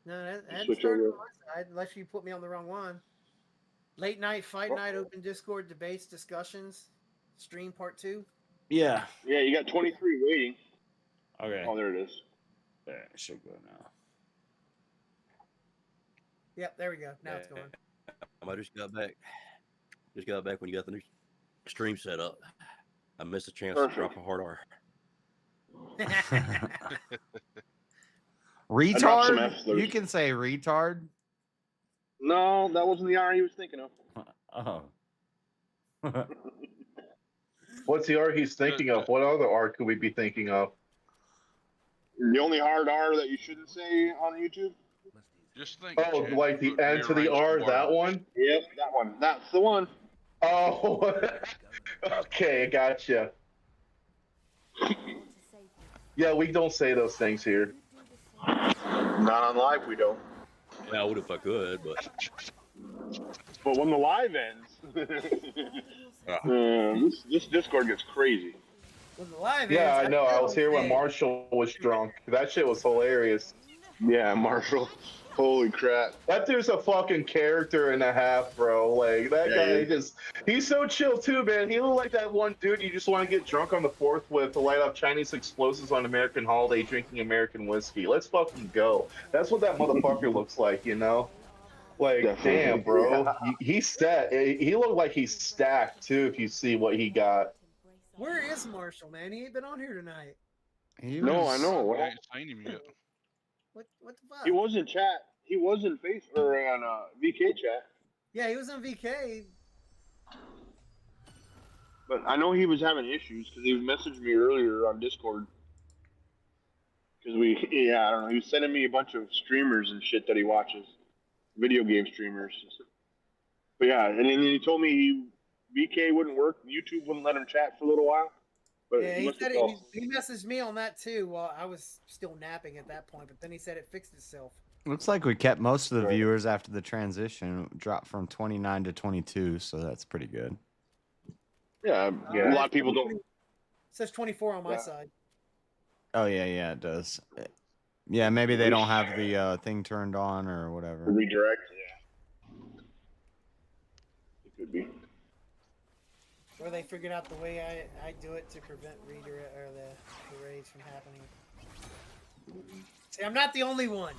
No, that hadn't Switch started over. on my side, unless you put me on the wrong one. Late night, fight night, open Discord, debates, discussions, stream part 2. Yeah. Yeah, you got 23 waiting. Okay. Oh, there it is. There, it should go now. Yep, there we go. Now it's going. I just got back. Just got back when you got the new stream set up. I missed a chance to drop a hard R. Retard? You can say retard. No, that wasn't the R he was thinking of. Oh. What's the R he's thinking of? What other R could we be thinking of? The only hard R that you shouldn't say on YouTube? Just think. Oh, like the end to the R, that one? Yep, that one. That's the one. Oh, okay, gotcha. Yeah, we don't say those things here. Not on live, we don't. Yeah, I would if I could, but. But when the live ends, this Discord gets crazy. When the live Yeah, ends, I know. I was here when Marshall was drunk. That shit was hilarious. Yeah, Marshall. Holy crap. That dude's a fucking character and a half, bro. Like, that guy he's so chill too, man. He looked like that one dude you just want to get drunk on the 4th with to light up Chinese explosives on American holiday drinking American whiskey. Let's fucking go. That's what that motherfucker looks like, you know? Like, damn, bro. He's set. He looked like he's stacked, too, if you see what he got. Where is Marshall, man? He ain't been on here tonight. No, I know. I ain't seen him yet. What the fuck? He was in chat. He was in face or on VK chat. Yeah, he was on VK. But I know he was having issues because he messaged me earlier on Discord. Because I don't know. He was sending me a bunch of streamers and shit that he watches, video game streamers. But yeah, and then he told me VK wouldn't work. YouTube wouldn't let him chat for a little while. But Yeah, he said he messaged me on that too. While I was still napping at that point, but then he said it fixed itself. Looks like we kept most of the viewers after the transition. Dropped from 29 to 22, so that's pretty good. Yeah, a lot of people don't. It says 24 on my side. Oh yeah, it does. Yeah, maybe they don't have the thing turned on or whatever. Redirect, yeah. It could be. Or they figured out the way I do it to prevent redirect or the raids from happening. See, I'm not the only one.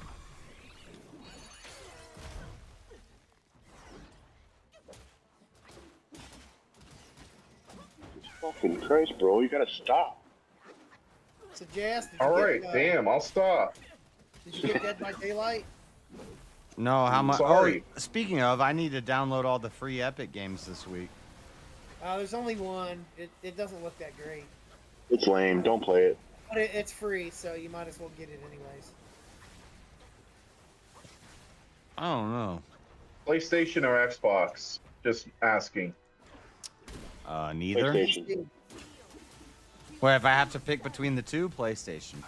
Fucking Christ, bro! You gotta stop. So, Jazz, All right, damn, I'll stop. Did you get Dead by Daylight? No, how much? Sorry. Oh, speaking of, I need to download all the free Epic games this week. There's only one. It doesn't look that great. It's lame. Don't play it. But it's free, so you might as well get it anyways. I don't know. PlayStation or Xbox? Just asking. Neither. Well, if I have to pick between the two, PlayStation.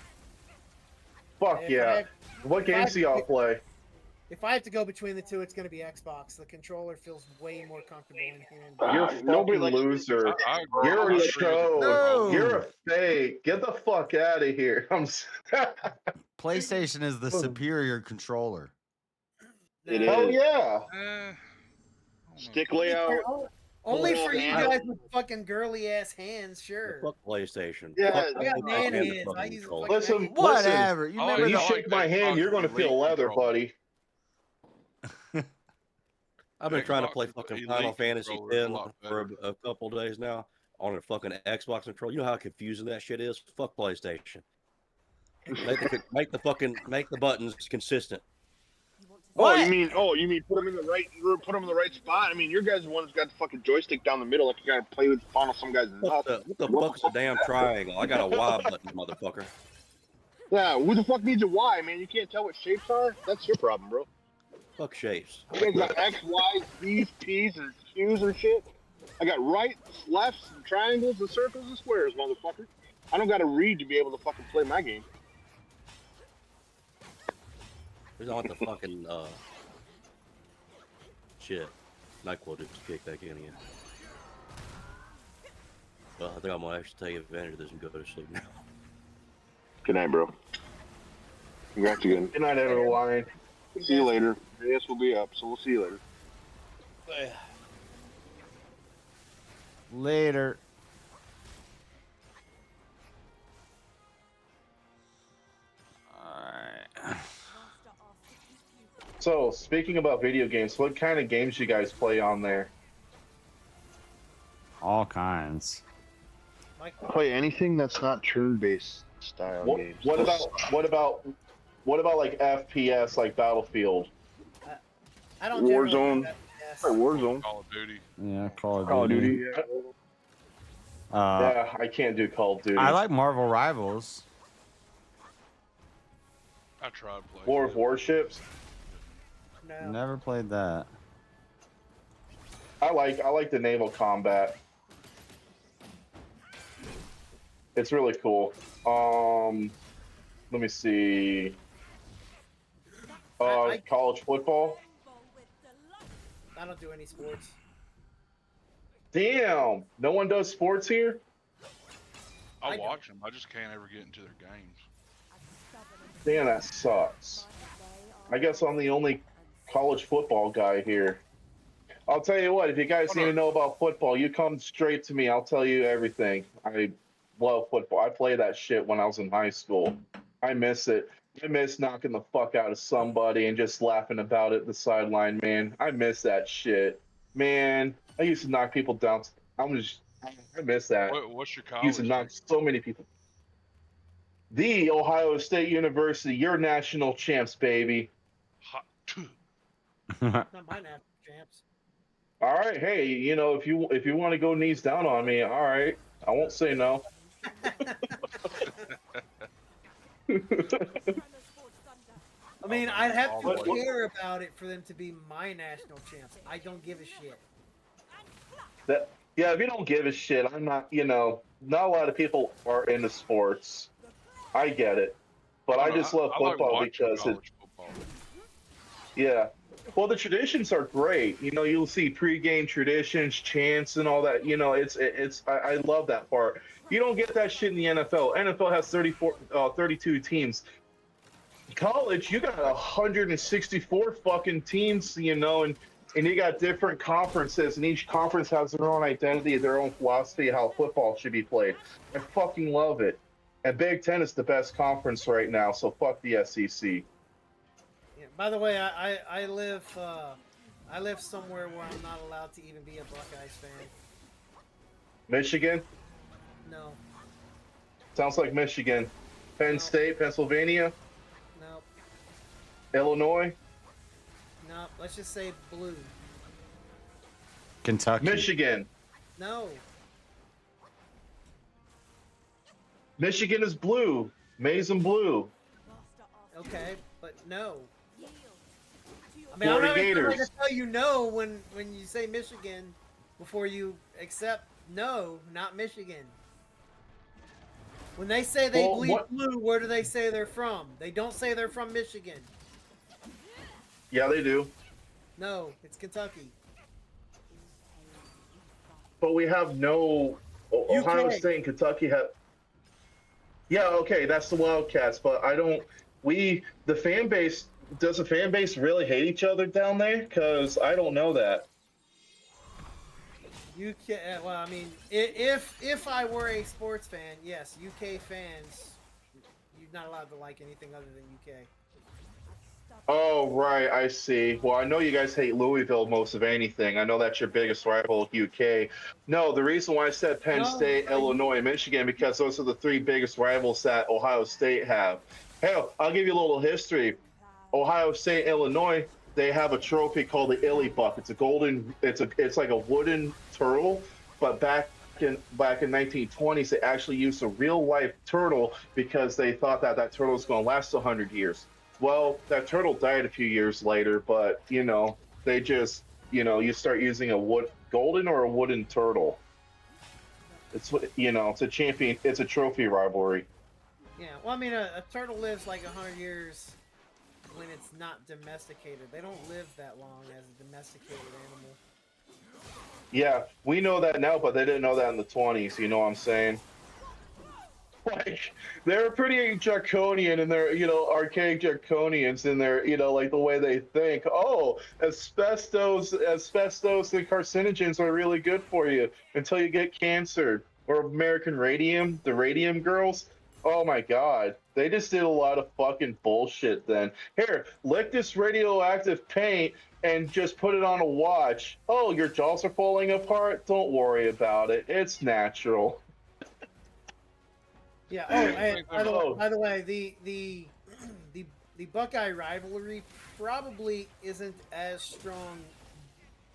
Fuck yeah. What games do y'all play? If I have to go between the two, it's going to be Xbox. The controller feels way more comfortable in hand. You're a fucking loser. You're a show. No. You're a fake. Get the fuck out of here. PlayStation is the superior controller. It Oh is. yeah. Stick layout. Only for you guys with fucking girly ass hands, sure. Fuck PlayStation. Yeah. I got man hands. I use Listen, whatever. You remember you shake my hand, you're gonna feel leather, buddy. I've been trying to play fucking Final Fantasy X for a couple days now on a fucking Xbox controller. You know how confusing that shit is? Fuck PlayStation. Make the buttons consistent. Oh, you mean put them in the right spot? I mean, your guys' one's got the fucking joystick down the middle, like you gotta play with funnel some guys. What the fuck's a damn triangle? I got a Y button, motherfucker. Yeah, who the fuck needs a Y, man? You can't tell what shapes are? That's your problem, bro. Fuck shapes. You guys got X, Y, Z's, P's, and Q's and shit. I got rights, lefts, and triangles, and circles, and squares, motherfucker. I don't gotta read to be able to fucking play my game. There's not the fucking shit. NyQuil just kicked back in again. Well, I think I'm gonna actually take advantage of this and go to sleep now. Good night, bro. Congrats again. Good night, everyone. See you later. JS will be up, so we'll see you later. Later. Alright. So, speaking about video games, what kind of games you guys play on there? All kinds. Play anything that's not turn-based style games. What about like FPS, like Battlefield? I don't generally Warzone? do FPS. Or Warzone? Call of Duty. Yeah, Call Call of of Duty. Duty. Yeah. Yeah, I can't do Call of Duty. I like Marvel Rivals. I tried playing. War of Warships. No. Never played that. I like the naval combat. It's really cool. Let me see. College football. I don't do any sports. Damn, no one does sports here. I I don't. watch them. I just can't ever get into their games. Damn, that sucks. I guess I'm the only college football guy here. I'll tell you what, if you guys need to know about football, you come straight to me. I'll tell you everything. I love football. I played that shit when I was in high school. I miss it. I miss knocking the fuck out of somebody and just laughing about it at the sideline, man. I miss that shit. Man, I used to knock people down. I miss that. What's your I college? used to knock so many people. The Ohio State University, your national champs, baby. Hot. Not my national champs. All right, hey, you know, if you want to go knees down on me, all right, I won't say no. I mean, I'd have to What- care about it for them to be my national champs. I don't give a shit. Yeah, if you don't give a shit, I'm not. You know, not a lot of people are into sports. I get it, but I just love like football watching because it. college football. Yeah. Well, the traditions are great. You know, you'll see pregame traditions, chants, and all that. You know, I love that part. You don't get that shit in the NFL. NFL has 32 teams. College, you got 164 fucking teams, you know, and you got different conferences, and each conference has their own identity, their own philosophy of how football should be played. I fucking love it. And Big Ten is the best conference right now, so fuck the SEC. Yeah, by the way, I live somewhere where I'm not allowed to even be a Buckeyes fan. Michigan? No, Sounds like Michigan. Penn State, Pennsylvania, no, Illinois, no. Let's just say blue. Kentucky. Michigan. No, Michigan is blue. Maize and blue. okay, but no. I mean, Florida I'm not even Gators. going to tell you no when you say Michigan before you accept no, not Michigan. When they say they Well, bleed what- blue, where do they say they're from? They don't say they're from Michigan. Yeah, they do. No, it's Kentucky. But we have no Ohio UK. State and Kentucky have. Yeah, okay, that's the Wildcats, but I don't. The fan base, does the fan base really hate each other down there? Because I don't know that. UK. Well, I mean, if I were a sports fan, yes, UK fans, you're not allowed to like anything other than UK. Oh, right, I see. Well, I know you guys hate Louisville most of anything. I know that's your biggest rival, UK. No, the reason why I said Penn No, State, Illinois, and Michigan, because those are the three biggest rivals that Ohio State have. Hell, I'll give you a little history. Ohio State, Illinois, they have a trophy called the Illy Buck. It's a golden. It's like a wooden turtle, but back in 1920s, they actually used a real life turtle because they thought that turtle was going to last 100 years. Well, that turtle died a few years later, but you know, they just, you know, you start using a golden or a wooden turtle. It's, you know, it's a trophy rivalry. Yeah. Well, I mean, a turtle lives like 100 years when it's not domesticated. They don't live that long as a domesticated animal. Yeah, we know that now, but they didn't know that in the 20s. You know what I'm saying? Like, they're pretty draconian and they're, archaic draconians in their, like the way they think. Oh, asbestos and carcinogens are really good for you until you get cancer. Or American Radium, the Radium girls. Oh my God. They just did a lot of fucking bullshit then. Here, lick this radioactive paint and just put it on a watch. Oh, your jaws are falling apart? Don't worry about it. It's natural. Yeah. Oh, and by the way, the Buckeye rivalry probably isn't as strong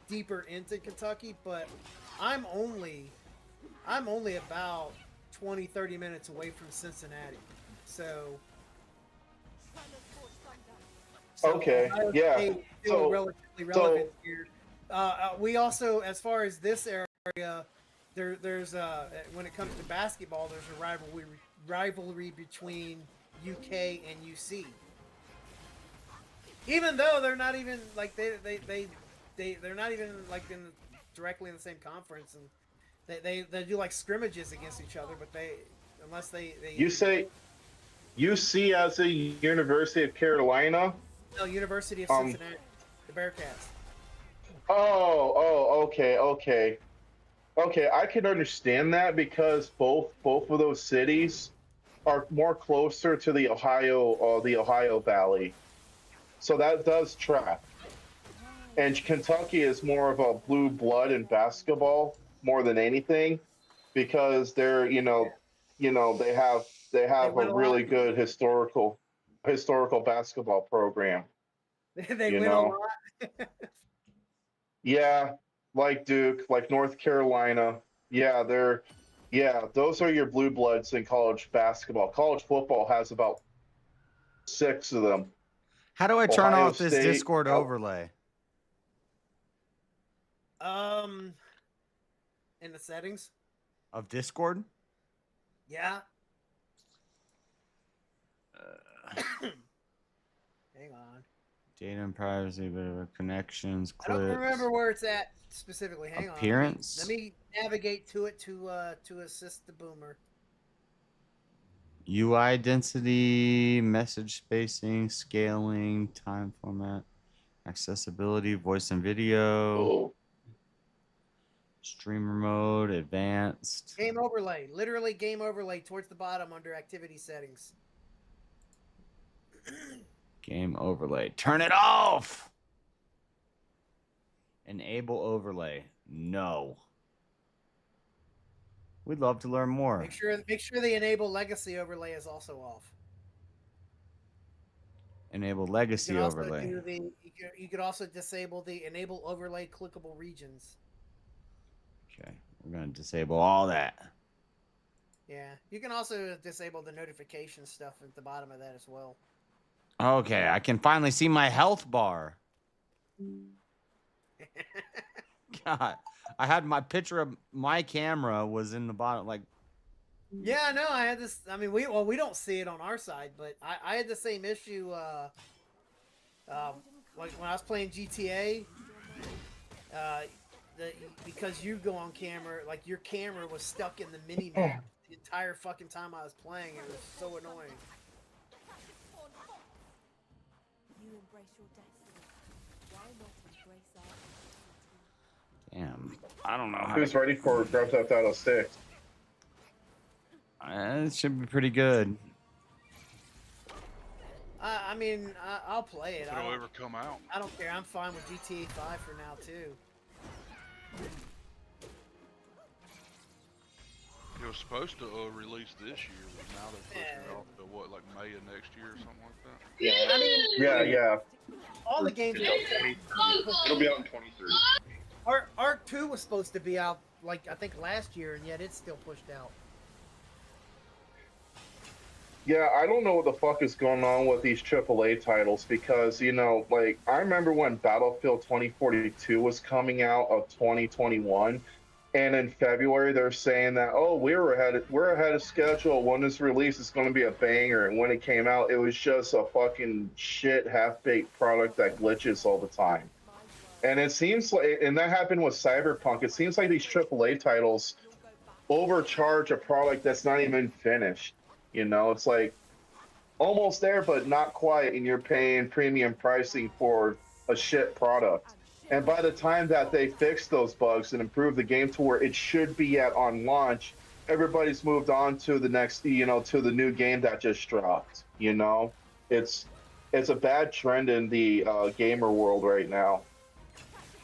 deeper into Kentucky, but I'm only about 20-30 minutes away from Cincinnati. So Okay, yeah. State is still relatively relevant here. We also, as far as this area, there's when it comes to basketball, there's a rivalry between UK and UC. Even though they're not even like they're not even like directly in the same conference, and they do like scrimmages against each other, but they You say UC as a University of Carolina? No, University of Cincinnati, the Bearcats. Okay. I can understand that because both of those cities are more closer to the Ohio Valley, so that does track. And Kentucky is more of a blue blood in basketball more than anything, because they're they have a really good historical basketball program. They win a lot. Yeah, like Duke, like North Carolina. Yeah, those are your blue bloods in college basketball. College football has about 6 of them. How do I turn Ohio off this State, Discord overlay? In the settings Of Discord? Yeah. Hang on. Data and privacy, connections, I clips. don't remember where it's at specifically. Hang on. Appearance? Let me navigate to it to assist the boomer. UI density, message spacing, scaling, time format, accessibility, voice and video, streamer mode, advanced. Game overlay. Literally game overlay towards the bottom under activity settings. Game overlay. Turn it off! Enable overlay. No. We'd love to learn more. Make sure the enable legacy overlay is also off. Enable legacy overlay. You could also disable the enable overlay clickable regions. Okay, we're going to disable all that. Yeah, you can also disable the notification stuff at the bottom of that as well. Okay, I can finally see my health bar. God, I had my picture of my camera was in the bottom, like. Yeah, no, I had this. I mean, we don't see it on our side, but I had the same issue. Like when I was playing GTA, because you go on camera, like your camera was stuck in the mini map the entire fucking time I was playing. It was so annoying. Damn, I don't know how. Who's ready for Grand Theft Auto 6? It should be pretty good. I mean, I'll play it. It'll ever come out. I don't care. I'm fine with GTA 5 for now too. It was supposed to release this year, but now they're pushing it off to what, like May of next year or something like that? Yeah. I mean, Yeah. all the games. It'll be out in 2030. Arc 2 was supposed to be out, like, I think last year, and yet it's still pushed out. Yeah, I don't know what the fuck is going on with these AAA titles because, like, I remember when Battlefield 2042 was coming out of 2021, and in February they're saying that, oh, we're ahead of schedule. When this release is going to be a banger, and when it came out, it was just a fucking shit half-baked product that glitches all the time. And it seems like, and that happened with Cyberpunk. It seems like these AAA titles overcharge a product that's not even finished. You know, it's like almost there, but not quite, and you're paying premium pricing for a shit product. And by the time that they fix those bugs and improve the game to where it should be at on launch, everybody's moved on to the next, to the new game that just dropped. It's it's a bad trend in the gamer world right now.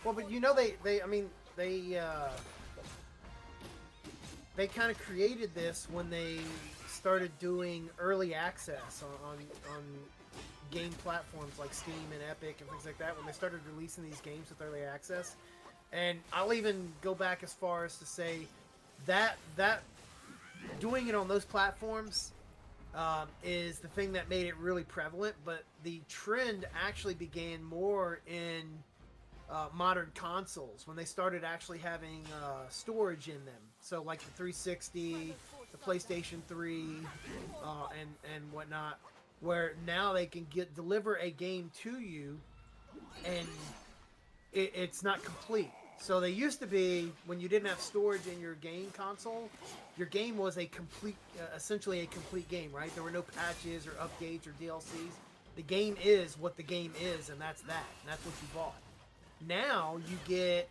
Well, but I mean, they kind of created this when they started doing early access on game platforms like Steam and Epic and things like that. When they started releasing these games with early access, and I'll even go back as far as to say that doing it on those platforms is the thing that made it really prevalent. But the trend actually began more in modern consoles when they started actually having storage in them. So like the 360, the PlayStation 3, and whatnot, where now they can deliver a game to you, and it's not complete. So they used to be, when you didn't have storage in your game console, your game was a complete, essentially a complete game, right? There were no patches or updates or DLCs. The game is what the game is, and that's that. And that's what you bought. Now you get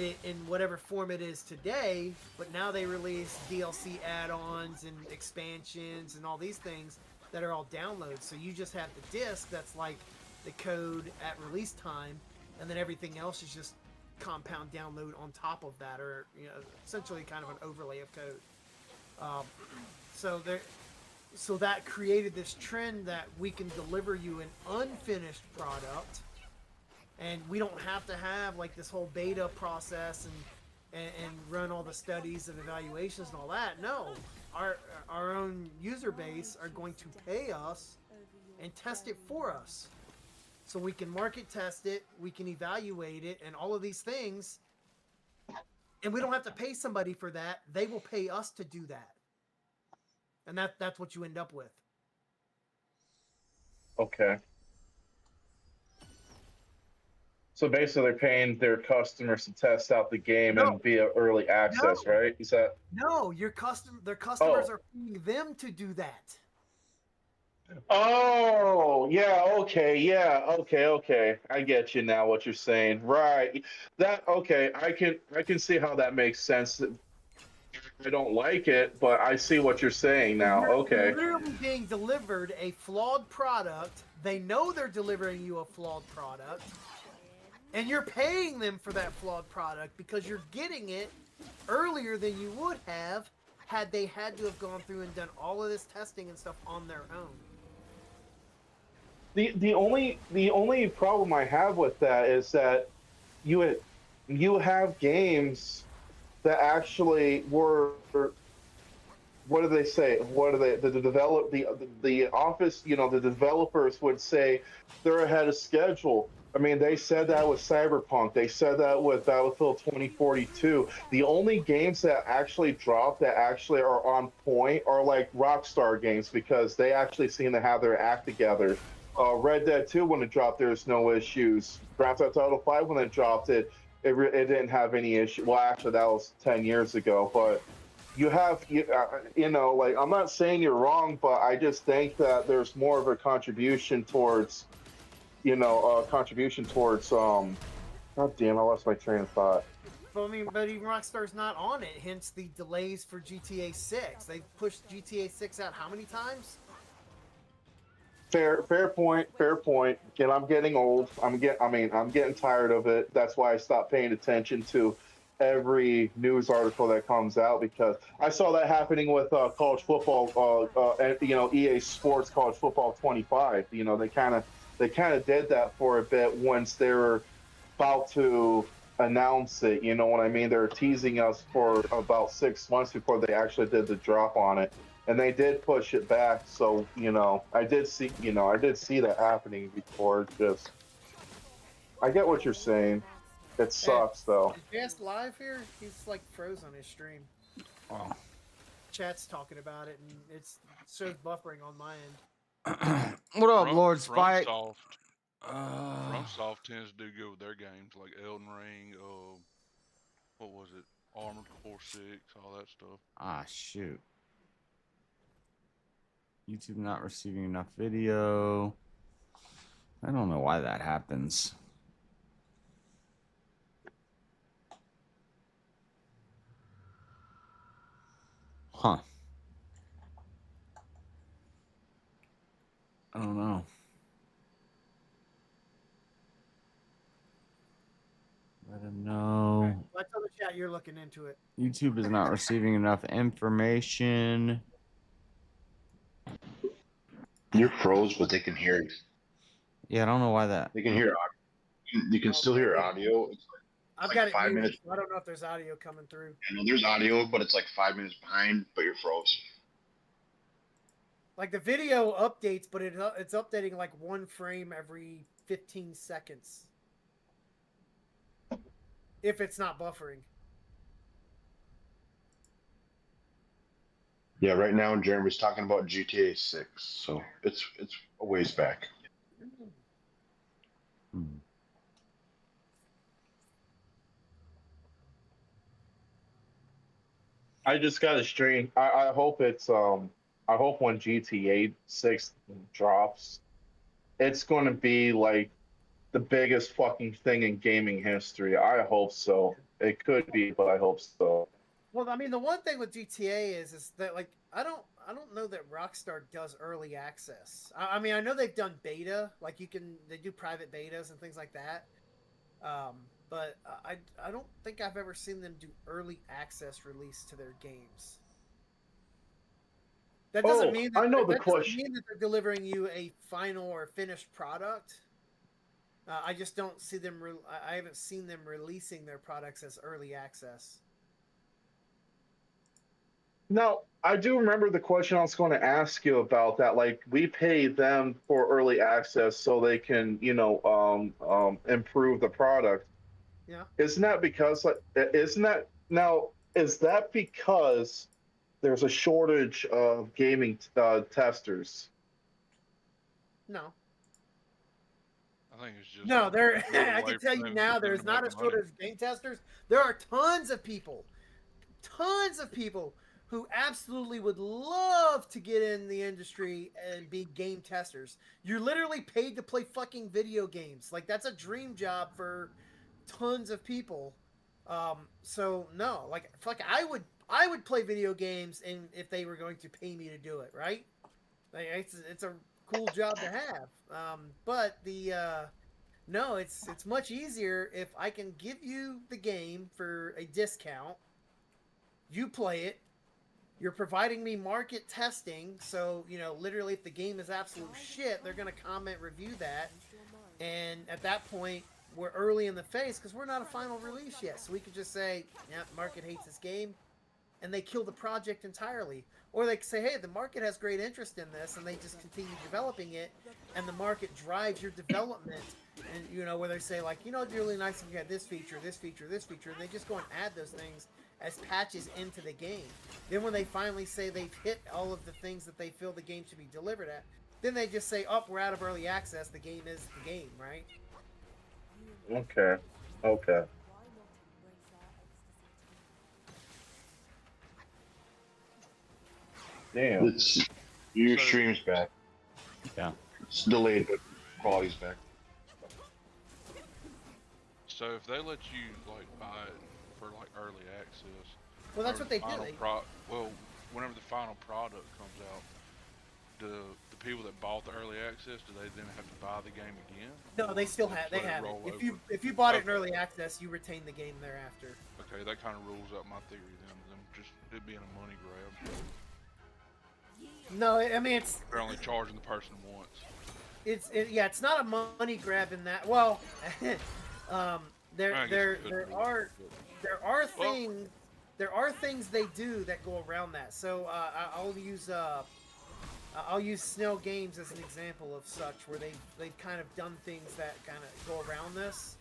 it in whatever form it is today, but now they release DLC add-ons and expansions and all these things that are all downloads. So you just have the disc that's like the code at release time, and then everything else is just compound download on top of that, or essentially kind of an overlay of code. So that created this trend that we can deliver you an unfinished product, and we don't have to have like this whole beta process and run all the studies and evaluations and all that. No, our own user base are going to pay us and test it for us. So we can market test it, we can evaluate it, and all of these things. And we don't have to pay somebody for that. They will pay us to do that. And that's what you end up with. Okay. So basically, they're paying their customers to test out the game and via early access, right? Is that? No, their customers are paying them to do that. Oh, yeah, okay. I get you now what you're saying. Right. I can see how that makes sense. I don't like it, but I see what you're saying now. Okay. You're literally being delivered a flawed product. They know they're delivering you a flawed product, and you're paying them for that flawed product because you're getting it earlier than you would have had they had to have gone through and done all of this testing and stuff on their own. The only problem I have with that is that you have games that actually were, what do they say? What are they? The office, the developers would say they're ahead of schedule. I mean, they said that with Cyberpunk. They said that with Battlefield 2042. The only games that actually dropped that actually are on point are like Rockstar games because they actually seem to have their act together. Red Dead 2, when it dropped, there's no issues. Grand Theft Auto 5, when it dropped, it didn't have any issue. Well, actually, that was 10 years ago. But you have, like, I'm not saying you're wrong, but I just think that there's more of a contribution towards, God damn, I lost my train of thought. But I mean, even Rockstar's not on it, hence the delays for GTA 6. They pushed GTA 6 out how many times? Fair point. And I'm getting old. I'm getting tired of it. That's why I stopped paying attention to every news article that comes out, because I saw that happening with college football. EA Sports College Football 25. They kind of did that for a bit once they were about to announce it. You know what I mean? They were teasing us for about 6 months before they actually did the drop on it. And they did push it back, so I did see that happening before. Just, I get what you're saying. It sucks though. Is Jess live here? He's like froze on his stream. Wow. Chat's talking about it, and it shows buffering on my end. What up, Lord Spike? FromSoft tends to do good with their games, like Elden Ring. What was it? Armored Core 6, all that stuff. Ah, shoot. YouTube not receiving enough video. I don't know why that happens. Huh. I don't know. Let him know. Right. Well, tell the chat you're looking into it. YouTube is not receiving enough information. You're froze, but they can hear you. Yeah, I don't know why that. They can hear audio. You can still hear audio. It's I've like got it 5 muted, minutes. so I don't know if there's audio coming through. I know there's audio, but it's like 5 minutes behind, but you're froze. Like the video updates, but it's updating like one frame every 15 seconds. If it's not buffering. Yeah, right now Jeremy's talking about GTA 6, so it's a ways back. Hmm. I just got a stream. I hope it's I hope when GTA 6 drops, it's going to be like the biggest fucking thing in gaming history. I hope so. It could be, but I hope so. Well, I mean, the one thing with GTA is that like I don't know that Rockstar does early access. I mean, I know they've done beta, like they do private betas and things like that. But I don't think I've ever seen them do early access release to their games. That doesn't mean that, I know the that question. doesn't mean that they're delivering you a final or finished product. I just don't see them. I haven't seen them releasing their products as early access. Now, I do remember the question I was going to ask you about that. Like, we pay them for early access so they can, improve the product. Yeah. Isn't that because, is that because there's a shortage of gaming testers? No. I think it's just No, there. a I way can tell for you them now, to there's not a make money. shortage of game testers. There are tons of people who absolutely would love to get in the industry and be game testers. You're literally paid to play fucking video games. Like, that's a dream job for tons of people. So no, like, fuck, I would play video games, and if they were going to pay me to do it, right? Like, it's a cool job to have. But no, it's much easier if I can give you the game for a discount. You play it. You're providing me market testing, so literally, if the game is absolute shit, they're gonna comment, review that, and at that point, we're early in the phase because we're not a final release yet. So we could just say, "Yeah, market hates this game," and they kill the project entirely. Or they could say, "Hey, the market has great interest in this," and they just continue developing it, and the market drives your development. And where they say like, it'd be really nice if you had this feature, this feature, this feature, and they just go and add those things as patches into the game. Then when they finally say they've hit all of the things that they feel the game should be delivered at, then they just say, "Oh, we're out of early access. The game is the game," right? Okay. Damn. Your stream's back. Yeah. It's delayed, but quality's back. So if they let you like buy it for like early access, Well, that's what they do. Whenever the final product comes out, the people that bought the early access, do they then have to buy the game again? No, they still have. They Let it have it. roll If you bought it in Okay. early access, you retain the game thereafter. Okay, that kind of rules out my theory then. Them just it being a money grab. No, I mean They're only charging the person once. it's not a money grab in that. Well, there I guess there it could there be, are but- there are things they do that go around that. So I'll use Snell Games as an example of such, where they've kind of done things that kind of go around this.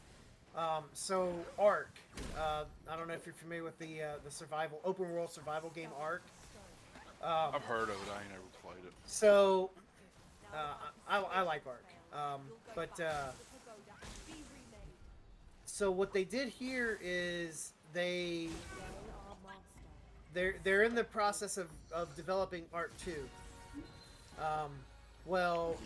So Ark, I don't know if you're familiar with the open world survival game Ark. I've heard of it. I ain't never played it. So I like Ark, so what they did here is they're in the process of developing Arc 2. Well,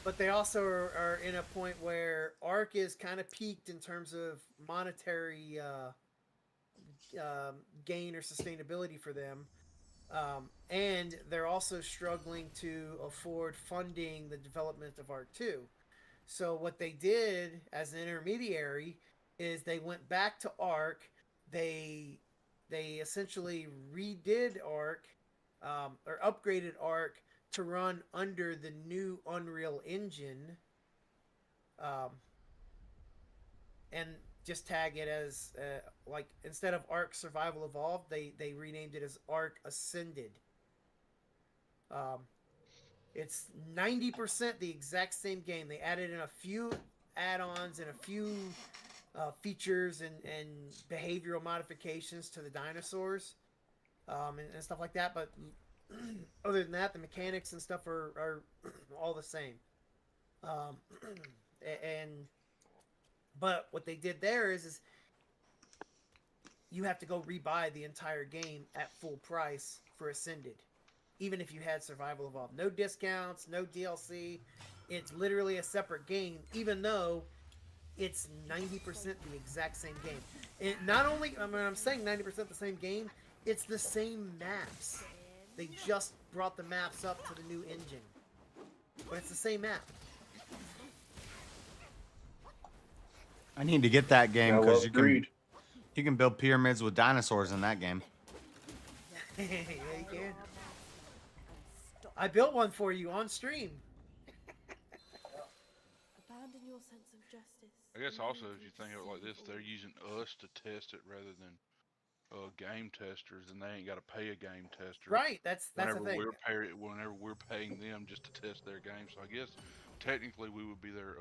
but they also are in a point where Arc is kind of peaked in terms of monetary gain or sustainability for them. And they're also struggling to afford funding the development of Arc 2. So what they did as an intermediary is they went back to Arc. They essentially redid Arc or upgraded Arc to run under the new Unreal Engine, and just tag it as like instead of Arc Survival Evolved, they renamed it as Arc Ascended. It's 90% the exact same game. They added in a few add-ons and a few features and behavioral modifications to the dinosaurs and stuff like that. But other than that, the mechanics and stuff are all the same. But what they did there is you have to go rebuy the entire game at full price for Ascended, even if you had Survival Evolved. No discounts, no DLC. It's literally a separate game, even though it's 90% the exact same game. And not only, I mean, I'm saying 90% the same game, it's the same maps. They just brought the maps up to the new engine. But it's the same map. I need to get that game because Greed. you can build pyramids with dinosaurs in that game. Yeah, you can. I built one for you on stream. Abandon your sense of justice. I guess also if you think of it like this, they're using us to test it rather than game testers, and they ain't got to pay a game tester. Right, that's the thing. Whenever we're paying them just to test their game, so I guess technically we would be their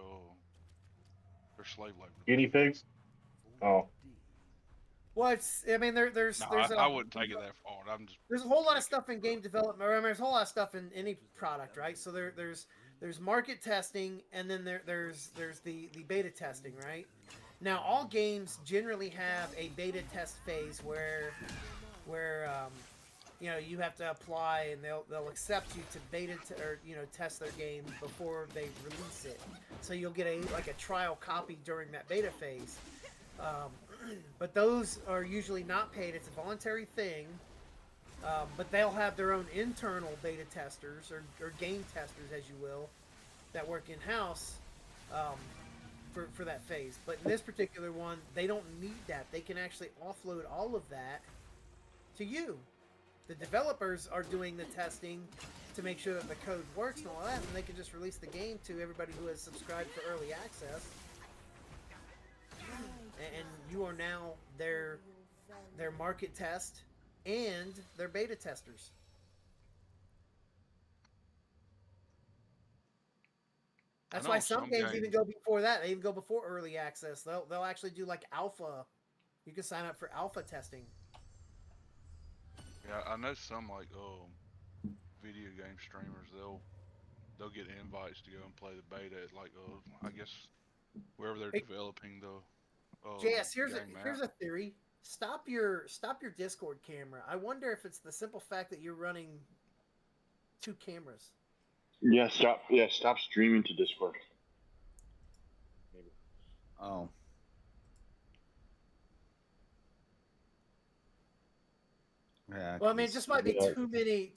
slave labor. Guinea pigs? Oh. Well, it's, I mean, there's I wouldn't take it that far. There's a whole lot of stuff in game development. I mean, there's a whole lot of stuff in any product, right? So there's market testing, and then there's the beta testing, right? Now, all games generally have a beta test phase where you know, you have to apply, and they'll accept you to beta or test their game before they release it. So you'll get a trial copy during that beta phase. But those are usually not paid. It's a voluntary thing. But they'll have their own internal beta testers or game testers, as you will, that work in-house for that phase. But in this particular one, they don't need that. They can actually offload all of that to you. The developers are doing the testing to make sure that the code works and all that, and they can just release the game to everybody who has subscribed for early access. And you are now their market test and their beta testers. That's why some games even go before that. They even go before early access. They'll actually do like alpha. You can sign up for alpha testing. Yeah, I know some like video game streamers. They'll get invites to go and play the beta at like I guess wherever they're developing the. JS, here's a theory. Stop your Discord camera. I wonder if it's the simple fact that you're running 2 cameras. Yeah, stop streaming to Discord. Maybe. Oh. Yeah. Well, I mean, it just might be too many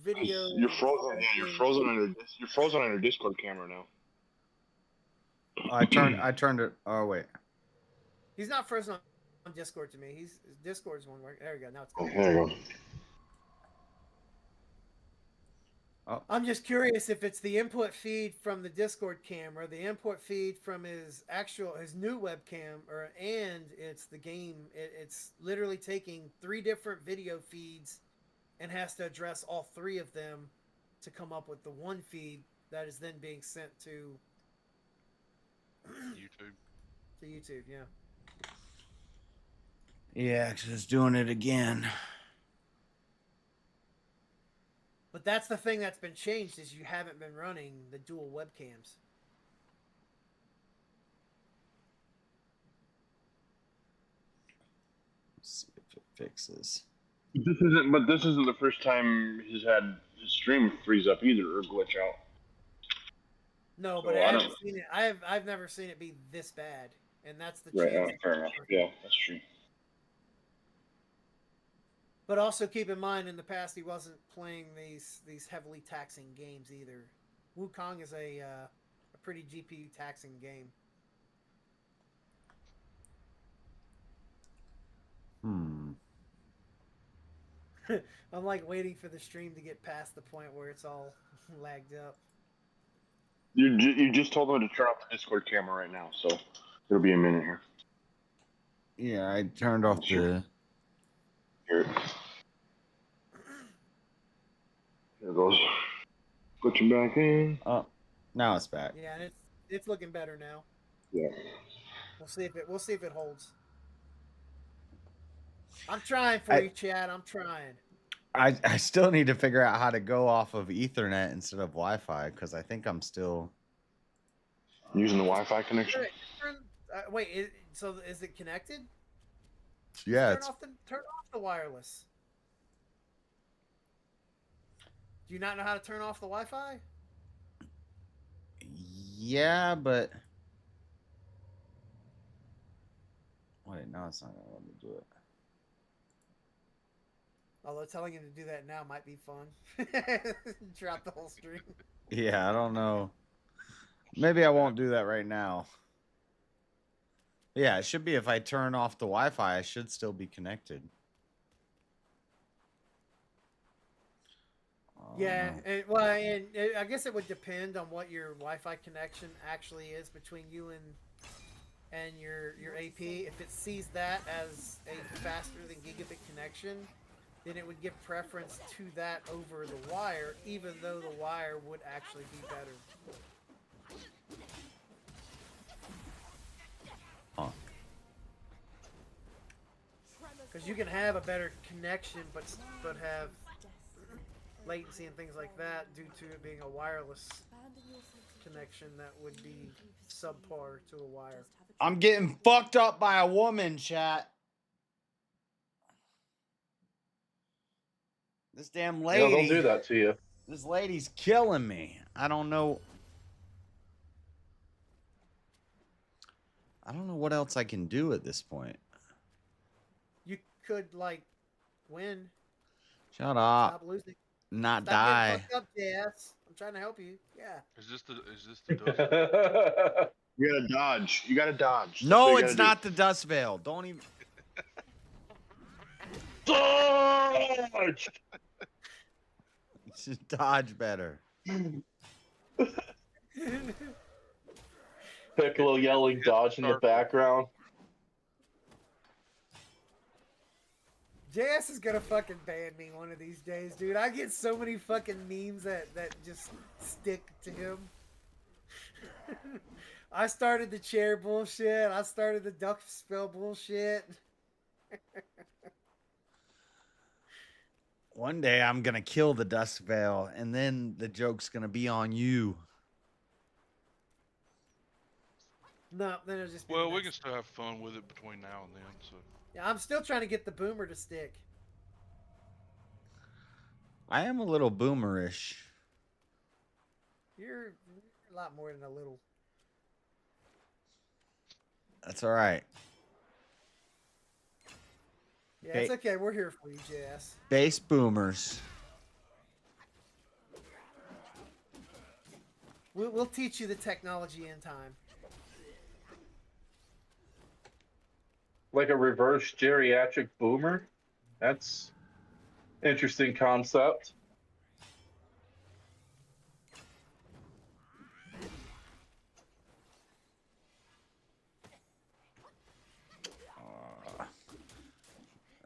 videos. You're frozen. Yeah, you're frozen on your Discord camera now. I turned it. Oh wait. He's not frozen on Discord to me. His Discord's one work. There we go. Now it's going. There you go. Oh. I'm just curious if it's the input feed from the Discord camera, the input feed from his new webcam, and it's the game. It's literally taking 3 different video feeds and has to address all 3 of them to come up with the one feed that is then being sent to YouTube. To YouTube, yeah. Yeah, because it's doing it again. But that's the thing that's been changed is you haven't been running the dual webcams. Let's see if it fixes. This isn't the first time he's had his stream freeze up either or glitch out. No, So but I I haven't don't. seen it. I've never seen it be this bad, and that's the Right. chance. Fair enough. Yeah, that's true. But also keep in mind, in the past, he wasn't playing these heavily taxing games either. Wukong is a pretty GPU taxing game. I'm like waiting for the stream to get past the point where it's all lagged up. You just told him to turn off the Discord camera right now, so it'll be a minute here. Yeah, I turned off the. Here. There it goes. Glitching back in. Oh, now it's back. Yeah, and it's looking better now. Yeah. We'll see if it holds. I'm trying for you, Chad. I'm trying. I still need to figure out how to go off of Ethernet instead of Wi-Fi because I think I'm still using the Wi-Fi connection. Wait, so is it connected? Yeah, turn off the wireless. Do you not know how to turn off the Wi-Fi? Yeah, but wait, no, it's not gonna let me do it. Although telling him to do that now might be fun. Drop the whole stream. Yeah, I don't know. Maybe I won't do that right now. Yeah, it should be if I turn off the Wi-Fi, I should still be connected. Yeah, and I guess it would depend on what your Wi-Fi connection actually is between you and your AP. If it sees that as a faster than gigabit connection, then it would give preference to that over the wire, even though the wire would actually be better. Because you can have a better connection, but have latency and things like that due to it being a wireless connection that would be subpar to a wire. I'm getting fucked up by a woman, chat. This damn lady. Yeah, they'll do that to you. This lady's killing me. I don't know what else I can do at this point. You could win. Shut up. Stop losing. Not Stop die. getting fucked up, JS. I'm trying to help you. Yeah. Is this the dust? You gotta dodge. You gotta dodge. No, it's not the Dust Veil. Don't even. Dodge! Just dodge better. Piccolo yelling dodge in the background. JS is gonna fucking ban me one of these days, dude. I get so many fucking memes that just stick to him. I started the chair bullshit. I started the duck spell bullshit. One day I'm gonna kill the Dust Veil, and then the joke's gonna be on you. No, then it'll just be Well, we can still have fun with it between now and then. So yeah, I'm still trying to get the boomer to stick. I am a little boomerish. You're a lot more than a little. That's all right. Yeah, it's okay. We're here for you, JS. Base boomers. We'll teach you the technology in time. Like a reverse geriatric boomer? That's interesting concept.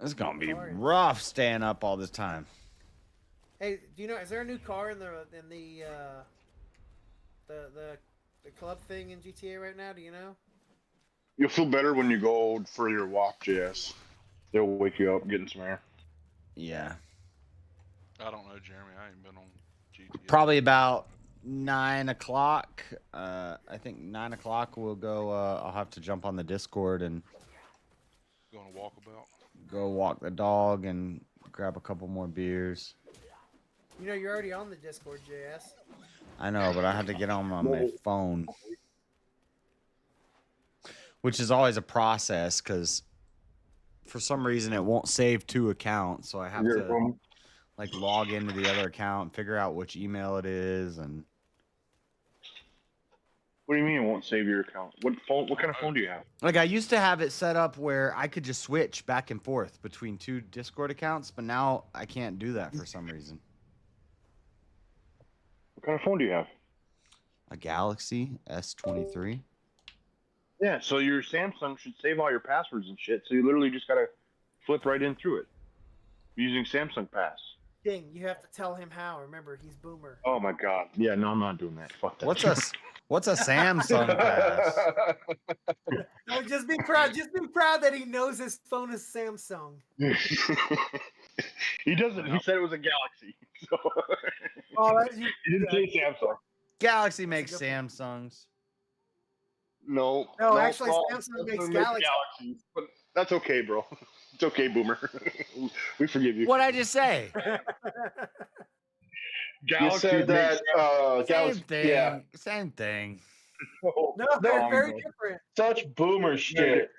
It's gonna be rough staying up all this time. Hey, do you know? Is there a new car in the club thing in GTA right now? Do you know? You'll feel better when you go for your walk, JS. They'll wake you up getting some air. Yeah. I don't know, Jeremy. I ain't been on GTA. Probably about 9 o'clock. I think 9 o'clock we'll go. I'll have to jump on the Discord and Going to walk about. go walk the dog and grab a couple more beers. You know, you're already on the Discord, JS. I know, but I had to get on my phone, which is always a process because for some reason it won't save 2 accounts, so I have to like log into the other account and figure out which email it is. And What do you mean it won't save your account? What phone? What kind of phone do you have? like I used to have it set up where I could just switch back and forth between 2 Discord accounts, but now I can't do that for some reason. What kind of phone do you have? A Galaxy S23. Yeah, so your Samsung should save all your passwords and shit. So you literally just gotta flip right in through it using Samsung Pass. Ding, you have to tell him how. Remember, he's boomer. Oh my god. Yeah, no, I'm not doing that. Fuck that. What's a Samsung Pass? No, just be proud. Just be proud that he knows his phone is Samsung. He doesn't. He said it was a Galaxy. So he didn't say Samsung. Galaxy makes Samsungs. No, actually, Samsung makes Galaxy. But that's okay, bro. It's okay, Boomer. We forgive you. What'd I just say? Galaxy you said that. Same thing. Yeah. Same thing. No, they're very different. Such boomer shit.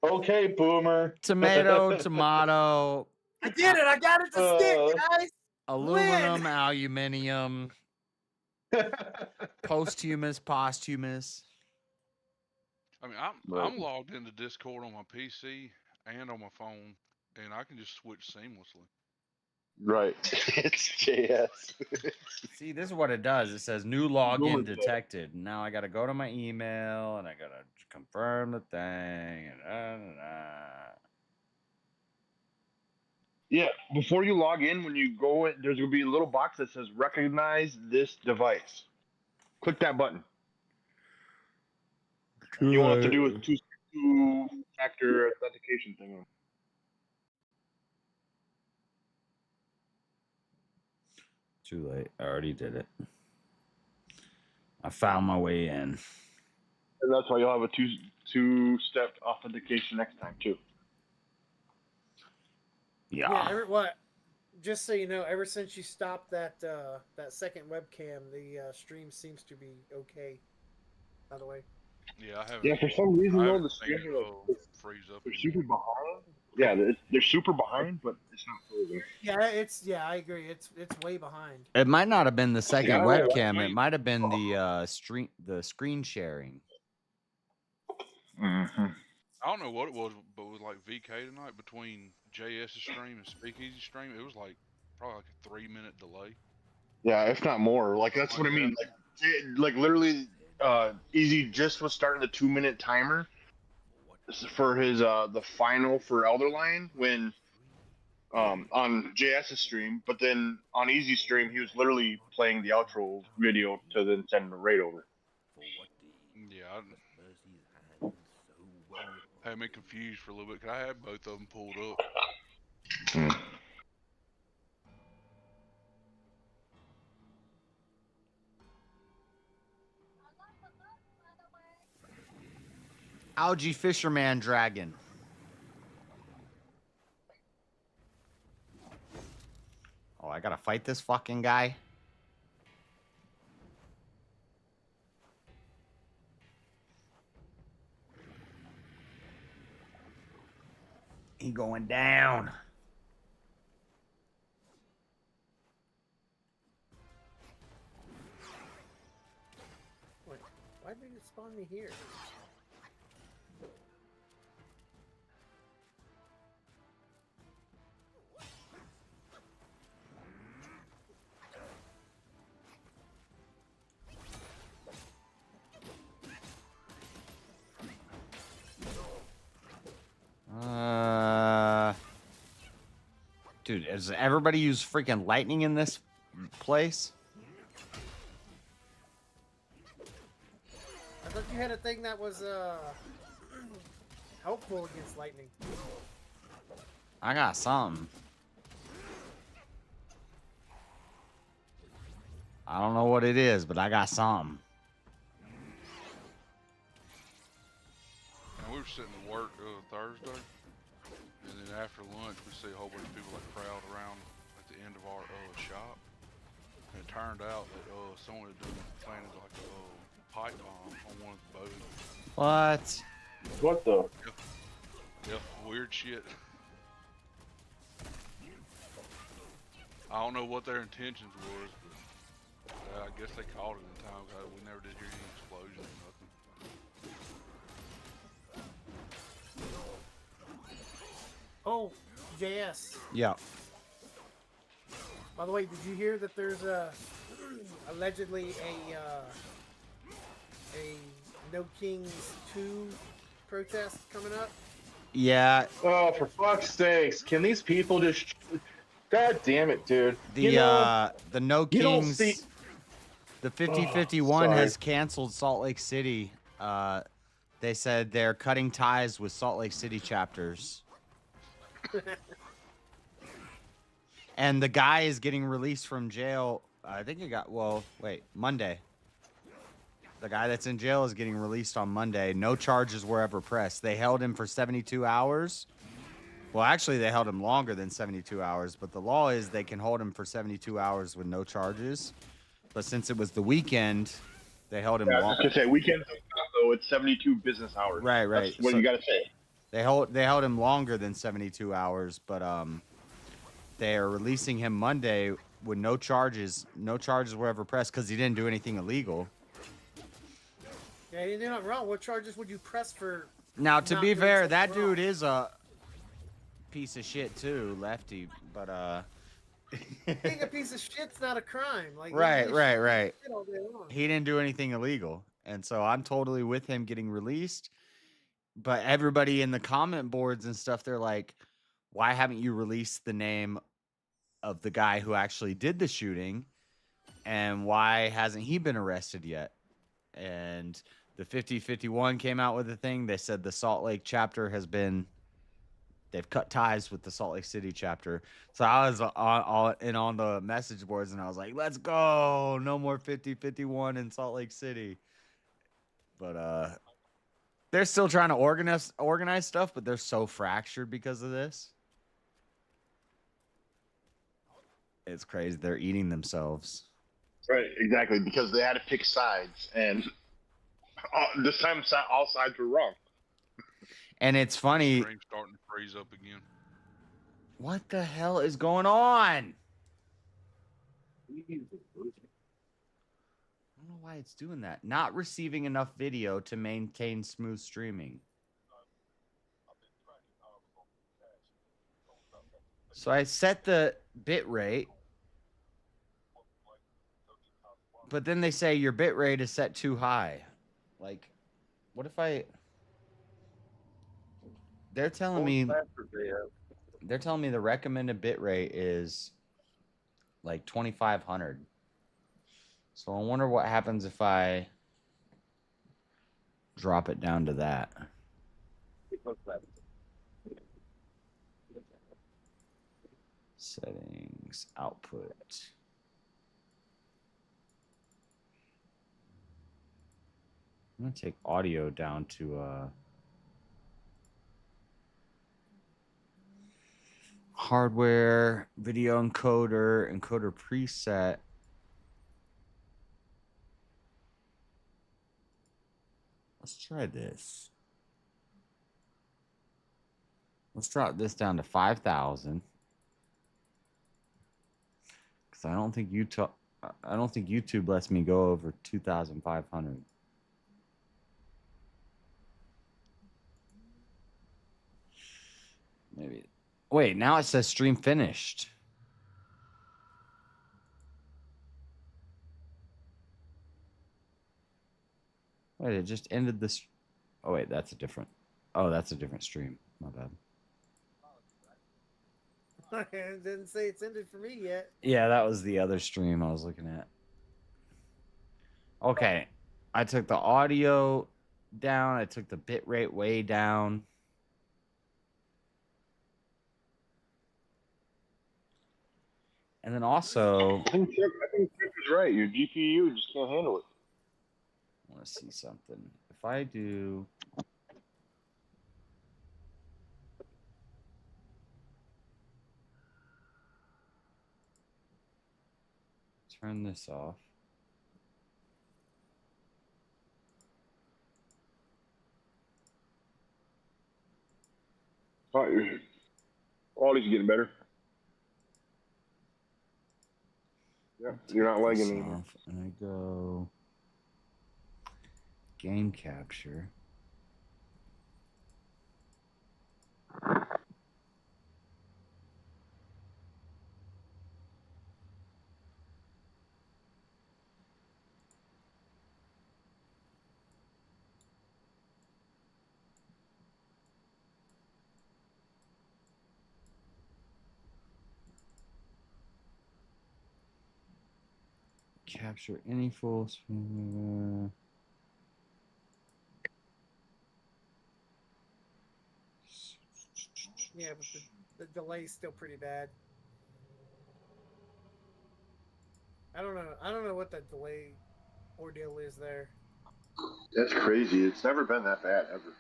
Okay, boomer. Tomato, tomato. I did it. I got it to stick, guys. Aluminum, aluminium. Posthumous, posthumous. I mean, I'm logged into Discord on my PC and on my phone, and I can just switch seamlessly. Right. It's JS. See, this is what it does. It says new login detected. Now I got to go to my email and I got to confirm the thing. And Yeah, before you log in, when you go in, there's going to be a little box that says recognize this device. Click that button. You won't have to do a two-factor authentication thing. Too late. I already did it. I found my way in. And that's why you'll have a two-step authentication next time, too. Yeah. What? Just so you know, ever since you stopped that second webcam, the stream seems to be okay. By the way. Yeah, I haven't. Yeah, for some reason though, the stream freeze up. They're super behind. Yeah, they're super behind, but it's not frozen. Yeah, I agree. It's way behind. It might not have been the second webcam. It might have been the screen sharing. Mm-hmm. I don't know what it was, but with like VK tonight between JS's stream and Speakeasy stream, it was like probably like a 3-minute delay. Yeah, if not more. Like that's what I mean. Like literally, Easy just was starting the 2-minute timer for his the final for Elderline when on JS's stream, but then on Easy's stream he was literally playing the outro video to then send the raid over. Yeah, I had me confused for a little bit because I had both of them pulled up. Algae Fisherman Dragon. Oh, I gotta fight this fucking guy. He going down. Why did it spawn me here? Dude, does everybody use freaking lightning in this place? I thought you had a thing that was helpful against lightning. I got something. I don't know what it is, but I got something. And we were sitting at work Thursday, and then after lunch, we see a whole bunch of people like crowd around at the end of our shop. And it turned out that someone had planted like a pipe bomb on one of the boats. What? What the? Yeah, weird shit. I don't know what their intentions was, but I guess they caught it in time because we never did hear any explosion or nothing. Oh, JS. Yeah. By the way, did you hear that there's allegedly a No Kings 2 protest coming up? Yeah. Oh, for fuck's sakes! Can these people just? God damn it, dude! The No Kings, see... the 5051 has canceled Salt Lake City. They said they're cutting ties with Salt Lake City chapters. And the guy is getting released from jail. I think Monday. The guy that's in jail is getting released on Monday. No charges were ever pressed. They held him for 72 hours. Well, actually, they held him longer than 72 hours, but the law is they can hold him for 72 hours with no charges. But since it was the weekend, they held him longer. I was just gonna say, weekend, though, it's 72 business hours. Right. That's what you gotta say. They held him longer than 72 hours, but they are releasing him Monday with no charges. No charges were ever pressed because he didn't do anything illegal. Yeah, he didn't do nothing wrong. What charges would you press for? Now, to be fair, that wrong? dude is a piece of shit too, lefty. But being a piece of shit's not a crime. Like right. shit all day long. He didn't do anything illegal, and so I'm totally with him getting released. But everybody in the comment boards and stuff, they're like, why haven't you released the name of the guy who actually did the shooting? And why hasn't he been arrested yet? And the 5051 came out with a thing. They said the Salt Lake chapter they've cut ties with the Salt Lake City chapter. So I was on the message boards and I was like, let's go. No more 5051 in Salt Lake City. But, they're still trying to organize stuff, but they're so fractured because of this. It's crazy. They're eating themselves. Right, exactly, because they had to pick sides, and this time all sides were wrong. And it's funny. Stream's starting to freeze up again. What the hell is going on? I don't know why it's doing that. Not receiving enough video to maintain smooth streaming. So I set the bit rate, but then they say your bit rate is set too high. Like, what if they're telling me the recommended bit rate is like 2,500. So I wonder what happens if I drop it down to that. Settings, output. I'm going to take audio down to hardware, video encoder, encoder preset. Let's try this. Let's drop this down to 5,000. Because I don't think YouTube lets me go over 2,500. Maybe. Wait, now it says stream finished. Wait, it just ended this. Oh, wait, that's a different. Oh, that's a different stream. My bad. It didn't say it's ended for me yet. Yeah, that was the other stream I was looking at. Okay. I took the audio down. I took the bit rate way down. And then also, I think Chip is right. Your GPU just can't handle it. I want to see something. If I do turn this off. Oh, your quality's getting better. Yeah, you're not lagging anymore. And I go game capture. Capture any full screen. Yeah, but the delay's still pretty bad. I don't know what that delay ordeal is there. That's crazy. It's never been that bad ever.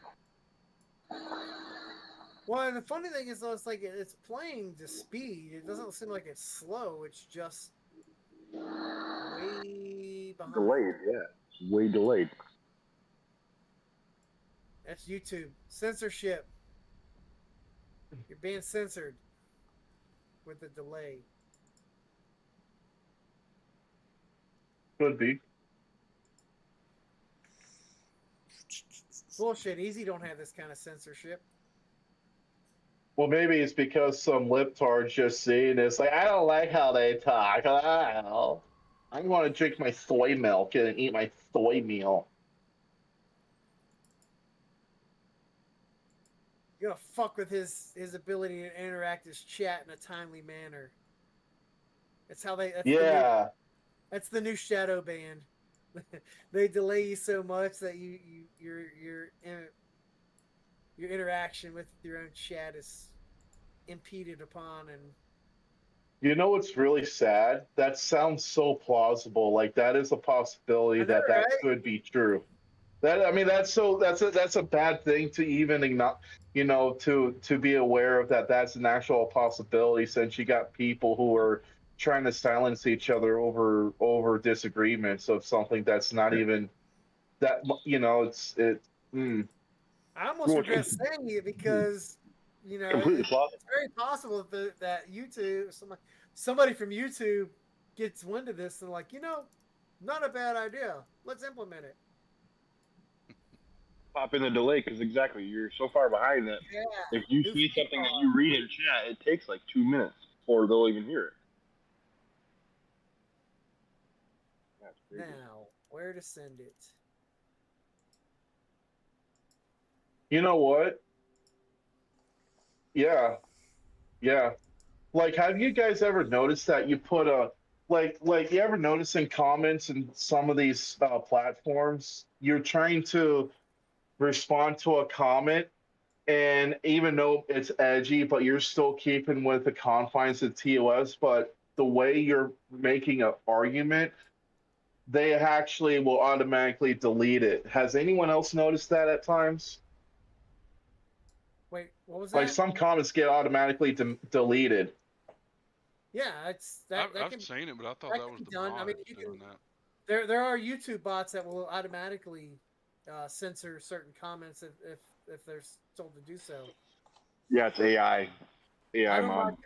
Well, and the funny thing is, though, it's like it's playing to speed. It doesn't seem like it's slow. It's just way behind. Delayed, yeah. It's way delayed. That's YouTube censorship. You're being censored with the delay. Could be. Bullshit. Easy don't have this kind of censorship. Well, maybe it's because some libtard just saying this. Like, I don't like how they talk. I want to drink my soy milk and eat my soy meal. You're gonna fuck with his ability to interact his chat in a timely manner. That's how they. That's that's the new shadow ban. They delay you so much that your interaction with your own chat is impeded upon. And you know what's really sad? That sounds so plausible. Like that is a possibility that right? could be true. That's a bad thing to even acknowledge. To be aware of that. That's an actual possibility, since you got people who are trying to silence each other over disagreements of something that's not even that. I almost regret saying it because it's very possible that YouTube, somebody from YouTube gets wind of this and like, not a bad idea. Let's implement it. Pop in the delay because exactly, you're so far behind that if you see something that you read in chat, it takes like 2 minutes before they'll even hear it. Now, where to send it? You know what? Yeah. Like, have you guys ever noticed that you put you ever notice in comments in some of these platforms, you're trying to respond to a comment, and even though it's edgy, but you're still keeping with the confines of TOS, but the way you're making an argument, they actually will automatically delete it. Has anyone else noticed that at times? Wait, what was that? Like some comments get automatically deleted. Yeah, I've seen it, but I thought that was the done. bot I mean, doing that. There are YouTube bots that will automatically censor certain comments if they're told to do so. Yeah, it's AI mod.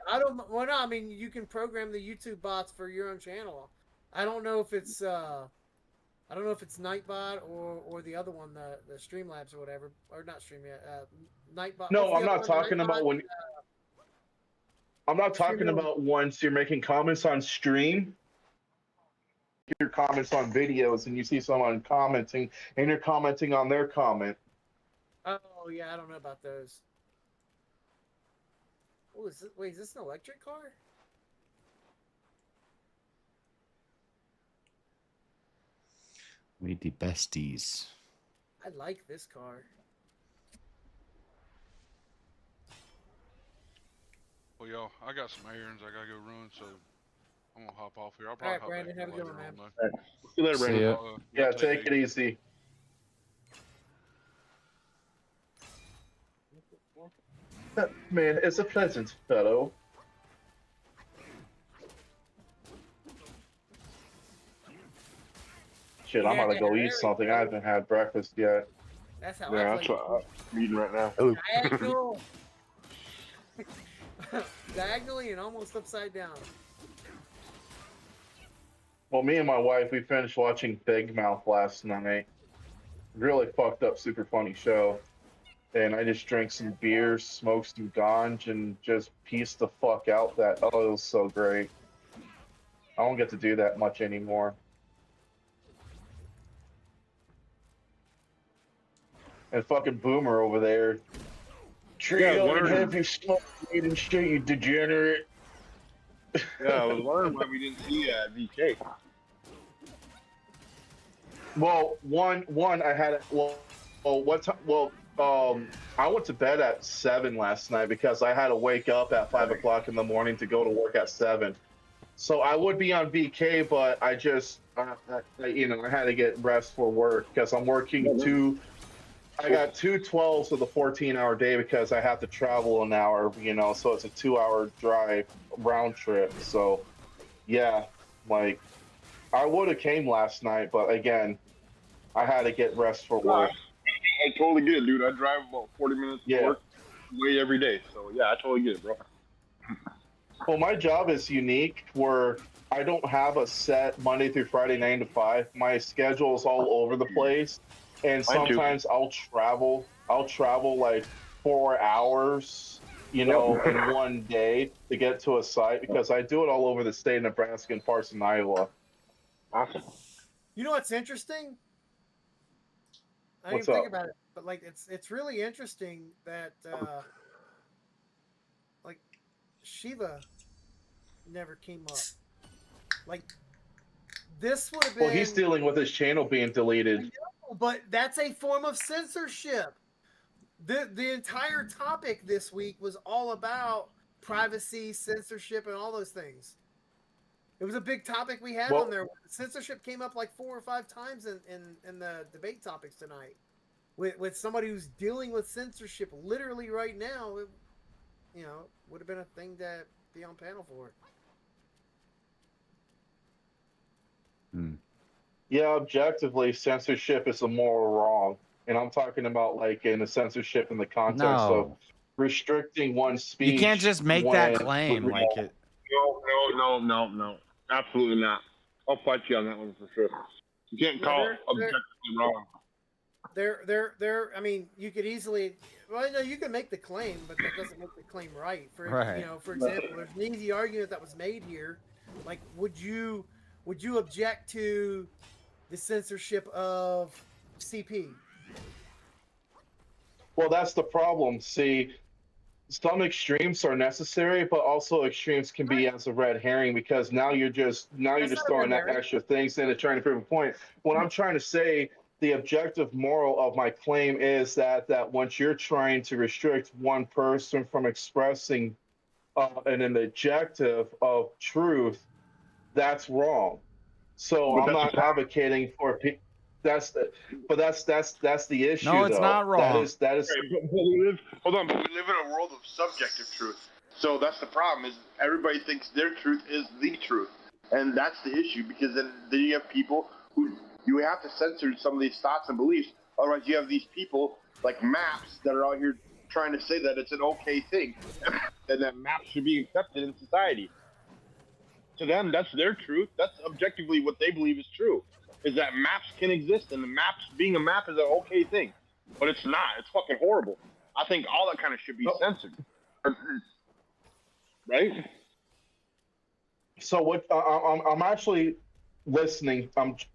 Well, no, I mean, you can program the YouTube bots for your own channel. I don't know if it's Nightbot or the other one, the Streamlabs or whatever, or not Streamlabs, Nightbot. No, I'm not talking about when. I'm not talking about once you're making comments on stream. Your comments on videos, and you see someone commenting, and you're commenting on their comment. Oh yeah, I don't know about those. Oh, wait, is this an electric car? We the besties. I like this car. Well, y'all, I got some errands I gotta go run, so I'm gonna hop off here. I'll probably hop Brandon, back have a good later one, on, man. though. See you later, Brandon. Yeah, take it easy. That man is a pleasant fellow. Shit, I'm gonna go eat something. I haven't had breakfast yet. That's how Yeah, I that's play. what I'm eating right now. Oh, Diagonal. Diagonally and almost upside down. Well, me and my wife, we finished watching Big Mouth last night. Really fucked up, super funny show. And I just drank some beer, smoked some ganj, and just pieced the fuck out that. Oh, it was so great. I don't get to do that much anymore. And fucking Boomer over there. Trio and heavy smoke weed and shit, you degenerate. Yeah, I was wondering why we didn't see VK. Well, one, I had what time? Well, I went to bed at 7 last night because I had to wake up at 5 o'clock in the morning to go to work at 7. So I would be on VK, but I just, I had to get rest for work because I'm working I got 2 12s of the 14-hour day because I have to travel an hour, so it's a 2-hour drive round trip. So, yeah, like, I would have came last night, but again, I had to get rest for work. I totally get it, dude. I drive about 40 minutes to work way every day. So, yeah, I totally get it, bro. Well, my job is unique where I don't have a set Monday through Friday 9 to 5. My schedule is all over the place. And sometimes I'll travel like 4 hours, in one day to get to a site because I do it all over the state of Nebraska and parts of Iowa. Awesome. You know what's interesting? I didn't What's even think up? about it, but like it's really interesting that like Shiva never came up. Like this would have been. Well, he's dealing with his channel being deleted. I know, but that's a form of censorship. The entire topic this week was all about privacy, censorship, and all those things. It was a big topic we had on there. Censorship came up like 4 or 5 times in the debate topics tonight. With somebody who's dealing with censorship literally right now, it, would have been a thing to be on panel for. Yeah, objectively, censorship is a moral wrong. And I'm talking about like in the censorship in the context of restricting one's speech. You can't just make that claim like it. No. Absolutely not. I'll fight you on that one for sure. You can't call it objectively wrong. I mean, you could easily, you can make the claim, but that doesn't make the claim right. For example, there's an easy argument that was made here. Like, would you object to the censorship of CP? Well, that's the problem. See, some extremes are necessary, but also extremes can be as a red herring because now you're just throwing that extra things in and trying to prove a point. What I'm trying to say, the objective moral of my claim is that once you're trying to restrict one person from expressing an objective of truth, that's wrong. So I'm not advocating for that's the issue. No, it's not wrong. That is. Hold on, but we live in a world of subjective truth. So that's the problem. Is everybody thinks their truth is the truth, and that's the issue because then you have people who you have to censor some of these thoughts and beliefs. Otherwise, you have these people like Maps that are out here trying to say that it's an okay thing, and that Maps should be accepted in society. To them, that's their truth. That's objectively what they believe is true. Is that maps can exist, and the maps being a map is an okay thing, but it's not. It's fucking horrible. I think all that kind of should be censored, right? So what? I'm actually listening.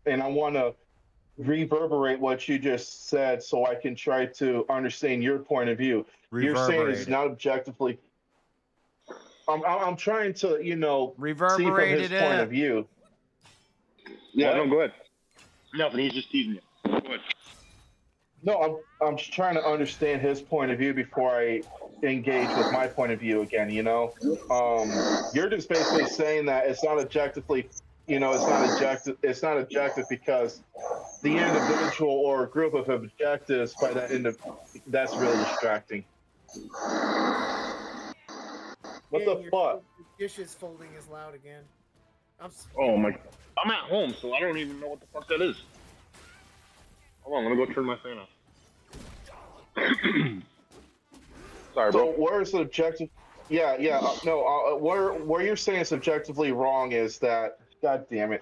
And I want to reverberate what you just said, so I can try to understand your point of view. You're saying it's not objectively. I'm trying to, see from his point of view. Yeah, no, go ahead. Nothing. He's just teasing you. Go ahead. No, I'm just trying to understand his point of view before I engage with my point of view again. You're just basically saying that it's not objectively, it's not objective because the individual or group of objectives by that that's really distracting. What the fuck? Dishes folding is loud again. Oh my! I'm at home, so I don't even know what the fuck that is. Hold on, let me go turn my fan off. Sorry, So bro. where is objective? Yeah, yeah. No, where you're saying it's objectively wrong is that. God damn it.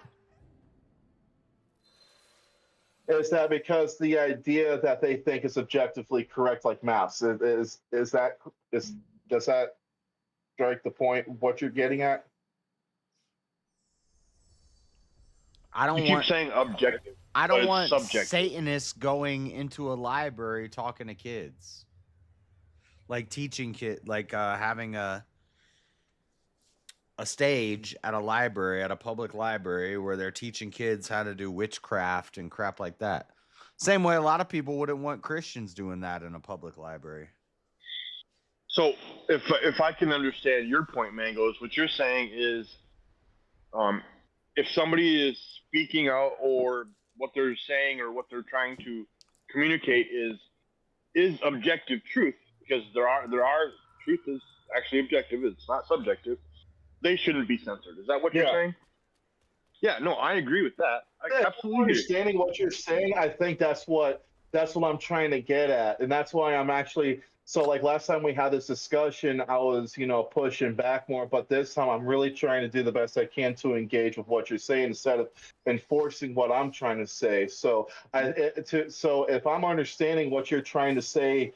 Is that because the idea that they think is objectively correct, like maps, does that strike the point of what you're getting at? I don't You keep want saying objective. I but don't it's want subjective. Satanists going into a library talking to kids. Like teaching having a stage at a library, at a public library, where they're teaching kids how to do witchcraft and crap like that. Same way a lot of people wouldn't want Christians doing that in a public library. So if I can understand your point, Mangoes, what you're saying is, if somebody is speaking out or what they're saying or what they're trying to communicate is objective truth, because there are truth is actually objective, it's not subjective. They shouldn't be censored. Is that what you're saying? Yeah, no, I agree with that. I absolutely understanding what you're saying. I think that's what I'm trying to get at, and that's why I'm actually. So, like last time we had this discussion, I was, pushing back more, but this time I'm really trying to do the best I can to engage with what you're saying instead of enforcing what I'm trying to say. So, so if I'm understanding what you're trying to say,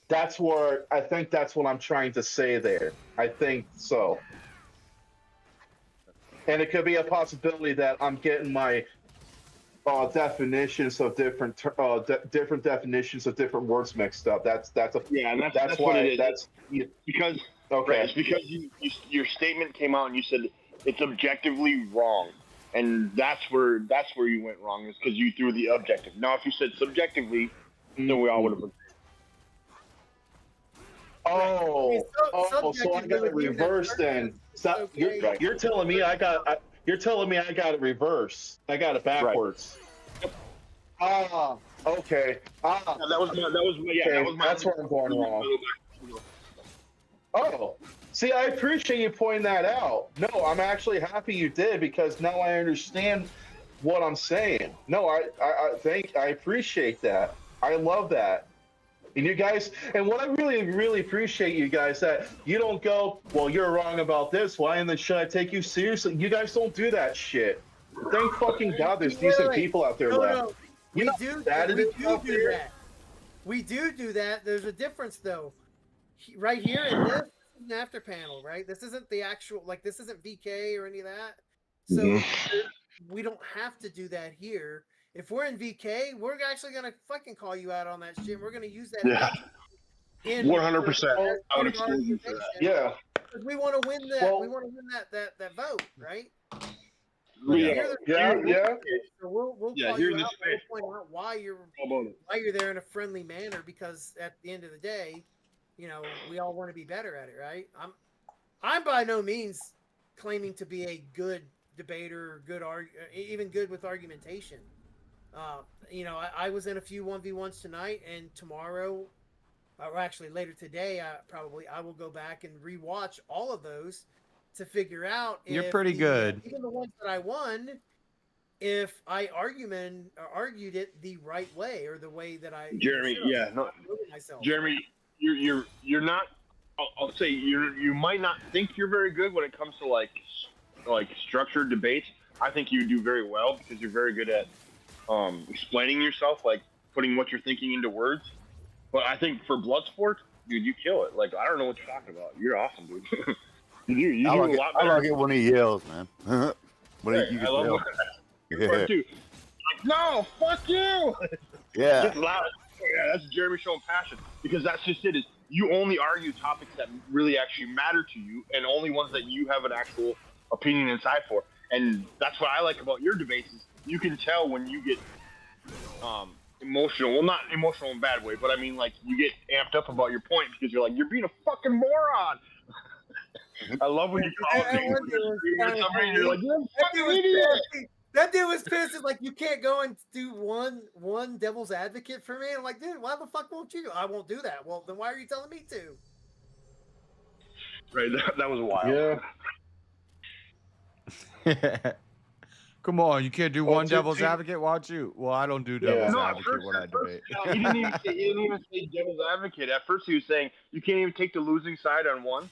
that's what I'm trying to say there. I think so. And it could be a possibility that I'm getting my definitions of different definitions of different words mixed up. That's why what it is. That's because okay. Right, it's because your statement came out and you said it's objectively wrong, and that's where you went wrong, is because you threw the objective. Now, if you said subjectively, then we all would have agreed. So I got it reversed then. Stop. You're telling me I got it reversed. I got it backwards. Right. Okay. That's where I'm going wrong. Oh, see, I appreciate you pointing that out. No, I'm actually happy you did, because now I understand what I'm saying. No, I appreciate that. I love that. And you guys, and what I really, really appreciate, you guys, that you don't go, well, you're wrong about this. Why in the should I take you seriously? You guys don't do that shit. Thank fucking God there's decent people out there left. No. We do do that. We do that. There's a difference, though. Right here in this is an after panel, right? This isn't the actual, this isn't VK or any of that. So we don't have to do that here. If we're in VK, we're actually gonna fucking call you out on that shit. We're gonna use that. Yeah. 100%. I would exclude you for that. Yeah. Because we want to win that. We want to win that vote, right? Yeah. So we'll call you out. We'll point out why you're there in a friendly manner, because at the end of the day, we all want to be better at it, right? I'm by no means claiming to be a good debater, even good with argumentation. I was in a few 1v1s tonight, and tomorrow, or actually later today, I will go back and rewatch all of those to figure out you're pretty good. Even the ones that I won, if I argued it the right way, or the way that I Jeremy, Jeremy, you're not. I'll say you might not think you're very good when it comes to like structured debates. I think you do very well, because you're very good at explaining yourself, like putting what you're thinking into words. But I think for Bloodsport, dude, you kill it. Like, I don't know what you're talking about. You're awesome, dude. you do a lot better. I like it when he yells, man. I love it. Like, no, fuck you. Yeah. Just loud. Yeah, that's Jeremy showing passion, because that's just it. Is you only argue topics that really actually matter to you, and only ones that you have an actual opinion inside for. And that's what I like about your debates, is you can tell when you get emotional. Well, not emotional in a bad way, but I mean, like, you get amped up about your point, because you're like, you're being a fucking moron. I love when you call me. You're like, you're a fucking idiot. That dude was pissed. It's like, you can't go and do one devil's advocate for me. I'm like, dude, why the fuck won't you? I won't do that. Well, then why are you telling me to? Right, that was wild. Yeah. Come on, you can't do Well, one devil's to- advocate, watch you. Well, I don't do Yeah. devil's No, advocate when I debate. he didn't even say devil's advocate. At first, he was saying you can't even take the losing side on one.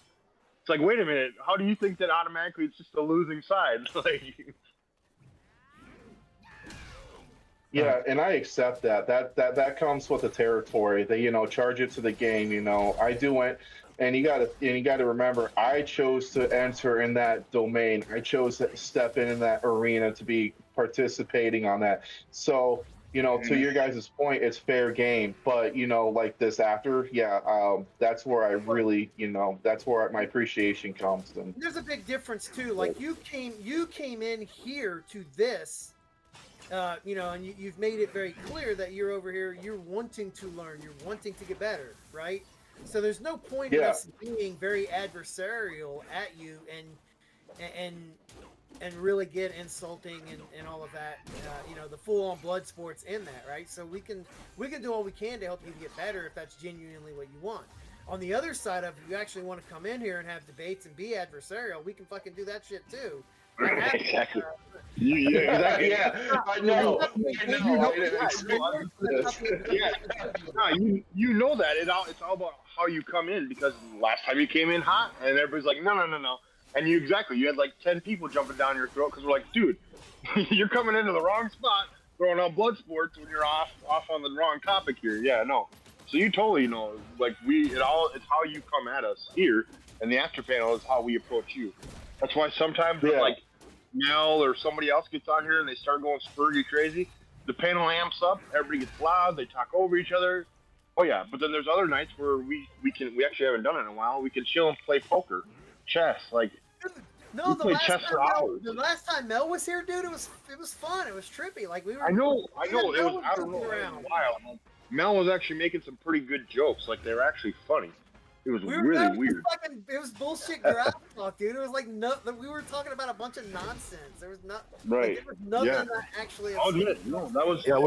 It's like, wait a minute, how do you think that automatically it's just the losing side? Like, Yeah, and I accept that. That comes with the territory. They, charge it to the game. I do it, and you gotta remember, I chose to enter in that domain. I chose to step in that arena to be participating on that. So, to your guys' point, it's fair game. But like this after, that's where I really, that's where my appreciation comes. And There's a big difference too. Like you came in here to this, and you've made it very clear that you're over here. You're wanting to learn. You're wanting to get better, right? So there's no point in us being very adversarial at you and really get insulting and all of that. The full-on blood sports in that, right? So we can do all we can to help you get better if that's genuinely what you want. On the other side of it, if you actually want to come in here and have debates and be adversaarial, we can fucking do that shit too. exactly. Exactly. Yeah, I know. You know that it's all about how you come in, because last time you came in hot and everybody's like no, and you had like 10 people jumping down your throat because we're like, dude, you're coming into the wrong spot throwing out blood sports when you're off on the wrong topic here. Yeah, no. So you totally know, like it's how you come at us here, and the after panel is how we approach you. That's why sometimes when, like Mel or somebody else gets on here and they start going spurgy crazy, the panel amps up, everybody gets loud, they talk over each other. Oh yeah, but then there's other nights where we actually haven't done it in a while. We can chill and play poker, chess, like. No, the last time Mel was here, dude, it was fun. It was trippy. Like we were. I know. It was, I don't know, it was wild. Mel was actually making some pretty good jokes. Like they were actually funny. It was really weird. It was bullshit garage talk, dude. It was like we were talking about a bunch of nonsense. There was not right. There was nothing that actually. Oh yeah, no, that was. Yeah,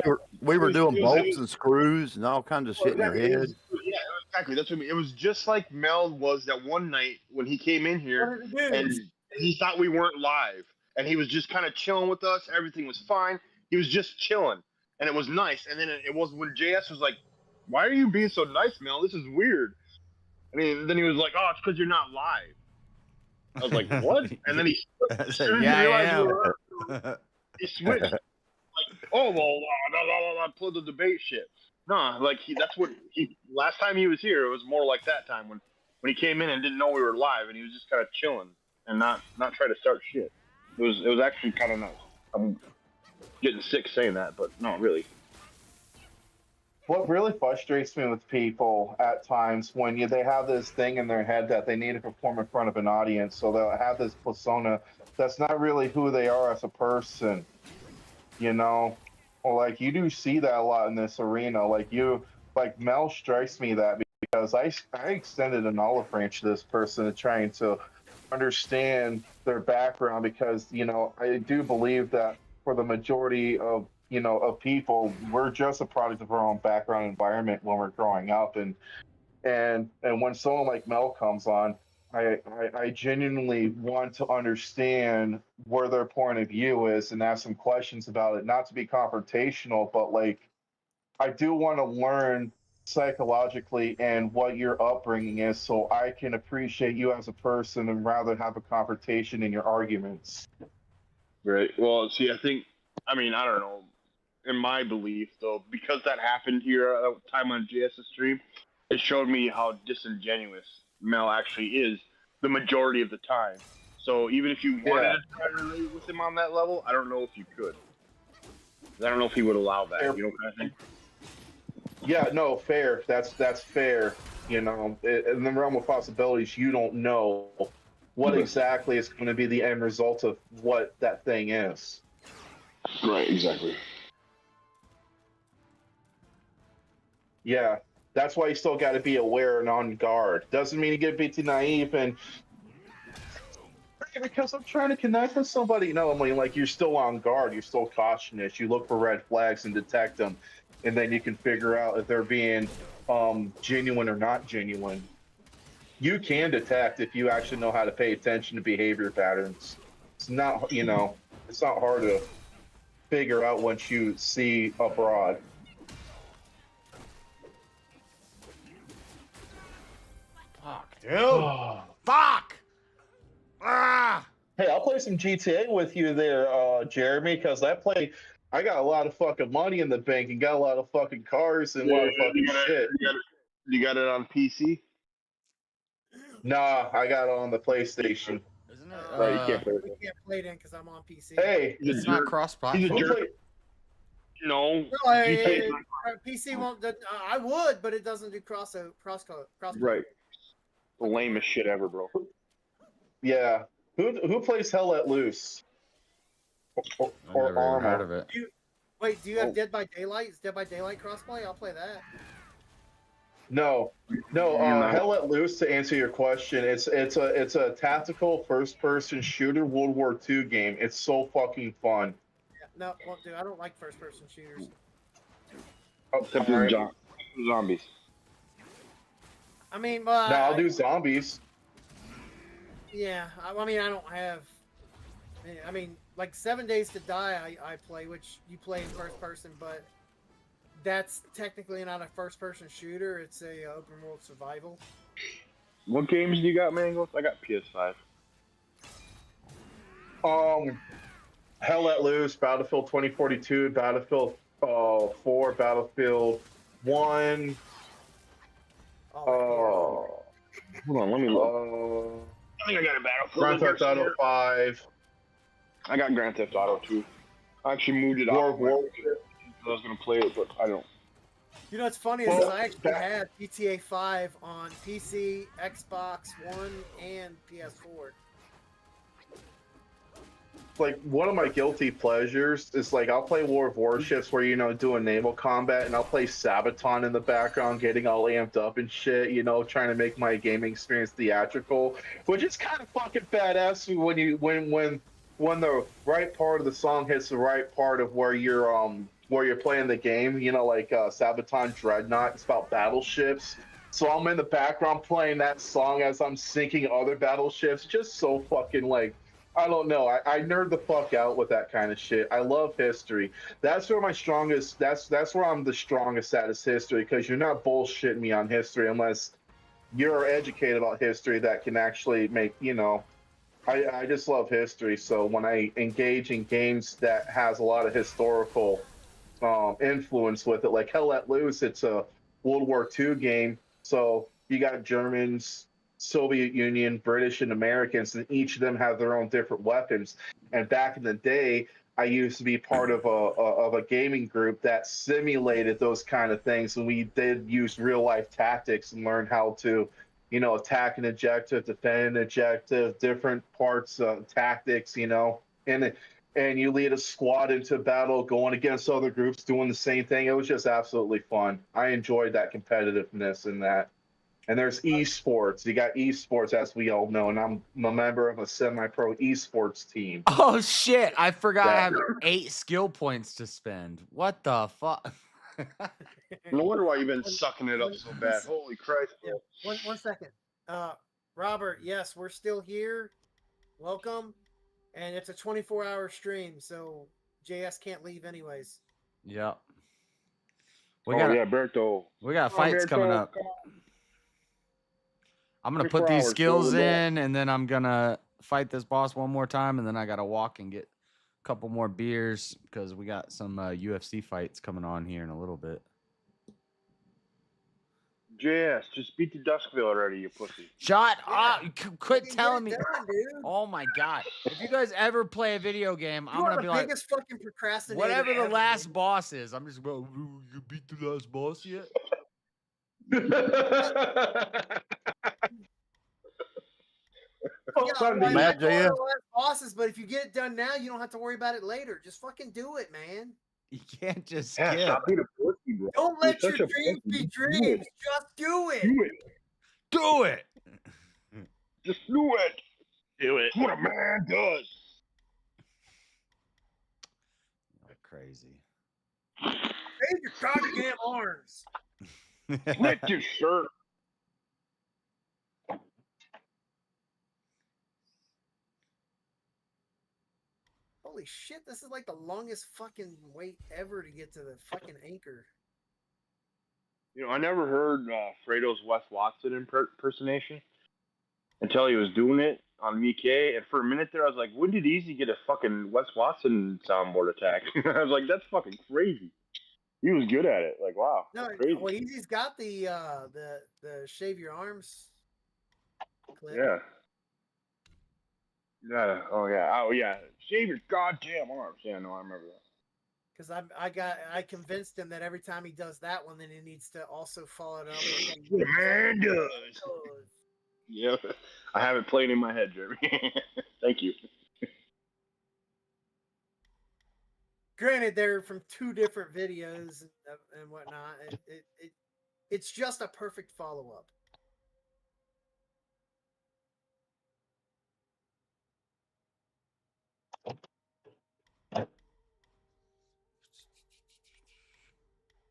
we were doing bolts and screws and all kinds of shit in your head. Yeah, exactly. That's what I mean. It was just like Mel was that one night when he came in here and he thought we weren't live, and he was just kind of chilling with us. Everything was fine. He was just chilling, and it was nice. And then it was when JS was like, "Why are you being so nice, Mel? This is weird." And then he was like, "Oh, it's because you're not live." I was like, "What?" And then he he switched. Like, "Oh well, pull the debate shit." No, like that's what last time he was here. It was more like that time when he came in and didn't know we were live, and he was just kind of chilling and not trying to start shit. It was actually kind of nice. I'm getting sick saying that, but not really. What really frustrates me with people at times when they have this thing in their head that they need to perform in front of an audience, so they'll have this persona that's not really who they are as a person, Or like you do see that a lot in this arena. Like Mel strikes me that because I extended an olive branch to this person trying to understand their background because, I do believe that for the majority of people, we're just a product of our own background environment when we're growing up, and when someone like Mel comes on, I genuinely want to understand where their point of view is and ask some questions about it, not to be confrontational, but like I do want to learn psychologically and what your upbringing is so I can appreciate you as a person and rather have a confrontation in your arguments. Right. Well, see, I don't know. In my belief, though, because that happened here at a time on JS's stream, it showed me how disingenuous Mel actually is the majority of the time. So even if you wanted to try to relate with him on that level, I don't know if you could. I don't know if he would allow that. You know what I think? Yeah, no, fair. That's fair. In the realm of possibilities, you don't know what exactly is going to be the end result of what that thing is. Right, exactly. Yeah, that's why you still got to be aware and on guard. Doesn't mean you get a bit too naive and because I'm trying to connect with somebody. No, I mean, like you're still on guard. You're still cautious. You look for red flags and detect them, and then you can figure out if they're being genuine or not genuine. You can detect if you actually know how to pay attention to behavior patterns. It's not, It's not hard to figure out once you see abroad. Fuck, dude. Fuck. Ah. Hey, I'll play some GTA with you there, Jeremy, because I got a lot of fucking money in the bank and got a lot of fucking cars and a lot of fucking shit. You got it on PC? Nah, I got it on the PlayStation. Isn't it? Right, you can't play We can't play it in because I'm on PC. Hey, It's not cross-platform. No. PC won't. I would, but it doesn't do cross. Right. The lamest shit ever, bro. Yeah. Who plays Hell Let Loose? I've never even heard of it. Wait, do you have Dead by Daylight? Is Dead by Daylight crossplay? I'll play that. No. Hell Let Loose. To answer your question, it's a tactical first-person shooter World War II game. It's so fucking fun. Yeah, no, won't do. I don't like first-person shooters. Except for zombies. I mean, no, I'll do zombies. Yeah, I mean, I don't have. I mean, like 7 Days to Die, I play, which you play in first person, but that's technically not a first-person shooter. It's a open world survival. What games do you got, Mangos? I got PS5. Hell Let Loose, Battlefield 2042, Battlefield 4, Battlefield 1. Hold on, let me look. I think I got a Battlefield. Grand Theft Auto 5. I got Grand Theft Auto 2. I actually moved it off. I was gonna play it, but I don't. You know what's funny is I actually had GTA 5 on PC, Xbox One, and PS4. Like, one of my guilty pleasures is, like, I'll play War of Warships where, doing naval combat, and I'll play Sabaton in the background, getting all amped up and shit, trying to make my gaming experience theatrical, which is kind of fucking badass when the right part of the song hits the right part of where you're playing the game, like Sabaton Dreadnought. It's about battleships. So I'm in the background playing that song as I'm sinking other battleships. Just so fucking, like, I don't know. I nerd the fuck out with that kind of shit. I love history. That's where that's where I'm the strongest at, is history, because you're not bullshitting me on history unless you're educated about history that can actually make, I just love history. So when I engage in games that has a lot of historical influence with it, like Hell Let Loose, it's a World War II game. So you got Germans, Soviet Union, British, and Americans, and each of them have their own different weapons. And back in the day, I used to be part of a gaming group that simulated those kind of things, and we did use real life tactics and learn how to, attack an objective, defend an objective, different parts, tactics, and you lead a squad into battle, going against other groups, doing the same thing. It was just absolutely fun. I enjoyed that competitiveness in that. And there's esports. You got esports, as we all know, and I'm a member of a semi-pro esports team. Oh shit! I forgot I have 8 skill points to spend. What the fuck? No wonder why you've been sucking it up so bad. Holy Christ! Yeah. One second. Robert, yes, we're still here. Welcome. And it's a 24-hour stream, so JS can't leave anyways. Yep. Berto. We got fights coming up. I'm gonna put these skills in, and then I'm gonna fight this boss one more time, and then I gotta walk and get a couple more beers because we got some UFC fights coming on here in a little bit. JS, just beat the Duskville already, you pussy. Shut up! Quit telling me. Done, oh my god! If you guys ever play a video game, I'm gonna be like, biggest fucking procrastinator. Whatever the last boss is, I'm just going. You beat the last boss yet? Matt, JS. Bosses, but if you get it done now, you don't have to worry about it later. Just fucking do it, man. You can't just skip. Stop being a pussy, bro. Don't let your dreams be dreams. Just do it. Do it. Just do it. Do it. That's what a man does. You're crazy. Save your goddamn arms. Lift your shirt. holy shit, this is like the longest fucking wait ever to get to the fucking anchor. I never heard Fredo's Wes Watson impersonation until he was doing it on VK. And for a minute there, I was like, when did Easy get a fucking Wes Watson soundboard attack? I was like, that's fucking crazy. He was good at it. Like, wow, No, crazy. well, Easy's got the shave your arms clip. Yeah. Yeah. Oh yeah. Oh yeah. Shave your goddamn arms. Yeah. No, I remember that. Because I convinced him that every time he does that one, then he needs to also follow it up with The man does. Yeah. I have it playing in my head, Jeremy. Thank you. Granted, they're from two different videos and whatnot. It's just a perfect follow up.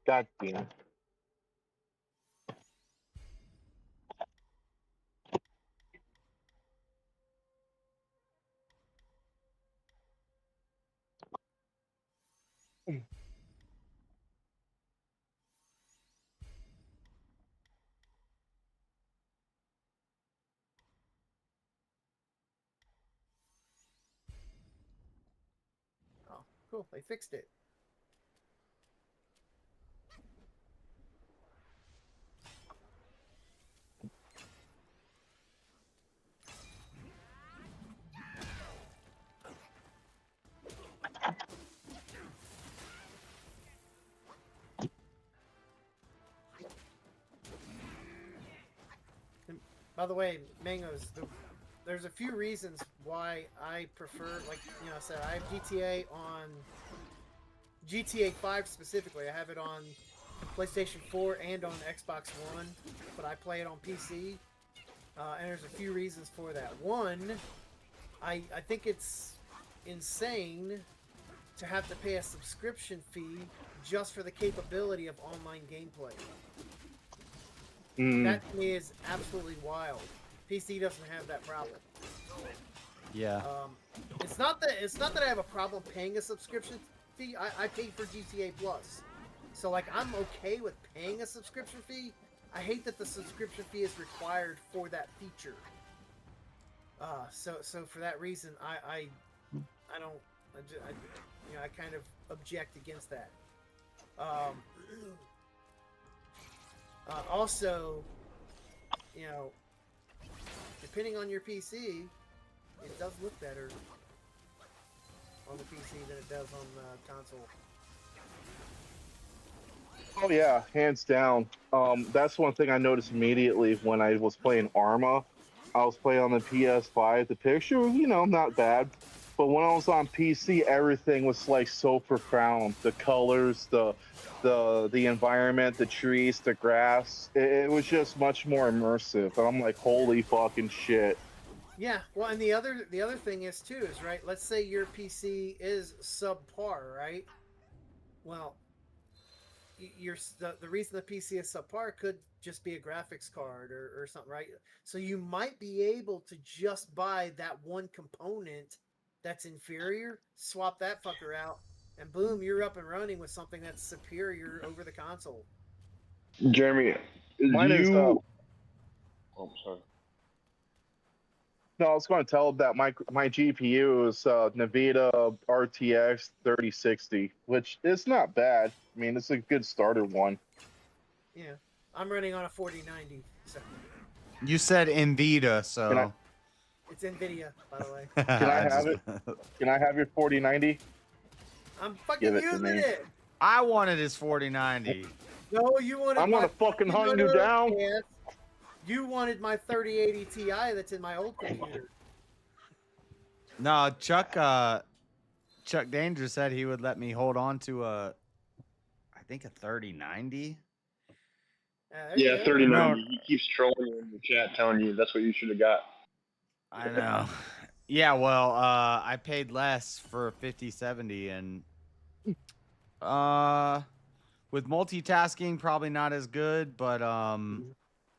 God damn. Oh, cool. They fixed it. By the way, Mangoes, there's a few reasons why I prefer, like, I said, I have GTA on GTA 5 specifically. I have it on PlayStation 4 and on Xbox One, but I play it on PC. And there's a few reasons for that. One, I think it's insane to have to pay a subscription fee just for the capability of online gameplay. That to me is absolutely wild. PC doesn't have that problem. Yeah. It's not that I have a problem paying a subscription fee. I pay for GTA Plus, so like I'm okay with paying a subscription fee. I hate that the subscription fee is required for that feature. So for that reason, I kind of object against that. Also, depending on your PC, it does look better on the PC than it does on the console. Oh yeah, hands down. That's one thing I noticed immediately when I was playing Arma. I was playing on the PS5. The picture was, not bad, but when I was on PC, everything was like so profound. The colors, the environment, the trees, the grass. It was just much more immersive. And I'm like, holy fucking shit. Yeah, well, and the other thing is too is, right, let's say your PC is subpar, right? Well, the reason the PC is subpar could just be a graphics card or something, right? So you might be able to just buy that one component that's inferior, swap that fucker out, and boom, you're up and running with something that's superior over the console. Jeremy, Mine is oh, sorry. No, I was going to tell that my GPU is NVIDIA RTX 3060, which is not bad. I mean, it's a good starter one. Yeah, I'm running on a 4090. So. You said Nvidia, so it's Nvidia, by the way. Can I have it? Can I have your 4090? I'm fucking using it. I wanted his 4090. No, you wanted. I'm gonna fucking hunt you down. You wanted my 3080 Ti that's in my old computer. No, Chuck Danger said he would let me hold on to I think a 3090. Yeah, 3090. He keeps trolling you in the chat, telling you that's what you should have got. I know. Yeah, well, I paid less for a 5070, and with multitasking, probably not as good, but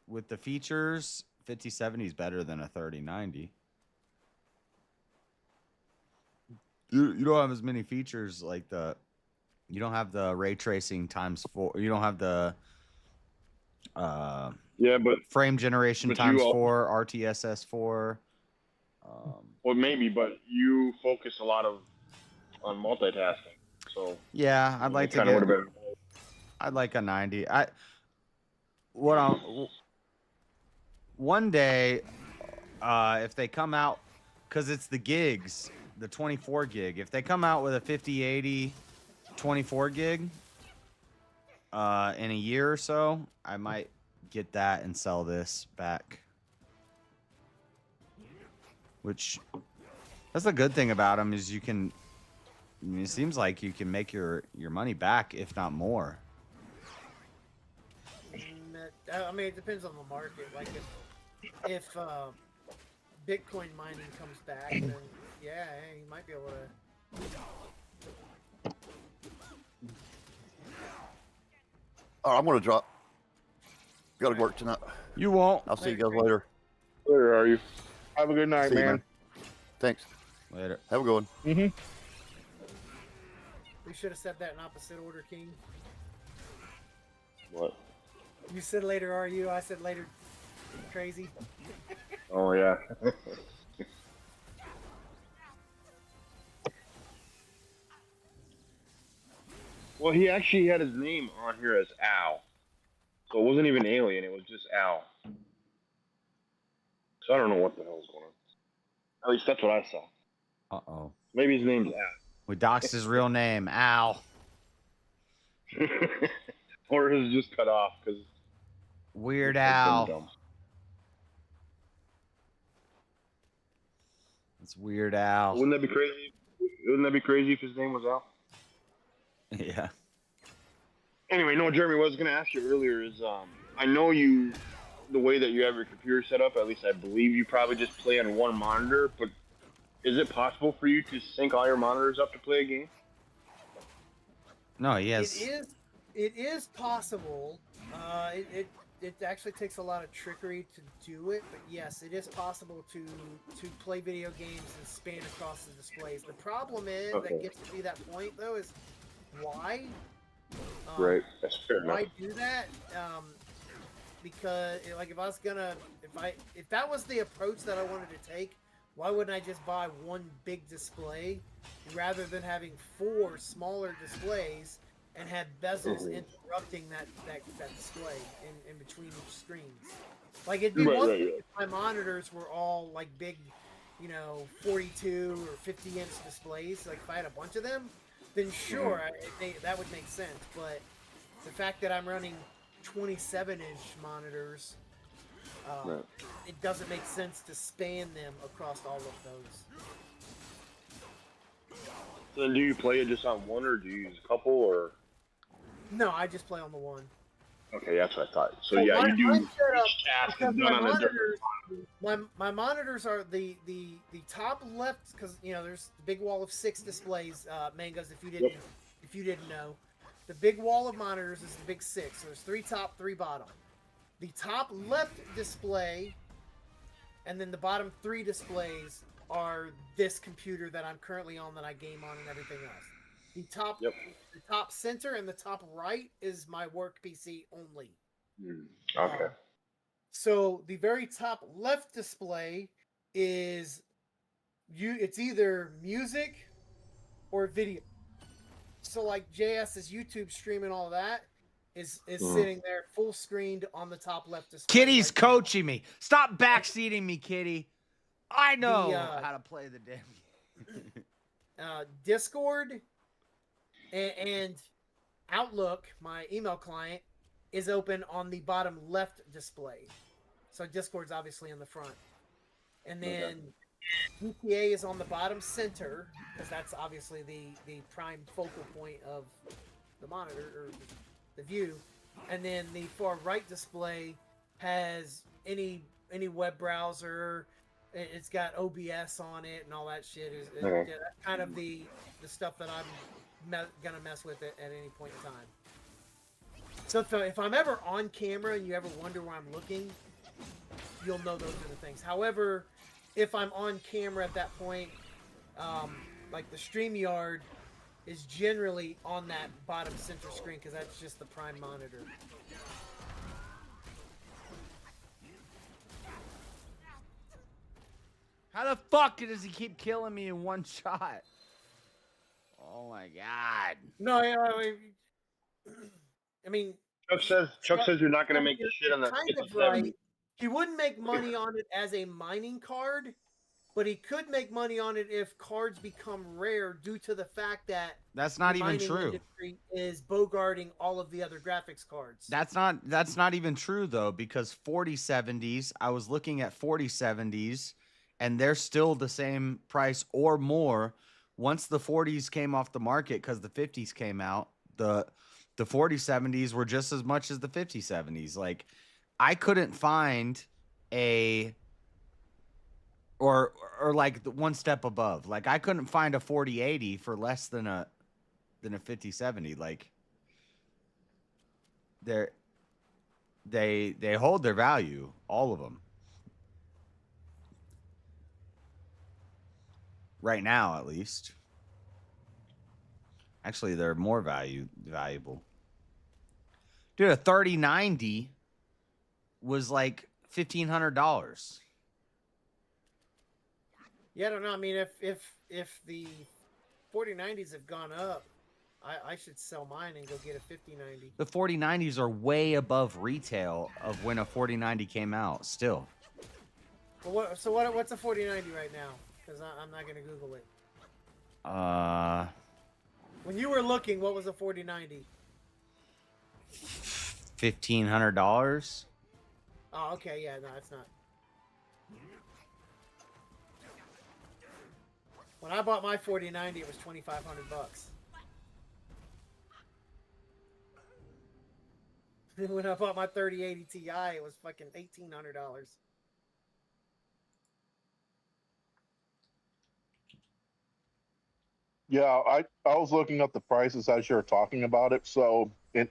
with the features, 5070 is better than a 3090. You don't have as many features like you don't have the ray tracing ×4. You don't have the Yeah, but frame generation but you ×4, RTSS4. well, maybe, but you focus a lot on multitasking. So Yeah, I'd like to kind of get. would have been. I'd like a 90. One day, if they come out, because it's the gigs, the 24 gig. If they come out with a 5080 24 gig in a year or so, I might get that and sell this back. Which, that's the good thing about them is you can. I mean, it seems like you can make your money back, if not more. I mean, it depends on the market. Like if Bitcoin mining comes back, then yeah, you might be able to. Oh, I'm gonna drop. Got to work tonight. You won't. I'll see you guys later. Where are you? Have a good night, See you, man. Thanks. Later. Have a good one. Mm-hmm. We should have said that in opposite order, King. What? You said later, are you? I said later, crazy. Oh yeah. Well, he actually had his name on here as Al, so it wasn't even Alien. It was just Al. So I don't know what the hell's going on. At least that's what I saw. Uh-oh. Maybe his name's Al. We doxed his real name, Al. Or it was just cut off because Weird Al. It's Weird Al. Wouldn't that be crazy? Wouldn't that be crazy if his name was Al? Yeah. Anyway, no, Jeremy, what I was going to ask you earlier is, I know you, the way that you have your computer set up, at least I believe you probably just play on one monitor, but is it possible for you to sync all your monitors up to play a game? No, yes. It is possible. It actually takes a lot of trickery to do it, but yes, it is possible to play video games and span across the displays. The problem is that gets to be that point though is why. Right, that's fair enough. Why do that? Because like if that was the approach that I wanted to take, why wouldn't I just buy one big display rather than having 4 smaller displays and have bezels interrupting that display in between each screens? Like it'd be one thing if my monitors were all like big, 42 or 50 inch displays. Like if I had a bunch of them, then sure, that would make sense. But the fact that I'm running 27 inch monitors, it doesn't make sense to span them across all of those. So then do you play it just on one, or do you use a couple, or? No, I just play on the one. Okay, that's what I thought. So yeah, you do each task is done on a different monitor. My monitors are the top left, because there's the big wall of 6 displays, Mangoes. If you didn't know, the big wall of monitors is the big 6. So there's 3 top, 3 bottom. The top left display, and then the bottom 3 displays are this computer that I'm currently on, that I game on, and everything else. The top center and the top right is my work PC only. Okay. So the very top left display is it's either music or video. So like JS's YouTube stream and all that is sitting there full screened on the top left display. Kitty's coaching me. Stop backseating me, Kitty. I know how to play the damn game. Discord and Outlook, my email client, is open on the bottom left display. So Discord's obviously in the front. And then GTA is on the bottom center, because that's obviously the prime focal point of the monitor, or the view. And then the far right display has any web browser. It's got OBS on it and all that shit. That's kind of the stuff that I'm gonna mess with it at any point in time. So if I'm ever on camera and you ever wonder where I'm looking, you'll know those are the things. However, if I'm on camera at that point, like the StreamYard is generally on that bottom center screen because that's just the prime monitor. How the fuck does he keep killing me in one shot? Oh my god. No, I mean, Chuck says you're not going to make you're shit on that kind of 57. right. He wouldn't make money on it as a mining card, but he could make money on it if cards become rare due to the fact that that's not the even mining true. industry is bogarting all of the other graphics cards. That's not even true though, because 4070s, I was looking at 4070s and they're still the same price or more. Once the 40s came off the market because the 50s came out, the 4070s were just as much as the 5070s. Like, I couldn't find or like the one step above. Like, I couldn't find a 4080 for less than a 5070. Like, they hold their value, all of them. Right now, at least. Actually, they're more valuable. Dude, a 3090 was like $1,500. Yeah, I don't know. I mean, if the 4090s have gone up, I should sell mine and go get a 5090. The 4090s are way above retail of when a 4090 came out. Still. Well, what's a 4090 right now? Because I'm not gonna Google it. When you were looking, what was a 4090? $1,500. Oh, okay, yeah, no, it's not. When I bought my 4090, it was $2,500. When I bought my 3080 Ti, it was fucking $1,800. Yeah, I was looking up the prices as you were talking about it. So in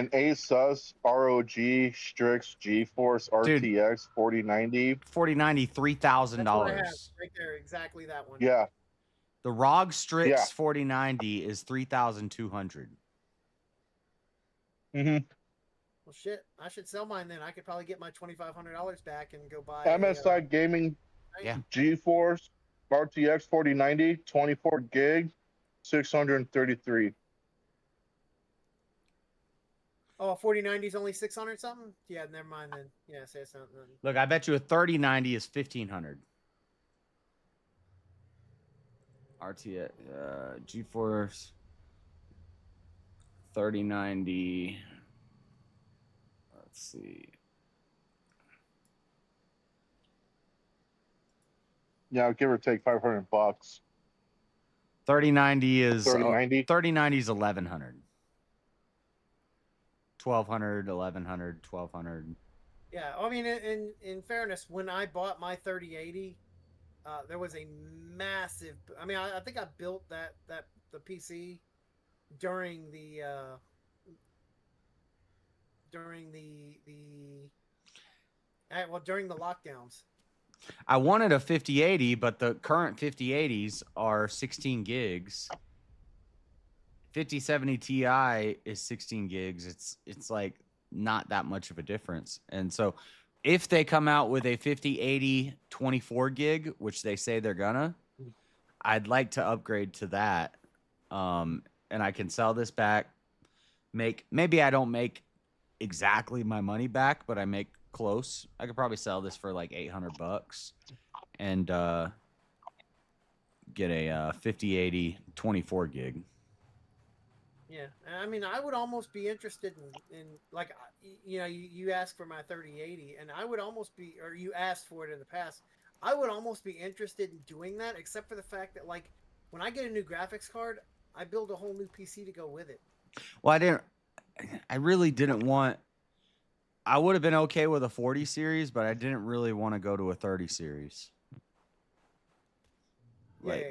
Asus ROG Strix GeForce RTX 4090. 4090, $3,000. Right there, exactly that one. Yeah. The ROG Strix 4090 is $3,200. Mm-hmm. Well, shit, I should sell mine then. I could probably get my $2,500 back and go buy MSI Gaming GeForce RTX 4090, 24 gig, 633. Oh, 4090 is only 600 something? Yeah, never mind then. Yeah, say something. Look, I bet you a 3090 is $1,500. RTX GeForce 3090. Let's see. Yeah, give or take $500. 3090 is 3090. 3090 is 1100. 1200, 1100, 1200. Yeah, I mean, in fairness, when I bought my 3080, there was a massive. I mean, I think I built the PC during the during the lockdowns. I wanted a 5080, but the current 5080s are 16 gigs. 5070 Ti is 16 gigs. It's like not that much of a difference. And so if they come out with a 5080 24 gig, which they say they're gonna, I'd like to upgrade to that. And I can sell this back. Maybe I don't make exactly my money back, but I make close. I could probably sell this for like $800 and get a 5080 24 gig. Yeah, I mean, I would almost be interested in like, you know, you asked for my 3080, and I would almost be, or you asked for it in the past. I would almost be interested in doing that, except for the fact that, like, when I get a new graphics card, I build a whole new PC to go with it. Well, I really didn't want. I would have been okay with a 40 series, but I didn't really want to go to a 30 series. Well,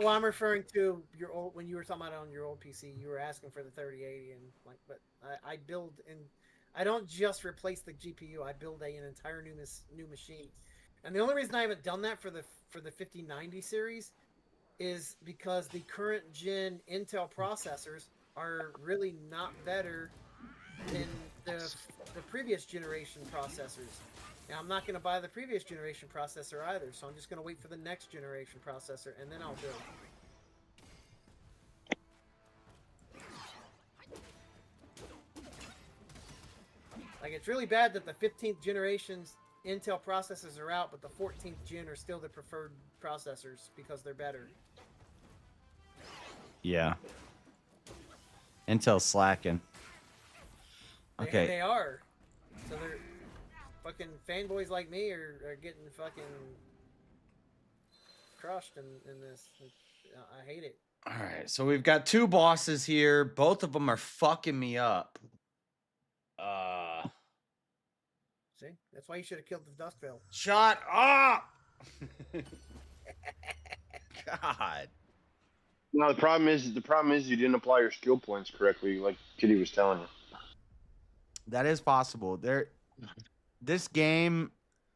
I'm referring to your old, when you were talking about on your old PC, you were asking for the 3080, and like, but I build, and I don't just replace the GPU. I build an entire new machine. And the only reason I haven't done that for the 5090 series is because the current gen Intel processors are really not better than the previous generation processors. Now, I'm not going to buy the previous generation processor either, so I'm just going to wait for the next generation processor, and then I'll build. Like, it's really bad that the 15th generation's Intel processors are out, but the 14th gen are still the preferred processors because they're better. Yeah. Intel's slacking. Okay. They are. So they're fucking fanboys like me are getting fucking crushed in this. I hate it. All right. So we've got 2 bosses here. Both of them are fucking me up. See? That's why you should have killed the Duskville. Shut up! God. No, the problem is you didn't apply your skill points correctly, like Kitty was telling you. That is possible. This game,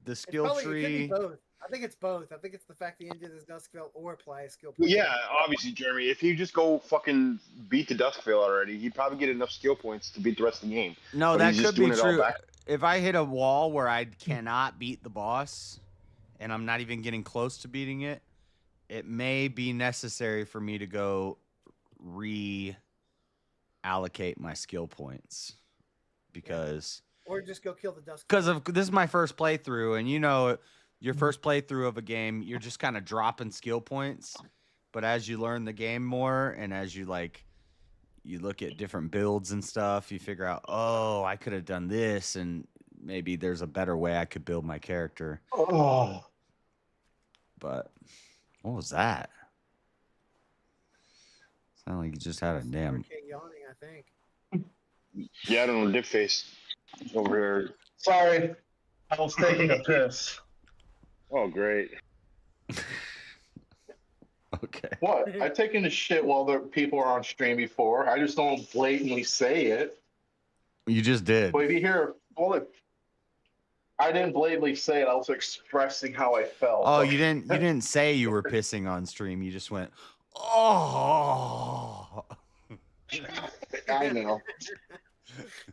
the skill tree. It could be both. I think it's both. I think it's the fact that you did this Duskville or apply a skill point. Well, yeah, obviously, Jeremy. If you just go fucking beat the Duskville already, you'd probably get enough skill points to beat the rest of the game. No, But that he's just could be doing it all true. back. If I hit a wall where I cannot beat the boss, and I'm not even getting close to beating it, it may be necessary for me to go reallocate my skill points. Because... Or just go kill the Duskville. Because this is my first playthrough, and you know, your first playthrough of a game, you're just kind of dropping skill points. But as you learn the game more, and as you you look at different builds and stuff, you figure out, oh, I could have done this, and maybe there's a better way I could build my character. Oh. But what was that? Sounded like you just had a damn. Yawning, I think. Yeah, I don't know, Dipface over here. Sorry, I was taking a piss. Oh, great. Okay. What? I've taken a shit while the people are on stream before. I just don't blatantly say it. You just did. But if you hear, I didn't blatantly say it. I was expressing how I felt. Oh, you didn't say you were pissing on stream. You just went, oh. I know.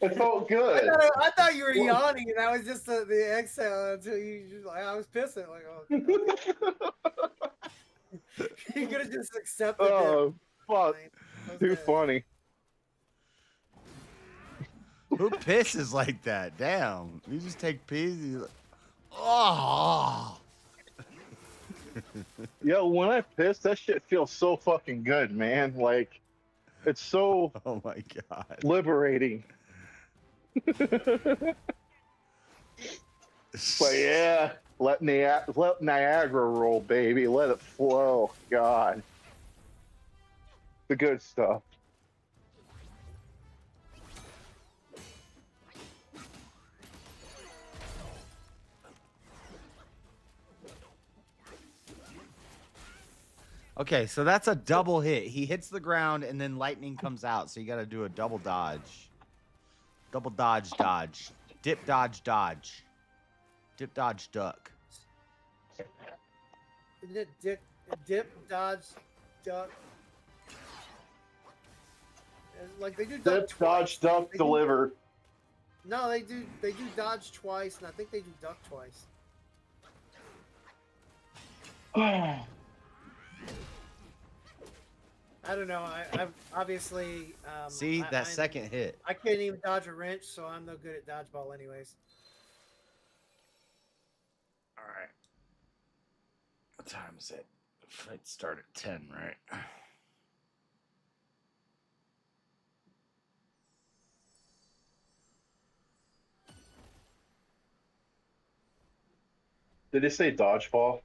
It felt good. I thought you were yawning, and that was just the exhale until you just I was pissing. Like, oh, you could have just accepted it. Oh, fuck. Too funny. Who pisses like that? Damn. You just take piss. Oh. Yo, when I piss, that shit feels so fucking good, man. Like, it's so Oh my God. liberating. But yeah, let Niagara roll, baby. Let it flow. God. The good stuff. Okay, so that's a double hit. He hits the ground and then lightning comes out. So you got to do a double dodge. Double dodge, dodge. Dip, dodge, dodge. Dip, dodge, duck. Isn't it dip, dodge, duck? Like they do duck Dip, twice. dodge, duck, deliver. No, they do dodge twice, and I think they do duck twice. I don't know. I've obviously. See, that second hit. I can't even dodge a wrench, so I'm no good at dodgeball, anyways. All right. What time is it? Fight start at 10, right? Did they say dodgeball?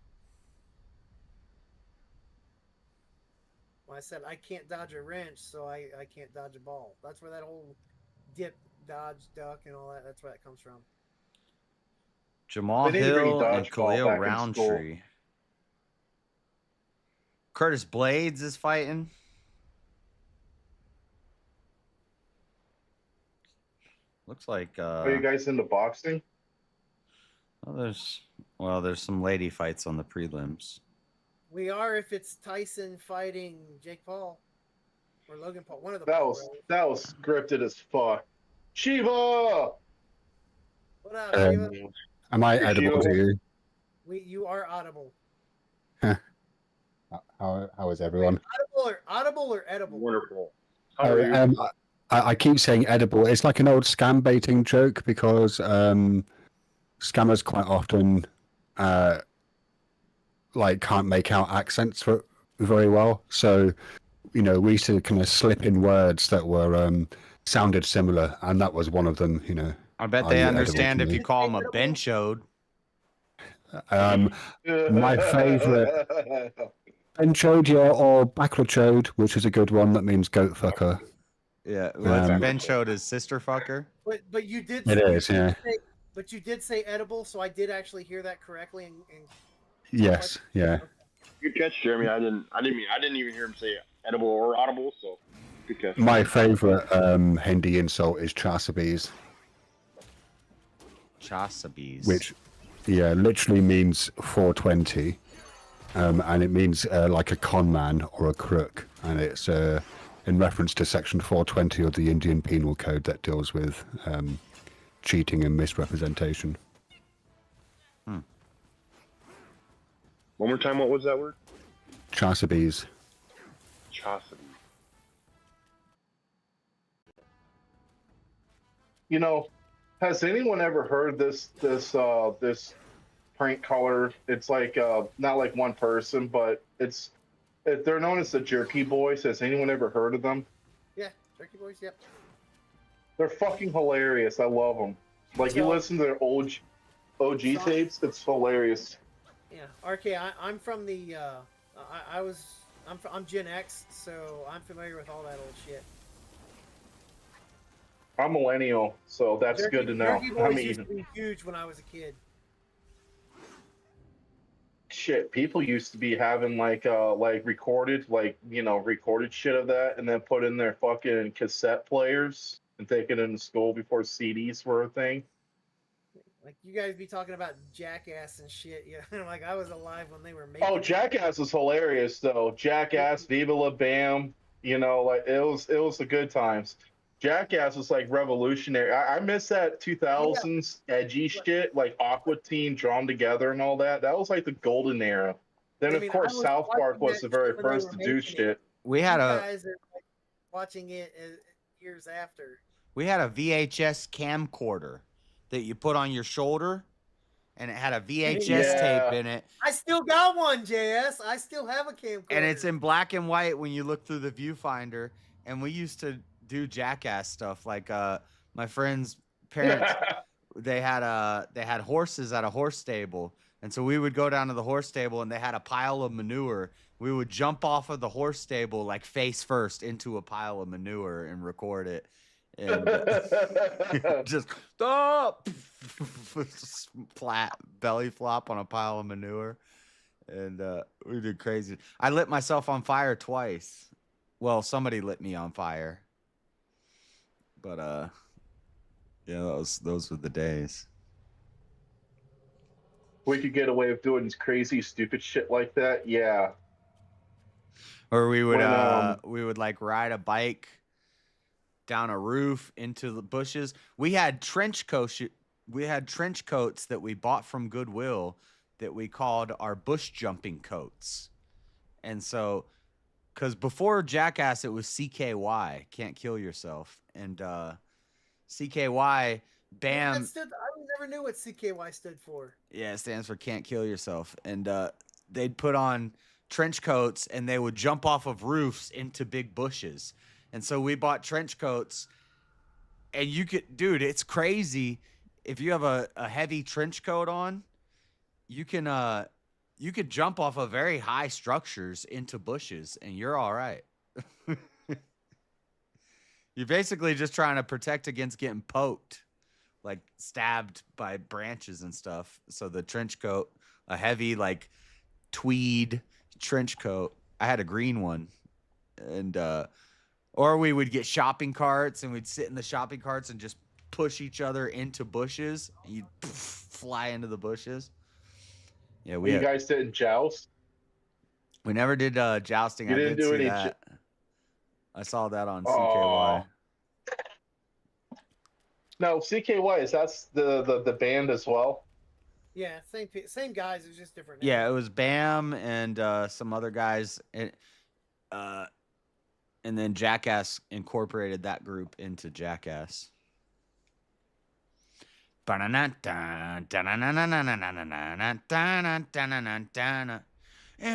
Well, I said I can't dodge a wrench, so I can't dodge a ball. That's where that whole dip, dodge, duck, and all that. That's where that comes from. Jamal They need to bring Hill and dodgeball Khalil back in Roundtree. Curtis Blades is fighting. Looks like Are you guys into boxing? well, there's Well, there's some lady fights on the prelims. We are if it's Tyson fighting Jake Paul or Logan Paul. One of the That Paul was brothers. that was scripted as fuck. Shiva. What up, Shiva? Am I edible to you? You are audible. How is everyone? Audible or edible? Wonderful. How are you? I keep saying edible. It's like an old scam baiting joke because scammers quite often like can't make out accents very well. So, we used to kind of slip in words that were sounded similar, and that was one of them. I bet they understand if you call them a benchode. My favorite benchode, yeah, or backwardchode, which is a good one. That means goat fucker. Yeah, well, benchode is sister fucker. But you did. It is, yeah. But you did say edible, so I did actually hear that correctly. And yes, yeah. Good catch, Jeremy. I didn't even hear him say edible or audible. So good catch. My favorite Hindi insult is Chasabis. Chasabis. Which, yeah, literally means 420, and it means like a con man or a crook, and it's in reference to Section 420 of the Indian Penal Code that deals with cheating and misrepresentation. One more time, what was that word? Chasabis. Chasabis. Has anyone ever heard this prank caller? It's like not like one person, but they're known as the Jerky Boys. Has anyone ever heard of them? Yeah, Jerky Boys. Yep. They're fucking hilarious. I love them. Like, you listen to their OG tapes, it's hilarious. Yeah, RK. I'm from the. I'm Gen X, so I'm familiar with all that old shit. I'm millennial, so that's good to know. Jerky Boys used to be huge when I was a kid. Shit, people used to be having like recorded shit of that, and then put in their fucking cassette players and take it into school before CDs were a thing. Like, you guys be talking about Jackass and shit. Yeah, like, I was alive when they were making. Oh, Jackass was hilarious though. Jackass, Viva La Bam. Like, it was the good times. Jackass was like revolutionary. I miss that 2000s edgy shit, like Aqua Teen, Drawn Together, and all that. That was like the golden era. Then of course South Park was the very first to do shit. We had guys are like watching it years after. We had a VHS camcorder that you put on your shoulder, and it had a VHS tape in it. I still got one, JS. I still have a camcorder. And it's in black and white when you look through the viewfinder. And we used to do Jackass stuff. Like my friend's parents, they had horses at a horse stable. And so we would go down to the horse stable, and they had a pile of manure. We would jump off of the horse stable, like face first, into a pile of manure and record it. And just flat belly flop on a pile of manure. And we did crazy. I lit myself on fire twice. Well, somebody lit me on fire. But yeah, those were the days. We could get away with doing crazy, stupid shit like that. Yeah. Or we would like ride a bike down a roof into the bushes. We had trench coats that we bought from Goodwill that we called our bush jumping coats. And so, because before Jackass, it was CKY, Can't Kill Yourself. And CKY, BAM. I never knew what CKY stood for. Yeah, it stands for Can't Kill Yourself. And they'd put on trench coats, and they would jump off of roofs into big bushes. And so we bought trench coats, and you could, dude, it's crazy. If you have a heavy trench coat on, you could jump off of very high structures into bushes, and you're all right. You're basically just trying to protect against getting poked, like stabbed by branches and stuff. So the trench coat, a heavy like tweed trench coat. I had a green one, and or we would get shopping carts, and we'd sit in the shopping carts and just push each other into bushes. You'd fly into the bushes. Yeah, You guys didn't joust? we never did jousting. You I didn't did do see any that. I saw that on Aw. CKY. No, CKY, is that's the band as well? Yeah, same guys. It's just different. Yeah, it names. was Bam and some other guys, and then Jackass incorporated that group into Jackass. And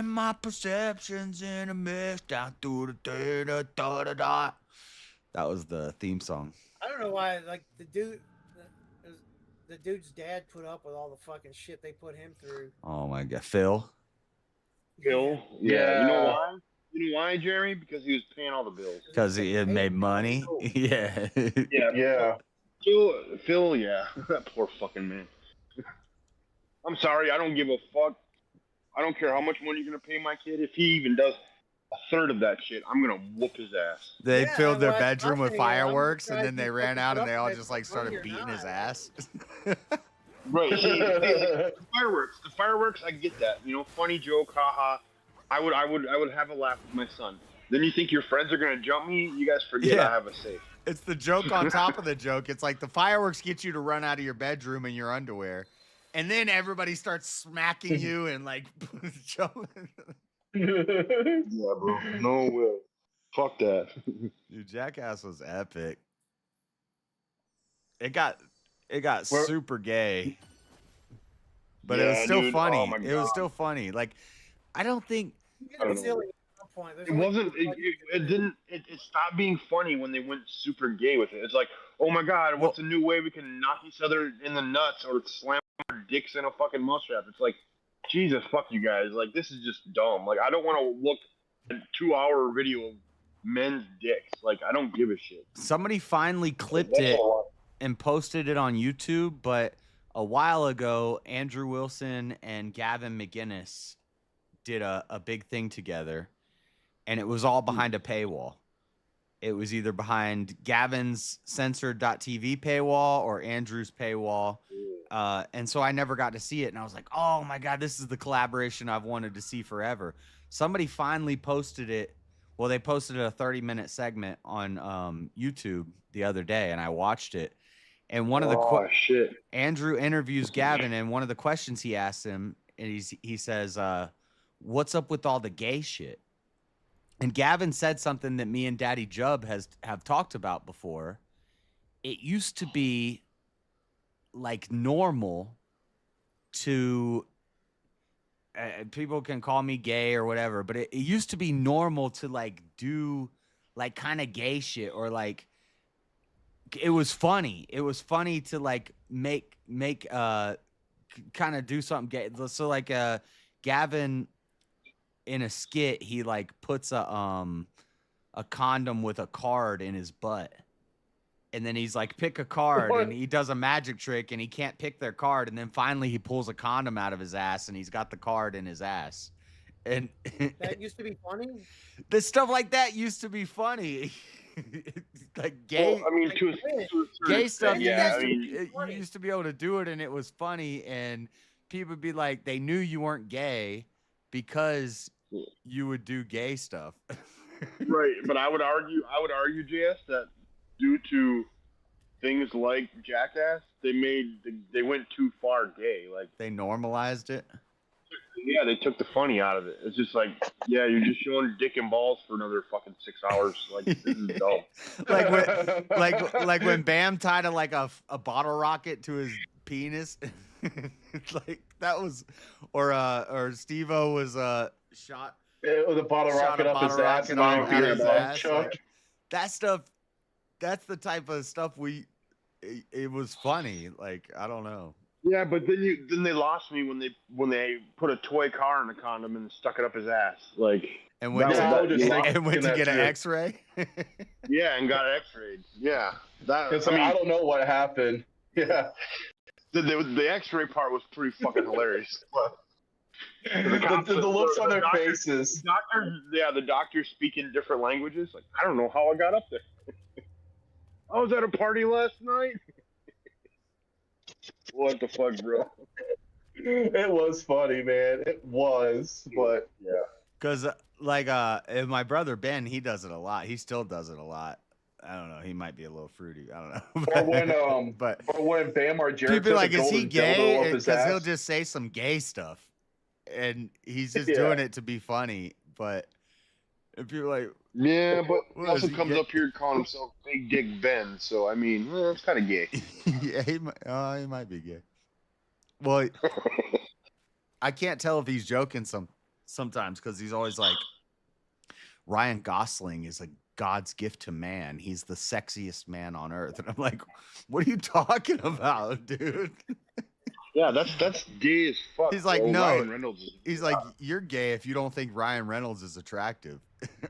my perceptions in a mix down through the da. That was the theme song. I don't know why, like the dude's dad put up with all the fucking shit they put him through. Oh my god, Phil. Phil? Yeah. You know why? You know why, Jeremy? Because he was paying all the bills. Because he had made money. Yeah. Yeah. Phil, yeah. That poor fucking man. I'm sorry, I don't give a fuck. I don't care how much money you're gonna pay my kid. If he even does a third of that shit, I'm gonna whoop his ass. They Yeah, filled their well, bedroom with I'm fireworks, and surprised then they you ran fucking out, put and they up all with just it, like started money or beating his not. ass. Right. The fireworks, I get that. You know, funny joke, haha. I would have a laugh with my son. Then you think your friends are gonna jump me? You guys forget Yeah. I have a safe. It's the joke on top of the joke. It's like the fireworks get you to run out of your bedroom in your underwear, and then everybody starts smacking you and like jumping. Yeah, bro. No way. Fuck that. Dude, Jackass was epic. It got super gay, but it was Yeah, still dude. funny. Oh my It was God. still funny. Like, I don't think You I don't get know. silly at some point. There's It only wasn't. two fucking It didn't. It stopped being funny when they went super gay with it. It's like, oh my god, what's a new way we can knock each other in the nuts or slam our dicks in a fucking mousetrap? It's like, Jesus, fuck you guys. Like, this is just dumb. Like, I don't want to look at a 2-hour video of men's dicks. Like, I don't give a shit. somebody finally clipped it and posted it on YouTube, but a while ago, Andrew Wilson and Gavin McGinnis did a big thing together, and it was all behind a paywall. It was either behind Gavin's censored.tv paywall or Andrew's paywall. And so I never got to see it. And I was like, oh my God, this is the collaboration I've wanted to see forever. Somebody finally posted it. Well, they posted a 30-minute segment on YouTube the other day, and I watched it. And one of the shit. Andrew interviews Gavin, and one of the questions he asks him, and he says, what's up with all the gay shit? And Gavin said something that me and Daddy Jub have talked about before. It used to be like normal to people can call me gay or whatever, but it used to be normal to like do like kind of gay shit, or like it was funny. It was funny to like make kind of do something gay. So like Gavin in a skit, he like puts a condom with a card in his butt. And then he's like, pick a card, and he does a magic trick, and he can't pick their card. And then finally he pulls a condom out of his ass, and he's got the card in his ass. And that used to be funny. The stuff like that used to be funny. Like gay, Well, I mean, to a gay stuff. yeah, You used to be able to do it, and it was funny. And people would be like, they knew you weren't gay because you would do gay stuff. Right, but I would argue, JS, that due to things like Jackass, they went too far gay. Like, they normalized it. Yeah, they took the funny out of it. It's just like, yeah, you're just showing dick and balls for another fucking 6 hours. Like, this is dumb. like when Bam tied a bottle rocket to his penis. Like that was, or Steve-O was shot. With a bottle rocket up his ass. Out his ass. Like, that stuff. That's the type of stuff it was funny. Like, I don't know. Yeah, but then they lost me when they put a toy car in a condom and stuck it up his ass. Like, and went to get an X-ray. Yeah, and got an X-rayed. Yeah, I don't know what happened. Yeah, the X-ray part was pretty fucking hilarious. The looks on their faces. The doctors speak in different languages. Like, I don't know how I got up there. I was at a party last night. What the fuck, bro? It was funny, man. It was, but yeah. Because if my brother Ben, he does it a lot. He still does it a lot. I don't know. He might be a little fruity. I don't know. Or when Bam Margera people be like, "Is he gay?" Because he'll ass. just say some gay stuff, and he's just doing it to be funny. But if you're like, yeah, but he Well, also is he comes gay? up here calling himself Big Dick Ben. So I mean, it's kind of gay. yeah, he might be gay. Well, I can't tell if he's joking sometimes because he's always like, Ryan Gosling is a God's gift to man. He's the sexiest man on earth. And I'm like, what are you talking about, dude? Yeah, that's gay as fuck. He's like, bro. no. Ryan Reynolds is He's like, you're gay if you don't think Ryan Reynolds is attractive.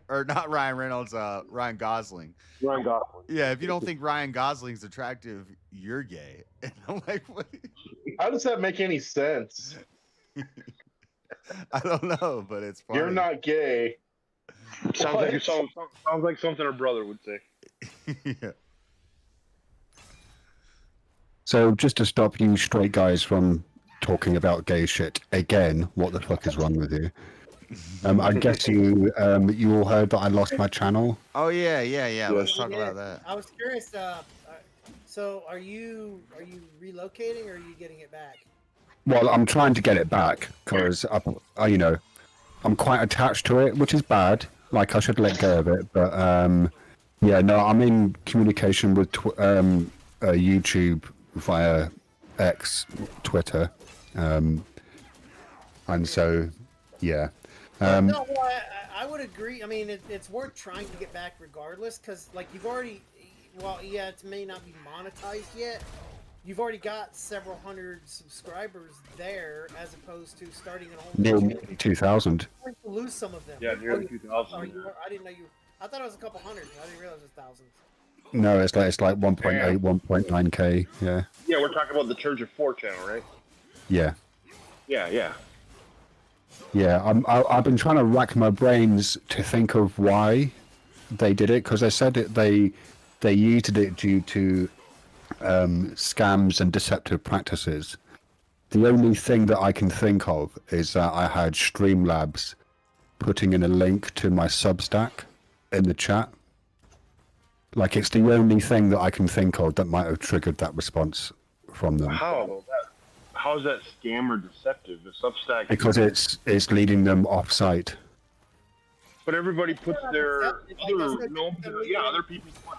Or not Ryan Reynolds, Ryan Gosling. Ryan Gosling. Yeah, if you don't think Ryan Gosling's attractive, you're gay. And I'm like, what? How does that make any sense? I don't know, but it's funny. You're not gay. Sounds like something her brother would say. yeah. So just to stop you straight guys from talking about gay shit again, what the fuck is wrong with you? I guess you all heard that I lost my channel. Oh yeah. Let's talk about that. I was curious. So are you relocating or are you getting it back? Well, I'm trying to get it back because I'm quite attached to it, which is bad. Like I should let go of it, but yeah, no, I'm in communication with YouTube via X, Twitter, and so yeah. No, well, I would agree. I mean, it's worth trying to get back regardless, because like you've already, well, yeah, it may not be monetized yet. You've already got several hundred subscribers there, as opposed to starting a whole. Nearly 2,000. To lose some of them. Yeah, nearly 2,000. I didn't know you. I thought it was a couple hundred. I didn't realize it was thousands. No, it's like 1.8, 1.9k. Yeah. Yeah, we're talking about the Church of 4 channel, right? Yeah. Yeah. Yeah, I've been trying to rack my brains to think of why they did it, because they said they used it due to scams and deceptive practices. The only thing that I can think of is that I had Streamlabs putting in a link to my Substack in the chat. Like, it's the only thing that I can think of that might have triggered that response from them. How is that scam or deceptive? The Substack. Because it's leading them off-site. But everybody puts their other people put.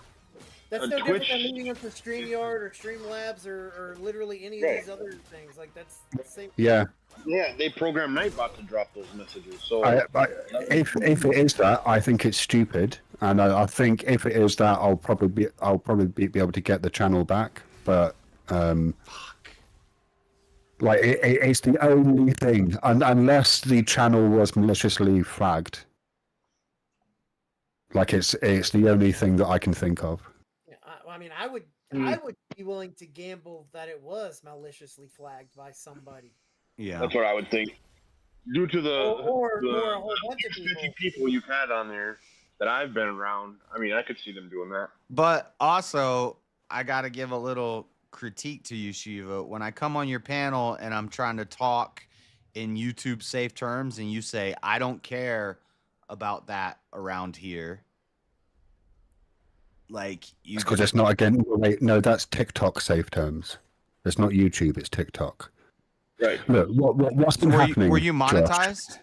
That's no different than leading them to StreamYard or Streamlabs or literally any of these other things. Like, that's the same. Yeah. Yeah, they program Nightbot to drop those messages. So if it is that, I think it's stupid, and I think if it is that, I'll probably be able to get the channel back. But like it's the only thing, unless the channel was maliciously flagged. Like it's the only thing that I can think of. I mean, I would be willing to gamble that it was maliciously flagged by somebody. Yeah, that's what I would think. Due to the a whole bunch of 50 people you've had on there that I've been around, I mean, I could see them doing that. But also, I got to give a little critique to you, Shiva. When I come on your panel and I'm trying to talk in YouTube safe terms, and you say I don't care about that around here. Like, you because it's not again. Wait, no, that's TikTok safe terms. It's not YouTube. It's TikTok. Right. Look, what's been happening? Were you monetized? Josh?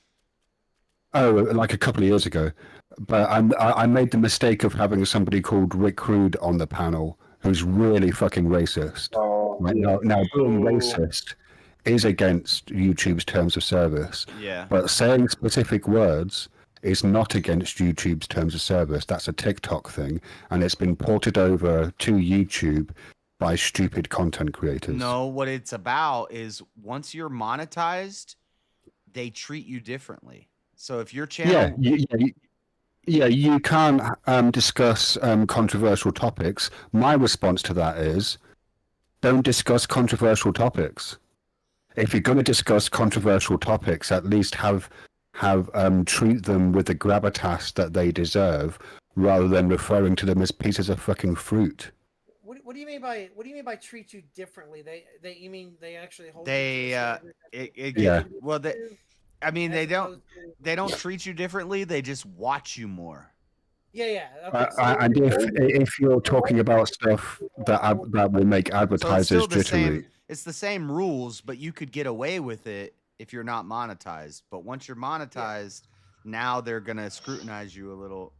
Oh, like a couple of years ago. But I made the mistake of having somebody called Rick Rude on the panel, who's really fucking racist. Oh, right? Now, being racist is against YouTube's terms of service. Yeah. But saying specific words is not against YouTube's terms of service. That's a TikTok thing, and it's been ported over to YouTube by stupid content creators. No, what it's about is once you're monetized, they treat you differently. So if your channel, you can't discuss controversial topics. My response to that is, don't discuss controversial topics. If you're going to discuss controversial topics, at least have treat them with the gravitas that they deserve, rather than referring to them as pieces of fucking fruit. What do you mean by treat you differently? You mean they actually hold They you to the standard that Yeah. they well they do, I mean as they don't opposed to- they don't treat you differently, they just watch you more. Yeah. Okay. So And if you're talking about stuff that will make So it's advertisers still the jittery, same. It's the same rules, but you could get away with it if you're not monetized. But once you're monetized, now they're gonna scrutinize you a little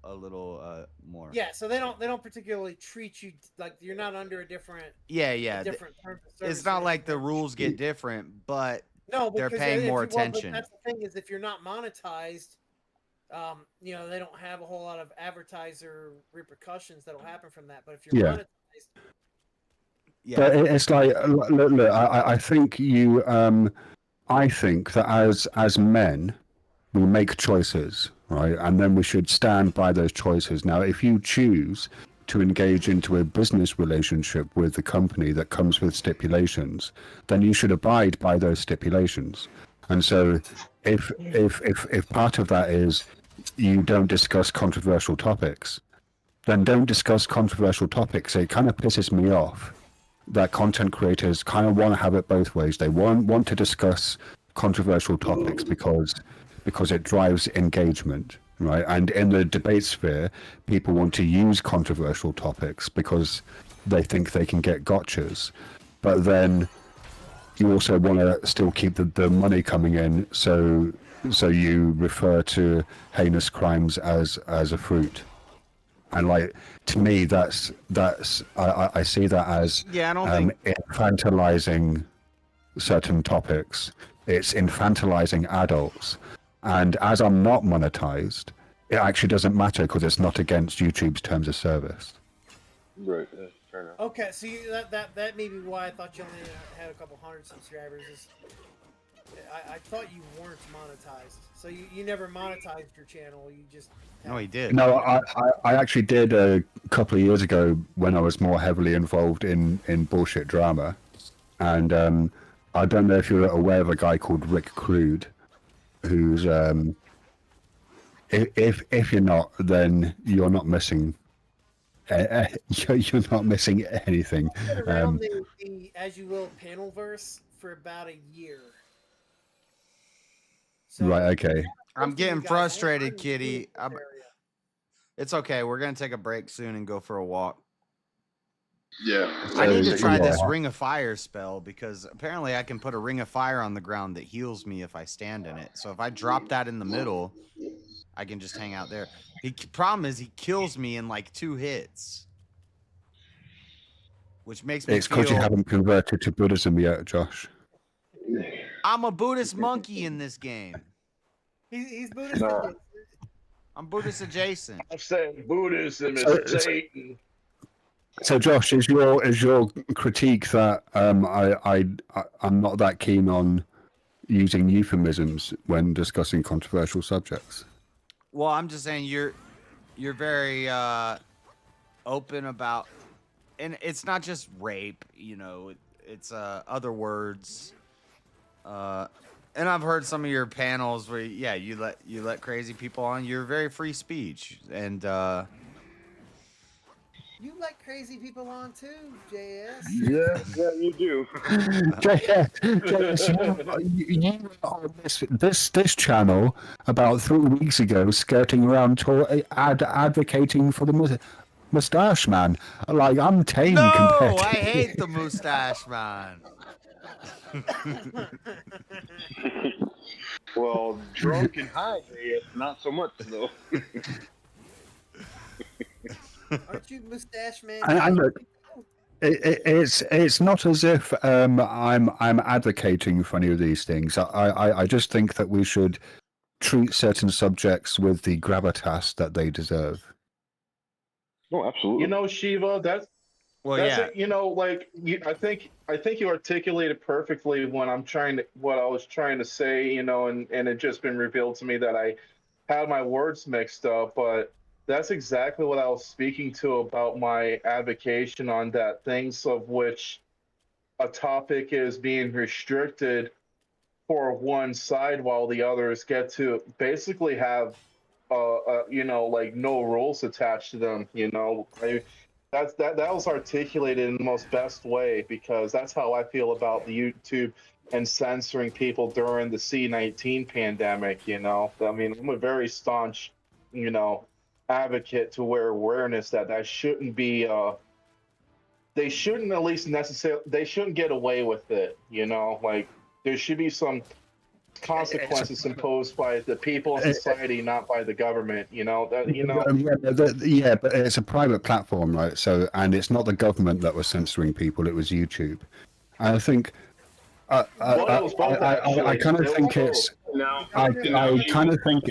more. yeah, so they don't particularly treat you like you're not under a different Yeah. different terms of service. It's not or like the anything. rules get different, but No, they're because paying if more you- well, but attention. that's the thing is if you're not monetized, they don't have a whole lot of advertiser repercussions that'll happen from that. But if you're Yeah. monetized, but it's like, look, I think you, I think that as men, we make choices, right? And then we should stand by those choices. Now, if you choose to engage into a business relationship with the company that comes with stipulations, then you should abide by those stipulations. And so if part of that is you don't discuss controversial topics, then don't discuss controversial topics. It kind of pisses me off that content creators kind of want to have it both ways. They want to discuss controversial topics because it drives engagement, right? And in the debate sphere, people want to use controversial topics because they think they can get gotchas. But then you also want to still keep the money coming in, so you refer to heinous crimes as a fruit. And like, to me, that's I see that as Yeah, I don't think infantilizing certain topics. It's infantilizing adults. And as I'm not monetized, it actually doesn't matter because it's not against YouTube's terms of service. Right. Fair enough. okay, so that may be why I thought you only had a couple hundred subscribers. Is I thought you weren't monetized, so you never monetized your channel. You just no, he did. No, I actually did a couple of years ago when I was more heavily involved in bullshit drama. And I don't know if you're aware of a guy called Rick Crude, who's if you're not, then you're not missing. You're not missing anything. I've been around the As You Will panel verse for about a year. So, Right. Okay. I'm getting guys, frustrated, I'm Kitty. in this area. It's okay. We're gonna take a break soon and go for a walk. Yeah. I need to try yeah. this Ring of Fire spell because apparently I can put a Ring of Fire on the ground that heals me if I stand in it. So if I drop that in the middle, I can just hang out there. Problem is he kills me in like 2 hits, which makes me It's because you feel haven't converted to Buddhism yet, Josh. I'm a Buddhist monkey in this game. He's Buddhist. Nah. I'm Buddhist adjacent. I'm saying Buddhism So- is Satan. So, Josh, is your critique that I'm not that keen on using euphemisms when discussing controversial subjects? Well, I'm just saying you're very open about, and it's not just rape, it's other words. And I've heard some of your panels where you let crazy people on. You're very free speech, and You like crazy people on too, JS. Yeah, you do. You were on this channel about 3 weeks ago, skirting around advocating for the mustache man. Like, I'm tame no, compared to I hate the mustache man. Well, drunk and high, not so much though. Aren't you mustache man? I look, it's not as if I'm advocating for any of these things. I just think that we should treat certain subjects with the gravitas that they deserve. No, absolutely. Shiva, that's Well, it, yeah. I think you articulated perfectly what I was trying to say, and it just been revealed to me that I had my words mixed up, but that's exactly what I was speaking to about my advocation on that, things of which a topic is being restricted for one side while the others get to basically have no rules attached to them. that was articulated in the most best way, because that's how I feel about the YouTube and censoring people during the C-19 pandemic. You know, I mean, I'm a very staunch, you know, advocate to where awareness that shouldn't be. They shouldn't, at least necessarily, they shouldn't get away with it. You know, like there should be some consequences imposed by the people in society, not by the government. You know that. You know. Yeah, but it's a private platform, right? So, and it's not the government that was censoring people; it was YouTube. And I think. I kind of think it's. Now, I kind of think.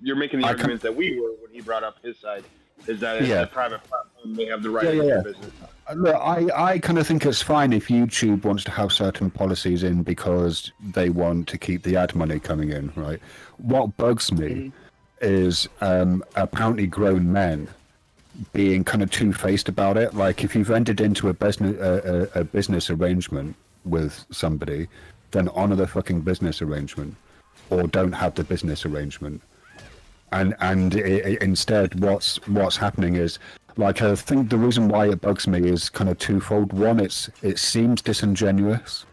You're making the argument that we were when he brought up his side. Is that it's a private platform? They have the right to do business. Look, I kind of think it's fine if YouTube wants to have certain policies in because they want to keep the ad money coming in, right? What bugs me is apparently grown men being kind of two-faced about it. Like, if you've entered into a business arrangement with somebody, then honor the fucking business arrangement, or don't have the business arrangement. And instead, what's happening is, like, I think the reason why it bugs me is kind of twofold. One, it seems disingenuous.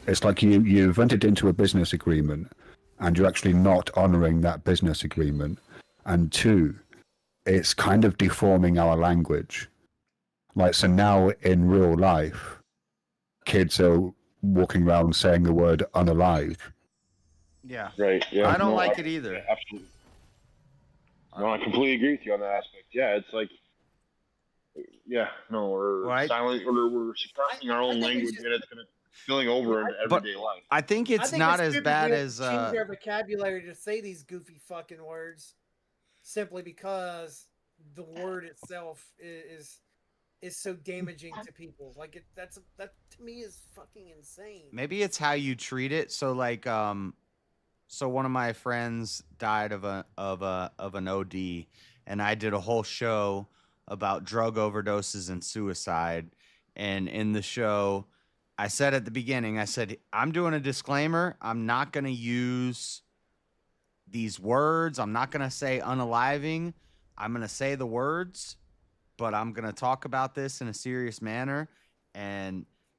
It's like you've entered into a business agreement, and you're actually not honoring that business agreement. And two, it's kind of deforming our language. Like, so now in real life, kids are walking around saying the word unalive. Yeah. Right. Yeah. I don't like it either. Yeah, absolutely. No, I completely agree with you on that aspect. Yeah, it's like, we're silent, or we're suppressing our own language, and it's going to spilling over into everyday life. I think it's not as bad as change their vocabulary to say these goofy fucking words, simply because the word itself is so damaging to people. Like that to me is fucking insane. Maybe it's how you treat it. So like so one of my friends died of an OD, and I did a whole show about drug overdoses and suicide. And in the show, I said at the beginning, I said, I'm doing a disclaimer. I'm not going to use these words. I'm not going to say unaliving. I'm going to say the words, but I'm going to talk about this in a serious manner.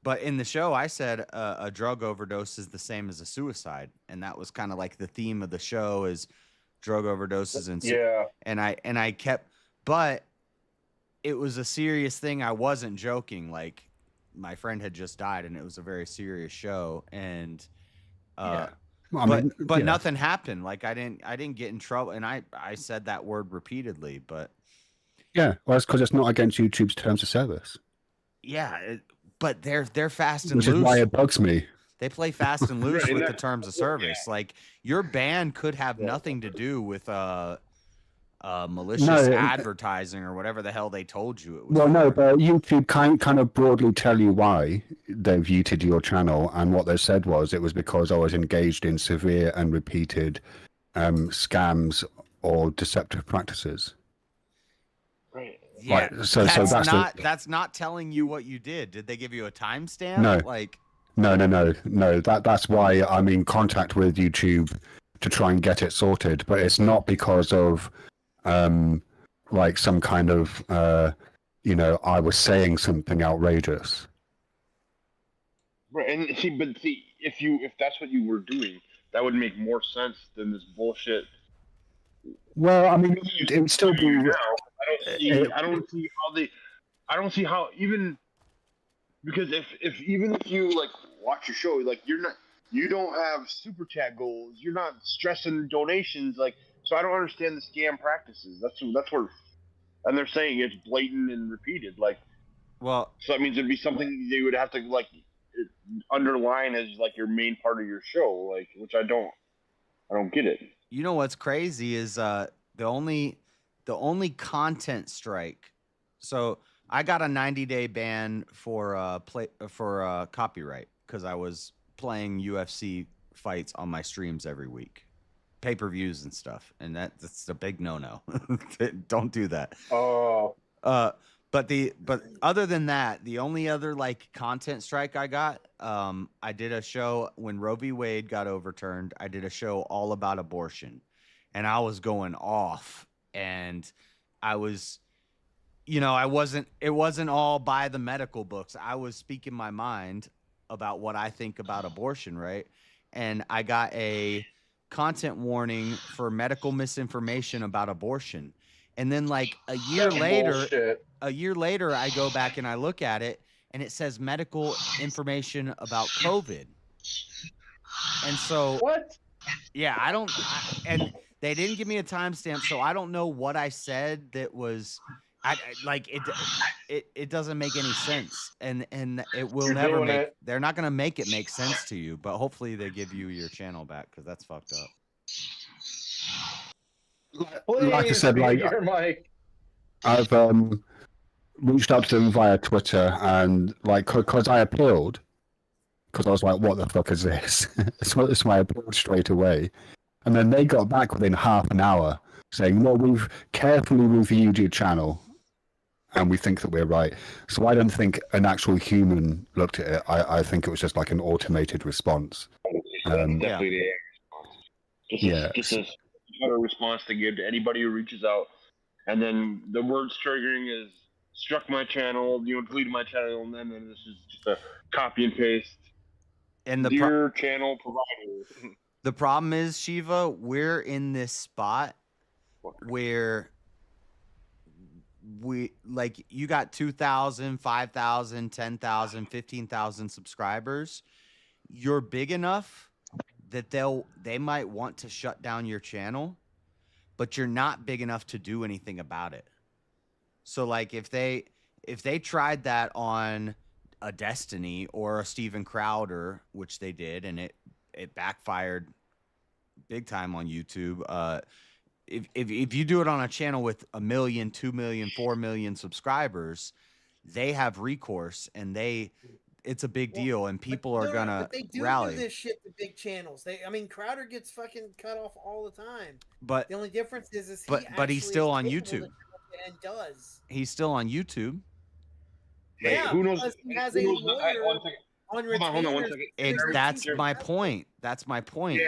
But in the show, I said a drug overdose is the same as a suicide, and that was kind of like the theme of the show is drug overdoses and I kept, but it was a serious thing. I wasn't joking. Like, my friend had just died, and it was a very serious show, and but nothing happened. Like, I didn't get in trouble, and I said that word repeatedly, but well, it's because it's not against YouTube's terms of service. But they're fast and loose. Which is why it bugs me. They play fast and loose with the terms of service. Like, your ban could have nothing to do with malicious advertising or whatever the hell they told you it was. Well, no, but YouTube kind of broadly tell you why they've muted your channel, and what they said was it was because I was engaged in severe and repeated scams or deceptive practices. Right. Yeah, like, that's not telling you what you did. Did they give you a timestamp? No. Like, no. That's why I'm in contact with YouTube to try and get it sorted. But it's not because of like some kind of I was saying something outrageous. Right, and if that's what you were doing, that would make more sense than this bullshit. Well, I mean, it would still be. I don't see how, even because if you like watch your show, like you don't have super chat goals, you're not stressing donations, like, so I don't understand the scam practices. That's where, and they're saying it's blatant and repeated, like, well, so that means it'd be something they would have to like underline as like your main part of your show, like, which I don't get it. You know what's crazy is the only content strike. So I got a 90-day ban for copyright because I was playing UFC fights on my streams every week, pay-per-views and stuff, and that's a big no-no. Don't do that. Oh. But other than that, the only other like content strike I got, I did a show when Roe v. Wade got overturned. I did a show all about abortion, and I was going off, and I was, you know, it wasn't all by the medical books. I was speaking my mind about what I think about abortion, right? And I got a content warning for medical misinformation about abortion. And then like a year later, I go back and I look at it and it says medical information about COVID. And so What? yeah, and they didn't give me a timestamp, so I don't know what I said that was like it doesn't make any sense, and it will You're never doing make. it. They're not gonna make it make sense to you, but hopefully they give you your channel back because that's fucked up. Please Like I said, mute like your mic. I've reached out to them via Twitter, and like because I appealed, because I was like, "What the fuck is this?" So I appealed straight away, and then they got back within half an hour saying, "No, we've carefully reviewed your channel, and we think that we're right." So I don't think an actual human looked at it. I think it was just like an automated response. Definitely the response. Just a response to give to anybody who reaches out. And then the words triggering is struck my channel, you know, deleted my channel, and then this is just a copy and paste. And Dear channel provider. The problem is, Shiva, we're in this spot where we like you got 2,000, 5,000, 10,000, 15,000 subscribers. You're big enough that they might want to shut down your channel, but you're not big enough to do anything about it. So like if they tried that on a Destiny or a Steven Crowder, which they did, and it backfired big time on YouTube. If you do it on a channel with 1 million, 2 million, 4 million subscribers, they have recourse and it's a big deal, and people are gonna but they do rally. Do this shit to big channels. I mean, Crowder gets fucking cut off all the time. But the only difference is but he's still on YouTube. And does he's still on YouTube? Hey, yeah, who knows? He has a lawyer on retainer. Hold on 1 second. That's my point. That's my point.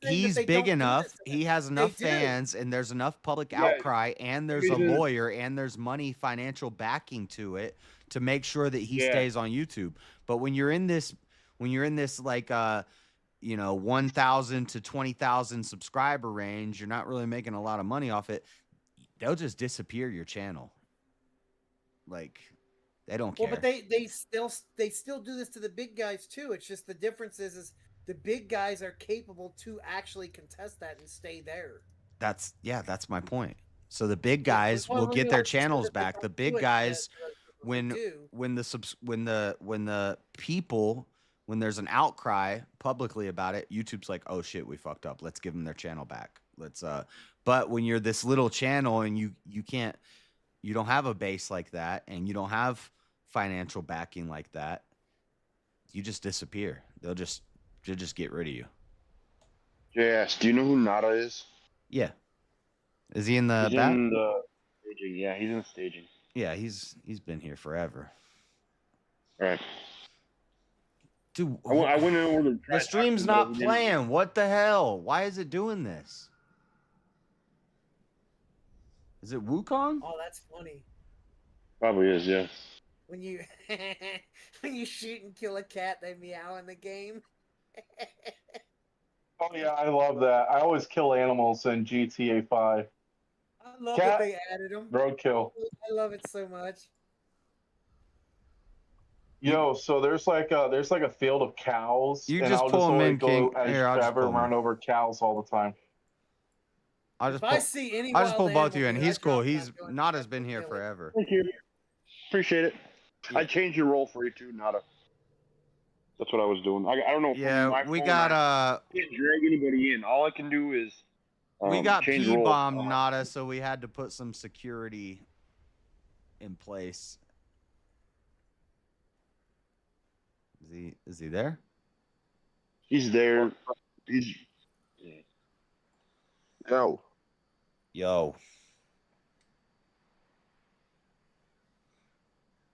He's big enough. He has enough fans, and there's enough public outcry, and there's a lawyer, and there's money, financial backing to it to make sure that he stays on YouTube. But when you're in this like 1,000 to 20,000 subscriber range, you're not really making a lot of money off it. They'll just disappear your channel. Like, they don't care. Well, but they still do this to the big guys too. It's just the difference is the big guys are capable to actually contest that and stay there. That's my point. So the big guys will get their channels back. The big guys, when there's an outcry publicly about it, YouTube's like, oh shit, we fucked up. Let's give them their channel back. But when you're this little channel and you don't have a base like that, and you don't have financial backing like that, you just disappear. They'll just get rid of you. Yes. Do you know who Nada is? Yeah. Is he in the back? In the staging. Yeah, he's in the staging. Yeah, he's been here forever. All right. Dude, I went over the stream's not playing. What the hell? Why is it doing this? Is it Wukong? Oh, that's funny. Probably is, yeah. When you shoot and kill a cat, they meow in the game. Oh yeah, I love that. I always kill animals in GTA 5. I love that they added them. Roadkill. I love it so much. Yo, so there's like a field of cows. You just pull them in, King. Here, I'll just run over cows all the time. I just pull both of you in. He's cool. He's Nada's been here forever. Thank you. Appreciate it. I changed your role for you too, Nada. That's what I was doing. I don't know. Yeah, we got I can't drag anybody in. All I can do is we got P-bombed Nada, so we had to put some security in place. Is he there? He's there. Yo.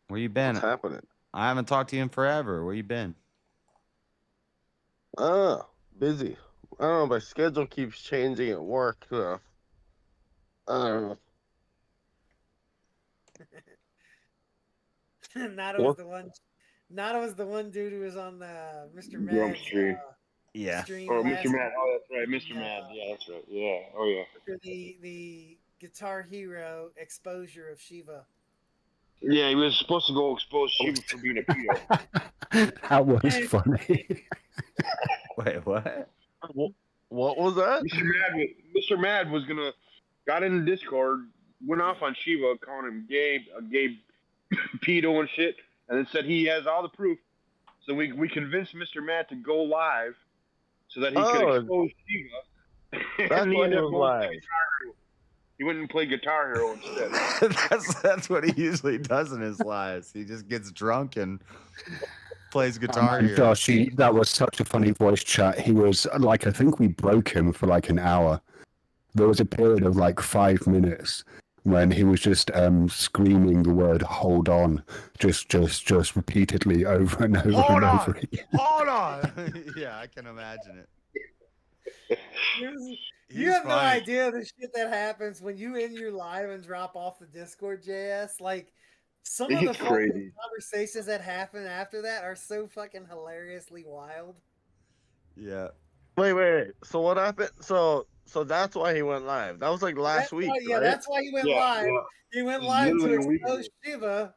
Where you been? What's happening? I haven't talked to you in forever. Where you been? Busy. I don't know, my schedule keeps changing at work. Nada was the one. Nada was the one dude who was on the Mr. Grump Mad's stream. Yeah. stream Oh, last Mr. Mad. Oh, that's right, week, Mr. Mad. Yeah, that's right. Yeah. Oh, yeah. for the Guitar Hero exposure of Shiva. Yeah, he was supposed to go expose Shiva for being a pedo. That was funny. Wait, what? What was that? Mr. Mad was gonna got in the Discord, went off on Shiva, calling him gay, a gay pedo and shit, and then said he has all the proof. So we convinced Mr. Mad to go live so that he could expose Shiva. That's why he was live. He went and played Guitar Hero instead. that's what he usually does in his lives. He just gets drunk and plays Guitar Hero. Gosh, that was such a funny voice chat. He was like, I think we broke him for like an hour. There was a period of like 5 minutes when he was just screaming the word "hold on," just repeatedly over and over Hold and on. over again. Hold on. Yeah, I can imagine it. You have no idea the shit that happens when you end your live and drop off the Discord, JS. Like, some of the fucking conversations that happen after that are so fucking hilariously wild. Yeah. Wait. So what happened? So that's why he went live. That was like last week. Yeah, right? that's why he went live. Yeah. He went live to expose Shiva,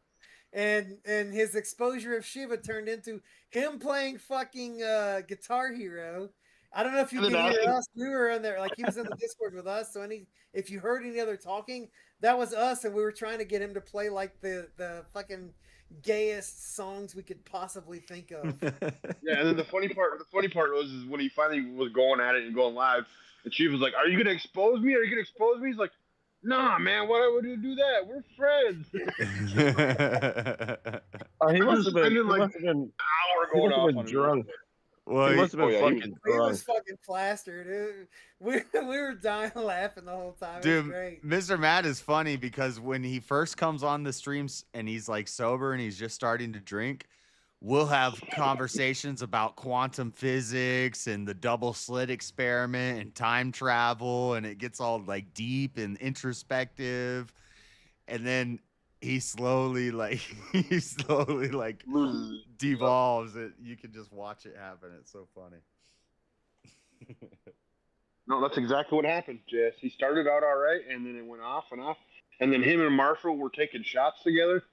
and his exposure of Shiva turned into him playing fucking Guitar Hero. I don't know if you could hear us. We were in there, like he was in the Discord with us. So if you heard any other talking, that was us, and we were trying to get him to play like the fucking gayest songs we could possibly think of. Yeah, and then the funny part was is when he finally was going at it and going live, and she was like, "Are you gonna expose me? Are you gonna expose me?" He's like, "Nah, man, why would you do that? We're friends." He must have been drunk. Well, he must have been fucking drunk. He was fucking plastered. We were dying laughing the whole time. Dude, it was great. Mr. Matt is funny because when he first comes on the streams and he's like sober and he's just starting to drink, we'll have conversations about quantum physics and the double slit experiment and time travel, and it gets all like deep and introspective, and then he slowly devolves it. You can just watch it happen. It's so funny. No, that's exactly what happened, Jess. He started out all right, and then it went off and off. And then him and Marshall were taking shots together.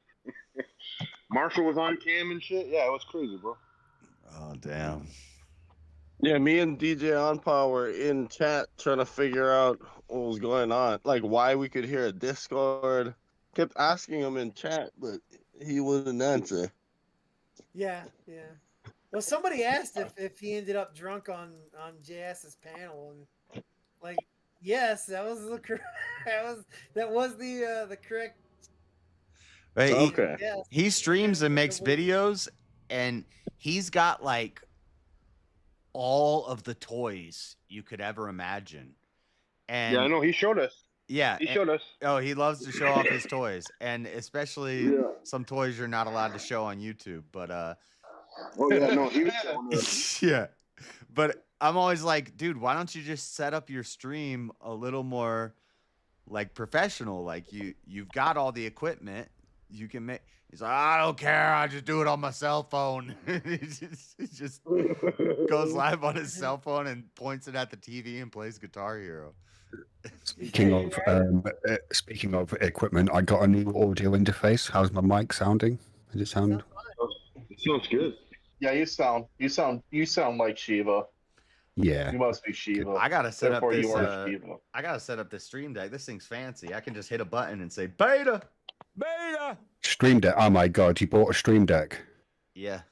Marshall was on cam and shit. Yeah, it was crazy, bro. Oh, damn. Yeah, me and DJ Onpaw were in chat trying to figure out what was going on. Like, why we could hear a Discord. Kept asking him in chat, but he wouldn't answer. Yeah. Well, somebody asked if he ended up drunk on JS's panel, and like, yes, that was the correct. Right, okay. He streams and makes videos, and he's got like all of the toys you could ever imagine. And yeah, I know. He showed us. Yeah, he showed us. Oh, he loves to show off his toys, and especially some toys you're not allowed to show on YouTube. But oh yeah, no, he was showing us. Yeah, but I'm always like, dude, why don't you just set up your stream a little more like professional? Like you've got all the equipment, you can make. He's like, I don't care, I just do it on my cell phone. he just goes live on his cell phone and points it at the TV and plays Guitar Hero. Speaking of equipment, I got a new audio interface. How's my mic sounding? Does it sound? It sounds good. Yeah, you sound like Shiva. Yeah, you must be Shiva. I gotta set up this. Shiva. I gotta set up this stream deck. This thing's fancy. I can just hit a button and say beta. Stream Deck. Oh my god, you bought a Stream Deck. Yeah.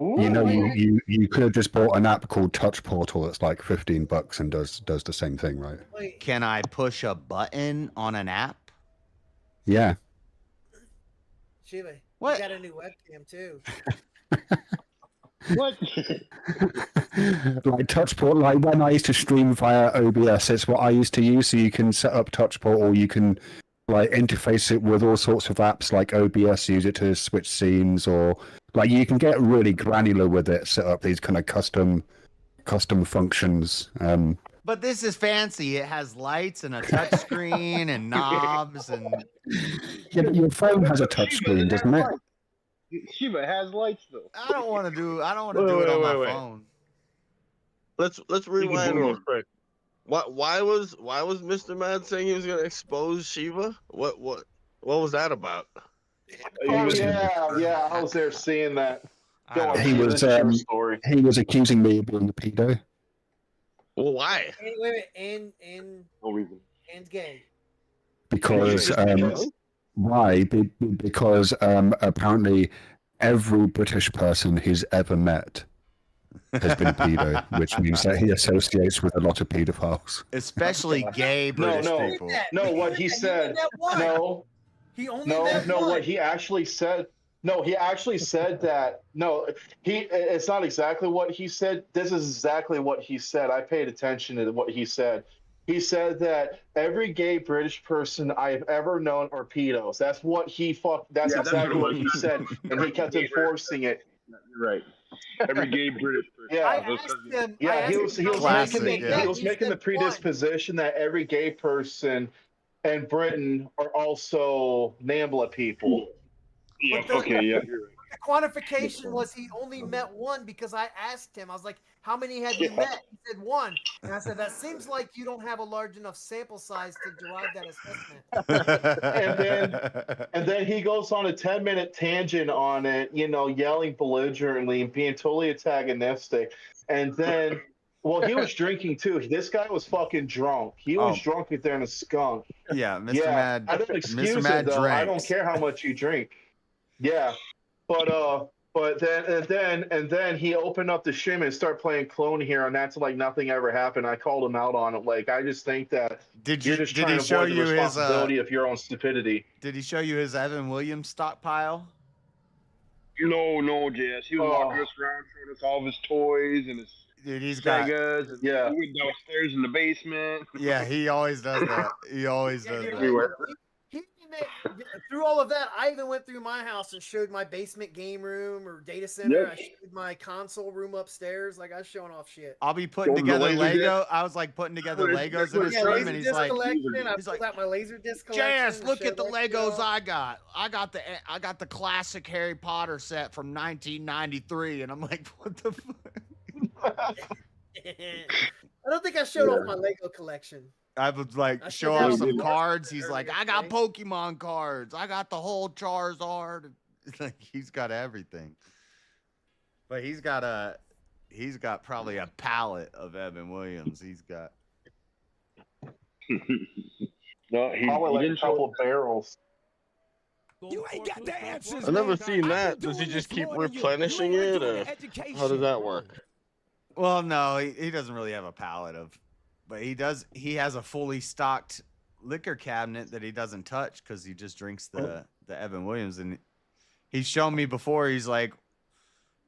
Ooh, you know, you could have just bought an app called Touch Portal that's like $15 and does the same thing, right? Can I push a button on an app? Yeah. Shiva, what? You got a new webcam too. What? Like Touch Portal, like when I used to stream via OBS, it's what I used to use. So you can set up Touch Portal, you can like interface it with all sorts of apps like OBS, use it to switch scenes, or like you can get really granular with it, set up these kind of custom functions. But this is fancy. It has lights and a touch screen and knobs and. Yeah, but your phone has a touch screen, doesn't it? Shiva has lights though. I don't want to do it on my phone. Let's rewind real quick. Why was Mr. Mad saying he was gonna expose Shiva? What was that about? Oh yeah, I was there seeing that. He was accusing me of being a pedo. Well, why? Wait, and No reason. and gay. Because why? Because apparently every British person he's ever met has been a pedo, which means that he associates with a lot of pedophiles. Especially gay British people. No, what he said. No. He only what he actually said. No, he actually said that. No, it's not exactly what he said. This is exactly what he said. I paid attention to what he said. He said that every gay British person I've ever known are pedos. That's what he That's exactly what he said, and he kept enforcing it. You're right. Every gay British person. Yeah, he was making the predisposition that every gay person in Britain are also NAMBLA people. Yeah. Okay. Yeah. You're right. The quantification was he only met one because I asked him. I was like, "How many have you met?" He said one, and I said, "That seems like you don't have a large enough sample size to derive that assessment." and then he goes on a 10-minute tangent on it, yelling belligerently and being totally antagonistic. And then, well, he was drinking too. This guy was fucking drunk. He was drunk there in a skunk. Yeah, Mr. Mad. I don't excuse it though. I don't care how much you drink. Yeah, but then he opened up the shim and started playing Clone Hero, and that's like nothing ever happened. I called him out on it. Like, I just think that you're just trying to avoid the responsibility of your own stupidity. Did he show you his Evan Williams stockpile? No, JS. He was walking us around, showing us all of his toys and his Segas. And he went downstairs in the basement. Yeah, he always does that. He always does that. Everywhere. Through all of that, I even went through my house and showed my basement game room or data center. Yep. I showed my console room upstairs. Like, I was showing off shit. I'll be putting together Lego. I was like putting together Legos in his stream, and he's like, out my laser disc collection. JS, look at the Legos I got. I got the classic Harry Potter set from 1993, and I'm like, what the fuck? I don't think I showed off my Lego collection. I was like, show off some cards. He's like, I got Pokemon cards. I got the whole Charizard. Like, he's got everything. But he's got probably a pallet of Evan Williams. He's got. No, he like a couple barrels. You ain't got the answers. I've never seen that. Does he just keep replenishing it, or how does that work? Well, no, he doesn't really have a pallet of. But he has a fully stocked liquor cabinet that he doesn't touch because he just drinks the Evan Williams. And he's shown me before, he's like,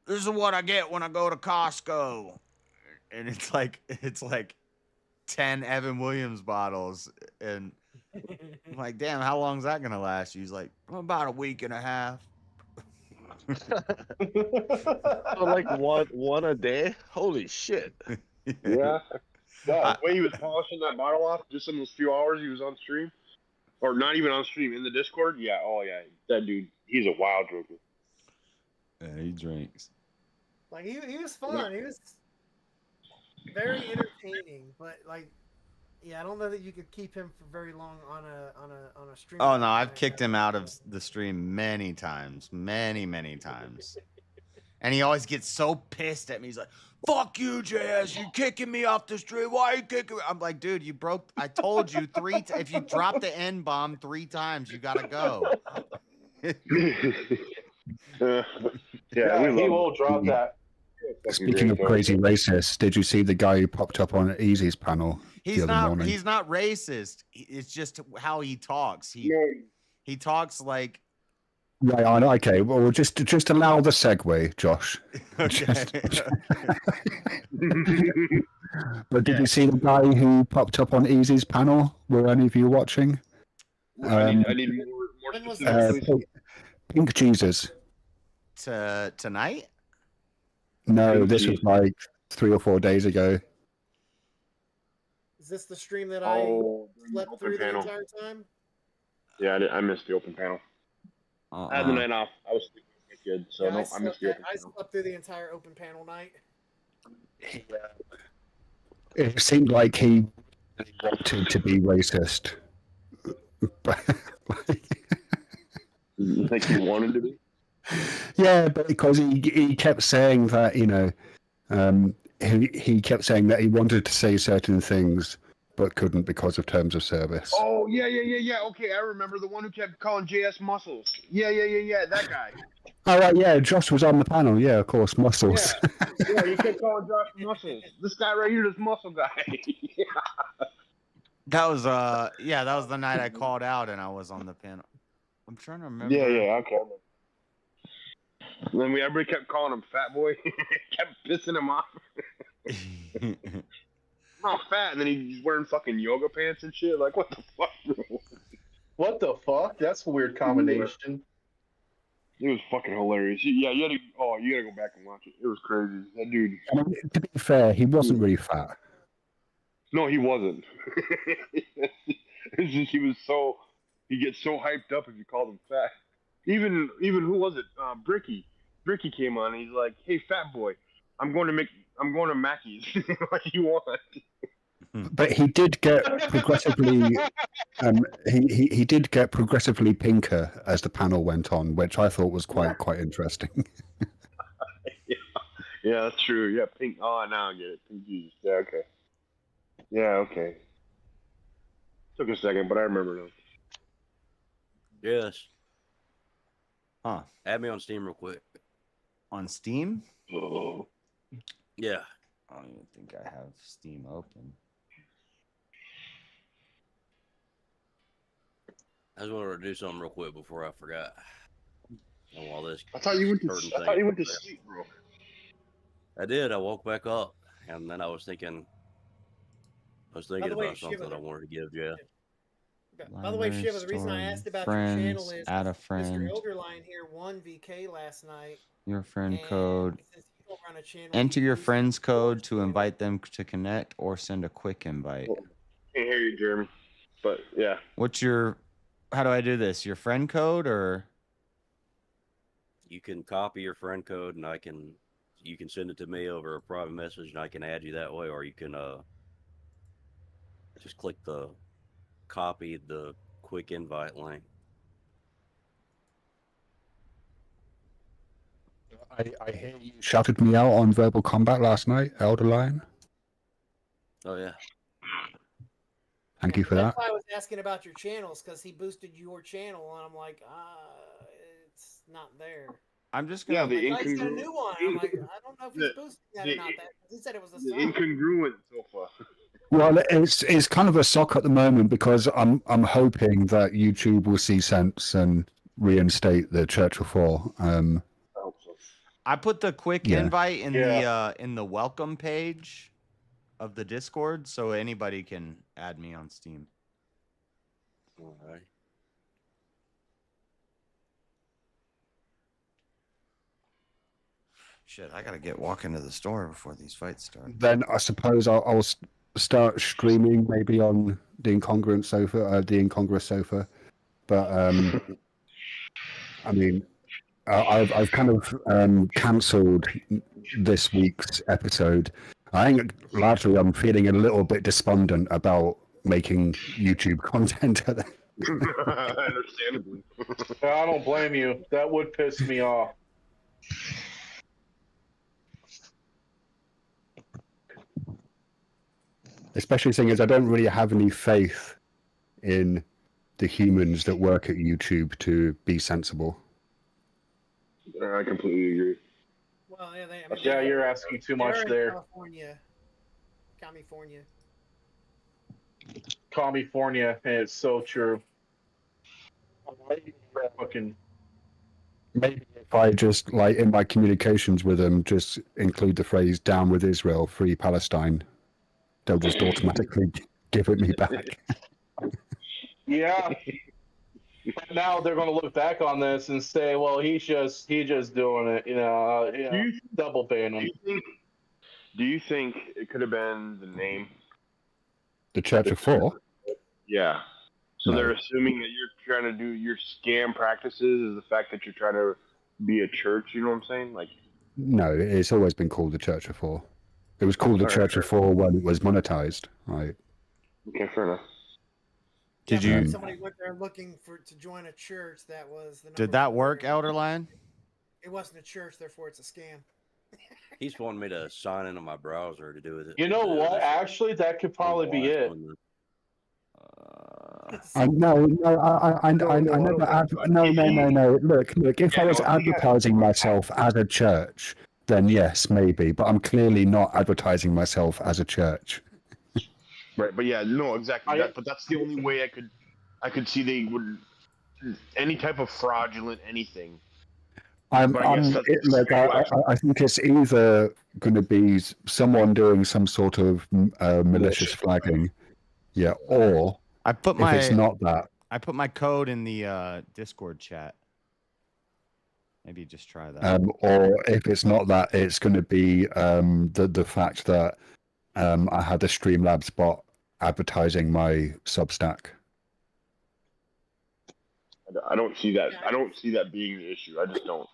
this is what I get when I go to Costco. And it's like 10 Evan Williams bottles. And I'm like, damn, how long is that going to last? He's like, about a week and a half. So like one a day? Holy shit. Yeah. The way he was polishing that bottle off just in those few hours he was on stream, or not even on stream, in the Discord. Yeah, that dude, he's a wild drinker. Yeah, he drinks. Like, he was fun. He was very entertaining, but like, yeah, I don't know that you could keep him for very long on a stream. Oh no, I've kicked him out of the stream many times, many times. And he always gets so pissed at me. He's like, fuck you, JS. You kicking me off the stream. Why are you kicking me? I'm like, dude, I told you if you drop the N-bomb 3 times, you got to go. Yeah, he will drop that. Speaking of crazy racists, did you see the guy who popped up on Easy's panel the other morning? He's not racist. It's just how he talks. He talks like... Right, okay. Well, just allow the segue, Josh. Okay. But did you see the guy who popped up on Easy's panel? Were any of you watching? I need more specifics. Pink Jesus. Tonight? No, this was like 3 or 4 days ago. Is this the stream that Oh, I slept open through panel. the entire time? Yeah, I missed the open panel. I had the night off. I was sleeping like a kid, so Yeah, no, I missed the open I panel. slept through the entire open panel night. It seemed like he wanted to be racist. Like he wanted to be? Yeah, but because he kept saying that, you know, he kept saying that he wanted to say certain things but couldn't because of terms of service. Oh, yeah. Okay, I remember the one who kept calling JS Muscles. Yeah, that guy. Oh, right, yeah, Josh was on the panel. Yeah, of course, Muscles. Yeah, you kept calling Josh Muscles. This guy right here, this muscle guy. Yeah. That was that was the night I called out and I was on the panel. I'm trying to remember. Yeah, okay. And then everybody kept calling him Fat Boy. Kept pissing him off. Not fat, and then he's wearing fucking yoga pants and shit. Like, what the fuck, bro? What the fuck? That's a weird combination. It was fucking hilarious. Yeah, you gotta go back and watch it. It was crazy. That dude. I mean, to be fair, he wasn't really fat. No, he wasn't. It's just he gets so hyped up if you call him fat. Even who was it? Bricky. Bricky came on and he's like, "Hey, fat boy, I'm going to Mackey's." What do you want? But he did get progressively, he did get progressively pinker as the panel went on, which I thought was quite interesting. Yeah, that's true. Yeah, pink. Oh, now I get it. Pink Jesus. Yeah, okay. Yeah, okay. Took a second, but I remember now. Yes. Huh. Add me on Steam real quick. On Steam? Oh. Yeah. I don't even think I have Steam open. I just wanted to do something real quick before I forgot. And while this, I thought you went to sleep, bro. I did. I woke back up, and then I was thinking about something I wanted to give you. By the way, Shiva, the reason I asked about your channel is add a friend. Mr. Elderline here won VK last night. Your friend code. Channel, enter your friend's code to invite them to connect or send a quick invite. Can't hear you, Jeremy. But yeah. How do I do this? Your friend code or? You can copy your friend code and you can send it to me over a private message and I can add you that way, or you can just click the copy the quick invite link. I hear you shouted me out on Verbal Combat last night, Elderline. Oh yeah. Thank you for that. That's why I was asking about your channels, because he boosted your channel, and I'm like, it's not there. I'm just gonna. Yeah, he's got a new one. I'm like, I don't know if he's boosting that or not. He said it was a song. Incongruent so far. Well, it's kind of a sock at the moment because I'm hoping that YouTube will see sense and reinstate the Church of Four. I put the quick invite in the welcome page of the Discord, so anybody can add me on Steam. All right. Shit, I gotta get walking to the store before these fights start. Then I suppose I'll start streaming maybe on the Incongruous Sofa, but I mean, I've kind of cancelled this week's episode. I think largely I'm feeling a little bit despondent about making YouTube content. Understandably. I don't blame you. That would piss me off. Especially seeing as I don't really have any faith in the humans that work at YouTube to be sensible. I completely agree. Well, you're asking too much there. California, and it's so true. Maybe if I just, like, in my communications with them, just include the phrase "Down with Israel, Free Palestine," they'll just automatically give it me back. Yeah. But now they're going to look back on this and say, "Well, he's just doing it," double ban him. Do you think it could have been the name? The Church of Four? Yeah. So No. they're assuming that you're trying to do your scam practices is the fact that you're trying to be a church. You know what I'm saying? Like, No, it's always been called the Church of Four. It was called the All right, Church of Four when it was monetized, right? okay, fair enough. Did Yeah, but you? if somebody went there looking to join a church, that was the number Did that one work, area. Elder Lion? It wasn't a church, therefore it's a scam. He's wanting me to sign into my browser to do it. You know what? Actually, that could probably be it. I never no. Look. If I was advertising myself as a church, then yes, maybe. But I'm clearly not advertising myself as a church. Right, but yeah, no, exactly. But that's the only way I could see they would any type of fraudulent anything. I think it's either going to be someone doing some sort of malicious flagging, yeah, or if it's not that, I put my code in the Discord chat. Maybe just try that. Or if it's not that, it's going to be the fact that I had the Streamlabs bot advertising my Substack. I don't see that. I don't see that being the issue. I just don't.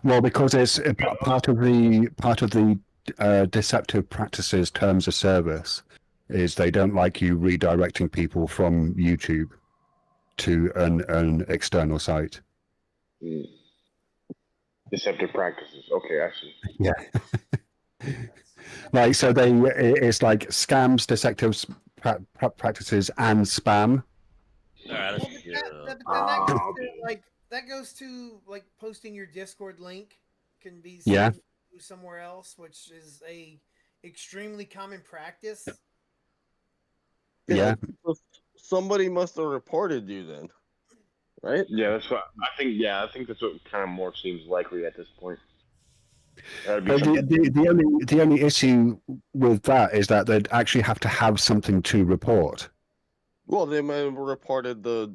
Well, because it's part of the deceptive practices terms of service is they don't like you redirecting people from YouTube to an external site. Deceptive practices. Okay, I see. Yeah. Like, so it's like scams, deceptive practices, and spam. That goes to like posting your Discord link can be somewhere else, which is a extremely common practice. Yeah. Somebody must have reported you then, right? Yeah, that's what I think. Yeah, I think that's what kind of more seems likely at this point. But the only issue with that is that they'd actually have to have something to report. Well, they may have reported the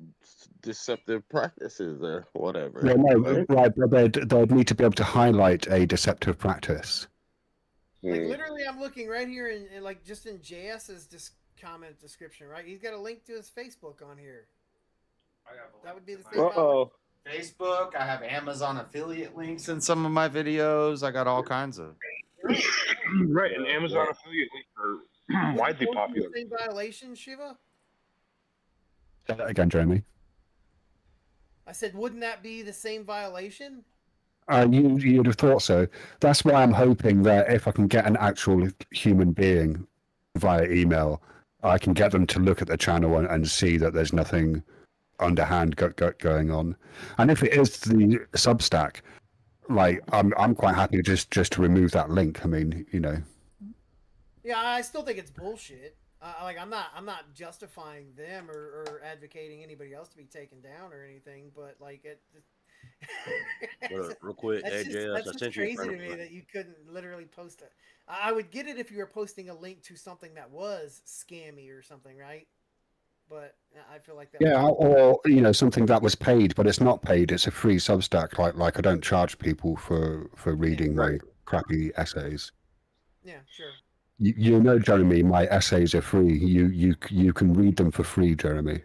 deceptive practices or whatever. Yeah, no, right? But they'd need to be able to highlight a deceptive practice. Like literally, I'm looking right here in like just in JS's comment description, right? He's got a link to his Facebook on here. That would be the same. Facebook. I have Amazon affiliate links in some of my videos. I got all kinds of. Right, and Amazon affiliate links are widely popular. Same violation, Shiva? Say that again, Jeremy. I said, wouldn't that be the same violation? You'd have thought so. That's why I'm hoping that if I can get an actual human being via email, I can get them to look at the channel and see that there's nothing underhand going on. And if it is the Substack, like I'm quite happy just to remove that link. I mean, you know. Yeah, I still think it's bullshit. Like I'm not justifying them or advocating anybody else to be taken down or anything, but like it. Real quick, that's just crazy to me that you couldn't literally post it. I would get it if you were posting a link to something that was scammy or something, right? But I feel like that. Yeah, or you know, something that was paid, but it's not paid. It's a free Substack. Like I don't charge people for reading my crappy essays. Yeah, sure. You know, Jeremy, my essays are free. You can read them for free, Jeremy.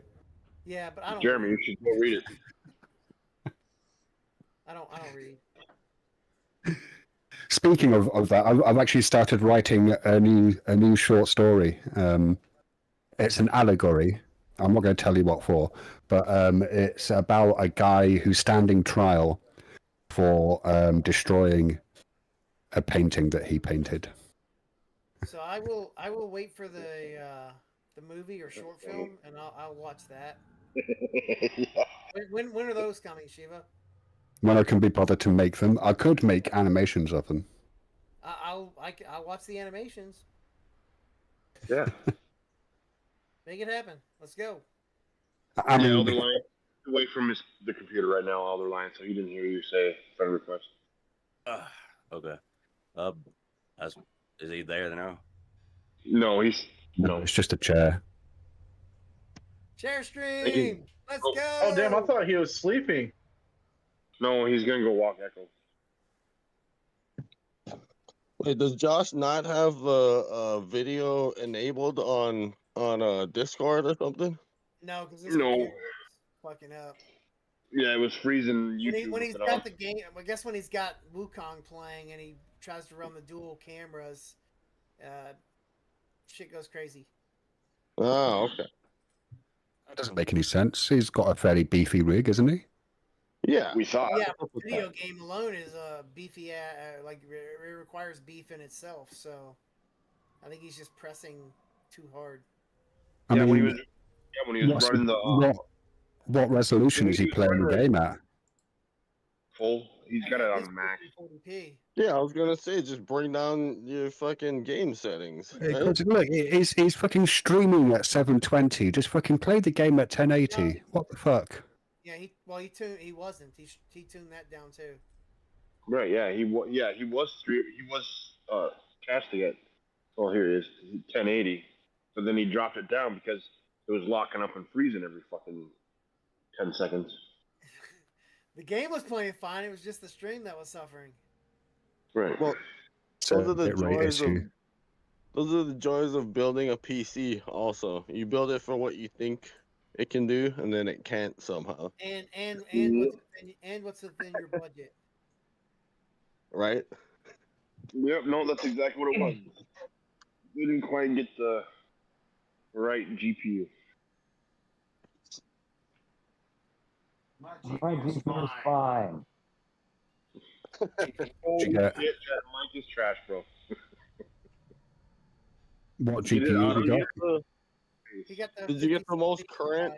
Yeah, but I don't. Jeremy, you should go read it. I don't read. Speaking of that, I've actually started writing a new short story. It's an allegory. I'm not going to tell you what for, but it's about a guy who's standing trial for destroying a painting that he painted. So I will wait for the movie or short film, and I'll watch that. Yeah. When are those coming, Shiva? When I can be bothered to make them, I could make animations of them. I'll watch the animations. Yeah. Make it happen. Let's go. Elder Lion, away from the computer right now, Elder Lion, so he didn't hear you say friend request. Okay. Is he there now? No, it's just a chair. Share stream. Let's go. Oh damn! I thought he was sleeping. No, he's gonna go walk Echo. Wait, does Josh not have the video enabled on on Discord or something? No, because this No. computer is fucking up. Yeah, it was freezing YouTube. When he's with it got on. the game, I guess when he's got Wukong playing and he tries to run the dual cameras, shit goes crazy. Oh, okay. That doesn't make any sense. He's got a fairly beefy rig, isn't he? Yeah. We thought. Yeah, video game alone is beefy. Like it requires beef in itself. So I think he's just pressing too hard. I Yeah, mean, when he was running the what resolution is he playing the game at? full, he's got it on max. 40p. Yeah, I was gonna say, just bring down your fucking game settings. Right? Because look, he's fucking streaming at 720. Just fucking play the game at 1080. No. What the fuck? Yeah, he wasn't. He tuned that down too. Right. Yeah. He was casting it. Well, here it is, 1080. But then he dropped it down because it was locking up and freezing every fucking 10 seconds. The game was playing fine. It was just the stream that was suffering. Right. Well, those are the joys of building a PC. Also, you build it for what you think it can do, and then it can't somehow. And what's within your budget. Right. Yep. No, that's exactly what it was. We didn't quite get the right GPU. My GPU is fine. Oh shit, that mic is trash, bro. What GPU you got? Did you get the most current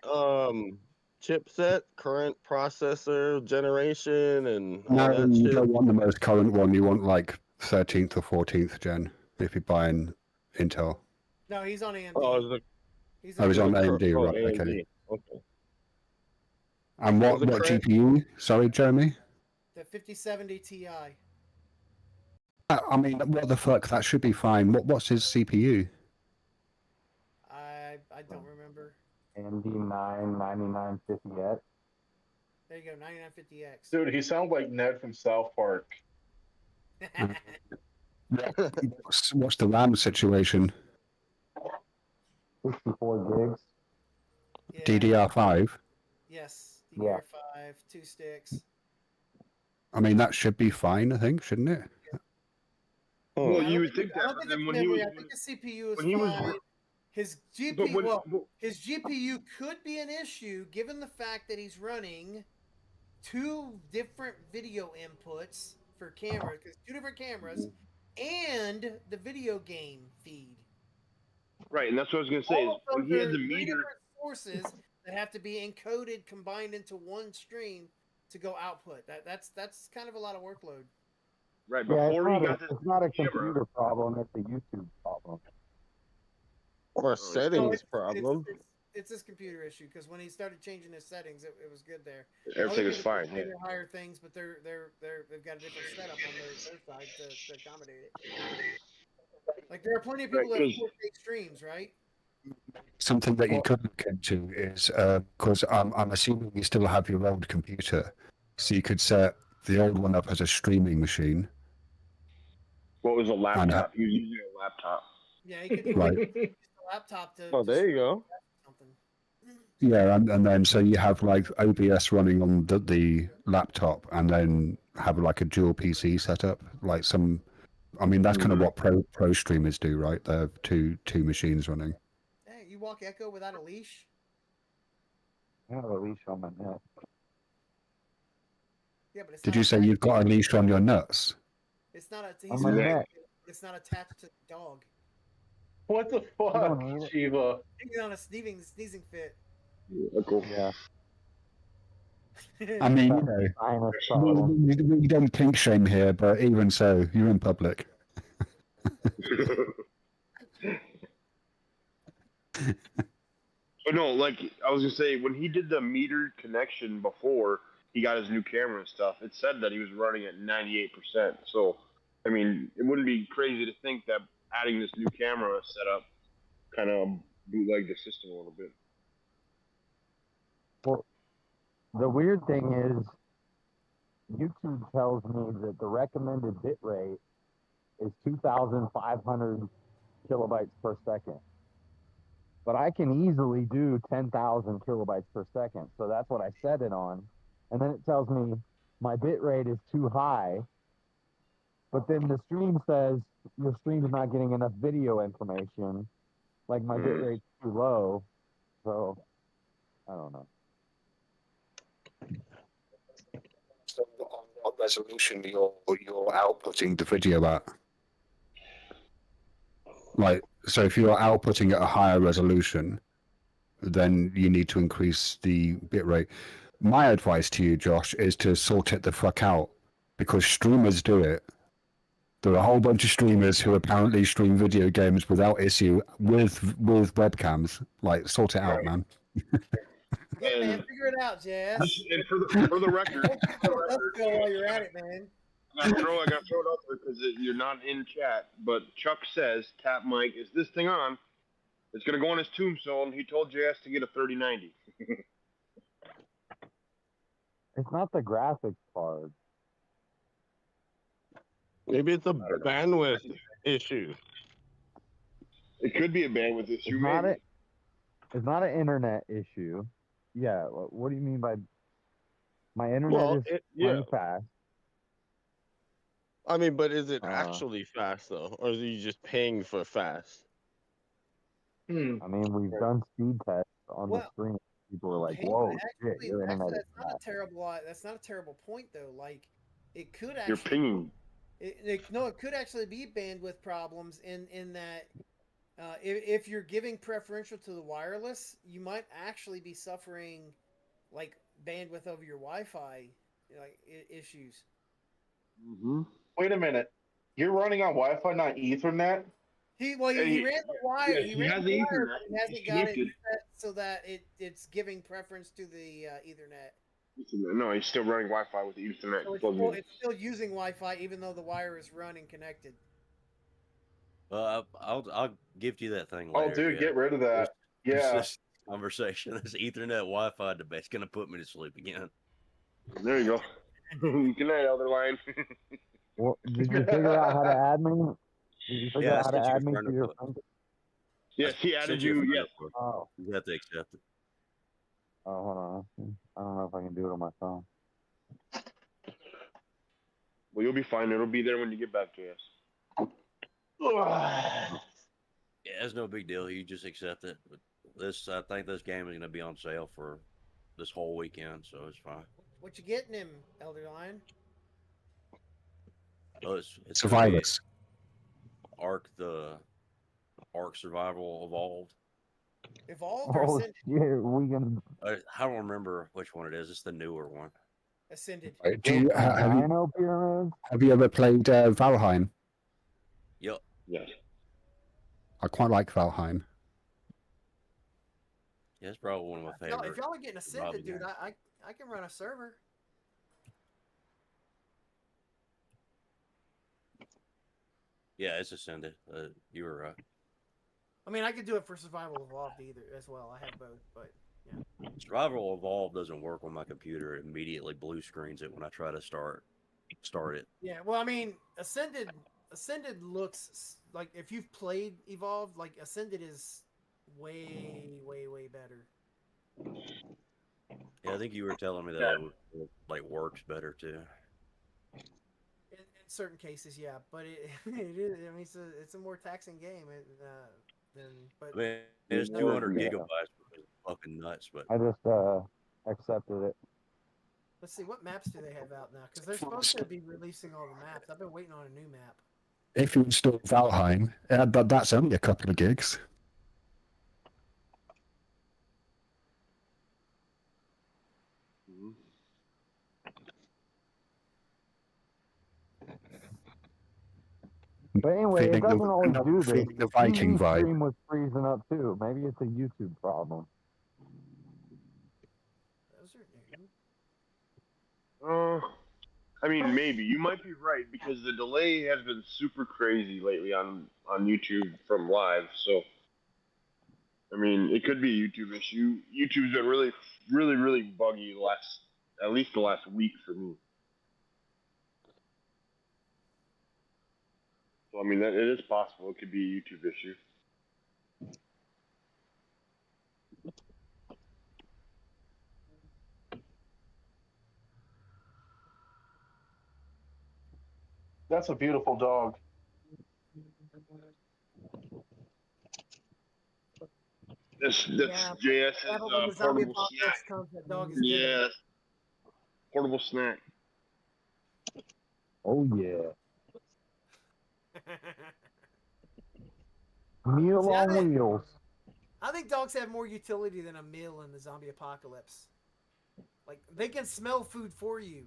chipset, current processor generation, and all No, that you shit? don't want the most current one. You want like 13th or 14th gen if you're buying Intel. No, he's on AMD. Oh, he's on AMD, right? AMD. Okay. And what GPU? Sorry, Jeremy? The 5070 Ti. I mean, what the fuck? That should be fine. What's his CPU? I don't remember. AMD 9950X. There you go, 9950X. Dude, he sounds like Ned from South Park. What's the RAM situation? 64 gigs. Yeah. DDR5? Yes, Yeah. DDR5, 2 sticks. I mean, that should be fine, I think, shouldn't it? Well, you would think I that, don't but think then it's when he memory. was, I think his CPU is when he was, fine. His his GPU could be an issue given the fact that he's running 2 different video inputs for cameras, because 2 different cameras, and the video game feed. right, and that's what I was gonna say. Is All when of he had those the are 3 meter, different sources that have to be encoded, combined into one stream to go output. That's kind of a lot of workload. right Yeah, before he got it's not a computer problem, it's a YouTube problem. Or a settings problem. It's this computer issue, because when he started changing his settings, it was good there. everything was fine. Yeah. They're higher things, but they've got a different setup on their side to accommodate it. Like there are plenty of people that have 4K streams, right? Something that you could look into is, because I'm assuming you still have your old computer, so you could set the old one up as a streaming machine. What was a laptop? He was using a laptop. Yeah, he could Right. use a laptop to. Oh, there you go. Something. Yeah, and then so you have like OBS running on the laptop, and then have like a dual PC setup, like some. I mean, that's kind of what pro streamers do, right? They have two machines running. Hey, you walk Echo without a leash? I have a leash on my neck. Yeah, but it's Did not you say you've got a leash on your nuts? It's not a. On my neck. It's not attached to the dog. What the fuck, Shiva? He's on a sneezing fit. Yeah. I mean, we don't kink shame here, but even so, you're in public. But no, like I was gonna say, when he did the metered connection before he got his new camera and stuff, it said that he was running at 98%. So, I mean, it wouldn't be crazy to think that adding this new camera setup kind of bootlegged the system a little bit. Well, the weird thing is, YouTube tells me that the recommended bit rate is 2,500 kilobytes per second. but I can easily do 10,000 kilobytes per second. So that's what I set it on. And then it tells me my bit rate is too high. But then the stream says your stream is not getting enough video information. Like my bit rate's too low. So I don't know. So on what resolution you're outputting the video at? Like, so if you're outputting at a higher resolution, then you need to increase the bitrate. My advice to you, Josh, is to sort it the fuck out, because streamers do it. There are a whole bunch of streamers who apparently stream video games without issue with webcams. Like, sort it out, man. Yeah, man, figure it out, Jazz. And for the record, Let's go while you're at it, man. I got to throw it out there because you're not in chat. But Chuck says, "Tap Mike, is this thing on?" It's gonna go on his tombstone. He told JS to get a 3090. It's not the graphics card. Maybe it's a bandwidth issue. It could be a bandwidth issue. It's not an internet issue. Yeah. What do you mean by my internet is plenty fast? I mean, but is it actually fast though, or is he just paying for fast? I mean, we've done speed tests on the screen. People are like, "Whoa, shit, your internet is fast." That's not a terrible point though. Like, it could actually. You're pinging. It could actually be bandwidth problems in that if you're giving preferential to the wireless, you might actually be suffering like bandwidth over your Wi-Fi like issues. Mm-hmm. Wait a minute, you're running on Wi-Fi, not Ethernet? He ran the wire. Yeah, he has the Ethernet. He hasn't got it set so that it's giving preference to the Ethernet. No, he's still running Wi-Fi with the Ethernet. So it's still using Wi-Fi even though the wire is running connected. I'll give you that thing later. Oh, dude, get rid of that. Yeah. This conversation, this Ethernet Wi-Fi debate's gonna put me to sleep again. There you go. Good night, Elder Lion. Well, did you figure out how to add me? Did you figure out how to add me to your friend? Yes, he added you. Yes. Oh. You have to accept it. Oh, hold on. I don't know if I can do it on my phone. Well, you'll be fine. It'll be there when you get back to us. Yeah, it's no big deal. You just accept it. But I think this game is going to be on sale for this whole weekend, so it's fine. What you getting him, Elder Lion? Oh, it's Survivors. The Ark Survival Evolved. Evolved or Ascended? Yeah, we can. I don't remember which one it is. It's the newer one. Ascended. Do you, have you ever played Valheim? Yep. Yes. I quite like Valheim. Yeah, it's probably one of my favorites. If y'all are getting Ascended, dude, I can run a server. Yeah, it's Ascended. You were right. I mean, I could do it for Survival Evolved either as well. I have both, but yeah. Survival Evolved doesn't work on my computer. It immediately blue screens it when I try to start it. Yeah, well, I mean, Ascended looks like if you've played Evolved, like Ascended is way better. Yeah, I think you were telling me that it like works better too. In certain cases, yeah, but it is. I mean, it's a more taxing game. But I mean, it's 200 gigabytes, which is fucking nuts. But I just accepted it. Let's see, what maps do they have out now? Because they're supposed to be releasing all the maps. I've been waiting on a new map. If you install Valheim, that's only a couple of gigs. But anyway, it doesn't always do this. The Viking vibe. Stream was freezing up too. Maybe it's a YouTube problem. Those are new. I mean, maybe you might be right because the delay has been super crazy lately on YouTube from live. So, I mean, it could be a YouTube issue. YouTube's been really buggy at least the last week for me. So, I mean, it is possible. It could be a YouTube issue. That's a beautiful dog. That's Yeah, JS's when the zombie portable apocalypse snack. comes, that dog is Yeah, dead. portable snack. Oh yeah. Meal See, on wheels. I think dogs have more utility than a meal in the zombie apocalypse. Like, they can smell food for you.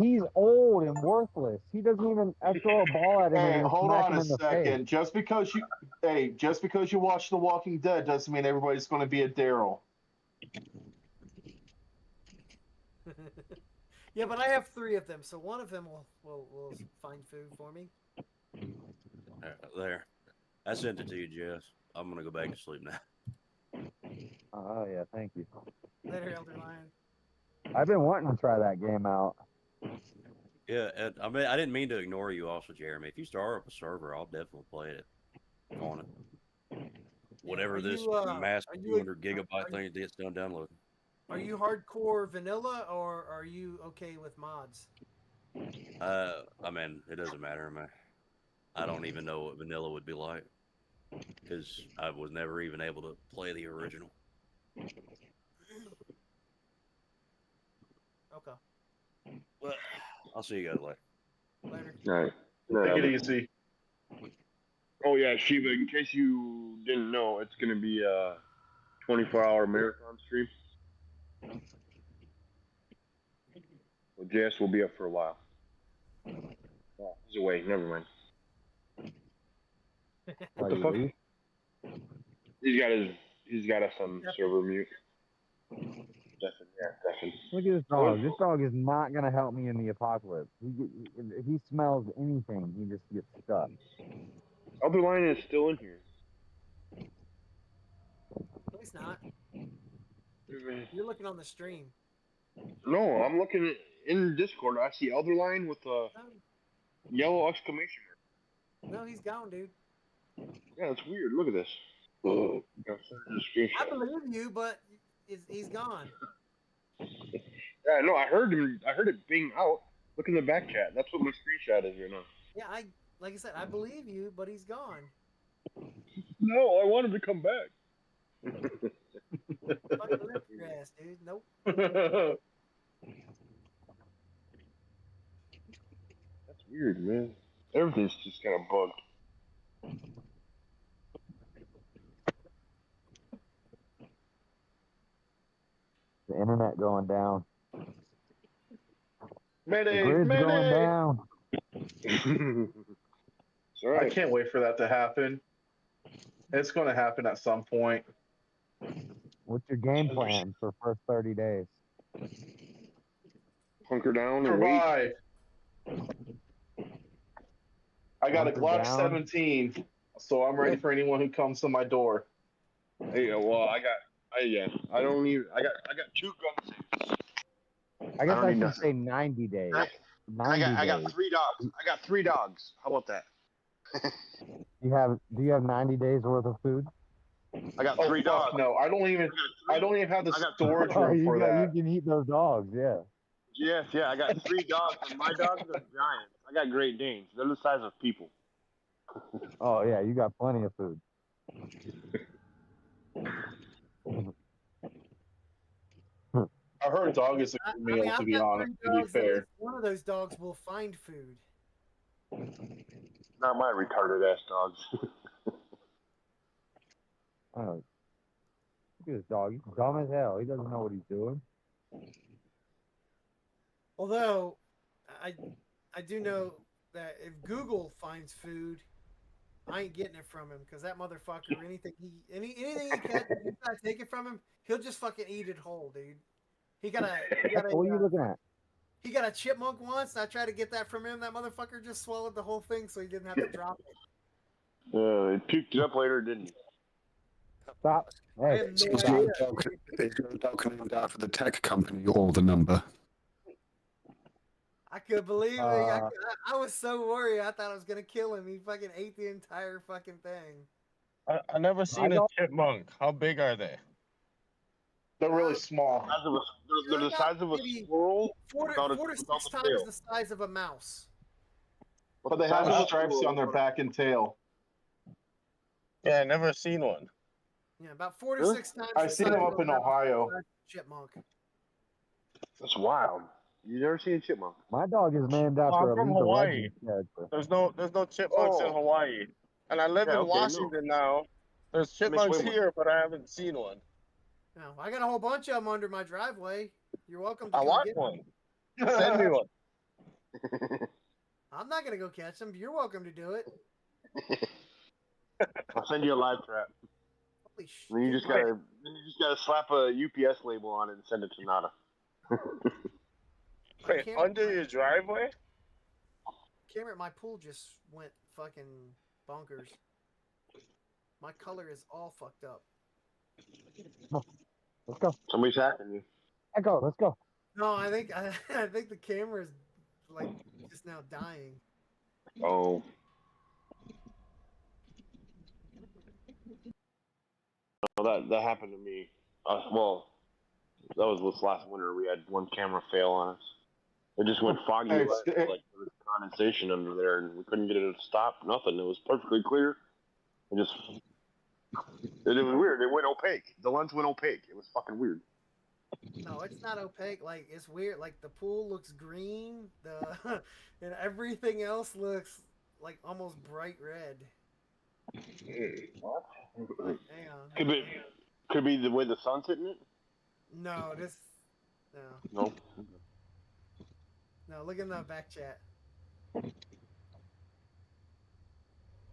He's old and worthless. He doesn't even. I throw a ball at him Hey, and hold smack on him a in the second. face. Just because you watch The Walking Dead doesn't mean everybody's going to be a Daryl. Yeah, but I have 3 of them, so one of them will find food for me. There. I sent it to you, Jess. I'm gonna go back to sleep now. Oh yeah, thank you. Later, Elder Lion. I've been wanting to try that game out. Yeah, and, I mean, I didn't mean to ignore you, also, Jeremy. If you start up a server, I'll definitely play it on it. Whatever this massive 200 gigabyte thing gets done downloading. Are you hardcore vanilla, or are you okay with mods? I mean, it doesn't matter, man. I don't even know what vanilla would be like because I was never even able to play the original. Okay. Well, I'll see you guys later. Later. All right. Take it easy. Oh yeah, Shiva. In case you didn't know, it's gonna be a 24-hour marathon stream. Well, JS will be up for a while. Oh, he's away. Never mind. What the fuck? He's got us on server mute. Definitely. Look at this dog. This dog is not gonna help me in the apocalypse. He smells anything, he just gets stuck. Elder Lion is still in here. No, he's not. You're looking on the stream. No, I'm looking in Discord. I see Elder Lion with a yellow exclamation mark. No, he's gone, dude. Yeah, that's weird. Look at this. I believe you, but he's gone. Yeah, no, I heard him. I heard it being out. Look in the back chat. That's what my screenshot is right now. Yeah, like I said, I believe you, but he's gone. No, I want him to come back. Fucking lift your ass, dude. Nope. That's weird, man. Everything's just kind of bugged. The internet going down. Mayday, the grid's mayday. going down. I can't wait for that to happen. It's going to happen at some point. What's your game plan for first 30 days? Hunker down and Survive. I got a Hunker Glock down. 17, so I'm ready for anyone who comes to my door. Hey, well, I got 2 gun safes. I guess don't I need should say 90 days. 90 I got days. 3 dogs. I got 3 dogs. How about that? Do you have 90 days worth of food? I got 3 dogs. No, I don't even have the storage Oh, room for that. you can eat those dogs, yeah. Yes, yeah, I got 3 dogs, and my dogs are giants. I got Great Danes. They're the size of people. Oh yeah, you got plenty of food. I heard a dog is a good meal, to be honest, to be fair. One of those dogs will find food. Not my retarded ass dogs. Oh, look at this dog. He's dumb as hell. He doesn't know what he's doing. Although, I do know that if Google finds food, I ain't getting it from him because that motherfucker, anything he can, if you try to take it from him, he'll just fucking eat it whole, dude. He got a What are you looking at? He got a chipmunk once, and I tried to get that from him. That motherfucker just swallowed the whole thing, so he didn't have to drop it. It puked it up later, didn't he? Stop. Hey, It's your dog named after the tech company or the number. I could believe it. I was so worried. I thought I was gonna kill him. He fucking ate the entire fucking thing. I never seen a chipmunk. How big are they? They're really small. They're the size of a squirrel. 4 to 6 times the size of a mouse. But they have stripes on their back and tail. Yeah, I never seen one. Yeah, about 4 to 6 times. I've seen them up in Ohio. Chipmunk. That's wild. You never seen a chipmunk? My dog is named after I'm from a League of Hawaii. Legends character. There's no chipmunks in Hawaii, and I live in Washington now. There's chipmunks here, but I haven't seen one. No, I got a whole bunch of them under my driveway. You're welcome to I come want get one. them. Send me one. I'm not gonna go catch them. You're welcome to do it. I'll send you a live trap. Holy shit! And you just gotta slap a UPS label on it and send it to Nada. Wait, under your driveway? Camera at my pool just went fucking bonkers. My color is all fucked up. Let's go. Somebody's hacking you. Echo, let's go. No, I think the camera is like just now dying. Oh. Well, that happened to me. Well, that was this last winter. We had one camera fail on us. It just went foggy, like there was condensation under there, and we couldn't get it to stop. Nothing. It was perfectly clear. It was weird. It went opaque. The lens went opaque. It was fucking weird. No, it's not opaque. Like, it's weird. Like, the pool looks green. And everything else looks like almost bright red. What? Like, hang on. Could be the way the sun's hitting it. No, no. No. No, look in the back chat.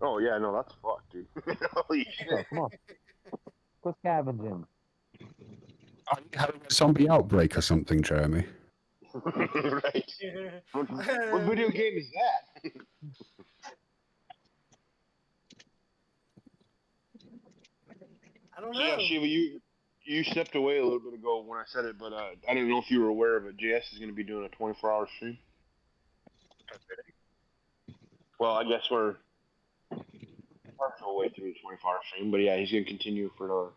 Oh yeah, no, that's fucked, dude. Holy shit! Come on, quit scavenging. Are you having a zombie outbreak or something, Jeremy? Right. What video game is that? I don't know. Yeah, Shiva, you stepped away a little bit ago when I said it, but I didn't know if you were aware of it. JS is going to be doing a 24-hour stream. Well, I guess we're partial way through the 24-hour stream, but yeah, he's going to continue for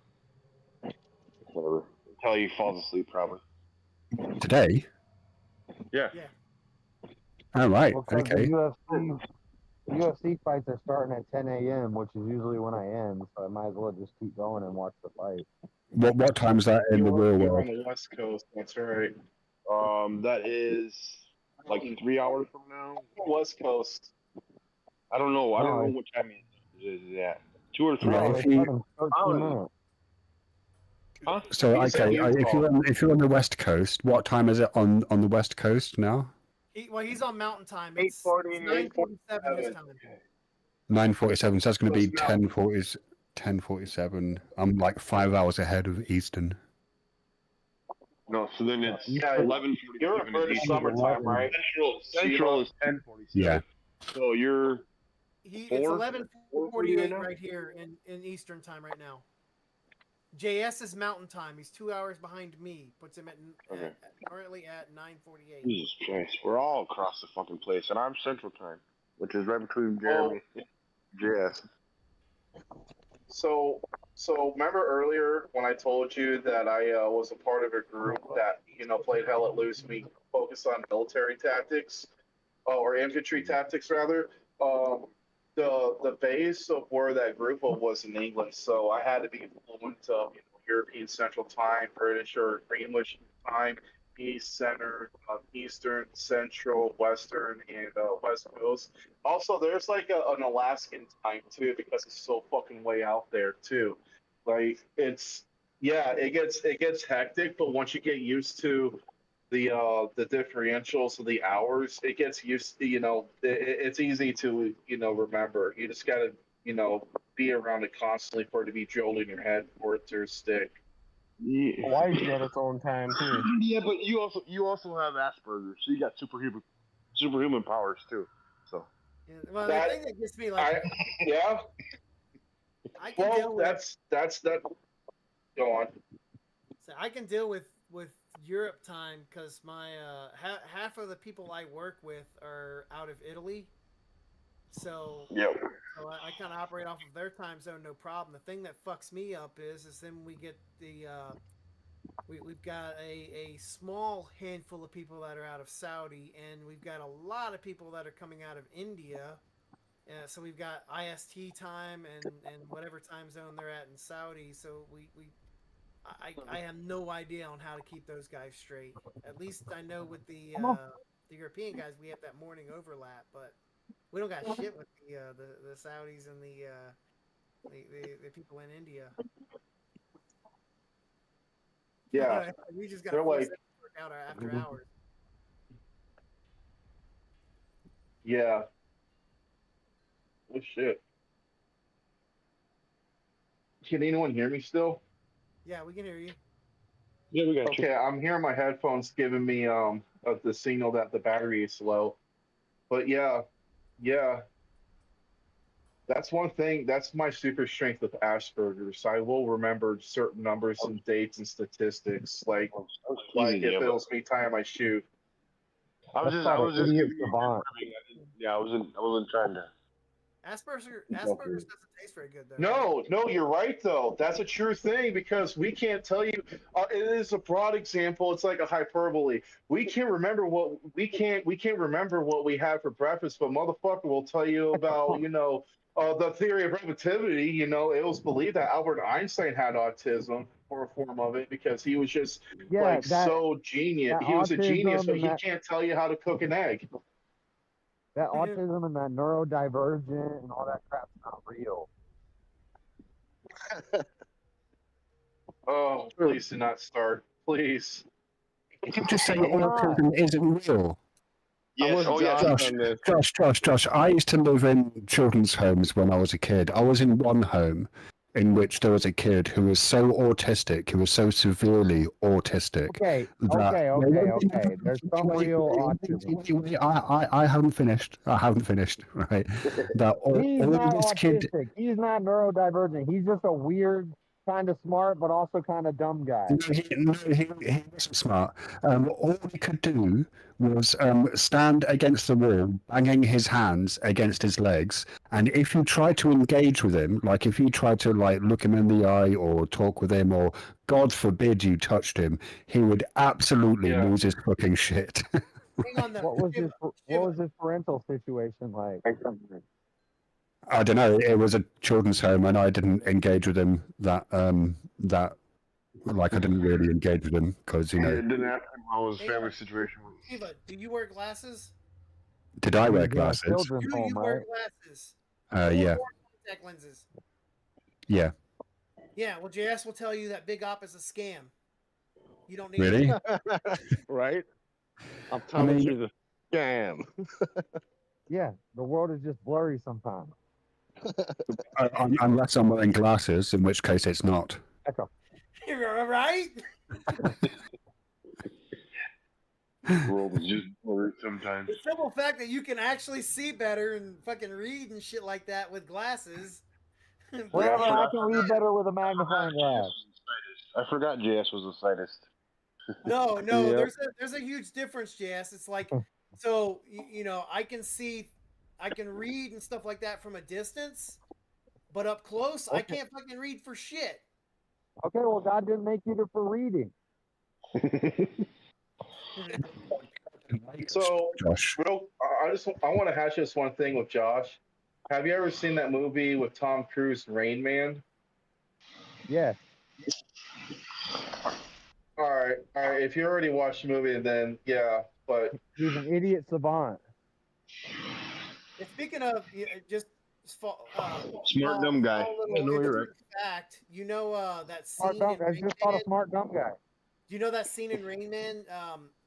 whatever until he falls asleep, probably. Today? Yeah. All right. Well, Okay. The UFC fights are starting at 10 a.m., which is usually when I end, so I might as well just keep going and watch the fight. What time is that in the real You're world? on the West Coast. That's right. That is like 3 hours from now. West Coast. I don't know. I don't know what time it is. Yeah, 2 or 3 hours. Huh? So okay, if you're on the West Coast, what time is it on the West Coast now? He's on Mountain Time. It's 9:47 his time. 9:47. So that's going to be 10:47. I'm like 5 hours ahead of Eastern. No, so then it's 11:47. You're in British summertime, right? Central is 10:47. Yeah. So you're. It's 11:48 right here in Eastern Time right now. JS is Mountain Time. He's 2 hours behind me. Puts him at currently at 9:48. Jesus Christ, we're all across the fucking place, and I'm Central Time, which is right between Jeremy and JS. So remember earlier when I told you that I was a part of a group that played Hell Let Loose, me focused on military tactics, or infantry tactics rather. The base of where that group was in England, so I had to be fluent European Central Time, British or English time, East, Center, Eastern, Central, Western, and West Coast. Also, there's like an Alaskan time too, because it's so fucking way out there too. Like it gets hectic, but once you get used to the differentials of the hours, it gets used to, it's easy to remember. You just gotta be around it constantly for it to be jolting your head for it to stick. Yeah. Hawaii's got its own time too. Yeah, but you also have Asperger's, so you got superhuman powers too. So yeah, well, the thing that gets me like I can deal with that's that. Go on. So I can deal with Europe time because my half of the people I work with are out of Italy, so I kind of operate off of their time zone, no problem. The thing that fucks me up is then we get the We've got a small handful of people that are out of Saudi, and we've got a lot of people that are coming out of India. So we've got IST time and whatever time zone they're at in Saudi. So I have no idea on how to keep those guys straight. At least I know with the European guys we have that morning overlap, but we don't got shit with the Saudis and the people in India. Yeah, we just got they're to force like, them to work out after hours. yeah. Oh shit. Can anyone hear me still? Yeah, we can hear you. Yeah, we got you. Okay, I'm hearing my headphones giving me of the signal that the battery is slow. But yeah, that's one thing. That's my super strength with Asperger's. I will remember certain numbers and dates and statistics, like if it was me tying my shoe. I was just giving you savant. Yeah, I wasn't trying to. Asperger's doesn't taste very good though. No, right? no, you're right though. That's a true thing because we can't tell you. It is a broad example. It's like a hyperbole. We can't remember what we can't remember what we had for breakfast, but motherfucker will tell you about the theory of relativity. You know, it was believed that Albert Einstein had autism or a form of it because he was just so genius. He was a genius, but he can't tell you how to cook an egg. That autism and that neurodivergent and all that crap's not real. Oh, please do not start. Please. Did you just say autism isn't real? Yes, Josh. I used to live in children's homes when I was a kid. I was in one home in which there was a kid who was so autistic, who was so severely autistic. Okay. There's some real autism. I haven't finished. Right. That He's not this autistic. kid. He's not neurodivergent. He's just a weird, kind of smart, but also kind of dumb guy. He wasn't smart. All he could do was stand against the wall, banging his hands against his legs. And if you tried to engage with him, like if you tried to look him in the eye or talk with him, or God forbid you touched him, he would absolutely lose his fucking shit. Hang on, what was his parental situation like? I don't know. It was a children's home, and I didn't engage with him I didn't really engage with him because didn't ask him how his family situation was. Eva, do you wear glasses? Did I wear glasses? You wear glasses. Yeah. Or contact lenses. Yeah. Yeah. Well, JS will tell you that Big Op is a scam. You don't need really. Right. I'm telling you the scam. Yeah, the world is just blurry sometimes. Unless I'm wearing glasses, in which case it's not. You're right. The world is just blurred sometimes. The simple fact that you can actually see better and fucking read and shit like that with glasses. Whatever, I can read better with a magnifying glass. I forgot JS was a sightist. No, there's a huge difference, JS. It's like, so I can read and stuff like that from a distance, but up close, I can't fucking read for shit. Okay, well, God didn't make you for reading. So, Josh, I want to hash this one thing with Josh. Have you ever seen that movie with Tom Cruise, Rain Man? Yes. All right. If you already watched the movie, then yeah, but he's an idiot savant. And speaking of just smart dumb guy. You're right. Fact, that scene. I just thought a smart dumb guy. Do you know that scene in Rain Man?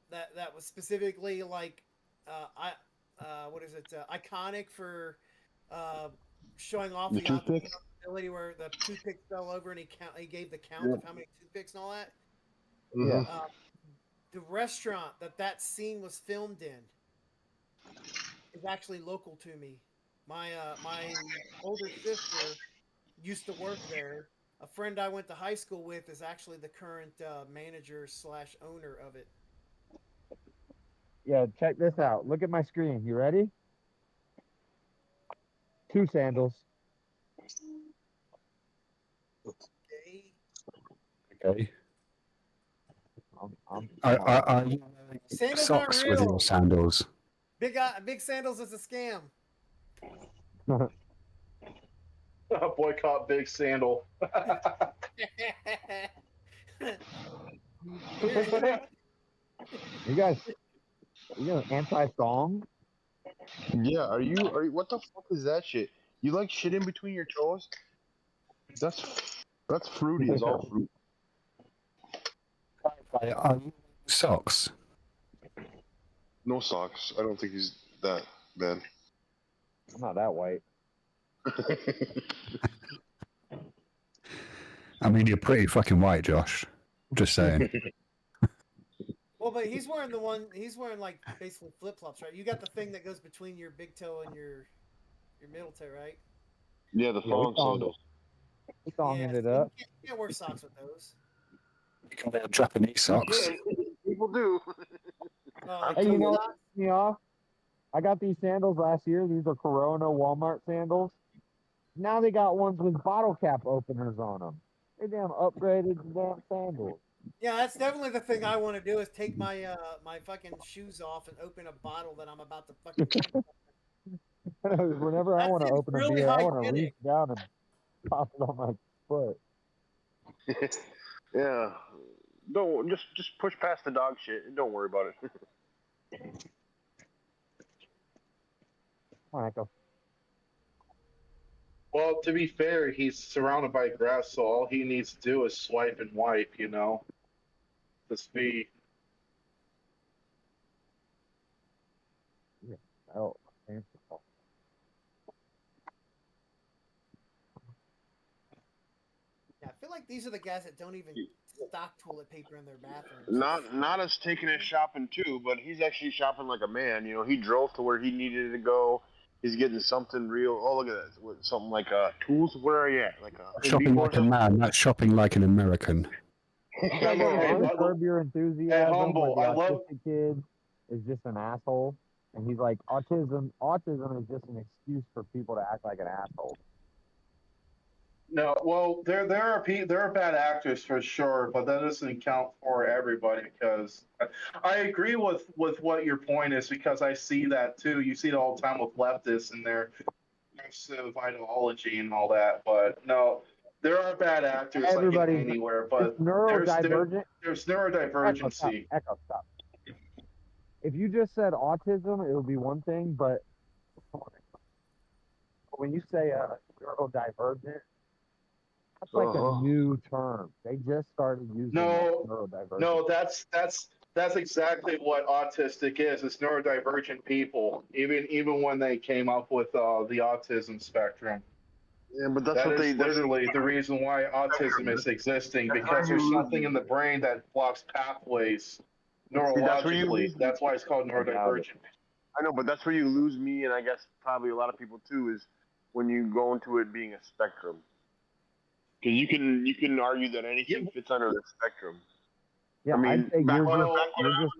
That was specifically like, what is it? Iconic for showing off the ability where the toothpick fell over and he gave the count of how many toothpicks and all that. Yeah. The restaurant that scene was filmed in is actually local to me. My older sister used to work there. A friend I went to high school with is actually the current manager / owner of it. Yeah, check this out. Look at my screen. You ready? 2 sandals. Okay. Are you wearing Sandals aren't socks with your real. sandals? Big sandals is a scam. Boycott Big Sandal. You guys anti-song? Yeah, are you? What the fuck is that shit? You like shit in between your toes? That's fruity as all fruit. Are you wearing socks? No socks. I don't think he's that bad. I'm not that white. I mean, you're pretty fucking white, Josh. Just saying. Well, but he's wearing like basically flip flops, right? You got the thing that goes between your big toe and your middle toe, right? Yeah, the thong sandals. We thonging it so up. you can't wear socks with those. You can wear Japanese socks. People do. Hey, you know what pissed me off? I got these sandals last year. These are Corona Walmart sandals. Now they got ones with bottle cap openers on them. They damn upgraded the damn sandals. Yeah, that's definitely the thing I want to do is take my my fucking shoes off and open a bottle that I'm about to fucking drink. Whenever I want to open a beer, I want to reach down and pop it on my foot. Yeah. Don't just push past the dog shit and don't worry about it. All right, go. Well, to be fair, he's surrounded by grass, so all he needs to do is swipe and wipe, you know? The speed. Yeah. Oh, Yeah, I feel like these are the guys that don't even stock toilet paper in their bathrooms. Not us taking us shopping too, but he's actually shopping like a man. You know, he drove to where he needed to go. He's getting something real. Oh, look at that! Something like tools. Where are you at? Like shopping like a man. That's shopping like an American. Curb Your Enthusiasm. Humble. Where I the love. autistic kid is just an asshole, and he's like, autism is just an excuse for people to act like an asshole. No, well, there are bad actors for sure, but that doesn't count for everybody because I agree with what your point is because I see that too. You see it all the time with leftists and their progressive ideology and all that. But no, there are bad actors like anywhere. But neurodivergent. There's neurodivergency. Echo, stop. If you just said autism, it would be one thing, but when you say neurodivergent. That's like a new term. They just started using neurodivergent. No, that's exactly what autistic is. It's neurodivergent people. Even when they came up with the autism spectrum. Yeah, but that's what literally the reason why autism is existing because there's something in the brain that blocks pathways neurologically. That's why it's called neurodivergent. I know, but that's where you lose me, and I guess probably a lot of people too, is when you go into it being a spectrum. Because you can argue that anything fits under the spectrum. Yeah, I mean, back when I was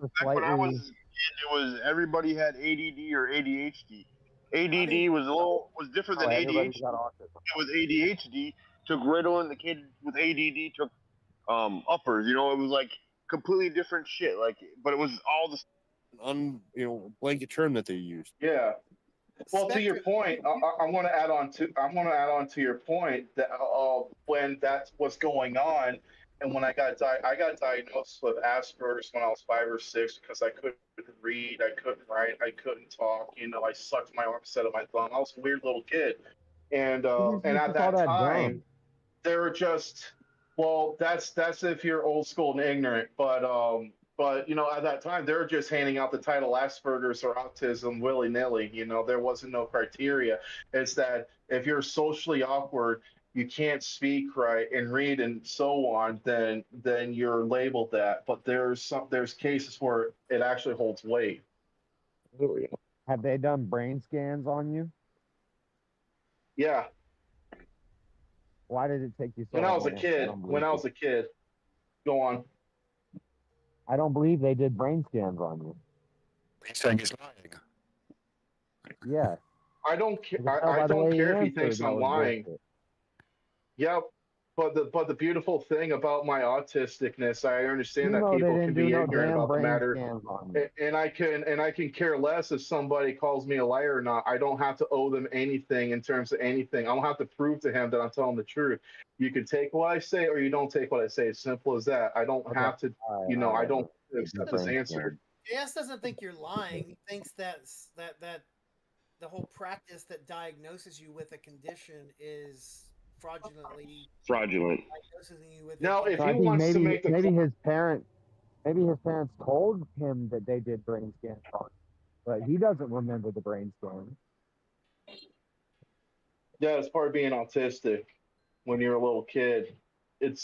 a kid, it was everybody had ADD or ADHD. ADD was different than ADHD. It was ADHD took Ritalin. The kid with ADD took uppers. You know, it was like completely different shit. Like, but it was all the blanket term that they used. Yeah. Well, to your point, I want to add on to your point that when that was going on, and when I got diagnosed with Asperger's when I was 5 or 6 because I couldn't read, I couldn't write, I couldn't talk. You know, I sucked my arm instead of my thumb. I was a weird little kid, and at that time, they were just that's if you're old school and ignorant, but you know, at that time, they were just handing out the title Asperger's or autism willy nilly. You know, there wasn't no criteria. It's that if you're socially awkward, you can't speak right and read and so on, then you're labeled that. But there's cases where it actually holds weight. Have they done brain scans on you? Yeah. Why did it take you so long? When I was a kid. Go on. I don't believe they did brain scans on you. He's saying he's lying. Yeah. I don't care. I don't care if he thinks I'm lying. Yep. the beautiful thing about my autisticness, I understand that they people didn't can do be no ignorant damn about the brain matter, scans on me. and I can care less if somebody calls me a liar or not. I don't have to owe them anything in terms of anything. I don't have to prove to him that I'm telling the truth. You can take what I say or you don't take what I say. It's simple as that. I don't have to, I don't accept this answer. JS doesn't think you're lying. He thinks that the whole practice that diagnoses you with a condition is fraudulent. Diagnosing you with Now, if So he I think wants to make the maybe his parents told him that they did brain scans on him, but he doesn't remember the brain scan. Yeah, it's part of being autistic when you're a little kid. It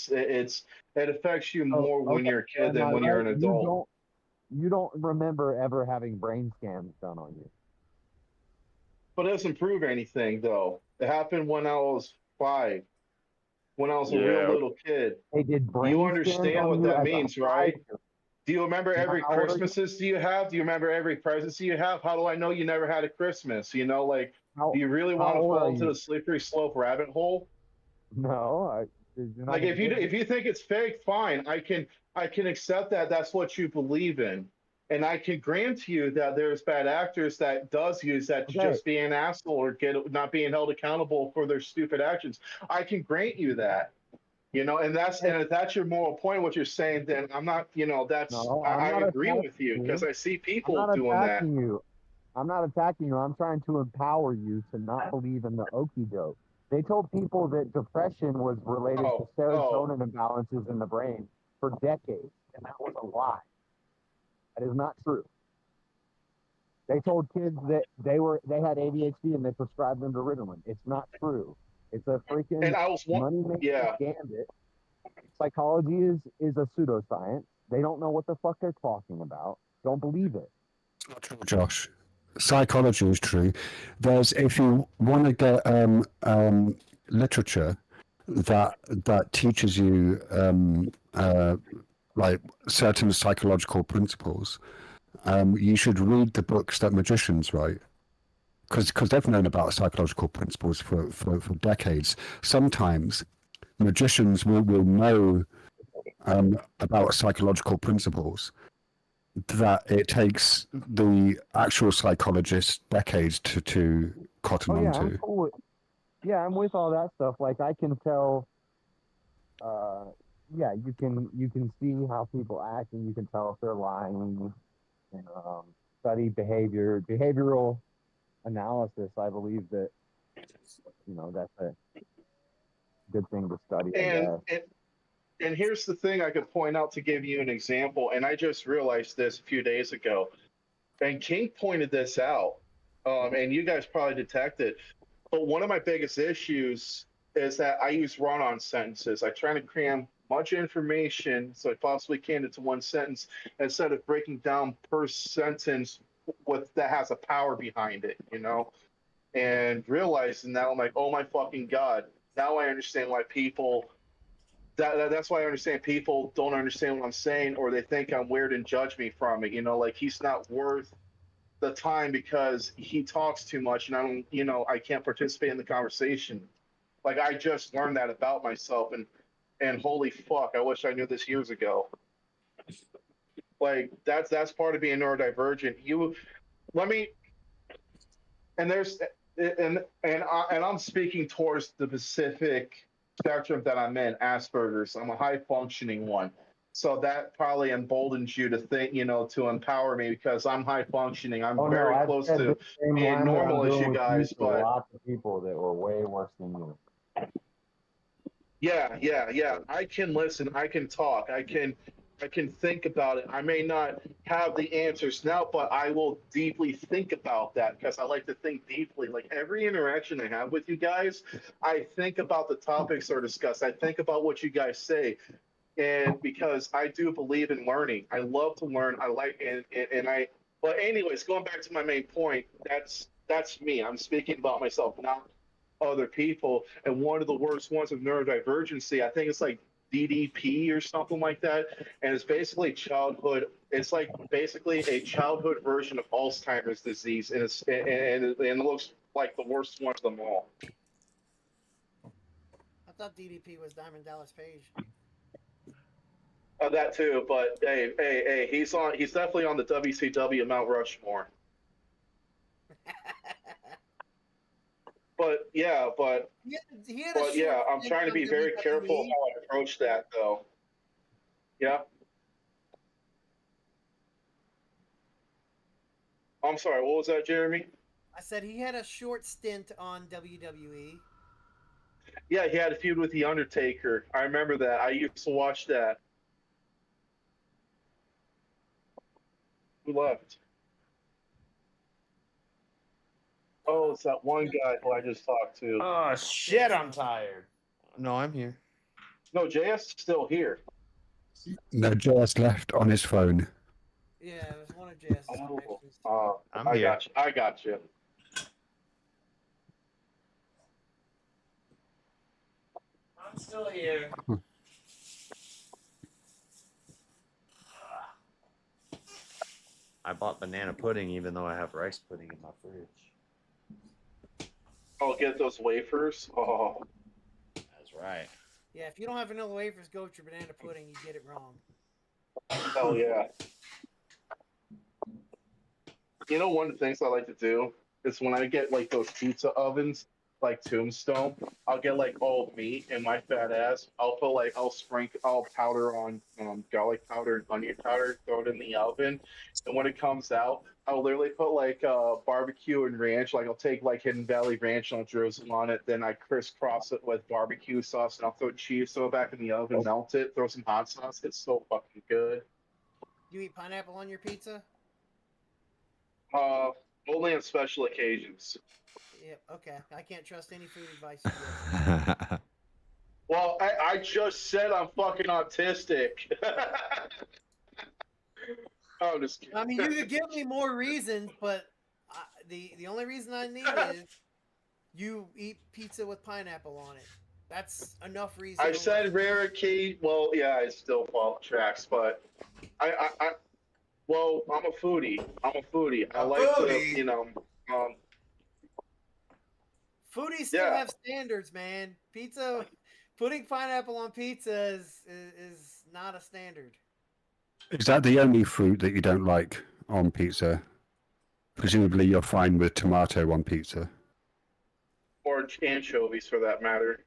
affects you more when you're a kid than when you're an adult. You don't remember ever having brain scans done on you. But it doesn't prove anything, though. It happened when I was 5, when I was a real little kid. They did brain You scans understand on what you that as a means, right? 5-year-old. Do you remember every How old are you? Christmases do you have? Do you remember every presents you have? How do I know you never had a Christmas? You know, like, do you really want to old fall are into you? the slippery slope rabbit hole? No, you're not Like, gonna if you think it's fake, fine. I can accept that that's what you believe in. And I can grant you that there's bad actors that does use that to just be an asshole or not being held accountable for their stupid actions. I can grant you that. And if that's your moral point, what you're saying, then I'm not, I agree with you because I see people doing that. I'm not attacking you. I'm trying to empower you to not believe in the okie doke. They told people that depression was related to serotonin imbalances in the brain for decades, and that was a lie. That is not true. They told kids that they had ADHD and they prescribed them to Ritalin. It's not true. It's a freaking money-making gambit. Psychology is a pseudoscience. They don't know what the fuck they're talking about. Don't believe it. It's not true, Josh. Psychology is true. If you want to get literature that teaches you like certain psychological principles, you should read the books that magicians write, because they've known about psychological principles for decades. Sometimes magicians will know about psychological principles that it takes the actual psychologist decades to cotton onto. I'm with all that stuff. Like, I can tell. You can see how people act, and you can tell if they're lying. And study behavioral analysis. I believe that that's a good thing to study. And here's the thing I could point out to give you an example, and I just realized this a few days ago. And King pointed this out, and you guys probably detected. But one of my biggest issues is that I use run-on sentences. I try to cram much information so I possibly can into one sentence instead of breaking down per sentence that has a power behind it, And realizing that, I'm like, oh my fucking God. Now I understand why people... That's why I understand people don't understand what I'm saying, or they think I'm weird and judge me from it. Like, he's not worth the time because he talks too much, and I don't, I can't participate in the conversation. Like, I just learned that about myself, and holy fuck, I wish I knew this years ago. Like, that's part of being neurodivergent. And I'm speaking towards the specific spectrum that I'm in, Asperger's. I'm a high functioning one. So that probably emboldens you to think, to empower me because I'm high functioning. I'm very close to being normal as you guys. But lots of people that were way worse than you. Yeah. I can listen. I can talk. I can think about it. I may not have the answers now, but I will deeply think about that because I like to think deeply. Like, every interaction I have with you guys, I think about the topics that are discussed. I think about what you guys say. And because I do believe in learning, I love to learn. I like, but anyways, going back to my main point, that's me. I'm speaking about myself, not other people. And one of the worst ones of neurodivergency, I think it's like DDP or something like that. And it's basically it's like basically a childhood version of Alzheimer's disease. And it looks like the worst one of them all. thought DDP was Diamond Dallas Page. That too, but hey, he's definitely on the WCW Mount Rushmore. But yeah, I'm trying to be very careful how I approach that, though. Yeah. I'm sorry, what was that, Jeremy? I said he had a short stint on WWE. Yeah, he had a feud with The Undertaker. I remember that. I used to watch that. Who left? Oh, it's that one guy who I just talked to. Oh, shit, I'm tired. No, I'm here. No, JS is still here. No, JS left on his phone. Yeah, it was one of JS's connections. I got you. I got you. I'm still here. I bought banana pudding even though I have rice pudding in my fridge. Oh, get those wafers? Oh. That's right. Yeah, if you don't have vanilla wafers, go with your banana pudding. You get it wrong. Hell yeah. You know, one of the things I like to do is when I get like those pizza ovens, like Tombstone, I'll get like all meat in my fat ass. I'll powder on garlic powder and onion powder, throw it in the oven, and when it comes out, I'll literally put like barbecue and ranch. Like I'll take like Hidden Valley Ranch and I'll drizzle on it. Then I crisscross it with barbecue sauce and I'll throw cheese, throw it back in the oven, melt it, throw some hot sauce. It's so fucking good. You eat pineapple on your pizza? Only on special occasions. Yep. Okay. I can't trust any food advice you give. Well, I just said I'm fucking autistic. I'm just kidding. I mean, you could give me more reasons, but the only reason I need is you eat pizza with pineapple on it. That's enough reason. I said rarity. Well, yeah, I still follow tracks, but well, I'm a foodie. I like to, you know, foodies still have standards, man. Pizza, putting pineapple on pizza is not a standard. Is that the only fruit that you don't like on pizza? Presumably you're fine with tomato on pizza. Or anchovies, for that matter.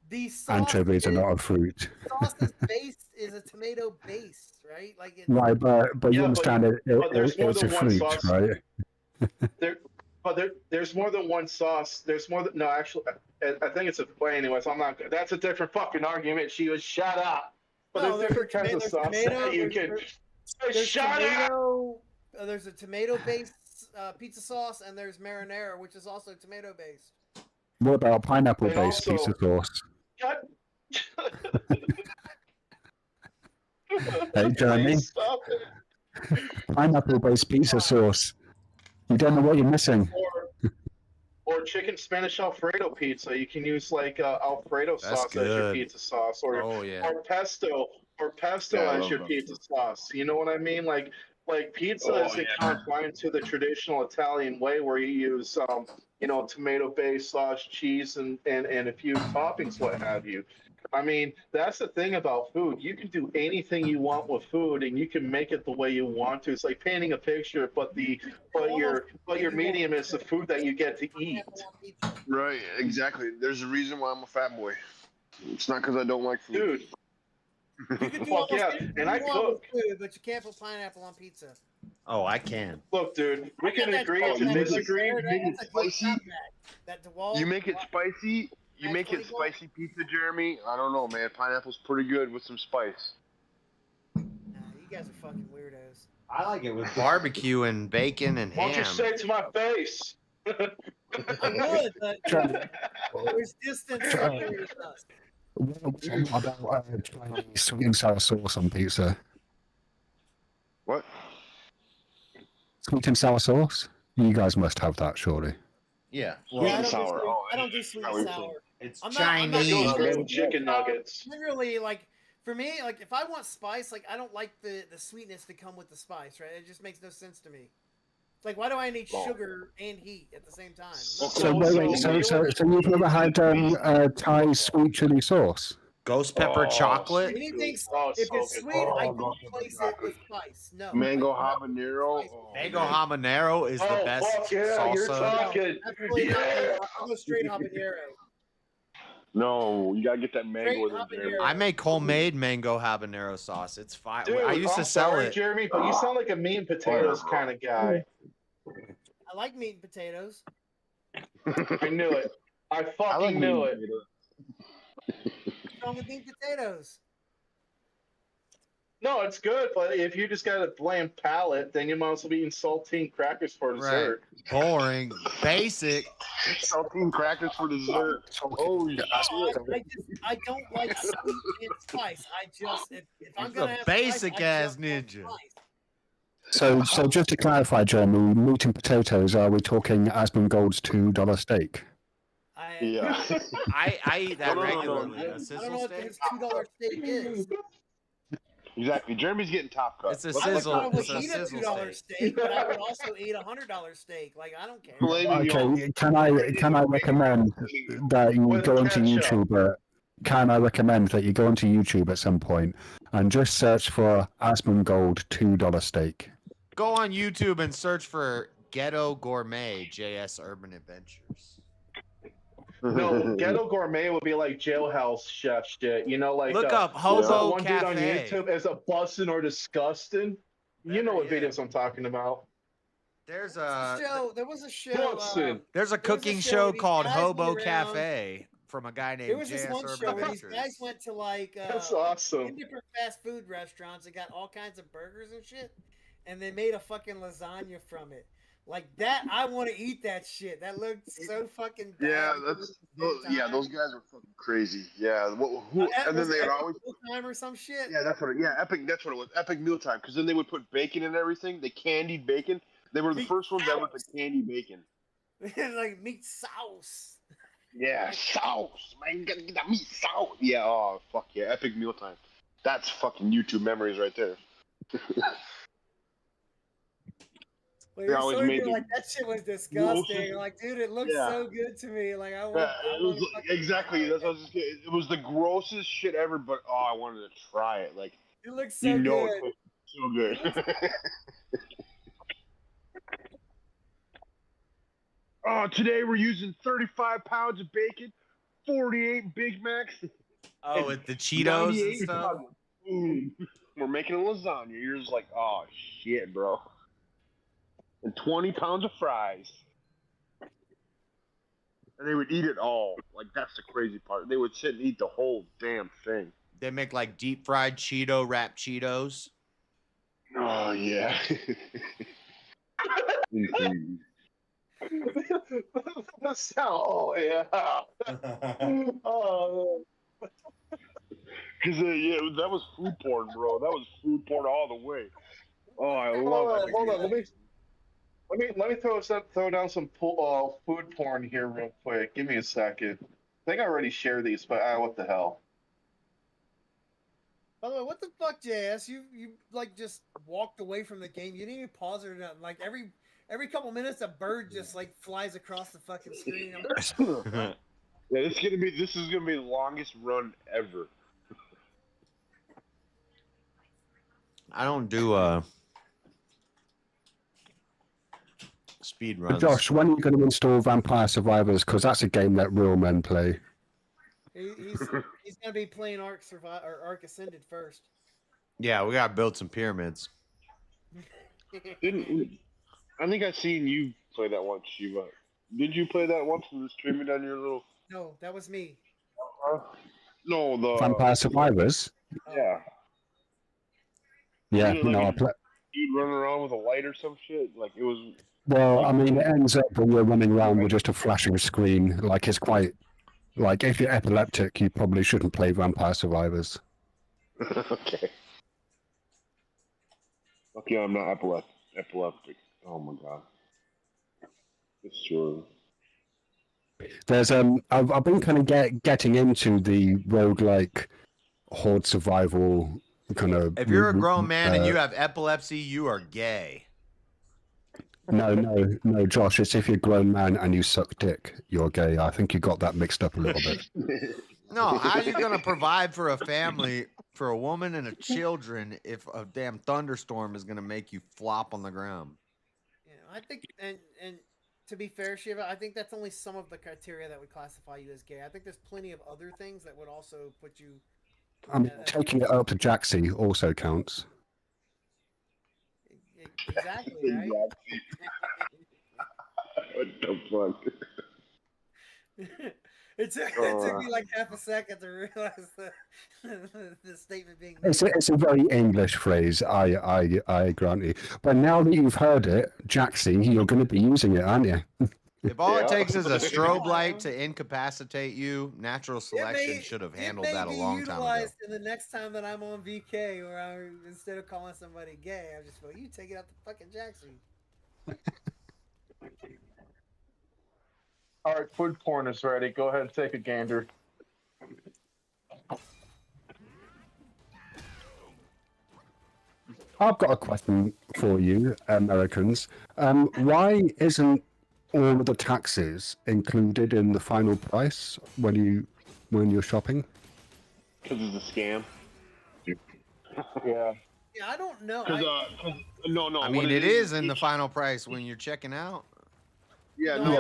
The sauce Anchovies are not a fruit. Sauce's base is a tomato base, right? Like it's, Right, but you understand it's a fruit, sauce. Right? There's more than one sauce. There's more than actually. I think it's a anyway. So I'm not. That's a different fucking argument. She was shut up. But no, there's different kinds of sauce that you can. Shut up. There's a tomato-based pizza sauce, and there's marinara, which is also tomato-based. What about pineapple-based pizza sauce? Hey, Jeremy. Pineapple-based pizza sauce. You don't know what you're missing. Or chicken Spanish Alfredo pizza. You can use like Alfredo sauce as your pizza sauce, or pesto as your pizza sauce. You know what I mean? Like pizza isn't confined to the traditional Italian way where you use tomato-based sauce, cheese, and a few toppings, what have you. I mean, that's the thing about food. You can do anything you want with food, and you can make it the way you want to. It's like painting a picture, but your medium is the food that you get to eat. Right, exactly. There's a reason why I'm a fat boy. It's not because I don't like food. Dude. You can do and I cook food, but you can't put pineapple on pizza. Oh, I can. Look, dude, we can agree to disagree. You make it spicy. You make it spicy. You make it spicy pizza, Jeremy. I don't know, man. Pineapple's pretty good with some spice. Nah, you guys are fucking weirdos. I like it with barbecue and bacon and ham. Why don't you say it to my face? I would, but there's distance between us. What about Chinese sweet and sour sauce on pizza? What? Sweet and sour sauce? You guys must have that, surely. Yeah. Well, I don't do sweet and sour. It's Chinese. I'm not chicken nuggets. Generally, like for me, like if I want spice, like I don't like the sweetness to come with the spice, right? It just makes no sense to me. Like, why do I need sugar and heat at the same time? No. So you've never had Thai sweet chili sauce? Ghost pepper chocolate. Anything, if it's sweet, I don't place it with spice. No. Mango habanero. Mango habanero is the best fuck yeah, salsa. you're talking. Absolutely not. I'll go straight habanero. No, you gotta get that mango. I make homemade mango habanero sauce. It's fine. Dude, I used to sell it. Jeremy, but you sound like a meat and potatoes kind of guy. I like meat and potatoes. I knew it. I fucking knew it. What's wrong with meat and potatoes? No, it's good, but if you just got a bland palate, then you might as well be eating saltine crackers for dessert. Right. Boring. Basic. Saltine crackers for dessert. Oh, I don't like sweet and spice. If I'm gonna have basic spice, ass ninja. So just to clarify, Jeremy, meat and potatoes, are we talking Asmongold's $2 steak? Yeah. I eat that regularly. I don't know what his $2 steak is. Exactly. Jeremy's getting top cut. It's a sizzle. I would eat a $2 steak, but I would also eat a $100 steak. Like, I don't care. Okay, can I recommend that you go onto YouTube? Can I recommend that you go onto YouTube at some point and just search for Asmongold $2 steak? Go on YouTube and search for Ghetto Gourmet JS Urban Adventures. No, Ghetto Gourmet would be like jailhouse chef shit. You know, like look up Hobo one Cafe. dude on YouTube as a bussin' or disgusting. You know what videos I'm talking about. There's a there was a show. There's a cooking show called Hobo Cafe from a guy named There was this JS one Urban show where these Adventures. guys went to like That's awesome. 10 different fast food restaurants and got all kinds of burgers and shit, and they made a fucking lasagna from it. Like that, I want to eat that shit. That looked so fucking bad. Yeah, those guys are fucking crazy. Yeah, and then they would always Mealtime or some shit. Yeah, that's what. Epic. That's what it was. Epic Mealtime. Because then they would put bacon in everything. They candied bacon. They were the first ones ever to candy bacon. Like meat sauce. Yeah, sauce. Man, get that meat sauce. Yeah. Oh fuck yeah, Epic Mealtime. That's fucking YouTube memories right there. Well, you're so good, like that shit was disgusting. Like, dude, it looks so good to me. Like, I want. It was exactly. That's what I was just kidding. It was the grossest shit ever, but I wanted to try it. Like, it looks so good. It's so good. Today we're using 35 pounds of bacon, 48 Big Macs. Oh, with the Cheetos and stuff. We're making a lasagna. You're just like, oh shit, bro. And 20 pounds of fries. And they would eat it all. Like, that's the crazy part. They would sit and eat the whole damn thing. They make, like, deep-fried Cheeto wrapped Cheetos. Oh, yeah. Oh, yeah. Oh. Because, that was food porn, bro. That was food porn all the way. Oh, I love it. Hold on. Let me throw down some food porn here real quick. Give me a second. I think I already shared these, but what the hell? By the way, what the fuck, JS? You like just walked away from the game. You didn't even pause it or nothing. Like every couple minutes, a bird just like flies across the fucking screen. Yeah, this is gonna be the longest run ever. I don't do speed runs. Josh, when are you going to install Vampire Survivors? Because that's a game that real men play. He's going to be playing Ark Ascended first. Yeah, we got to build some pyramids. I think I seen you play that once, Shiva. Did you play that once and stream it on your little... No, that was me. No, the... Vampire Survivors? Yeah. Yeah, I play... You'd run around with a light or some shit? Like, it was... Well, I mean, it ends up when you're running around with just a flashing screen. Like, it's quite... Like, if you're epileptic, you probably shouldn't play Vampire Survivors. Okay. Okay, I'm not epileptic. Oh my god. It's true. There's I've been kind of getting into the roguelike horde survival kind of. If you're a grown man and you have epilepsy, you are gay. No, Josh. It's if you're a grown man and you suck dick, you're gay. I think you got that mixed up a little bit. No, how are you gonna provide for a family, for a woman and a children, if a damn thunderstorm is gonna make you flop on the ground? Yeah, I think, and to be fair, Shiva, I think that's only some of the criteria that would classify you as gay. I think there's plenty of other things that would also put you. I mean, taking it up to Jaxie also counts. Exactly, right? What the fuck? It took me like half a second to realize the statement being made. It's a very English phrase, I grant you. But now that you've heard it, Jaxie, you're going to be using it, aren't you? If all it takes is a strobe light to incapacitate you, natural selection should have handled that a long time ago. In the next time that I'm on VK, where instead of calling somebody gay, I just go, "You take it out to fucking Jackson." All right, food porn is ready. Go ahead and take a gander. I've got a question for you, Americans. Why isn't all of the taxes included in the final price when you're shopping? Because it's a scam. Yeah. Yeah, I don't know. No. I mean, it is in the final price when you're checking out. Yeah, no.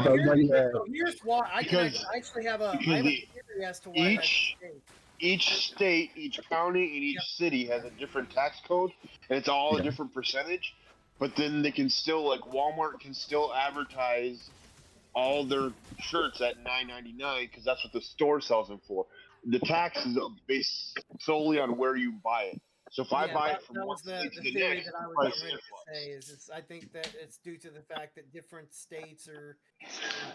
Here's why. I actually have a theory as to why. Each state, each county, and each city has a different tax code, and it's all a different percentage. But then they can still, like Walmart can still advertise all their shirts at $9.99 because that's what the store sells them for. The tax is based solely on where you buy it. So if I buy it from one state to the next, that I was going to say is I think that it's due to the fact that different states or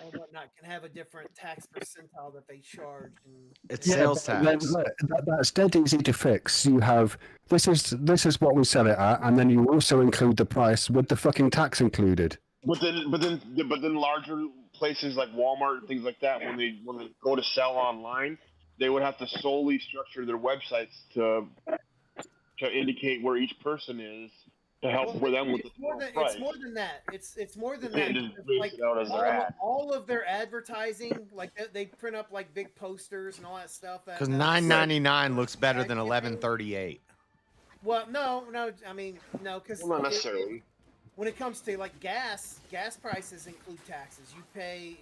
and whatnot can have a different tax percentile that they charge. And it's sales tax. That's dead easy to fix. You have this is what we sell it at, and then you also include the price with the fucking tax included. But then larger places like Walmart and things like that, when they go to sell online, they would have to solely structure their websites to indicate where each person is to help with them with the price. It's more than that. It's more than that. Like all of their advertising, like they print up like big posters and all that stuff. Because $9.99 looks better than $11.38. Well, no. I mean, no, because not necessarily. When it comes to like gas prices include taxes. You pay.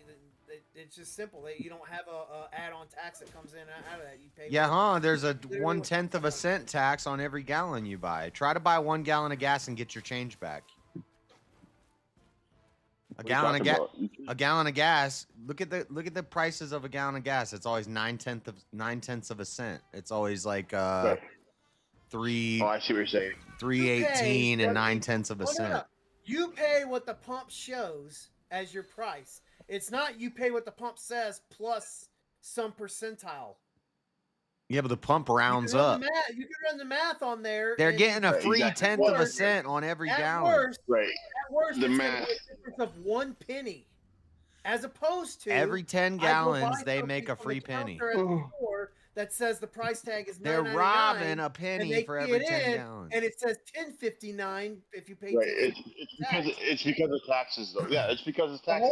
It's just simple. You don't have a add-on tax that comes in out of that. You pay. Yeah, There's a 1/10 of a cent tax on every gallon you buy. Try to buy 1 gallon of gas and get your change back. A gallon of gas. Look at the prices of a gallon of gas. It's always 9/10 of a cent. It's always like three. Oh, I see what you're saying. 3.18 and 9/10 of a cent. No. You pay what the pump shows as your price. It's not you pay what the pump says plus some percentile. Yeah, but the pump rounds up. You can run the math on there. They're getting a free 1/10 of a cent on every gallon. Right. At worst, it's math. A difference of 1 penny, as opposed to every 10 gallons they make a free penny. That says the price tag is $9.99. They're robbing a penny for every 10 gallons, and it says $10.59 if you pay. Right. It's because of taxes, though. Yeah, it's because of taxes.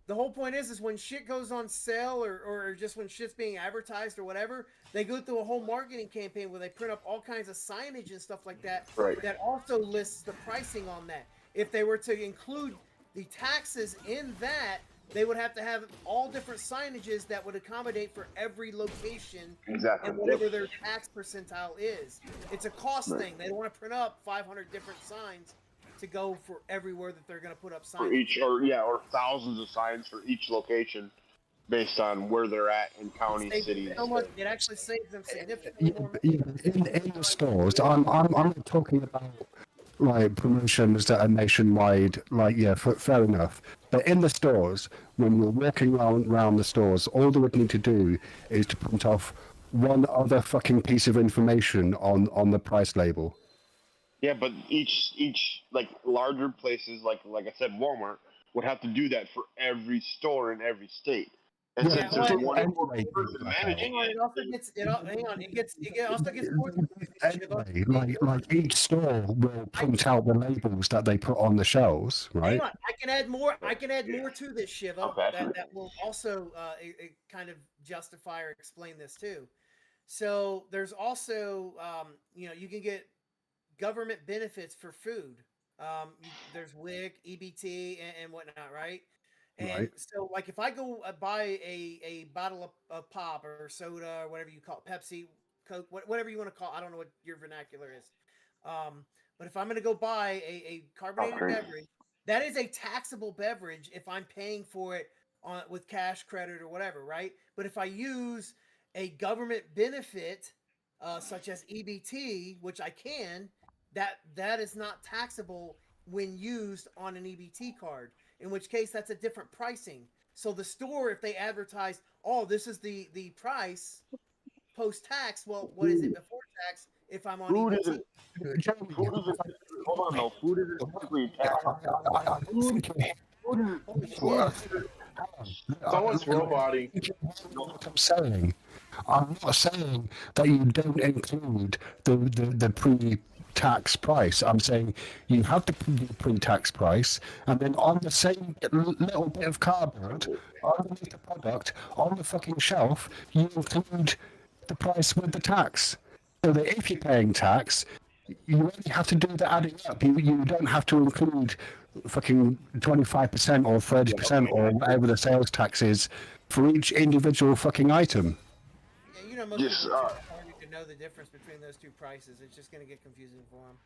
The whole point is when shit goes on sale or just when shit's being advertised or whatever, they go through a whole marketing campaign where they print up all kinds of signage and stuff like that. Right. That also lists the pricing on that. If they were to include the taxes in that, they would have to have all different signages that would accommodate for every location and whatever their tax percentile is. It's a cost thing. They don't want to print up 500 different signs to go for everywhere that they're going to put up signs. For each, or thousands of signs for each location based on where they're at in county, cities. So much, it actually saves them significantly more money. In the stores, I'm not talking about like promotions that are nationwide, fair enough. But in the stores, when we're walking around the stores, all they would need to do is to print off one other fucking piece of information on the price label. Yeah, but each like larger places, like I said, Walmart would have to do that for every store in every state, And Yeah, since well, there's one anyway, person managing hang on, it, it also gets hang on, it also gets more Shiva. Anyway, like each store will print out the labels that they put on the shelves, Hang right? on, I can add more. I can add more to this, Shiva. Okay. That will also kind of justify or explain this too. So there's also you can get government benefits for food. There's WIC, EBT, and whatnot, right? And Right. so, like, if I go buy a bottle of pop or soda or whatever you call it, Pepsi, Coke, whatever you want to call it, I don't know what your vernacular is. But if I'm going to go buy a carbonated beverage, that is a taxable beverage if I'm paying for it with cash, credit, or whatever, right? But if I use a government benefit such as EBT, which I can, that is not taxable when used on an EBT card. In which case, that's a different pricing. So the store, if they advertise, "Oh, this is the price post tax," well, what is it before tax? If I'm on food EBT, isn't. Food isn't. Hold on, though. Food isn't typically taxed. holy shit! Someone's roboting. What I'm saying, I'm not saying that you don't include the pre-tax price. I'm saying you have the pre-tax price, and then on the same little bit of cardboard underneath the product on the fucking shelf, you include the price with the tax. So that if you're paying tax, you only have to do the adding up. You don't have to include fucking 25% or 30% or whatever the sales tax is for each individual fucking item. Yeah, most people can know the difference between those two prices. It's just going to get confusing for them.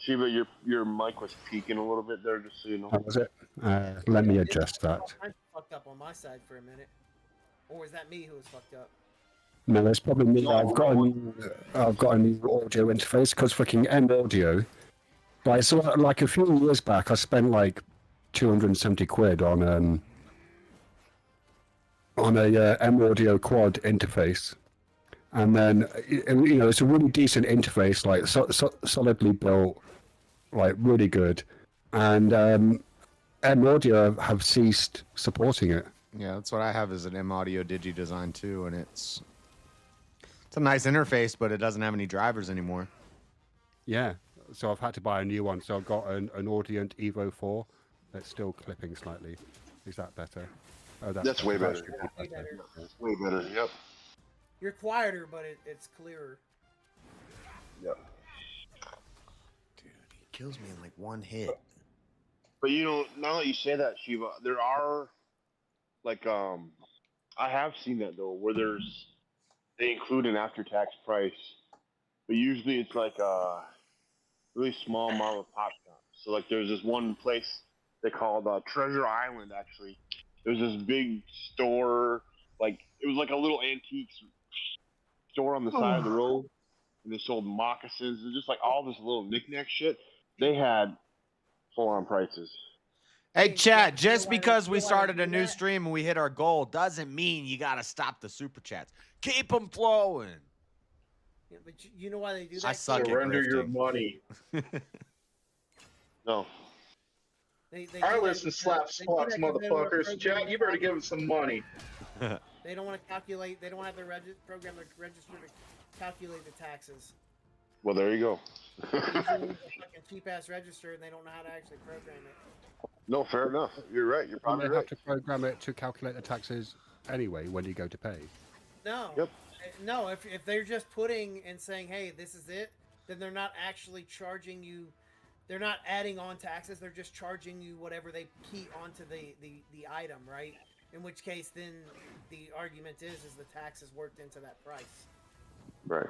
Shiva, your mic was peaking a little bit there, just so you know. How was it? Let me adjust that. I'm fucked up on my side for a minute. Or is that me who was fucked up? No, it's probably me. I've got a new audio interface because fucking M Audio. Like, so, like a few years back, I spent like 270 quid on a M Audio quad interface, and then it's a really decent interface, like solidly built, like really good, and M Audio have ceased supporting it. Yeah, that's what I have as an M Audio Digi Design too, and it's a nice interface, but it doesn't have any drivers anymore. Yeah, so I've had to buy a new one. So I've got an Audient Evo 4 that's still clipping slightly. Is that better? Oh, that's way better. Way better. Yep. You're quieter, but it's clearer. Yep. Dude, he kills me in like one hit. But now that you say that, Shiva, there are like I have seen that though, where they include an after-tax price, but usually it's like a really small mom and pop shop. So like there's this one place they called Treasure Island. Actually, it was this big store, like it was like a little antique store on the side of the road, and they sold moccasins and just like all this little knickknack shit. They had full-on prices. Hey, chat, just because we started a new stream and we hit our goal doesn't mean you got to stop the super chats. Keep them flowing. Yeah, but you know why they do that? I suck at Surrender your grifting. money. No. I listen slap spots, motherfuckers. Chat, you better give them some money. They don't want to calculate. They don't have the program register to calculate the taxes. Well, there you go. They use a fucking cheap-ass register, and they don't know how to actually program it. No, fair enough. You're right. You're probably They right. have to program it to calculate the taxes anyway when you go to pay. No. Yep. No, if they're just putting and saying, "Hey, this is it," then they're not actually charging you. They're not adding on taxes. They're just charging you whatever they key onto the item, right? In which case, then the argument is the tax is worked into that price. Right.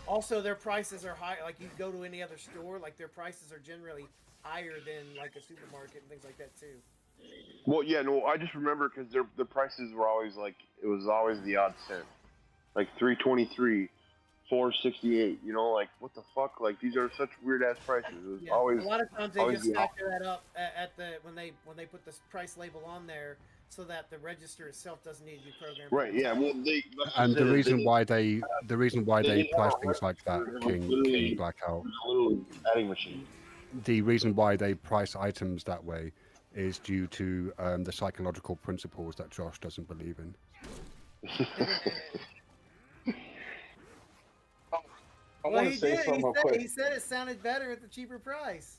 Also, their prices are high. Like you go to any other store, like their prices are generally higher than like a supermarket and things like that too. Well, yeah, no, I just remember because the prices were always like it was always the odd cent, like $3.23, $4.68. Like what the fuck? Like these are such weird ass prices. It was always a lot of times they just factor that up at the when they put this price label on there so that the register itself doesn't need to be programmed. Right. Yeah. Well, the reason why they price things like that, King Blackout. Little adding machine. The reason why they price items that way is due to the psychological principles that Josh doesn't believe in. I want to say something real quick. He said it sounded better at the cheaper price.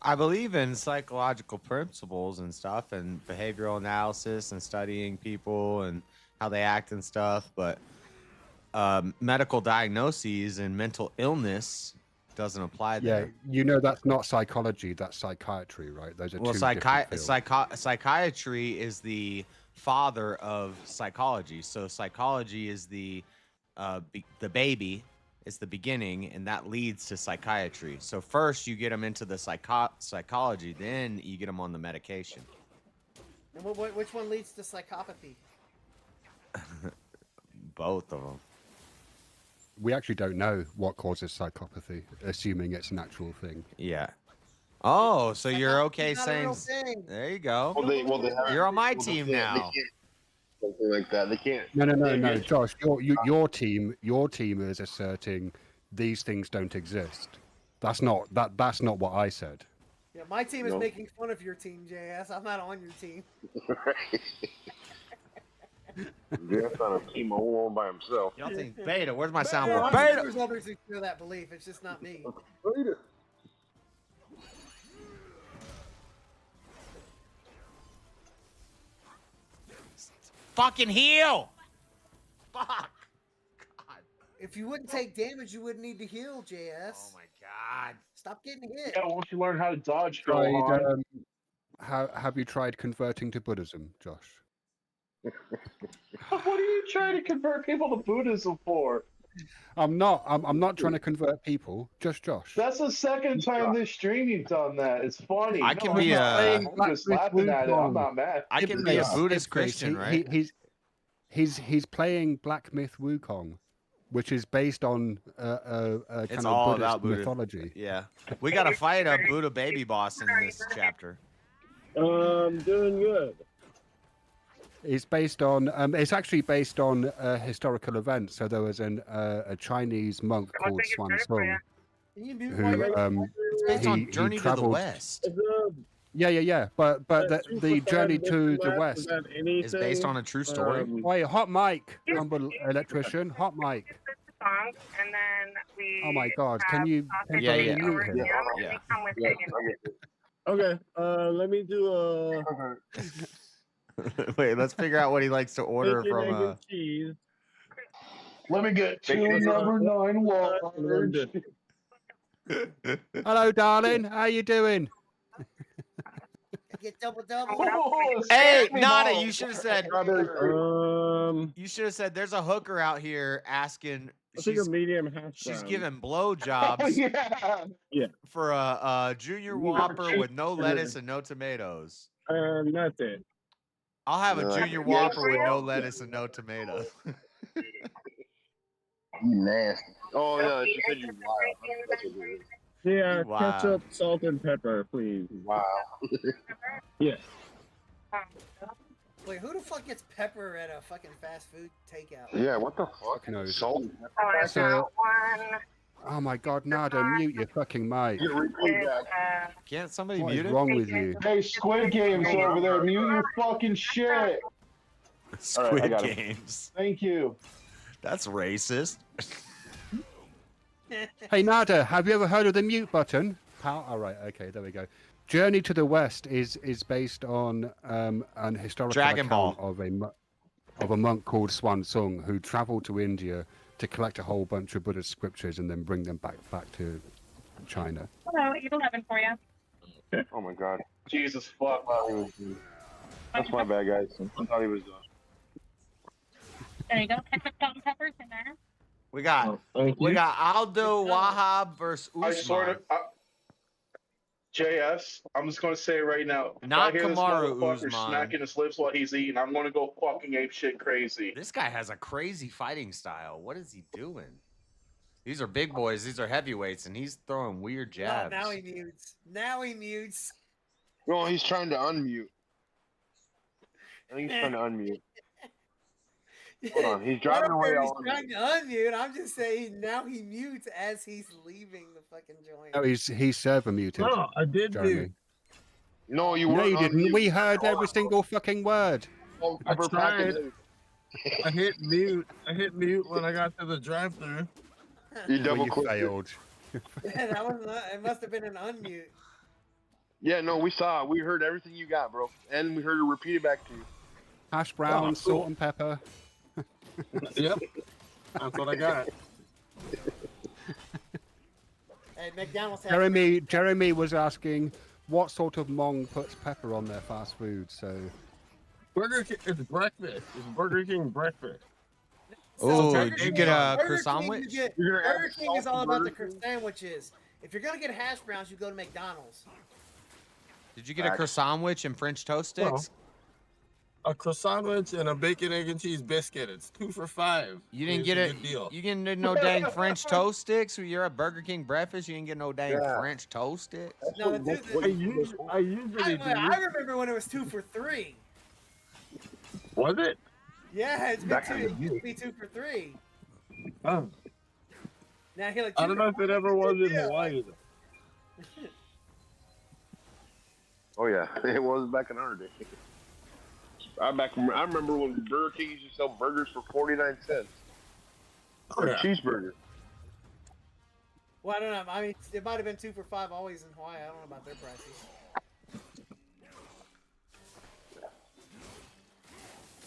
I believe in psychological principles and stuff, and behavioral analysis, and studying people and how they act and stuff. But medical diagnoses and mental illness doesn't apply there. Yeah, that's not psychology. That's psychiatry, right? Those are two different fields. Psychiatry is the father of psychology. So psychology is the baby. It's the beginning, and that leads to psychiatry. So first you get them into the psychology, then you get them on the medication. And which one leads to psychopathy? Both of them. We actually don't know what causes psychopathy, assuming it's an actual thing. Yeah. Oh, so you're okay saying... There you go. You're on my team now. Something like that. They can't. No, Josh. Your team is asserting these things don't exist. That's not what I said. Yeah, my team is making fun of your team, JS. I'm not on your team. Jeff's on a team all by himself. Y'all think Beta? Where's my soundboard? Well, Beta. there's others who share that belief. It's just not me. Beta. Fucking heal! Fuck! God. If you wouldn't take damage, you wouldn't need to heal, JS. Oh my god. Stop getting hit. Yeah, once you learn how to dodge, Have you tried converting to Buddhism, Josh? What are you trying to convert people to Buddhism for? I'm not trying to convert people, just Josh. That's the second time this stream you've done that. It's funny. I can be I'm just laughing at it. I'm not mad. I can be a Buddhist Christian, right? He's playing Black Myth Wukong, which is based on a kind all of about Buddhist mythology. Yeah, we gotta fight a Buddha baby boss in this chapter. Doing good. It's based on. It's actually based on historical events. So there was a Chinese monk called Swan Song, who it's based on Journey to the West. Yeah. But the journey to the West is based on a true story. Wait, hot mic, humble electrician, hot mic. And then oh my God! Can you mute him? Yeah. Okay. Let me do a. Wait, let's figure out what he likes to order from. Cheese. Let me get two number 9 large. Hello, darling. How you doing? Get double. Hey, Nada, you should have said. You should have said. There's a hooker out here asking. She's a medium hash. She's giving blowjobs. Yeah. For a junior Whopper with no lettuce and no tomatoes. That's it. I'll have a junior Whopper with no lettuce and no tomatoes. You nasty. Oh yeah, she said you wild. That's what it is. Yeah, Wow. ketchup, salt, and pepper, please. Wow. Yeah. Wait, who the fuck gets pepper at a fucking fast food takeout? Yeah, what the fuck? No. Salt. So, oh my God, Nada, mute your fucking mic. Can't somebody What mute is it? wrong with you? Hey, Squid Games over there, mute your fucking shit. Squid got him. Games. Thank you. That's racist. Hey, Nada, have you ever heard of the mute button? Pal? All right, okay, there we go. Journey to the West is based on an historical Dragon account Ball. of a monk called Swan Song who traveled to India to collect a whole bunch of Buddhist scriptures and then bring them back to China. Hello, 811 for you. Oh my God. Jesus fuck. That's my bad, guys. I thought he was. There you go. Ketchup, salt, and peppers in there. We got Aldo Wahab versus I Usman. sort of. JS, I'm just going to say it right now. If Not I hear Kamaru this motherfucker Usman. smacking his lips while he's eating, I'm going to go fucking ape shit crazy. This guy has a crazy fighting style. What is he doing? These are big boys. These are heavyweights, and he's throwing weird jabs. Now he mutes. Now he mutes. No, he's trying to unmute. I think he's trying to unmute. Hold on, he's I driving don't away care if all he's trying to unmute. I'm just saying now he mutes as he's leaving the fucking joint. Oh, he's server muted. No, I did Jeremy. mute. No, you No, weren't you on didn't. mute. We heard every single fucking word. Oh, I pepper tried. packet. I hit mute. I hit mute when I got to the drive-through. You Well, double you clicked it. failed. Yeah, that was not, it must have been an unmute. Yeah, no, we saw. We heard everything you got, bro, and we heard it repeated back to you. Hash brown, salt and pepper. Yep, that's what I got. Hey, McDonald's has Jeremy was asking what sort of Hmong puts pepper on their fast food. So Burger King, it's breakfast. It's Burger King breakfast. Oh, Burger did you King- get a Burger croissant King, sandwich? Burger King is all about the Burger King? sandwiches. If you're gonna get hash browns, you go to McDonald's. Did you get a croissant sandwich and French toast sticks? A croissant sandwich and a bacon, egg, and cheese biscuit. It's 2 for $5. You didn't It's get a it. good deal. You didn't get no dang French toast sticks. You're at Burger King breakfast. You didn't get no dang Yeah. French toast sticks. No, I usually do. I remember when it was 2 for $3. Was it? Yeah, it's been Back 2. in It the used to be 2 for $3. Oh. Now you're like, I don't know if it ever was in Hawaii. Oh yeah, it was back in our day. I remember when Burger King used to sell burgers for 49 cents. Oh, yeah. Cheeseburger. Well, I don't know. I mean, it might have been 2 for $5 always in Hawaii. I don't know about their prices.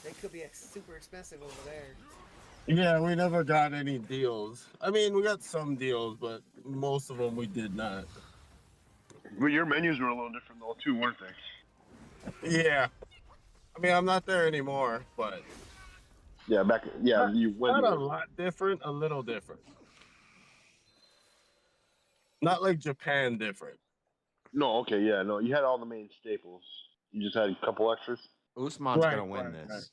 They could be super expensive over there. Yeah, we never got any deals. I mean, we got some deals, but most of them we did not. But your menus were a little different though too, weren't they? Yeah. I mean, I'm not there anymore, but Yeah, you went. not a lot different, a little different. Not like Japan different. No, okay, yeah, no, you had all the main staples. You just had a couple extras. Usman's gonna win this.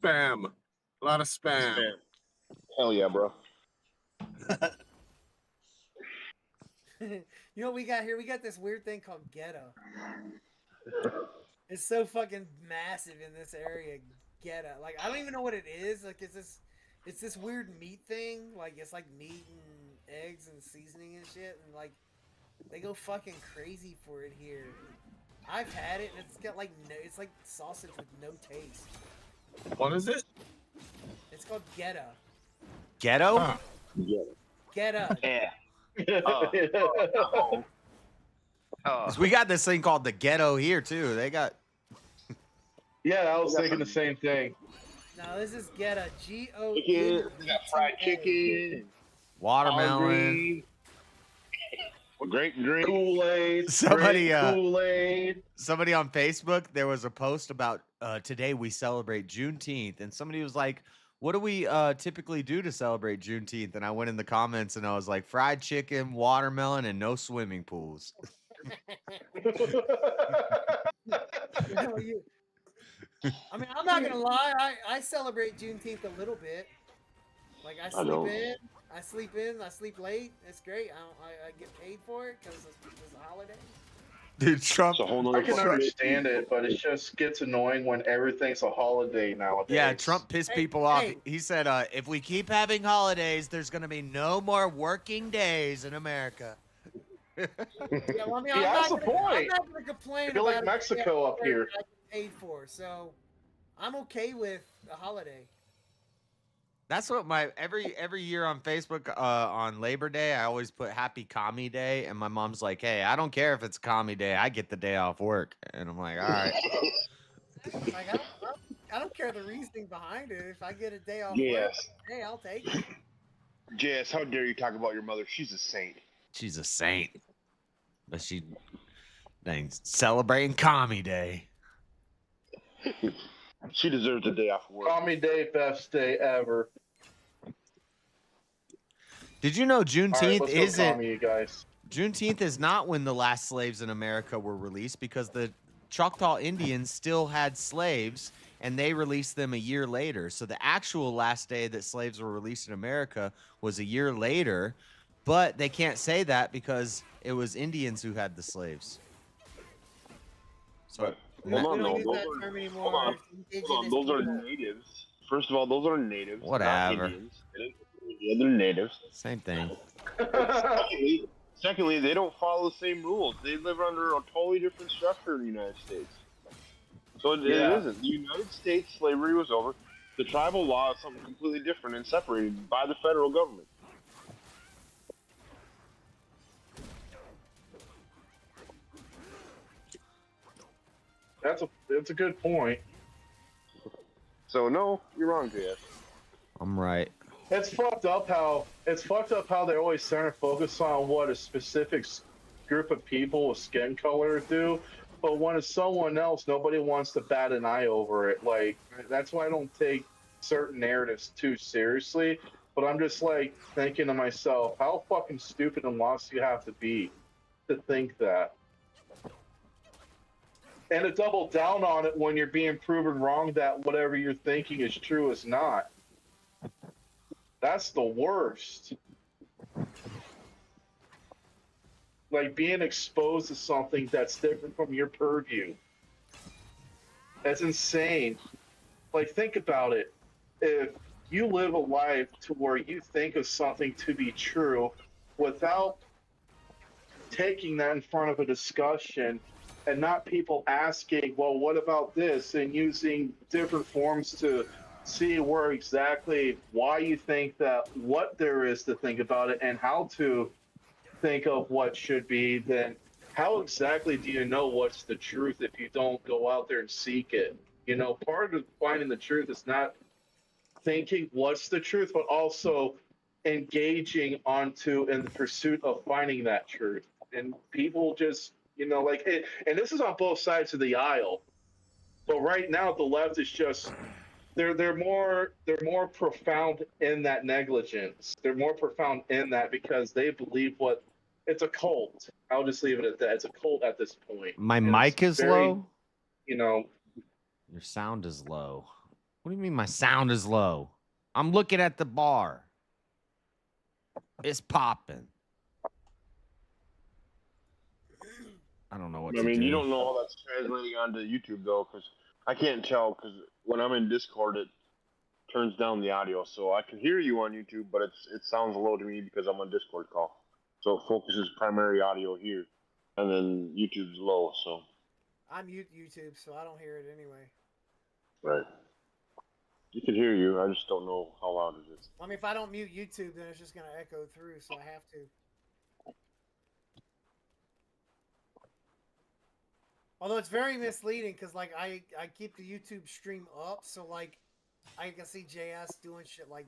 Spam. A lot of spam. Hell yeah, bro. You know what we got here? We got this weird thing called ghetto. It's so fucking massive in this area. Ghetto. Like, I don't even know what it is. Like, it's this weird meat thing. Like, it's like meat and eggs and seasoning and shit. And like, they go fucking crazy for it here. I've had it, and it's got like it's like sausage with no taste. What is it? It's called ghetto. Ghetto? Huh. Ghetto. Yeah. 'Cause we got this thing called the ghetto here too. They got. Yeah, I was thinking the same thing. No, this is ghetto. G-O. Chicken. We got fried chicken. Watermelon. Great drink. Kool-Aid. Somebody, Kool-Aid. Somebody on Facebook, there was a post about today we celebrate Juneteenth, and somebody was like, "What do we typically do to celebrate Juneteenth?" And I went in the comments and I was like, "Fried chicken, watermelon, and no swimming pools." I mean, I'm not gonna lie. I celebrate Juneteenth a little bit. Like I sleep in, I sleep late. It's great. I get paid for it because it's a holiday. Dude, Trump. I can understand it, but it just gets annoying when everything's a holiday nowadays. Yeah, Trump pissed people off. He said, if we keep having holidays, there's going to be no more working days in America. Yeah, well, I mean, He has a I'm point. not gonna complain I feel about like it. Mexico up here. I get paid for, so I'm okay with a holiday. That's what every year on Facebook on Labor Day, I always put Happy Commie Day, and my mom's like, "Hey, I don't care if it's Commie Day, I get the day off work," and I'm like, "All right." Like I don't care the reasoning behind it. If I get a day off Yes. work, hey, I'll take it. Jess, how dare you talk about your mother? She's a saint. She's a saint, but she dang celebrating Commie Day. She deserves a day off work. Commie Day, best day ever. Did you know All right, Juneteenth let's go isn't? commie, you guys. Juneteenth is not when the last slaves in America were released, because the Choctaw Indians still had slaves and they released them a year later. So the actual last day that slaves were released in America was a year later, but they can't say that because it was Indians who had the slaves. So Hold on, we don't no, use those that are- term anymore. hold on. Indigenous Those are people. natives. First of all, those are natives. Whatever. Not Indians. Yeah, they're natives. Same thing. Secondly, they don't follow the same rules. They live under a totally different structure in the United States. So it isn't. The United States, slavery was over. The tribal law is something completely different and separated by the federal government. That's a good point. So no, you're wrong, JS. I'm right. It's fucked up how they always center focus on what a specific group of people with skin color do, but when it's someone else, nobody wants to bat an eye over it. Like, that's why I don't take certain narratives too seriously. But I'm just like thinking to myself, how fucking stupid and lost you have to be to think that. And to double down on it when you're being proven wrong that whatever you're thinking is true is not. That's the worst. Like being exposed to something that's different from your purview. That's insane. Like, think about it. If you live a life to where you think of something to be true without taking that in front of a discussion and not people asking, well, what about this? And using different forms to see where exactly why you think that, what there is to think about it, and how to think of what should be, then how exactly do you know what's the truth if you don't go out there and seek it? You know, part of finding the truth is not thinking what's the truth, but also engaging onto in the pursuit of finding that truth. And people just, you know, like it, and this is on both sides of the aisle. But right now, the left is just they're more profound in that negligence. They're more profound in that because they believe what it's a cult. I'll just leave it at that. It's a cult at this point. My And mic it's is very, low. You know, Your sound is low. What do you mean my sound is low? I'm looking at the bar. It's popping. I don't know what to do. You don't know how that's translating onto YouTube though, because I can't tell. Because when I'm in Discord, it turns down the audio, so I can hear you on YouTube, but it sounds low to me because I'm on Discord call. So it focuses primary audio here, and then YouTube's low. So I mute YouTube, so I don't hear it anyway. right, you can hear you. I just don't know how loud it is. I mean, if I don't mute YouTube, then it's just gonna echo through, so I have to. Although it's very misleading because, like, I keep the YouTube stream up, so, like, I can see JS doing shit, like,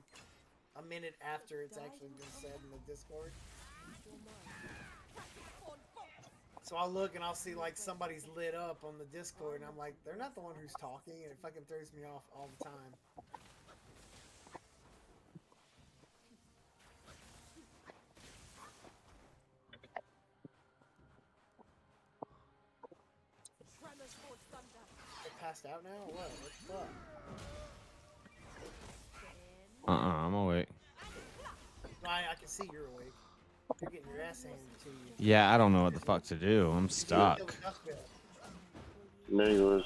a minute after it's actually been said in the Discord. So I'll look and I'll see, like, somebody's lit up on the Discord, and I'm like, they're not the one who's talking, and it fucking throws me off all the time. Passed out now or what? What the fuck? I'm awake. I can see you're awake. You're getting your ass handed to you. Yeah, I don't know what the fuck to do. I'm stuck. Manglers.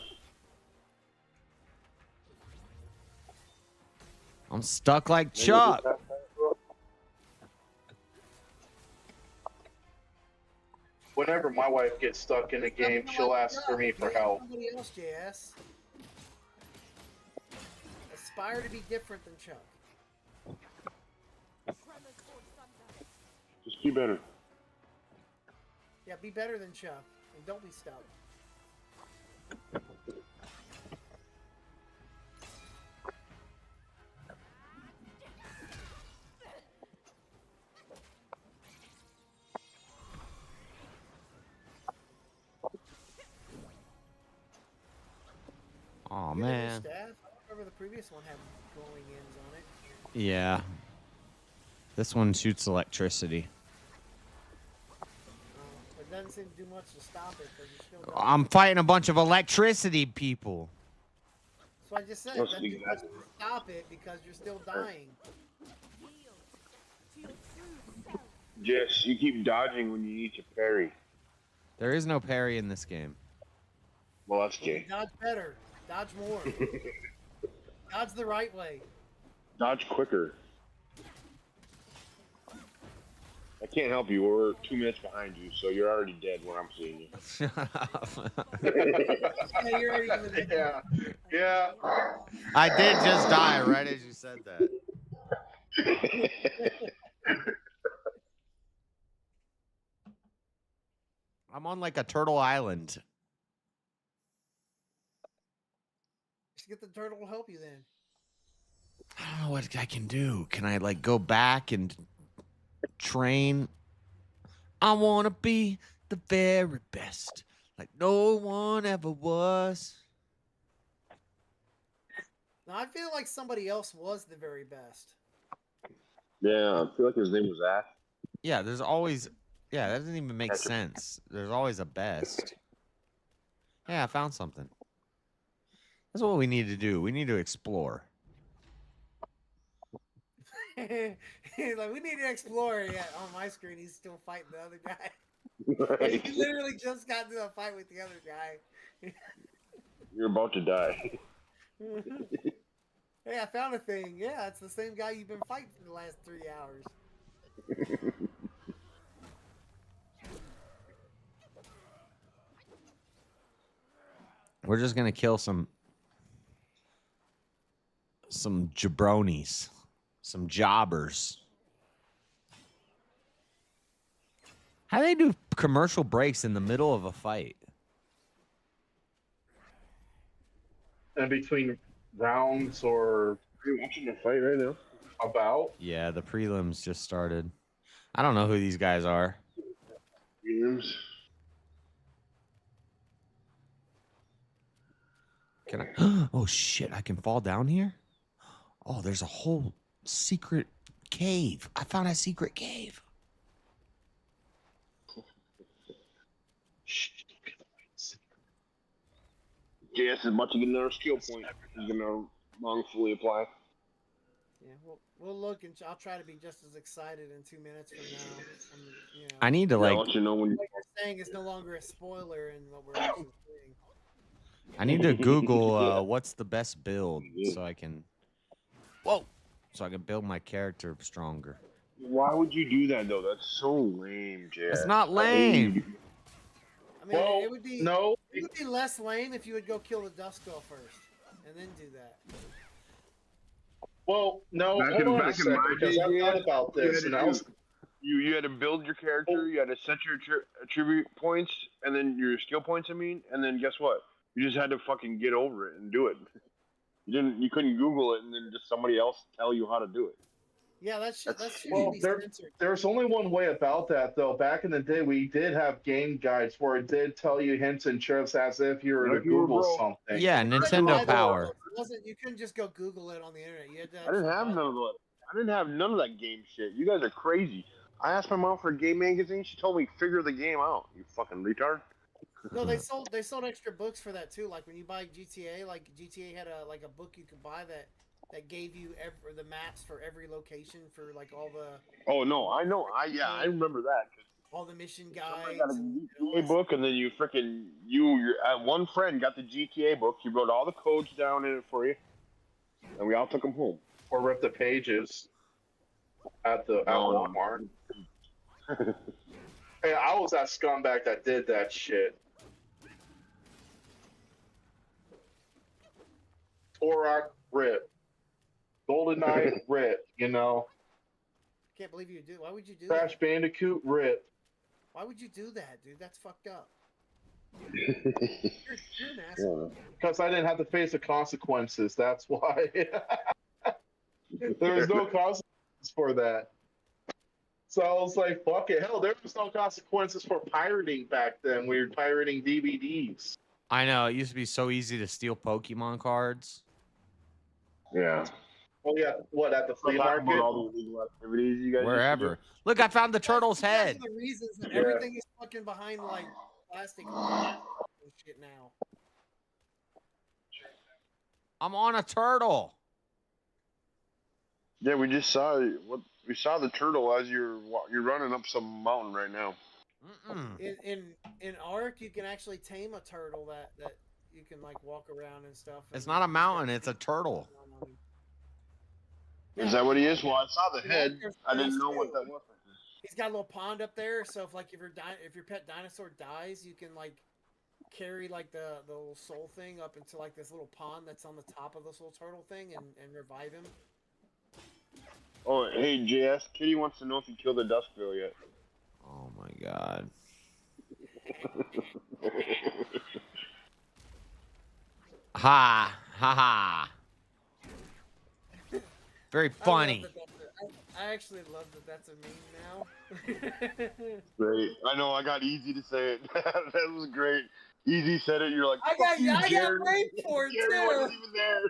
I'm stuck like Chuck. whenever my wife gets stuck in a game, she'll ask for me for help. Somebody else, JS. Aspire to be different than Chuck. Just be better. Yeah, be better than Chuck, and don't be stout. Oh man. Staff? I remember the previous one had glowing ends on it. Yeah. This one shoots electricity. It doesn't seem to do much to stop it, but you're still. I'm fighting a bunch of electricity people. So I just said it doesn't do much to stop it because you're still dying. Yes, you keep dodging when you need to parry. There is no parry in this game. Well, that's gay. Dodge better. Dodge more. Dodge the right way. Dodge quicker. I can't help you. We're 2 minutes behind you, so you're already dead when I'm seeing you. Shut up. Yeah, you're already eliminated. Yeah. Yeah. I did just die right as you said that. I'm on like a turtle island. Just get the turtle to help you then. I don't know what I can do. Can I like go back and train? I want to be the very best, like no one ever was. Now, I feel like somebody else was the very best. Yeah, I feel like his name was Ash. Yeah, there's always. Yeah, that doesn't even make sense. There's always a best. Yeah, I found something. That's what we need to do. We need to explore. Like, we need to explore. Yeah, on my screen, he's still fighting the other guy. Right. He literally just got into a fight with the other guy. You're about to die. Hey, I found a thing. Yeah, it's the same guy you've been fighting for the last 3 hours. We're just gonna kill some jabronis, some jobbers. How do they do commercial breaks in the middle of a fight? And between rounds or. Are you watching the fight right now? About? Yeah, the prelims just started. I don't know who these guys are. Prelims? Can I? Oh shit! I can fall down here. Oh, there's a whole secret cave. I found a secret cave. JS is about to get another skill point. He's gonna wrongfully apply. Yeah, we'll look, and I'll try to be just as excited in 2 minutes from now. You know, I need to I'll like. let you know when. what you're saying is no longer a spoiler in what we're actually doing. I need to Google what's the best build so I can. Whoa! So I can build my character stronger. Why would you do that though? That's so lame, JS. It's not lame. I mean, Well, it would be no. It would be less lame if you would go kill the Duskull first, and then do that. Well, no. Back Hold in- on a back in second, my because day, I thought yeah, about you had this, to and I do- was. You had to build your character, you had to set your attribute points, and then your skill points. I mean, and then guess what? You just had to fucking get over it and do it. You couldn't Google it and then just somebody else tell you how to do it. Yeah, that should Well, be there, censored. there's only one way about that, though. Back in the day, we did have game guides where it did tell you hints and tips as if you were Like to you were Google broke. something. Yeah, Nintendo Power. You couldn't just go Google it on the internet. You had to I didn't have none of that. I didn't have none of that game shit. You guys are crazy. I asked my mom for a game magazine. She told me figure the game out. You fucking retard. No, they sold extra books for that too. Like when you buy GTA, like GTA had a book you could buy that gave you the maps for every location for like all the. Oh no, I know. I remember that. All the mission Somebody guides. got a GTA book, and then you freaking your one friend got the GTA book. He wrote all the codes down in it for you, and we all took them home. Or rip the pages at Walmart. Hey, I was that scumbag that did that shit. Torak, rip. GoldenEye, rip. You know. Can't believe you do. Why would you do Crash that? Bandicoot, rip. Why would you do that, dude? That's fucked up. You're an asshole. Because I didn't have to face the consequences. That's why. There was no consequences for that. So I was like, fuck it. Hell, there was no consequences for pirating back then. We were pirating DVDs. I know, it used to be so easy to steal Pokemon cards. Yeah. Oh, yeah. What, at the flea Talk about market? all the illegal activities you guys used to Wherever. Look, I found the turtle's That's head. the reasons that Yeah. everything is fucking behind like plastic shit now. I'm on a turtle. Yeah, we just saw we saw the turtle as you're running up some mountain right now. Mm-mm. In Ark, you can actually tame a turtle that you can like walk around and stuff. It's and not a just mountain, kinda it's a see turtle. what's going on. Is that what he is? Well, I saw the Yeah, head. there's I didn't turtles know what too. that was. He's got a little pond up there, so if your pet dinosaur dies, you can like carry like the little soul thing up into like this little pond that's on the top of this little turtle thing and revive him. Oh, hey, JS. Kitty wants to know if you killed the Duskbill yet. Oh my god. Ha ha ha. Very funny. I actually love that that's a meme now. Great. I know. I got Easy to say it. That was great. Easy said it. You're like, I fuck you, got Jeremy. raped for it Jeremy too. wasn't even there.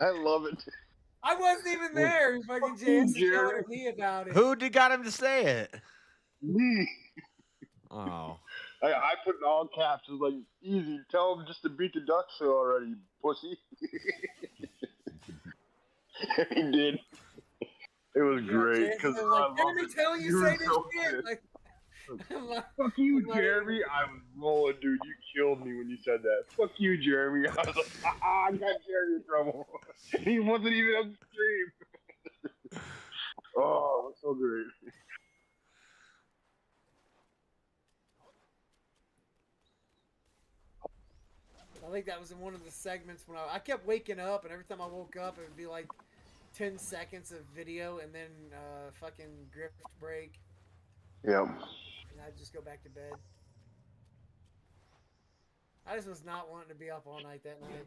I love it. I wasn't even there. Fucking JS is yelling at me about it. Who got him to say it? Me. Oh. I put in all caps. It was like, Easy. Tell him just to beat the Ducks already, pussy. He did. It was great. Because like, Jeremy telling you say this shit. Like, fuck you, Jeremy. I was rolling, dude. You killed me when you said that. Fuck you, Jeremy. I was like, I got Jeremy in trouble. He wasn't even on the stream. Oh, that's so great. I think that was in one of the segments when I kept waking up, and every time I woke up, it would be like 10 seconds of video, and then fucking grift break. Yeah. And I'd just go back to bed. I just was not wanting to be up all night that night.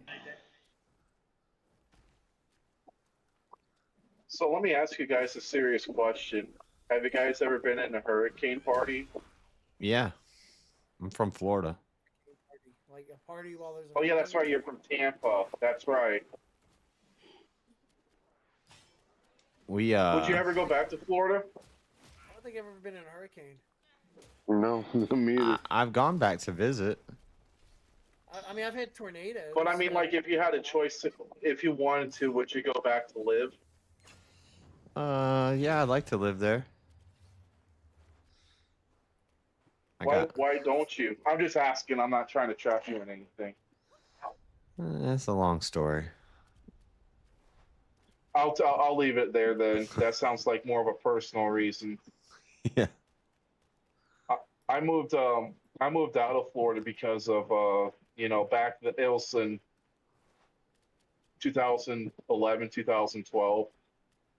So let me ask you guys a serious question. Have you guys ever been in a hurricane party? Yeah. I'm from Florida. Like a party while there's a Oh yeah, that's right. You're from Tampa. That's right. Would you ever go back to Florida? I don't think I've ever been in a hurricane. No, me either. I've gone back to visit. I mean, I've had tornadoes. But I mean, like, if you had a choice, if you wanted to, would you go back to live? Yeah, I'd like to live there. Why don't you? I'm just asking. I'm not trying to trap you in anything. That's a long story. I'll leave it there then. That sounds like more of a personal reason. Yeah. I moved out of Florida because of back it was in 2011, 2012,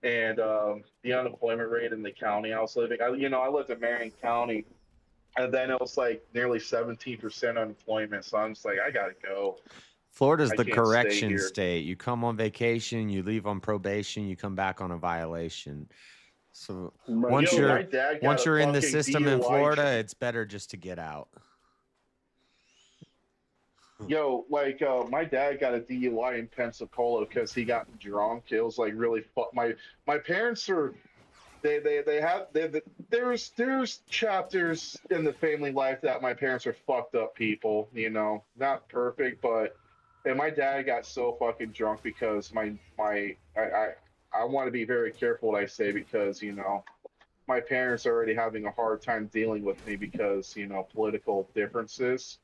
and the unemployment rate in the county I was living. I lived in Marion County, and then it was like nearly 17% unemployment. So I'm just like, I gotta go. Florida's I the can't correction stay here. state. You come on vacation, you leave on probation, you come back on a violation. So once you're in the system in Florida, it's better just to get out. Yo, like my dad got a DUI in Pensacola because he got drunk. It was like really my parents are there's chapters in the family life that my parents are fucked up people, not perfect, but and my dad got so fucking drunk because I want to be very careful what I say because my parents are already having a hard time dealing with me because political differences.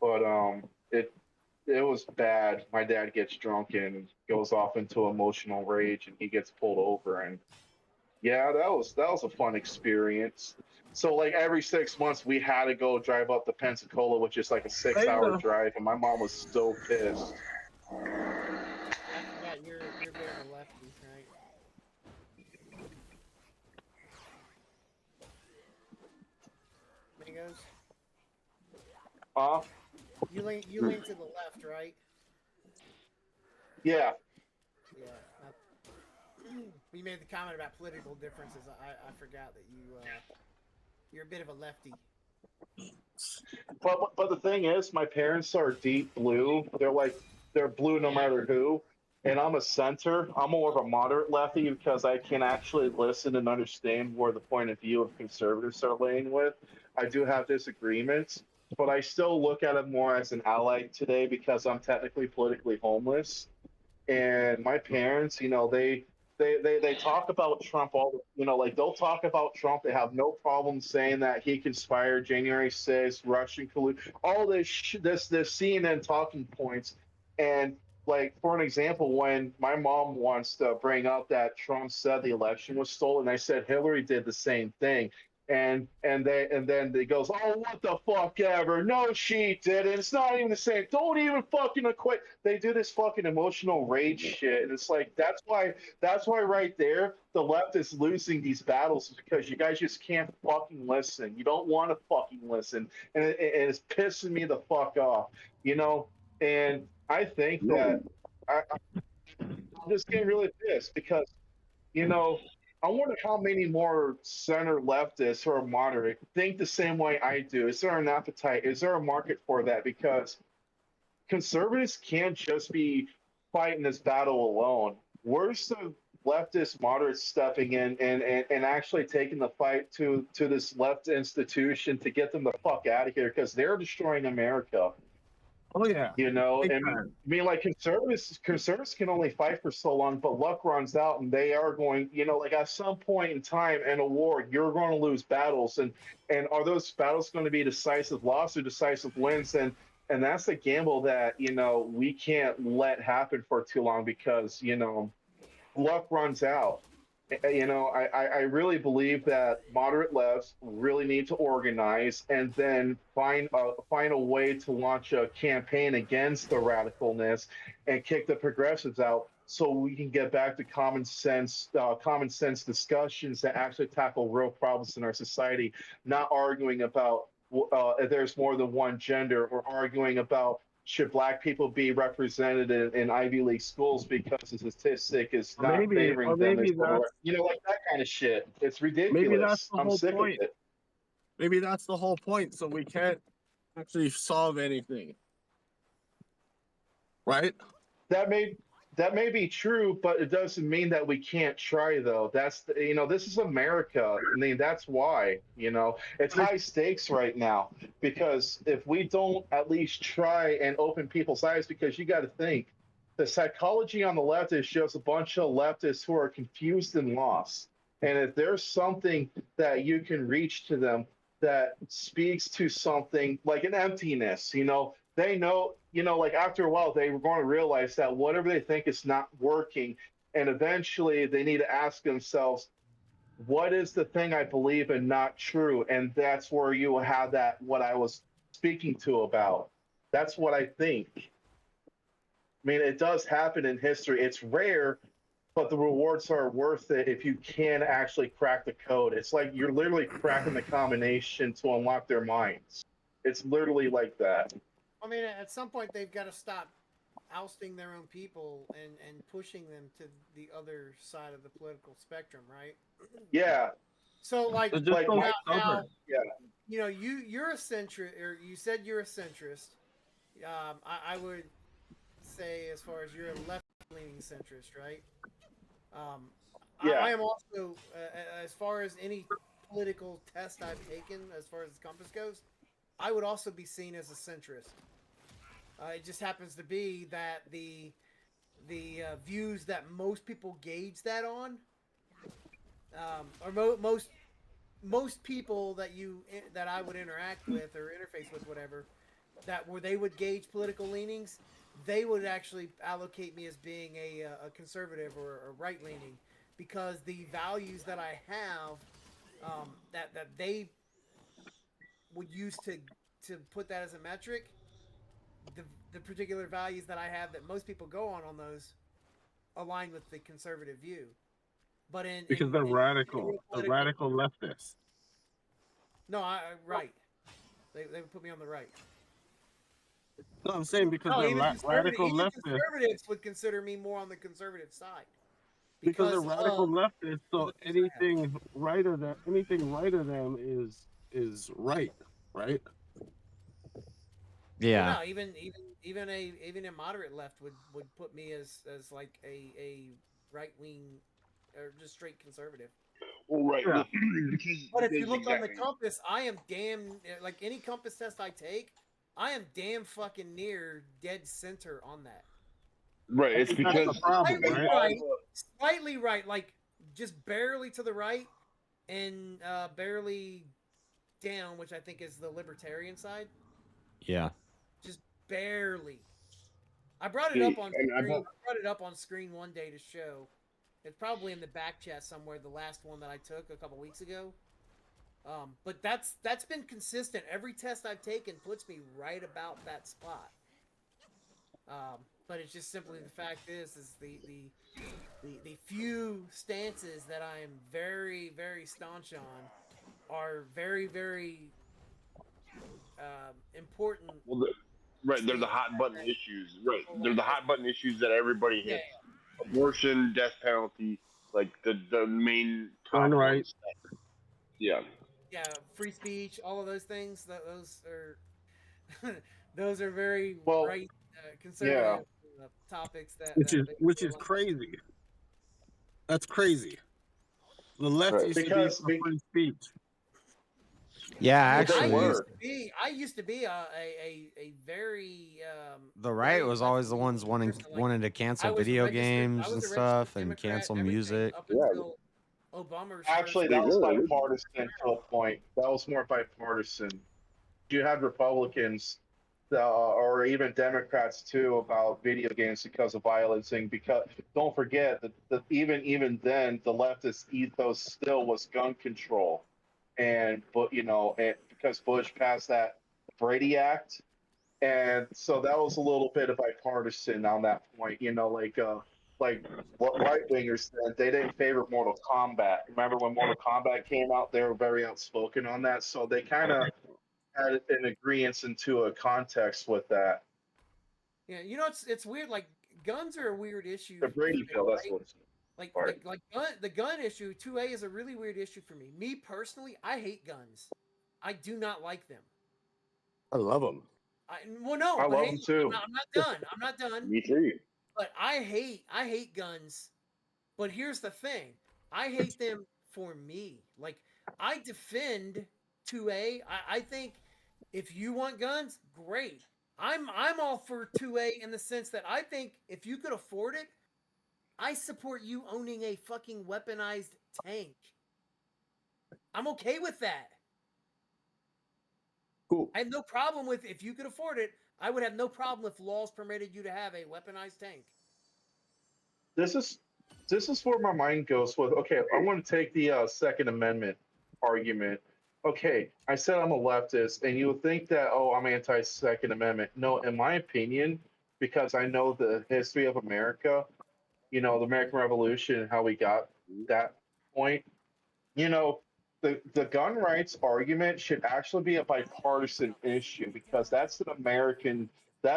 But it was bad. My dad gets drunk and goes off into emotional rage, and he gets pulled over. And yeah, that was a fun experience. So like every 6 months, we had to go drive up to Pensacola, which is like a 6-hour drive, and my mom was so pissed. I forgot you're a bit of a lefty, right? Mangoes? You lean to the left, right? Yeah. Yeah. You made the comment about political differences. I forgot that you're a bit of a lefty. But the thing is, my parents are deep blue. They're blue no matter who. And I'm a center. I'm more of a moderate lefty because I can actually listen and understand where the point of view of conservatives are laying with. I do have disagreements, but I still look at it more as an ally today because I'm technically politically homeless. And my parents, they talk about Trump like they'll talk about Trump. They have no problem saying that he conspired January 6th, Russian collusion, all this CNN talking points. And like for an example, when my mom wants to bring up that Trump said the election was stolen, I said Hillary did the same thing. And then they goes, oh, what the fuck ever? No, she didn't. It's not even the same. Don't even fucking equate. They do this fucking emotional rage shit, and it's like that's why right there the left is losing these battles because you guys just can't fucking listen. You don't want to fucking listen, and it's pissing me the fuck off, And I think that I'm just getting really pissed because I wonder how many more center leftists or moderate think the same way I do. Is there an appetite? Is there a market for that? Because conservatives can't just be fighting this battle alone. Where's the leftist moderates stepping in and actually taking the fight to this left institution to get them the fuck out of here because they're destroying America. Oh yeah. And I mean, like conservatives can only fight for so long, but luck runs out, and they are going. Like at some point in time in a war, you're going to lose battles, and are those battles going to be decisive loss or decisive wins? And that's the gamble that we can't let happen for too long because luck runs out. I really believe that moderate lefts really need to organize and then find a way to launch a campaign against the radicalness and kick the progressives out so we can get back to common sense discussions that actually tackle real problems in our society, not arguing about if there's more than one gender or arguing about should black people be represented in Ivy League schools because the statistic is not favoring them? Like that kind of shit. It's ridiculous. Maybe that's the I'm whole sick point. of it. Maybe that's the whole point. So we can't actually solve anything, right? That may be true, but it doesn't mean that we can't try. Though this is America. I mean, that's why it's high stakes right now because if we don't at least try and open people's eyes, because you got to think the psychology on the left is just a bunch of leftists who are confused and lost. And if there's something that you can reach to them that speaks to something like an emptiness, they know, like after a while, they were going to realize that whatever they think is not working. And eventually they need to ask themselves, what is the thing I believe in not true? And that's where you will have that, what I was speaking to about. That's what I think. I mean, it does happen in history. It's rare, but the rewards are worth it if you can actually crack the code. It's like you're literally cracking the combination to unlock their minds. It's literally like that. I mean, at some point, they've got to stop ousting their own people and pushing them to the other side of the political spectrum, right? Yeah. So, like now, yeah. You're a centrist, or you said you're a centrist. I would say, as far as you're a left-leaning centrist, right? Yeah. I am also, as far as any political test I've taken, as far as the compass goes, I would also be seen as a centrist. It just happens to be that the views that most people gauge that on, or most people that I would interact with or interface with, whatever, where they would gauge political leanings, they would actually allocate me as being a conservative or right leaning, because the values that I have, that they would use to put that as a metric, the particular values that I have that most people go on those align with the conservative view. But because they're radical leftists. No, right. They would put me on the right. No, I'm saying because they're radical leftists. Conservatives would consider me more on the conservative side. Because they're radical leftists, so anything right of them is right, right? Yeah. Well, no, even a moderate left would put me as like a right wing or just straight conservative. Well, right. Yeah. But if you look on the compass, I am damn, like any compass test I take, I am damn fucking near dead center on that. Right. It's That's the because problem, right? Slightly right, like just barely to the right, and barely down, which I think is the libertarian side. Yeah. Just barely. I brought it See, up on and I screen. I thought- brought it up on screen one day to show. It's probably in the back chat somewhere. The last one that I took a couple weeks ago. But that's been consistent. Every test I've taken puts me right about that spot. But it's just simply the fact is the few stances that I am very, very staunch on are very, very important. Well, right, they're the hot button issues. Right, they're the hot button issues that everybody hits. Yeah. Abortion, death penalty, like the main top Gun rights. ones. Yeah. Yeah, free speech, all of those things. Those are those are very right conservative topics. Which is crazy. That's crazy. The left used to be for free speech. Yeah, actually, I used to be a very the right was always the ones wanted to cancel video games and stuff and cancel music. up until Obama. Actually, that was bipartisan to a point. That was more bipartisan. You had Republicans or even Democrats too about video games because of violencing. Because don't forget that even then the leftist ethos still was gun control, but because Bush passed that Brady Act, and so that was a little bit of bipartisan on that point. Like what right wingers said, they didn't favor Mortal Kombat. Remember when Mortal Kombat came out, they were very outspoken on that. So they kind of had an agreement into a context with that. Yeah, it's weird. Like guns are a weird issue. The Brady bill, that's what it's the gun issue. 2A is a really weird issue for me. Me personally, I hate guns. I do not like them. I love them. I love them too. I'm not done. I'm not done. Me too. But I hate guns. But here's the thing. I hate them for me. Like I defend 2A. I think if you want guns, great. I'm all for 2A in the sense that I think if you could afford it, I support you owning a fucking weaponized tank. I'm okay with that. Cool. I have no problem with if you could afford it. I would have no problem if laws permitted you to have a weaponized tank. This is where my mind goes with. Okay, I want to take the Second Amendment argument. Okay, I said I'm a leftist, and you would think that I'm anti-Second Amendment. No, in my opinion, because I know the history of America, the American Revolution and how we got that point. The gun rights argument should actually be a bipartisan issue because that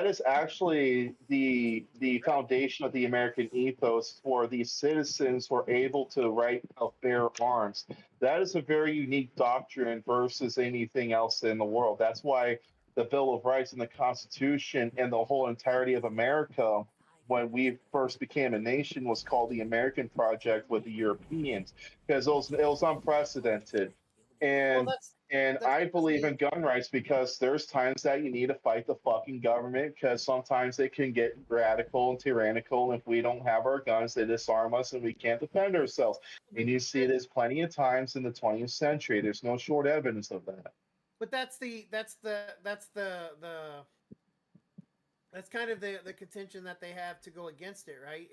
is actually the foundation of the American ethos for these citizens who are able to bear arms. That is a very unique doctrine versus anything else in the world. That's why the Bill of Rights and the Constitution and the whole entirety of America, when we first became a nation, was called the American Project with the Europeans because it was unprecedented. And I believe in gun rights because there's times that you need to fight the fucking government because sometimes it can get radical and tyrannical. And if we don't have our guns, they disarm us and we can't defend ourselves. And you see this plenty of times in the 20th century. There's no short evidence of that. But that's kind of the contention that they have to go against it, right?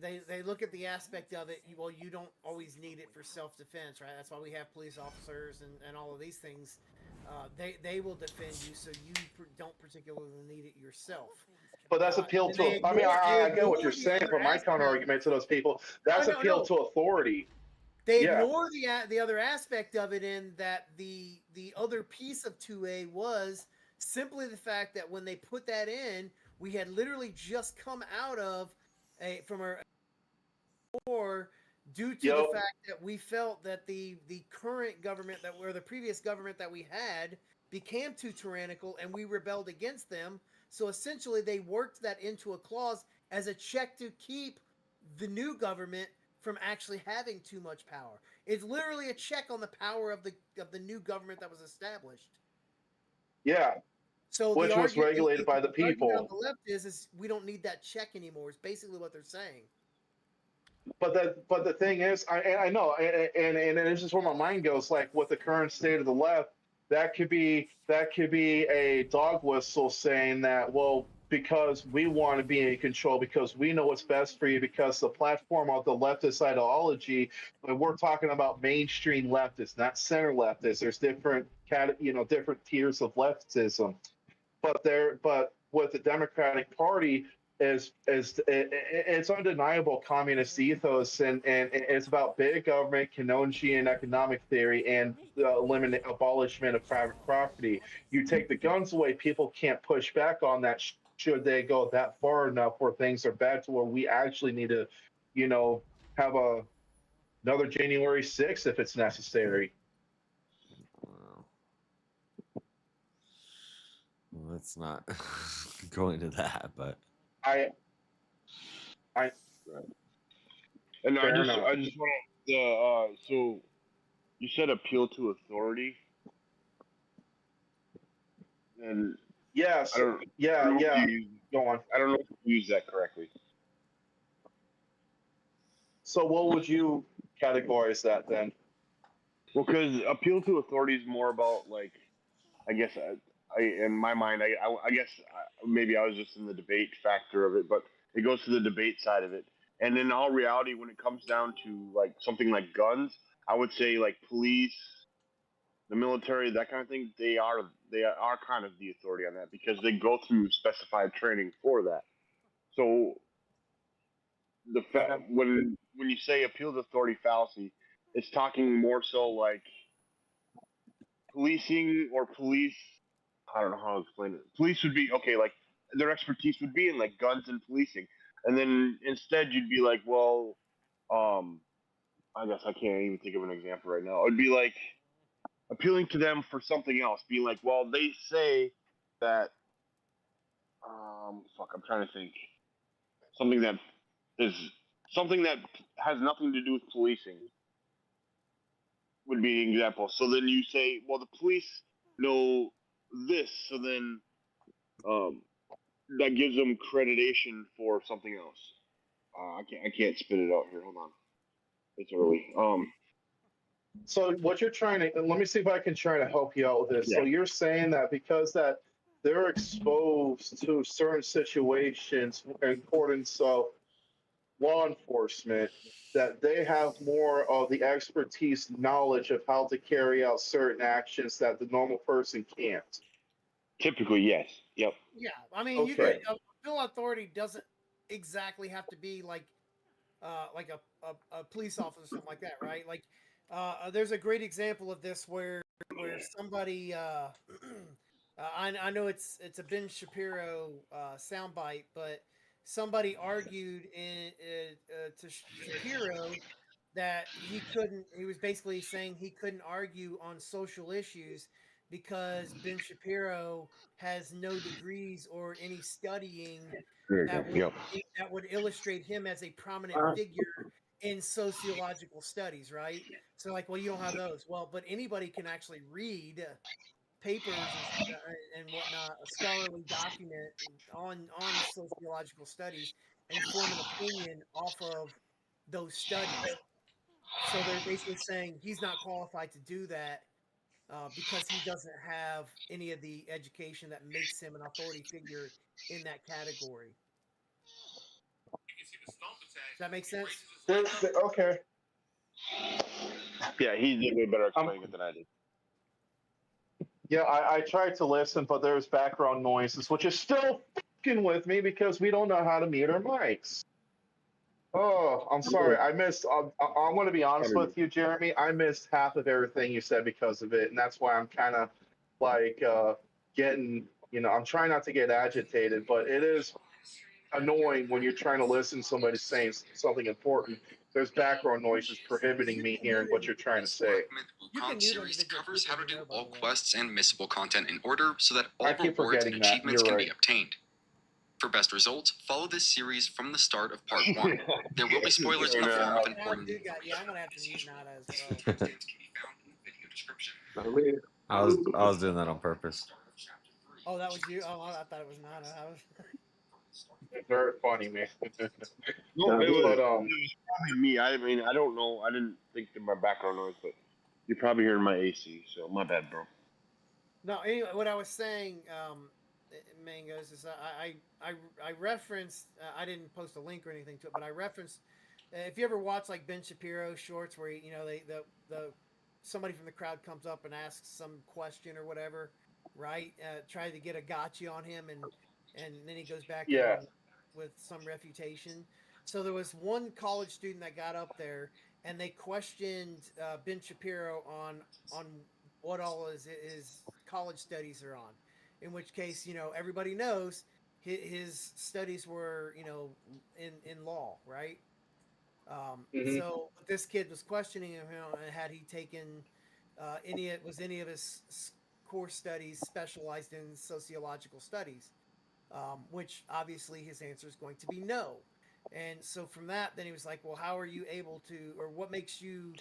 They look at the aspect of it. Well, you don't always need it for self-defense, right? That's why we have police officers and all of these things. They will defend you, so you don't particularly need it yourself. But that's appeal to. I get what you're saying, but my counter argument to those people, that's appeal to authority. They ignore the other aspect of it in that the other piece of 2A was simply the fact that when they put that in, we had literally just come out of from our war due to the fact that we felt that the current government the previous government that we had became too tyrannical and we rebelled against them. So essentially they worked that into a clause as a check to keep the new government from actually having too much power. It's literally a check on the power of the new government that was established. Yeah. So which the was argument, regulated by the argument people. on the left is we don't need that check anymore. Is basically what they're saying. But the thing is, I know, and this is where my mind goes. Like with the current state of the left, that could be a dog whistle saying that, well, because we want to be in control, because we know what's best for you, because the platform of the leftist ideology, and we're talking about mainstream leftists, not center leftists. There's different different tiers of leftism, but with the Democratic Party is it's undeniable communist ethos, and it's about big government, Keynesian economic theory, and the abolishment of private property. You take the guns away, people can't push back on that should they go that far enough where things are bad to where we actually need to, have another January 6th if it's necessary. Well, let's not go into that, but and I just want to so you said appeal to authority, and yes, go on. I don't know if you use that correctly. So what would you categorize that then? Well, because appeal to authority is more about, like, I guess in my mind, I guess maybe I was just in the debate factor of it, but it goes to the debate side of it. And in all reality, when it comes down to like something like guns, I would say like police, the military, that kind of thing, they are kind of the authority on that because they go through specified training for that. So the when you say appeal to authority fallacy, it's talking more so like policing or police. I don't know how to explain it. Police would be okay, like their expertise would be in like guns and policing, and then instead you'd be like, well, I guess I can't even think of an example right now. It'd be like appealing to them for something else, being like, well, they say that, I'm trying to think something that has nothing to do with policing would be an example. So then you say, well, the police know this, so then that gives them accreditation for something else. I can't spit it out here. Hold on, it's early. So what you're trying to let me see if I can try to help you out with this. Yeah. So you're saying that because that they're exposed to certain situations in accordance of law enforcement, that they have more of the expertise, knowledge of how to carry out certain actions that the normal person can't. Typically, yes. Yep. Yeah, I mean, you could appeal authority doesn't exactly have to be like a police officer or something like that, right? Like, there's a great example of this where somebody I know it's a Ben Shapiro soundbite, but somebody argued to Shapiro that he was basically saying he couldn't argue on social issues because Ben Shapiro has no degrees or any studying that would illustrate him as a prominent figure in sociological studies, right? So like, well, you don't have those. Well, but anybody can actually read papers and whatnot, a scholarly document on sociological studies, and form an opinion off of those studies. So they're basically saying he's not qualified to do that because he doesn't have any of the education that makes him an authority figure in that category. Does that make sense? Okay. Yeah, he did way better explaining it than I did. Yeah, I tried to listen, but there's background noises, which is still fucking with me because we don't know how to mute our mics. Oh, I'm sorry. I missed. I want to be honest with you, Jeremy. I missed half of everything you said because of it, and that's why I'm kind of like getting. I'm trying not to get agitated, but it is annoying when you're trying to listen to somebody saying something important. There's background noises prohibiting me hearing what you're trying to say. Series covers how to do all quests and missable content in order so that all rewards and achievements can be obtained. For best results, follow this series from the start of part 1. There will be spoilers in the form of important. Yeah, I'm gonna have to mute Nada as well. I was doing that on purpose. Oh, that was you. Oh, I thought it was Nana. I was. Very funny, man. No, it But was probably me. I mean, I don't know. I didn't think of my background noise, but you're probably hearing my AC, so my bad, bro. No, anyway, what I was saying, Mangoes, is I referenced. I didn't post a link or anything to it, but I referenced. If you ever watch like Ben Shapiro shorts, where the somebody from the crowd comes up and asks some question or whatever, right? Try to get a gotcha on him, and then he goes back yeah, in with some refutation. So there was one college student that got up there, and they questioned Ben Shapiro on what all his college studies are on. In which case, everybody knows his studies were, in law, right? mm-hmm. So this kid was questioning him, had he taken any of his core studies specialized in sociological studies, which obviously his answer is going to be no. And so from that, then he was like, well, how are you able to, or what makes you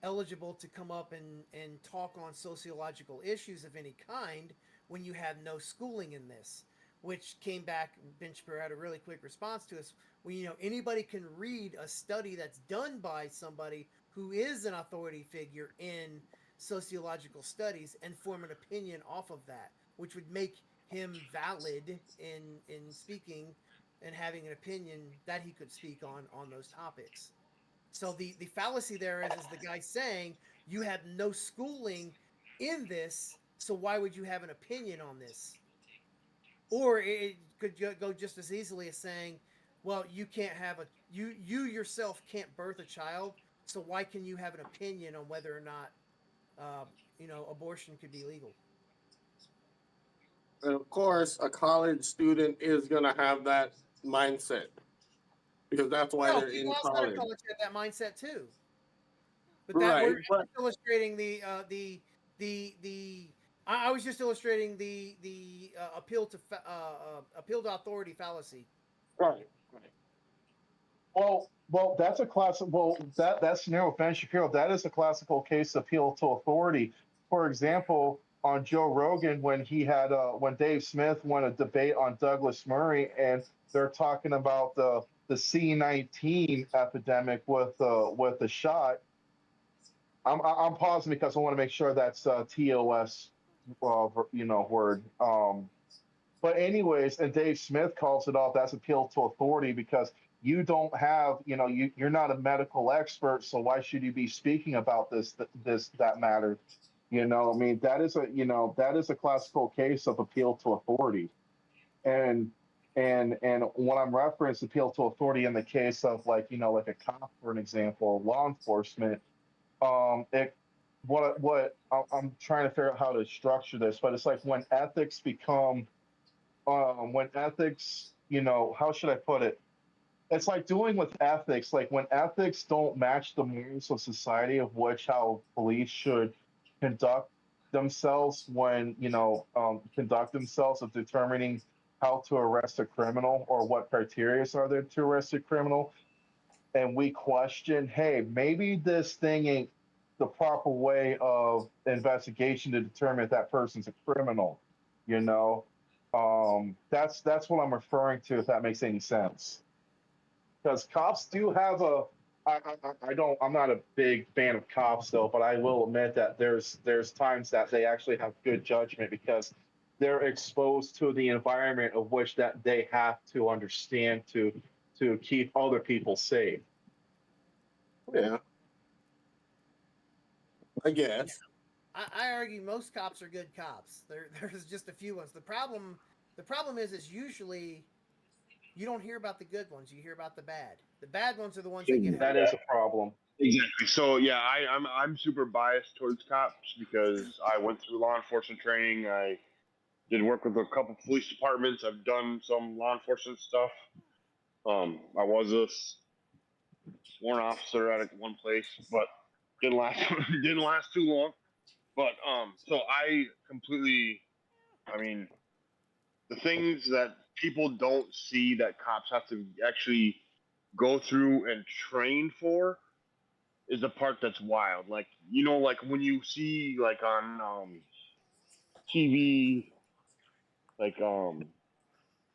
eligible to come up and talk on sociological issues of any kind when you have no schooling in this? Which came back, Ben Shapiro had a really quick response to us. Well, anybody can read a study that's done by somebody who is an authority figure in sociological studies and form an opinion off of that, which would make him valid in speaking and having an opinion that he could speak on those topics. So the fallacy there is the guy saying you have no schooling in this, so why would you have an opinion on this? Or it could go just as easily as saying, well, you can't have you yourself can't birth a child, so why can you have an opinion on whether or not abortion could be legal? And of course, a college student is going to have that mindset because that's why they're in People outside of college. college have that mindset too. But Right. But illustrating the I was just illustrating the appeal to authority fallacy. right. Well, that's a classic. Well, that scenario with Ben Shapiro, that is a classical case of appeal to authority. For example, on Joe Rogan, when Dave Smith won a debate on Douglas Murray, and they're talking about the C-19 epidemic with the shot. I'm pausing because I want to make sure that's TOS, word. But anyways, and Dave Smith calls it off. That's appeal to authority because you don't have, you're not a medical expert, so why should you be speaking about that matter? I mean, that is a classical case of appeal to authority, and when I'm referencing appeal to authority in the case of like a cop, for an example, law enforcement, it what I'm trying to figure out how to structure this, but it's like when ethics become when ethics, how should I put it? It's like doing with ethics, like when ethics don't match the morals of society of which how police should conduct themselves when, conduct themselves of determining how to arrest a criminal or what criteria are there to arrest a criminal. And we question, hey, maybe this thing ain't the proper way of investigation to determine if that person's a criminal, you know? That's what I'm referring to, if that makes any sense. Because cops do have I'm not a big fan of cops though, but I will admit that there's times that they actually have good judgment because they're exposed to the environment of which that they have to understand to keep other people safe. Yeah, I guess. I argue most cops are good cops. There's just a few ones. The problem is usually you don't hear about the good ones. You hear about the bad. The bad ones are the ones that get. That is a problem. Exactly. So yeah, I'm super biased towards cops because I went through law enforcement training. I did work with a couple police departments. I've done some law enforcement stuff. I was a sworn officer at one place, but didn't last didn't last too long. But so I completely, I mean, the things that people don't see that cops have to actually go through and train for is the part that's wild. Like like when you see like on TV like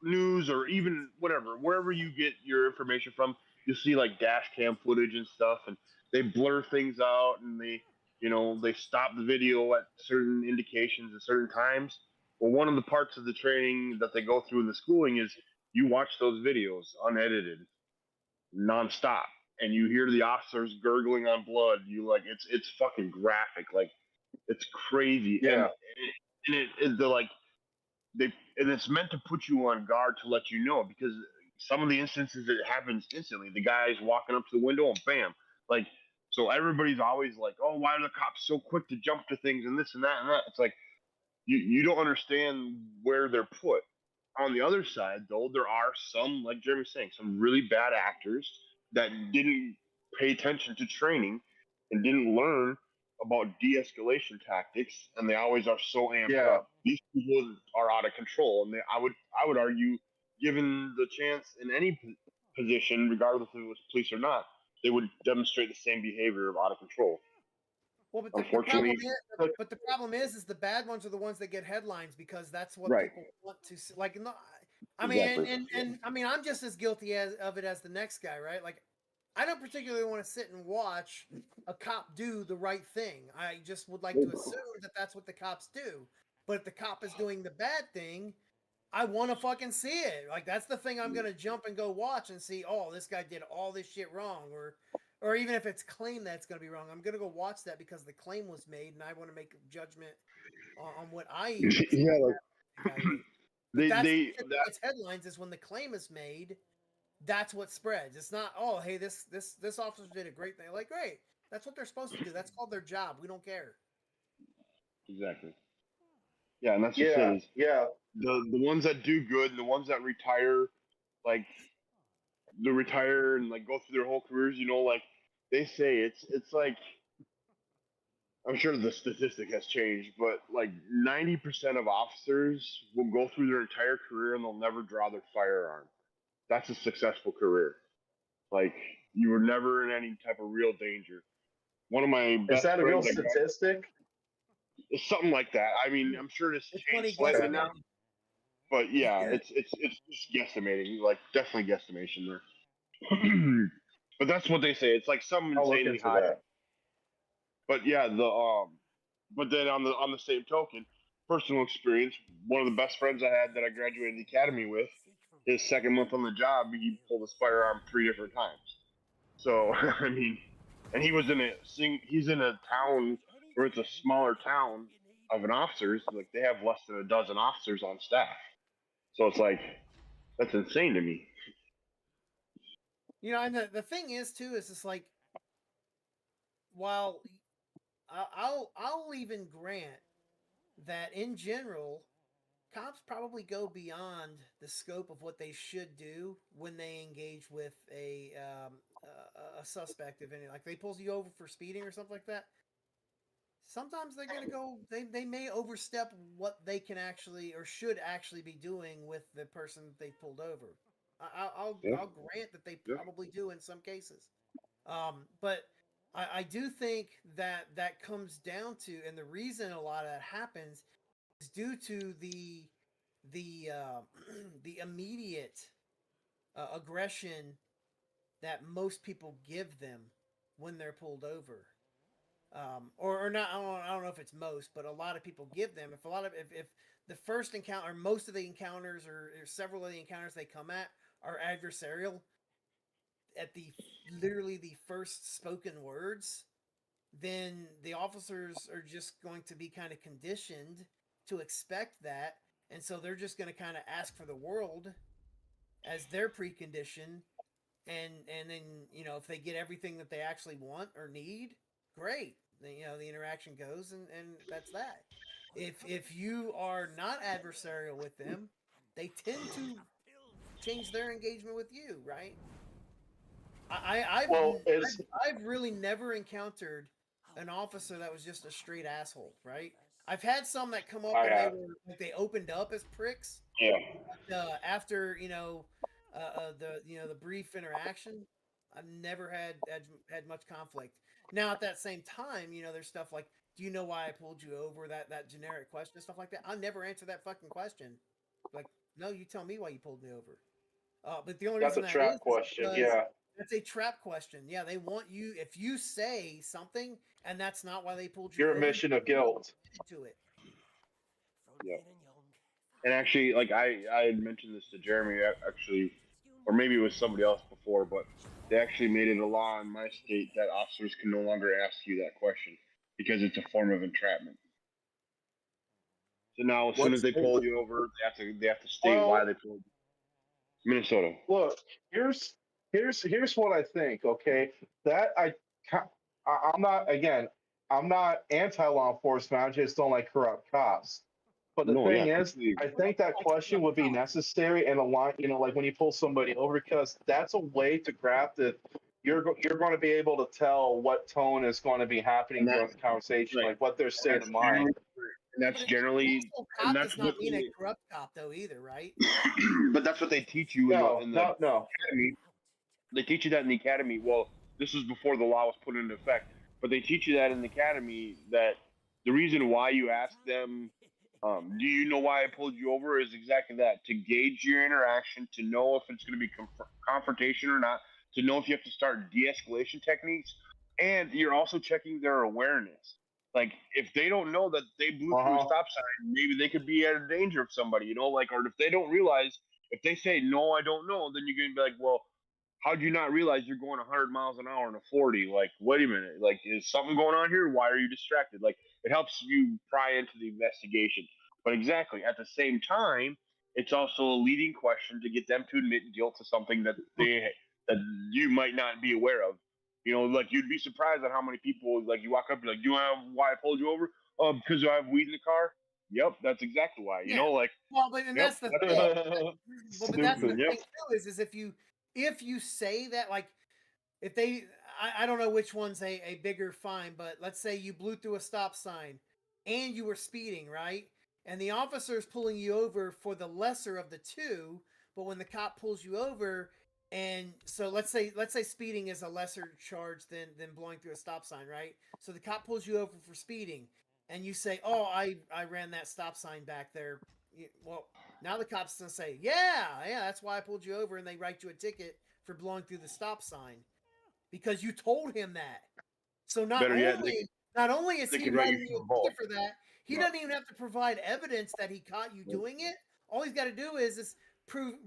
news or even whatever, wherever you get your information from, you see like dash cam footage and stuff, and they blur things out and they stop the video at certain indications at certain times. Well, one of the parts of the training that they go through in the schooling is you watch those videos unedited, nonstop, and you hear the officers gurgling on blood. You like it's fucking graphic, like it's crazy. Yeah. They're like they and it's meant to put you on guard to let you know because some of the instances it happens instantly. The guy's walking up to the window and bam, like so everybody's always like, oh, why are the cops so quick to jump to things and this and that and that? It's like you don't understand where they're put. On the other side, though, there are some, like Jeremy's saying, some really bad actors that didn't pay attention to training and didn't learn about de-escalation tactics, and they always are so amped up. These people are out of control, and I would argue, given the chance in any position, regardless if it was police or not, they would demonstrate the same behavior of out of control. Well, but the problem is the bad ones are the ones that get headlines because that's what people want to see. Like, no, I mean, Exactly. and I mean, I'm just as guilty of it as the next guy, right? Like, I don't particularly want to sit and watch a cop do the right thing. I just would like to assume that that's what the cops do. But if the cop is doing the bad thing, I want to fucking see it. Like, that's the thing I'm gonna jump and go watch and see. Oh, this guy did all this shit wrong, or even if it's claimed that it's going to be wrong, I'm going to go watch that because the claim was made, and I want to make a judgment on what I. Yeah, like that's headlines is when the claim is made. That's what spreads. It's not hey this officer did a great thing. Like great, that's what they're supposed to do. That's called their job. We don't care. Exactly. Yeah, and that's just it. The ones that do good, and the ones that retire, like. They retire and like go through their whole careers, like they say it's like I'm sure the statistic has changed, but like 90% of officers will go through their entire career and they'll never draw their firearm. That's a successful career. Like you were never in any type of real danger. One of my best Is that a real friends, statistic? It's something like that. I mean, I'm sure it's changed slightly now. But yeah, it's just guesstimating, like definitely guesstimation there. But that's what they say. It's like some insanely high. But yeah, but then on the same token, personal experience, one of the best friends I had that I graduated the academy with, his second month on the job, he pulled his firearm 3 different times. So I mean, and he's in a town where it's a smaller town of an officers, like they have less than a dozen officers on staff. So it's like, that's insane to me. And the thing is too, is it's like, while I'll even grant that in general, cops probably go beyond the scope of what they should do when they engage with a suspect, if any. Like they pull you over for speeding or something like that. Sometimes they're going to go, they may overstep what they can actually or should actually be doing with the person that they pulled over. I'll grant that they probably do in some cases. But I do think that comes down to, and the reason a lot of that happens is due to the immediate aggression that most people give them when they're pulled over. Or not. I don't know if it's most, but a lot of people give them. If the first encounter, or most of the encounters, or several of the encounters they come at are adversarial, at literally the first spoken words, then the officers are just going to be kind of conditioned to expect that, and so they're just going to kind of ask for the world as their precondition, and then if they get everything that they actually want or need, great. The interaction goes, and that's that. If you are not adversarial with them, they tend to change their engagement with you, right? I've really never encountered an officer that was just a straight asshole, right? I've had some that come up and they opened up as pricks. Yeah. After the brief interaction, I've never had much conflict. Now at that same time, there's stuff like, do you know why I pulled you over? That generic question, stuff like that. I'll never answer that fucking question. Like, no, you tell me why you pulled me over. But the only That's reason a that trap is question. because Yeah. that's a trap question. Yeah, they want you. If you say something and that's not why they pulled you Your over, admission of guilt. To it. Yeah. And actually, like I had mentioned this to Jeremy actually, or maybe it was somebody else before, but they actually made it a law in my state that officers can no longer ask you that question because it's a form of entrapment. So now, as soon as they pull you over, they have to state why they pulled you. Minnesota. Look, here's what I think. Okay, that I'm not I'm not anti-law enforcement. I just don't like corrupt cops. But the thing is, I think that question would be necessary and a line, like when you pull somebody over, because that's a way to craft it. You're going to be able to tell what tone is going to be happening during the conversation, like what their state of mind. And that's generally, cop does not mean a corrupt cop though either, right? But that's what they teach you in the academy. They teach you that in the academy. Well, this was before the law was put into effect, but they teach you that in the academy that the reason why you ask them, do you know why I pulled you over, is exactly that, to gauge your interaction, to know if it's going to be confrontation or not, to know if you have to start de-escalation techniques, and you're also checking their awareness. Like, if they don't know that they blew through a stop sign, maybe they could be at a danger of somebody, or if they don't realize, if they say, no, I don't know, then you're going to be like, well, how do you not realize you're going 100 miles an hour in a 40? Like, wait a minute. Like, is something going on here? Why are you distracted? Like, it helps you pry into the investigation. But exactly, at the same time, it's also a leading question to get them to admit guilt to something that you might not be aware of. Like, you'd be surprised at how many people, like, you walk up and like, do you know why I pulled you over? Oh, because I have weed in the car? Yep, that's exactly why. Like, well, but that's the thing. But that's the thing too, is if you say that, like, if they, I don't know which one's a bigger fine, but let's say you blew through a stop sign and you were speeding, right? And the officer is pulling you over for the lesser of the two, but when the cop pulls you over, and so let's say speeding is a lesser charge than blowing through a stop sign, right? So the cop pulls you over for speeding, and you say, "Oh, I ran that stop sign back there." Well, now the cop's gonna say, "Yeah, that's why I pulled you over," and they write you a ticket for blowing through the stop sign because you told him that. So not only is he writing you a ticket for that, he doesn't even have to provide evidence that he caught you doing it. All he's got to do is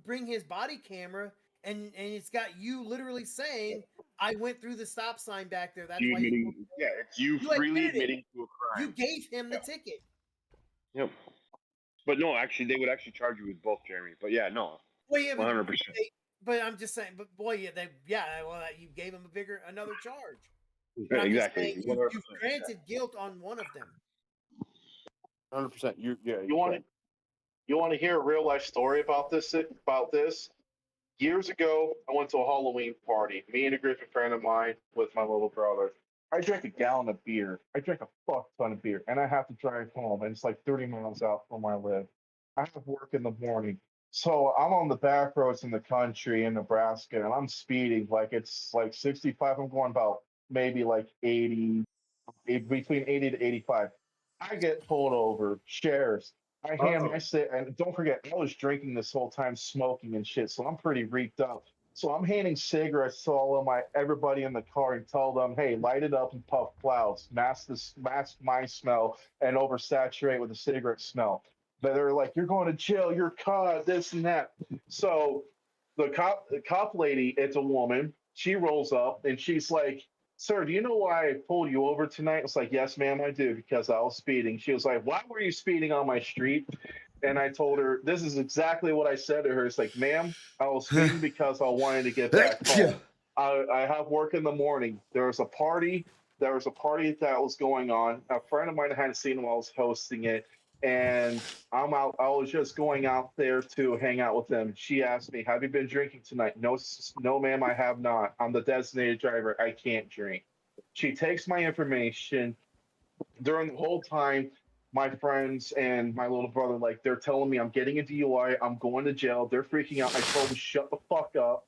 bring his body camera, and it's got you literally saying, "I went through the stop sign back there." That's why it's you freely admitting to a crime. You gave him the ticket. Yep. But no, actually, they would actually charge you with both, Jeremy. But yeah, no. Well, yeah, 100%. But I'm just saying. But boy, you gave him another charge. Exactly. You granted guilt on one of them. 100%. You want to hear a real life story about this? Years ago, I went to a Halloween party. Me and a group of friend of mine with my little brother. I drank a gallon of beer. I drank a fuck ton of beer, and I have to drive home, and it's like 30 miles out from where I live. I have work in the morning. So I'm on the back roads in the country in Nebraska, and I'm speeding like it's like 65. I'm going about maybe like 80, between 80 to 85. I get pulled over, sheriffs. I hand my and don't forget, I was drinking this whole time, smoking and shit, so I'm pretty reeked up. So I'm handing cigarettes to all of everybody in the car and tell them, hey, light it up and puff clouds, mask my smell, and oversaturate with the cigarette smell. But they're like, you're going to jail, you're caught, this and that. So the cop lady, it's a woman, she rolls up and she's like, sir, do you know why I pulled you over tonight? I was like, yes, ma'am, I do, because I was speeding. She was like, why were you speeding on my street? And I told her, this is exactly what I said to her. It's like, ma'am, I was speeding because I wanted to get back home. I have work in the morning. There was a party that was going on. A friend of mine hadn't seen while I was hosting it. And I was just going out there to hang out with them. She asked me, have you been drinking tonight? No, ma'am, I have not. I'm the designated driver. I can't drink. She takes my information. During the whole time, my friends and my little brother, like, they're telling me I'm getting a DUI. I'm going to jail. They're freaking out. I told them, shut the fuck up.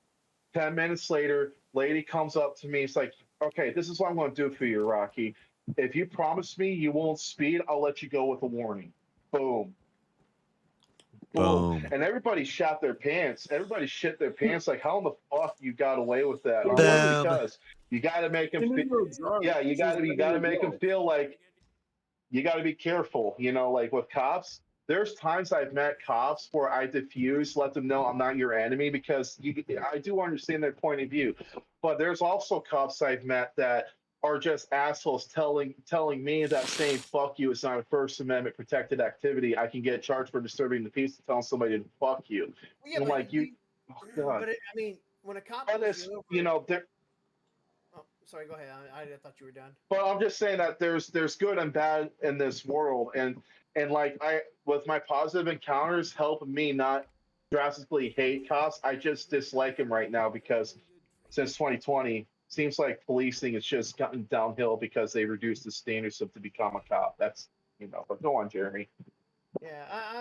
10 minutes later, lady comes up to me. It's like, okay, this is what I'm going to do for you, Rocky. If you promise me you won't speed, I'll let you go with a warning. Boom. Boom. And everybody shot their pants. Everybody shit their pants. Like, how in the fuck you got away with that? Only because you got to make them. Yeah, you got to make them feel like you got to be careful. You know, like with cops. There's times I've met cops where I diffuse, let them know I'm not your enemy because I do understand their point of view. But there's also cops I've met that are just assholes telling me that saying "fuck you" is not a First Amendment protected activity. I can get charged for disturbing the peace to tell somebody to fuck you. Yeah, I'm like you. Oh, God. But I mean, when a cop pulls you over, oh, sorry, go ahead. I thought you were done. But I'm just saying that there's good and bad in this world, and like with my positive encounters help me not drastically hate cops. I just dislike them right now because since 2020 seems like policing has just gotten downhill because they reduced the standards to become a cop. That's But go on, Jeremy. Yeah,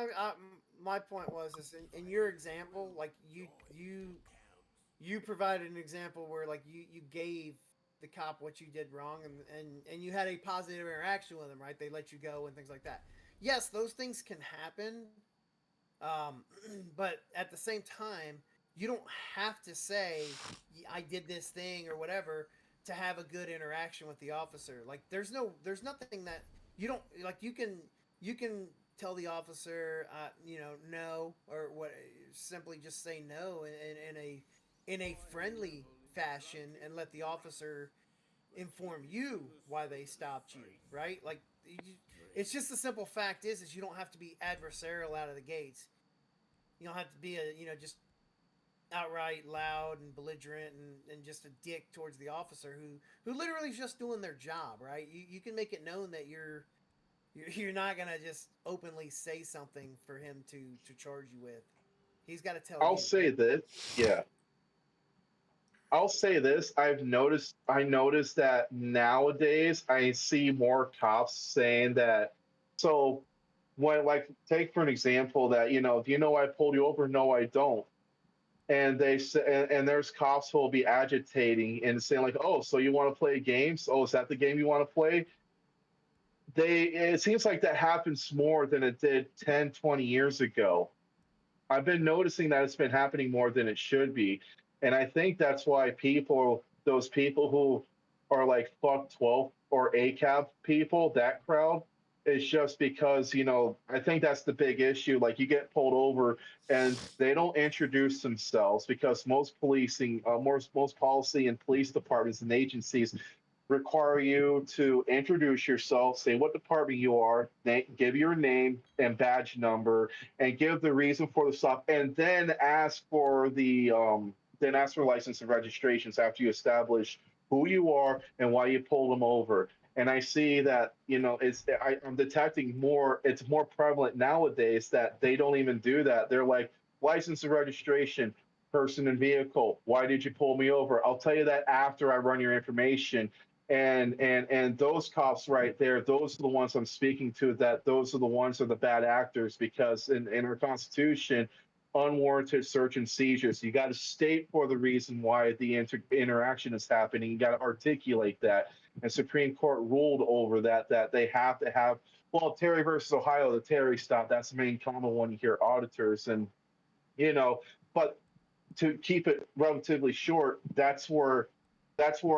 my point was is in your example, like you provided an example where like you gave the cop what you did wrong and you had a positive interaction with them, right? They let you go and things like that. Yes, those things can happen, but at the same time, you don't have to say I did this thing or whatever to have a good interaction with the officer. Like there's nothing that you don't like. You can tell the officer, no, or what, simply just say no in a friendly fashion and let the officer inform you why they stopped you, right? Like it's just the simple fact is you don't have to be adversarial out of the gates. You don't have to be just outright loud and belligerent and just a dick towards the officer who literally is just doing their job, right? You can make it known that you're not gonna just openly say something for him to charge you with. He's got to tell you. I'll say this, yeah. I'll say this. I noticed that nowadays I see more cops saying that. So, when take for an example that do you know I pulled you over? No, I don't. And they say, and there's cops who will be agitating and saying like, oh, so you want to play games? Oh, is that the game you want to play? It seems like that happens more than it did 10, 20 years ago. I've been noticing that it's been happening more than it should be. And I think that's why those people who are like fuck 12 or ACAB people, that crowd, is just because, I think that's the big issue. Like you get pulled over and they don't introduce themselves because most policing, most policy and police departments and agencies require you to introduce yourself, say what department you are, give your name and badge number, and give the reason for the stop, and then ask for license and registrations after you establish who you are and why you pulled them over. And I see that I'm detecting more. It's more prevalent nowadays that they don't even do that. They're like license and registration, person and vehicle. Why did you pull me over? I'll tell you that after I run your information. And those cops right there, those are the ones I'm speaking to, that those are the ones who are the bad actors, because in our Constitution, unwarranted search and seizures, you got to state for the reason why the interaction is happening. You got to articulate that. And Supreme Court ruled over that they have to have, well, Terry versus Ohio, the Terry stop, that's the main common one you hear auditors. And, but to keep it relatively short, that's where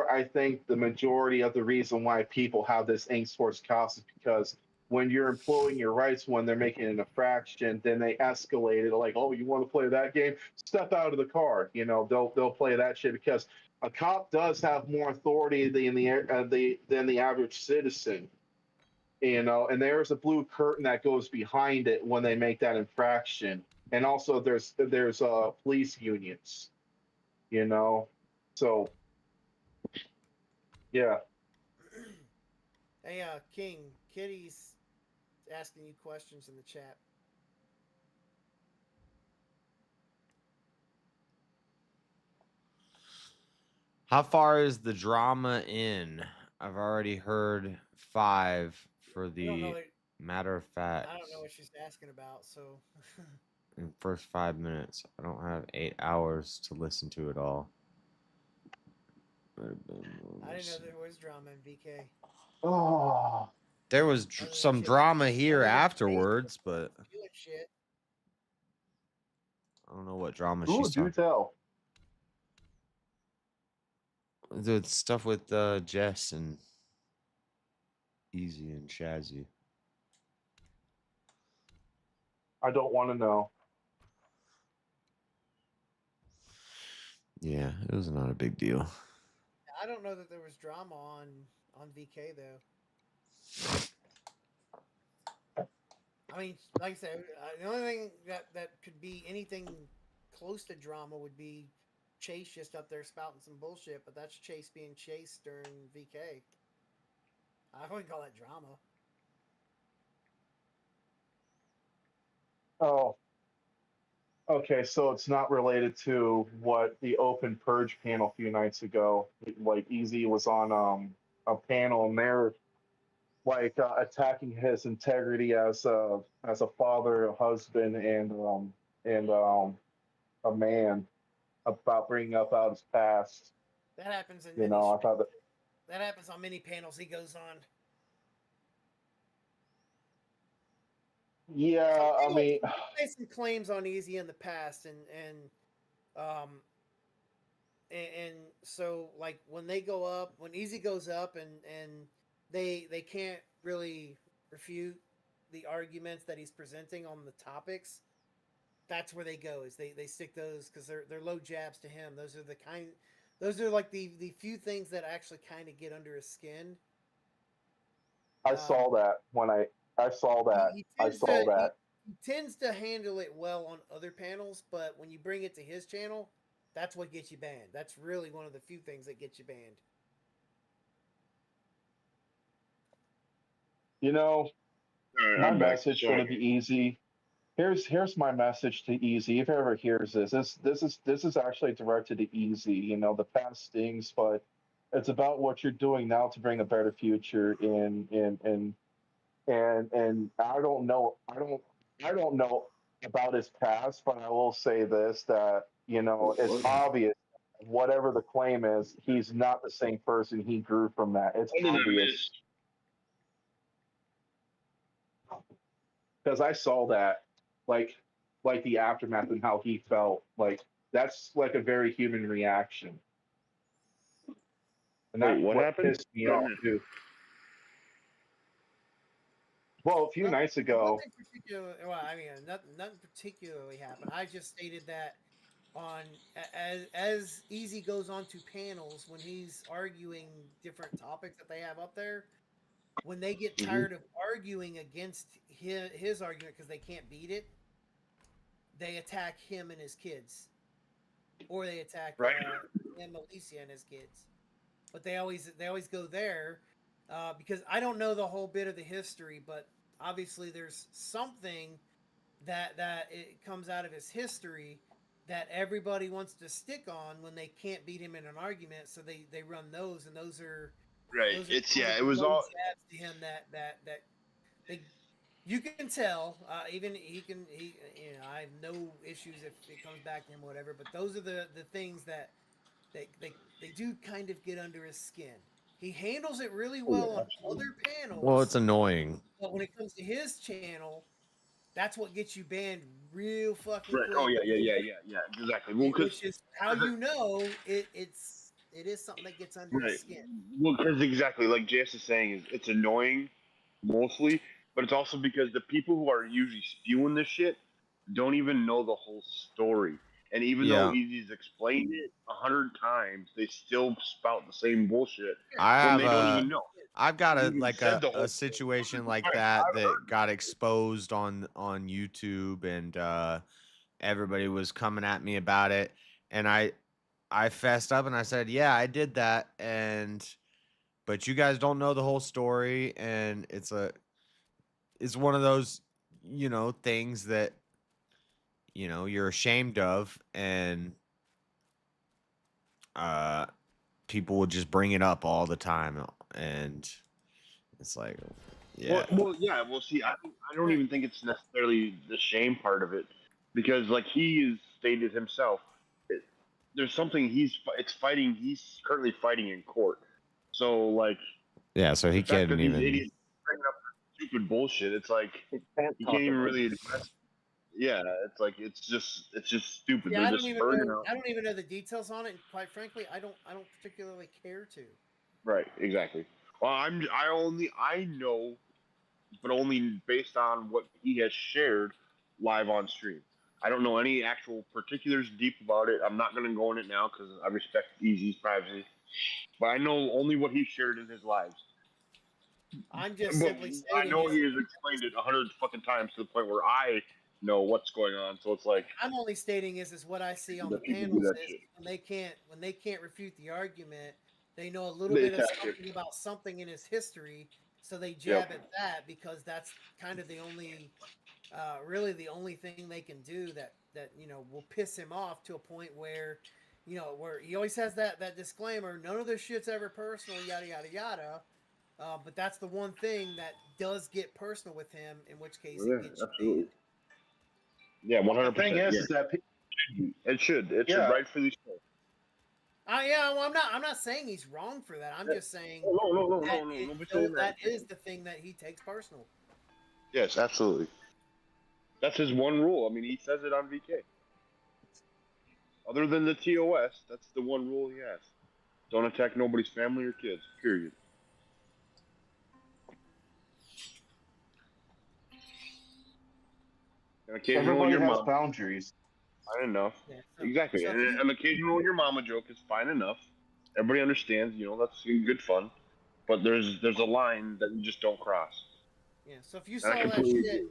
I think the majority of the reason why people have this angst towards cops is because when you're employing your rights, when they're making an infraction, then they escalate it. Like, oh, you want to play that game? Step out of the car. They'll play that shit because a cop does have more authority than the average citizen. And there's a blue curtain that goes behind it when they make that infraction. And also there's police unions. So. Yeah. Hey, King, Kitty's asking you questions in the chat. How far is the drama in? I've already heard 5 for the matter of fact. I don't know what she's asking about, so. In the first 5 minutes. I don't have 8 hours to listen to it all. I didn't know there was drama in VK. Oh. There was some drama here afterwards, but. Shit. I don't know what drama Ooh, she's do talking. tell. The stuff with Jess and Easy and Shazzy. I don't want to know. Yeah, it was not a big deal. I don't know that there was drama on VK though. I mean, like I said, the only thing that could be anything close to drama would be Chase just up there spouting some bullshit, but that's Chase being chased during VK. I wouldn't call that drama. Oh. Okay, so it's not related to what the Open Purge panel a few nights ago. Like Easy was on a panel and they're like attacking his integrity as a father, a husband, and a man about bringing up out his past. That happens in I thought that happens on many panels he goes on. Yeah, I mean, made some claims on Easy in the past, and so like when they go up, when Easy goes up, and they can't really refute the arguments that he's presenting on the topics. That's where they go. Is they stick those because they're low jabs to him. Those are like the few things that actually kind of get under his skin. I saw that when I saw that. I saw that. He tends to handle it well on other panels, but when you bring it to his channel, that's what gets you banned. That's really one of the few things that get you banned. My message going to be Easy. Here's my message to Easy. If he ever hears this is actually directed to Easy. The past stings, but it's about what you're doing now to bring a better future and I don't know about his past, but I will say this, that it's obvious whatever the claim is, he's not the same person. He grew from that. It's obvious. Because I saw that, like the aftermath and how he felt. Like that's like a very human reaction. And that's what happened? Pissed me off too. Well, a few nights ago. Nothing particularly happened. I just stated that as Easy goes on to panels when he's arguing different topics that they have up there. When they get tired of arguing against his argument because they can't beat it, they attack him and his kids, or they attack him, Alicia, and his kids. But they always go there because I don't know the whole bit of the history, but obviously there's something that it comes out of his history that everybody wants to stick on when they can't beat him in an argument. So they run those, and those are. Right. It was all jabs to him that they, you can tell. Even I have no issues if it comes back to him, or whatever. But those are the things that they do kind of get under his skin. He handles it really well on other panels. Well, it's annoying. But when it comes to his channel, that's what gets you banned real fucking quick. Oh yeah, exactly. Well, which is how it is something that gets under his skin. Well, because exactly like Jess is saying, it's annoying mostly, but it's also because the people who are usually spewing this shit don't even know the whole story. And even though Easy's explained it 100 times, they still spout the same bullshit when they don't even know. I've got a situation like that got exposed on YouTube, and everybody was coming at me about it, and I fessed up and I said, yeah, I did that, but you guys don't know the whole story, and it's one of those things that you're ashamed of, and people will just bring it up all the time, and it's like, yeah. Well, see, I don't even think it's necessarily the shame part of it, because like he has stated himself, there's something he's currently fighting in court. So like, so he can't even bringing up stupid bullshit. It's like you can't even really address. Yeah, it's like it's just stupid. Yeah, They're I don't just even spurting know. out. I don't even know the details on it. And quite frankly, I don't particularly care to. Right, exactly. Well, I know, but only based on what he has shared live on stream. I don't know any actual particulars deep about it. I'm not going to go in it now because I respect Easy's privacy. But I know only what he shared in his lives. I'm just But simply I stating know is he has explained it 100 fucking times to the point where I know what's going on. So it's like I'm only stating is what I see on the that people do panels that is shit. when they can't refute the argument, they know a little They bit of attack it. something about something in his history, so they Yep. jab at that because that's kind of the only really the only thing they can do that will piss him off to a point where where he always has that disclaimer, none of this shit's ever personal, yada yada yada. But that's the one thing that does get personal with him, in which case Well, it yeah, gets you absolutely. banned. Yeah, 100%. The thing is that it should Yeah. rightfully so. Yeah, well, I'm not saying he's wrong for that. I'm just saying No, that is the thing that he takes personal. Yes, absolutely. That's his one rule. I mean, he says it on VK. Other than the TOS, that's the one rule he has. Don't attack nobody's family or kids. Period. And occasionally everybody your has mom. boundaries. Fine enough. Yeah, Exactly. so And if you, an occasional your mama joke is fine enough. Everybody understands. That's good fun. But there's a line that you just don't cross. yeah, so if you And I saw that completely shit, agree.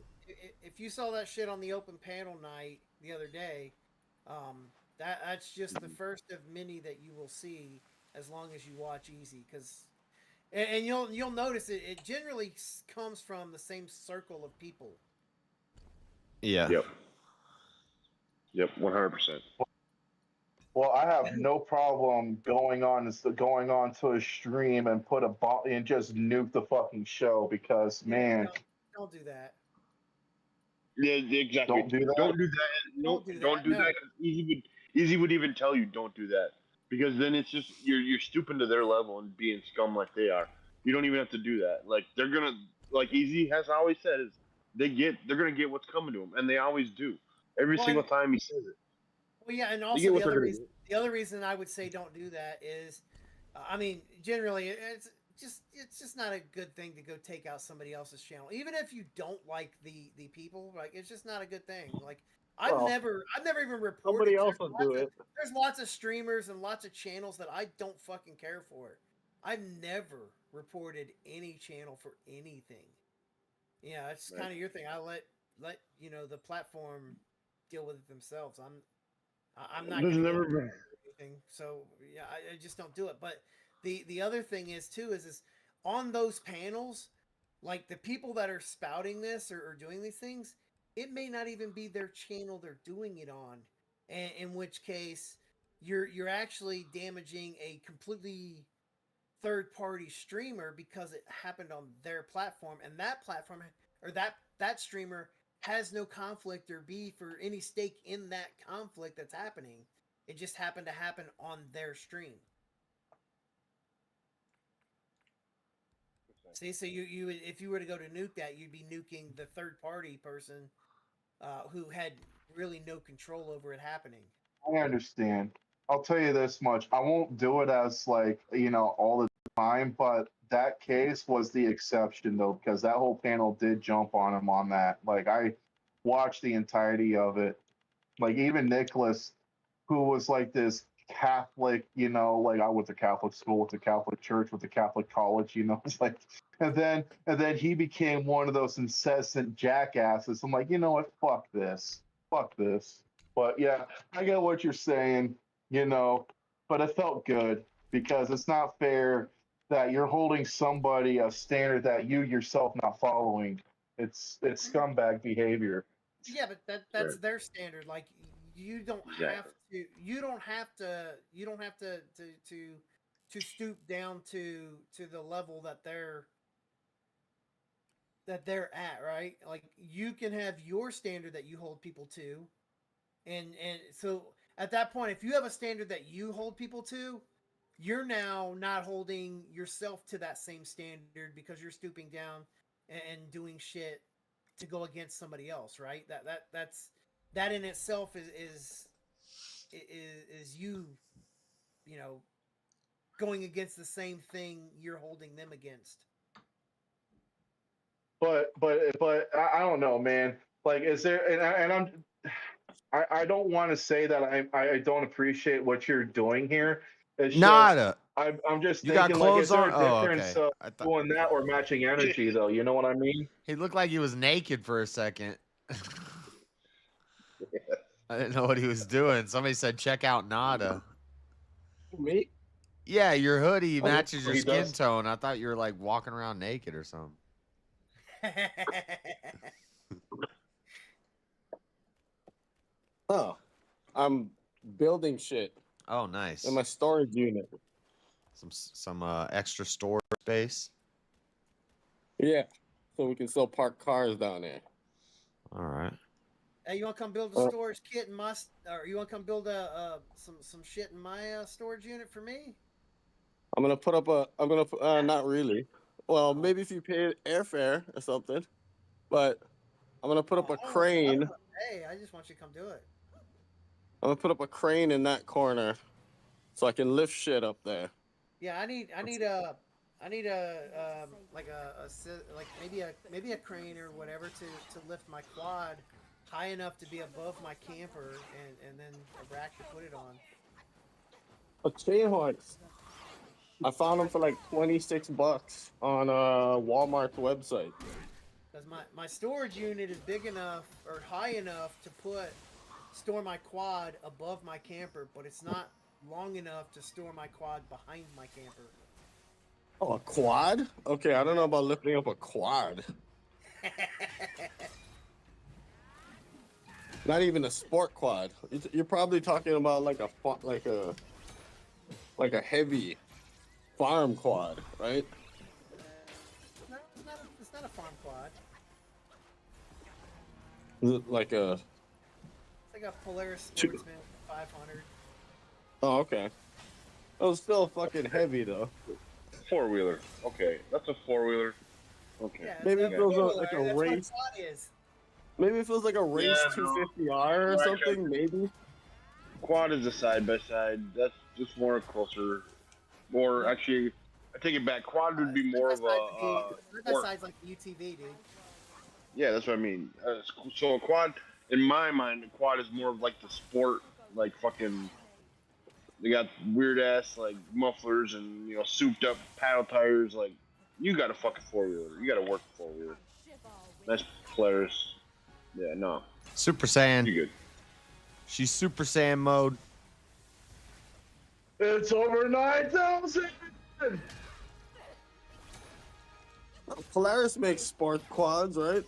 if you saw that shit on the open panel night the other day, that's just the first of many that you will see as long as you watch Easy, because and you'll notice it generally comes from the same circle of people. Yeah. Yep. 100%. Well, I have no problem going on to a stream and put a bomb and just nuke the fucking show because man, Don't do that. Yeah, exactly. Don't do that. Don't do that. No, don't do no. that. 'Cause Easy would even tell you don't do that because then it's just you're stooping to their level and being scum like they are. You don't even have to do that. Like they're gonna Easy has always said is they're gonna get what's coming to them and they always do every single time he says it. Well, yeah, and They also get what they're gonna get. the other reason I would say don't do that is, I mean, generally it's just not a good thing to go take out somebody else's channel, even if you don't like the people. Like it's just not a good thing. Like I've never even reported. Somebody else will do it. There's lots of streamers and lots of channels that I don't fucking care for. I've never reported any channel for anything. Yeah, it's kind of your thing. I let the platform deal with it themselves. I'm not going to get anything. So yeah, I just don't do it. But the other thing is too is on those panels, like the people that are spouting this or doing these things, it may not even be their channel they're doing it on, and in which case you're actually damaging a completely third party streamer because it happened on their platform, and that platform or that streamer has no conflict or beef or any stake in that conflict that's happening. It just happened to happen on their stream. See, so you would, if you were to go to nuke that, you'd be nuking the third party person who had really no control over it happening. I understand. I'll tell you this much: I won't do it as all the time, but that case was the exception though, because that whole panel did jump on him on that. Like I watched the entirety of it. Like even Nicholas, who was like this Catholic, like I went to Catholic school, with the Catholic church, with the Catholic college, it's like, and then he became one of those incessant jackasses. I'm like, you know what? Fuck this. But yeah, I get what you're saying, but it felt good because it's not fair that you're holding somebody a standard that you yourself not following. It's scumbag behavior. Yeah, but that's their standard. Like you don't have to stoop down to the level that they're at, right? Like you can have your standard that you hold people to, and so at that point, if you have a standard that you hold people to, you're now not holding yourself to that same standard because you're stooping down and doing shit to go against somebody else, right? That in itself is you, you know, going against the same thing you're holding them against. But I don't know, man. Like, is there? I don't want to say that I don't appreciate what you're doing here. It's Nada. just I'm just You got thinking, like, clothes is there on? a Oh, difference okay. I thought doing that or matching energy, though? You know what I mean? he looked like he was naked for a second. I didn't know what he was doing. Somebody said, "Check out Nada." Me? Yeah, your hoodie matches your he skin does. tone. I thought you were like walking around naked or something. Oh, I'm building shit Oh, nice. in my storage unit. Some extra storage space. Yeah, so we can still park cars down there. All right. Hey, you want to come build a storage kit in my, or you want to come build some shit in my storage unit for me? I'm gonna put up not really. Well, maybe if you pay airfare or something, but I'm gonna put up a crane. Hey, I just want you to come do it. I'm gonna put up a crane in that corner, so I can lift shit up there. Yeah, I need maybe a crane or whatever to lift my quad high enough to be above my camper, and then a rack to put it on. A chain horse. I found them for like $26 on Walmart's website. Because my storage unit is big enough or high enough to store my quad above my camper, but it's not long enough to store my quad behind my camper. Oh, a quad? Okay, I don't know about lifting up a quad. Not even a sport quad. You're probably talking about like a heavy farm quad, right? No, it's not a farm quad. Is it like a? It's like a Polaris Sportsman 500. Oh, okay. Oh, it's still fucking heavy though. 4-wheeler. Okay, that's a 4-wheeler. Okay. Yeah, Maybe it feels like a that's race. what quad is. Maybe it feels like a race 250R or something. Maybe. Quad is a side by side. That's just more closer. More actually, I take it back. Quad would be more of a. Side by side's like the UTV, dude. Yeah, that's what I mean. So a quad, in my mind, a quad is more of like the sport, like fucking. They got weird ass like mufflers and souped up paddle tires. Like you got a fucking 4-wheeler. You got to work a 4-wheeler. Nice Polaris. Yeah, no. Super Saiyan. You good? She's Super Saiyan mode. It's over 9,000. Polaris makes sport quads, right?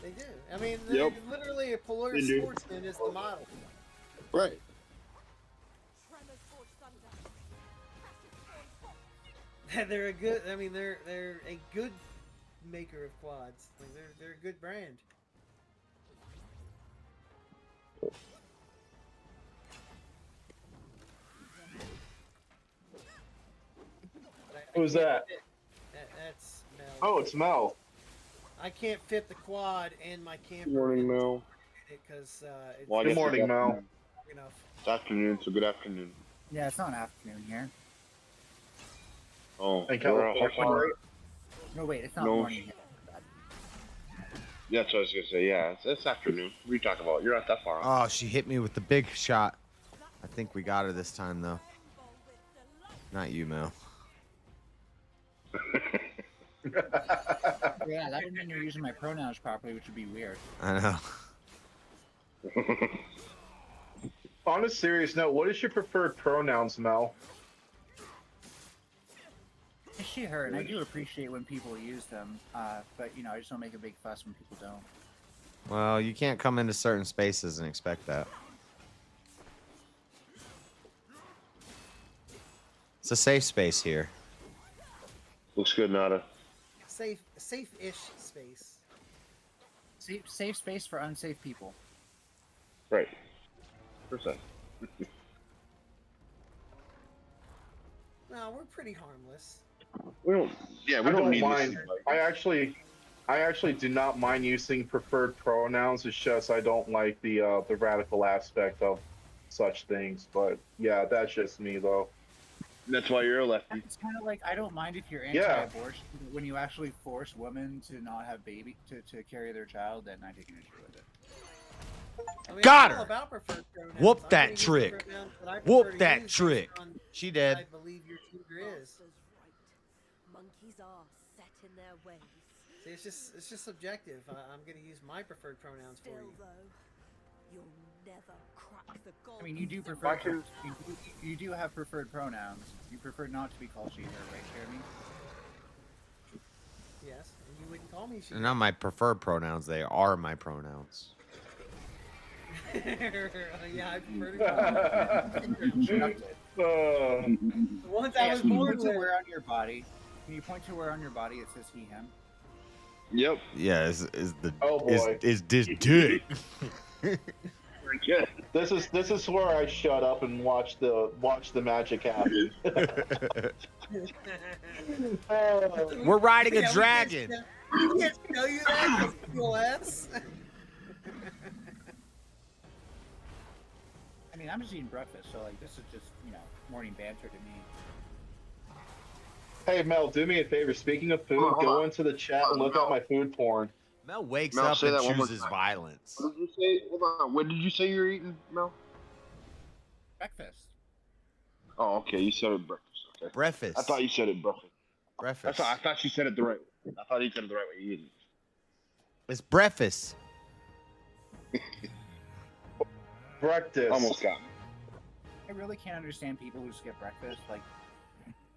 They do. I mean, Yep. literally a Polaris Sportsman is the model. Right. They're a good. I mean, they're a good maker of quads. Like they're a good brand. Who's that? That's Mel. Oh, it's Mel. I can't fit the quad and my camper. Morning, Mel. Because Good morning, Mel. Enough. It's afternoon, so good afternoon. Yeah, it's not afternoon here. Oh, Hey, California. No, wait, it's not No. morning here. Yeah, that's what I was gonna say. Yeah, it's afternoon. What are you talking about? You're not that far off. Oh, she hit me with the big shot. I think we got her this time, though. Not you, Mel. Yeah, that would mean you're using my pronouns properly, which would be weird. I know. On a serious note, what is your preferred pronouns, Mel? It's she, her, and I do appreciate when people use them, but, I just don't make a big fuss when people don't. Well, you can't come into certain spaces and expect that. It's a safe space here. Looks good, Nada. Safe-ish space. Safe space for unsafe people. Right. Percent. No, we're pretty harmless. We don't. Yeah, we I don't don't need mind. this. I I actually do not mind using preferred pronouns. It's just I don't like the radical aspect of such things. But yeah, that's just me though. That's why you're a lefty. It's kind of like I don't mind if you're Yeah. anti-abortion, but when you actually force women to not have to carry their child, then I take an issue with it. I mean, Got I'm all her. about preferred pronouns. Whoop I'm that gonna use trick. the pronouns that I Whoop prefer to that use trick. based on She what dead. I believe your gender is. Monkeys are set in their ways. See, it's just subjective. I'm gonna use my preferred pronouns for you. You'll never crack the gold. I mean, you do prefer you do have preferred pronouns. You prefer not to be called she, her, right, Jeremy? Yes, and you wouldn't call me she. They're not my preferred pronouns. They are my pronouns. Yeah, I prefer to call the ones I was Can you born point to with. where on your body? Can you point to where on your body it says he, him? Yep. Yeah, is the Oh, boy. is this dick? This is where I shut up and watch the magic happen. We're riding a Yeah, dragon. We can't tell you that. POS. I mean, I'm just eating breakfast, so like this is just morning banter to me. Hey Mel, do me a favor. Speaking of food, go into the chat and look up my food porn. Mel wakes Mel, up say and that one more chooses time. violence. What did you say? Hold on. What did you say you're eating, Mel? Breakfast. Oh, okay. You said it breakfast. Okay. Breakfast. I thought you said it breakfast. Breakfast. I thought you said it the right way. I thought you said it the right way. You didn't. It's breakfast. Breakfast. Almost got me. I really can't understand people who skip breakfast. Like,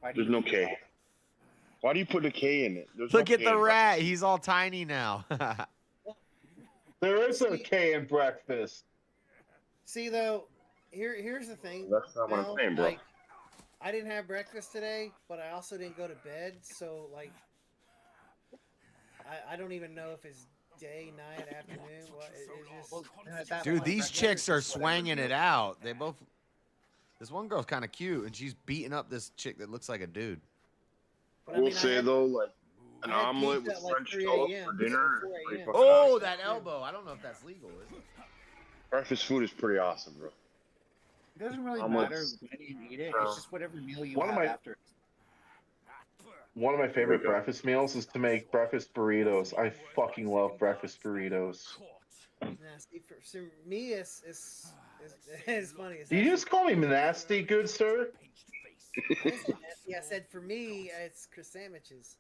why do There's you no do K. that? Why do you put a K in it? There's Look no at K the in rat. He's all tiny now. There is a K in breakfast. See though, here's the thing. That's not what I'm Mel, saying, bro. like, I didn't have breakfast today, but I also didn't go to bed, so like, I don't even know if it's day, night, afternoon. What it's just. Dude, these chicks are swanging it out. They both. This one girl's kind of cute, and she's beating up this chick that looks like a dude. But I will say though, like an I had omelet pizza with at, like, French 3 toast a.m., for so dinner. 4 is pretty a.m. fucking Oh, awesome. that elbow. I don't know if that's legal, is it? Breakfast food is pretty awesome, bro. It doesn't really Omelets. matter when you eat it. Bro. It's just whatever meal you One of have my- after. One of my favorite There we go. breakfast meals is to make breakfast burritos. I fucking love breakfast burritos. Nasty for me, it's funny. It's Did you just call me nasty, good sir? I said nasty. I said for me, it's Chris sandwiches.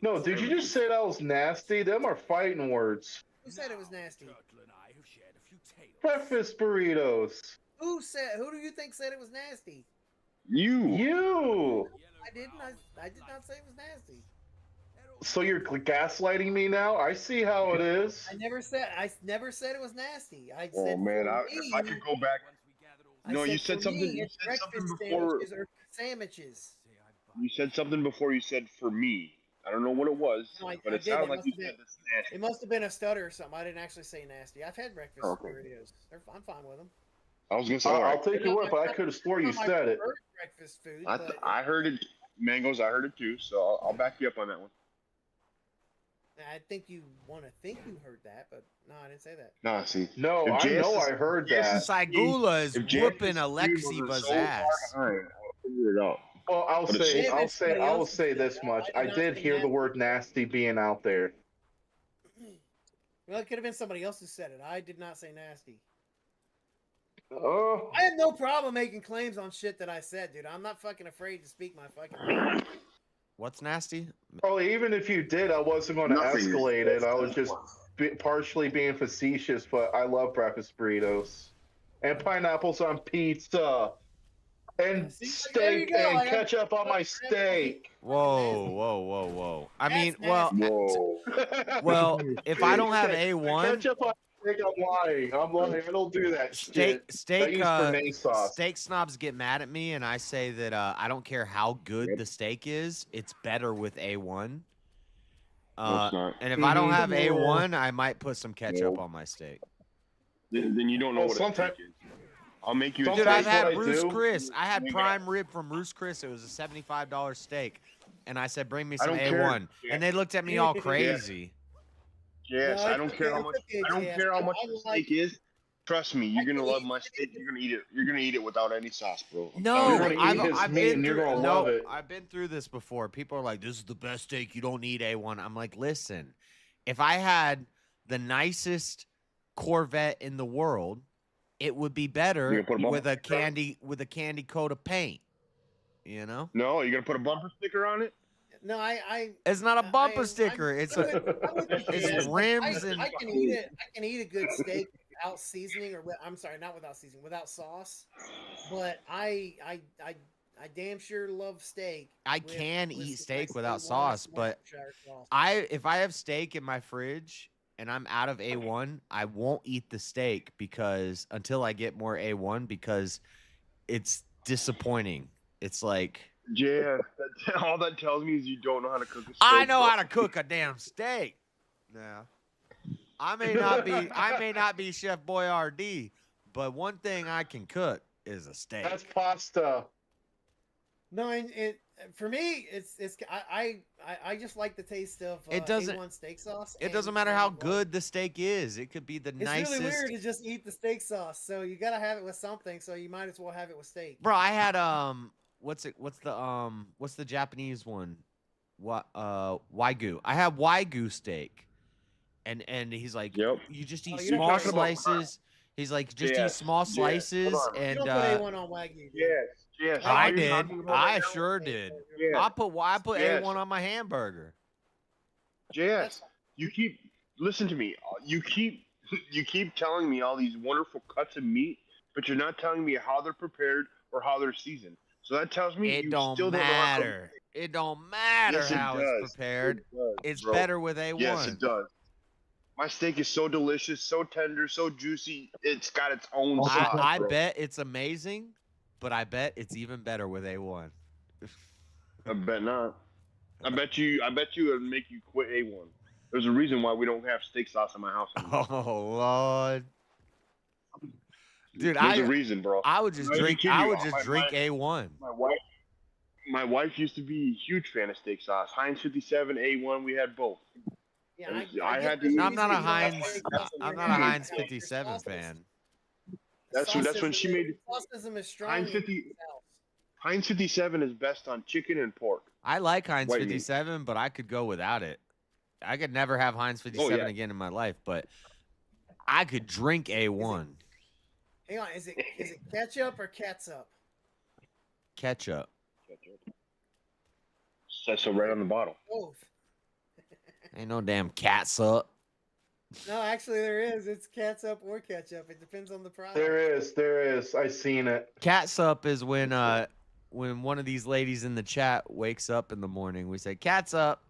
No, did you just say that was nasty? Them are fighting words. Who said it was nasty? Breakfast burritos. Who do you think said it was nasty? You. I didn't. I did not say it was nasty. So you're gaslighting me now? I see how it is. I never said it was nasty. I Oh said man, for if me, I could go back. No, you said for something. me, You it's said something breakfast before. sandwiches or sandwiches. You said something before. You said for me. I don't know what it was, No, but I it did. sounded It like must you have been- said this nasty. It must have been a stutter or something. I didn't actually say nasty. I've had breakfast Okay. burritos. I'm fine with them. I was gonna say. I'll alright. take your word, but I could have swore you said it. Breakfast food. I heard it, mangoes. I heard it too, so I'll back you up on that one. I think you want to think you heard that, but no, I didn't say that. Nah, see. No, If I know JSS I heard that. Saigula is if JSS whooping was Alexiva's so far ass. behind, I'll figure it out. Well, But it's- I will say this much. I did hear the word nasty being out there. Well, it could have been somebody else who said it. I did not say nasty. Oh. I have no problem making claims on shit that I said, dude. I'm not fucking afraid to speak my fucking mind. What's nasty? Well, even if you did, I wasn't going to Nothing. escalate it. I was just partially being facetious, but I love breakfast burritos. And pineapples on pizza. And See, there you steak go. and I got- ketchup on my steak. Whoa, whoa, whoa, whoa. I mean, That's well, Whoa. well, if I don't have Okay, A1, ketchup on steak, I'm lying. I don't do that shit. I steak use béarnaise sauce. steak snobs get mad at me, and I say that I don't care how good the steak is, it's better with A1. No, it's not. And if I don't have Mhm. A1, I might put some ketchup Nope. on my steak. Then you don't know Well, what a sometimes- steak is. I'll make you a Dude, steak. I've had what I Bruce do. Chris. I had Make it prime rib from Bruce Chris. It was a $75 steak. and I said, "Bring me I some don't care. A1," and they looked at me all Yeah. crazy. Yes, No, I don't care how much. I don't care how much the steak is. Trust me, you're gonna love my steak. You're gonna eat it. You're gonna eat it without any sauce, bro. I'm No, You're gonna eat his I've meat been and you're through. gonna No, love it. I've been through this before. People are like, "This is the best steak. You don't need A1." I'm like, listen, if I had the nicest Corvette in the world, it would be better You're gonna put a with a bumper candy coat of paint. You know? No, you're gonna put a bumper sticker on it. No, It's not a bumper sticker. I'm It's with rims I, and I can eat it. I can eat a good steak without seasoning, or I'm sorry, not without seasoning, without sauce. But I damn sure love steak. I with- can with eat some steak nice without A1 sauce, but Worcestershire sauce. if I have steak in my fridge and I'm out of A1, I won't eat the steak because until I get more A1 because it's disappointing. It's like Yeah, all that tells me is you don't know how to cook a steak. I know bro. how to cook a damn steak. Yeah. I may not be Chef Boyardee, but one thing I can cook is a steak. That's pasta. No, and for me, it's I just like the taste of It doesn't- A1 steak sauce. It doesn't matter how good the steak is. It could be the It's nicest. really weird to just eat the steak sauce. So you gotta have it with something. So you might as well have it with steak. Bro, I had what's the Japanese one? What Wagyu. I had Wagyu steak. And he's like, Yep. you just eat Oh, you're small talking about- slices. He's like, just Yes, eat small yes, slices hold on. and You don't put A1 on Wagyu. Dude. Yes. I All you're did. talking about I right now- sure did. Yes. I put Yes. A1 on my hamburger. Yes. You keep listen to me. You keep telling me all these wonderful cuts of meat, but you're not telling me how they're prepared or how they're seasoned. So that tells me It you don't still don't know how to cook matter. It don't matter Yes, it how does. it's prepared. It does, It's bro. better with A1. Yes, it does. My steak is so delicious, so tender, so juicy. It's got its own sauce. I bro. bet it's amazing, but I bet it's even better with A1. I bet not. I bet you it would make you quit A1. There's a reason why we don't have steak sauce in my house anymore. Oh Lord, dude, There's a reason, bro. I would just I'm not even drink. kidding I you. would just drink A1. My wife used to be a huge fan of steak sauce. Heinz 57, A1, we had both. Yeah, And I I get had the to. No, I'm not a reason you Heinz. like steak sauce in I'm your not a hand. Heinz Your 57 sauce is- fan. That's when she made Saucism is strong. Heinz in 50. itself. Heinz 57 is best on chicken and pork. I like Heinz White meat. 57, but I could go without it. I could never have Heinz 57 yeah. again in my life, but I could drink A1 Hang on, is it ketchup or catsup? ketchup. Says so right on the bottle. Both. Ain't no damn catsup. No, actually there is. It's catsup or ketchup. It depends on the product. There is. I seen it. Catsup is when one of these ladies in the chat wakes up in the morning. We say catsup.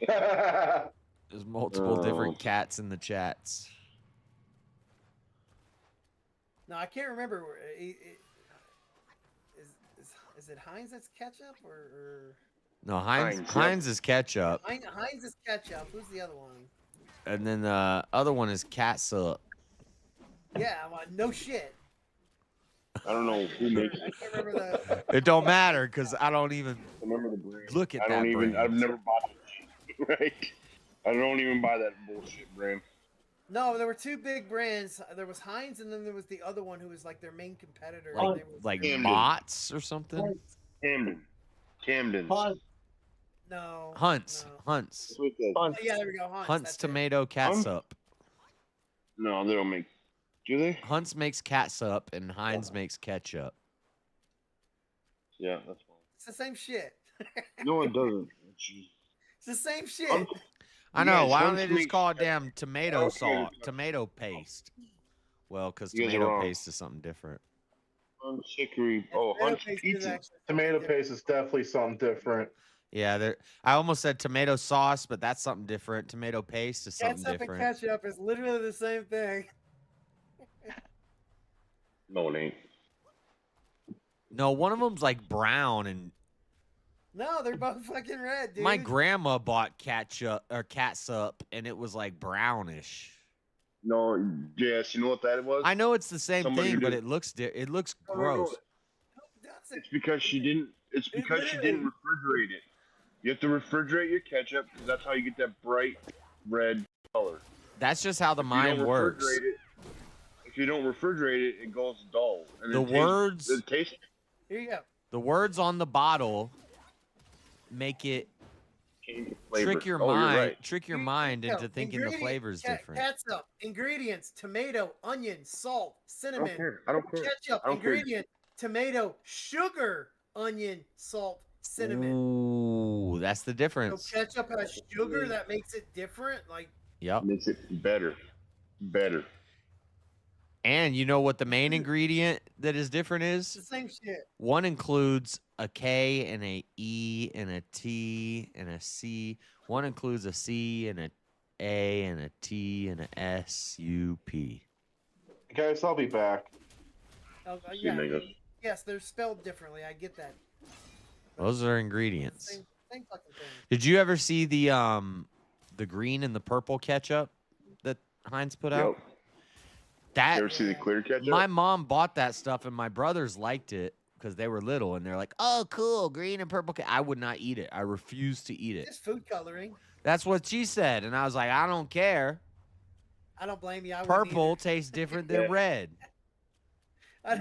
There's multiple different cats in the chats. No, I can't remember. Is it Heinz that's ketchup or No, Heinz Heinz, is ketchup, Heinz is ketchup? Who's the other one? and then the other one is catsup. Yeah, well, no shit. I don't know who makes I it. can't remember the. It don't matter because I don't even Remember the brand. look at I that don't even. brand. I've never bought it. Right? I don't even buy that bullshit brand. No, there were two big brands. There was Heinz, and then there was the other one who was like their main competitor. Like Camden. Mott's or something. Camden. No. Hunts. No. Hunts. Oh, yeah, there we go. Hunts. Hunt's that's it. tomato catsup. No, they don't make. Do they? Hunt's makes catsup and Heinz makes ketchup. Yeah, that's fine. It's the same shit. No, it doesn't. It's the same shit. I know. Yes, Why don't Hunt's they just makes call it damn tomato Okay. sauce, tomato paste? Well, because You guys are tomato wrong. paste is something different. Hunt's Hickory. Oh, Tomato Hunt's paste is Pizza. actually Tomato something paste is definitely something different. Yeah, there. I almost said tomato sauce, but that's something different. Tomato paste is something Ketchup different. and ketchup is literally the same thing. No, it ain't. No, one of them's like brown, and No, they're both fucking red, dude. my grandma bought catsup, and it was like brownish. No, yes, you know what that was? I know it's the same Somebody thing, who but did- it looks No, no, no. gross. That's it. It's because she didn't. It's because she didn't refrigerate it. You have to refrigerate your ketchup because that's how you get that bright red color. That's just how the mind works. If you don't refrigerate it, it goes dull. And The words. It tastes. Here you go. The words on the bottle make it trick your mind. Right. Trick your mind into thinking the flavor's different. Ketchup, ingredients: tomato, onion, salt, cinnamon. I don't care. Ketchup, ingredient: tomato, sugar, onion, salt, cinnamon. Ooh, that's the difference. So ketchup has sugar that makes it different. Like, yep, makes it better. And you know what the main ingredient that is different it's the is? same shit. One includes a K and a E and a T and a C. One includes a C and a A and a T and a S U P. Guys, I'll be back. Oh, yeah. Yes, they're spelled differently. I get that. Those are ingredients. Same fucking thing. Did you ever see the green and the purple ketchup that Heinz put out? That, you ever see the clear ketchup? My mom bought that stuff and my brothers liked it because they were little and they're like, "Oh, cool, green and purple." I would not eat it. I refused to eat it. It's food coloring. That's what she said, and I was like, "I don't care." I don't blame you. Purple tastes different than red. I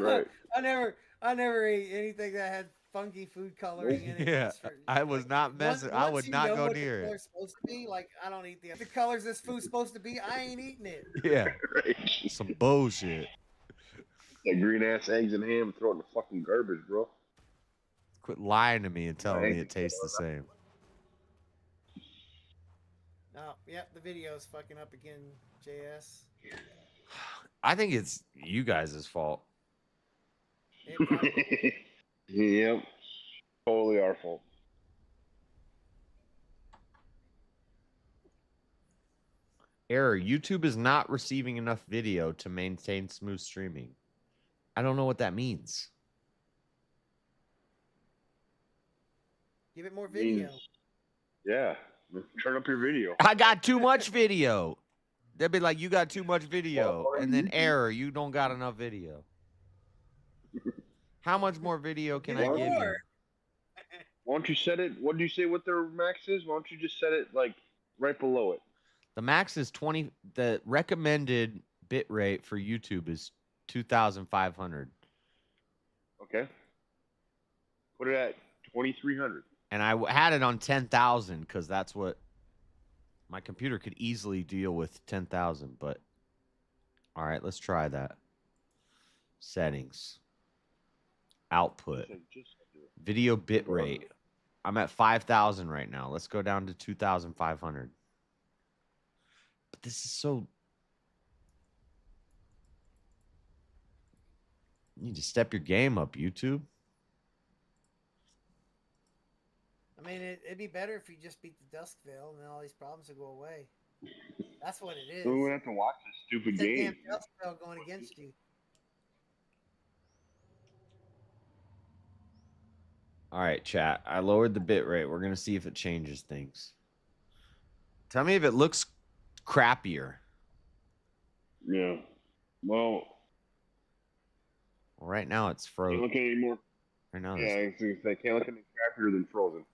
never ate anything that had funky food coloring in it. Yeah, I was not messing. I would not go near it. Supposed to be like, I don't eat the colors this food's supposed to be. I ain't eating it. Yeah, some bullshit. That green ass eggs and ham, throw it in the fucking garbage, bro. Quit lying to me and telling me it tastes the same. Oh, yeah, the video's fucking up again, JS. I think it's you guys' fault. Yep. Totally our fault. Error. YouTube is not receiving enough video to maintain smooth streaming. I don't know what that means. Give it more video. Yeah. Turn up your video. I got too much video. They'll be like, "You got too much video." And then error, you don't got enough video. How much more video can I give you? Why don't you set it? What do you say? What their max is? Why don't you just set it like right below it? The max is 20. The recommended bit rate for YouTube is 2,500. Okay. Put it at 2,300. And I had it on 10,000 because that's what my computer could easily deal with. 10,000, but all right, let's try that. Settings. Output. Video bit rate. I'm at 5,000 right now. Let's go down to 2,500. But this is so... You need to step your game up, YouTube. I mean, it'd be better if you just beat the Dusk Veil and then all these problems would go away. That's what it is. We wouldn't have to watch this stupid game. Damn Dusk Veil going against you. All right, chat. I lowered the bit rate. We're going to see if it changes things. Tell me if it looks crappier. Yeah. Well, right now it's frozen. Can't look anymore. Right now, yeah, they can't look any crappier than Frozen.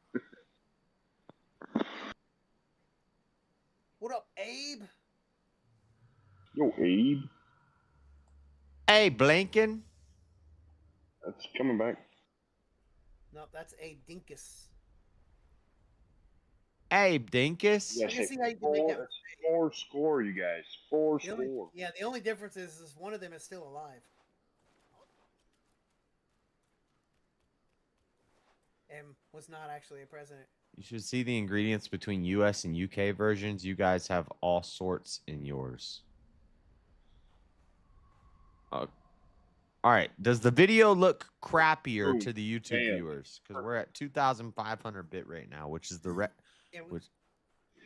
What up, Abe? Yo, Abe. Hey, Blinken. That's coming back. No, that's Abe Dinkus. Abe Dinkus? Yeah, four score, you guys. Four score. Yeah, the only difference is one of them is still alive. And was not actually a president. You should see the ingredients between US and UK versions. You guys have all sorts in yours. All right. Does the video look crappier to the YouTube viewers? Because we're at 2,500 bit right now, which is the Yeah,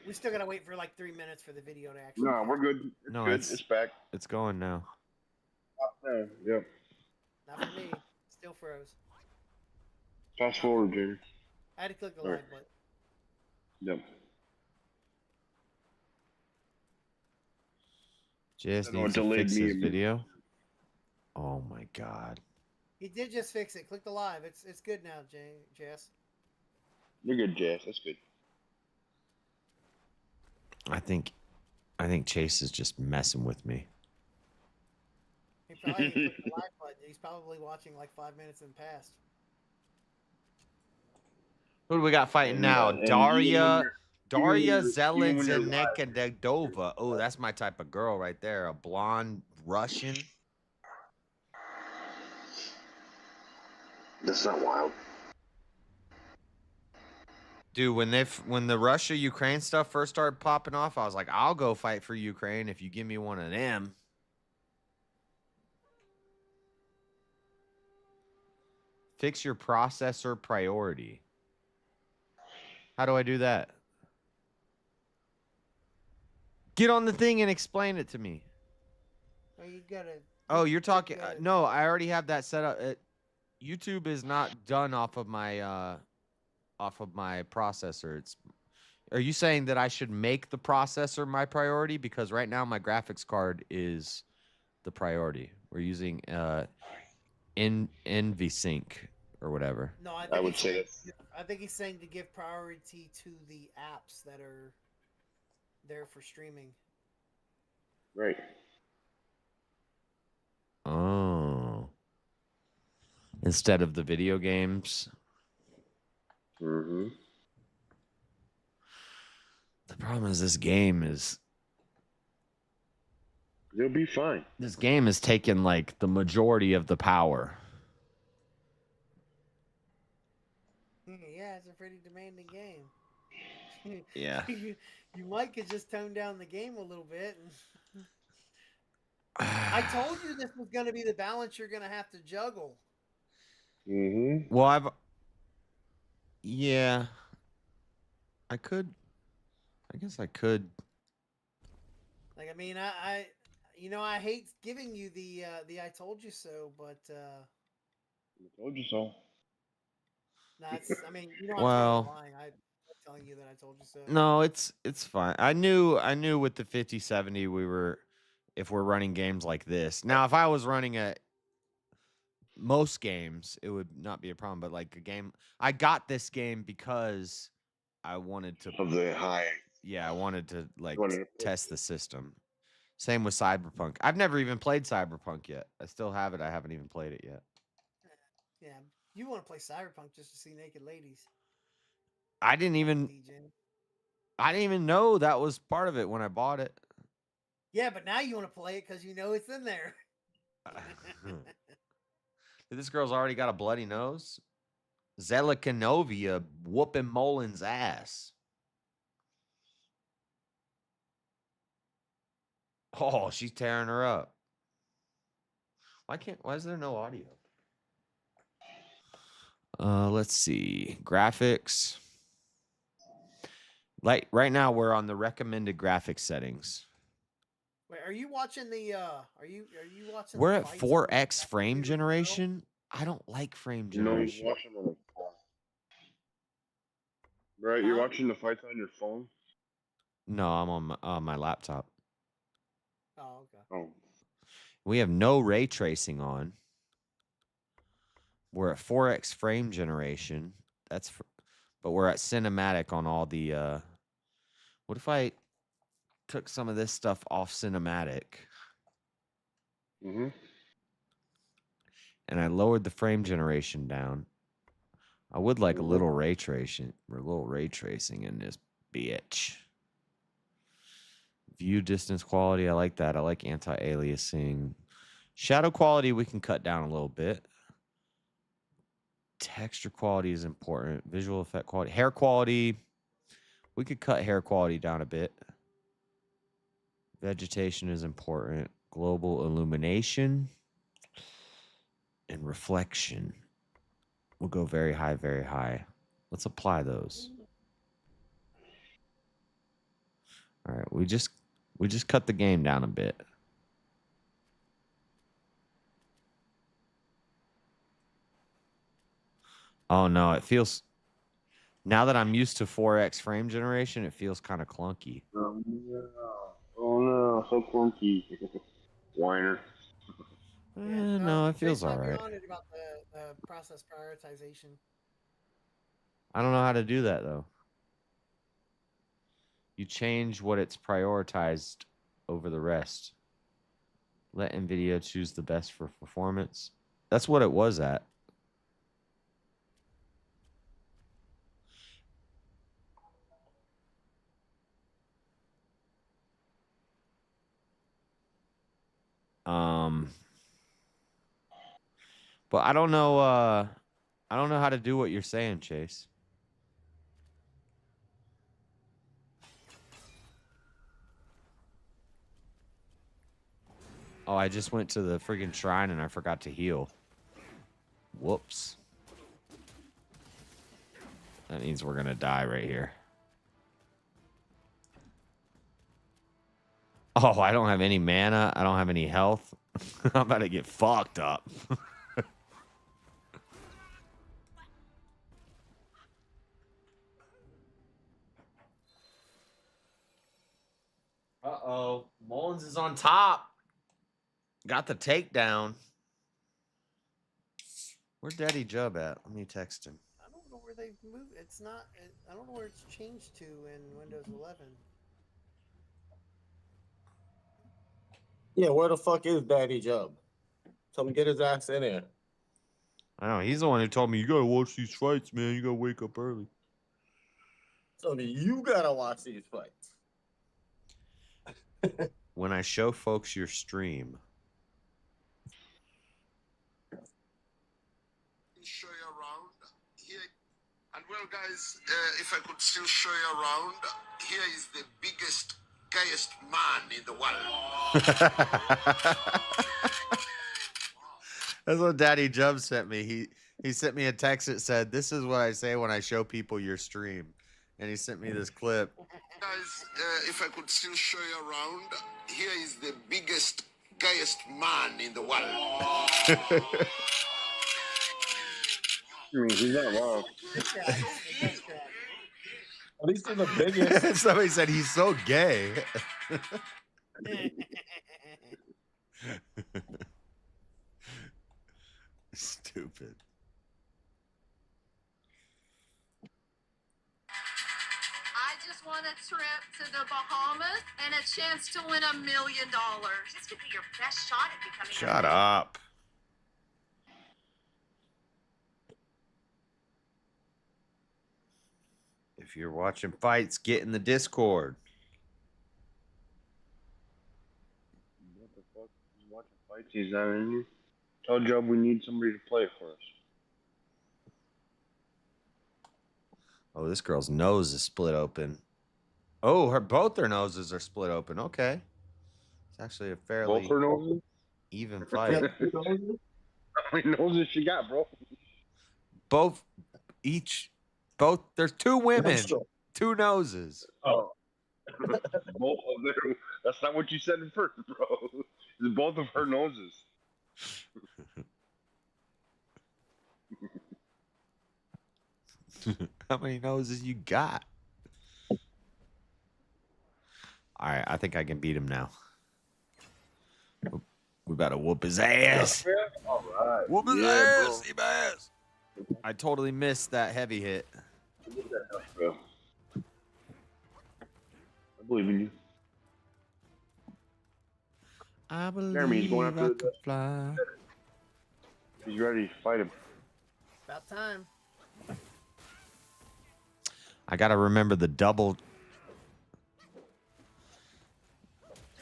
we still gotta wait for like 3 minutes for the video to actually. No, we're good. It's back. It's going now. Yeah. Not for me. Still froze. Fast forward, James. I had to click the live button. Yep. JS needs to fix his video. Oh my god. He did just fix it. Click the live. It's good now, Jess. You're good, Jess. That's good. I think Chase is just messing with me. He probably didn't click the live button. He's probably watching like 5 minutes in the past. Who do we got fighting now? And Daria even when you're Zelenzenekadova. Oh, that's my type of girl right there. A blonde Russian. That's not wild. Dude, when the Russia-Ukraine stuff first started popping off, I was like, I'll go fight for Ukraine if you give me one of them. Fix your processor priority. How do I do that? Get on the thing and explain it to me. Well, you gotta. Oh, you're talking. No, I already have that set up. YouTube is not done off of my processor. Are you saying that I should make the processor my priority? Because right now my graphics card is the priority. We're using NVSync or whatever. No, I would say that. I think he's saying to give priority to the apps that are there for streaming. Right. Oh. Instead of the video games. Mm-hmm. The problem is this game is. You'll be fine. This game is taking like the majority of the power. Yeah, it's a pretty demanding game. Yeah. You might could just tone down the game a little bit. I told you this was going to be the balance you're going to have to juggle. Mm-hmm. Well, yeah. I guess I could. Like, I mean, I hate giving you the I told you so, but I told you so. That's. I mean, you don't Well, have to lying. I'm telling you that I told you so. No, it's fine. I knew with the 5070 if we're running games like this. Now, if I was running most games, it would not be a problem. But like a game, I got this game because I wanted to of the high. Yeah, I wanted to test the system. Same with Cyberpunk. I've never even played Cyberpunk yet. I still have it. I haven't even played it yet. Yeah, you want to play Cyberpunk just to see naked ladies. I didn't even know that was part of it when I bought it. Yeah, but now you want to play it because you know it's in there. This girl's already got a bloody nose. Zelikanovia whooping Molin's ass. Oh, she's tearing her up. Why is there no audio? Let's see. Graphics. Like right now we're on the recommended graphics settings. Wait, are you watching the are you watching We're at 4x frame generation. I don't like frame generation. No, you're watching on the phone. Right, you're watching the fights on your phone? No, I'm on my laptop. Oh, okay. Oh. We have no ray tracing on. We're at 4x frame generation. But we're at cinematic on all the what if I took some of this stuff off cinematic? Mm-hmm. And I lowered the frame generation down. I would like a little ray tracing in this bitch. View distance quality, I like that. I like anti-aliasing. Shadow quality we can cut down a little bit. Texture quality is important. Visual effect quality. Hair quality, we could cut hair quality down a bit. Vegetation is important. Global illumination and reflection. We'll go very high, very high. Let's apply those. All right, we just cut the game down a bit. Oh no, it feels, now that I'm used to 4x frame generation, it feels kind of clunky. Oh no, so clunky. Whiner. No, it feels all right. On it about the process prioritization. I don't know how to do that though. You change what it's prioritized over the rest. Let NVIDIA choose the best for performance. That's what it was at. But I don't know how to do what you're saying, Chase. Oh, I just went to the friggin' shrine and I forgot to heal. Whoops. That means we're gonna die right here. Oh, I don't have any mana. I don't have any health. I'm about to get fucked up. Uh-oh. Mullins is on top. Got the takedown. Where's Daddy Jub at? Let me text him. I don't know where they've moved. It's not. I don't know where it's changed to in Windows 11. Yeah, where the fuck is Daddy Jub? Tell him get his ass in here. I know. He's the one who told me, you gotta watch these fights, man. You gotta wake up early. So you gotta watch these fights. When I show folks your stream. Show you around here. And well, guys, if I could still show you around, here is the biggest, gayest man in the world. That's what Daddy Jub sent me. He sent me a text that said, "This is what I say when I show people your stream," and he sent me this clip. Guys, if I could still show you around, here is the biggest, gayest man in the world. He's not wrong. At least he's the biggest. Somebody said he's so gay. Stupid. I just won a trip to the Bahamas and a chance to win $1 million. This could be your best shot at becoming. Shut up. If you're watching fights, get in the Discord. What the fuck? He's watching fights. He's not in here. Tell Job we need somebody to play for us. Oh, this girl's nose is split open. Oh, both their noses are split open. Okay. It's actually a fairly Both her noses? even fight. How many noses she got, bro? Both, there's two women, two noses. Oh. Both of them. That's not what you said at first, bro. It's both of her noses. How many noses you got? All right, I think I can beat him now. We about to whoop his ass. All right. Whoop his ass, Seabass. I totally missed that heavy hit. I believe in you. I believe Jeremy, he's going I after could fly. He's ready to fight him. About time. I gotta remember the double.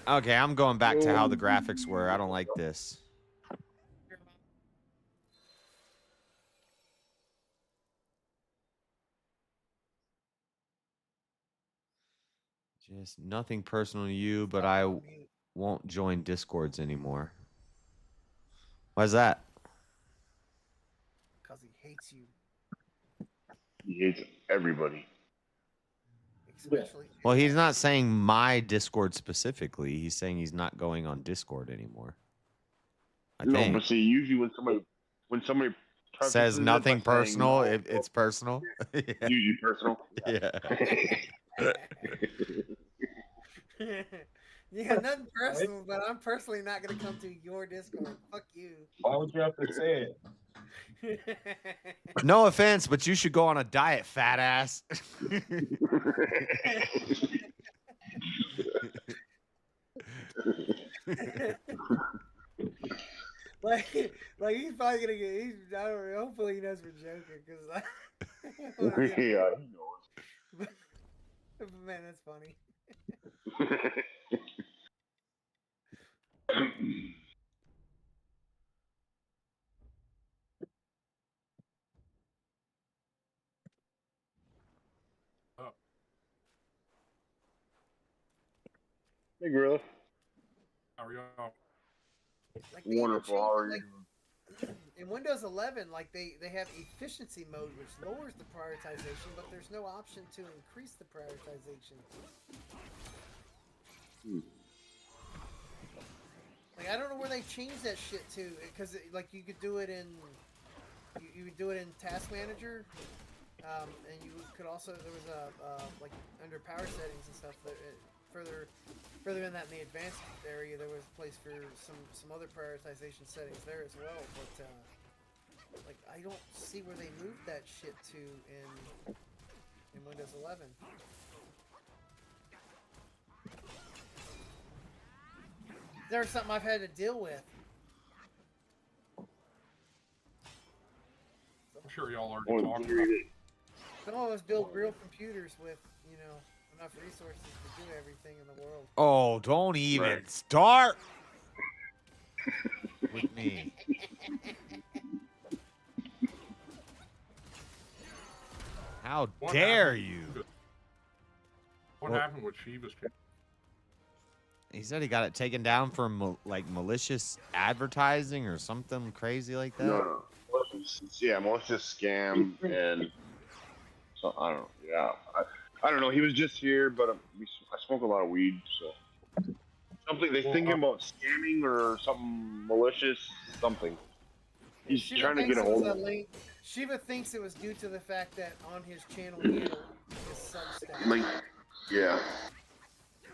Okay, I'm going back to how the graphics were. I don't like this. Just nothing personal to you, but I won't join Discords anymore. Why's that? Because he hates you. He hates everybody. Especially. Well, he's not saying my Discord specifically. He's saying he's not going on Discord anymore. I think. But see, usually when somebody says nothing personal, it's personal. Yeah. Usually personal. Yeah. Yeah, nothing personal, but I'm personally not gonna come to your Discord. Fuck you. Why would you have to say it? No offense, but you should go on a diet, fat ass. like he's probably gonna get. I don't know. Hopefully he knows we're joking because Yeah, he knows. Man, that's funny. Hey, Gorilla. How are y'all? Like Wonderful. How are you? In Windows 11, like they have efficiency mode, which lowers the prioritization, but there's no option to increase the prioritization. Like I don't know where they changed that shit to, because like you could do it in you would do it in Task Manager, and you could also there was a like under power settings and stuff that further in that in the advanced area there was a place for some other prioritization settings there as well, but like I don't see where they moved that shit to in Windows 11. There's something I've had to deal with. I'm sure y'all already talked about it. Some of us build real computers with, enough resources to do everything in the world. Oh, don't even start with me. How dare you? What happened with Shiva's channel? He said he got it taken down for malicious advertising or something crazy like that. No. Malicious scam and so I don't know. Yeah, I don't know. He was just here, but I smoke a lot of weed, so something they thinking about scamming or something malicious, something. He's Shiva trying to get a hold of it. Shiva thinks it was due to the fact that on his channel he had his Substack. Link. Yeah.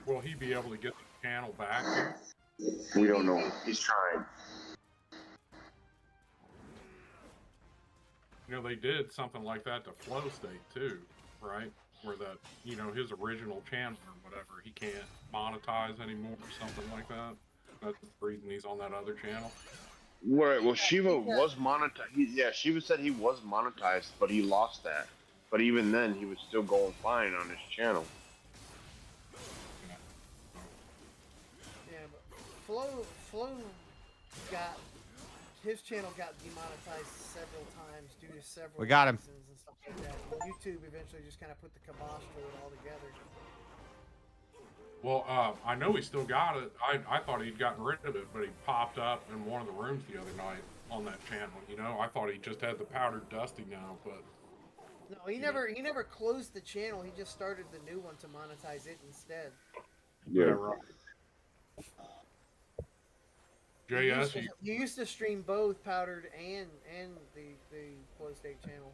Will he be able to get the channel back here? We don't know. He's trying. They did something like that to Flow State too, right? Where his original channel or whatever, he can't monetize anymore or something like that. That's the reason he's on that other channel. Right. Well, Shiva was monetized. Shiva said he was monetized, but he lost that. But even then, he was still going fine on his channel. Yeah, but Flow got his channel got demonetized several times due to several We got him. reasons and stuff like that. And YouTube eventually just kind of put the kibosh to it all together. Well, I know he still got it. I thought he'd gotten rid of it, but he popped up in one of the rooms the other night on that channel. I thought he just had the powdered dusty now, but no, he never closed the channel. He just started the new one to monetize it instead. Yeah, right. JS, you used to stream both powdered and the Flow State channel.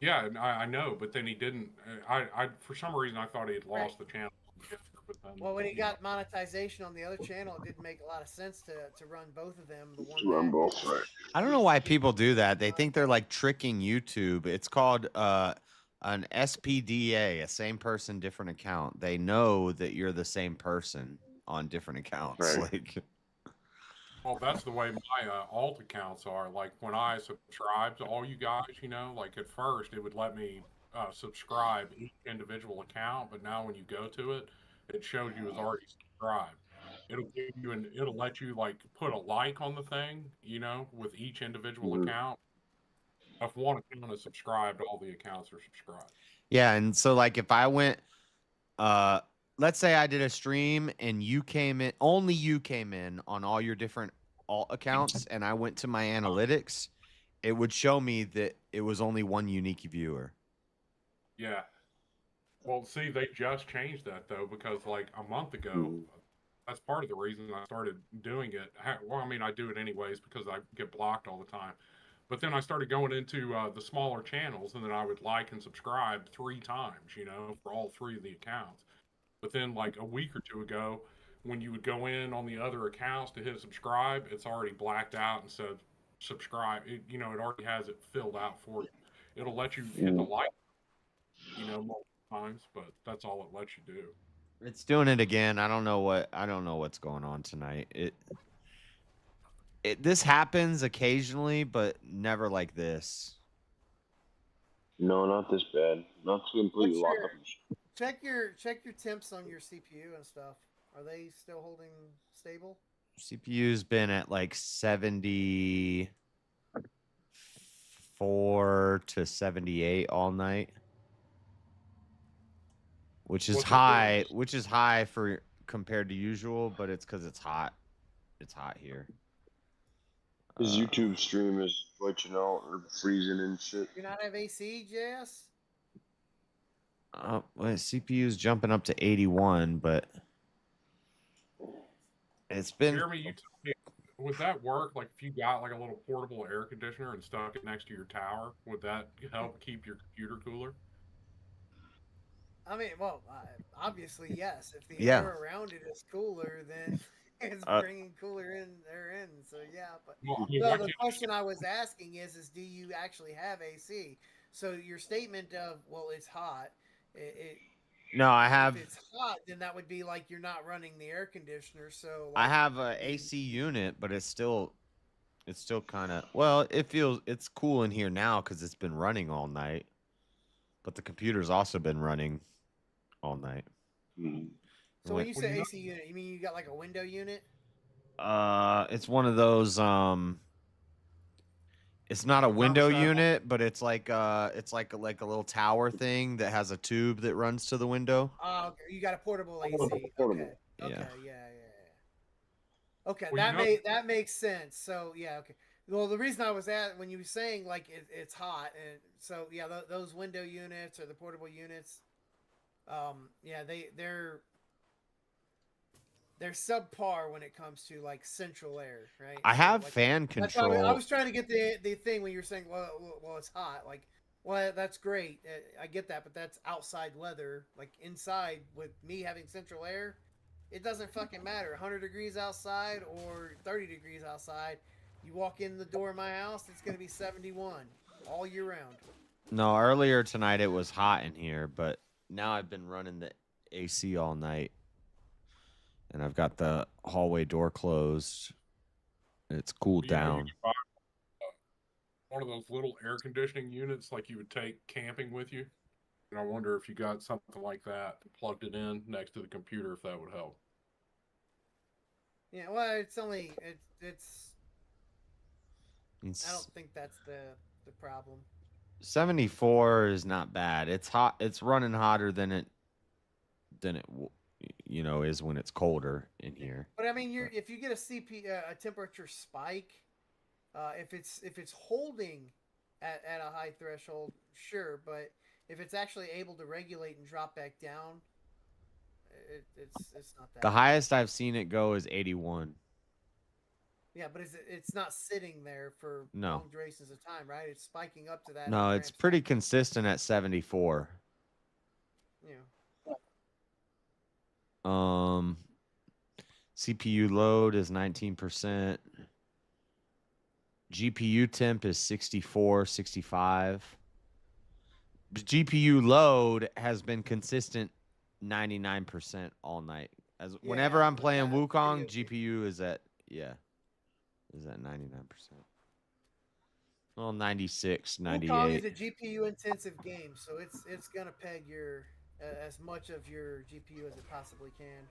Yeah, I know, but then he didn't. I for some reason I thought he had lost the channel. But then, Well, when he got monetization on the other channel, it didn't make a lot of sense to run both of them. Right. I don't know why people do that. They think they're like tricking YouTube. It's called an SPDA, a same person, different account. They know that you're the same person on different accounts. Right. Like, well, that's the way my alt accounts are. Like when I subscribe to all you guys, like at first it would let me subscribe each individual account, but now when you go to it, it shows you as already subscribed. It'll give you it'll let you like put a like on the thing, with each individual account. If one account is subscribed, all the accounts are subscribed. yeah, and so like if I went, let's say I did a stream and only you came in on all your different alt accounts, and I went to my analytics, it would show me that it was only one unique viewer. Yeah. Well, see, they just changed that though, because like a month ago, that's part of the reason I started doing it. Well, I mean, I do it anyways because I get blocked all the time. But then I started going into the smaller channels, and then I would like and subscribe 3 times, for all 3 of the accounts. But then, like a week or two ago, when you would go in on the other accounts to hit subscribe, it's already blacked out and said subscribe. It already has it filled out for you. It'll let you hit the like, multiple times, but that's all it lets you do. It's doing it again. I don't know what's going on tonight. This happens occasionally, but never like this. No, not this bad. Not to completely lock up. Check your temps on your CPU and stuff. Are they still holding stable? CPU's been at like 74 to 78 all night, which is high. Which is high for compared to usual, but it's because it's hot. It's hot here. His YouTube stream is glitching out or freezing and shit. Do you not have AC, JS? Well, CPU's jumping up to 81, but it's been. Jeremy, you tell me, would that work? Like if you got like a little portable air conditioner and stuck it next to your tower, would that help keep your computer cooler? I mean, well, obviously yes. If the Yeah. air around it is cooler, then it's bringing cooler in there. So yeah, but no, the question I was asking is do you actually have AC? So your statement of it's hot. No, I have. If it's hot, then that would be like you're not running the air conditioner. So I have a AC unit, but it's still kind of it's cool in here now because it's been running all night. But the computer's also been running all night. Mm-hmm. So when you say AC unit, you mean you got like a window unit? It's one of those. It's not a window unit, but it's like a little tower thing that has a tube that runs to the window. Oh, okay. You got a portable AC. Portable. Okay. Yeah. Okay, that makes sense. So yeah, okay. Well, the reason I was when you were saying like it's hot, and so yeah, those window units or the portable units, they're subpar when it comes to like central air, right? I have fan control. I was trying to get the thing when you're saying, well, it's hot. Like, well, that's great. I get that, but that's outside weather. Like inside, with me having central air, it doesn't fucking matter. 100 degrees outside or 30 degrees outside. You walk in the door of my house, it's gonna be 71 all year round. No, earlier tonight it was hot in here, but now I've been running the AC all night. And I've got the hallway door closed. It's cooled down. One of those little air conditioning units like you would take camping with you. And I wonder if you got something like that, plugged it in next to the computer, if that would help. Yeah, well, it's I don't think that's the problem. 74 is not bad. It's hot. It's running hotter than it is when it's colder in here. But I mean, if you get a temperature spike, if it's holding at a high threshold, sure. But if it's actually able to regulate and drop back down, it's not that. The highest I've seen it go is 81. Yeah, but it's not sitting there for long durations of time, right? It's spiking up to that. No, it's pretty consistent at 74. Yeah. CPU load is 19%. GPU temp is 64, 65. GPU load has been consistent 99% all night. Whenever I'm playing Wukong, GPU is at 99%. Well, 96, 98. Wukong is a GPU intensive game, so it's gonna peg your as much of your GPU as it possibly can.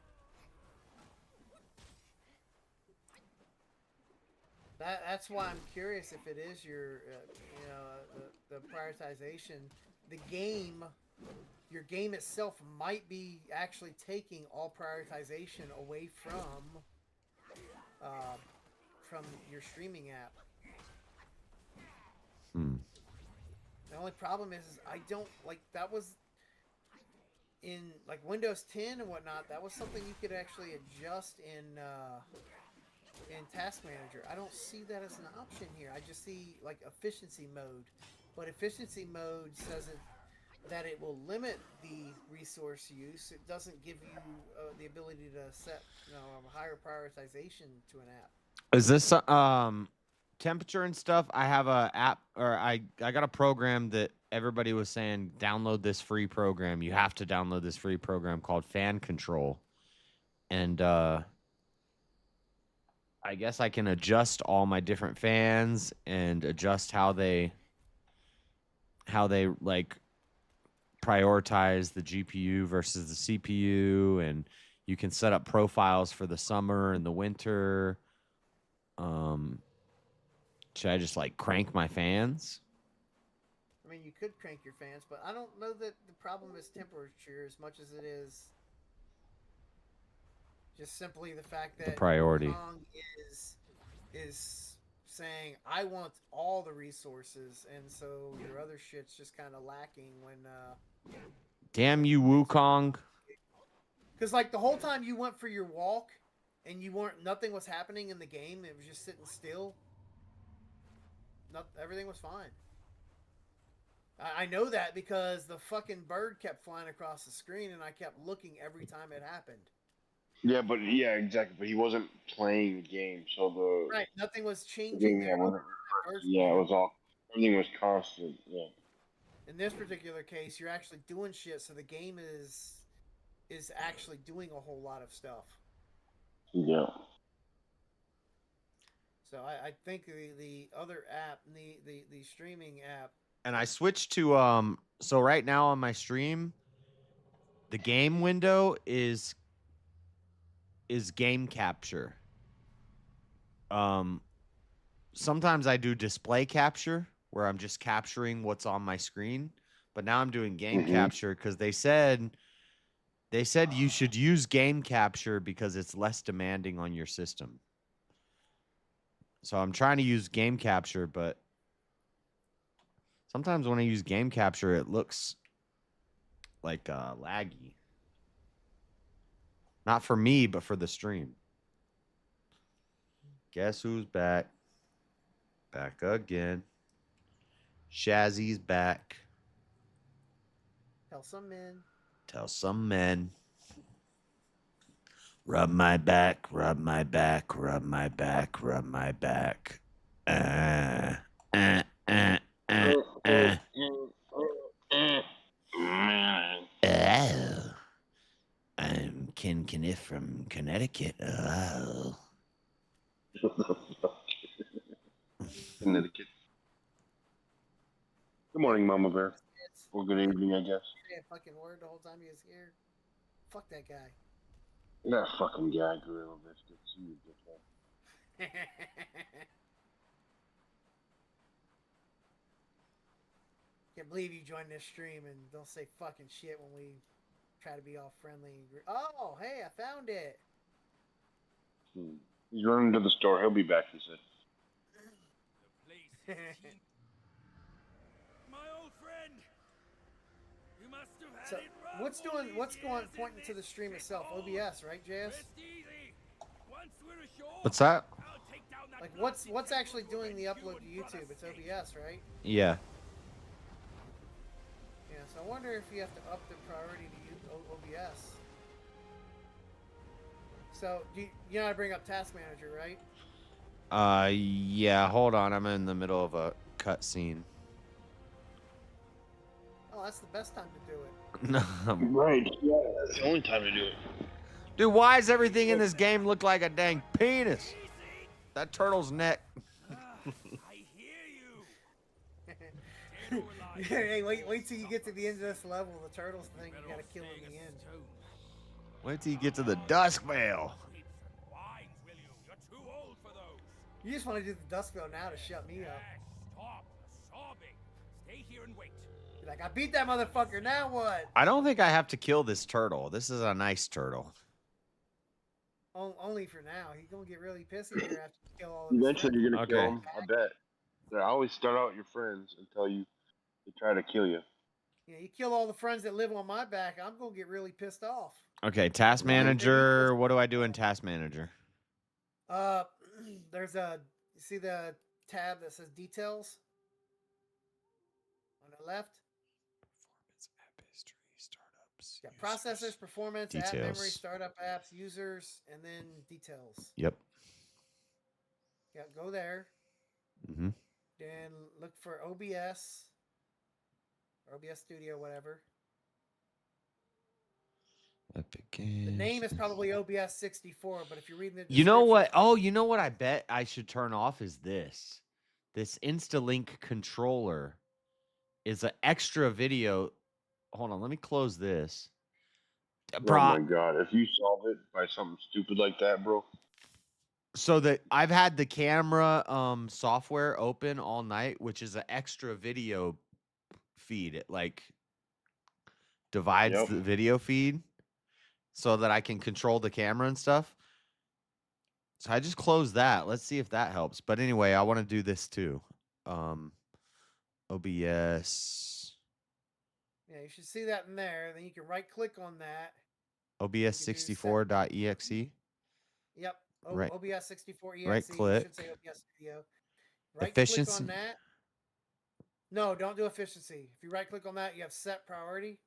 That's why I'm curious if it is your the prioritization. Your game itself might be actually taking all prioritization away from your streaming app. The only problem is I don't like that was in like Windows 10 and whatnot. That was something you could actually adjust in Task Manager. I don't see that as an option here. I just see like efficiency mode, but efficiency mode says it that it will limit the resource use. It doesn't give you the ability to set a higher prioritization to an app. Is this temperature and stuff? I have a app, or I got a program that everybody was saying download this free program. You have to download this free program called Fan Control, and I guess I can adjust all my different fans and adjust how they like prioritize the GPU versus the CPU, and you can set up profiles for the summer and the winter. Should I just like crank my fans? I mean, you could crank your fans, but I don't know that the problem is temperature as much as it is just simply the fact that The priority Kong is saying, I want all the resources, and so your other shit's just kind of lacking when damn you, Wukong. because like the whole time you went for your walk and nothing was happening in the game, it was just sitting still. Everything was fine. I know that because the fucking bird kept flying across the screen and I kept looking every time it happened. Yeah, exactly. But he wasn't playing the game, so right, nothing was changing there. It was all, everything was constant. Yeah. In this particular case, you're actually doing shit, so the game is actually doing a whole lot of stuff. Yeah. So I think the other app, the streaming app. And I switched to so right now on my stream, the game window is game capture. Sometimes I do display capture where I'm just capturing what's on my screen, but now I'm doing game capture because they said you should use game capture because it's less demanding on your system. So I'm trying to use game capture, but sometimes when I use game capture, it looks like laggy. Not for me, but for the stream. Guess who's back? Back again. Shazzy's back. Tell some men. Tell some men. Rub my back, rub my back, rub my back, rub my back. Oh, I'm Ken Kniff from Connecticut. Oh. Connecticut. Good morning, Mama Bear. Or good evening, I guess. You didn't fucking word the whole time he was here. Fuck that guy. That fucking guy, Gorilla Biscuits. You dickhead. Can't believe you joined this stream and don't say fucking shit when we try to be all friendly. Oh, hey, I found it. He's running to the store. He'll be back, he said. My old friend. You must have had So, it rough what's going pointing to the stream itself? OBS, right, JS? What's that? Like what's actually doing the upload to YouTube? It's OBS, right? Yeah. Yeah, so I wonder if you have to up the priority to OBS. So, you know how to bring up Task Manager, right? Yeah, hold on. I'm in the middle of a cutscene. Oh, that's the best time to do it. No. Right, yeah, that's the only time to do it. Dude, why does everything in this game look like a dang penis? That turtle's neck. Hey, wait till you get to the end of this level. The turtles thing you gotta kill in the end. Wait till you get to the Dusk Veil. You just want to do the Dusk Veil now to shut me up. Stop sobbing. Stay here and wait. You're like, I beat that motherfucker, now what? I don't think I have to kill this turtle. This is a nice turtle. Only for now. He's gonna get really pissy here after you kill all of his Eventually, friends. you're gonna kill him. I bet. They always start out your friends until they try to kill you. Yeah, you kill all the friends that live on my back, I'm gonna get really pissed off. Okay, Task Manager. What do I do in Task Manager? There's you see the tab that says Details on the left? Yeah, processors, performance, app memory, Details. startup apps, users, and then details. Yep. Yeah, go there. Mm-hmm. Then look for OBS, or OBS Studio, whatever. Epic Games. The name is probably OBS 64, but if you're reading the description, You know what? Oh, you know what I bet I should turn off is this. This InstaLink controller is an extra video. Hold on, let me close this. Oh my god! If you solve it by something stupid like that, bro. So that I've had the camera software open all night, which is an extra video feed. It like divides the video feed so that I can control the camera and stuff. So I just closed that. Let's see if that helps. But anyway, I want to do this too. OBS. Yeah, you should see that in there. Then you can right click on that. OBS64.exe. Yep. Right. OBS 64 exe. Right click. You should say OBS Studio. Right Efficiency. click on that. No, don't do efficiency. If you right click on that, you have set priority.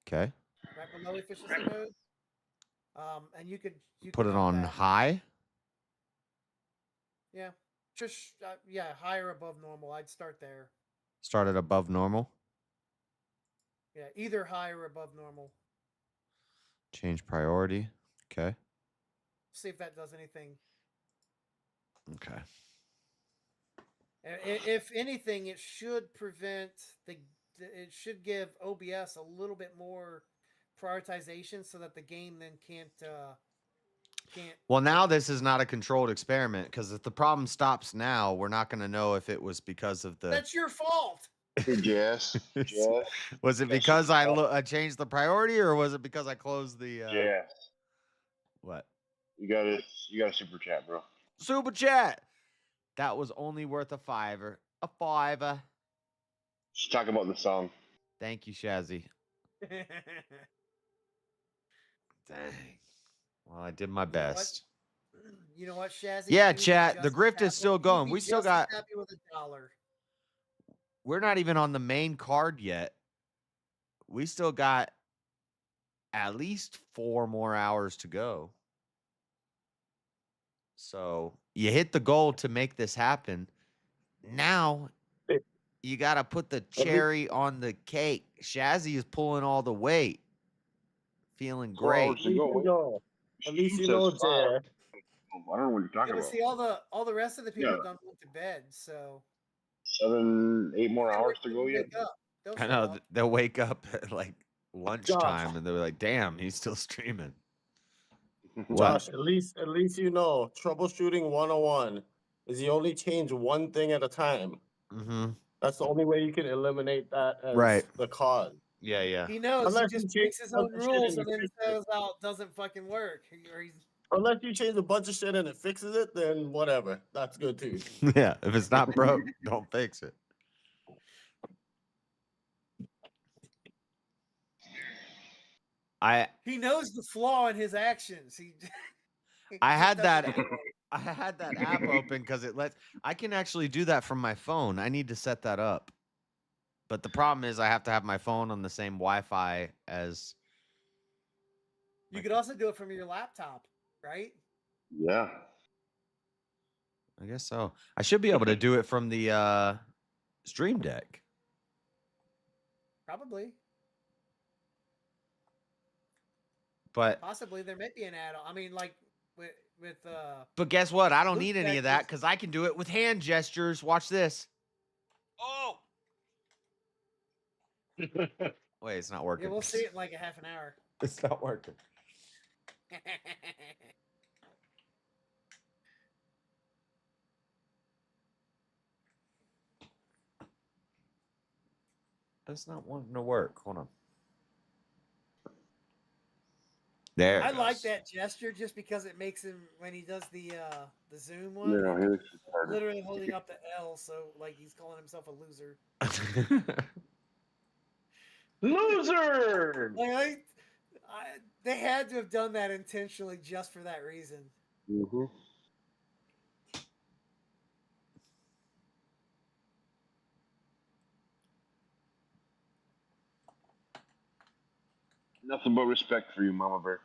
Okay. Right below efficiency mode. And you could Put it on that. high. Yeah. Just yeah, higher above normal. I'd start there. Start it above normal. Yeah, either high or above normal. Change priority. Okay. See if that does anything. Okay. If anything, it should prevent it should give OBS a little bit more prioritization so that the game then can't. Well, now this is not a controlled experiment because if the problem stops now, we're not going to know if it was because of the. That's your fault. Yes. Was it because I changed the priority, or was it because I closed the? Yes. What? You got a super chat, bro. Super chat. That was only worth a $5. A $5. Just talk about the song. Thank you, Shazzy. Dang. Well, I did my best. You know what, Shazzy? Yeah, chat. The grift is still going. We still got. Happy with $1. We're not even on the main card yet. We still got at least 4 more hours to go. So you hit the goal to make this happen. Now you got to put the cherry on the cake. Shazzy is pulling all the weight. Feeling great. At least you know, Jay. I don't know what you're talking Yeah, but about. see, all the rest of the people done went to bed, so 7, 8 more hours to go yet. I know. They'll wake up at like lunchtime and they're like, "Damn, he's still streaming." Josh, at least you know, troubleshooting 101 is you only change one thing at a time. Mm-hmm. That's the only way you can eliminate that as the cause. Yeah, yeah. He knows. Unless he just you makes his own change rules and and then fix says, "Oh, it doesn't fucking work." Unless you change a bunch of shit and it fixes it, then whatever. That's good too. Yeah, if it's not broke, don't fix it. He knows the flaw in his actions. I had that app open because it lets. I can actually do that from my phone. I need to set that up. But the problem is I have to have my phone on the same Wi-Fi as. You could also do it from your laptop, right? Yeah. I guess so. I should be able to do it from the Stream Deck. Probably. But possibly there may be an add-on. I mean, like with But guess what? I don't Luke need any of that because I can do it with hand gestures. Watch this. Oh. Wait, it's not working. Yeah, we'll see it in like a half an hour. It's not working. It's not wanting to work. Hold on. There. I like that gesture just because it makes him when he does the Zoom one. Yeah, he looks retarded. Literally holding up the L, so like he's calling himself a loser. Loser. Like, they had to have done that intentionally just for that reason. Mm-hmm. Nothing but respect for you, Mama Bear.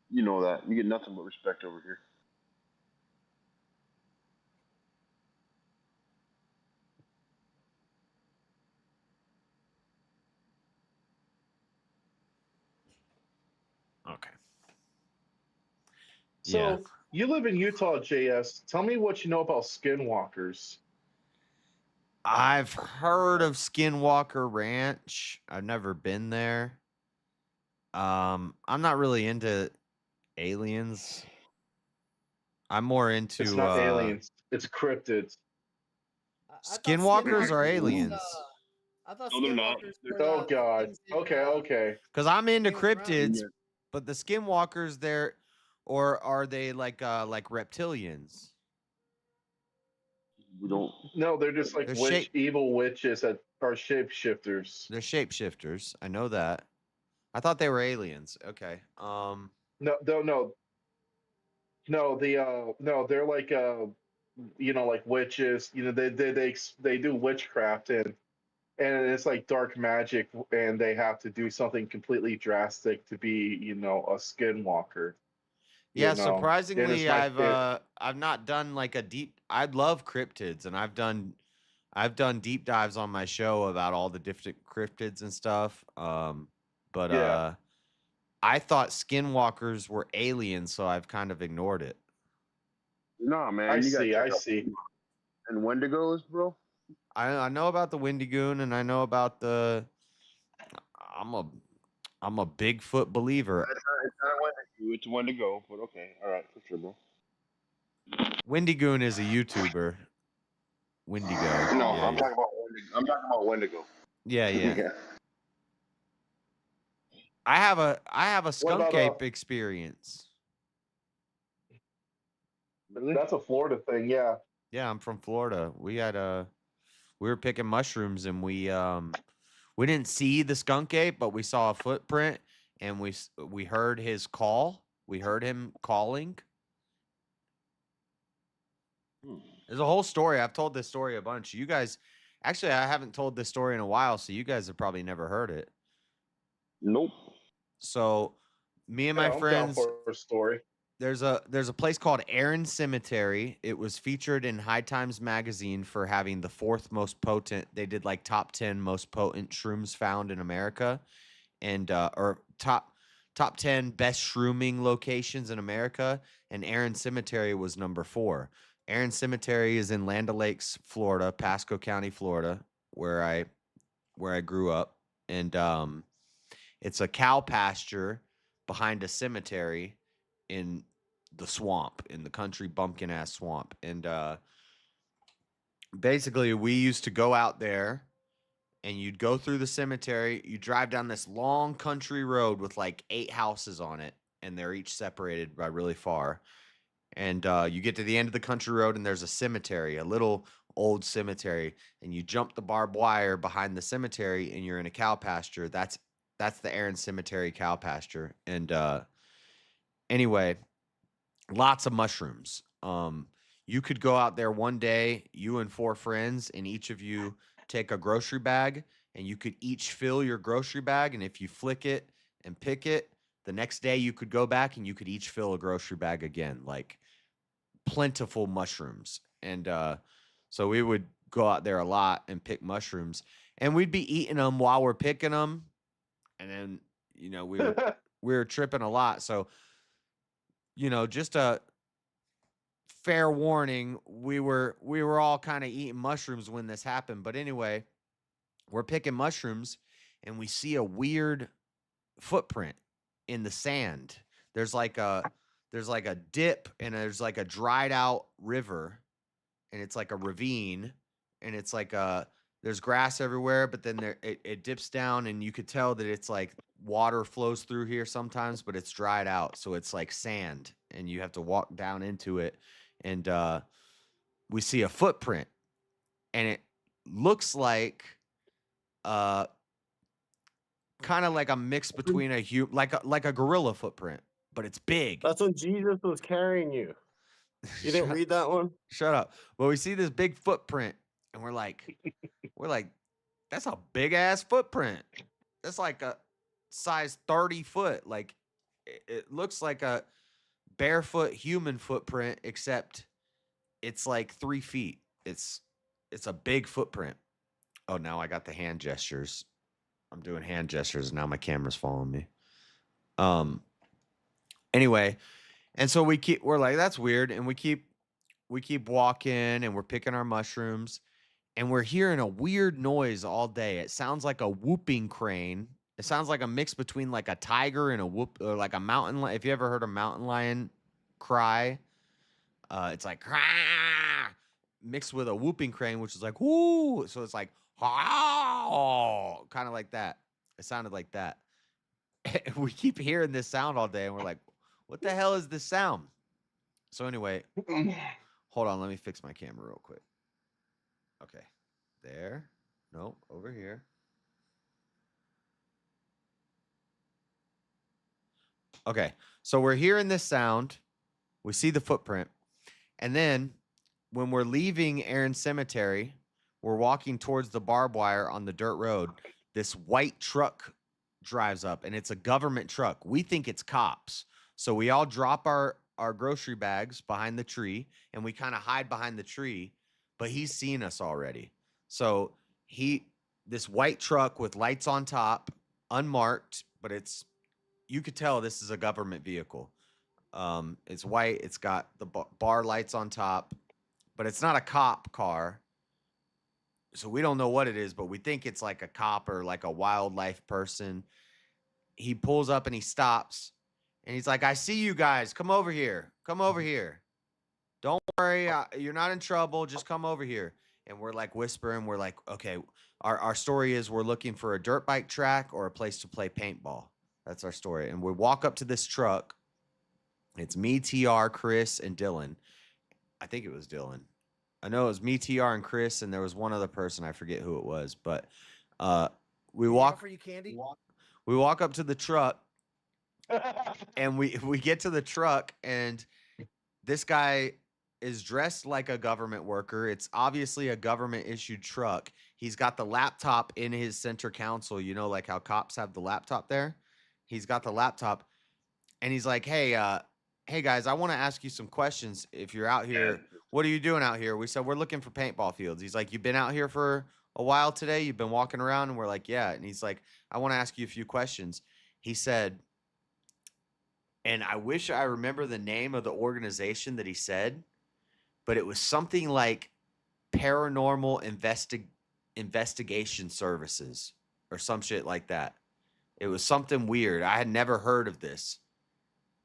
You know that. You get nothing but respect over here. Okay. So you live in Utah, JS. Tell me what you know about skinwalkers. I've heard of Skinwalker Ranch. I've never been there. I'm not really into aliens. I'm more into It's not aliens. It's cryptids. Skinwalkers are aliens. I thought No, they're not. skinwalkers They're- were Oh the God. things in, Okay, okay. Because I'm into Game of Thrones. cryptids, but the Skinwalkers, they're, or are they like reptilians? We don't. No, they're just like They're evil witches that are shapeshifters. They're shapeshifters. I know that. I thought they were aliens. Okay. No, no. No, they're like like witches. You know, they do witchcraft and it's like dark magic, and they have to do something completely drastic to be, a skinwalker. Yeah, And it's surprisingly, like I've not done like a deep. I love cryptids, and I've done deep dives on my show about all the different cryptids and stuff. But Yeah. I thought skinwalkers were aliens, so I've kind of ignored it. Nah, man. I you see. gotta I check out see. And Wendigos, bro. I know about the Wendigoon, and I know about the. I'm a Bigfoot believer. It's not Wendigo. It's Wendigo, but okay. All right, for sure, bro. Wendigoon is a YouTuber. Wendigo. No, Yeah, I'm talking about Wendigo. I'm talking about Wendigo. yeah. Yeah. I have a skunk about, ape experience. That's a Florida thing, yeah. Yeah, I'm from Florida. We were picking mushrooms, and we didn't see the skunk ape, but we saw a footprint, and we heard his call. We heard him calling. There's a whole story. I've told this story a bunch. You guys, actually, I haven't told this story in a while, so you guys have probably never heard it. Nope. So, me and my I'm down friends. for a story. There's a place called Aaron Cemetery. It was featured in High Times magazine for having the fourth most potent. They did like top 10 most potent shrooms found in America, and or top 10 best shrooming locations in America. And Aaron Cemetery was number 4. Aaron Cemetery is in Land O'Lakes, Florida, Pasco County, Florida, where I grew up, and it's a cow pasture behind a cemetery in the swamp, in the country bumpkin ass swamp. And basically we used to go out there, and you'd go through the cemetery, you drive down this long country road with like 8 houses on it, and they're each separated by really far. And you get to the end of the country road, and there's a cemetery, a little old cemetery, and you jump the barbed wire behind the cemetery, and you're in a cow pasture. That's the Aaron Cemetery cow pasture. And anyway, lots of mushrooms. You could go out there one day, you and 4 friends, and each of you take a grocery bag, and you could each fill your grocery bag. And if you flick it and pick it, the next day you could go back and you could each fill a grocery bag again, like plentiful mushrooms. And so we would go out there a lot and pick mushrooms, and we'd be eating them while we're picking them. And then, we were tripping a lot. So, just a fair warning, we were all kind of eating mushrooms when this happened. But anyway, we're picking mushrooms, and we see a weird footprint in the sand. There's like a dip, and there's like a dried out river, and it's like a ravine, and it's like there's grass everywhere, but then it dips down, and you could tell that it's like water flows through here sometimes, but it's dried out, so it's like sand, and you have to walk down into it. And we see a footprint, and it looks like kind of like a mix between like a gorilla footprint, but it's big. That's when Jesus was carrying you. You didn't read that one? Shut up. Well, we see this big footprint, and we're like, that's a big ass footprint. That's like size 30 foot. Like it looks like a barefoot human footprint, except it's like 3 feet. It's a big footprint. Oh, now I got the hand gestures. I'm doing hand gestures and now my camera's following me. Anyway, and so we're like, that's weird, and we keep walking and we're picking our mushrooms and we're hearing a weird noise all day. It sounds like a whooping crane. It sounds like a mix between like a tiger and a whoop, or like a mountain lion. If you ever heard a mountain lion cry, it's like mixed with a whooping crane, which is like whoo. So it's like kind of like that. It sounded like that. We keep hearing this sound all day, and we're like, "What the hell is this sound?" So anyway, hold on. Let me fix my camera real quick. Okay, there. No, over here. Okay, so we're hearing this sound. We see the footprint. And then when we're leaving Aaron Cemetery, we're walking towards the barbed wire on the dirt road. This white truck drives up, and it's a government truck. We think it's cops. So we all drop our grocery bags behind the tree, and we kind of hide behind the tree, but he's seen us already. So this white truck with lights on top, unmarked, but you could tell this is a government vehicle. It's white. It's got the bar lights on top, but it's not a cop car. So we don't know what it is, but we think it's like a cop or like a wildlife person. He pulls up and he stops, and he's like, "I see you guys. Come over here. Come over here. Don't worry. You're not in trouble. Just come over here." And we're like whispering. We're like, okay, our story is we're looking for a dirt bike track or a place to play paintball. That's our story. And we walk up to this truck. It's me, TR, Chris, and Dylan. I think it was Dylan. I know it was me, TR, and Chris, and there was one other person. I forget who it was. But we walk. Offer you candy? We walk up to the truck, and we get to the truck, and this guy is dressed like a government worker. It's obviously a government-issued truck. He's got the laptop in his center console. You know, like how cops have the laptop there? He's got the laptop, and he's like, hey guys, I want to ask you some questions. If you're out here, what are you doing out here? We said, we're looking for paintball fields. He's like, you've been out here for a while today? You've been walking around? And we're like, yeah. And he's like, I want to ask you a few questions. He said, and I wish I remember the name of the organization that he said, but it was something like Paranormal Investigation Services or some shit like that. It was something weird. I had never heard of this.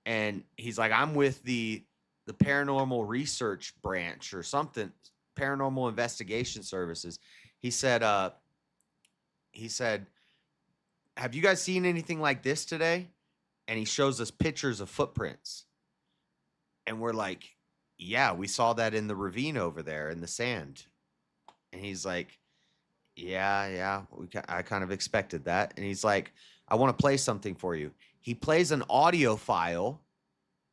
And he's like, I'm with the Paranormal Research Branch or something, Paranormal Investigation Services. He said, have you guys seen anything like this today? And he shows us pictures of footprints. And we're like, yeah, we saw that in the ravine over there in the sand. And he's like, yeah, I kind of expected that. And he's like, I want to play something for you. He plays an audio file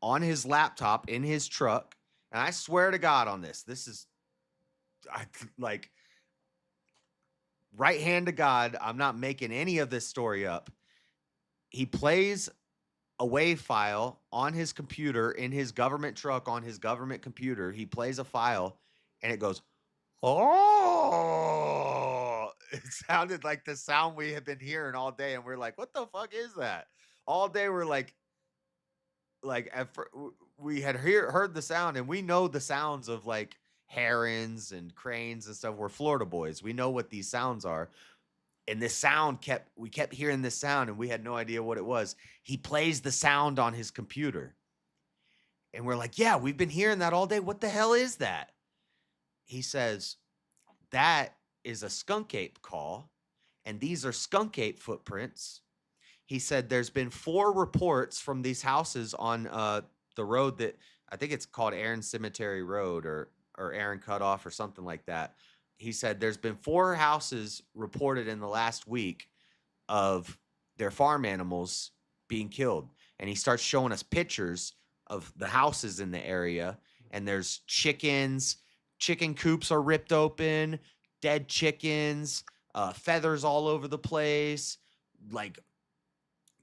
on his laptop in his truck. And I swear to God on this is like right hand to God. I'm not making any of this story up. He plays a WAV file on his computer in his government truck on his government computer. He plays a file and it goes, oh, it sounded like the sound we have been hearing all day. And we're like, what the fuck is that? All day we're like we had heard the sound, and we know the sounds of like herons and cranes and stuff. We're Florida boys. We know what these sounds are. And this sound we kept hearing this sound, and we had no idea what it was. He plays the sound on his computer. And we're like, yeah, we've been hearing that all day. What the hell is that? He says, that is a skunk ape call, and these are skunk ape footprints. He said there's been 4 reports from these houses on the road that I think it's called Aaron Cemetery Road or Aaron Cutoff or something like that. He said there's been 4 houses reported in the last week of their farm animals being killed. And he starts showing us pictures of the houses in the area. And there's chickens, chicken coops are ripped open, dead chickens, feathers all over the place, like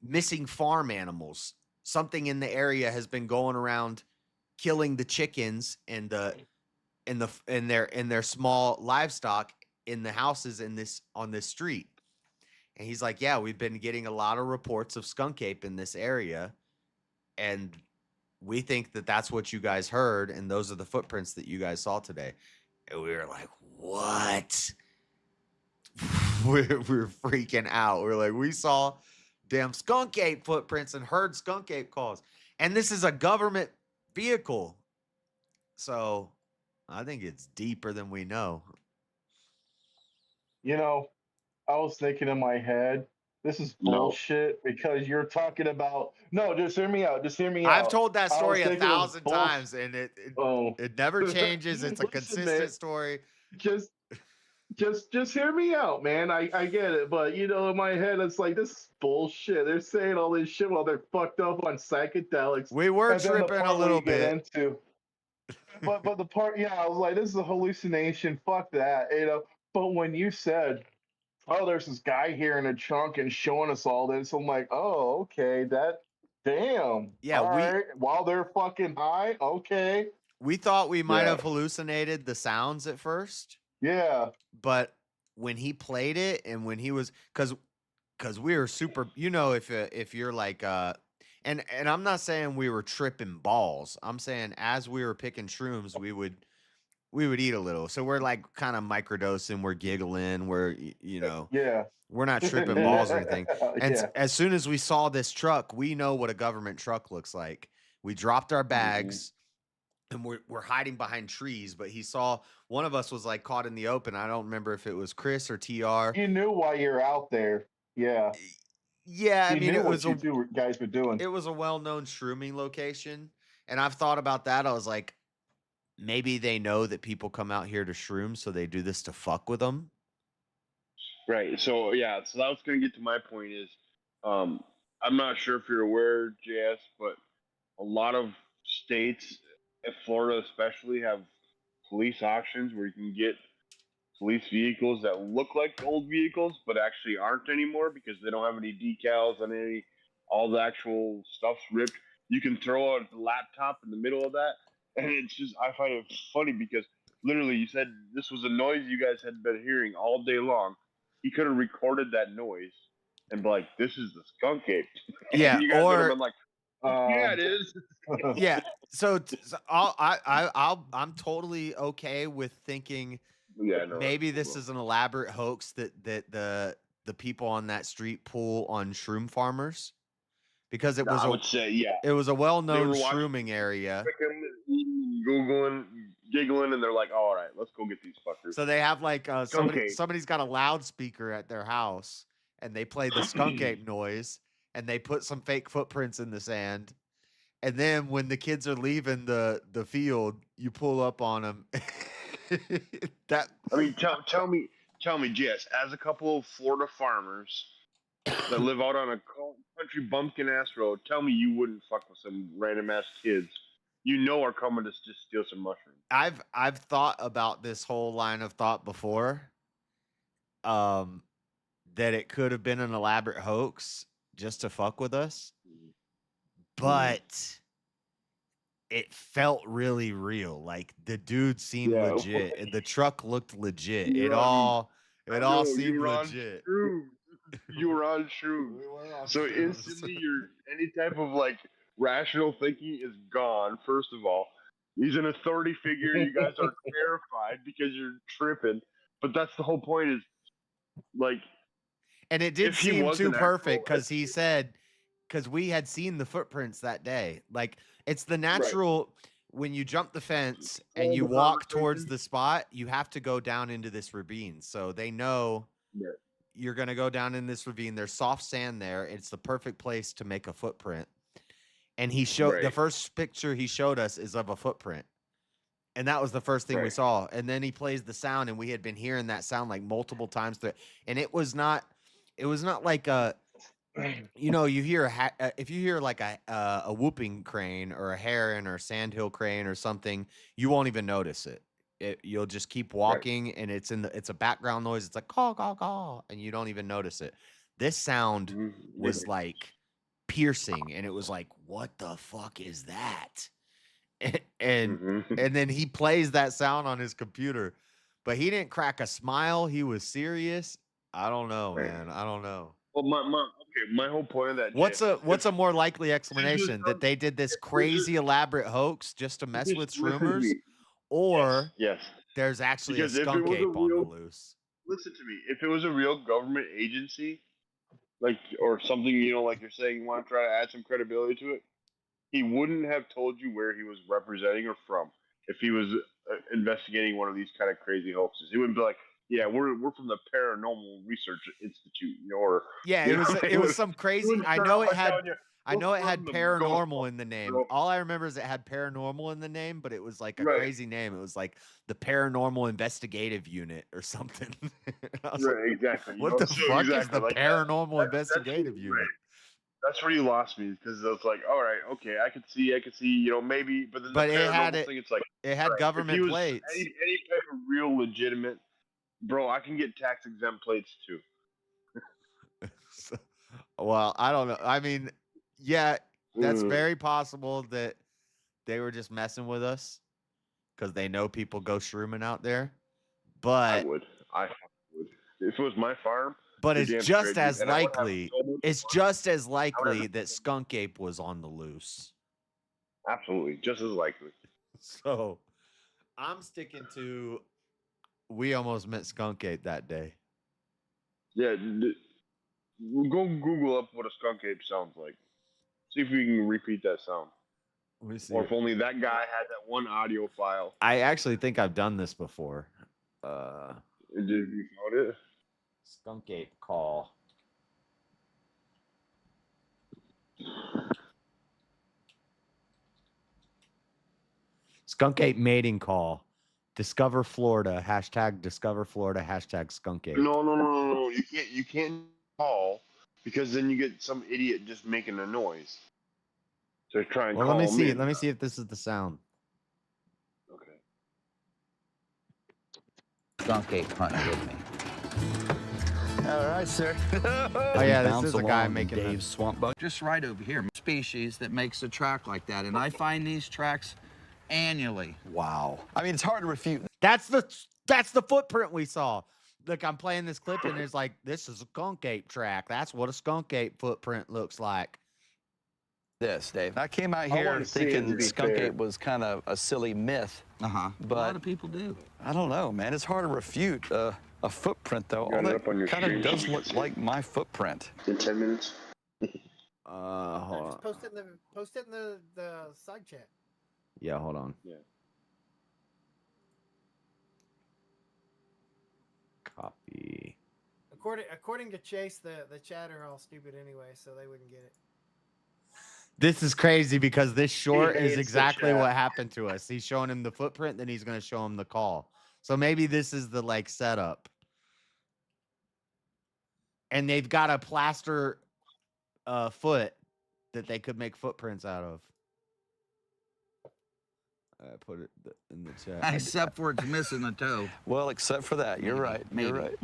missing farm animals. Something in the area has been going around killing the chickens and their small livestock in the houses on this street. And he's like, yeah, we've been getting a lot of reports of skunk ape in this area, and we think that that's what you guys heard, and those are the footprints that you guys saw today. And we were like, what? we're freaking out. We're like, we saw damn skunk ape footprints and heard skunk ape calls. And this is a government vehicle. So I think it's deeper than we know. You know, I was thinking in my head, this is bullshit because you're talking about. No, just hear me out. Just hear me out. I've told that story 1,000 times, and it never changes. It's a consistent story. Just hear me out, man. I get it, but in my head, it's like this is bullshit. They're saying all this shit while they're fucked up on psychedelics. We were tripping a little bit. But the part, I was like, this is a hallucination. Fuck that, But when you said, oh, there's this guy here in a trunk and showing us all this, I'm like, oh, okay, damn. Yeah, right. While they're fucking high, okay. We thought we might have hallucinated the sounds at first. Yeah. But when he played it and when he was, because we were super, if you're like, and I'm not saying we were tripping balls. I'm saying as we were picking shrooms, we would eat a little. So we're like kind of microdosing, we're giggling, we're, we're not tripping balls or anything. And as soon as we saw this truck, we know what a government truck looks like. We dropped our bags and we're hiding behind trees, but he saw one of us was like caught in the open. I don't remember if it was Chris or TR. You knew why you're out there. Yeah. Yeah, I mean, it was what you guys were doing. It was a well-known shrooming location, and I've thought about that. I was like, maybe they know that people come out here to shroom, so they do this to fuck with them. Right. So that was gonna get to my point is, I'm not sure if you're aware, JS, but a lot of states, Florida especially, have police auctions where you can get police vehicles that look like old vehicles but actually aren't anymore because they don't have any decals on all the actual stuff's ripped. You can throw a laptop in the middle of that, and it's just, I find it funny because literally you said this was a noise you guys had been hearing all day long. He could have recorded that noise and be like, this is the skunk ape. Yeah, you guys or would have been like, yeah, it is. Yeah, so I'm totally okay with thinking maybe this is an elaborate hoax that the people on that street pull on shroom farmers, because it was it was a well-known shrooming area. Googling, giggling, and they're like, all right, let's go get these fuckers. So they have like somebody's got a loudspeaker at their house and they play the skunk ape noise and they put some fake footprints in the sand. And then when the kids are leaving the field, you pull up on them. Tell me, Jess, as a couple of Florida farmers that live out on a country bumpkin ass road, tell me you wouldn't fuck with some random ass kids are coming to just steal some mushrooms. I've thought about this whole line of thought before, that it could have been an elaborate hoax just to fuck with us. But it felt really real. Like the dude seemed legit, and the truck looked legit. It all seemed legit. You were on shrooms. So instantly, any type of like rational thinking is gone. First of all, he's an authority figure. You guys are terrified because you're tripping. But that's the whole point. Is like, and it did seem too perfect because he said. Because we had seen the footprints that day. Like, it's the natural, when you jump the fence and you walk towards the spot, you have to go down into this ravine. So they know you're going to go down in this ravine. There's soft sand there. It's the perfect place to make a footprint. And he showed, the first picture he showed us is of a footprint. And that was the first thing we saw. And then he plays the sound, and we had been hearing that sound like multiple times. And it was not like a, you hear if you hear like a whooping crane or a heron or a sandhill crane or something, you won't even notice it. You'll just keep walking, and it's a background noise. It's like caw caw caw, and you don't even notice it. This sound was like piercing, and it was like, what the fuck is that? And then he plays that sound on his computer, but he didn't crack a smile. He was serious. I don't know, man. I don't know. Well, my whole point of that. What's a more likely explanation, that they did this crazy elaborate hoax just to mess with shroomers, or there's actually because a skunk ape on the loose? Listen to me. If it was a real government agency, like, or something, you know, like you're saying, you want to try to add some credibility to it, he wouldn't have told you where he was representing or from if he was investigating one of these kind of crazy hoaxes. He wouldn't be like, yeah, we're from the Paranormal Research Institute, you know, or it was some crazy. I know it had paranormal in the name. All I remember is it had paranormal in the name, but it was like a crazy name. It was like the Paranormal Investigative Unit or something. Exactly. What the fuck is the Paranormal Investigative Unit? Right. That's where you lost me, because it's like, all right, okay, I could see, you know, maybe, but then the paranormal thing, it's like, it had government plates. Any type of real legitimate, bro, I can get tax exempt plates too. Well, I don't know. I mean, yeah, that's very possible that they were just messing with us because they know people go shrooming out there. But I would. If it was my farm. But it's just as likely. It's just as likely that Skunk Ape was on the loose. Absolutely, just as likely. So, I'm sticking to. We almost met Skunk Ape that day. Yeah, go Google up what a skunk ape sounds like. See if we can repeat that sound. Let me see. Or if only that guy had that one audio file. I actually think I've done this before. Did you found it? Skunk ape call. Skunk ape mating call. Discover Florida. # Discover Florida. # skunk ape. No. You can't call, because then you get some idiot just making a noise. So try and call. Let me see. In. Let me see if this is the sound. Okay. Skunk ape hunting with me. All right, sir. Oh yeah, this is a guy making Dave's swamp bug. Just right over here, species that makes a track like that, and I find these tracks annually. Wow. I mean, it's hard to refute. That's the footprint we saw. Look, I'm playing this clip, and there's like, this is a skunk ape track. That's what a skunk ape footprint looks like. This, Dave. I came out here thinking skunk ape was kind of a silly myth. But a lot of people do. I don't know, man. It's hard to refute a footprint, though. All that kind of does look like my footprint. In 10 minutes. Hold on. Just post it in the side chat. Yeah, hold on. Yeah. Copy. According to Chase, the chat are all stupid anyway, so they wouldn't get it. This is crazy because this short is exactly what happened to us. He's showing him the footprint, then he's going to show him the call. So maybe this is the like setup. And they've got a plaster foot that they could make footprints out of. I put it in the chat. Except for it's missing a toe. Well, except for that. You're right. Maybe. You're right.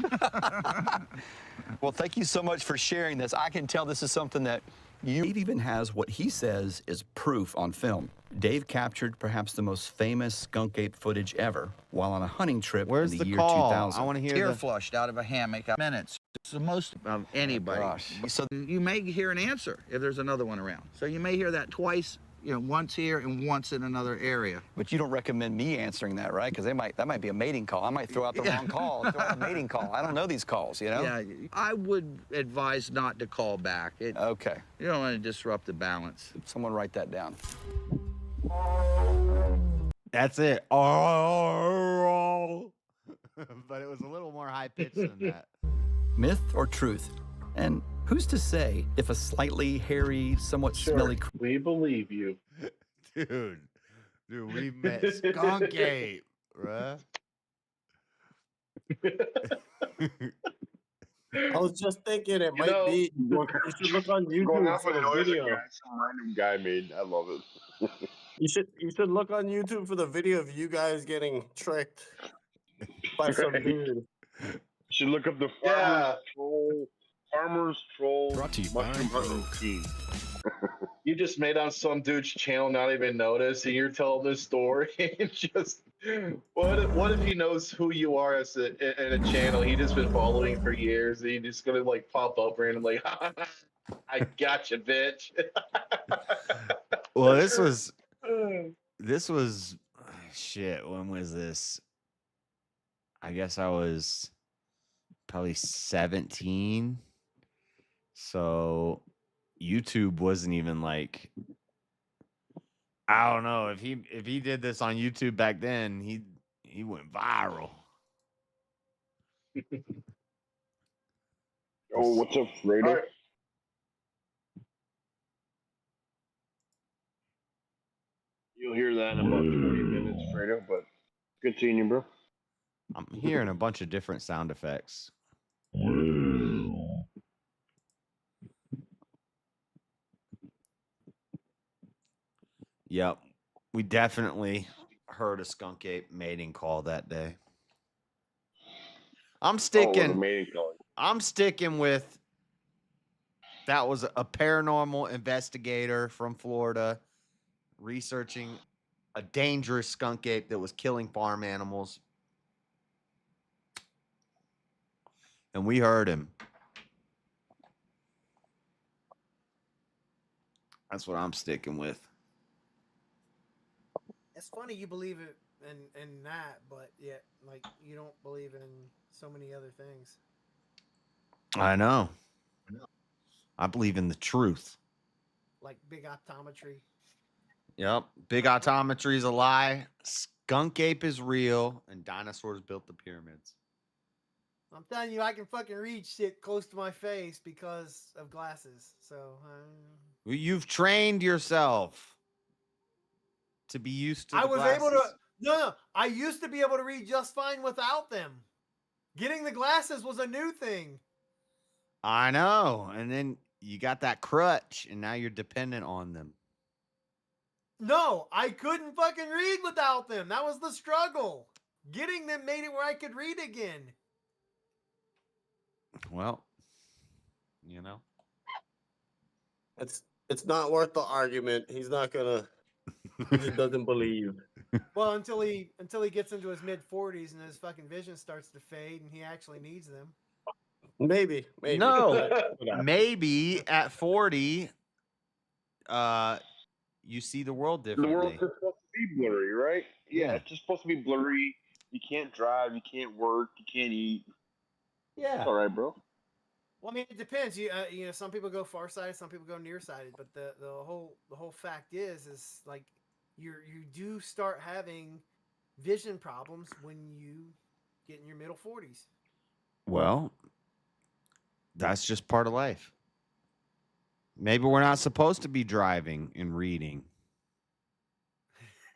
Well, thank you so much for sharing this. I can tell this is something that Dave even has what he says is proof on film. Dave captured perhaps the most famous skunk ape footage ever while on a hunting trip in the year 2000. I want to hear Tear flushed out of a hammock. Minutes. It's the most of anybody. So you may hear an answer if there's another one around. So you may hear that twice. You know, once here and once in another area. But you don't recommend me answering that, right? Because that might be a mating call. I might throw out the wrong call, throw out a mating call. I don't know these calls, you know? Yeah, I would advise not to call back. Okay. You don't want to disrupt the balance. Someone write that down. That's it. Oh, but it was a little more high pitched than that. Myth or truth? And who's to say if a slightly hairy, somewhat smelly... We believe you. Dude, we met Skunk Ape, bruh. I was just thinking it might be. You should look on YouTube for the video. Some random guy made. I love it. You should look on YouTube for the video of you guys getting tricked by some dude. You should look up the Farmers Troll Brought to you by Mushroom Hunting Team. You just made on some dude's channel, not even notice, and you're telling this story. And just what if he knows who you are as in a channel? He just been following for years, and he just gonna like pop up randomly. I gotcha, bitch. Well, this was shit. When was this? I guess I was probably 17. So YouTube wasn't even like, I don't know, if he did this on YouTube back then, he went viral. Oh, what's up, Fredo? Right. You'll hear that in about 20 minutes, Fredo, but good seeing you, bro. I'm hearing a bunch of different sound effects. Yep. We definitely heard a skunk ape mating call that day. I'm sticking with that was a paranormal investigator from Florida researching a dangerous skunk ape that was killing farm animals. And we heard him. That's what I'm sticking with. It's funny you believe it in that, but yet like you don't believe in so many other things. I know. I believe in the truth. Like big optometry. Yep. Big optometry is a lie. Skunk ape is real, and dinosaurs built the pyramids. I'm telling you, I can fucking read shit close to my face because of glasses. So You've trained yourself to be used to. I was able to. No, I used to be able to read just fine without them. Getting the glasses was a new thing. I know, and then you got that crutch, and now you're dependent on them. No, I couldn't fucking read without them. That was the struggle. Getting them made it where I could read again. Well, you know, it's not worth the argument. He's not gonna. He just doesn't believe. Well, until he gets into his mid-40s and his fucking vision starts to fade and he actually needs them. Maybe. No, maybe at 40, you see the world differently. The world's just supposed to be blurry, right? Yeah, it's just supposed to be blurry. You can't drive, you can't work, you can't eat. Yeah. It's all right, bro. Well, I mean, it depends. You know, some people go farsighted, some people go nearsighted, but the whole fact is like you do start having vision problems when you get in your middle 40s. Well, that's just part of life. Maybe we're not supposed to be driving and reading.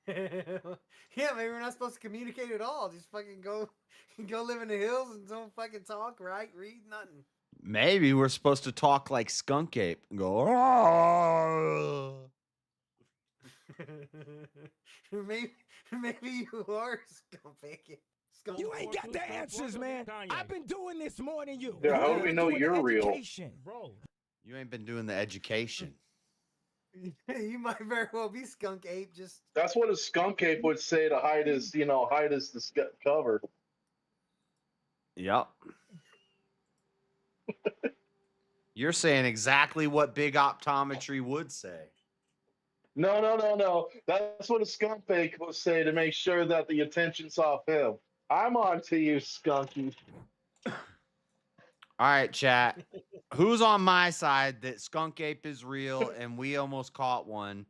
Yeah, maybe we're not supposed to communicate at all. Just fucking go live in the hills and don't fucking talk, write, read, nothing. Maybe we're supposed to talk like skunk ape and go. Oh. maybe you are skunk ape. You ain't got the answers, man. I've been doing this more than you. Yeah, how do we know you're real? Bro. You ain't been doing the education. You might very well be skunk ape. Just that's what a skunk ape would say to hide his the cover. Yep. You're saying exactly what big optometry would say. No. That's what a skunk ape would say to make sure that the attention's off him. I'm on to you, Skunky. All right, chat. Who's on my side that skunk ape is real and we almost caught one?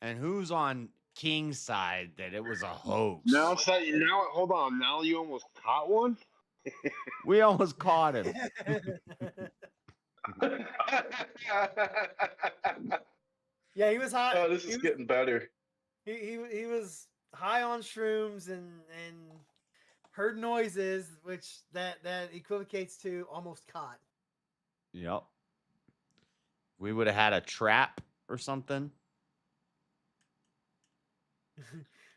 And who's on King's side that it was a hoax? Now hold on. Now you almost caught one? We almost caught him. Yeah, he was high. Oh, this is getting better. He was high on shrooms and heard noises, which that equivocates to almost caught. Yep. We would have had a trap or something.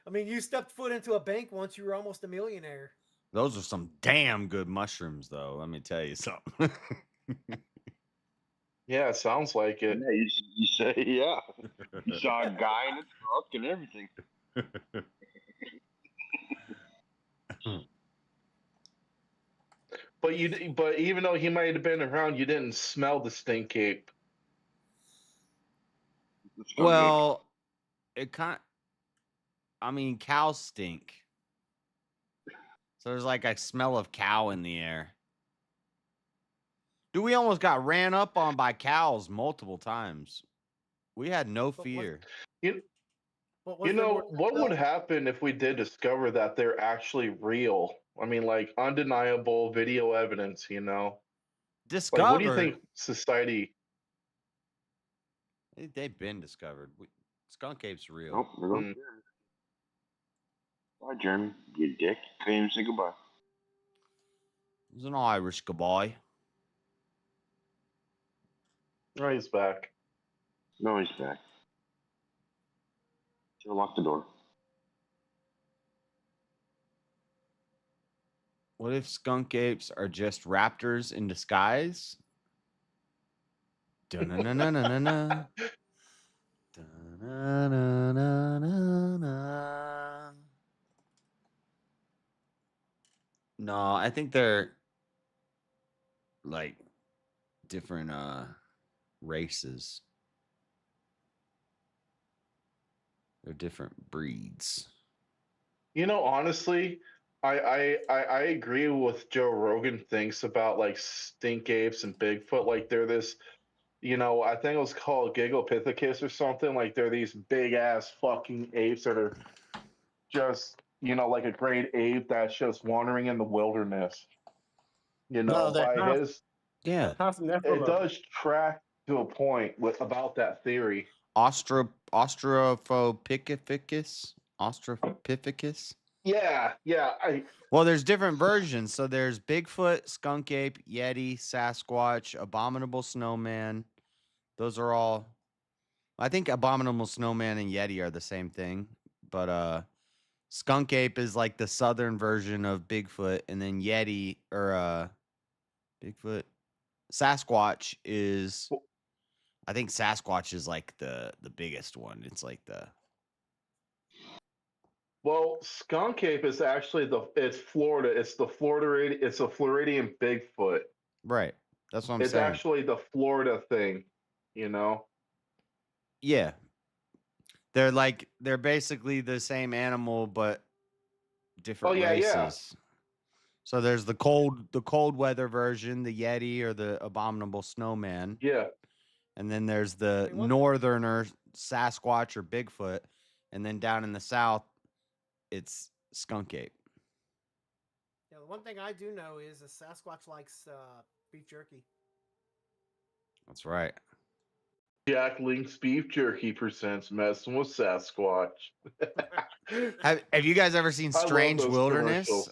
I mean, you stepped foot into a bank once, you were almost a millionaire. Those are some damn good mushrooms, though. Let me tell you something. Yeah, it sounds like it. Yeah, you say yeah. You saw a guy in a truck and everything. But even though he might have been around, you didn't smell the stink ape. Well, it kind. I mean, cows stink. So there's like a smell of cow in the air. Dude, we almost got ran up on by cows multiple times. We had no fear. You know, what would happen if we did discover that they're actually real? I mean, like undeniable video evidence, you know? Discovered? Like, what do you think society... They've been discovered. Skunk ape's real. Nope, there goes Jeremy. Bye, Jeremy. You dick. Can't even say goodbye. He's an Irish goodbye. Oh, he's back. No, he's back. Should lock the door. What if skunk apes are just raptors in disguise? Dun-na-na-na-na-na-na. Dun-na-na-na-na-na. No, I think they're like different races. They're different breeds. You know, honestly, I agree with Joe Rogan thinks about like stink apes and Bigfoot. Like they're this, you know, I think it was called Gigapithecus or something. Like they're these big ass fucking apes that are just, you know, like a great ape that's just wandering in the wilderness. You know, yeah, it does track to a point about that theory. Australopithecus? Australopithecus? Yeah. Well, there's different versions. So there's Bigfoot, skunk ape, Yeti, Sasquatch, abominable snowman. Those are all. I think abominable snowman and Yeti are the same thing, but skunk ape is like the southern version of Bigfoot, and then Yeti or Bigfoot, Sasquatch is. I think Sasquatch is like the biggest one. It's like the. Well, skunk ape is actually it's Florida. It's a Floridian Bigfoot. Right. That's what I'm it's saying. It's actually the Florida thing, you know? Yeah. They're basically the same animal, but different races. Yeah. So there's the cold weather version, the Yeti or the abominable snowman. Yeah. And then there's the northerner Sasquatch or Bigfoot. And then down in the south, it's skunk ape. Yeah, the one thing I do know is a Sasquatch likes beef jerky. That's right. Jack Link's Beef Jerky presents Messing with Sasquatch. Have you guys ever seen Strange Wilderness?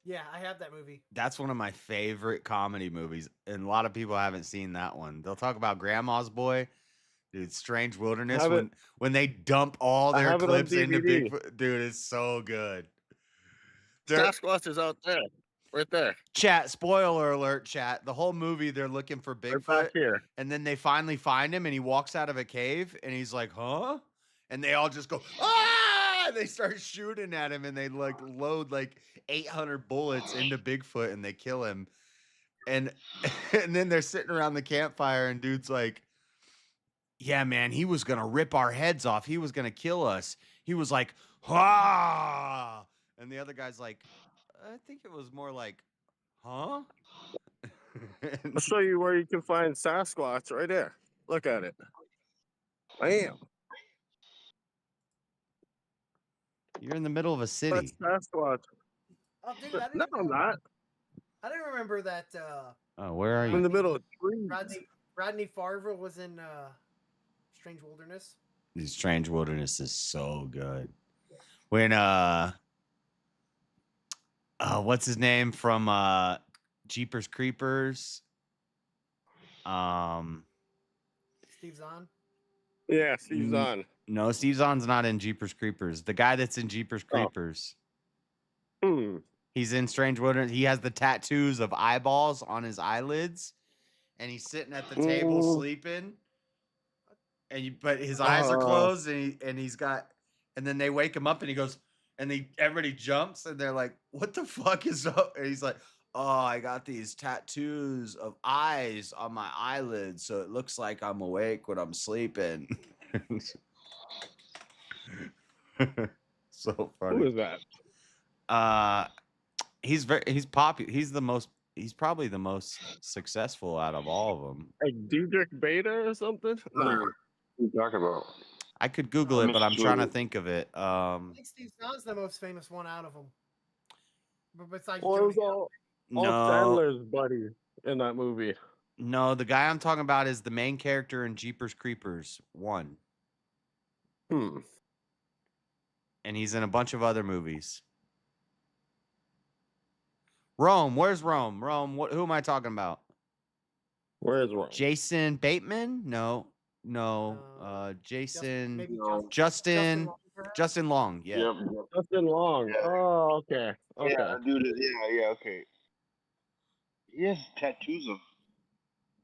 Yeah, I have that movie. That's one of my favorite comedy movies, and a lot of people haven't seen that one. They'll talk about Grandma's Boy. Dude, Strange Wilderness, when they dump all their clips into Bigfoot. Dude, it's so good. Sasquatch is out there. Right there. Chat, spoiler alert, chat. The whole movie, they're looking for Bigfoot. Right back here. And then they finally find him, and he walks out of a cave, and he's like, huh? And they all just go, ah! And they start shooting at him, and they like load like 800 bullets into Bigfoot, and they kill him. And then they're sitting around the campfire, and dude's like, yeah, man, he was going to rip our heads off. He was going to kill us. He was like, ah! And the other guy's like, I think it was more like, huh? I'll show you where you can find Sasquatch right there. Look at it. Bam. You're in the middle of a city. That's Sasquatch. Oh, dude, No, I'm not. I didn't remember that. Oh, where are you? I'm in the middle of trees. Rodney Farver was in Strange Wilderness. Strange Wilderness is so good. When what's his name from Jeepers Creepers? Steve Zahn? Yeah, Steve Zahn. No, Steve Zahn's not in Jeepers Creepers. The guy that's in Jeepers Creepers. Oh. He's in Strange Wilderness. He has the tattoos of eyeballs on his eyelids. and he's sitting at the table sleeping, and but his eyes are closed, and he's got, and then they wake him up, and he goes, and everybody jumps, and they're like, "What the fuck is up?" And he's like, "Oh, I got these tattoos of eyes on my eyelids, so it looks like I'm awake when I'm sleeping." So funny. Who is that? He's popular. He's probably the most successful out of all of them. Like Diedrich Bader or something? What are you talking about? I could Google it, but I'm trying to think of it. I think Steve Zahn's the most famous one out of them. But besides, Well, it was all Sandler's buddy in that movie. No, the guy I'm talking about is the main character in Jeepers Creepers 1. And he's in a bunch of other movies. Rome, where's Rome? Rome, who am I talking about? Where's Rome? Jason Bateman? No. Jason. Justin Long. Yeah. Yep. Justin Long. Yeah. Oh, okay. Yeah, dude. Yeah, okay. He has tattoos of.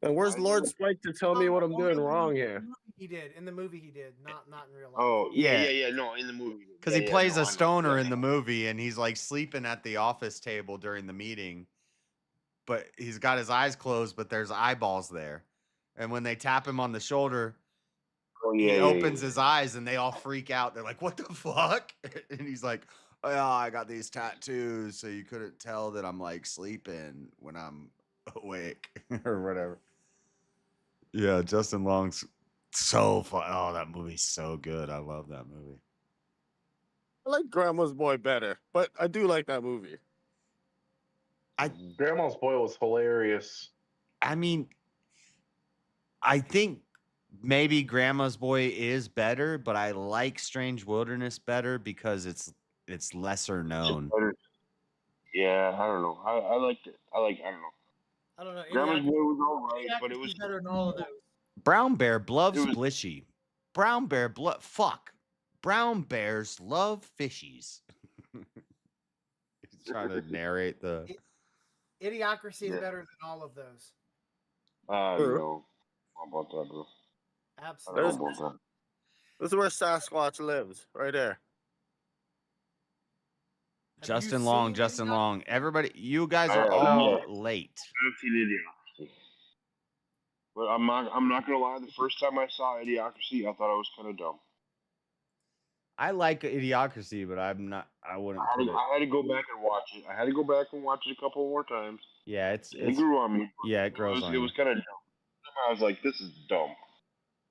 And where's Lord Spike to tell me what I'm doing wrong here? He did in the movie. He did not in real life. Oh yeah. No, in the movie. Because he plays a stoner in the movie, and he's like sleeping at the office table during the meeting, but he's got his eyes closed, but there's eyeballs there, and when they tap him on the shoulder, he opens his eyes, and they all freak out. They're like, "What the fuck?" And he's like, "Oh, I got these tattoos, so you couldn't tell that I'm like sleeping when I'm awake," or whatever. Yeah, Justin Long's so fun. Oh, that movie's so good. I love that movie. I like Grandma's Boy better, but I do like that movie. Grandma's Boy was hilarious. I mean, I think maybe Grandma's Boy is better, but I like Strange Wilderness better because it's lesser known. Yeah, I don't know. I liked it. I don't know. I don't know. Grandma's Boy was all right, but it was better than all of those. Brown Bear loves Blishy. Brown Bear fuck. Brown Bears love fishies. He's trying to narrate the. Idiocracy is better than all of those. No. How about that, bro? Absolutely. This is where Sasquatch lives, right there. Justin Long. Everybody, you guys are all late. I've seen Idiocracy. But I'm not gonna lie, the first time I saw Idiocracy, I thought it was kind of dumb. I like Idiocracy, but I wouldn't. I had to go back and watch it. I had to go back and watch it a couple more times. Yeah, it grew on me. Yeah, it grows on you. It was kind of dumb. I was like, this is dumb.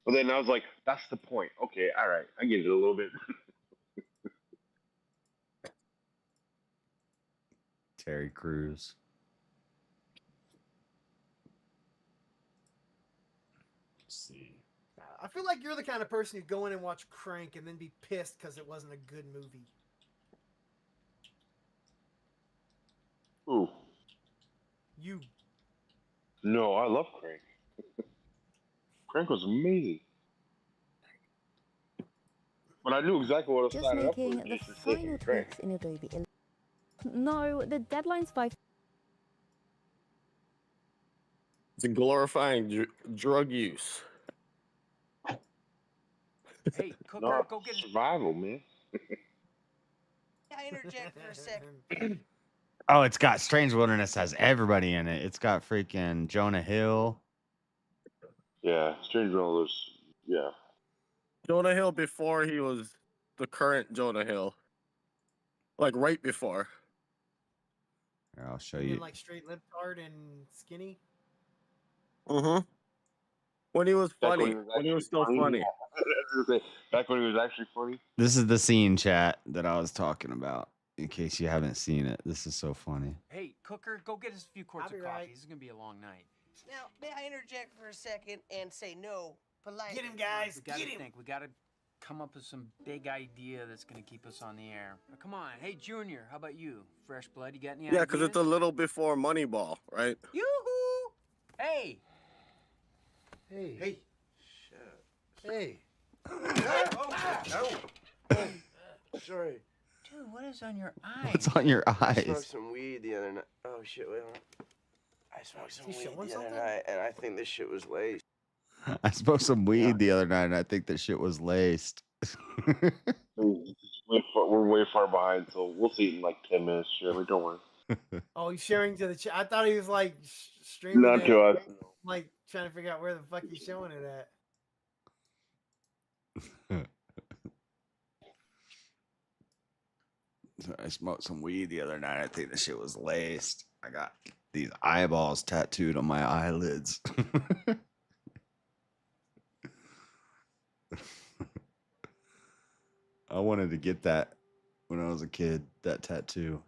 But then I was like, that's the point. Okay, all right, I get it a little bit. Terry Crews. Let's see. I feel like you're the kind of person who'd go in and watch Crank and then be pissed because it wasn't a good movie. Ooh. You. No, I love Crank. Crank was amazing. But I knew exactly what I was Just signing up for. making the final tweaks in Adobe. No, the deadline's 5. It's glorifying drug use. Hey, Cooker, go get survival, man. I interject for a second. Oh, it's got Strange Wilderness has everybody in it. It's got freaking Jonah Hill. Yeah, Strange Wilderness. Yeah. Jonah Hill before he was the current Jonah Hill. Like right before. Here, I'll show You you. mean like straight lip tart and skinny? Mm-hmm. When he was Back funny. When he was still funny. Back when he was actually funny. This is the scene, chat, that I was talking about. In case you haven't seen it, this is so funny. Hey, Cooker, go get us a few quarts of coffee. right. This is gonna be a long night. Now, may I interject for a second and say no politely? Get him, guys. We gotta Get him. think. We gotta come up with some big idea that's gonna keep us on the air. Now, come on. Hey, Junior, how about you? Fresh blood. You got any Yeah, because ideas? it's a little before Moneyball, right? Yoo-hoo! Hey. Hey. Hey. Sorry. Dude, what is on your eyes? What's on your I smoked eyes? some weed the other night. Oh, shit, wait on. I smoked some He's weed showing the other something? night, and I think this shit was laced. I smoked some weed the other night, and I think that shit was laced. We're way far behind, so we'll see it in like 10 minutes. Shirley, don't worry. Oh, he's sharing to the chat. I thought he was like streaming Not it, to us. like trying to figure out where the fuck he's showing it at. I smoked some weed the other night. I think the shit was laced. I got these eyeballs tattooed on my eyelids. I wanted to get that when I was a kid, that tattoo.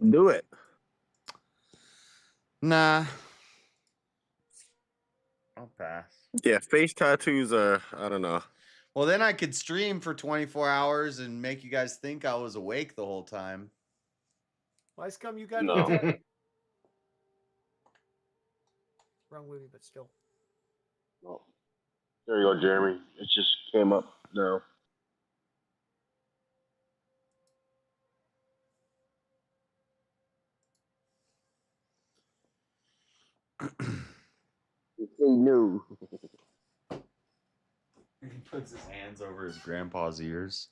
Do it. Nah. I'll pass. Yeah, face tattoos are, I don't know. Well, then I could stream for 24 hours and make you guys think I was awake the whole time. Why come you got No. Wrong movie, but still. No. There you go, Jeremy. It just came up now. You say no. He puts his hands over his grandpa's ears.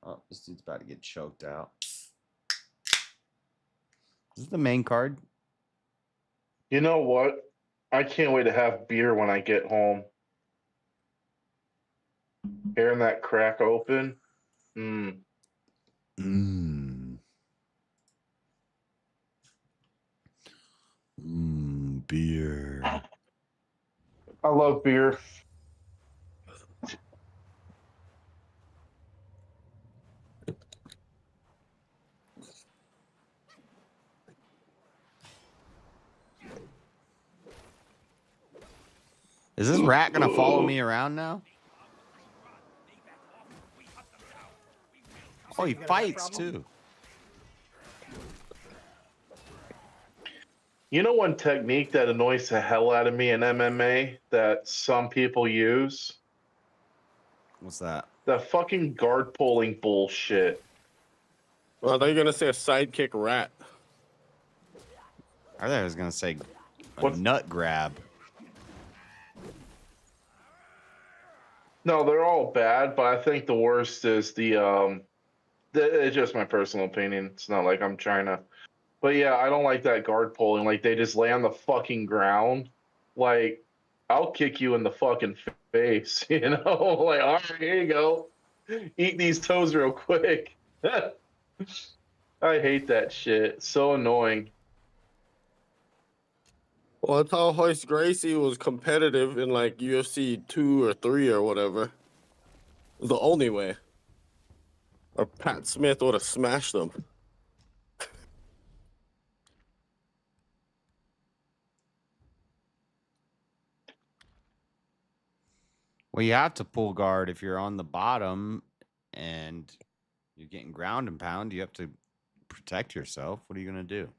Oh, this dude's about to get choked out. Is this the main card? You know what? I can't wait to have beer when I get home. Hearing that crack open. Beer. I love beer. Is this rat gonna follow me around now? Oh, he fights too. You know one technique that annoys the hell out of me in MMA that some people use? What's that? The fucking guard pulling bullshit. Well, I thought you were gonna say a sidekick rat. I thought I was gonna say a nut grab. No, they're all bad, but I think the worst is it's just my personal opinion. It's not like I'm trying to. But yeah, I don't like that guard pulling. Like, they just lay on the fucking ground. Like, I'll kick you in the fucking face, you know? Like, all right, here you go. Eat these toes real quick. I hate that shit. So annoying. Well, that's how Hoist Gracie was competitive in like UFC 2 or 3 or whatever. The only way. Or Pat Smith would have smashed them. Well, you have to pull guard if you're on the bottom and you're getting ground and pound. You have to protect yourself. What are you gonna do?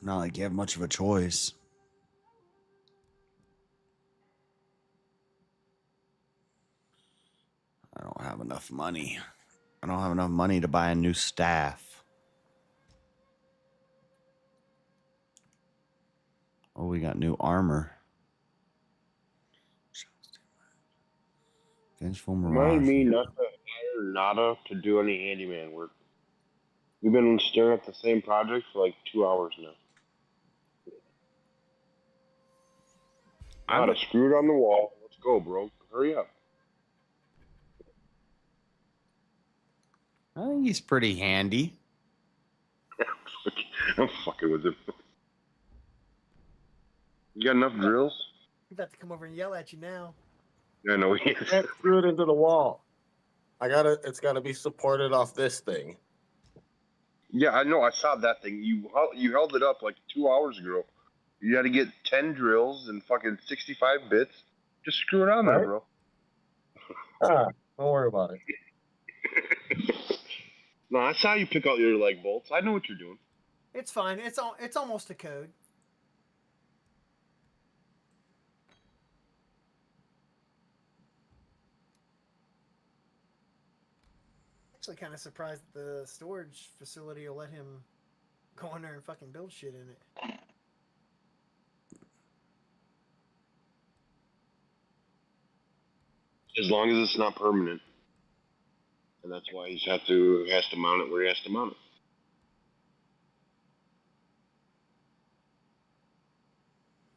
Not like you have much of a choice. I don't have enough money. I don't have enough money to buy a new staff. Oh, we got new armor. Vengeful Mirage. Remind me not to hire Nada to do any handyman work. We've been staring at the same project for like 2 hours now. Nada, screw it on the wall. Let's go, bro. Hurry up. I think he's pretty handy. I'm fucking with him. You got enough drills? He's about to come over and yell at you now. I know he is. Can't screw it into the wall. It's gotta be supported off this thing. Yeah, I know. I saw that thing. You held it up like 2 hours ago. You had to get 10 drills and fucking 65 bits. Just screw it on there, bro. Don't worry about it. No, I saw you pick out your leg bolts. I know what you're doing. It's fine. It's almost a code. Actually, kind of surprised that the storage facility will let him go in there and fucking build shit in it. As long as it's not permanent. And that's why he has to mount it where he has to mount it.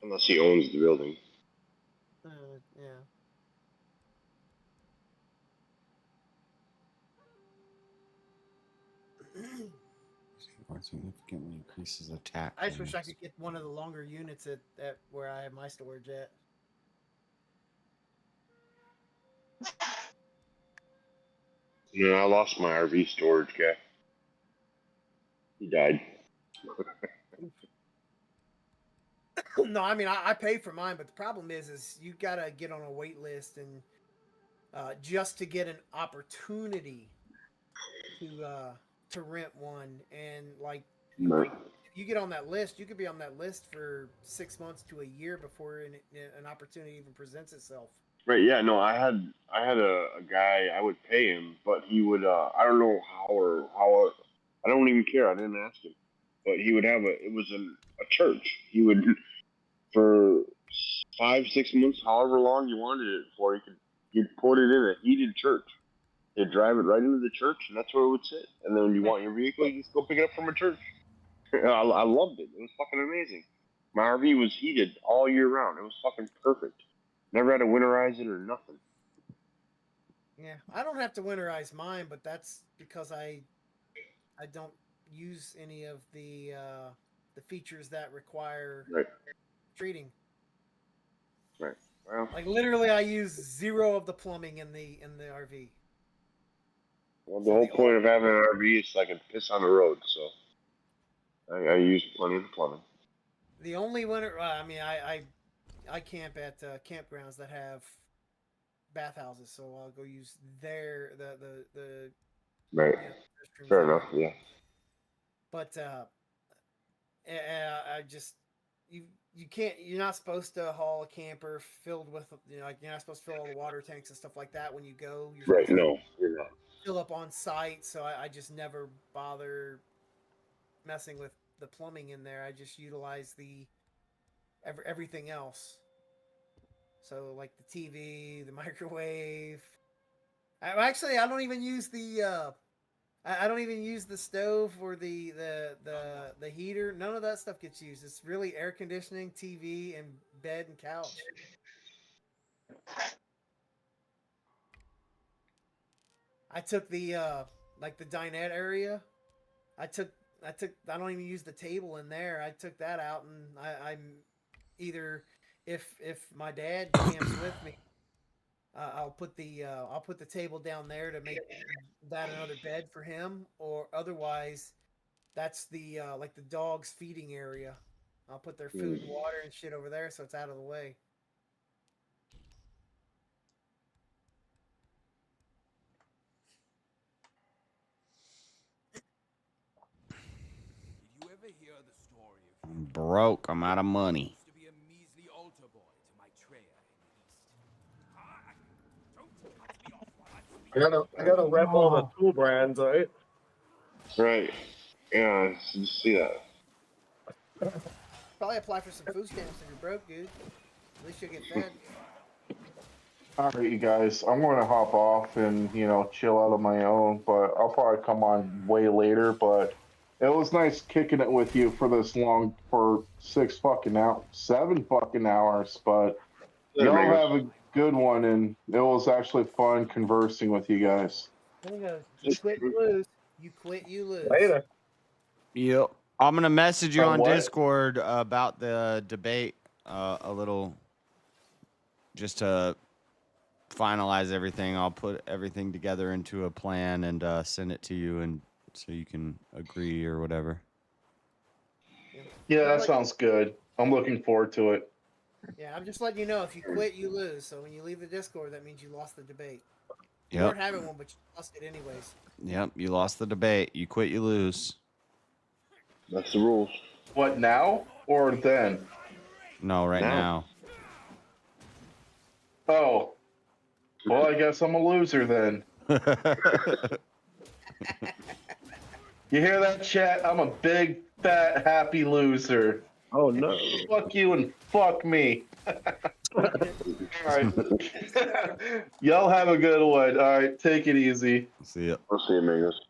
Unless he owns the building. Yeah. Or significantly increases attack. I just wish I could get one of the longer units at where I have my storage at. You know, I lost my RV storage guy. He died. No, I mean I pay for mine, but the problem is you gotta get on a wait list and just to get an opportunity to rent one, and like if you get on that list, you could be on that list for 6 months to a year before an opportunity even presents itself. Right, yeah, no, I had a guy, I would pay him, but he would I don't know how I don't even care, I didn't ask him. But he would have it was a church. He would for 5-6 months, however long you wanted it for, he'd put it in a heated church. He'd drive it right into the church, and that's where it would sit. And then when you want your vehicle, you just go pick it up from a church. I loved it. It was fucking amazing. My RV was heated all year round. It was fucking perfect. Never had to winterize it or nothing. Yeah, I don't have to winterize mine, but that's because I don't use any of the features that require treating. Right. Well, like literally, I use 0 of the plumbing in the RV. Well, the whole point of having an RV is so I can piss on the road, so I use plenty of the plumbing. The only winter, I mean, I camp at campgrounds that have bathhouses, so I'll go use the right. Fair enough. Yeah. But I just you can't. You're not supposed to haul a camper filled with like you're not supposed to fill all the water tanks and stuff like that when you go. Right. No, you're not. Fill up on site, so I just never bother messing with the plumbing in there. I just utilize everything else. So like the TV, the microwave. I don't even use the I don't even use the stove or the heater. None of that stuff gets used. It's really air conditioning, TV, and bed and couch. I took the like the dinette area. I don't even use the table in there. I took that out, and I'm either if my dad camps with me, I'll put the table down there to make that another bed for him, or otherwise that's the like the dog's feeding area. I'll put their food and water and shit over there so it's out of the way. I'm broke. I'm out of money. I gotta rep all the tool brands, right? Right. Yeah, I just see that. Probably apply for some food stamps if you're broke, dude. At least you'll get fed. All right, you guys. I'm going to hop off and chill out on my own, but I'll probably come on way later. But it was nice kicking it with you for this long, for 7 fucking hours. But y'all have a good one, and it was actually fun conversing with you guys. You quit, you lose. You quit, you lose. Later. Yep. I'm gonna message you on Discord about the debate a little, just to finalize everything. I'll put everything together into a plan and send it to you, and so you can agree or whatever. Yeah, that sounds good. I'm looking forward to it. Yeah, I'm just letting you know, if you quit, you lose. So when you leave the Discord, that means you lost the debate. You weren't having one, but you lost it anyways. Yep, you lost the debate. You quit, you lose. That's the rules. What, now or then? No, right now. Oh. Well, I guess I'm a loser then. You hear that, chat? I'm a big, fat, happy loser. Oh no! Fuck you and fuck me. All right. Y'all have a good one. All right, take it easy. See ya. We'll see you, amigos.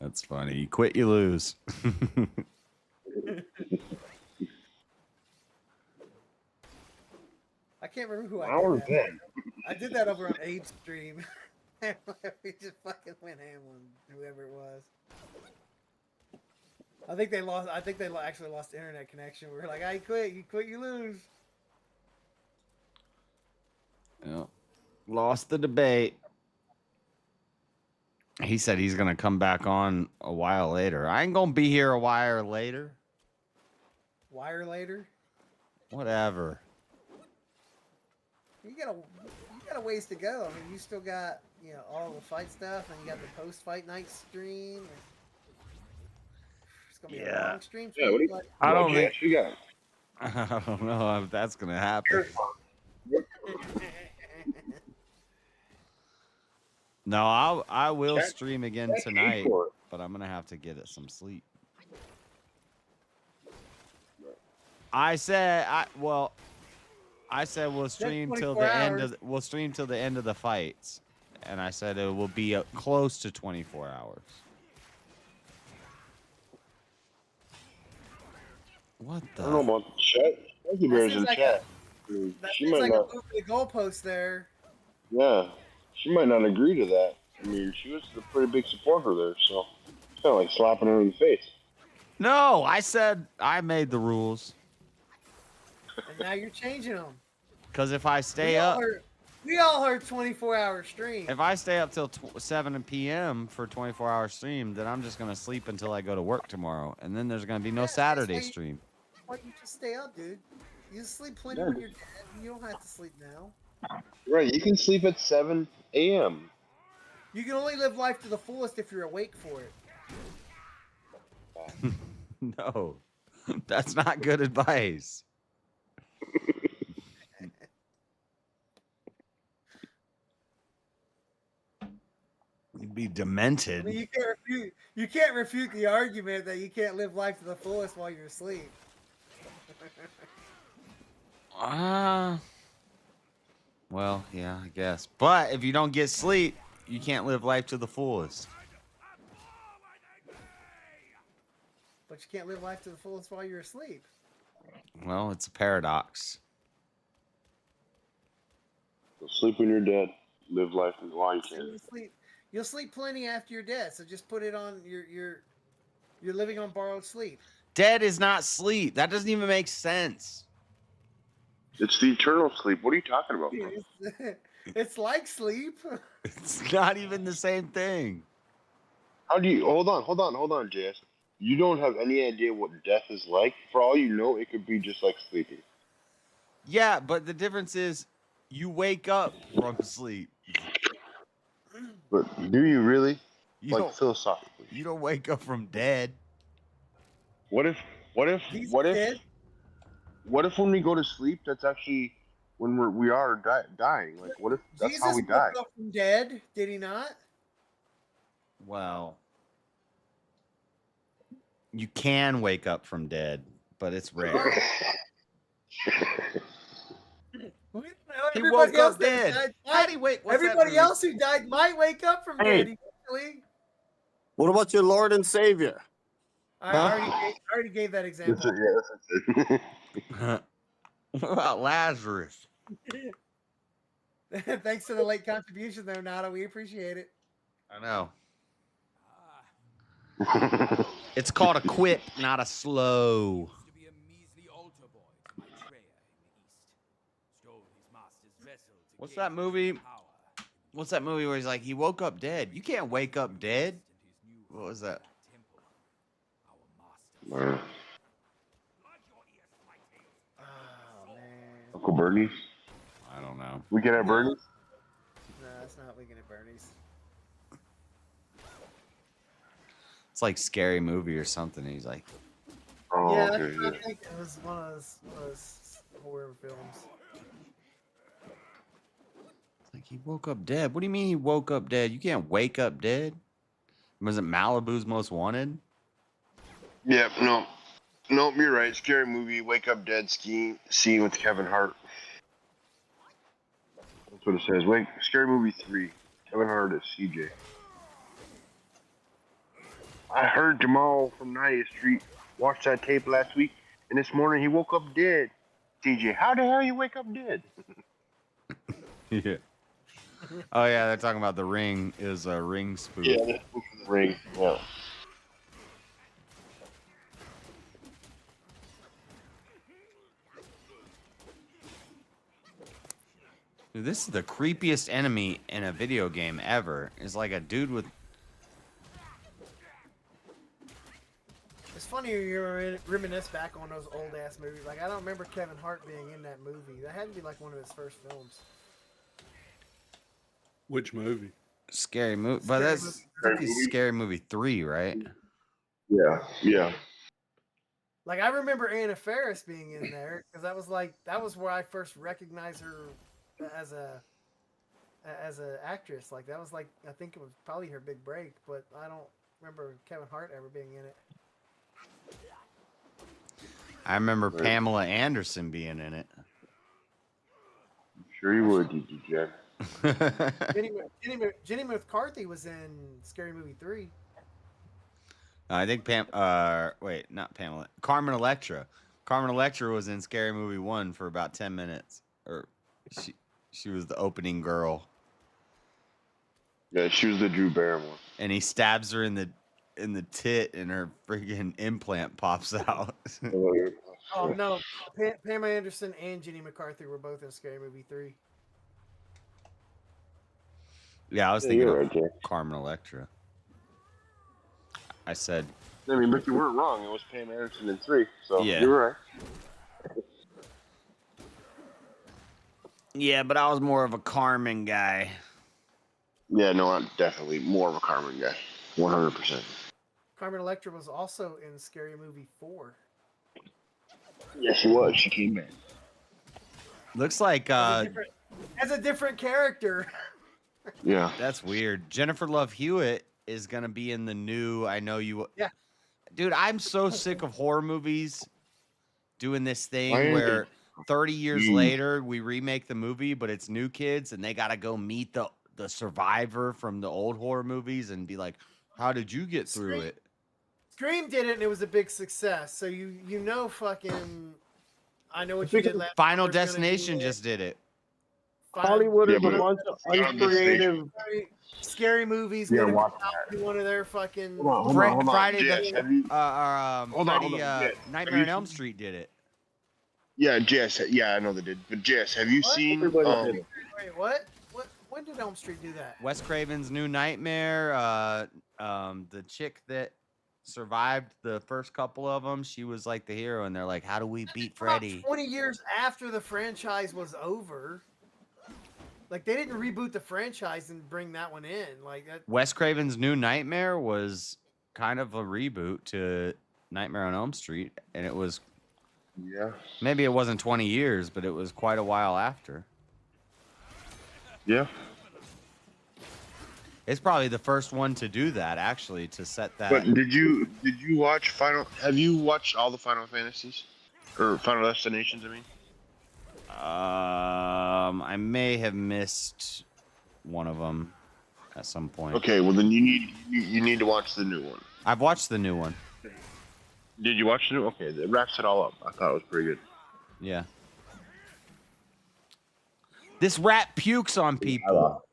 That's funny. You quit, you lose. I can't remember who I Hours did that. in. I did that over on Abe's stream. We just fucking went ham on whoever it was. I think they lost. I think they actually lost internet connection. We were like, "I quit. You quit. You lose." Yeah. Lost the debate. He said he's gonna come back on a while later. I ain't gonna be here a while later. Wire later. Whatever. You got a ways to go. I mean, you still got all the fight stuff, and you got the post fight night stream. It's gonna be a long stream. Yeah, what do you? Like, I don't think you got. I don't know if that's gonna happen. No, I will stream again tonight, but I'm gonna have to get it some sleep. I said we'll stream till the end of the fights, and I said it will be close to 24 hours. What the? I don't know about the chat. Thank you, Bears in the chat. That She seems might like not. a move to the goalpost there. Yeah, she might not agree to that. I mean, she was a pretty big supporter there, so it's kind of like slapping her in the face. No, I said I made the rules. And now you're changing them. Because if I stay up, we all heard 24-hour stream. if I stay up till 7 p.m. for a 24-hour stream, then I'm just gonna sleep until I go to work tomorrow, and then there's gonna be no Saturday stream. Why don't you just stay up, dude? You sleep plenty when you're dead. You don't have to sleep now. Right, you can sleep at 7 a.m. You can only live life to the fullest if you're awake for it. No, that's not good advice. You'd be demented. I mean, you can't refute the argument that you can't live life to the fullest while you're asleep. Well, yeah, I guess. But if you don't get sleep, you can't live life to the fullest. But you can't live life to the fullest while you're asleep. Well, it's a paradox. So sleep when you're dead. Live life while you So can. you'll sleep plenty after you're dead. So just put it on you're living on borrowed sleep. Dead is not sleep. That doesn't even make sense. It's the eternal sleep. What are you talking about? It's like sleep. It's not even the same thing. How do you hold on, JS? You don't have any idea what death is like. For all you know, it could be just like sleeping. Yeah, but the difference is you wake up from sleep. But do you really? You like philosophically. You don't wake up from dead. What if when we go to sleep, that's actually when we are dying? Like, what if that's Jesus how we die? woke up from dead, did he not? Well, you can wake up from dead, but it's rare. He woke up dead. How'd he wake? Everybody else who died might wake up from dead eventually. What about your Lord and Savior? I already gave that example. What about Lazarus? Thanks to the late contribution there, Nada. We appreciate it. I know. It's called a quip, not a slow. What's that movie? What's that movie where he's like, he woke up dead? You can't wake up dead. What was that? Uncle Bernie's? I don't know. We can have Bernie's? No, that's not Weekend at Bernie's. It's like Scary Movie or something. He's like, oh, Yeah, okay, I think it was one of those horror films. Like, he woke up dead. What do you mean he woke up dead? You can't wake up dead. Was it Malibu's Most Wanted? Yep, no. Nope, you're right. Scary movie, Wake Up Dead scene with Kevin Hart. That's what it says. Scary Movie 3. Kevin Hart as CJ. I heard Jamal from 90th Street watched that tape last week, and this morning he woke up dead. CJ, how the hell you wake up dead? Yeah. Oh, yeah, they're talking about The Ring is a Ring spoof. Yeah, the Ring. Yeah. Dude, this is the creepiest enemy in a video game ever. It's like a dude with... It's funny you reminisce back on those old ass movies. Like, I don't remember Kevin Hart being in that movie. That had to be like one of his first films. Which movie? Scary Movie. But that's Scary Movie 3, right? Yeah, yeah. Like, I remember Anna Faris being in there because that was where I first recognized her as a actress. Like, that was like, I think it was probably her big break, but I don't remember Kevin Hart ever being in it. I remember Pamela Anderson being in it. Sure you would, DJ Jack. Jenny McCarthy was in Scary Movie 3. I think not Pamela. Carmen Electra. Carmen Electra was in Scary Movie 1 for about 10 minutes. Or she was the opening girl. Yeah, she was the Drew Barrymore. And he stabs her in the tit and her freaking implant pops out. Oh no, Pam Anderson and Jenny McCarthy were both in Scary Movie 3. Yeah, I was thinking of Carmen Electra. I said... I mean, but you weren't wrong. It was Pam Anderson in 3, so yeah. you were right. Yeah, but I was more of a Carmen guy. Yeah, no, I'm definitely more of a Carmen guy. 100%. Carmen Electra was also in Scary Movie 4. Yeah, she was. She came in. Looks like... as a different character. Yeah. That's weird. Jennifer Love Hewitt is going to be in the new... I Know You... Yeah. Dude, I'm so sick of horror movies doing this thing where 30 years later we remake the movie, but it's new kids and they got to go meet the survivor from the old horror movies and be like, how did you get through it? Scream did it and it was a big success. So you know fucking... I know what you did last Final Destination just did it. Hollywood is a bunch of uncreative... Scary movies. Yeah, One of their fucking... Friday Jess, Nightmare on Elm Street did it. Yeah, Jess. Yeah, I know they did. But Jess, have you seen... Wait, what? When did Elm Street do that? Wes Craven's New Nightmare. The chick that survived the first couple of them, she was like the hero, and they're like, how do we beat Freddy? 20 years after the franchise was over. Like, they didn't reboot the franchise and bring that one in. Like that. Wes Craven's New Nightmare was kind of a reboot to Nightmare on Elm Street, and it was... Yeah. Maybe it wasn't 20 years, but it was quite a while after. Yeah. It's probably the first one to do that, actually, to set that. But did you watch have you watched all the Final Fantasies? Or Final Destinations, I mean? I may have missed one of them at some point. Okay, well then you need to watch the new one. I've watched the new one. Did you watch the new? Okay, it wraps it all up. I thought it was pretty good. Yeah. This rat pukes on people.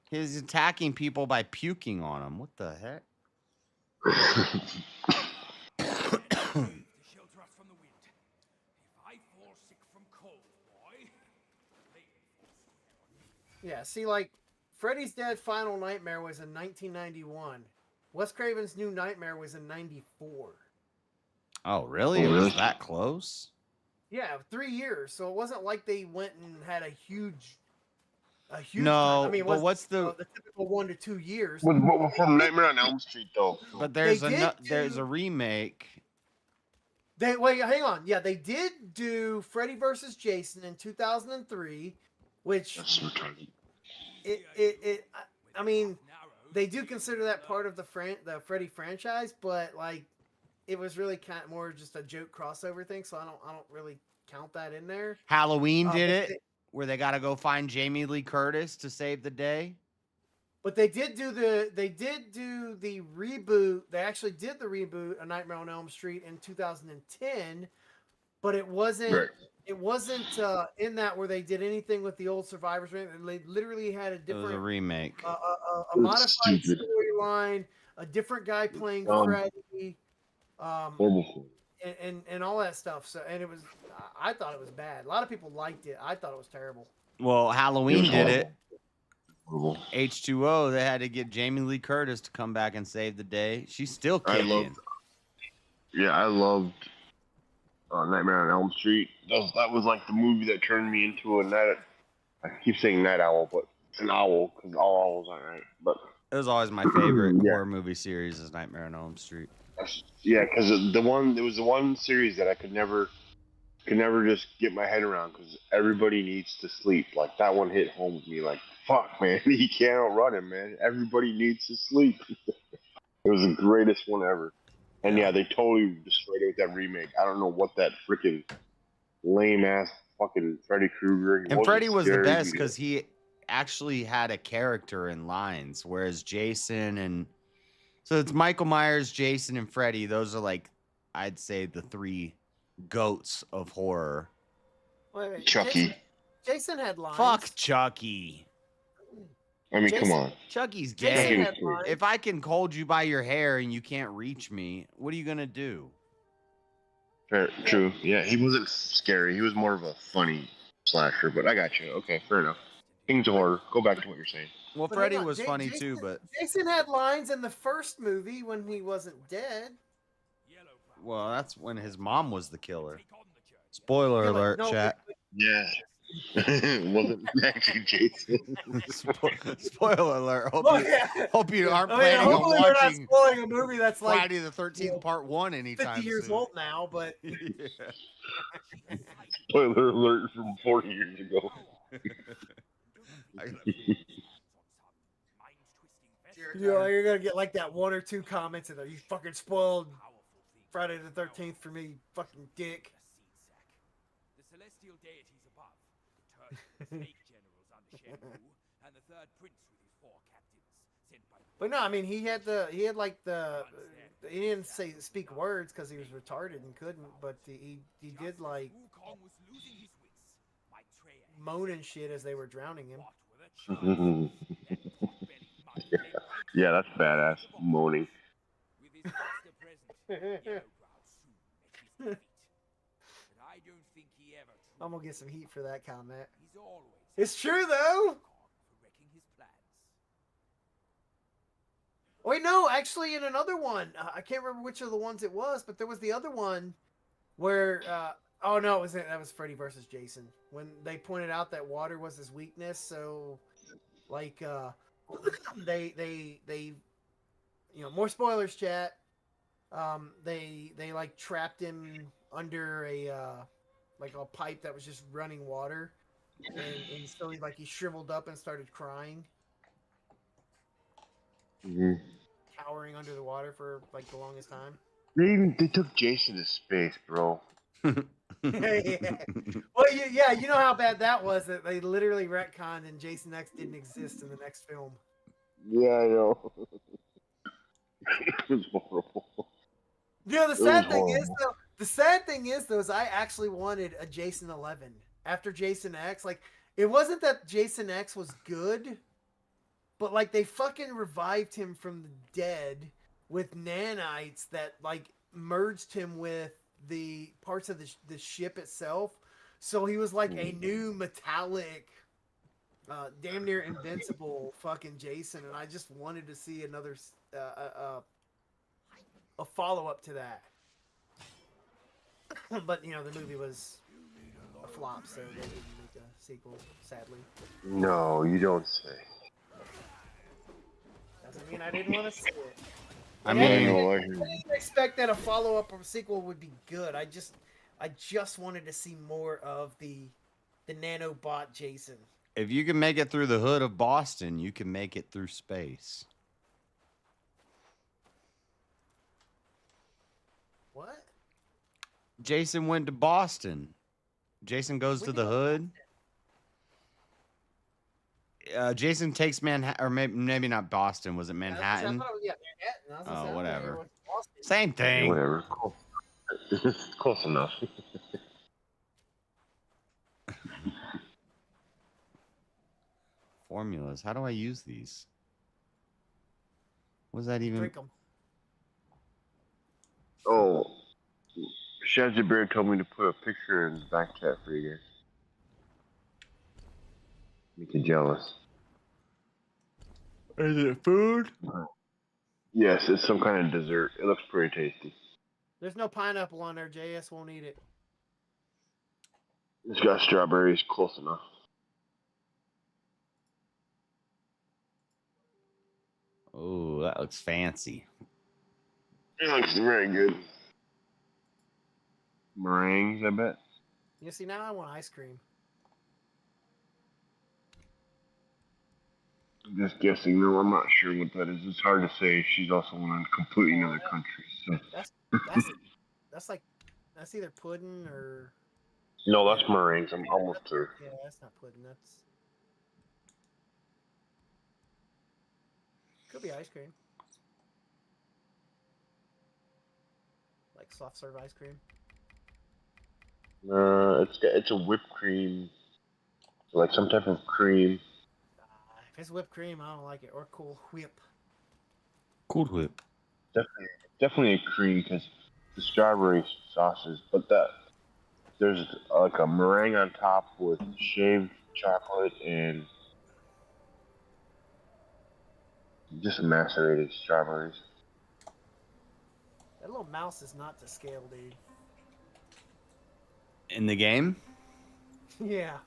He's attacking people by puking on them. What the heck? Yeah, see, like, Freddy's Dead Final Nightmare was in 1991. Wes Craven's New Nightmare was in 94. Oh, really? It was that close? Yeah, 3 years. So it wasn't like they went and had a huge no, time. I mean, but what's the typical 1 to 2 years? From Nightmare on Elm Street, though. But there's a remake. Hang on. Yeah, they did do Freddy versus Jason in 2003, which That's retarded. I mean, they do consider that part of the Freddy franchise, but like, it was really kind of more just a joke crossover thing. So I don't really count that in there. Halloween did it, where they got to go find Jamie Lee Curtis to save the day. But they did do the reboot. They actually did the reboot of Nightmare on Elm Street in 2010, but it wasn't. Right. It wasn't in that where they did anything with the old survivors. They literally had a different. It was a remake. A modified storyline, a different guy playing Freddy, and all that stuff. So, and it was. I thought it was bad. A lot of people liked it. I thought it was terrible. Well, Halloween did it. H2O, they had to get Jamie Lee Curtis to come back and save the day. She's still kicking. I loved Nightmare on Elm Street. That was like the movie that turned me into a night. I keep saying night owl, but an owl because all owls aren't right. But it was always my favorite horror movie series is Nightmare on Elm Street. Yeah, because there was the one series that I could never just get my head around because everybody needs to sleep. Like that one hit home with me. Like fuck, man, you can't outrun him, man. Everybody needs to sleep. It was the greatest one ever. And yeah, they totally destroyed it with that remake. I don't know what that freaking lame ass fucking Freddy Krueger. And Freddy was the best because he actually had a character in lines, whereas Jason and so it's Michael Myers, Jason, and Freddy. Those are like, I'd say, the three goats of horror. Wait, Chucky. Jason had lines. Fuck Chucky. I mean, come on. Chucky's gay. If I can hold you by your hair and you can't reach me, what are you gonna do? True. Yeah, he wasn't scary. He was more of a funny slasher. But I got you. Okay, fair enough. Kings of Horror. Go back to what you're saying. Well, Freddy was funny too, but Jason had lines in the first movie when he wasn't dead. Well, that's when his mom was the killer. Spoiler alert, chat. Yeah. It wasn't actually Jason. Spoiler alert. Hope you aren't planning on hopefully we're not watching spoiling a movie that's like Friday the 13th Part 1 anytime 50 years soon. old now, but Spoiler alert from 40 years ago. You're gonna get like that one or two comments in there. You fucking spoiled Friday the 13th for me, fucking dick. The celestial deities above, the snake generals under Shampoo, and the third prince with his 4 captains sent by. But no, I mean he had he didn't speak words because he was retarded and couldn't, but he did like moan and shit as they were drowning him. Yeah, that's badass moaning. I'm gonna get some heat for that comment. It's true though. Wait, no, actually, in another one, I can't remember which of the ones it was, but there was the other one where, oh no, that was Freddy versus Jason when they pointed out that water was his weakness. So, like, they, more spoilers, chat. They like trapped him under a pipe that was just running water, and so he shriveled up and started crying. Mm-hmm. Cowering under the water for like the longest time. They took Jason to space, bro. Yeah. Well, yeah, you know how bad that was that they literally retconned and Jason X didn't exist in the next film. Yeah, I know. It was horrible. The sad thing is though, is I actually wanted a Jason 11 after Jason X. Like, it wasn't that Jason X was good, but like they fucking revived him from the dead with nanites that like merged him with the parts of the ship itself. So he was like a new metallic, damn near invincible fucking Jason, and I just wanted to see another a follow up to that. But the movie was a flop, so they didn't make a sequel, sadly. No, you don't say. Doesn't mean I didn't want to see it. I And mean, I didn't expect that a follow-up or sequel would be good. I just wanted to see more of the nanobot Jason. if you can make it through the hood of Boston, you can make it through space. What? Jason went to Boston. Jason goes to the hood. Jason takes Manhattan, or maybe not Boston. Was it Manhattan? I thought it was, Manhattan. Oh, whatever. Boston. Same thing. Yeah, whatever. Cool. Close enough. Formulas. How do I use these? What does that even? Drink 'em. Oh, Shazzy Bear told me to put a picture in the back chat for you guys. Make you jealous. Is it food? Yes, it's some kind of dessert. It looks pretty tasty. There's no pineapple on there. JS won't eat it. It's got strawberries, close enough. Oh, that looks fancy. It looks very good. Meringues, I bet. You see, now I want ice cream. I'm just guessing. No, I'm not sure what that is. It's hard to say. She's also in a completely another country. So. That's either pudding or. No, that's meringues. I'm almost there. Yeah, that's not pudding. That's. Could be ice cream. Like soft serve ice cream. It's a whipped cream, like some type of cream. If it's whipped cream, I don't like it. Or Cool Whip. Cool Whip. Definitely a cream because the strawberry sauces, but there's like a meringue on top with shaved chocolate and just macerated strawberries. That little mouse is not to scale, dude. In the game? Yeah.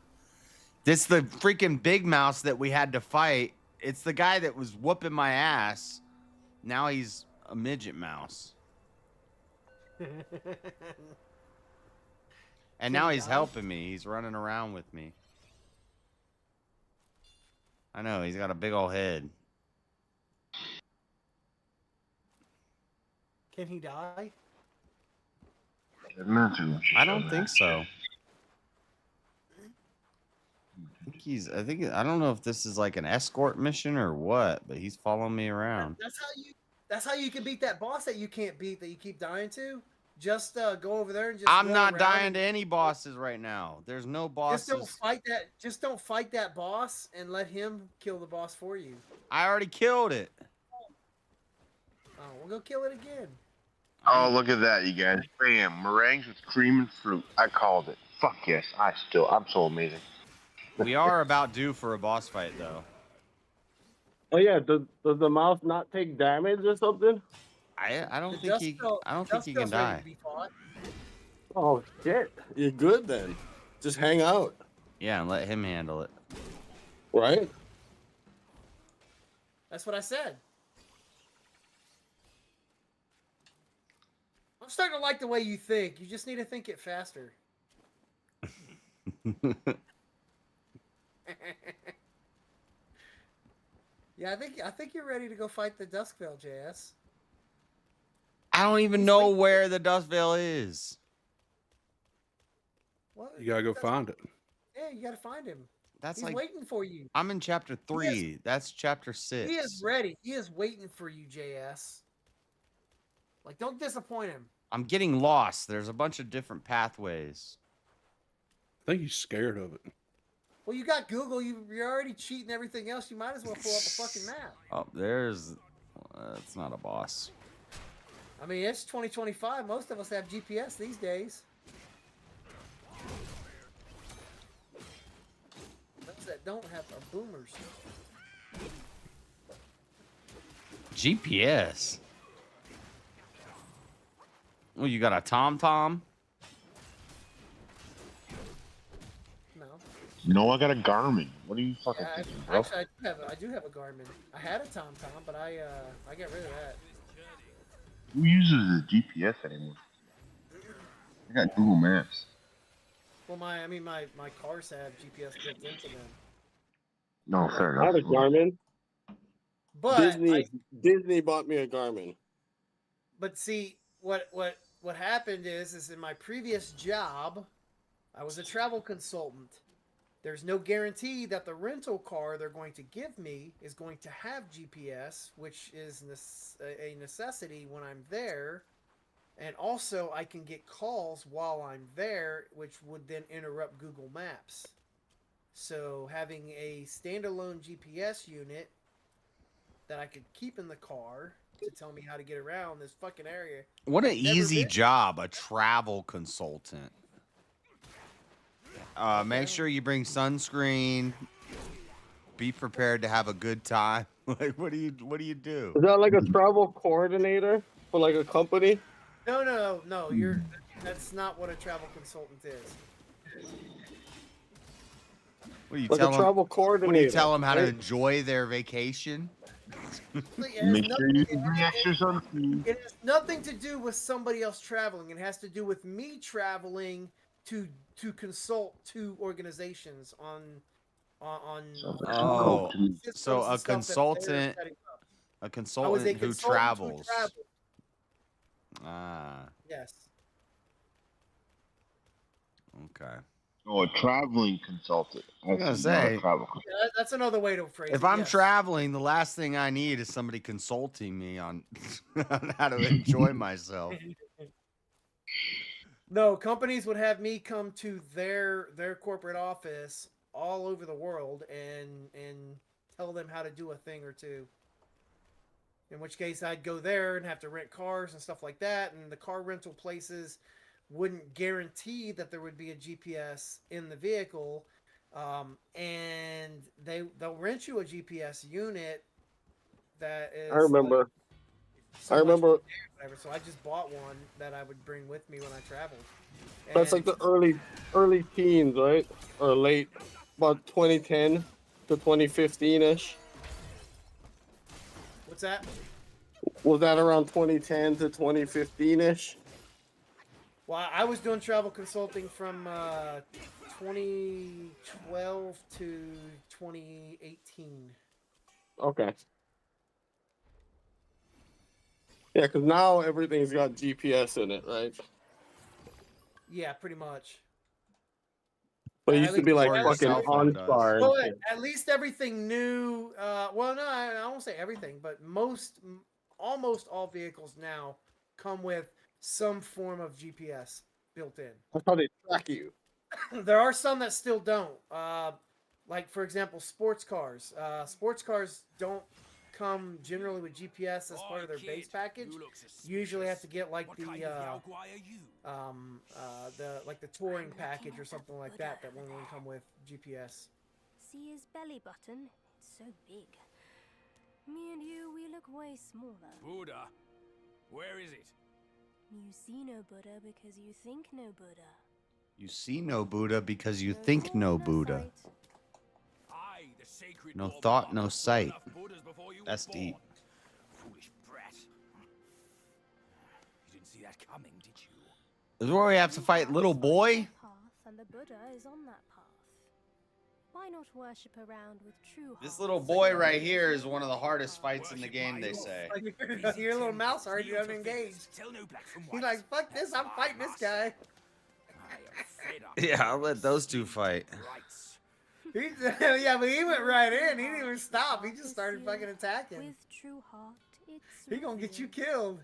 This the freaking big mouse that we had to fight. It's the guy that was whooping my ass. Now he's a midget mouse. And now he's helping me. He's running around with me. I know, he's got a big old head. Can he die? I don't think so. I don't know if this is like an escort mission or what, but he's following me around. That's how you can beat that boss that you can't beat, that you keep dying to. Just go over there and just. I'm not dying to any bosses right now. There's no bosses. Just don't fight that boss and let him kill the boss for you. I already killed it. Oh, we'll go kill it again. Oh, look at that, you guys. Bam. Meringues with cream and fruit. I called it. Fuck yes. I'm so amazing. We are about due for a boss fight, though. Oh yeah, does the mouse not take damage or something? I don't think he can die. Oh shit, you're good then. Just hang out. Yeah, and let him handle it. Right? That's what I said. I'm starting to like the way you think. You just need to think it faster. Yeah, I think you're ready to go fight the Duskvale, JS. I don't even know where the Duskvale is. What? You gotta go find it. Yeah, you gotta find him. He's like waiting for you. I'm in chapter 3. That's chapter 6. He is ready. He is waiting for you, JS. Like, don't disappoint him. I'm getting lost. There's a bunch of different pathways. I think he's scared of it. Well, you got Google. You're already cheating everything else. You might as well pull up a fucking map. Oh, there's... it's not a boss. I mean, it's 2025. Most of us have GPS these days. Those that don't have are boomers. GPS? Oh, you got a TomTom? No, I got a Garmin. What are you fucking thinking, bro? Actually, I do have a Garmin. I had a TomTom, but I got rid of that. Who uses a GPS anymore? I got Google Maps. Well, my cars have GPS built into them. No, fair I have enough. a Garmin. But Disney bought me a Garmin. But see, what happened is in my previous job, I was a travel consultant. There's no guarantee that the rental car they're going to give me is going to have GPS, which is a necessity when I'm there. And also, I can get calls while I'm there, which would then interrupt Google Maps. So having a standalone GPS unit that I could keep in the car to tell me how to get around this fucking area. What an easy job, a travel consultant. Make sure you bring sunscreen. Be prepared to have a good time. Like, what do you do? Is that like a travel coordinator for like a company? No. That's not what a travel consultant is. What do you Like tell a travel coordinator. What do you tell them how to right? enjoy their vacation? Make sure you bring extra sunscreen. It has nothing to do with somebody else traveling. It has to do with me traveling to consult two organizations on so a consultant who travels. Yes. Okay. Oh, a traveling consultant. I was gonna say, that's another way to phrase it. if I'm yes. traveling, the last thing I need is somebody consulting me on how to enjoy myself. No, companies would have me come to their corporate office all over the world and tell them how to do a thing or two. In which case, I'd go there and have to rent cars and stuff like that, and the car rental places wouldn't guarantee that there would be a GPS in the vehicle, and they'll rent you a GPS unit that is. I remember. Whatever. So I just bought one that I would bring with me when I traveled. That's like the early teens, right? Or late, about 2010 to 2015-ish. What's that? Was that around 2010 to 2015-ish? Well, I was doing travel consulting from 2012 to 2018. Okay. Yeah, because now everything's got GPS in it, right? Yeah, pretty much. But it used to be like fucking OnStar. Well, at least everything new. Well, no, I won't say everything, but almost all vehicles now come with some form of GPS built in. That's how they track you. There are some that still don't. Like, for example, sports cars. Sports cars don't come generally with GPS as part of their base package. You usually have to get like the touring package or something like that won't come with GPS. See his belly button? It's so big. Me and you, we look way smaller. Buddha? Where is it? You see no Buddha because you think no Buddha. You see no Buddha because you think no Buddha. No thought, no sight. That's deep. Foolish brat. You didn't see that coming, did you? This is where we have to fight little boy. And the Buddha is on that path. Why not worship around with true This little boy right here is one of the hardest fights in the game, they say. Your little mouse already unengaged. He's like, fuck this, I'm fighting this guy. Yeah, I'll let those two fight. Yeah, but he went right in. He didn't even stop. He just started fucking attacking. With true heart, He gonna get you killed.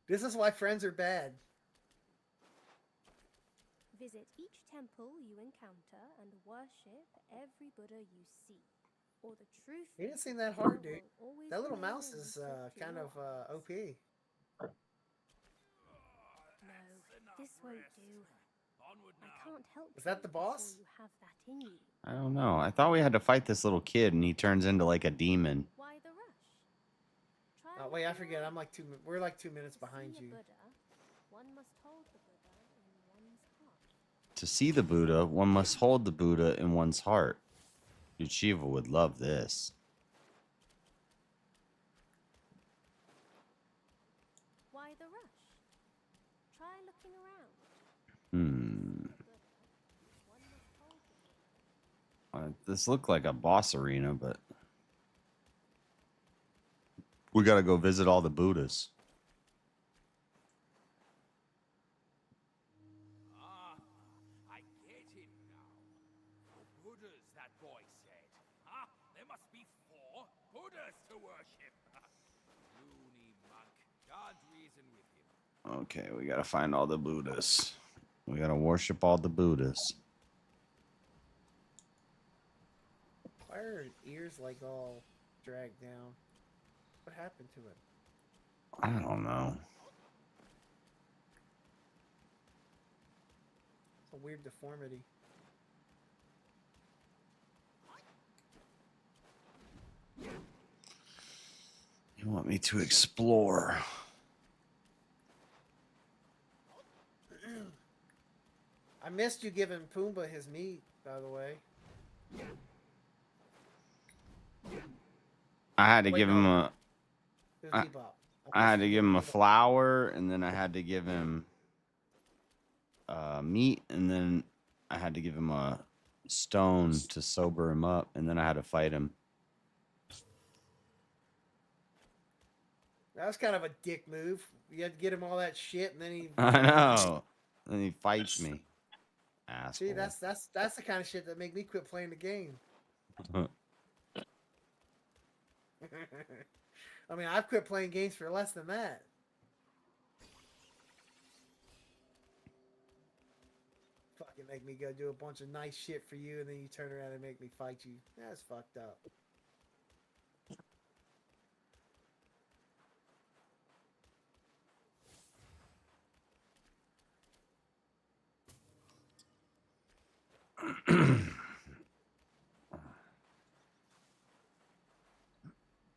This is why friends are bad. Visit each temple you encounter and worship every Buddha you see. Or the truth. He didn't seem that hard, dude. That little mouse is kind of OP. No, this won't do. I can't help Is that the boss? you have that in you. I don't know. I thought we had to fight this little kid, and he turns into like a demon. Why the rush? Oh, wait, I forget. We're like 2 minutes behind you. One must hold the Buddha in one's heart. To see the Buddha, one must hold the Buddha in one's heart. Dude, Shiva would love this. This looked like a boss arena, but we got to go visit all the Buddhas. I get it now. 4 Buddhas, that boy said. Ah, there must be 4 Buddhas to worship. Loony monk. God reason with him. Okay, we got to find all the Buddhas. We got to worship all the Buddhas. Why are his ears like all dragged down? What happened to it? I don't know. It's a weird deformity. You want me to explore? I missed you giving Pumbaa his meat, by the way. I had to give him a. His I, Bebop. I had to give him a flower, and then I had to give him meat, and then I had to give him a stone to sober him up, and then I had to fight him. That was kind of a dick move. You had to get him all that shit, and then he. I know. And he fights me. Asshole. See, that's the kind of shit that make me quit playing the game. I mean, I've quit playing games for less than that. Fucking make me go do a bunch of nice shit for you, and then you turn around and make me fight you. That's fucked up.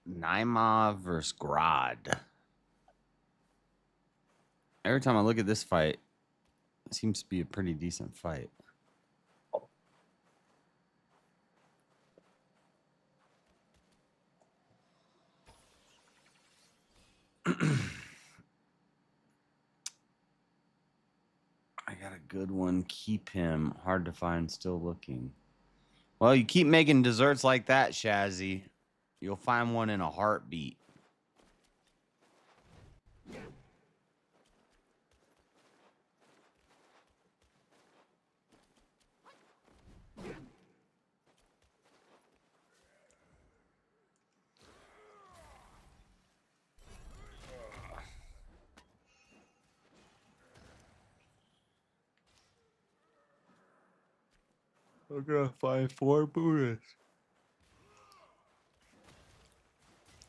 Naima versus Grodd. Every time I look at this fight, it seems to be a pretty decent fight. I got a good one. Keep him. Hard to find. Still looking. Well, you keep making desserts like that, Shazzy. You'll find one in a heartbeat. We're gonna find 4 Buddhas.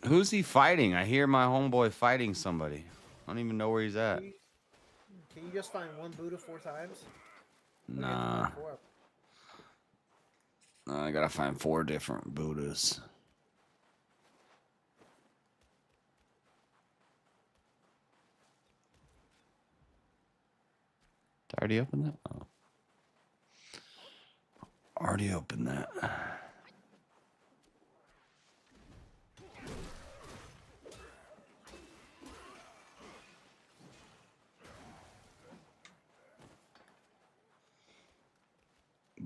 Who's he fighting? I hear my homeboy fighting somebody. I don't even know where he's at. Can you just find one Buddha 4 times? Nah. I gotta find 4 different Buddhas. Did I already open that? Oh. Already opened that.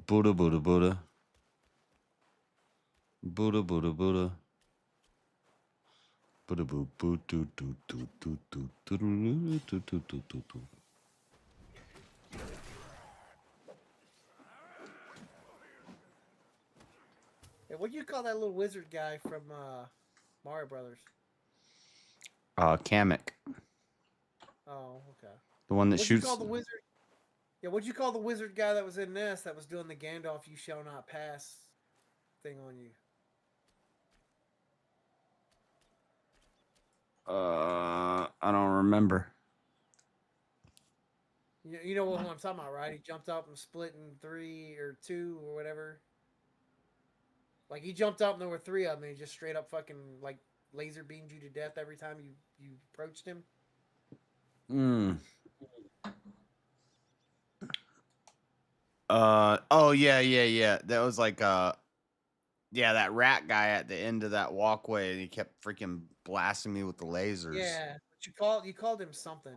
Buddha, Buddha, Buddha. Buddha, Buddha, Buddha. Buddha, boo, boo, doo, doo, doo, doo, doo, doo, doo, doo, doo, doo, doo, doo. Hey, what do you call that little wizard guy from Mario Brothers? Kamek. Oh, okay. The one that What'd shoots. You call the wizard? Yeah, what'd you call the wizard guy that was in this that was doing the Gandalf "You shall not pass" thing on you? I don't remember. You know what I'm talking about, right? He jumped up and split in 3 or 2 or whatever. Like he jumped up and there were 3 of them, and he just straight up fucking like laser beamed you to death every time you approached him. Oh yeah. That was like yeah, that rat guy at the end of that walkway, and he kept freaking blasting me with the lasers. Yeah, but you called him something.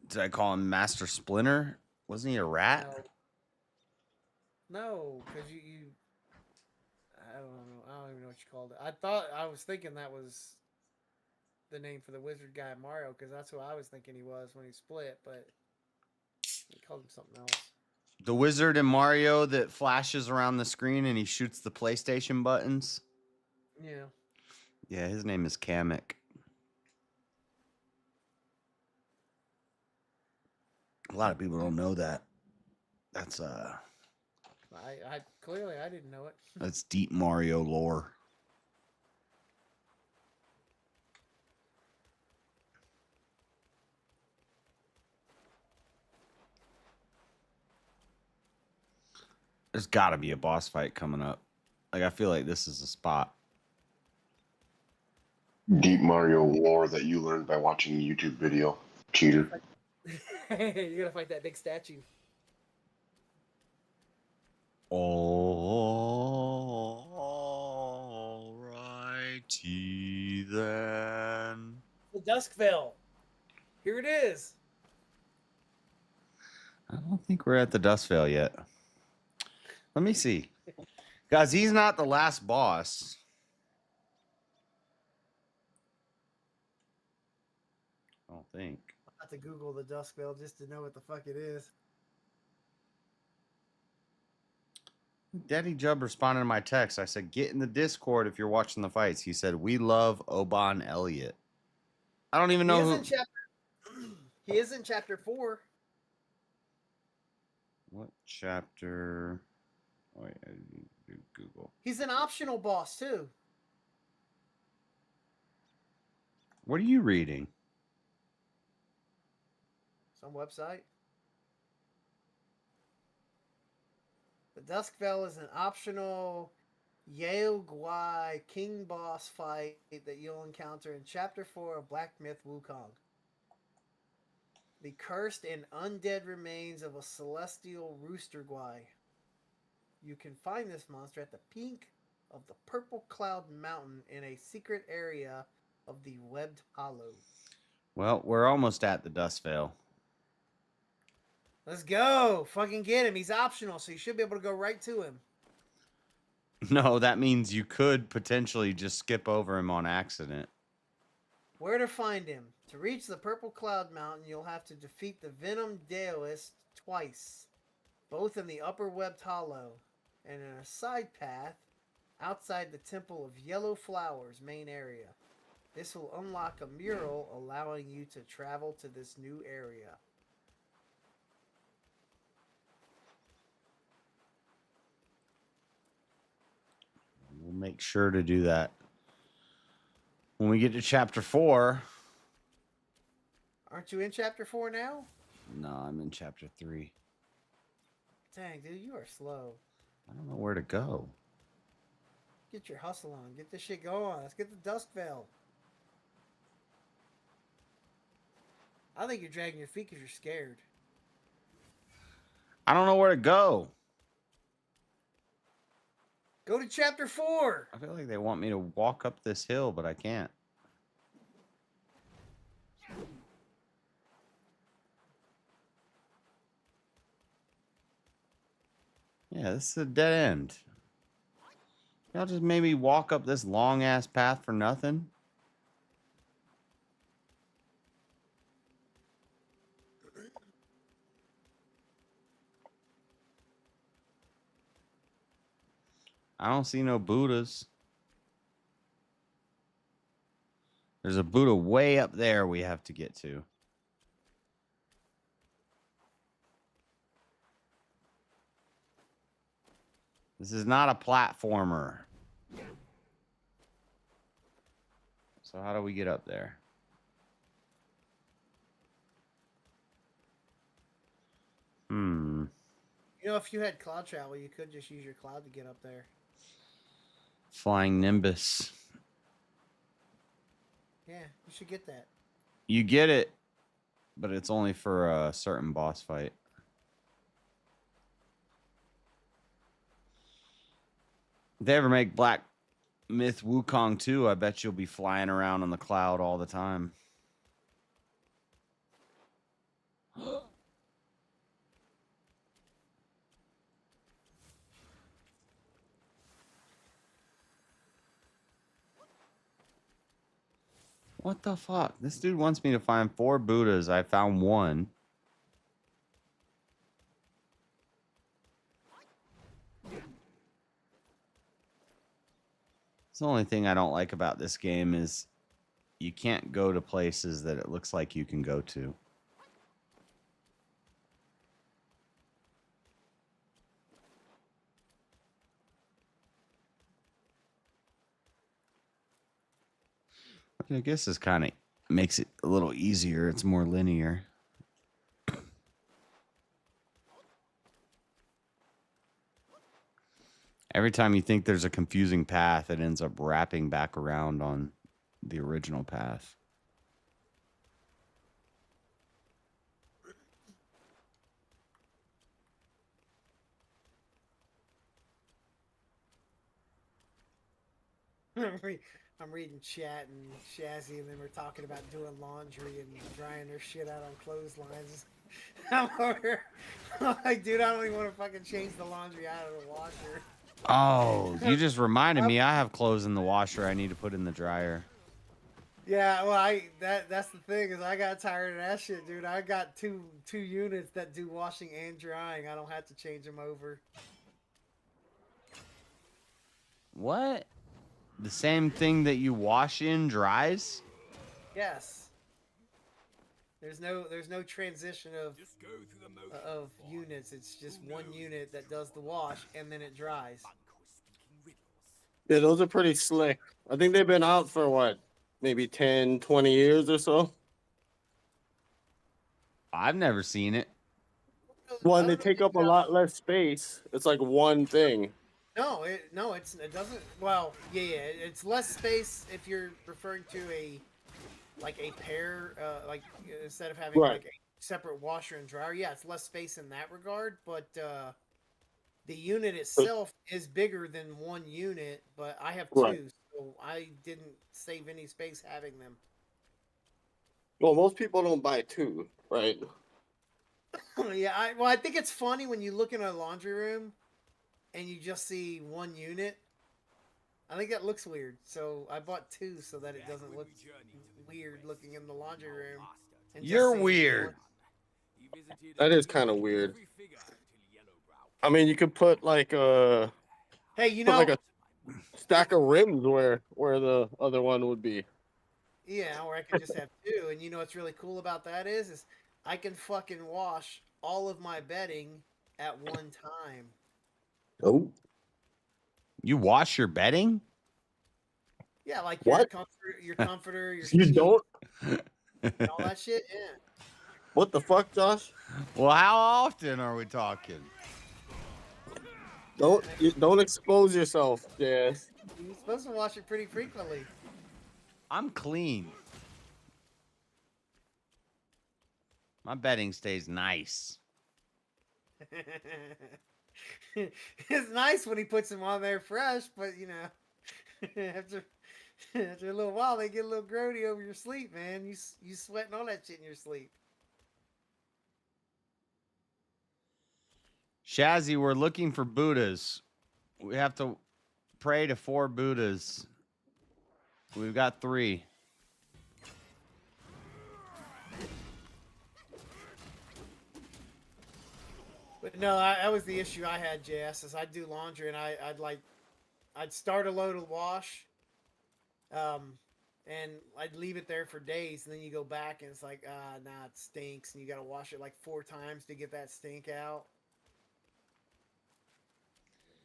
Did I call him Master Splinter? Wasn't he a rat? No, because you. I don't know. I don't even know what you called it. I was thinking that was the name for the wizard guy Mario, because that's who I was thinking he was when he split, but he called him something else. The wizard in Mario that flashes around the screen and he shoots the PlayStation buttons. Yeah. Yeah, his name is Kamek. A lot of people don't know that. That's I clearly I didn't know it. that's deep Mario lore. There's got to be a boss fight coming up. Like, I feel like this is a spot. Deep Mario lore that you learned by watching a YouTube video. Cheater. You're gonna fight that big statue. Alrighty then. The Duskville. Here it is. I don't think we're at the Dustvale yet. Let me see. Guys, he's not the last boss. I don't think. I have to Google the Duskville just to know what the fuck it is. Daddy Jub responded to my text. I said, get in the Discord if you're watching the fights. He said, we love Oban Elliott. I don't even know who. He is in chapter 4. What chapter? Oh, wait, I need to do Google. He's an optional boss, too. What are you reading? Some website. The Duskville is an optional Yale Guai King boss fight that you'll encounter in Chapter 4 of Black Myth Wukong. The cursed and undead remains of a celestial rooster Guai. You can find this monster at the peak of the Purple Cloud Mountain in a secret area of the Webbed Hollow. Well, we're almost at the Dustvale. Let's go. Fucking get him. He's optional, so you should be able to go right to him. No, that means you could potentially just skip over him on accident. Where to find him? To reach the Purple Cloud Mountain, you'll have to defeat the Venom Daoist twice, both in the Upper Webbed Hollow, and in a side path outside the Temple of Yellow Flowers main area. This will unlock a mural allowing you to travel to this new area. We'll make sure to do that. When we get to chapter 4. Aren't you in chapter 4 now? No, I'm in chapter 3. Dang, dude, you are slow. I don't know where to go. Get your hustle on. Get this shit going. Let's get the Duskville. I think you're dragging your feet because you're scared. I don't know where to go. Go to chapter 4. I feel like they want me to walk up this hill, but I can't. Yeah, this is a dead end. Y'all just made me walk up this long-ass path for nothing? I don't see no Buddhas. There's a Buddha way up there we have to get to. This is not a platformer. So how do we get up there? You know, if you had cloud travel, you could just use your cloud to get up there. Flying Nimbus. Yeah, you should get that. You get it, but it's only for a certain boss fight. If they ever make Black Myth Wukong 2, I bet you'll be flying around on the cloud all the time. What the fuck? This dude wants me to find 4 Buddhas. I found 1. It's the only thing I don't like about this game is you can't go to places that it looks like you can go to. I guess this kind of makes it a little easier. It's more linear. Every time you think there's a confusing path, it ends up wrapping back around on the original path. I'm reading chat and Shazzy, and then we're talking about doing laundry and drying their shit out on clotheslines. I'm like, dude, I don't even want to fucking change the laundry out of the washer. Oh, you just reminded me. I have clothes in the washer I need to put in the dryer. Yeah, well, that's the thing is I got tired of that shit, dude. I got two units that do washing and drying. I don't have to change them over. What? The same thing that you wash in dries? Yes. There's no transition of units. It's just one unit that does the wash and then it dries. Yeah, those are pretty slick. I think they've been out for what? Maybe 10, 20 years or so? I've never seen it. Well, and they take up a lot less space. It's like one thing. No, it doesn't. Well, yeah, it's less space if you're referring to a pair, like instead of having like a separate washer and dryer. Yeah, it's less space in that regard, but the unit itself is bigger than one unit. But I have two, so I didn't save any space having them. Well, most people don't buy two, right? Yeah, I think it's funny when you look in a laundry room and you just see one unit. I think that looks weird, so I bought two so that it doesn't look weird looking in the laundry room. You're weird. That is kind of weird. I mean, you could put like a like a stack of rims where the other one would be. Yeah, or I could just have two. And you know what's really cool about that is I can fucking wash all of my bedding at one time. Oh. You wash your bedding? Yeah, like What? your comforter, your You sheet, don't? and all that shit. Yeah. What the fuck, Josh? Well, how often are we talking? Don't expose yourself, Jazz. You're supposed to wash it pretty frequently. I'm clean. My bedding stays nice. It's nice when he puts them on there fresh, but you know, after a little while, they get a little grody over your sleep, man. You sweating all that shit in your sleep. Shazzy, we're looking for Buddhas. We have to pray to 4 Buddhas. We've got 3. But no, that was the issue I had, JS, is I'd do laundry and I'd start a load of wash, and I'd leave it there for days, and then you go back and it's like, nah, it stinks, and you got to wash it like 4 times to get that stink out.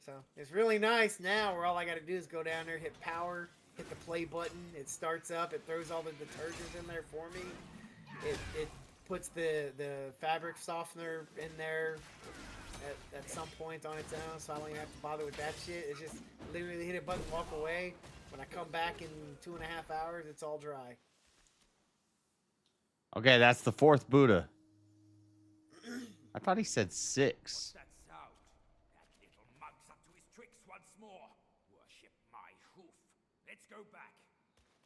So it's really nice now where all I got to do is go down there, hit power, hit the play button, it starts up, it throws all the detergents in there for me. It puts the fabric softener in there at some point on its own, so I don't even have to bother with that shit. It's just literally hit a button, walk away. When I come back in 2.5 hours, it's all dry. Okay, that's the 4th Buddha. I thought he said 6.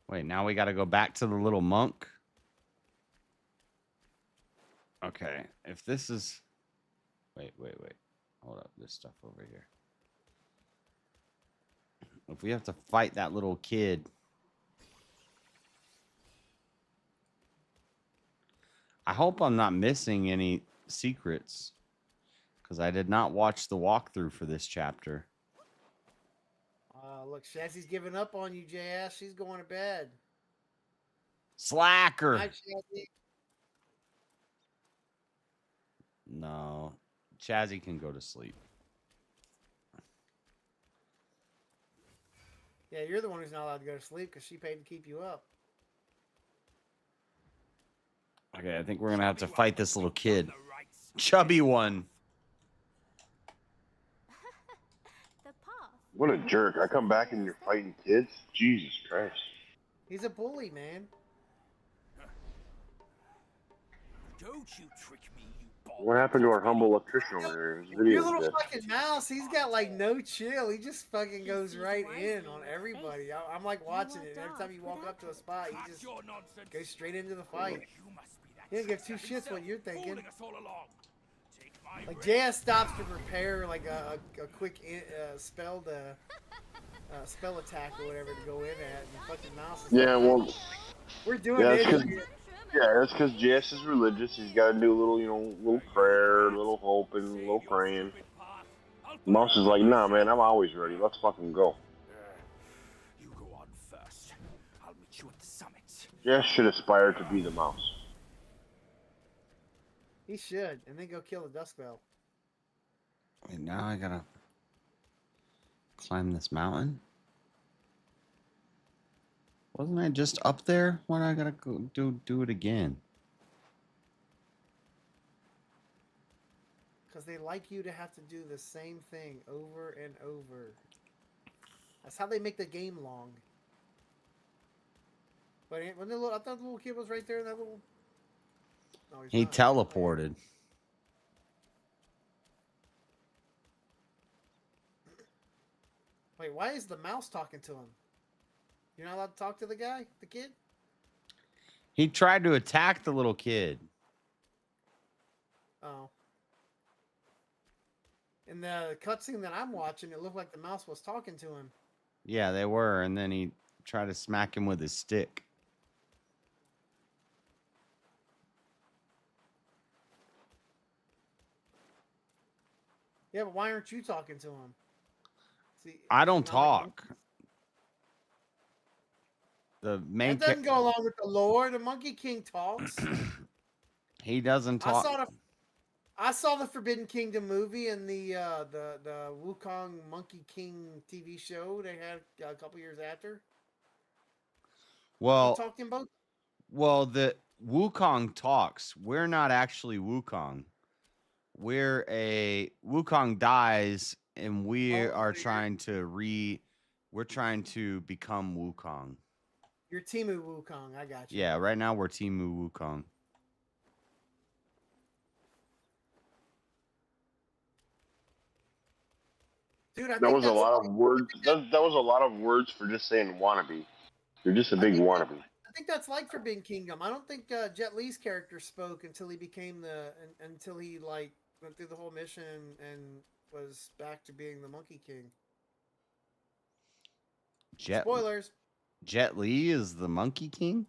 Wait, now we got to go back to the little monk? Okay, if this is... Wait. Hold up, this stuff over here. If we have to fight that little kid... I hope I'm not missing any secrets, because I did not watch the walkthrough for this chapter. Look, Shazzy's giving up on you, JS. She's going to bed. Slacker. Night, Shazzy. No, Chazzy can go to sleep. Yeah, you're the one who's not allowed to go to sleep because she paid to keep you up. Okay, I think we're gonna have to fight this little kid. Chubby one. What a jerk. I come back and you're fighting kids? Jesus Christ. He's a bully, man. Don't you trick me, you bald. What happened to our humble electrician over there? His video Your little dead. fucking mouse, he's got like no chill. He just fucking goes right in on everybody. I'm like watching it. Every time you walk up to a spot, he just goes straight into the fight. He doesn't give two shits what you're thinking. Like JS stops to prepare like a quick spell attack or whatever to go in at, and fucking mouse is Yeah, like, well, we're doing it. that's because JS is religious. He's got to do a little, little prayer, a little hoping, a little praying. Mouse is like, nah, man, I'm always ready. Let's fucking go. You go on first. I'll meet you at the summit. JS should aspire to be the mouse. He should, and then go kill the Dusk Bell. Wait, now I gotta climb this mountain. Wasn't I just up there? Why do I gotta go do it again? Because they like you to have to do the same thing over and over. That's how they make the game long. But when I thought the little kid was right there in that little... No, He not. teleported. Wait, why is the mouse talking to him? You're not allowed to talk to the guy? The kid? He tried to attack the little kid. Oh. In the cutscene that I'm watching, it looked like the mouse was talking to him. Yeah, they were, and then he tried to smack him with his stick. Yeah, but why aren't you talking to him? See, I don't talk. The main that doesn't go along with the lore. The Monkey King talks. He doesn't talk. I saw the Forbidden Kingdom movie and the Wukong Monkey King TV show they had a couple years after. Well, he talked in both. Well, the Wukong talks. We're not actually Wukong. Wukong dies, and we are trying to we're trying to become Wukong. You're Timu Wukong. I got you. Yeah, right now we're Timu Wukong. Dude, that was a lot of words. That was a lot of words for just saying wannabe. You're just a big wannabe. I think that's like Forbidden Kingdom. I don't think Jet Li's character spoke until he became until he like went through the whole mission and was back to being the Monkey King. Spoilers. Jet Li is the Monkey King?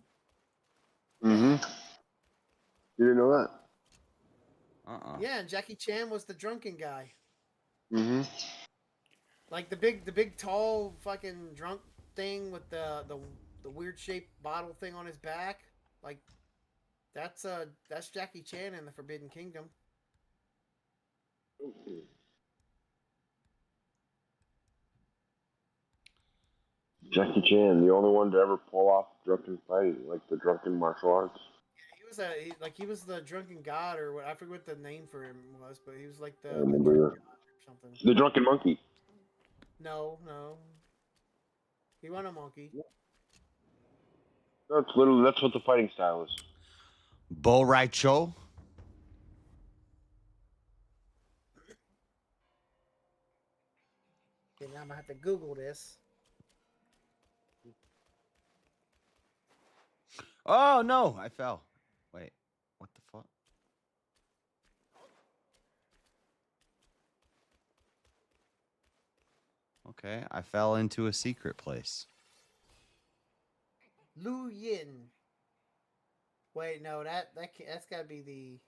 Mm-hmm. You didn't know that? Yeah, and Jackie Chan was the drunken guy. Mm-hmm. Like the big tall fucking drunk thing with the weird shaped bottle thing on his back. Like that's Jackie Chan in the Forbidden Kingdom. Jackie Chan, the only one to ever pull off drunken fight, like the drunken martial arts. He was the drunken god or what? I forget what the name for him was, but he was like the drunken god or something. The drunken monkey. No, he wasn't a monkey. That's what the fighting style is. Bo Raicho. Okay, now I'm gonna have to Google this. Oh no, I fell. Wait, what the fuck? Okay, I fell into a secret place. Lu Yin. Wait, no, that's got to be the.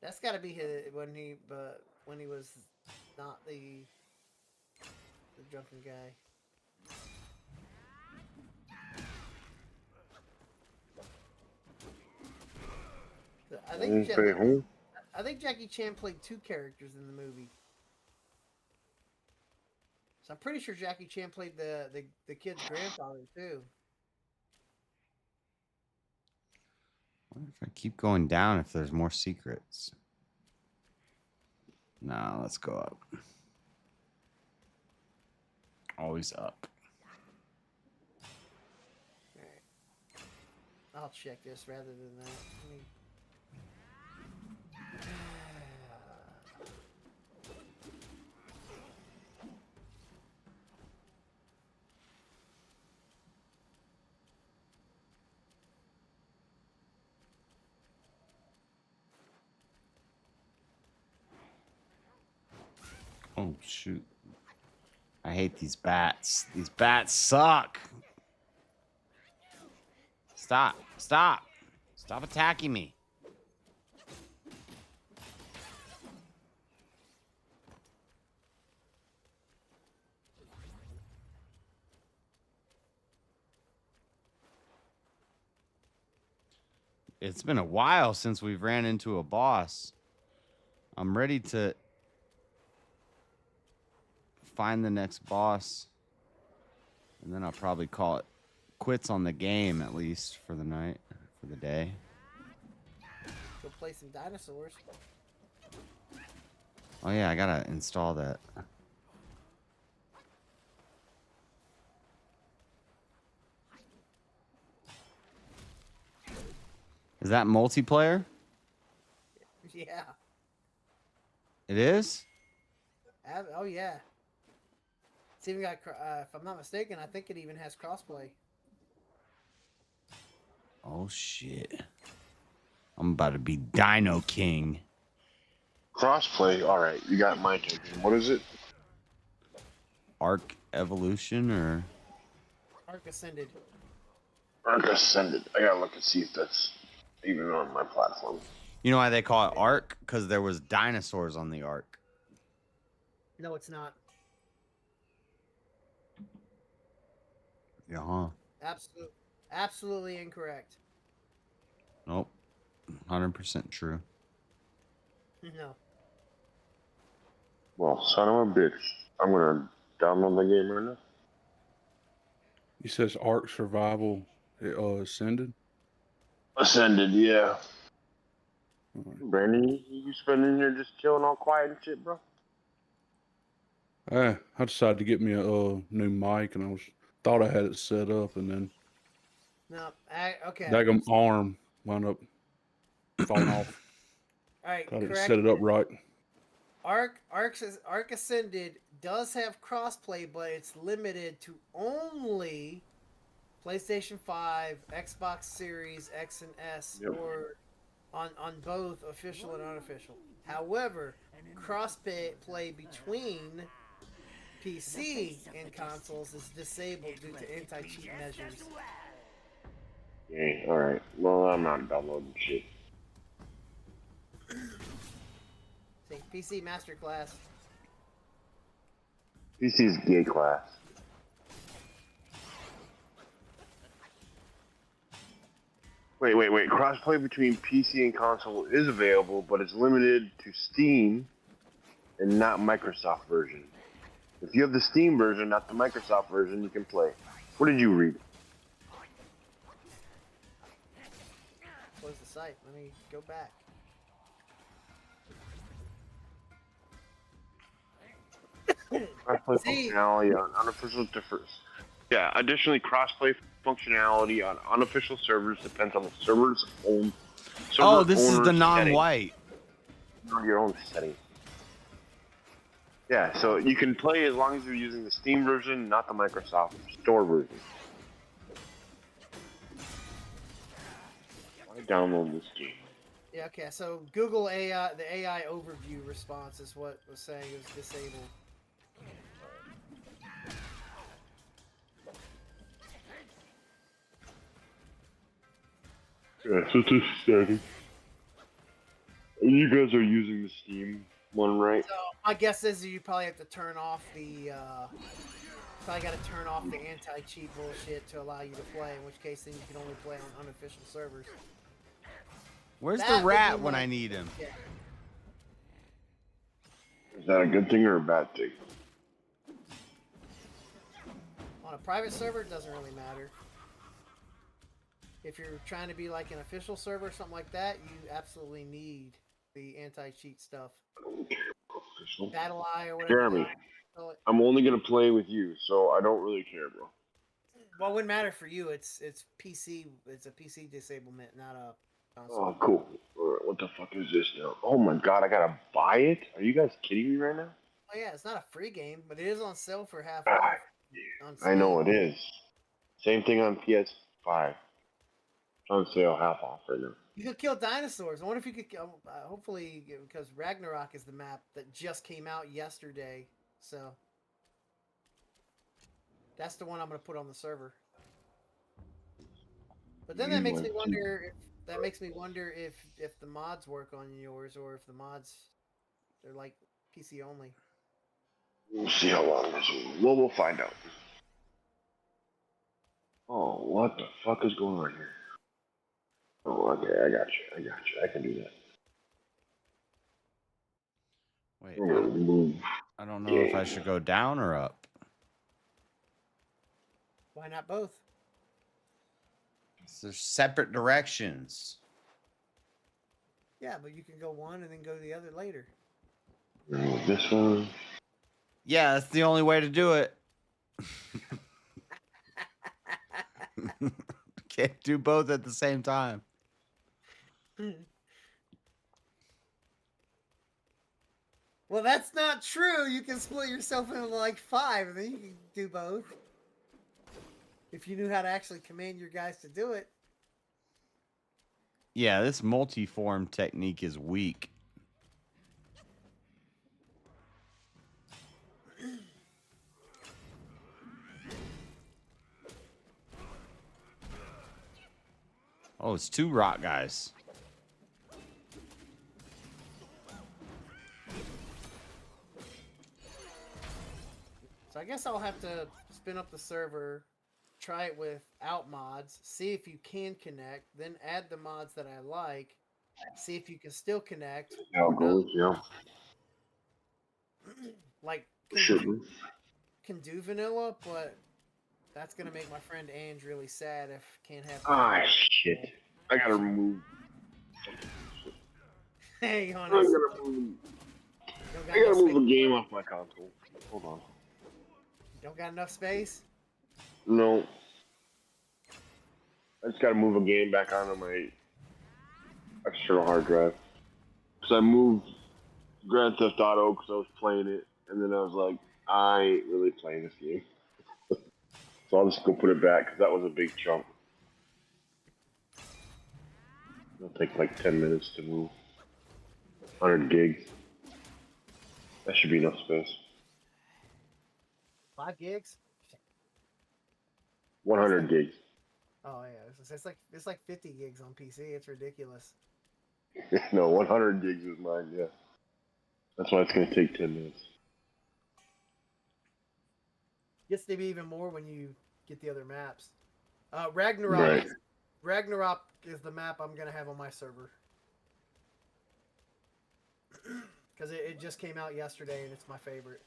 That's got to be his when he was not the drunken guy. I think Jackie Chan played 2 characters in the movie. So I'm pretty sure Jackie Chan played the kid's grandfather too. I wonder if I keep going down if there's more secrets. No, let's go up. Always up. All right. I'll check this rather than that. Oh, shoot. I hate these bats. These bats suck. Stop. Stop. Stop attacking me. It's been a while since we've ran into a boss. I'm ready to find the next boss. And then I'll probably call it quits on the game, at least for the night, for the day. Go play some dinosaurs. Oh yeah, I gotta install that. Is that multiplayer? Yeah. It is? Oh yeah. It's even got, if I'm not mistaken, I think it even has crossplay. Oh shit. I'm about to be Dino King. Crossplay, alright, you got my attention. What is it? Arc Evolution or Arc Ascended. Arc Ascended. I gotta look and see if that's even on my platform. You know why they call it Arc? Because there was dinosaurs on the Ark. No, it's not. Yeah. Absolutely incorrect. Nope. 100% true. No. Well, son of a bitch. I'm gonna download the game right now. He says Ark Survival Ascended. Ascended, yeah. Brandon, you spending here just chilling all quiet and shit, bro? I decided to get me a new mic, and thought I had it set up, and then No, okay. daggum arm wound up falling off. All right, I didn't correct. set it up right. Arc Ascended does have crossplay, but it's limited to only PlayStation 5, Xbox Series X and S, or on both official and unofficial. However, crossplay between PC and consoles is disabled due to anti-cheat measures. Yeah, alright. Well, I'm not downloading shit. Say PC Masterclass. PC's gay class. Wait. Crossplay between PC and console is available, but it's limited to Steam and not Microsoft version. If you have the Steam version, not the Microsoft version, you can play. What did you read? Close the site. Let me go back. Crossplay functionality on unofficial differs. Yeah, additionally, crossplay functionality on unofficial servers depends on the server's own. Oh, this is the non-white. On your own settings. Yeah, so you can play as long as you're using the Steam version, not the Microsoft Store version. I download this game. Yeah, okay, so Google AI, the AI overview response is what was saying it was disabled. Yeah, so it's just static. You guys are using the Steam one, right? So my guess is you probably have to turn off the. Probably got to turn off the anti-cheat bullshit to allow you to play. In which case, then you can only play on unofficial servers. Where's That the would rat be when my- I need him? Yeah. Is that a good thing or a bad thing? On a private server, it doesn't really matter. If you're trying to be like an official server or something like that, you absolutely need the anti-cheat stuff. Battle Eye or whatever. Jeremy, I'm only gonna play with you, so I don't really care, bro. Well, it wouldn't matter for you. It's PC. It's a PC disablement, not a console. Oh, cool. Alright, what the fuck is this now? Oh my god, I gotta buy it? Are you guys kidding me right now? Oh yeah, it's not a free game, but it is on sale for half Ah, off. On I know Steam. it is. Same thing on PS5. It's on sale half off right now. You could kill dinosaurs. I wonder if you could. Hopefully, because Ragnarok is the map that just came out yesterday, so that's the one I'm going to put on the server. But then that makes me wonder. If the mods work on yours, or if the mods they're like PC only. We'll see how long this is. We'll find out. Oh, what the fuck is going on here? Oh, okay, I got you. I can do that. Wait, I don't know if I should go down or up. Why not both? There's separate directions. Yeah, but you can go one and then go the other later. This one. Yeah, that's the only way to do it. Can't do both at the same time. Well, that's not true. You can split yourself into like 5, and then you can do both. If you knew how to actually command your guys to do it. Yeah, this multi-form technique is weak. Oh, it's 2 rock guys. So I guess I'll have to spin up the server, try it without mods, see if you can connect, then add the mods that I like, see if you can still connect. How it goes, yeah. Like, can do vanilla, but that's going to make my friend Ange really sad if can't have... Ah, shit. I gotta remove... Hey, I honest. gotta move a game off my console. Hold on. Don't got enough space? No. I just gotta move a game back onto my external hard drive. Because I moved Grand Theft Auto because I was playing it, and then I was like, I ain't really playing this game. So I'll just go put it back because that was a big chunk. It'll take like 10 minutes to move. 100 gigs. That should be enough space. 5 gigs? 100 gigs. Oh yeah, it's like 50 gigs on PC. It's ridiculous. No, 100 gigs is mine, yeah. That's why it's going to take 10 minutes. Gets to be even more when you get the other maps. Ragnarok. Right. Ragnarok is the map I'm going to have on my server. Because it just came out yesterday and it's my favorite.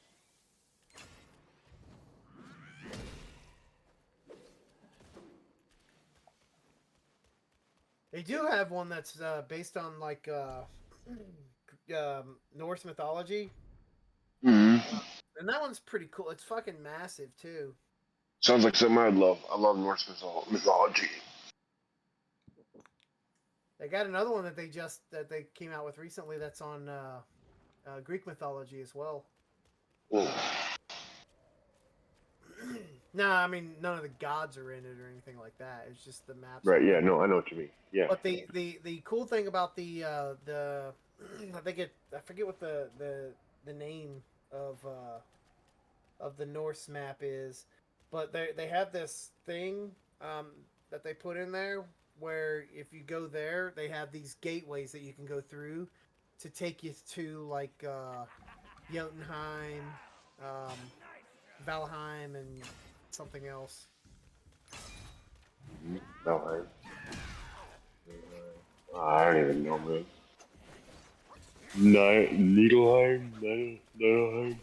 They do have one that's based on like Norse mythology. Mm-hmm. And that one's pretty cool. It's fucking massive too. Sounds like something I'd love. I love Norse mythology. They got another one that they came out with recently that's on Greek mythology as well. No, I mean none of the gods are in it or anything like that. It's just the maps. Right? Yeah. No, I know what you mean. Yeah. But the cool thing about the I forget what the name of the Norse map is, but they have this thing that they put in there where if you go there, they have these gateways that you can go through to take you to like Jotunheim, Valheim, and something else. Valheim. I don't even know, man. Nidleheim? Nidleheim?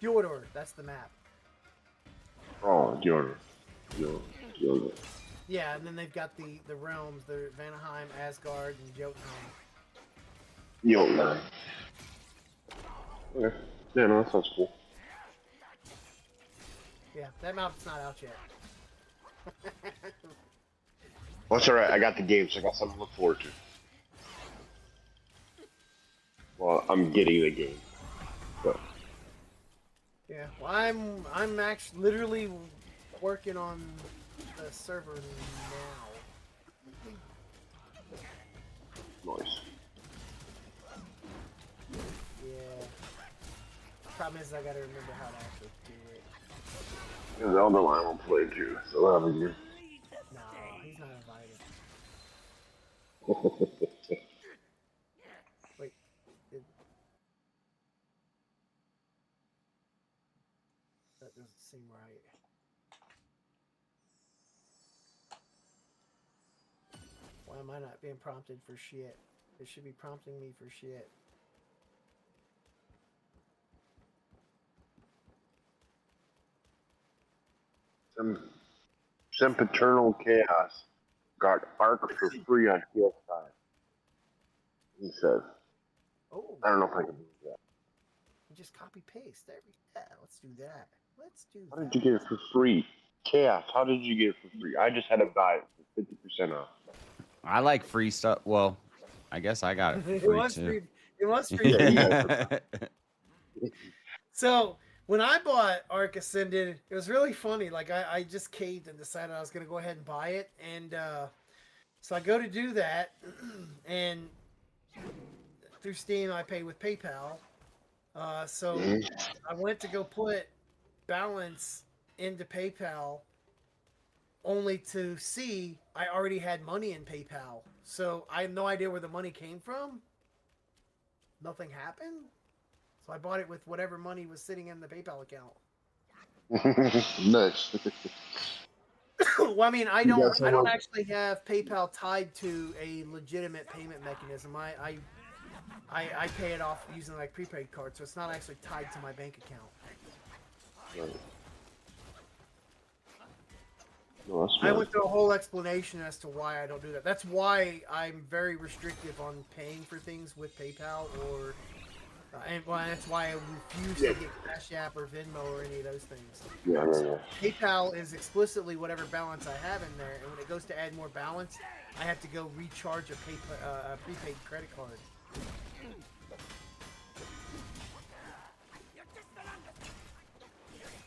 Fjordor, that's the map. Oh, Fjordor. Yeah, and then they've got the realms, the Vanaheim, Asgard, and Jotunheim. Jotunheim. Okay. Yeah, no, that sounds cool. Yeah, that map's not out yet. Well, that's alright, I got the game, so I got something to look forward to. Well, I'm getting the game. But Yeah, well, I'm actually literally working on the server now. Nice. Yeah. Problem is, I gotta remember how to actually do it. Because Elder Line will play too, so we'll have a game. No, he's not invited. Wait. That doesn't seem right. Why am I not being prompted for shit? It should be prompting me for shit. Some Paternal Chaos got Arc for free on PS5. He says. Oh. I don't know if I can do that. You just copy paste. There we go. Let's do that. Let's do How that. did you get it for free? Chaos, how did you get it for free? I just had to buy it for 50% off. I like free stuff. Well, I guess I got it for It free was too. free. It was free. So when I bought Ark Ascended, it was really funny. Like I just caved and decided I was going to go ahead and buy it, and so I go to do that, and through Steam I pay with PayPal. So I went to go put balance into PayPal, only to see I already had money in PayPal. So I have no idea where the money came from. Nothing happened. So I bought it with whatever money was sitting in the PayPal account. Nice. Well, I mean, I don't actually have PayPal tied to a legitimate payment mechanism. I pay it off using like prepaid cards, so it's not actually tied to my bank account. Right. No, I went through a whole explanation as to why I don't do that. That's why I'm very restrictive on paying for things with PayPal, or and that's why I refuse to get Cashapp or Venmo or any of those things. Yeah. PayPal is explicitly whatever balance I have in there, and when it goes to add more balance, I have to go recharge a prepaid credit card.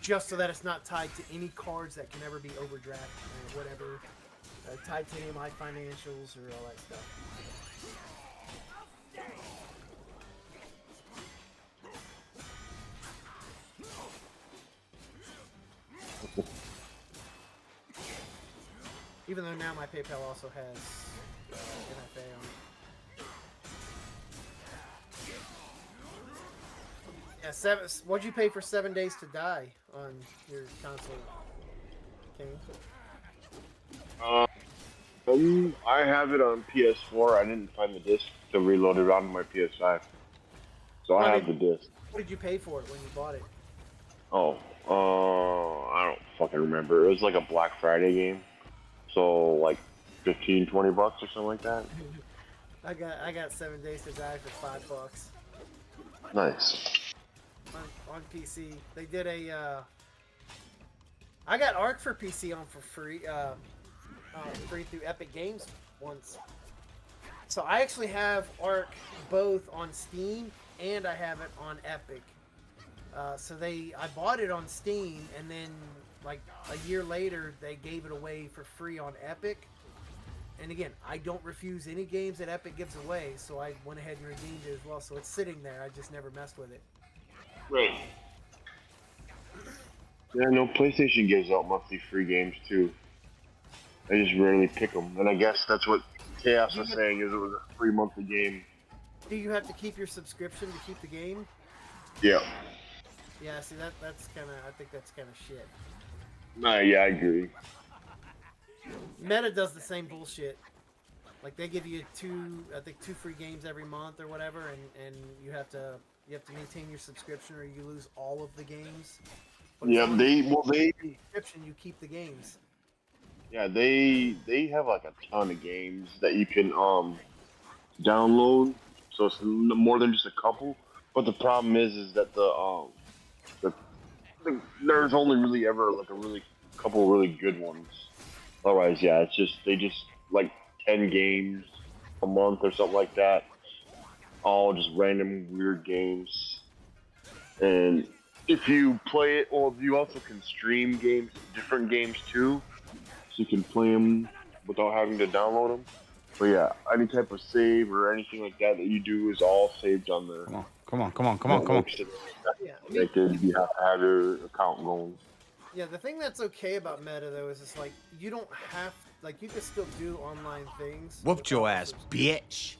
Just so that it's not tied to any cards that can ever be overdrafted or whatever, tied to any of my financials or all that stuff. Even though now my PayPal also has NFA on it. Yeah, what'd you pay for 7 Days to Die on your console, King? I have it on PS4. I didn't find the disc to reload it on my PS5. So I have the disc. What did you pay for it when you bought it? I don't fucking remember. It was like a Black Friday game. So like 15, 20 bucks or something like that. I got 7 Days to Die for $5. Nice. On PC, they did a. I got Ark for PC on for free, free through Epic Games once. So I actually have Ark both on Steam and I have it on Epic. So I bought it on Steam, and then like a year later, they gave it away for free on Epic. And again, I don't refuse any games that Epic gives away, so I went ahead and redeemed it as well. So it's sitting there. I just never messed with it. Right. Yeah, no, PlayStation gives out monthly free games too. I just rarely pick them, and I guess that's what Chaos was saying, is it was a free monthly game. Do you have to keep your subscription to keep the game? Yeah. Yeah, see that's kind of, I think that's kind of shit. Nah, yeah, I agree. Meta does the same bullshit. Like they give you two free games every month or whatever, and you have to maintain your subscription or you lose all of the games. But Yeah, they subscription, you keep the games. Yeah, they have like a ton of games that you can download, so it's more than just a couple. But the problem is that there's only really ever like a really couple really good ones. Otherwise, yeah, they just like 10 games a month or something like that. All just random weird games. And if you play it, well, you also can stream games, different games too, so you can play them without having to download them. But yeah, any type of save or anything like that you do is all saved on the. Come on. Yeah, You have to have your account going. Yeah, the thing that's okay about Meta though is it's like you don't have you can still do online things. Whooped your ass, bitch.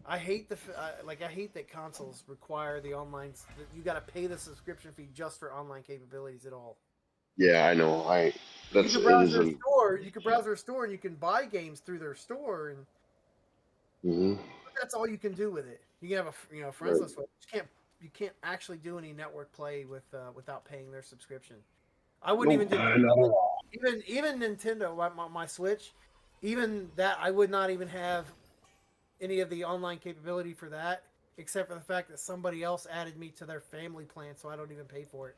I hate I hate that consoles require the online. You got to pay the subscription fee just for online capabilities at all. Yeah, I know. You can browse their store. You can browse their store and you can buy games through their store, and that's all you can do with it. You can have a friends list. You can't actually do any network play without paying their subscription. I wouldn't even do even Nintendo, my Switch, even that I would not even have any of the online capability for that, except for the fact that somebody else added me to their family plan, so I don't even pay for it.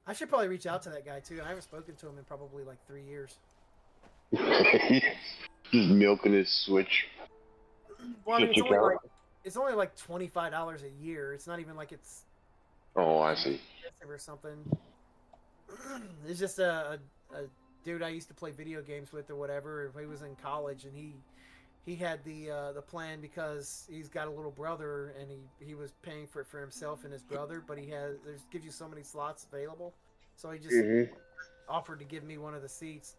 I should probably reach out to that guy too. I haven't spoken to him in probably like 3 years. Just milking his Switch. Well, I mean, it's only like $25 a year. It's not even like it's. Oh, I see. Or something. It's just a dude I used to play video games with or whatever. He was in college and he had the plan because he's got a little brother and he was paying for it for himself and his brother, but gives you so many slots available, so he just offered to give me one of the seats.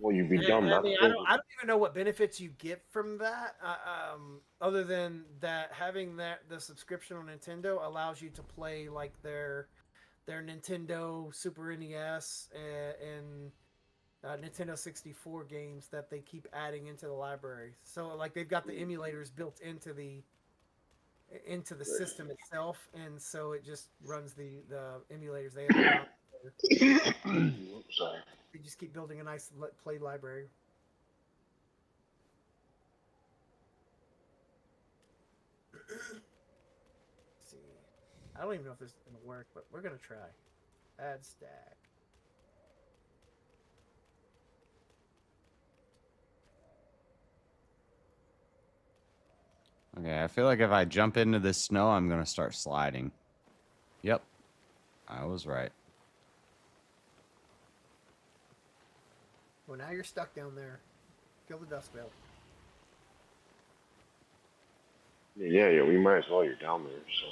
Well, you'd be dumb. I mean, I don't even know what benefits you get from that, other than that having the subscription on Nintendo allows you to play like their Nintendo Super NES and Nintendo 64 games that they keep adding into the library. So like they've got the emulators built into the system itself, and so it just runs the emulators they have. Sorry. They just keep building a nice play library. Let's see. I don't even know if this is going to work, but we're going to try. Add stack. Okay, I feel like if I jump into this snow, I'm going to start sliding. Yep. I was right. Well, now you're stuck down there. Kill the dust veil. Yeah, we might as well. You're down there, so.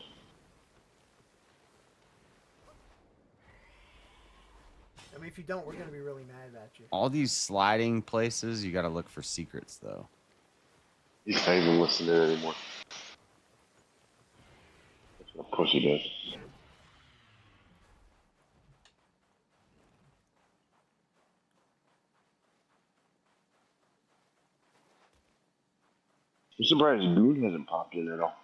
I mean, if you don't, we're going to be really mad at you. All these sliding places, you got to look for secrets, though. He's not even listening anymore. That's what pussy does. I'm surprised Boone hasn't popped in at all.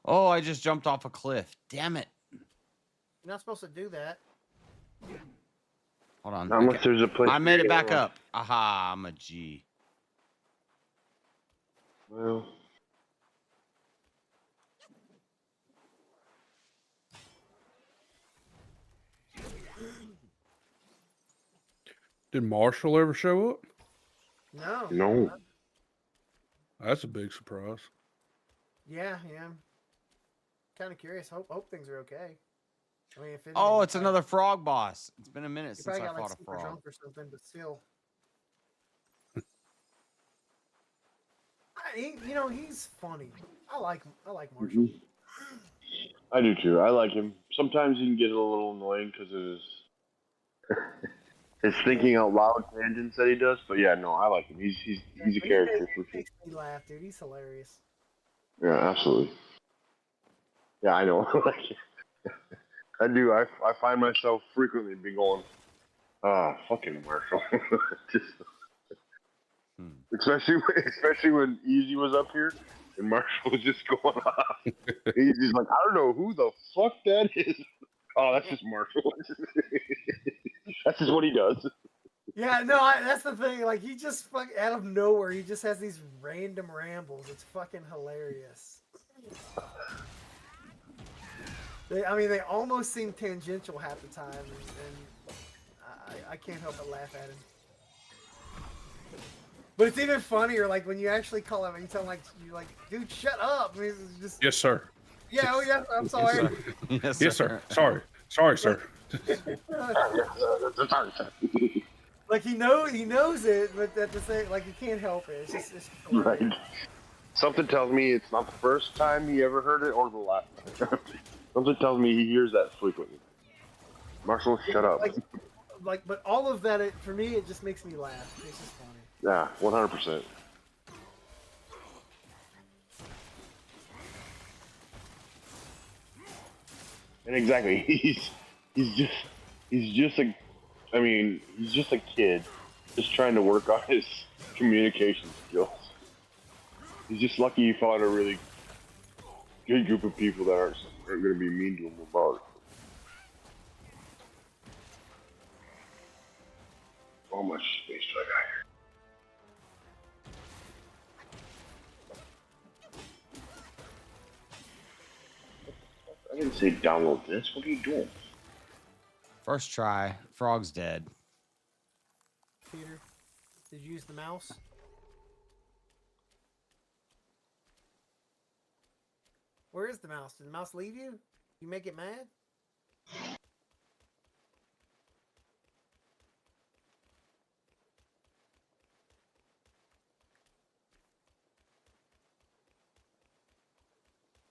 Oh, I just jumped off a cliff. Damn it. You're not supposed to do that. Hold on. Unless there's a place. I made it back up. Aha, I'm a G. Well. Did Marshall ever show up? No. No. That's a big surprise. Yeah. Kind of curious. Hope things are okay. I mean, if Oh, it's another frog boss. It's been a minute you since probably I got like fought a super frog. drunk or something, but still. He's funny. I like Marshall. I do too. I like him. Sometimes he can get a little annoying because of his thinking out loud tangents that he does. But yeah, no, I like him. He's a character for sure. Makes me laugh, dude. He's hilarious. Yeah, absolutely. Yeah, I know. I do. I find myself frequently be going, fucking Marshall. Just, especially when Easy was up here and Marshall was just going off. He's like, I don't know who the fuck that is. Oh, that's just Marshall. That's just what he does. Yeah, no, that's the thing. Like, he just out of nowhere, he just has these random rambles. It's fucking hilarious. They almost seem tangential half the time, and I can't help but laugh at him. But it's even funnier, like, when you actually call him and you tell him, you're like, dude, shut up. I mean, it's just... Yes, sir. Yeah, oh, yeah, I'm sorry. Yes, sir. Sorry, sir. Like, he knows it, but at the same, like, he can't help it. It's just Right. Something tells me it's not the first time he ever heard it or the last time. Something tells me he hears that frequently. Marshall, shut up. But all of that, for me, it just makes me laugh. It's just funny. Yeah, 100%. And exactly, he's just a kid, just trying to work on his communication skills. He's just lucky he found a really good group of people that aren't going to be mean to him about it. How much space do I got here? I didn't say download this. What are you doing? First try. Frog's dead. Peter, did you use the mouse? Where is the mouse? Did the mouse leave you? You make it mad?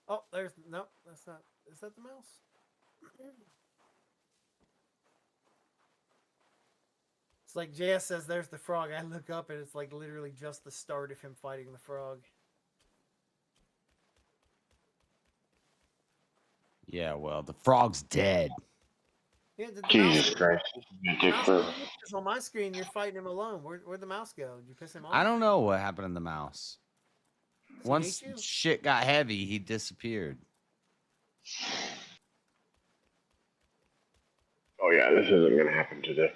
Oh, nope, that's not. Is that the mouse? It's like JS says, there's the frog. I look up and it's like literally just the start of him fighting the frog. Yeah, well, the frog's dead. Yeah, Jesus Christ. It's on my screen, you're fighting him alone. Where'd the mouse go? Did you piss him off? I don't know what happened to the mouse. Once shit got heavy, he disappeared. Oh yeah, this isn't gonna happen today.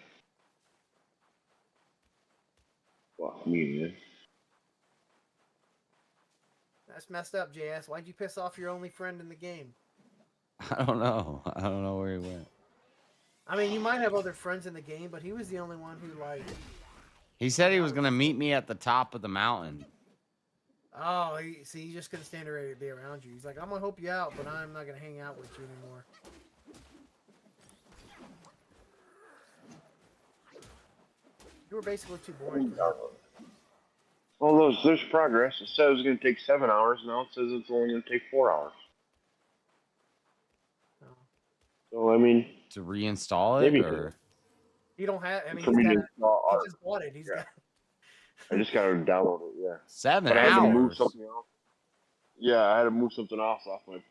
Fuck me, man. That's messed up, JS. Why'd you piss off your only friend in the game? I don't know. I don't know where he went. I mean, you might have other friends in the game, but he was the only one who, like... He said he was going to meet me at the top of the mountain. Oh, he's just going to stand ready to be around you. He's like, I'm going to help you out, but I'm not going to hang out with you anymore. You were basically too boring. Well, there's progress. It said it was going to take 7 hours. Now it says it's only going to take 4 hours. Oh. So, I mean... To reinstall it, or... You don't have... I mean, he just bought it. I just got to download it, yeah. 7 hours? I had to move something else. Yeah, I had to move something else off my...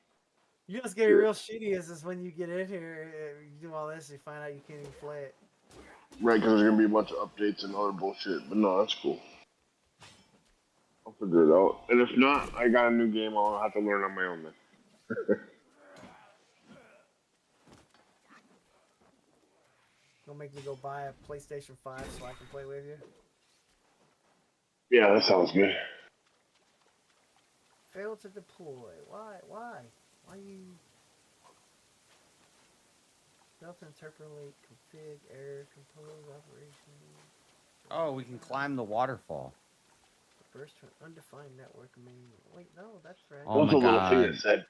You just get real shitty is when you get in here, you do all this, and you find out you can't even play it. Right, because there's going to be a bunch of updates and other bullshit. But no, that's cool. I'll figure it out. And if not, I got a new game I'll have to learn on my own then. Don't make me go buy a PlayStation 5 so I can play with you. Yeah, that sounds good. Fail to deploy. Why? Why you... Self-interpolate, config, error, compose, operation. Oh, we can climb the waterfall. burst from undefined network. I mean, wait, no, that's right. Oh There was my a little thing God. that said,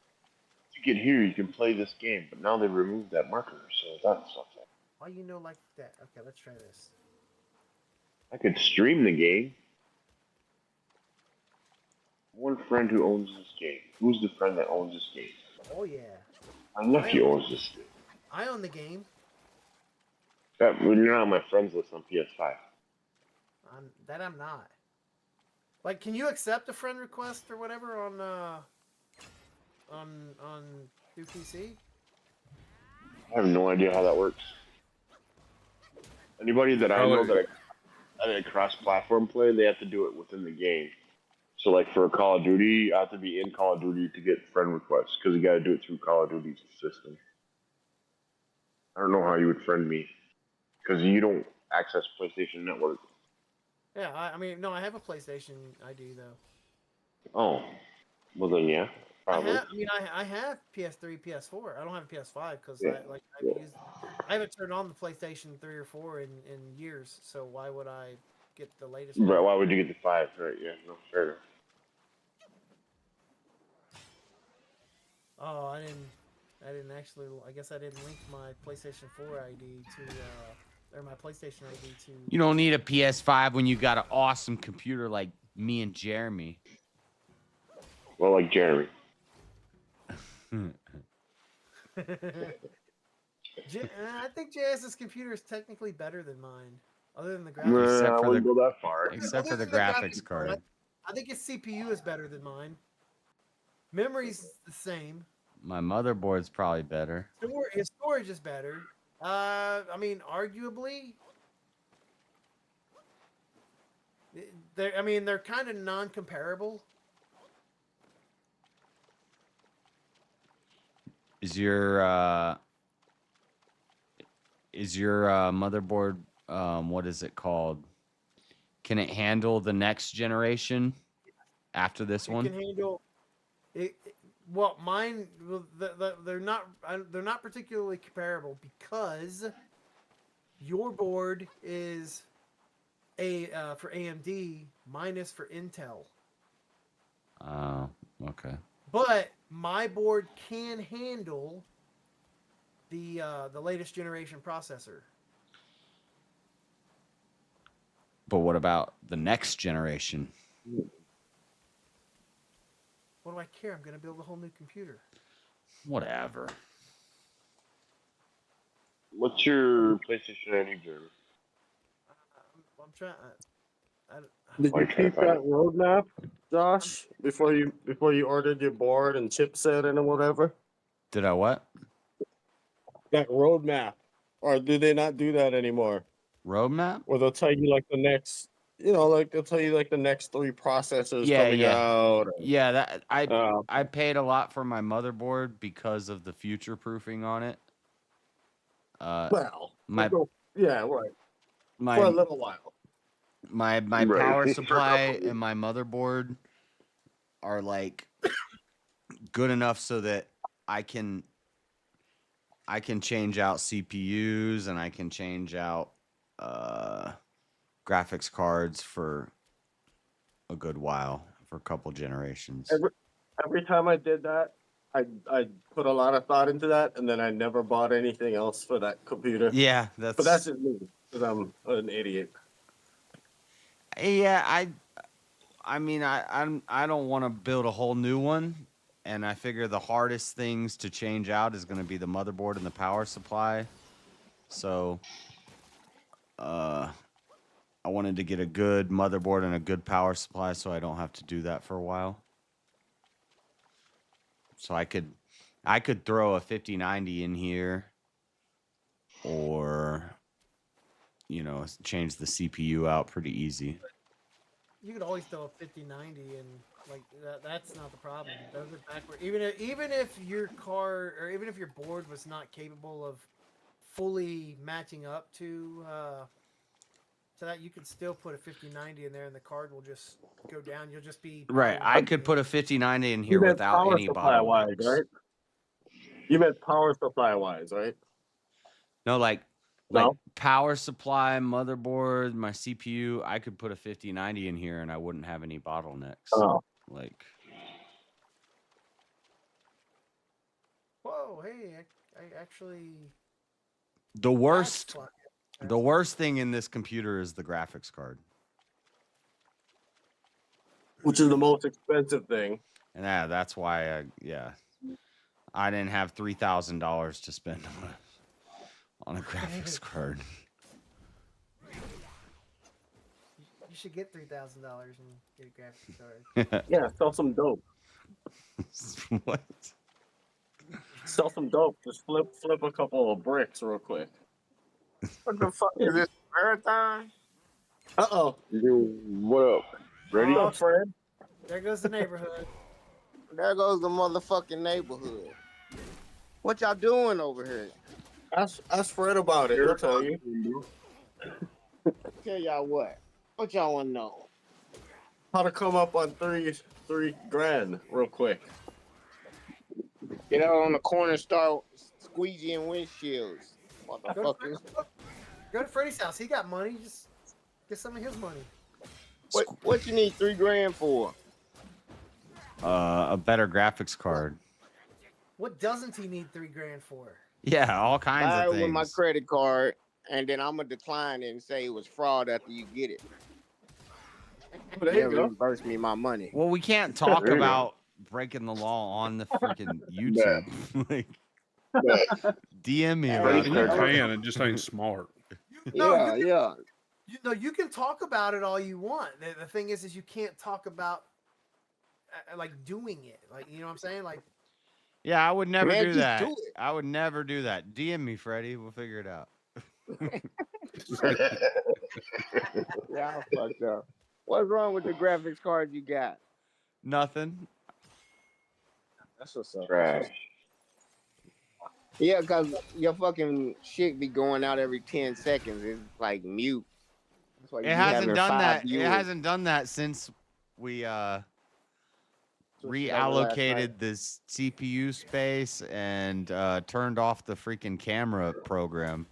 "You get here, you can play this game," but now they removed that marker, so that's something. Why you know like that? Okay, let's try this. I could stream the game. One friend who owns this game. Who's the friend that owns this game? Oh yeah. My nephew owns this game. I own the game. When you're on my friends list on PS5. I'm not. Like, can you accept a friend request or whatever on through PC? I have no idea how that works. Anybody that I know that I cross-platform play, they have to do it within the game. So, like for Call of Duty, I have to be in Call of Duty to get friend requests because you got to do it through Call of Duty's system. I don't know how you would friend me because you don't access PlayStation Network. Yeah, I mean, no, I have a PlayStation ID though. Oh, well then, yeah, probably. I have PS3, PS4. I don't have a PS5 because I haven't turned on the PlayStation 3 or 4 in years. So why would I get the latest? Right? Why would you get the 5? Right? Yeah, no, fair enough. Oh, I didn't actually. I guess I didn't link my PlayStation 4 ID or my PlayStation ID to. You don't need a PS5 when you got an awesome computer like me and Jeremy. Well, like Jeremy. I think JS's computer is technically better than mine, other than the graphics. I wouldn't go that far. Except for the graphics card. I think his CPU is better than mine. Memory's the same. My motherboard's probably better. His storage is better. I mean, arguably. They're kind of non-comparable. Is your motherboard what is it called? Can it handle the next generation after this one? It can handle it. Well, mine, they're not particularly comparable because your board is for AMD, mine is for Intel. Oh, okay. But my board can handle the latest generation processor. But what about the next generation? What do I care? I'm going to build a whole new computer. Whatever. What's your PlayStation ID, Jeremy? I'm trying. Did you keep that roadmap, Josh, before you ordered your board and chipset and whatever? Did I what? That roadmap, or do they not do that anymore? Roadmap? Or they'll tell you like the next, they'll tell you like the next 3 processors coming out. Yeah, that I paid a lot for my motherboard because of the future proofing on it. Right. For a little while. My power supply and my motherboard are like good enough so that I can change out CPUs and I can change out graphics cards for a good while, for a couple generations. Every time I did that, I put a lot of thought into that, and then I never bought anything else for that computer. Yeah, but that's just me because I'm an idiot. Yeah, I mean, I don't want to build a whole new one, and I figure the hardest things to change out is going to be the motherboard and the power supply. So, I wanted to get a good motherboard and a good power supply so I don't have to do that for a while. So I could throw a 5090 in here, or change the CPU out pretty easy. You could always throw a 5090 and like that's not the problem. Those are backward. Even if your car or even if your board was not capable of fully matching up to that, you could still put a 5090 in there and the card will just go down. You'll just be right. I could put a 5090 in here without any bottlenecks. Right? You meant power supply wise, right? No, like Like No. power supply, motherboard, my CPU, I could put a 5090 in here and I wouldn't have any bottlenecks. Oh. Like, Whoa, hey, I actually. the worst thing in this computer is the graphics card. Which is the most expensive thing. And that's why I didn't have $3,000 to spend on a graphics card. You should get $3,000 and get a graphics card. Yeah, sell some dope. What? Sell some dope. Just flip a couple of bricks real quick. What the fuck is this, marathon? Uh-oh. What up? Ready? What's up, Fred? There goes the neighborhood. There goes the motherfucking neighborhood. What y'all doing over here? Ask Fred about it. He'll tell you. Tell y'all what. What y'all want to know? How to come up on three grand real quick. Get out on the corner, start squeegeeing windshields. Motherfuckers. Go to Freddy's house. He got money. Just get some of his money. What you need 3 grand for? A better graphics card. What doesn't he need 3 grand for? Yeah, all kinds Buy of it things. with my credit card, and then I'm gonna decline it and say it was fraud after you get it. There you go. Reimburse me my money. Well, we can't talk about breaking the law on the freaking YouTube. Like, DM me about You that. can, it just ain't smart. No, Yeah. You can talk about it all you want. The thing is you can't talk about like doing it. Like, you know what I'm saying? Like, Yeah, I would never Man, do just that. do it. I would never do that. DM me, Freddie. We'll figure it out. Yeah, I fucked up. What's wrong with the graphics card you got? Nothing. That's what's up. Trash. Yeah, because your fucking shit be going out every 10 seconds. It's like mute. That's why you It be hasn't having done 5 that. viewers. It hasn't done that since we Switched it over last reallocated night. this CPU space and turned off the freaking camera program.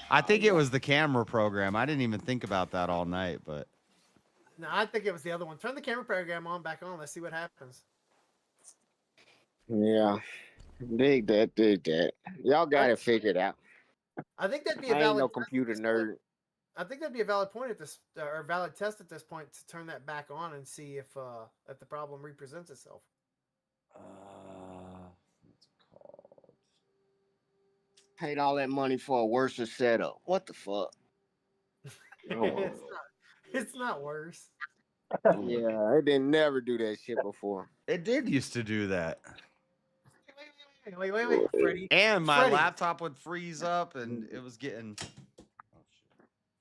I think it was the camera program. I didn't even think about that all night, but no, I think it was the other one. Turn the camera program back on. Let's see what happens. Yeah. Dig that. Y'all got it figured out. I think that'd be a I ain't valid. no computer nerd. I think that'd be a valid point at this, or valid test at this point to turn that back on and see if the problem represents itself. what's it called? Paid all that money for a worse setup. What the fuck? It's not worse. Yeah, it didn't never do that shit before. It did used to do that. Wait, Freddie. And my Freddie. laptop would freeze up, and it was getting.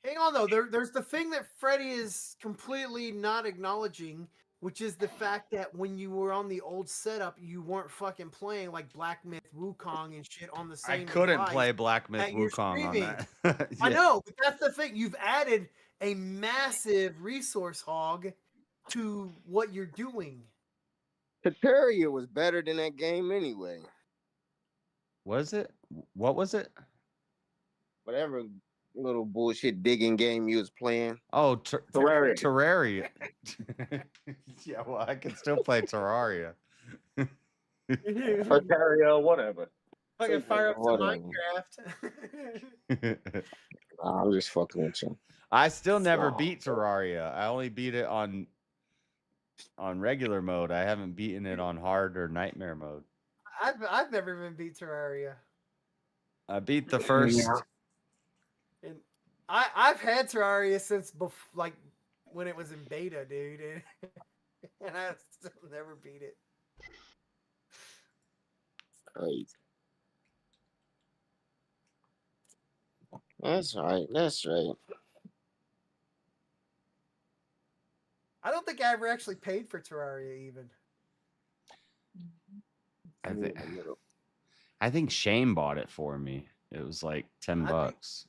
Hang on though. There's the thing that Freddie is completely not acknowledging, which is the fact that when you were on the old setup, you weren't fucking playing like Black Myth Wukong and shit on the I same. couldn't device play Black Myth that you're Wukong on streaming. that. I Yeah. know, but that's the thing. You've added a massive resource hog to what you're doing. Terraria was better than that game anyway. Was it? What was it? Whatever little bullshit digging game you was playing. Oh, Terraria. Terraria. Yeah, well, I can still play Terraria. Or Terraria, whatever. Fucking fire up to Whatever. Minecraft. I'm just fucking with you. I still never beat Terraria. I only beat it on regular mode. I haven't beaten it on hard or nightmare mode. I've never even beat Terraria. I beat the first. And I've had Terraria since like when it was in beta, dude, and I still never beat it. Right. That's right. I don't think I ever actually paid for Terraria even. I think Shane bought it for me. It was like $10.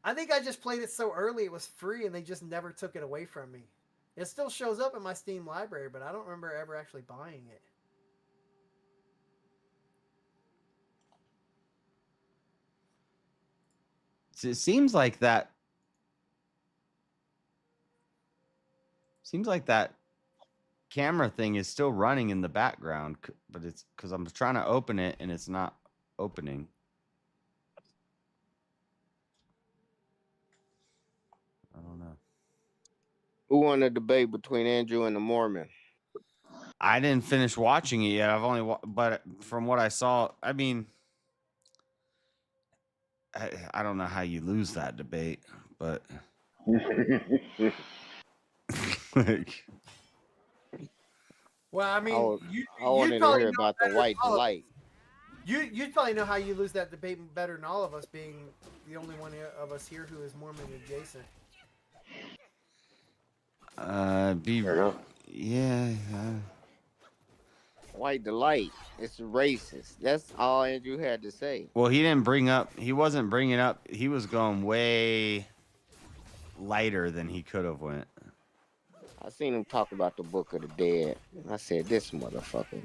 I think I just played it so early it was free and they just never took it away from me. It still shows up in my Steam library, but I don't remember ever actually buying it. It seems like that. Seems like that camera thing is still running in the background, but it's because I'm trying to open it and it's not opening. I don't know. Who won the debate between Andrew and the Mormon? I didn't finish watching it yet. I've only, but from what I saw, I mean, I don't know how you lose that debate, but like, Well, I mean, I wanted you'd to probably hear know about the better white than all of us. delight. You'd probably know how you lose that debate better than all of us, being the only one of us here who is Mormon adjacent. yeah. White delight. It's racist. That's all Andrew had to say. Well, he didn't bring up. He wasn't bringing up. He was going way lighter than he could have went. I seen him talk about the Book of the Dead. I said, this motherfucker.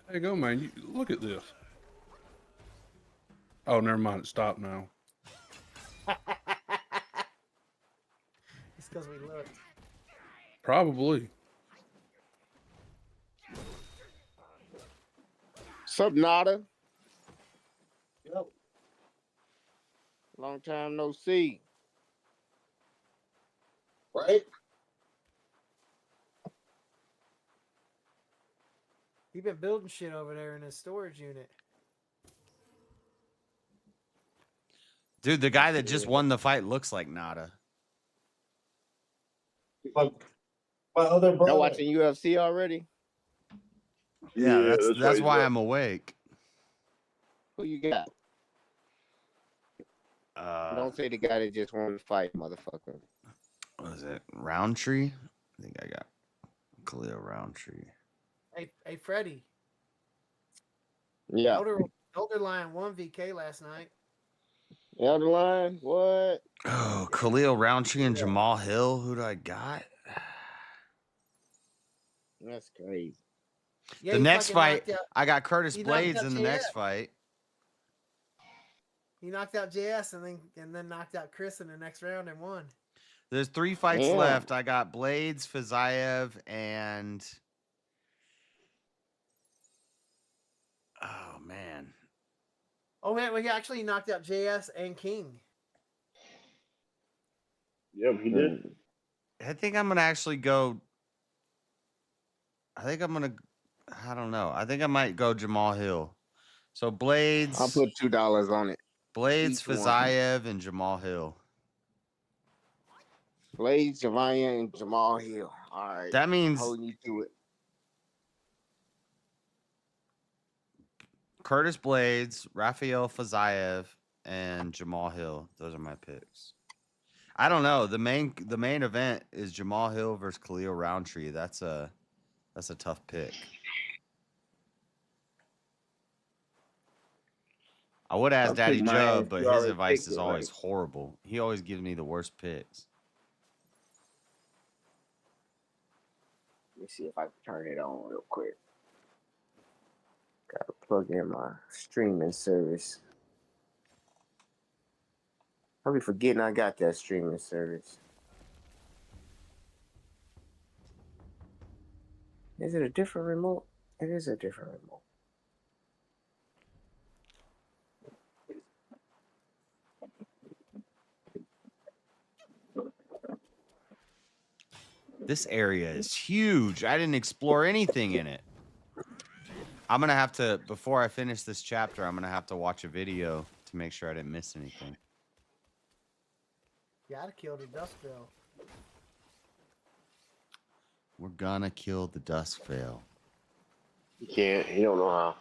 There you go, man. You, look at this. Oh, never mind. It stopped now. It's because we looked. Probably. Sup, Nada? Yo. Long time no see. Right? He been building shit over there in his storage unit. Dude, the guy that just won the fight looks like Nada. My other brother. Y'all watching UFC already? Yeah, that's why I'm awake. Who you got? Don't say the guy that just won the fight, motherfucker. What is it? Roundtree? I think I got Khalil Roundtree. Hey, Freddie. Yeah. Elder Lion won VK last night. Elder Lion? What? Oh, Khalil Roundtree and Jamal Hill. Who do I got? That's crazy. Yeah, the he next fucking fight, I got Curtis he knocked Blades out in the JS. next fight. He knocked out JS and then knocked out Chris in the next round and won. There's 3 fights left. I got Blades, Fazayev, and oh man. Oh man, well, he actually knocked out JS and King. Yep, he did. I think I'm gonna actually go. I don't know. I think I might go Jamal Hill. So Blades. I'll put $2 on it. Blades, Each one. Fazayev, and Jamal Hill. Blades, Javaya, and Jamal Hill. All right. That means holding you to it. Curtis Blades, Rafael Fazayev, and Jamal Hill. Those are my picks. I don't know. The main event is Jamal Hill versus Khalil Roundtree. That's a tough pick. I would ask Daddy Joe, but his advice is always horrible. He always gives me the worst picks. Let me see if I can turn it on real quick. Gotta plug in my streaming service. I'll be forgetting I got that streaming service. Is it a different remote? It is a different remote. This area is huge. I didn't explore anything in it. I'm going to have to, before I finish this chapter, I'm going to have to watch a video to make sure I didn't miss anything. Gotta kill the Duskville. We're going to kill the Duskville. You can't. You don't know how.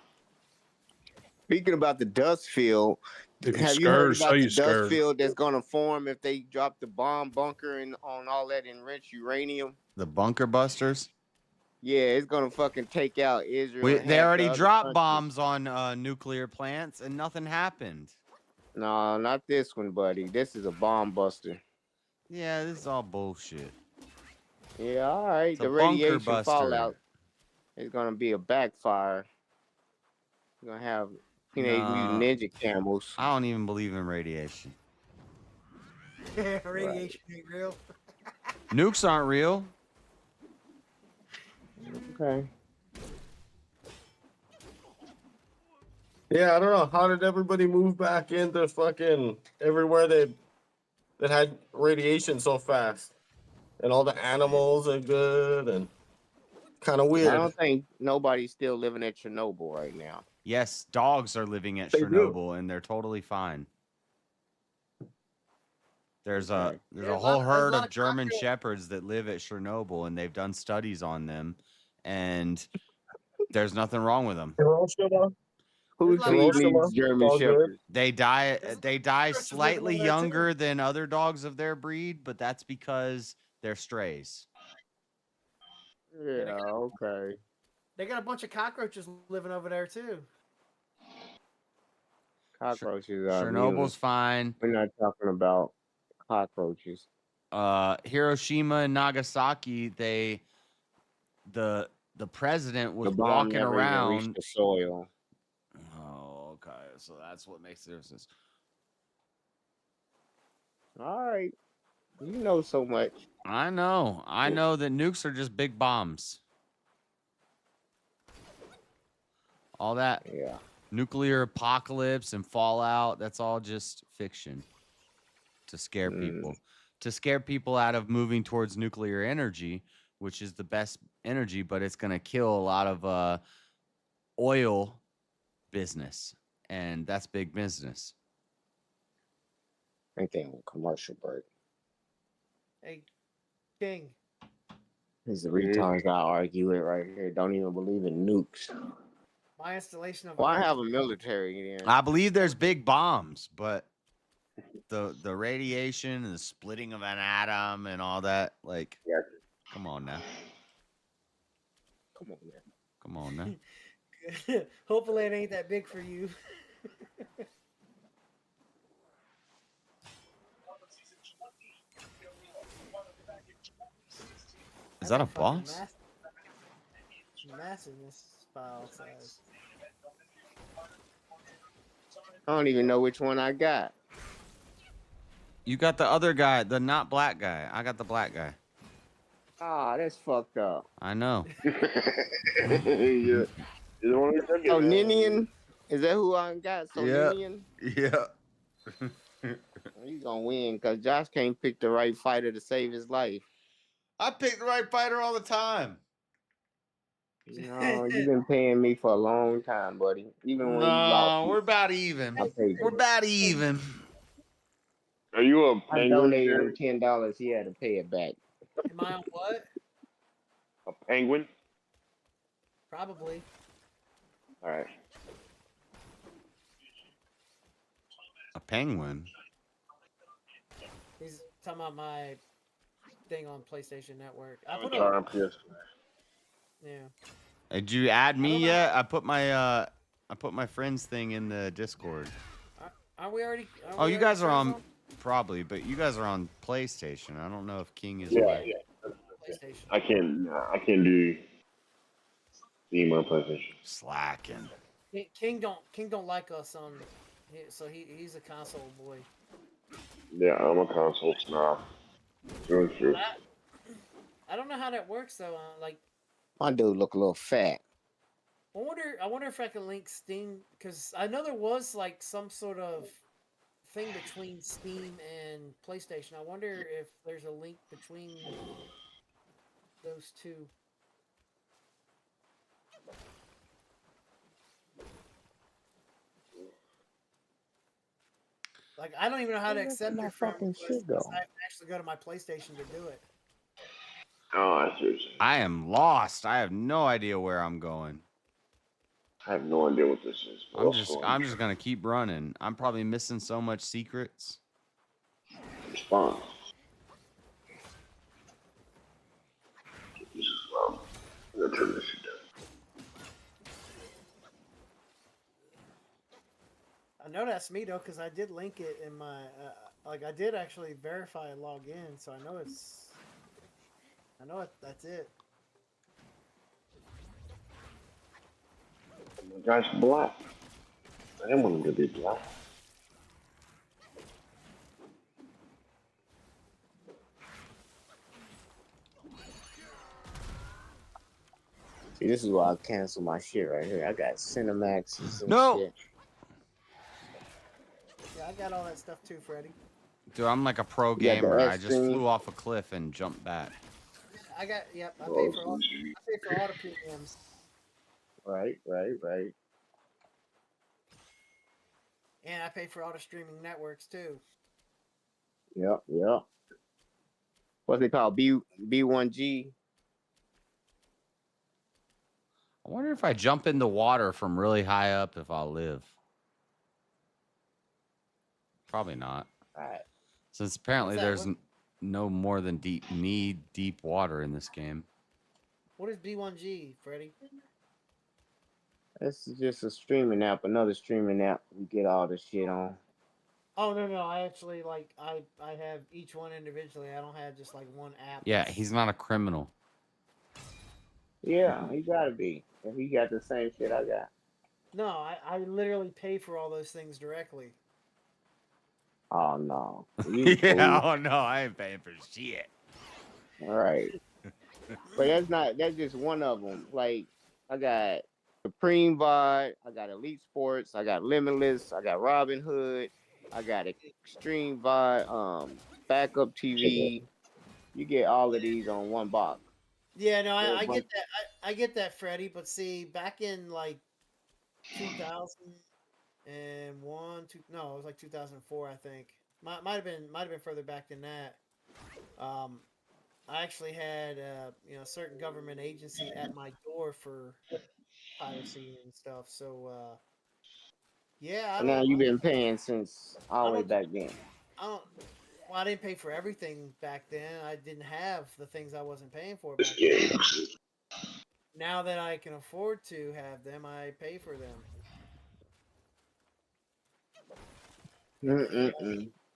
Speaking about the dust field, have you heard about the dust field that's going to form if they drop the bomb bunker and on all that enriched uranium? The bunker busters? Yeah, it's going to fucking take out Israel. They already dropped bombs on nuclear plants and nothing happened. No, not this one, buddy. This is a bomb buster. Yeah, this is all bullshit. Yeah, all right. It's the a bunker radiation buster. fallout is going to be a backfire. You're going to have Teenage Mutant Ninja Camels. I don't even believe in radiation. Radiation ain't real. Nukes aren't real. Okay. Yeah, I don't know. How did everybody move back into fucking everywhere that had radiation so fast? And all the animals are good and kind of I weird. don't think nobody's still living at Chernobyl right now. Yes, dogs are living at They do. Chernobyl and they're totally fine. There's a Yeah, whole there's a herd lot of of German cockroach- shepherds that live at Chernobyl and they've done studies on them and there's nothing wrong with them. Hiroshima? Who There's a lot of feeds Hiroshima? these German All good? shepherds? They die cockroaches slightly living over there, too. younger than other dogs of their breed, but that's because they're strays. Yeah, okay. They got a bunch of cockroaches living over there too. Cockroaches are immune. Chernobyl's fine. We're not talking about cockroaches. Hiroshima and Nagasaki, the president was The bomb walking never even around. reached the soil. Oh, okay. So that's what makes the difference. All right. You know so much. I know that nukes are just big bombs. All that nuclear apocalypse and fallout, that's all just fiction to scare people. To scare people out of moving towards nuclear energy, which is the best energy, but it's going to kill a lot of oil business, and that's big business. I think on commercial break. Hey, King. These the retards I argue it right here. Don't even believe in nukes. My installation of Well, I have a military then. I believe there's big bombs, but the radiation and the splitting of an atom and all that, like, come on now. Come on, man. Come on now. Hopefully it ain't that big for you. Is that a boss? Massive this file size. I don't even know which one I got. You got the other guy, the not black guy. I got the black guy. Ah, that's fucked up. I know. Yeah. So Ninian? Is that who I got? So Ninian? Yeah. He's gonna win because Josh can't pick the right fighter to save his life. I pick the right fighter all the time. No, you've been paying me for a long time, buddy. Even when you lost. We're about even. We're about even. Are you a I penguin? donated him $10. He had to pay it back. Am I on what? A penguin? Probably. All right. A penguin? He's talking about my thing on PlayStation Network. I put on PS4. Yeah. Did you add me yet? I put my friends thing in the Discord. Are we already? Oh, you guys are on probably, but you guys are on PlayStation. I don't know if King is. Yeah. PlayStation. I can't do Steam on PlayStation. Slacking. King don't like us on, so he's a console boy. Yeah, I'm a console snob. True. I don't know how that works though. Like, My dude look a little fat. I wonder if I can link Steam, because I know there was like some sort of thing between Steam and PlayStation. I wonder if there's a link between those two. Like, I don't even know how to accept your friend request unless I actually go to my PlayStation to do it. Oh, I see. I am lost. I have no idea where I'm going. I have no idea what this is. I'm just gonna keep running. I'm probably missing so much secrets. Response. This is I'm gonna turn this shit down. I know that's me though, because I did link it in my like I did actually verify and log in, so I know that's it. The guy's black. I want to be black. See, this is why I cancel my shit right here. I got Cinemaxes and No. shit. Yeah, I got all that stuff too, Freddie. Dude, I'm like a pro You got the gamer. I X just stream? flew off a cliff and jumped back. I got. Yep. I pay for all the premiums. Right. And I pay for all the streaming networks too. Yep. What's it called? B1G. I wonder if I jump in the water from really high up if I'll live. Probably not. All right. Since apparently there's no more than deep water in this game. What is B1G, Freddie? This is just a streaming app, another streaming app we get all the shit on. Oh no, I actually I have each one individually. I don't have just like one app. Yeah, he's not a criminal. Yeah, he gotta be. If he got the same shit I got. No, I literally pay for all those things directly. Oh no. Yeah, oh no, I ain't paying for shit. All right. But that's just one of them. Like, I got Supreme VOD, I got Elite Sports, I got Limitless, I got Robin Hood, I got Extreme VOD, Backup TV. You get all of these on one box. Yeah, no, I get that. I get that, Freddie. But see, back in like 2001, no, it was like 2004, I think. Might have been further back than that. I actually had a certain government agency at my door for piracy and stuff. So yeah, So now you've been paying since all the way back then. Well, I didn't pay for everything back then. I didn't have the things I wasn't paying for back then. Now that I can afford to have them, I pay for them.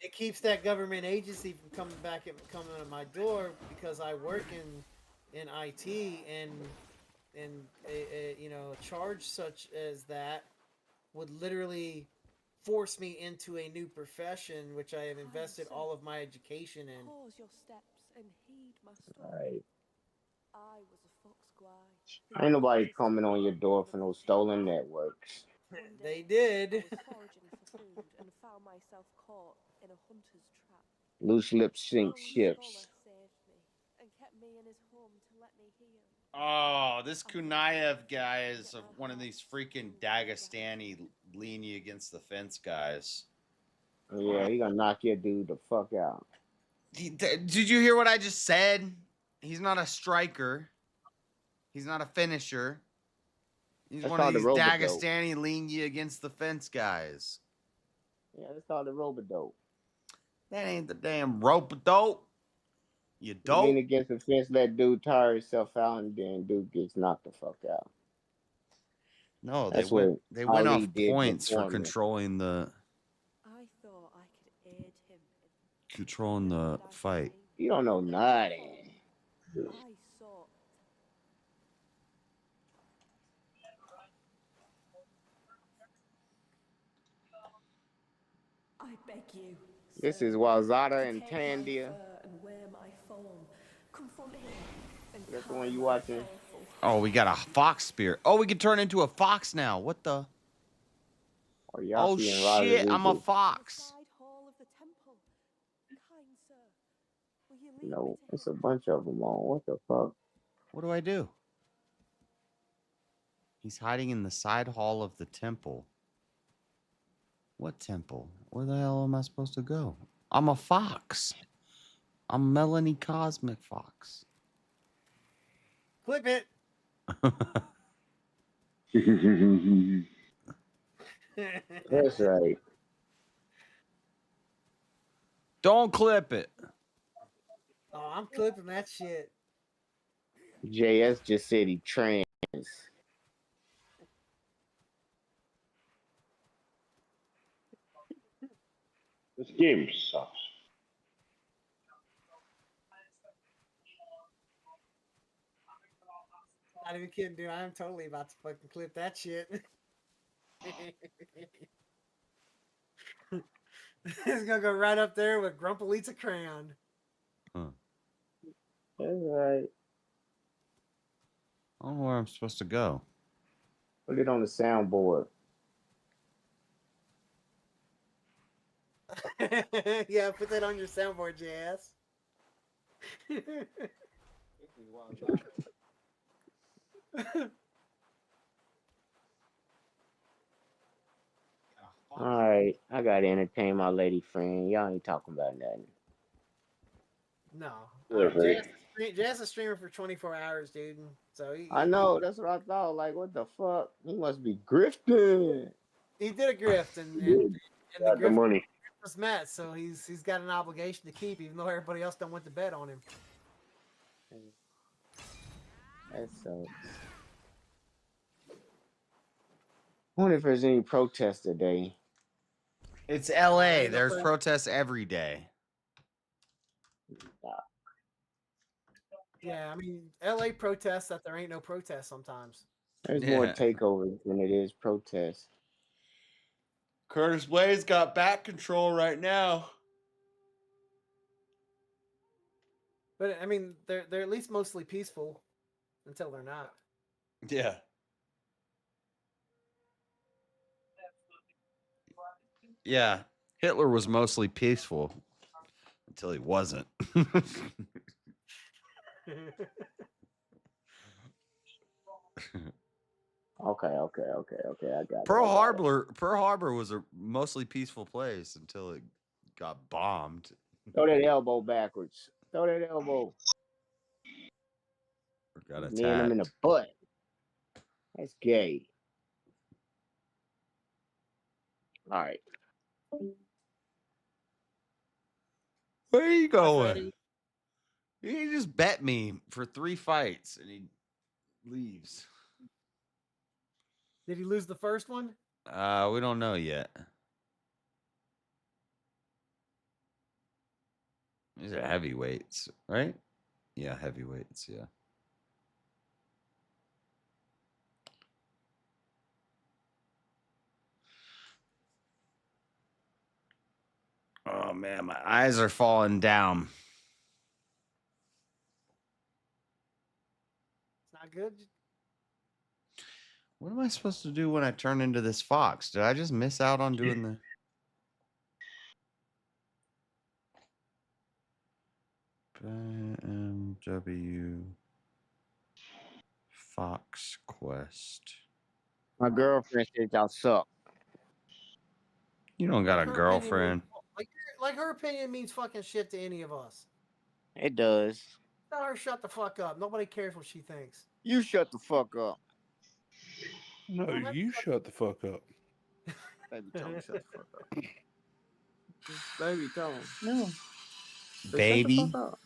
It keeps that government agency from coming to my door because I work in IT and a charge such as that would literally force me into a new profession, which I have invested all of my education in. Pause your steps and heed my story. Right. I was a fox guy. Ain't nobody coming on your door for no stolen networks. They did. I was foraging for food and found myself caught in a hunter's trap. Loose lips sink ships. Saved me and kept me in his home to let me heal. Oh, this Kunayev guy is one of these freaking Dagestani lean you against the fence guys. Yeah, he gonna knock your dude the fuck out. Did you hear what I just said? He's not a striker. He's not a finisher. He's one of these Dagestani lean you against the fence guys. Yeah, that's called the rope-a-dope. That ain't the damn rope-a-dope. You dope. Lean against the fence, let dude tire himself out, and then dude gets knocked the fuck out. No, they went off points for controlling the. I thought I could aid him. Controlling the fight. You don't know nothing. I sought. I beg you. This is Wazada and Tandia. That's the one you watching? Oh, we got a fox spear. Oh, we can turn into a fox now. What the? Oh shit, I'm a fox. No, it's a bunch of them on. What the fuck? What do I do? He's hiding in the side hall of the temple. What temple? Where the hell am I supposed to go? I'm a fox. I'm Melanie Cosmic Fox. Clip it. That's right. Don't clip it. Oh, I'm clipping that shit. JS just said he trans. This game sucks. Not even kidding, dude. I'm totally about to fucking clip that shit. It's gonna go right up there with Grumple eats a crayon. Huh. That's right. I don't know where I'm supposed to go. Put it on the soundboard. Yeah, put that on your soundboard, Jazz. All right, I gotta entertain my lady friend. Y'all ain't talking about nothing. No. Yeah, Jazz is streaming for 24 hours, dude. So I know. That's what I thought. Like, what the fuck? He must be grifting. he did a grift, and the Got the grift money. was met, so he's got an obligation to keep, even though everybody else don't want to bet on him. That sucks. I wonder if there's any protests today. It's LA. There's protests every day. Yeah, I mean, LA protests that there ain't no protests sometimes. There's more takeovers than it is protests. Curtis Blade's got back control right now. But I mean, they're at least mostly peaceful until they're not. Yeah. Yeah. Hitler was mostly peaceful until he wasn't. Okay. I got Pearl it. Harbor was a mostly peaceful place until it got bombed. Throw that elbow backwards. Throw that elbow. Or got Kneeing him in the attacked. butt. That's gay. All right. Where are you going? He just bet me for 3 fights and he leaves. Did he lose the first one? We don't know yet. These are heavyweights, right? Yeah, heavyweights, yeah. Oh man, my eyes are falling down. It's not good. What am I supposed to do when I turn into this fox? Did I just miss out on doing the... BMW Fox Quest. My girlfriend said y'all suck. You don't got a Her girlfriend. opinion like her opinion means fucking shit to any of us. It does. Tell her shut the fuck up. Nobody cares what she thinks. You shut the fuck up. No, you shut the fuck up. Baby, tell him shut the fuck up. Baby, tell him. No. Baby. Shut the fuck up.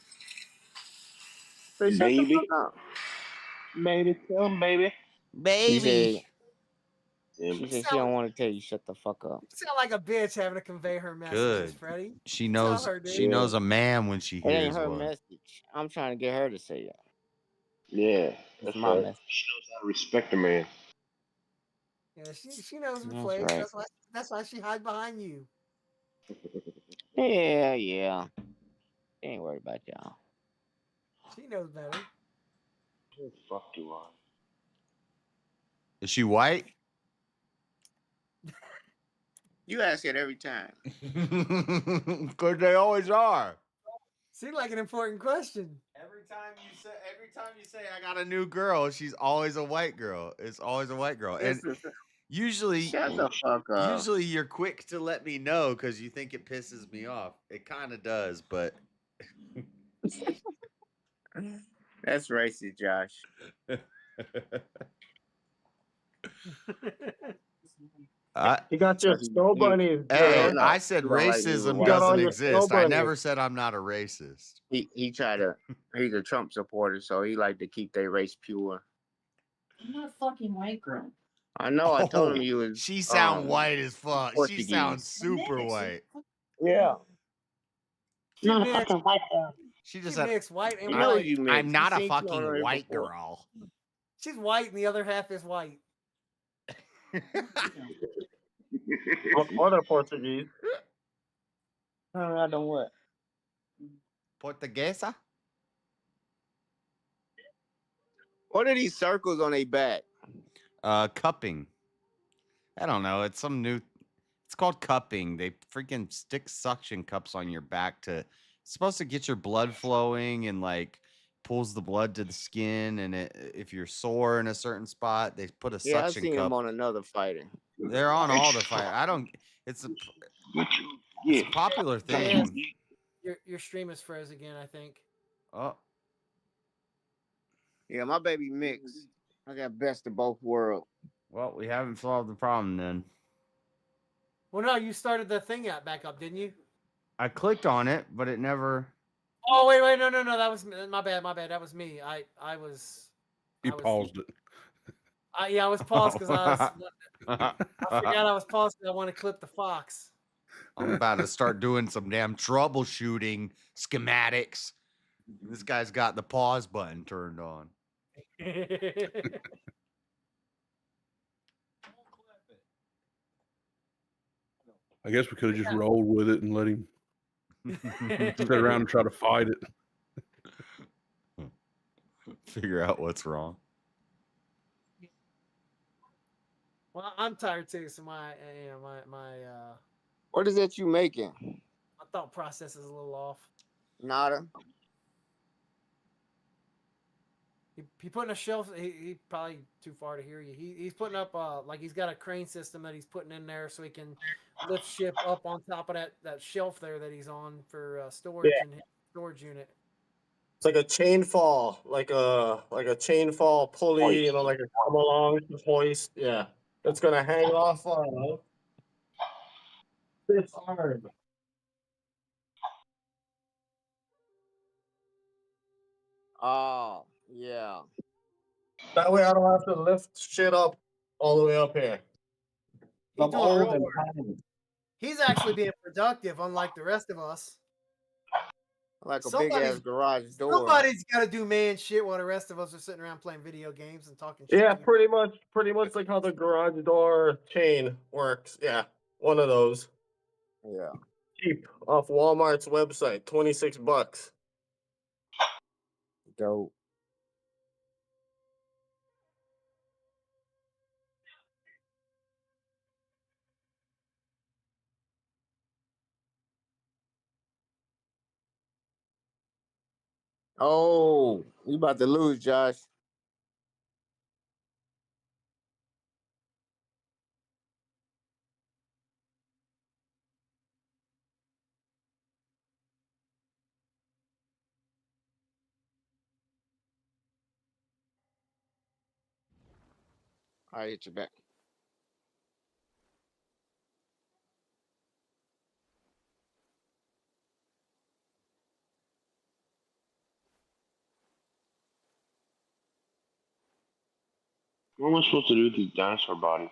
Shut the fuck up. Baby, tell him, baby. Baby. She said she don't want to tell you shut the fuck up. You sound like a bitch having to convey her messages, Good. Freddie. She knows. Tell her, dude. She knows a man when she It ain't hears her one. message. I'm trying to get her to say it. Yeah, It's that's my right. message. She knows how to respect a man. Yeah, she knows her That's place. right. That's why she hide behind you. Yeah. She ain't worried about y'all. She knows better. Who the fuck you are? Is she white? You ask it every time. Because they always are. Seems like an important question. Every time you say I got a new girl, she's always a white girl. It's always a white girl. And usually Shut the fuck up. Usually you're quick to let me know because you think it pisses me off. It kind of does, but That's racist, Josh. You got your snow bunny. Hey, No, I said you don't like racism you. got all doesn't your exist. snow I bunny. never said I'm not a racist. He tried to. He's a Trump supporter, so he like to keep their race pure. I'm not a fucking white girl. I know. I told him you was. She sound white as fuck. She Portuguese. sounds super white. Yeah. She Not a mixed, fucking white girl. She she just said, mixed white and I know white. you mixed. I'm not You a seen you on fucking there white before. girl. She's white and the other half is white. What are Portuguese? I don't what? Portuguesa? What are these circles on their back? Cupping. I don't know. It's some new. It's called cupping. They freaking stick suction cups on your back to. It's supposed to get your blood flowing and like pulls the blood to the skin. And if you're sore in a certain spot, they put a Yeah, I suction seen him cup. on another fighter. They're on all the fight. I don't. It's a. It's a popular Yes. thing. Your stream is froze again, I think. Oh. Yeah, my baby mixed. I got best of both worlds. Well, we haven't solved the problem then. Well, no, you started the thing back up, didn't you? I clicked on it, but it never. Oh wait, no, that was my bad. That was me. I was. You paused it. Yeah, I was paused because I forgot I was paused. I want to clip the fox. I'm about to start doing some damn troubleshooting schematics. This guy's got the pause button turned on. I guess we could have just rolled with it and let him sit around and try to fight it. Figure out what's wrong. Well, I'm tired too, so my What is that you making? my thought process is a little off. Nada. He putting a shelf. He probably too far to hear you. He's putting up like he's got a crane system that he's putting in there so he can lift ship up on top of that shelf there that he's on for storage and storage unit. It's like a chain fall, like a chain fall pulley, you know, like a come along hoist. Yeah, it's gonna hang off this arm. Oh, yeah. That way I don't have to lift shit up all the way up here. He's doing real work. He's actually being productive, unlike the rest of us. Like a big ass garage door. Somebody's got to do man shit while the rest of us are sitting around playing video games and talking shit. Yeah, pretty much like how the garage door chain works. Yeah, one of those. Yeah. Cheap off Walmart's website, $26. Dope. Oh, you about to lose, Josh. I hit you back. What am I supposed to do with these dinosaur bodies?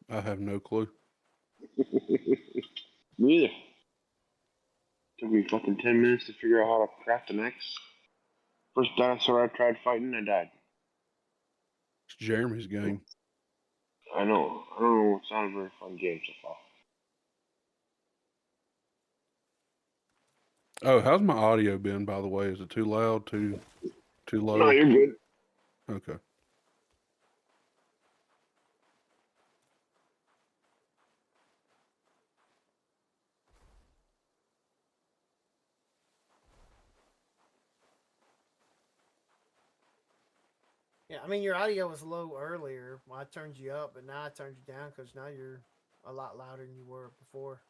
I have no clue. Me either. Took me fucking 10 minutes to figure out how to craft an axe. First dinosaur I tried fighting, I died. It's Jeremy's game. I know. I don't know. It's not a very fun game so far. Oh, how's my audio been, by the way? Is it too loud, too low? No, you're good. Okay. Yeah, I mean your audio was low earlier. Well, I turned you up, but now I turned you down because now you're a lot louder than you were before.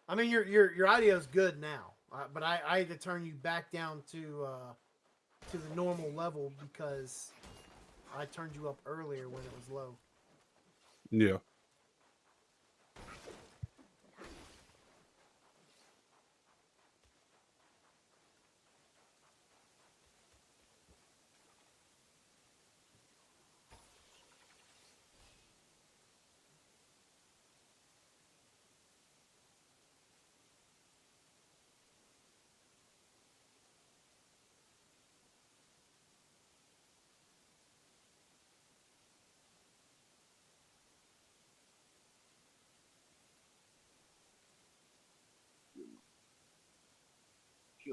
I mean your audio is good now, but I had to turn you back down to the normal level because I turned you up earlier when it was low. Yeah.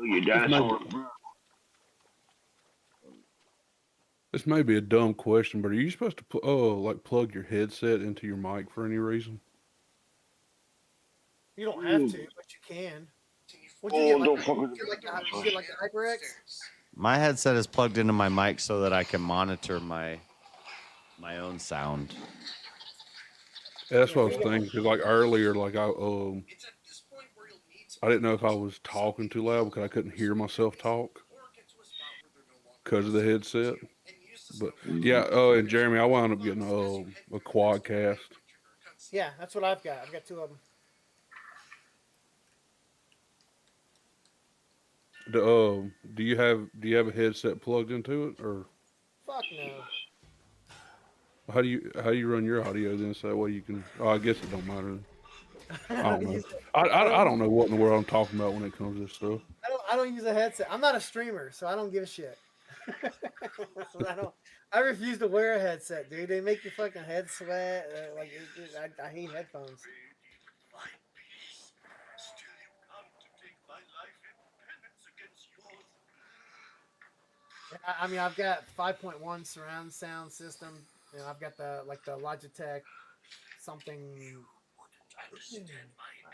You dinosaur. This may be a dumb question, but are you supposed to like plug your headset into your mic for any reason? You don't have to, but you can. What'd you get? You get like a HyperX? My headset is plugged into my mic so that I can monitor my own sound. Yeah, that's what I was thinking. Because like earlier, like I didn't know if I was talking too loud because I couldn't hear myself talk because of the headset. But yeah, and Jeremy, I wound up getting a quadcast. Yeah, that's what I've got. I've got 2 of them. Do you have a headset plugged into it, or Fuck no. how do you run your audio then? So that way you can. Oh, I guess it don't matter. I don't know. I don't know what in the world I'm talking about when it comes to this stuff. I don't use a headset. I'm not a streamer, so I don't give a shit. I refuse to wear a headset, dude. They make your fucking head sweat. I hate headphones. I mean, I've got 5.1 surround sound system. You know, I've got the Logitech something.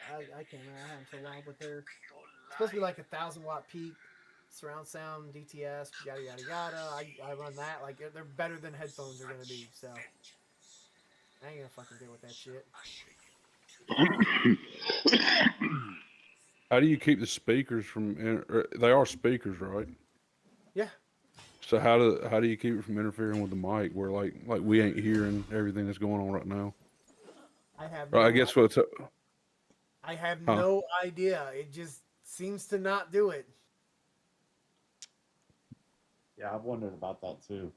I can't remember. I have them so long, but they're supposed to be like 1,000-watt peak surround sound, DTS, yada yada yada. I run that. Like they're better than headphones are gonna be. So I ain't gonna fucking deal with that shit. How do you keep the speakers from? They are speakers, right? Yeah. So how do you keep it from interfering with the mic, where like we ain't hearing everything that's going on right now? I have. Right, I guess what's. I have no idea. It just seems to not do it. Yeah, I've wondered about that too.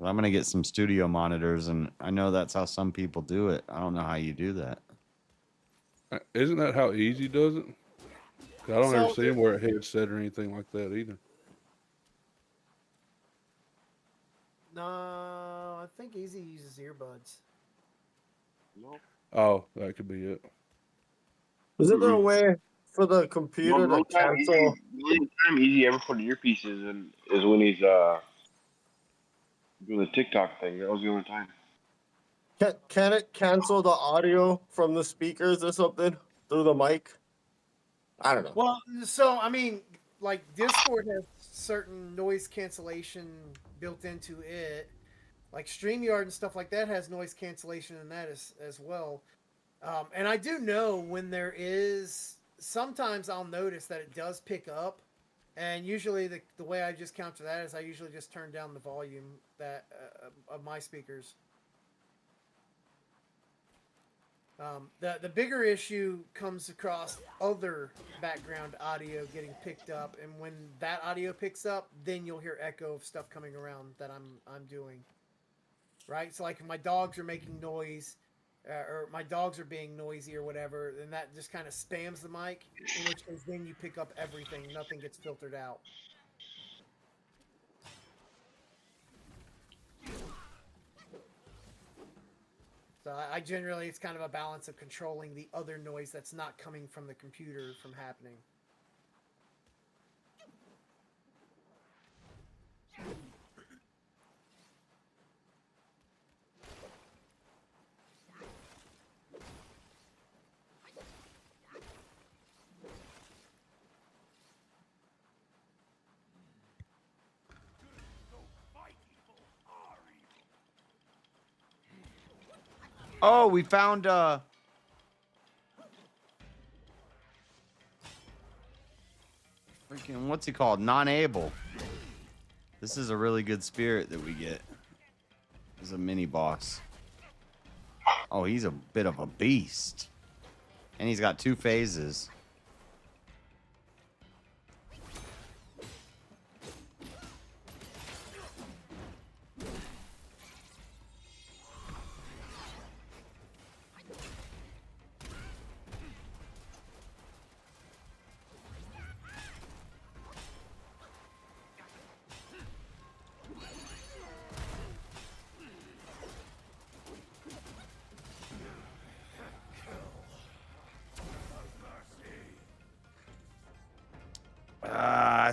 I'm gonna get some studio monitors, and I know that's how some people do it. I don't know how you do that. Isn't that how Easy does it? 'Cause I don't ever see him wear a headset or anything like that either. No, I think Easy uses earbuds. No. Oh, that could be it. Isn't there a way for the computer to cancel? The only time Easy ever put earpieces in is when he's doing the TikTok thing. That was the only time. Can it cancel the audio from the speakers or something through the mic? I don't know. Well, so I mean, like Discord has certain noise cancellation built into it. Like StreamYard and stuff like that has noise cancellation in that as well. And I do know when there is, sometimes I'll notice that it does pick up. And usually the way I just counter that is I usually just turn down the volume of my speakers. The bigger issue comes across other background audio getting picked up, and when that audio picks up, then you'll hear echo of stuff coming around that I'm doing. Right? So like if my dogs are making noise, or my dogs are being noisy or whatever, then that just kind of spams the mic, in which case then you pick up everything, nothing gets filtered out. So I generally, it's kind of a balance of controlling the other noise that's not coming from the computer from happening. Oh, we found freaking, what's he called? Non-able. This is a really good spirit that we get. This is a mini boss. Oh, he's a bit of a beast. And he's got 2 phases.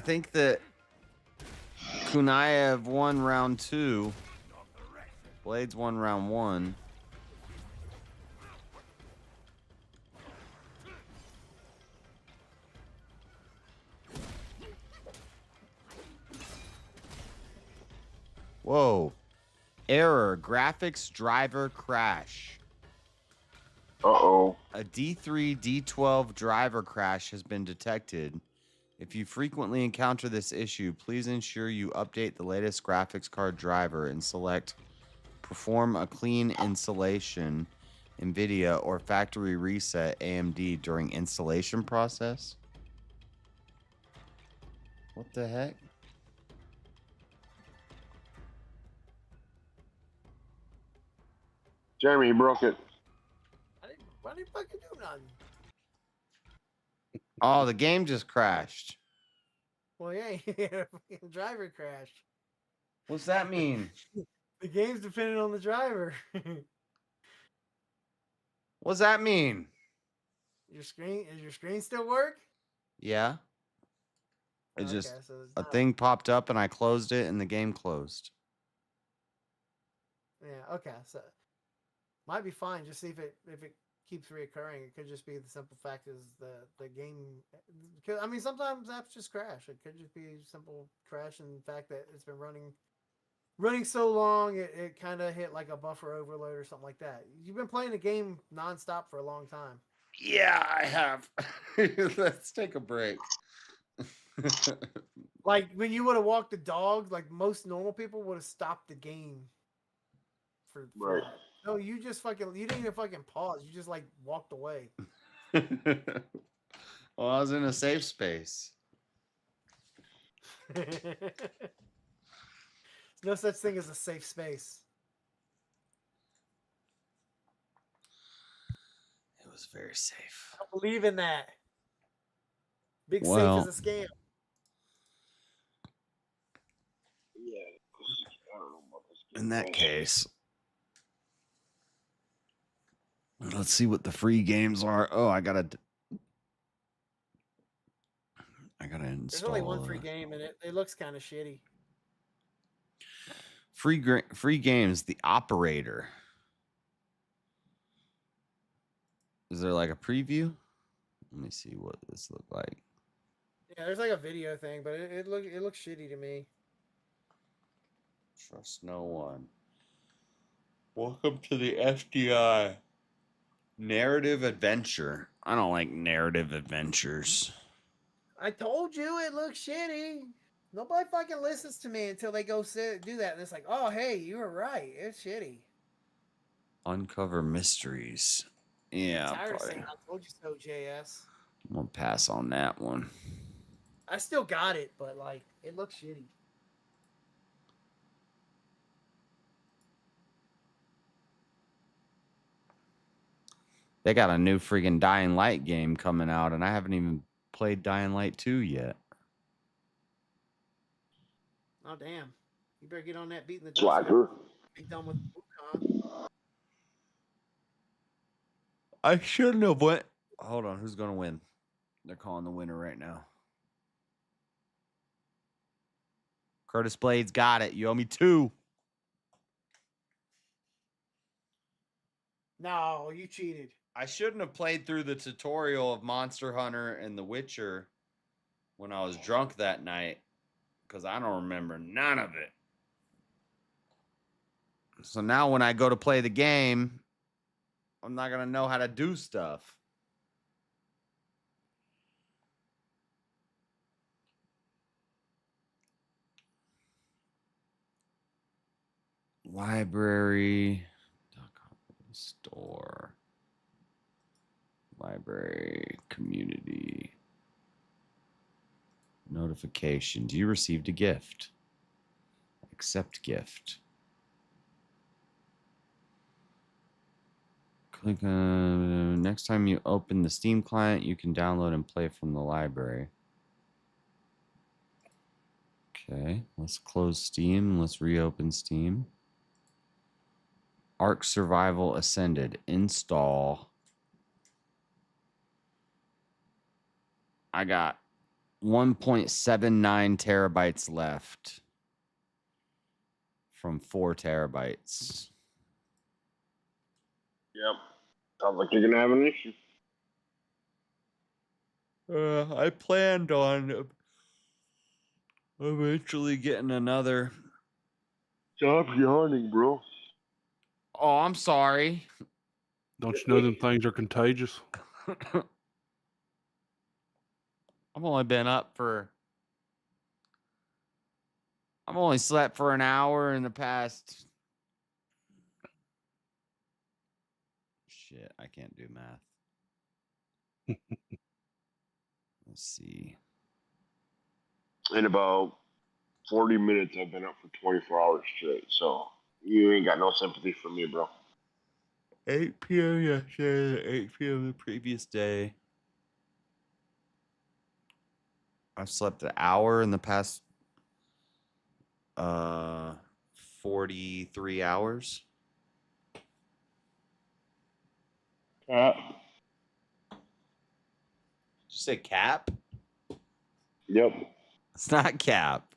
think that Kunaev won round 2. Blades won round 1. Whoa. Error. Graphics driver crash. Uh-oh. A D3, D12 driver crash has been detected. If you frequently encounter this issue, please ensure you update the latest graphics card driver and select perform a clean installation, NVIDIA, or factory reset AMD during installation process. What the heck? Jeremy, he broke it. Why did you fucking do nothing? Oh, the game just crashed. Well, yeah, fucking driver crash. What's that mean? The game's dependent on the driver. What's that mean? Does your screen still work? Yeah. It Okay, just so it's a not- thing popped up and I closed it and the game closed. Yeah, okay, so might be fine. Just see if it keeps reoccurring. It could just be the simple fact is the game. Because I mean, sometimes apps just crash. It could just be a simple crash in the fact that it's been running so long, it kind of hit like a buffer overload or something like that. You've been playing the game nonstop for a long time. Yeah, I have. Let's take a break. Like when you would have walked the dog, like most normal people would have stopped the game for Right. that. No, you just fucking you didn't even fucking pause. You just like walked away. Well, I was in a safe space. There's no such thing as a safe space. It was very safe. I don't believe in that. Big Well, safe is a scam. Yeah. I don't know about this. In that case, let's see what the free games are. Oh, I gotta install. There's only one free game, and it looks kind of shitty. Free games. The Operator. Is there like a preview? Let me see what this look like. Yeah, there's like a video thing, but it looks shitty to me. Trust no one. Welcome to the FDI. Narrative adventure. I don't like narrative adventures. I told you it looks shitty. Nobody fucking listens to me until they go do that, and it's like, oh hey, you were right. It's shitty. Uncover mysteries. Yeah, I'm tired of probably. saying I told you so, JS. I'm gonna pass on that one. I still got it, but like it looks shitty. They got a new freaking Dying Light game coming out, and I haven't even played Dying Light 2 yet. Oh damn! You better get on that beating the dust. Slacker. Be done with Wukong. I shouldn't have went. Hold on, who's gonna win? They're calling the winner right now. Curtis Blades got it. You owe me 2. No, you cheated. I shouldn't have played through the tutorial of Monster Hunter and The Witcher when I was drunk that night, because I don't remember none of it. So now when I go to play the game, I'm not going to know how to do stuff. Library. Store. Library. Community. Notifications. You received a gift. Accept gift. Click on next time you open the Steam client, you can download and play from the library. Okay, let's close Steam. Let's reopen Steam. Ark Survival Ascended. Install. I got 1.79 terabytes left from 4 terabytes. Yep. Sounds like you're gonna have an issue. I planned on eventually getting another. Stop yawning, bro. Oh, I'm sorry. Don't you know them things are contagious? I've only slept for an hour in the past. Shit, I can't do math. Let's see. In about 40 minutes, I've been up for 24 hours straight, so you ain't got no sympathy for me, bro. 8 p.m. yesterday, 8 p.m. the previous day. I've slept an hour in the past 43 hours. Cap. Did you say cap? Yep. It's not cap.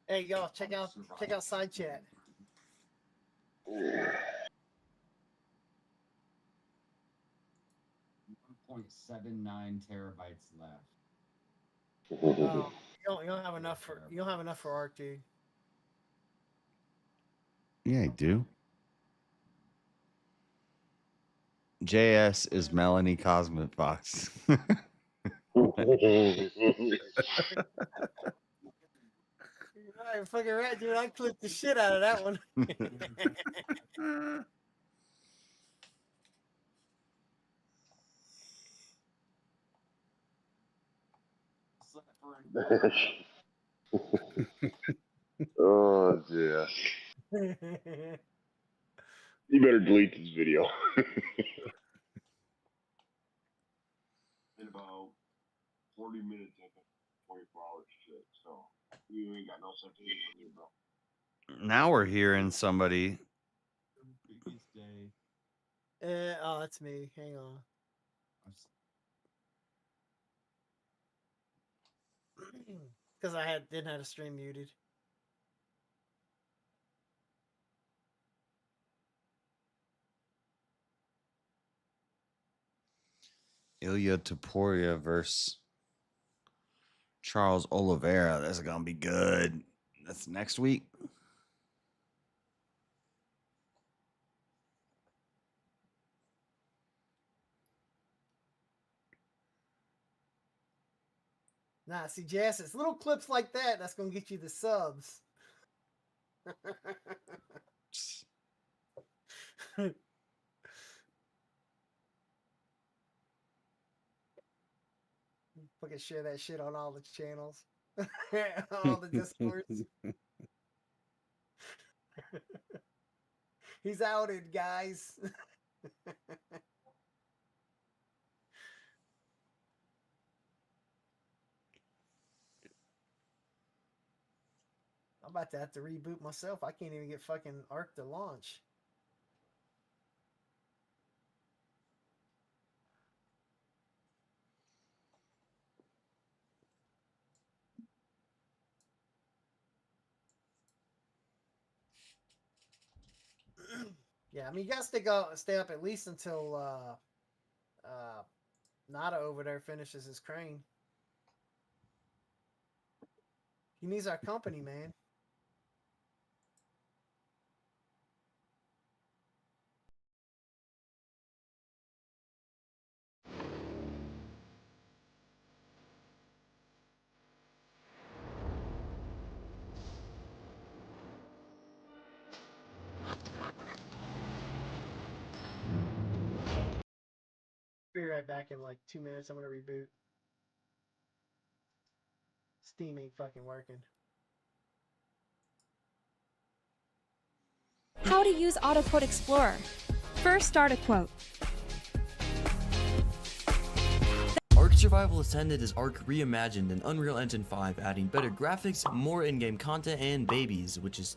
Hey, y'all, check out side chat. 1.79 terabytes left. You don't have enough for Arc, dude. Yeah, I do. JS is Melanie Cosmic Fox. Right, fucking right, dude. I clipped the shit out of that one. Oh, yeah. You better delete this video. In about 40 minutes, I've been 24 hours straight, so you ain't got no sympathy for me, bro. Now we're hearing somebody. Oh, that's me. Hang on. Because I didn't have a stream muted. Ilya Taporia versus Charles Oliveira. That's gonna be good. That's next week. Nah, see, Jess, it's little clips like that that's gonna get you the subs. Fucking share that shit on all the channels, all the discords. He's outed, guys. I'm about to have to reboot myself. I can't even get fucking Arc to launch. Yeah, I mean, you gotta stay up at least until Nada over there finishes his crane. He needs our company, man. Be right back in like 2 minutes. I'm gonna reboot. Steam ain't fucking working. How to use AutoQuote Explorer. First, start a quote. Ark Survival Ascended is Ark reimagined in Unreal Engine 5, adding better graphics, more in-game content, and babies, which is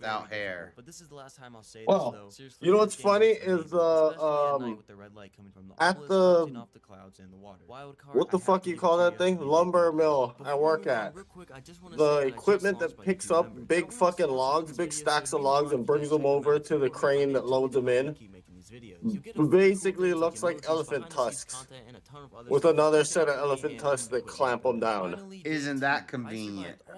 without hair. But this is the last time I'll say Well, this though. Seriously, you know this what's game funny looks is amazing, especially at night with the red light coming from the at obelisk the bouncing off the clouds and the water. Wild card, what the I have fuck to you give it call to that you, thing? you did Lumber good. mill I Before we work move on, at. real quick, I just wanna The say that I just equipment lost that my picks YouTube up member. big Someone fucking sponsored logs, this big video, stacks so of you know logs, why and we gotta brings them check 'em over out. to the Support me crane that financially loads them while we in. keep making these videos. You get a few cool Basically things like looks like emojis, elephant behind the scenes tusks content, and a ton of other with stuff. another Check it set out of for me, elephant and I'm tusks gonna that quit clamp them yapping. down. Finally, day Isn't 2. that I convenient? survived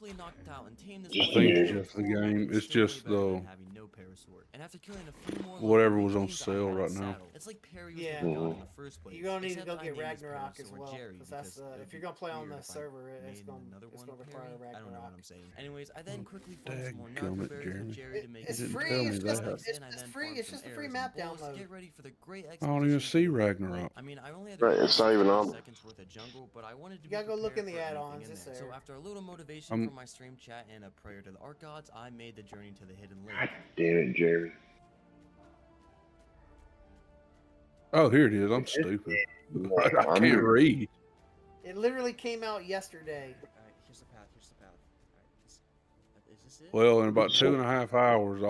quickly knocked out and tamed this I think it's just the game. It's just the and after killing a few more whatever local was on Vikings, I sale had it right now. saddled. It's like Perry was Yeah. never gone in the first place. You're gonna need to except go I get named this pair Ragnarok of as sword well, Jerry because that's because it would if you're be gonna play on weird the if I server, it's made gonna another one require Perry. Ragnarok. I don't know what I'm saying. Anyways, I then quickly found some more Dadgummit, narcoberries with Jeremy. Jerry to make It's You didn't free. tell me It's just that. I then free. farmed It's some just a free arrows map and bullets to download. get ready for the great I don't even expedition see for the Hidden Ragnarok. Lake. I mean, I only had to Right, go it's through not even 30 on. seconds worth of jungle, but I wanted to You be gotta go look in prepared the for anything add-ons. in It's there. there. So after a little motivation from my stream chat and a prayer to the art gods, I made the journey to the Hidden Lake. God damn it, Jerry. Oh, here it is. I'm stupid. I I'm can't read. It literally came out yesterday. Alright, here's the path. Here's the path. Alright, is this it? Well, in about 2.5 hours,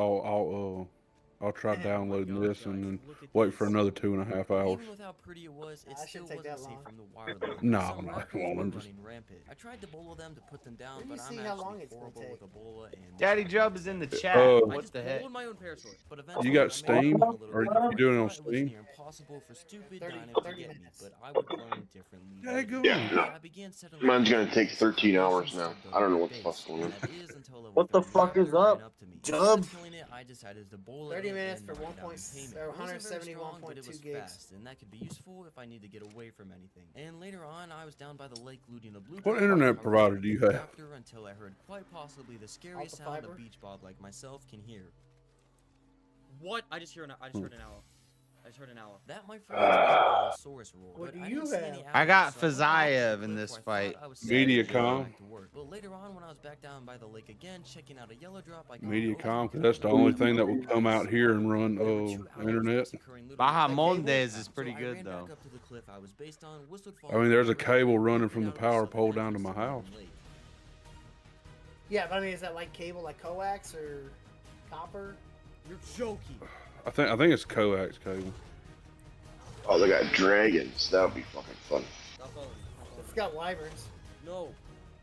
I'll try downloading this and then wait for another 2.5 hours. Even with how pretty it was, it Nah, still shouldn't take wasn't that safe long. from the wildlife. No, Some no, raptors come on, were I'm just- running rampant. I tried to bolo them to put them down, Where do you but I'm see how long actually it's gonna horrible take? with Ebola and Daddy Jub is in the chat. I What just the heck? boloed my own parasaur. But You eventually, got I made it Steam? a little Are bit. you doing it I on thought it was Steam? near impossible for stupid 30 Dino to get me, minutes. but I would learn differently. Hey, go Yeah, on. no. I began settling Mine's down gonna and take making some 13 hours foundations, now. started I don't know building what my the fuck's base, going and on. that is until a What the 30 fuck is raptor ran up, up to me. Jub? Instead of killing it, I decided to bowl it 30 in minutes and for knock it out in 1.6 payment. or It wasn't very strong, but 171.2 it was gigs. fast, and that could be useful if I need to get away from anything. And later on, I was down by the lake looting a blueprint. What internet harvesting provider a do you big have? raptor until I heard quite possibly the scariest Alpha sound a fiber? beach bog like myself can hear. What? I just heard an owl. I just heard an owl. That, my friends, was an Allosaurus roar. What But do I you didn't see any have? I got owls, so I went back to the Fazayev in cliff this where I fight. thought I was safe and went Mediacom. back to work. But later on, when I was back down by the lake again, checking out a yellow drop, I caught an Mediacom, overgrown 'cause that's the only thing that will come out here and run There were 2 owls internet. massacring little Baja raptors. Mondes is So pretty I good ran though. back up to the cliff I was based on, whistled I mean, there's a for cable and running made from it the out of power southern pole down to entrance my to the house. Hidden Lake. Yeah, but I mean, is that like cable, like coax or copper? You're joking. I think it's coax cable. Oh, they got dragons. That would be fucking fun. Stop following me. It's got wyverns. No.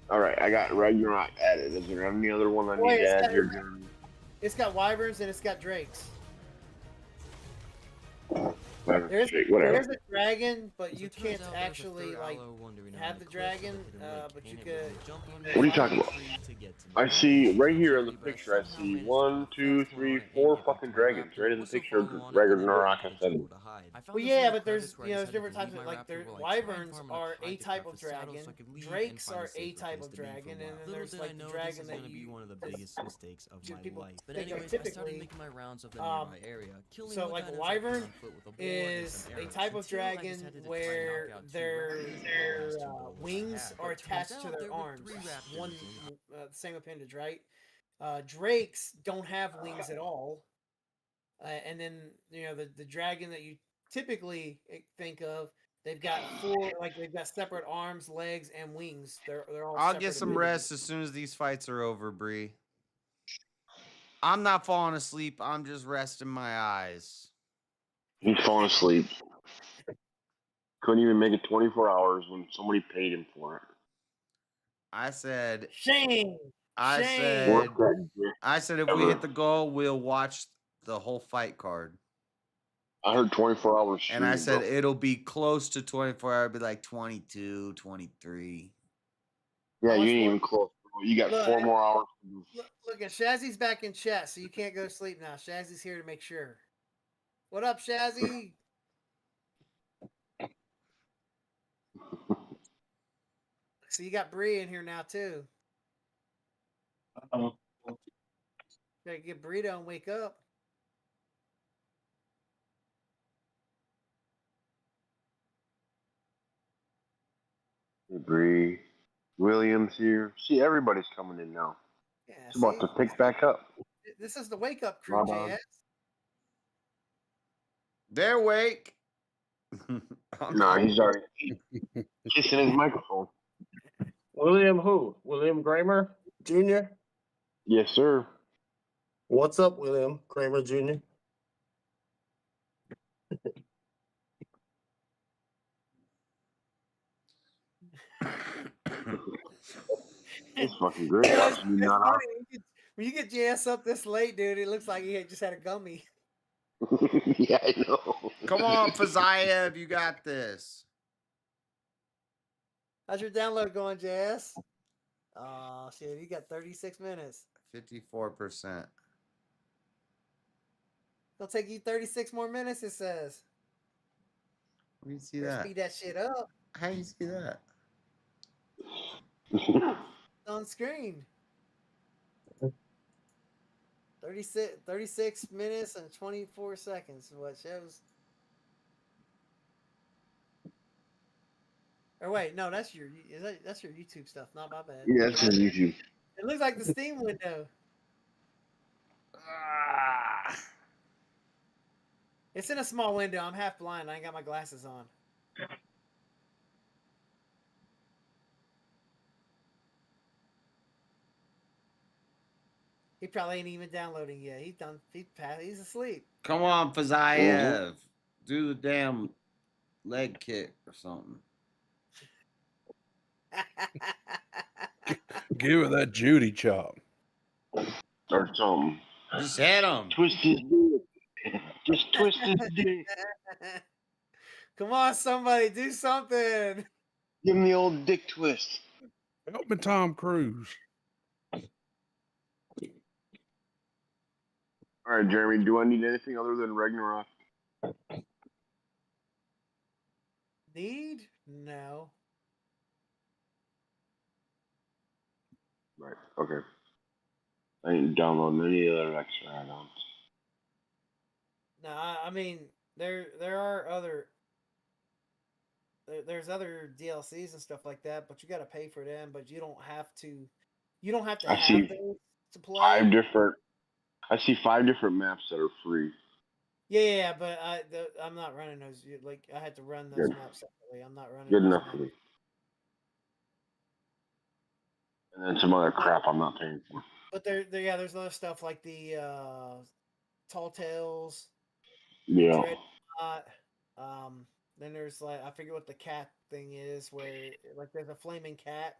Alright, I got Ragnarok added. Is there any other one I need Wait, to it's add got- here, Jeremy? It's got wyverns and it's got drakes. Whatever. There's Whatever. a dragon, but As you it turns can't out, there's a actually third like owl wandering around have the cliff of dragon, Hidden Lake, but you and it could. would jump on What are you talking about? to get to me. I see right here in the But I picture, I somehow see managed to 1, put 2, fast forward 3, on it and 4 get back fucking to my dragons raptor, right in the whistle picture of follow on it, and then Ragnarok back I to the sent jungle you. to hide. I found Well, this yeah, little but there's crevice where I there's decided different to types leave of my like raptor there while I try and wyverns farm are enough a hide to type craft of a saddle dragon, so I could leave and drakes find a are a safer type place of to be for a dragon, and while. then Little there's did I like the know this dragon is that going to be you. one of the biggest mistakes of my people life. But think of anyways, I started typically, making my rounds of the nearby area, killing so one like guy a that attacked me wyvern on foot with a bow and is some a arrows, type of until I dragon decided to try and where knock out 2 their raptors with the last 2 bows I wings had. are But turns attached to out their there were arms. 3 raptors, One and same appendage, right? Drakes don't have wings at all, and then the dragon that you typically think of, they've got they've got separate arms, legs, and wings. They're all. I'll separate get some appendages. rest as soon as these fights are over, Bree. I'm not falling asleep. I'm just resting my eyes. He's falling asleep. Couldn't even make it 24 hours when somebody paid him for it. I said, Shame. I Shame. said if we hit the goal, we'll watch the whole fight card. I heard 24 hours. And I said it'll be close to 24 hours, be like 22, 23. Yeah, you much ain't more? even close. You got Look, 4 more hours. Look at Shazzy's back in chat, so you can't go to sleep now. Shazzy's here to make sure. What up, Shazzy? So you got Bree in here now too. Gotta get Burrito and wake up. Bree, Williams here. See, everybody's coming in now. Yeah, it's about to pick back up. This is the wake up crew, Bye-bye. JS. They're awake. No, he's already kissing his microphone. William who? William Kramer Jr.? Yes, sir. What's up, William Kramer Jr.? It's fucking great. It's You not funny. When you get JS up this late, dude, it looks like he just had a gummy. Yeah, I know. Come on, Fazayev, you got this. How's your download going, JS? Oh, shit, you got 36 minutes. 54%. It'll take you 36 more minutes, it says. Let me see Better that. speed that shit up. How you see that? On screen. 36 minutes and 24 seconds is what it shows. Or wait, no, that's your that's your YouTube stuff, not my bad. Yeah, that's his YouTube. It looks like the Steam window. It's in a small window. I'm half blind. I ain't got my glasses on. He probably ain't even downloading yet. He's asleep. Come on, Fazayev. Do the damn leg kick or something. Give it that Judy chop. Or something. Just hit him. Twist his dick. Just twist his dick. Come on, somebody, do something. Give him the old dick twist. Help me, Tom Cruise. All right, Jeremy, do I need anything other than Ragnarok? Need? No. Right, okay. I ain't downloading any other extra add-ons. No, I mean there are other there's other DLCs and stuff like that, but you got to pay for them. But you don't have to. You don't have to have those to play. I see 5 different maps that are free. Yeah, but I'm not running those. Like I had to run those maps separately. I'm not running. Good those enough maps. for me. And then some other crap I'm not paying for. But there's other stuff like the Tall Tales. Yeah. Then there's like I forget what the cat thing is, where like there's a flaming cat.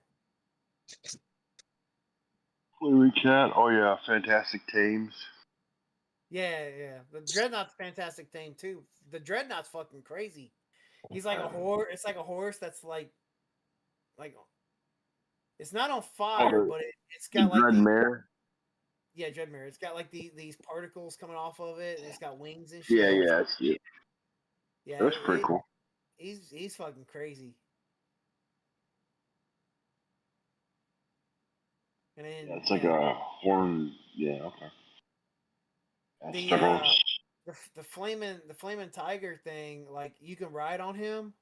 Flaming cat. Oh yeah, Fantastic Tames. Yeah. The Dreadnought's fantastic thing too. The Dreadnought's fucking crazy. He's like a horse. It's like a horse that's like it's not on fire, but it's got like Dreadmare. Yeah, Dreadmare. It's got like these particles coming off of it, and it's got wings and shit. Yeah, I see it. Yeah, that's pretty cool. He's fucking crazy. And then it's like a horn. Yeah, okay. The flaming tiger thing, like you can ride on him,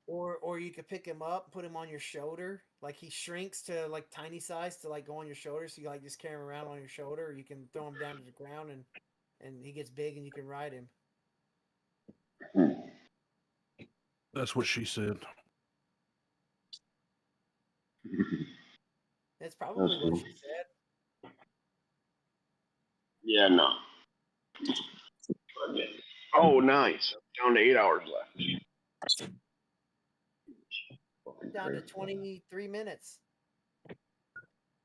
or you could pick him up, put him on your shoulder. Like he shrinks to like tiny size to like go on your shoulder, so you like just carry him around on your shoulder. Or you can throw him down to the ground and he gets big and you can ride him. That's what she said. That's probably what she said. Yeah, no. Oh, nice. Down to 8 hours left. Down to 23 minutes.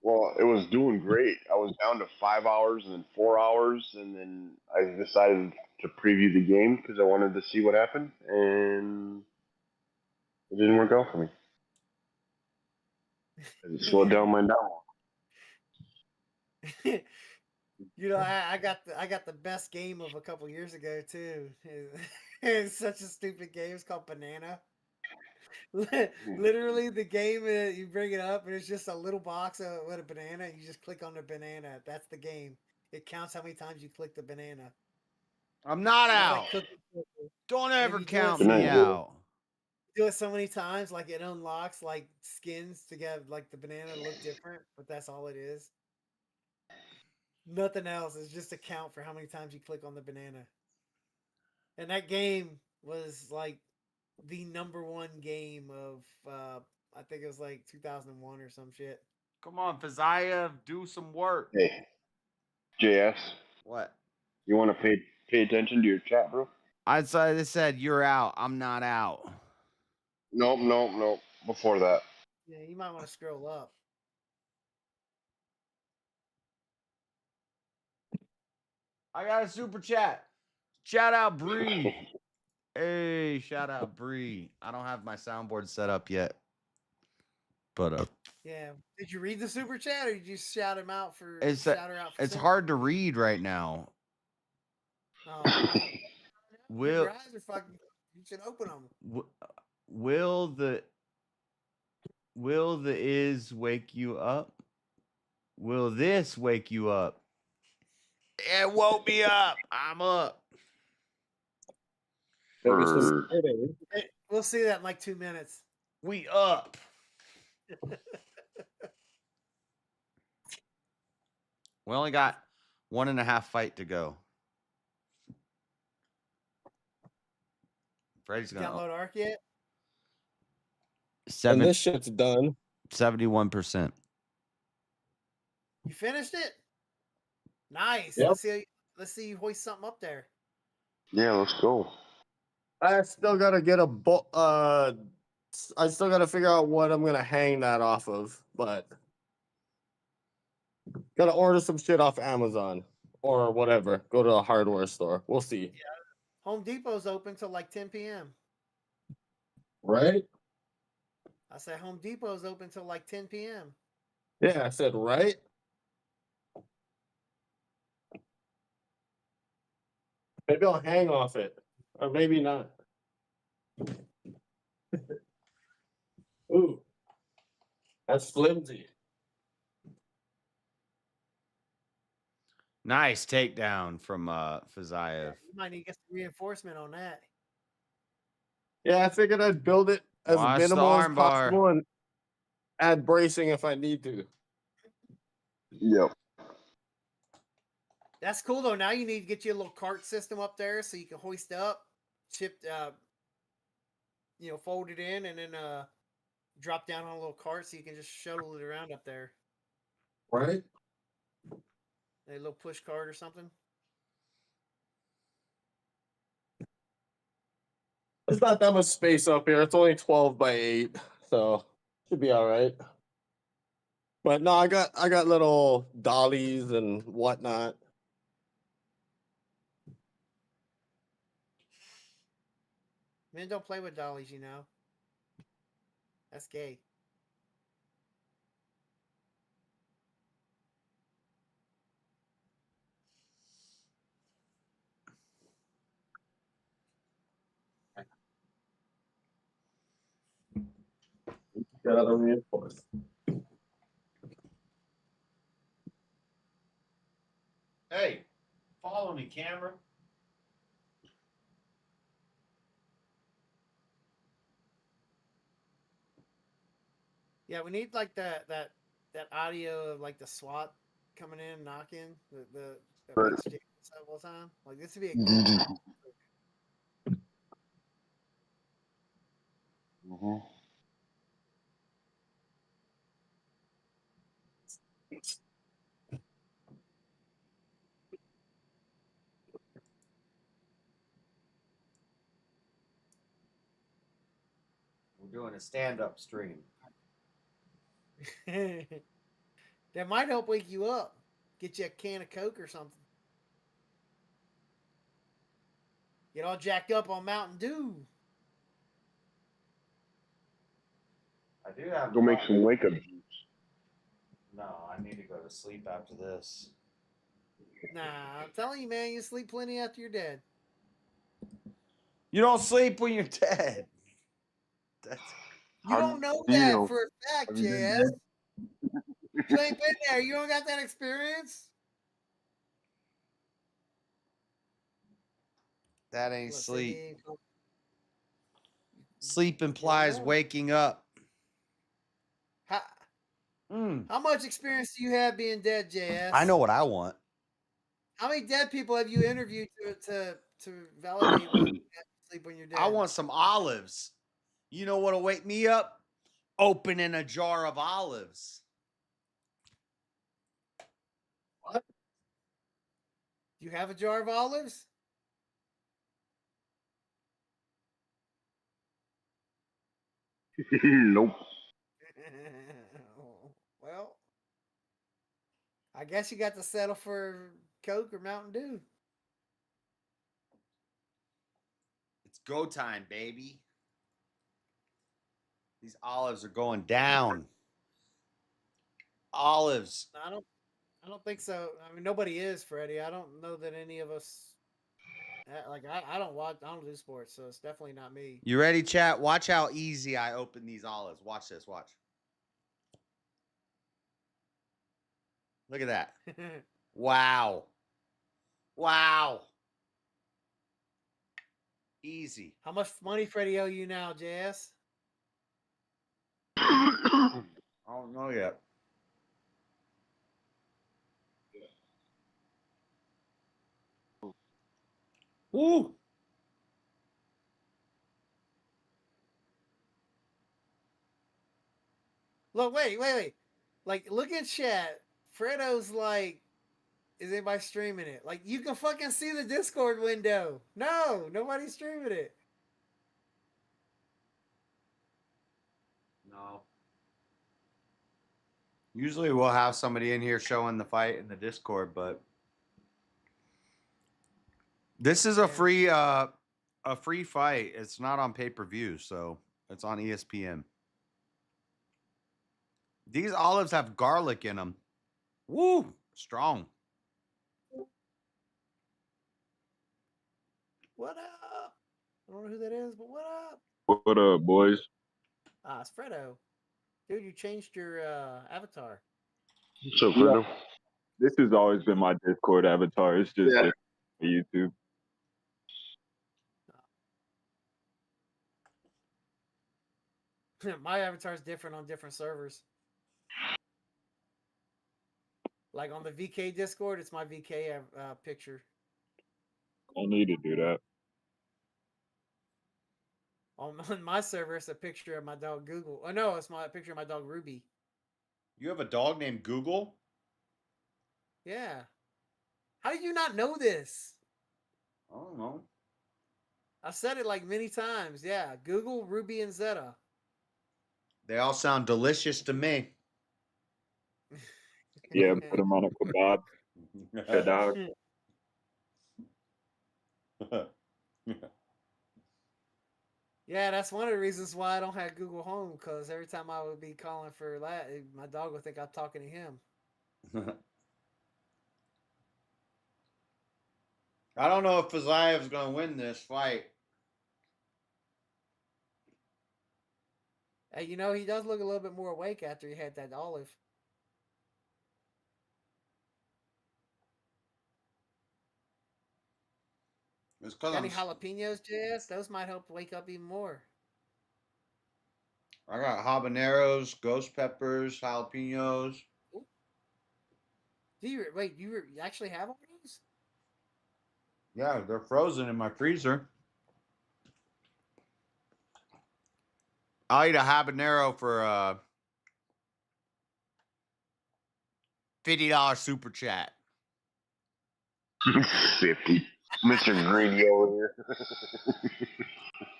Well, it was doing great. I was down to 5 hours and then 4 hours, and then I decided to preview the game because I wanted to see what happened, and it didn't work out for me. It slowed down my download. You know, I got the best game of a couple years ago too. It's such a stupid game. It's called Banana. Literally, the game you bring it up and it's just a little box with a banana. You just click on the banana. That's the game. It counts how many times you click the banana. I'm not out. Like Don't ever count me out. Do it so many times, like it unlocks like skins to get like the banana look different, but that's all it is. Nothing else. It's just a count for how many times you click on the banana. And that game was like the #1 game of I think it was like 2001 or some shit. Come on, Fazayev, do some work. Hey, JS. What? You want to pay attention to your chat, bro? I said you're out. I'm not out. Nope. Before that. Yeah, you might want to scroll up. I got a super chat. Shout out Bree. Hey, shout out Bree. I don't have my soundboard set up yet. But yeah. Did you read the super chat or did you shout him out for it's hard to read right now. Oh, your You should open them. Will the is wake you up? Will this wake you up? It woke me up. I'm up. We'll see that in like 2 minutes. We up. We only got 1.5 fight to go. Freddy's gonna download Arc yet? And this shit's done. 71%. You finished it? Nice. Yep. Let's see you hoist something up there. Yeah, let's go. I still gotta get I still gotta figure out what I'm gonna hang that off of, but gotta order some shit off Amazon or whatever. Go to a hardware store. We'll see. Yeah. Home Depot's open till like 10 p.m. Right? I said Home Depot's open till like 10 p.m. Yeah, I said right. Maybe I'll hang off it, or maybe not. Ooh, that's flimsy. Nice takedown from Fazayev. You might need to get some reinforcement on that. Yeah, I figured I'd build it as Watch the minimal as arm bar. possible and add bracing if I need to. Yep. That's cool though. Now you need to get you a little cart system up there so you can hoist up, fold it in, and then drop down on a little cart so you can just shuttle it around up there. Right? A little push cart or something. It's not that much space up here. It's only 12 by 8, so should be all right. But no, I got little dollies and whatnot. Men don't play with dollies, you know. That's gay. Gotta reinforce. Hey, follow me, camera. Yeah, we need like that audio of like the SWAT coming in, knocking the Right. all the time. Like this would be a good Mm-hmm. We're doing a stand-up stream. that might help wake you up. Get you a can of Coke or something. Get all jacked up on Mountain Dew. I do have. Go make some wake up juice. No, I need to go to sleep after this. Nah, I'm telling you, man, you sleep plenty after you're dead. You don't sleep when you're dead. You don't know that for a fact, JS. You ain't been there. You don't got that experience. That ain't sleep. Sleep implies waking up. How much experience do you have being dead, JS? I know what I want. How many dead people have you interviewed to validate when you sleep when you're dead? I want some olives. You know what'll wake me up? Opening a jar of olives. What? You have a jar of olives? Nope. Well, I guess you got to settle for Coke or Mountain Dew. It's go time, baby. These olives are going down. Olives. I don't think so. I mean, nobody is, Freddie. I don't know that any of us Like I don't watch. I don't do sports, so it's definitely not me. You ready, chat? Watch how easy I open these olives. Watch this. Watch. Look at that. Wow. Wow. Easy. How much money Freddie owe you now, JS? I don't know yet. Woo. Look, wait. Like, look at chat. Fredo's like, is anybody streaming it? Like, you can fucking see the Discord window. No, nobody's streaming it. No. Usually we'll have somebody in here showing the fight in the Discord, but this is a free fight. It's not on pay-per-view, so it's on ESPN. These olives have garlic in them. Woo! Strong. What up? I don't know who that is, but what up? What up, boys? Ah, it's Fredo. Dude, you changed your avatar. What's up, Fredo? This has always been my Discord avatar. It's just different for YouTube. My avatar is different on different servers. Like on the VK Discord, it's my VK picture. I need to do that. On my server, it's a picture of my dog Google. Oh no, it's my picture of my dog Ruby. You have a dog named Google? Yeah. How did you not know this? I don't know. I said it like many times. Yeah, Google, Ruby, and Zeta. They all sound delicious to me. Yeah, put them on a kebab. Good dog. Yeah, that's one of the reasons why I don't have Google Home, because every time I would be calling for that, my dog would think I'm talking to him. I don't know if Fazayev's going to win this fight. Hey, you know, he does look a little bit more awake after he had that olive. It's Got any jalapenos, JS? Those might help wake up even more. I got habaneros, ghost peppers, jalapenos. Do you actually have all these? Yeah, they're frozen in my freezer. I'll eat a habanero for $50 super chat. 50. Mr. Greedy over here.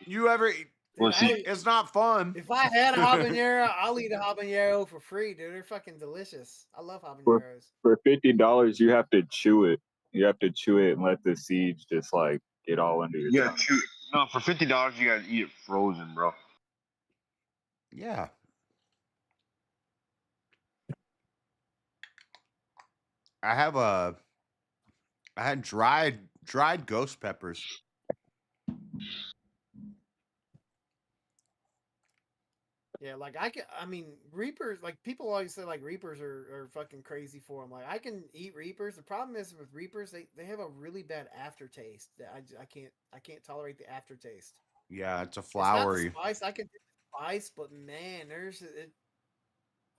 You ever? It's not fun. If I had a habanero, I'll eat a habanero for free, dude. They're fucking delicious. I love habaneros. For $50, you have to chew it. You have to chew it and let the seeds just like get all under your tongue. Chew it. No, for $50, you gotta eat it frozen, bro. Yeah. I had dried ghost peppers. Yeah, like I mean, Reapers, like people always say like Reapers are fucking crazy for them. Like I can eat Reapers. The problem is with Reapers, they have a really bad aftertaste. That I can't tolerate the aftertaste. Yeah, it's a It's not the floury. spice. I can do the spice, but man,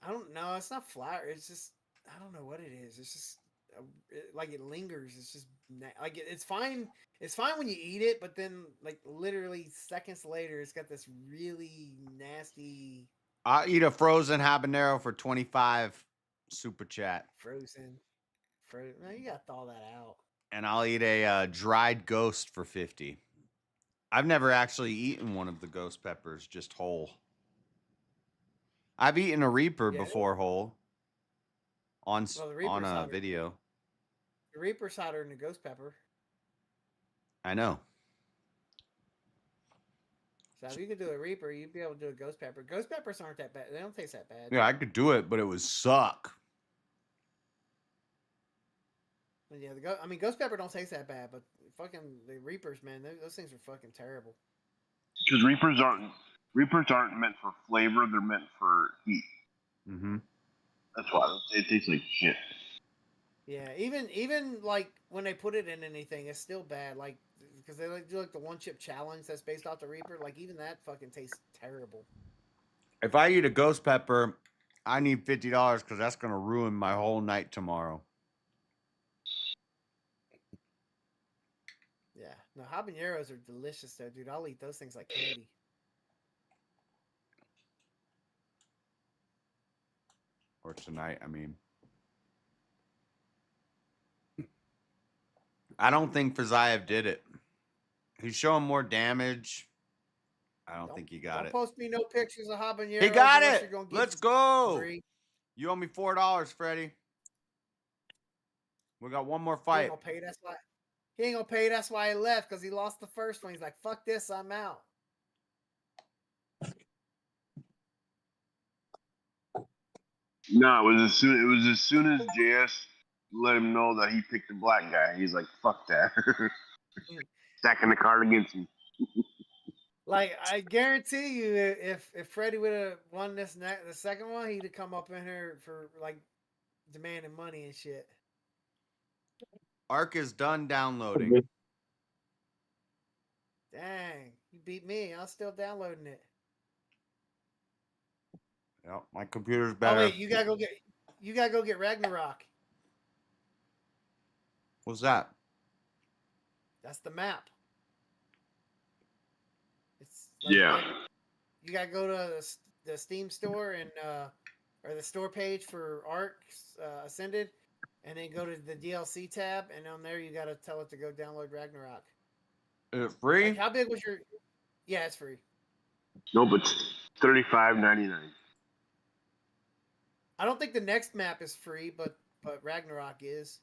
I don't know. It's not flour. It's just I don't know what it is. It's just like it lingers. It's just like it's fine. It's fine when you eat it, but then like literally seconds later, it's got this really nasty I'll eat a frozen habanero for 25 super chat. frozen. No, you gotta thaw that out. And I'll eat a dried ghost for 50. I've never actually eaten one of the ghost peppers just whole. I've eaten a Reaper before whole on a video. The Reaper's hotter than the ghost pepper. I know. So if you could do a Reaper, you'd be able to do a ghost pepper. Ghost peppers aren't that bad. They don't taste that bad. Yeah, I could do it, but it would suck. But yeah, I mean, ghost pepper don't taste that bad, but fucking the reapers, man, those things are fucking terrible. Because reapers aren't meant for flavor; they're meant for heat. Mm-hmm. That's why it tastes like shit. Yeah, even like when they put it in anything, it's still bad. Like because they like do like the one chip challenge that's based off the reaper. Like even that fucking tastes terrible. If I eat a ghost pepper, I need $50 because that's gonna ruin my whole night tomorrow. Yeah, no, habaneros are delicious though, dude. I'll eat those things like candy. Or tonight, I mean. I don't think Fazayev did it. He's showing more damage. I don't think he got Don't it. post me no pictures of habaneros. He got unless it. You're gonna get Let's go. free. You owe me $4, Freddie. We got one more He ain't fight. gonna pay. That's why he ain't gonna pay. That's why he left because he lost the first one. He's like, "Fuck this, I'm out." No, it was as soon as JS let him know that he picked the black guy. He's like, "Fuck that." Stacking the card against him. Like I guarantee you, if Freddie would have won the second one, he'd have come up in here for like demanding money and shit. Arc is done downloading. Dang, you beat me. I'm still downloading it. Yep, my computer's better. Oh wait, you gotta go get Ragnarok. What's that? That's the map. It's like, you gotta go to the Steam store and or the store page for Ark Ascended, and then go to the DLC tab, and on there you gotta tell it to go download Ragnarok. Is it free? Like, how big was your? Yeah, it's free. Nope, it's $35.99. I don't think the next map is free, but Ragnarok is.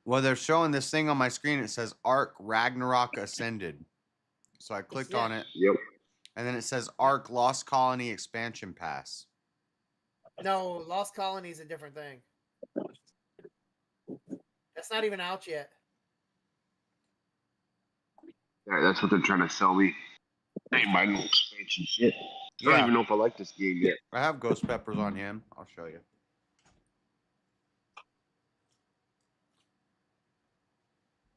Well, they're showing this thing on my screen. It says Ark Ragnarok Ascended. So I clicked on it. Yep. And then it says Ark Lost Colony Expansion Pass. No, Lost Colony is a different thing. That's not even out yet. Yeah, that's what they're trying to sell me. Ain't my no expansion shit. I don't even know if I like this game yet. I have ghost peppers on him. I'll show you.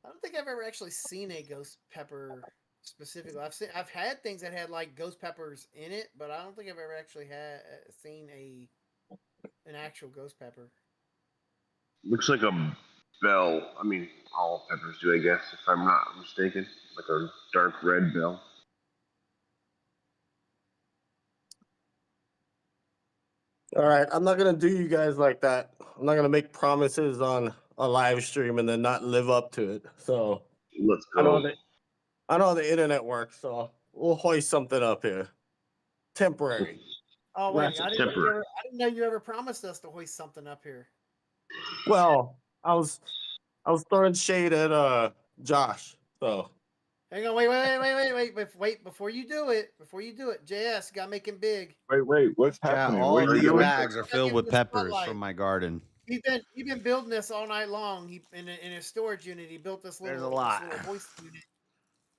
I don't think I've ever actually seen a ghost pepper specifically. I've had things that had like ghost peppers in it, but I don't think I've ever actually seen an actual ghost pepper. Looks like a bell. I mean, all peppers do, I guess, if I'm not mistaken. Like a dark red bell. All right, I'm not gonna do you guys like that. I'm not gonna make promises on a live stream and then not live up to it. So let's go. I know how the internet works, so we'll hoist something up here. Temporary. Oh wait, I didn't know you ever promised us to hoist something up here. Well, I was throwing shade at Josh. So Hang on, wait, before you do it, JS, gotta make him big. Wait, what's Yeah, happening? all What are you these doing? bags are filled with peppers spotlight. from my garden. He's been building this all night long. He in his storage unit. He built this little, There's a lot. this little hoist unit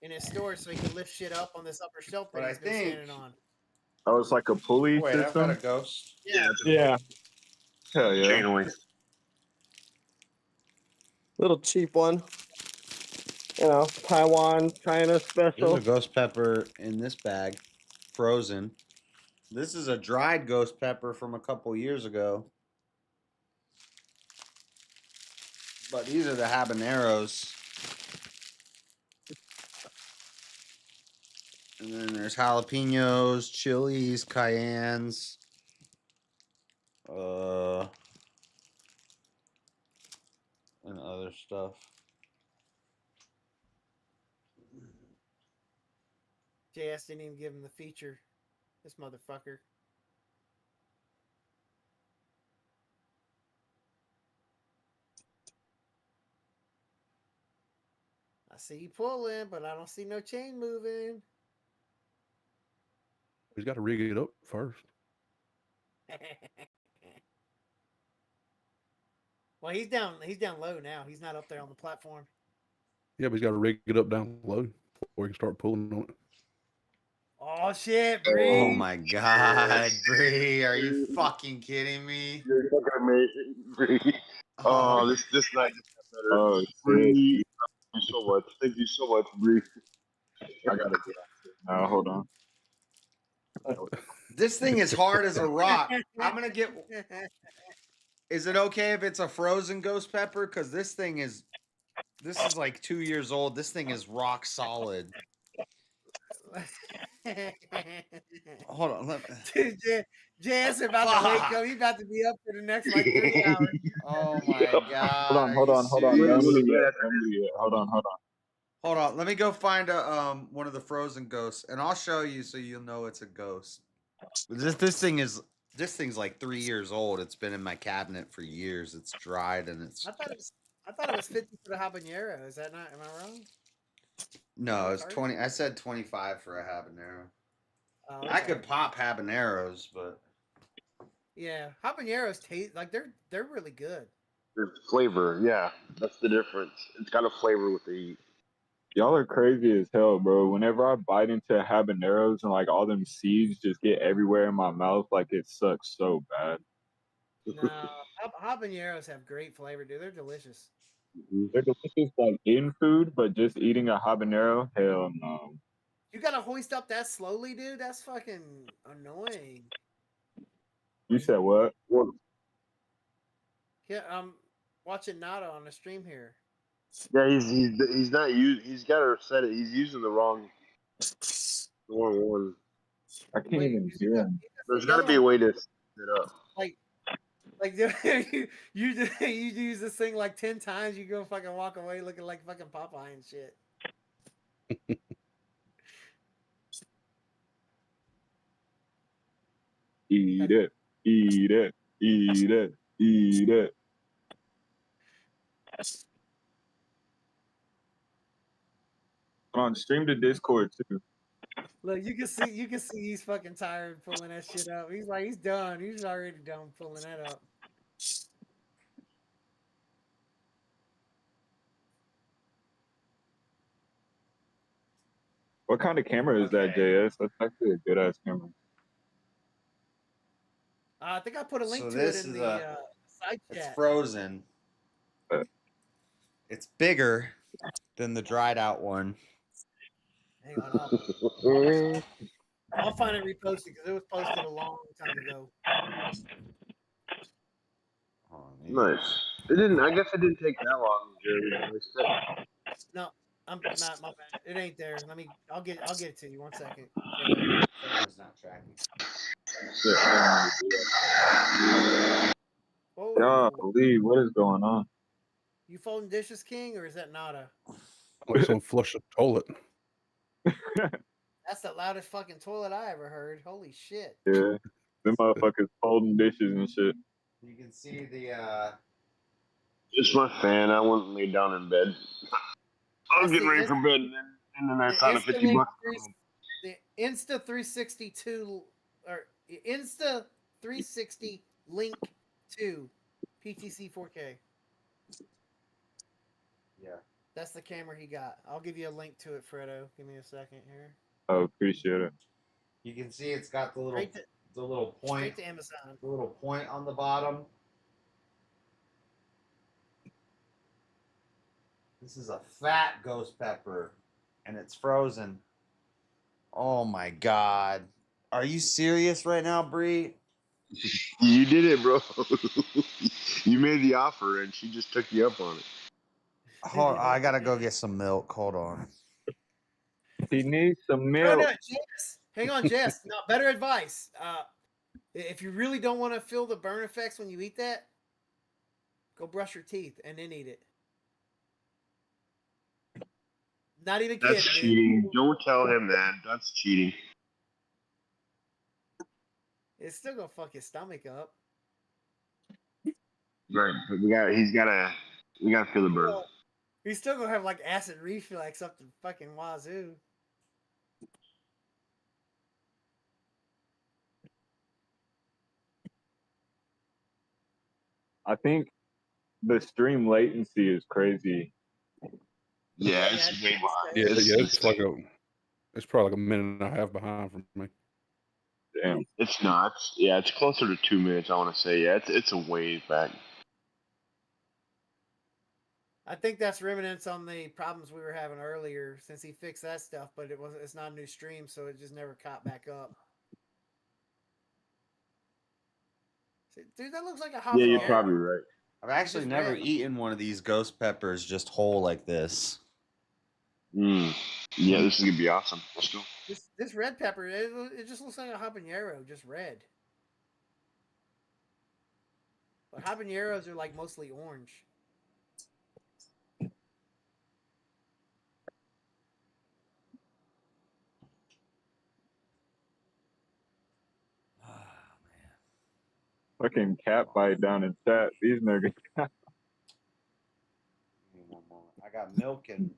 in his storage so he can lift shit up on this upper shelf that But I he's been think- standing on. Oh, it's like a pulley Wait, I've system? got a ghost. yeah, Hell yeah. Chain link. little cheap one. You know, Taiwan, China special. There's a ghost pepper in this bag, frozen. This is a dried ghost pepper from a couple years ago. But these are the habaneros. And then there's jalapenos, chilies, cayennes. And other stuff. JS didn't even give him the feature. This motherfucker. I see you pulling, but I don't see no chain moving. He's got to rig it up first. Well, he's down. He's down low now. He's not up there on the platform. Yeah, but he's got to rig it up down low before he can start pulling on it. Oh shit, Bree! Oh my god, Bree, are you fucking kidding me? You're fucking amazing, Bree. Oh, this night just got better. Oh Bree, shit! thank you so much. Thank you so much, Bree. I gotta get out. Hold on. This thing is hard as a rock. I'm gonna get. Is it okay if it's a frozen ghost pepper? Because this is like 2 years old. This thing is rock solid. Hold on. Dude, JS about to wake up. He's about to be up for the next like 3 hours. Oh my god. Hold on. Don't do yet. Hold on. Hold on. Let me go find a one of the frozen ghosts, and I'll show you so you'll know it's a ghost. This thing's like 3 years old. It's been in my cabinet for years. It's dried and it's. I thought it was 50 for the habanero. Is that not? Am I wrong? No, it's 20. I said 25 for a habanero. Oh, I okay. could pop habaneros, but yeah, habaneros taste like they're really good. There's flavor, yeah. That's the difference. It's got a flavor with the heat. Y'all are crazy as hell, bro. Whenever I bite into habaneros and like all them seeds just get everywhere in my mouth, like it sucks so bad. No, habaneros have great flavor, dude. They're delicious. They're delicious like in food, but just eating a habanero, hell no. You gotta hoist up that slowly, dude. That's fucking annoying. You said what? Yeah, I'm watching Nada on the stream here. Yeah, he's not using. He's got to set it. He's using the wrong one. I can't even hear him. There's got to be a way to set it up. Like you use this thing like 10 times, you go fucking walk away looking like fucking Popeye and shit. Eat it, eat it, eat it, eat it. On stream to Discord too. Look, you can see he's fucking tired pulling that shit up. He's done. He's already done pulling that up. What kind of camera is that, JS? That's actually a good ass camera. I think I put a link to it in the side chat. It's frozen. It's bigger than the dried out one. Hang on, I'll find it reposted because it was posted a long time ago. Nice. It didn't. I guess it didn't take that long, Jerry. No, I'm not. My bad. It ain't there. I'll get it to you. 1 second. Camera's not tracking. Golly, what is going on? You folding dishes, King, or is that Nada? Like someone flushed the toilet. That's the loudest fucking toilet I ever heard. Holy shit. Yeah, them motherfuckers folding dishes and shit. You can see the Just my fan. I went and laid down in bed. I was getting ready for bed, and then I found a $50. The Insta 362 or Insta 360 link to PTC 4K. Yeah. That's the camera he got. I'll give you a link to it, Fredo. Give me a second here. Oh, appreciate it. You can see it's got the little point. Straight to Amazon. The little point on the bottom. This is a fat ghost pepper, and it's frozen. Oh my god. Are you serious right now, Bree? You did it, bro. You made the offer, and she just took you up on it. Hold on, I gotta go get some milk. Hold on. He needs some No, milk. Jess. Hang on, Jess. No, better advice. If you really don't want to feel the burn effects when you eat that, go brush your teeth and then eat it. Not even kidding. That's cheating. Don't tell him that. That's cheating. It's still gonna fuck his stomach up. Right, but we gotta feel the burn. He's still gonna have like acid reflux up the fucking wazoo. I think the stream latency is crazy. Yeah, it's way behind. Yeah, it's probably like a minute and a half behind from me. Damn. It's not. Yeah, it's closer to 2 minutes. I want to say. Yeah, it's a ways back. I think that's remnants on the problems we were having earlier since he fixed that stuff, but it's not a new stream, so it just never caught back up. See, dude, that looks like a habanero. Yeah, you're probably right. I've actually never eaten one of these ghost peppers just whole like this. Yeah, this is gonna be awesome. Let's go. This red pepper, it just looks like a habanero, just red. But habaneros are like mostly orange. Fucking cat bite down in chat. These niggas. I got milk and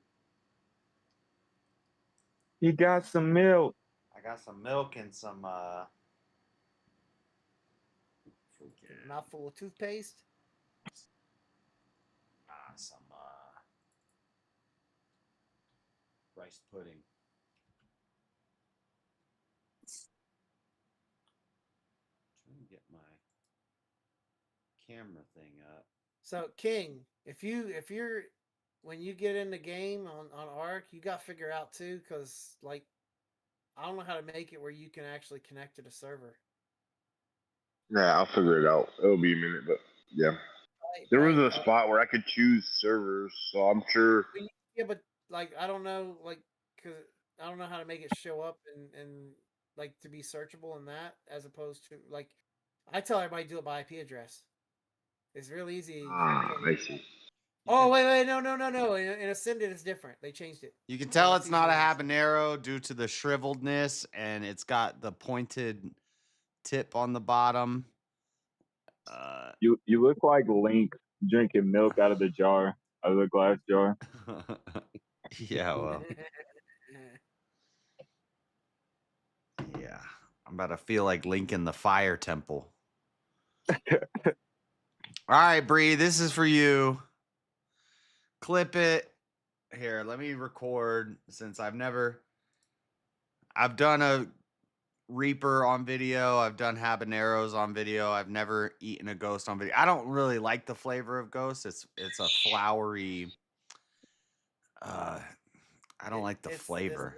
He got some milk. I got some milk and some Mouthful of toothpaste. some rice pudding. Trying to get my camera thing up. So King, if you're when you get in the game on Ark, you got to figure out too, because like I don't know how to make it where you can actually connect to the server. Yeah, I'll figure it out. It'll be a minute, but yeah. There was a spot where I could choose servers, so I'm sure. Yeah, but like I don't know, like because I don't know how to make it show up and like to be searchable in that, as opposed to like I tell everybody do it by IP address. It's real easy. I see. Oh wait, no. In Ascended, it's different. They changed it. You can tell it's not a habanero due to the shriveledness, and it's got the pointed tip on the bottom. You look like Link drinking milk out of the jar, out of the glass jar. Yeah, well. Yeah, I'm about to feel like Link in the Fire Temple. All right, Bree, this is for you. Clip it. Here, let me record since I've done a Reaper on video. I've done habaneros on video. I've never eaten a ghost on video. I don't really like the flavor of ghost. It's a flowery. I don't like the flavor.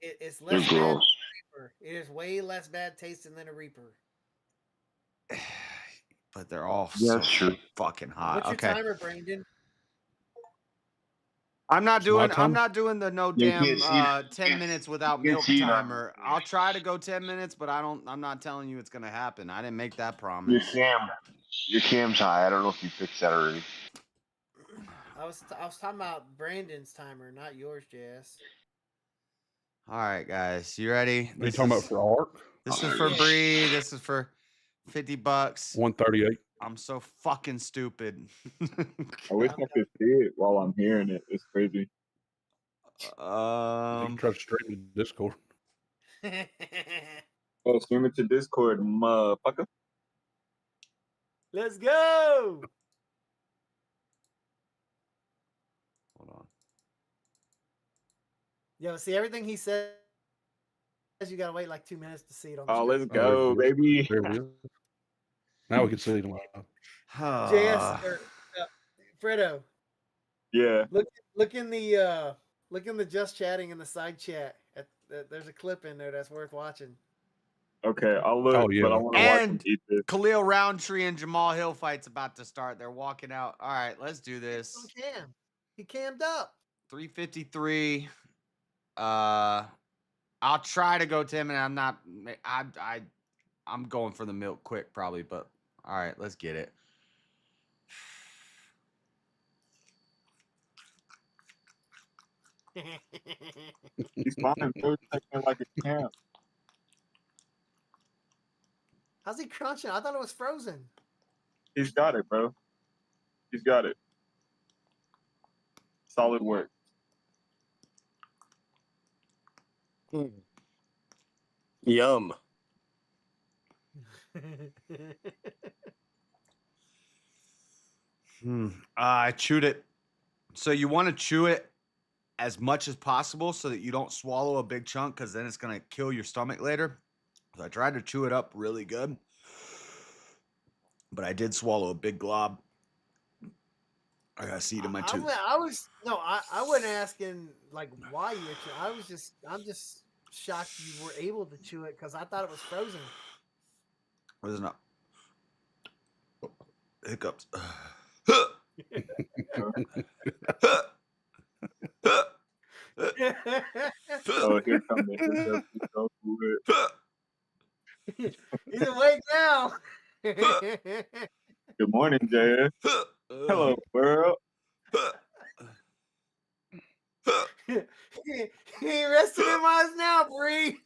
It's less bad than a Reaper. It is way less bad tasting than a Reaper. But they're all so fucking hot. What's your timer, Brandon? I'm not doing the no damn 10 minutes without milk timer. I'll try to go 10 minutes, but I'm not telling you it's gonna happen. I didn't make that promise. Your cam's high. I don't know if you fixed that already. I was talking about Brandon's timer, not yours, Jess. All right, guys, you ready? Are you talking about for Ark? This is for Bree. This is for $50. 138. I'm so fucking stupid. I wish I could see it while I'm hearing it. It's crazy. You can try to stream to Discord. Oh, stream it to Discord, motherfucker. Let's go. Hold on. Yo, see everything he says. You gotta wait like 2 minutes to see it on. Oh, let's go, baby. Now we can see it live. JS or Fredo. Yeah. Look in the just chatting in the side chat. There's a clip in there that's worth watching. Okay, I'll look. Oh, yeah. But I want to watch him eat this. Khalil Roundtree and Jamal Hill fight's about to start. They're walking out. All right, let's do this. He cammed up. 353. I'll try to go 10 minutes. I'm going for the milk quick probably, but all right, let's get it. He's fine. Like a camp. How's he crunching? I thought it was frozen. He's got it, bro. He's got it. Solid work. Yum. I chewed it. So you want to chew it as much as possible so that you don't swallow a big chunk, because then it's going to kill your stomach later. So I tried to chew it up really good, but I did swallow a big glob. I got seed in my tooth. I wasn't asking like why you were chewing. I'm just shocked you were able to chew it because I thought it was frozen. Was not hiccups. Oh, here come the hiccups. So good. He's awake now. Good morning, JS. Hello, world. He ain't resting him eyes now, Bree.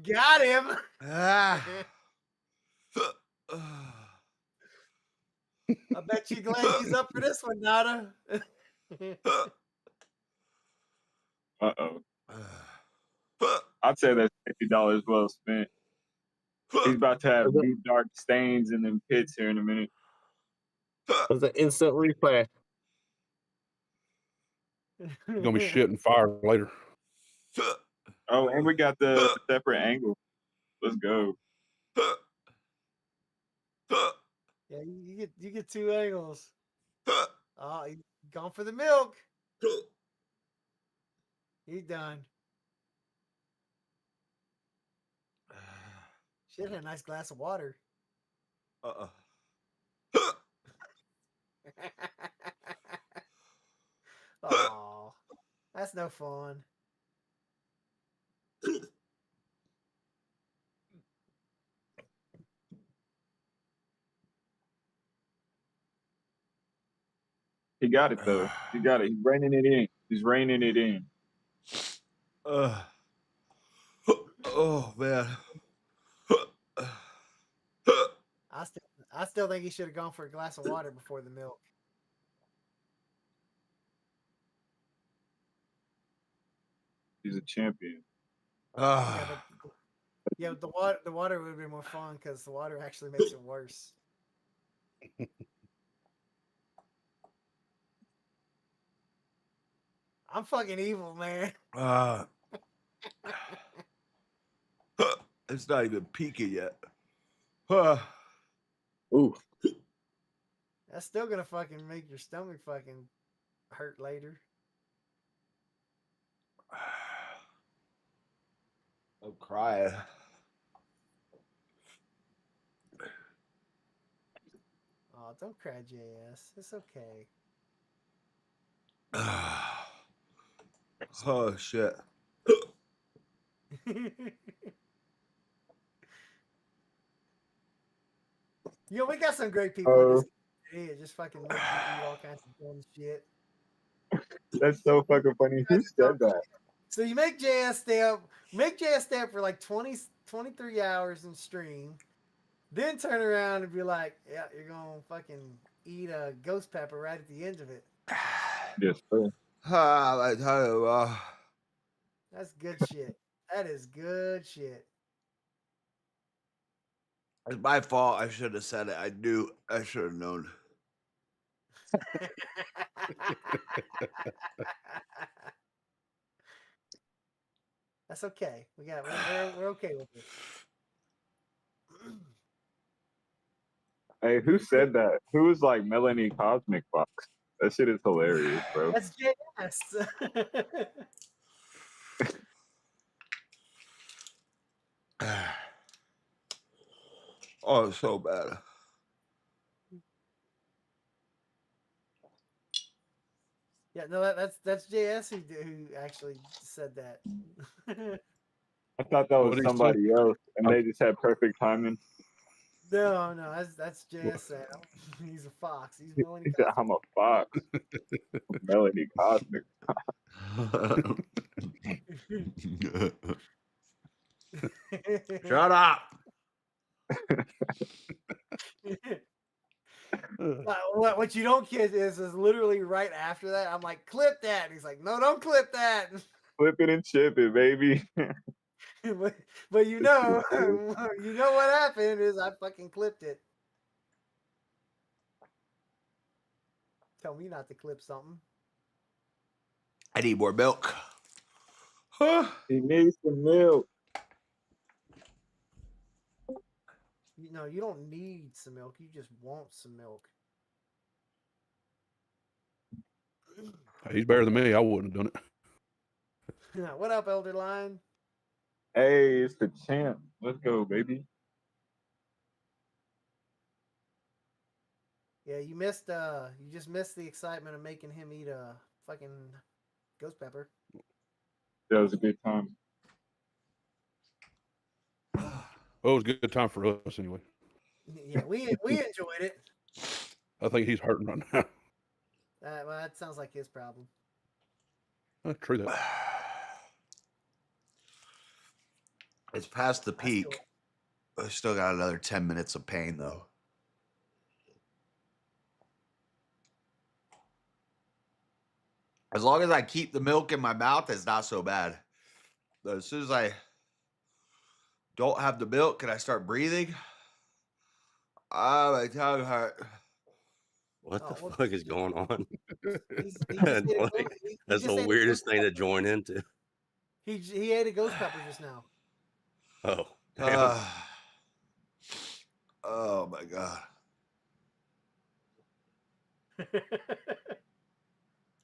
Got him. I bet you glad he's up for this one, Nada. Uh-oh. I'd say that's $50 well spent. He's about to have deep, dark stains in them pits here in a minute. It's an instant replay. You're gonna be shitting fire later. Oh, and we got the separate angle. Let's go. Yeah, you get two angles. Oh, he gone for the milk. He done. Shit, had a nice glass of water. Oh, that's no fun. He got it though. He got it. He's reining it in. He's reining it in. Oh man. I still think he should have gone for a glass of water before the milk. He's a champion. Yeah, the water would have been more fun because the water actually makes it worse. I'm fucking evil, man. It's not even peaking yet. Ooh. That's still gonna fucking make your stomach fucking hurt later. I'm crying. Oh, don't cry, JS. It's okay. Oh shit. We got some great people in this community. Just fucking make you eat all kinds of dumb shit. That's so fucking funny. Who said that? So you make JS stay up for like 23 hours in stream, then turn around and be like, yeah, you're gonna fucking eat a ghost pepper right at the end of it. Yes, sir. I tell you, That's good shit. That is good shit. it's my fault. I should have said it. I knew. I should have known. That's okay. We're okay with it. Hey, who said that? Who was like Melanie Cosmic Fox? That shit is hilarious, bro. That's JS. Oh, it's so bad. Yeah, no, that's JS who actually said that. I thought that was somebody else, and they just had perfect timing. No, that's JS Sam. He's a fox. He's Melanie. He said, "I'm a fox." Melanie Cosmic. Shut up. What you don't get is literally right after that. I'm like, clip that. And he's like, no, don't clip that. Flip it and chip it, baby. but you know, you know what happened is I fucking clipped it. Tell me not to clip something. I need more milk. He needs some milk. You don't need some milk. You just want some milk. He's better than me. I wouldn't have done it. What up, Elder Lion? Hey, it's the champ. Let's go, baby. Yeah, you just missed the excitement of making him eat a fucking ghost pepper. That was a good time. Well, it was a good time for us anyway. Yeah, we enjoyed it. I think he's hurting right now. Well, that sounds like his problem. True that. It's past the peak. I still got another 10 minutes of pain, though. As long as I keep the milk in my mouth, it's not so bad. But as soon as I don't have the milk and I start breathing, my tongue hurt. What the fuck is going on? Like, That's the weirdest thing to join into. He ate a ghost pepper just now. Oh. Oh my god.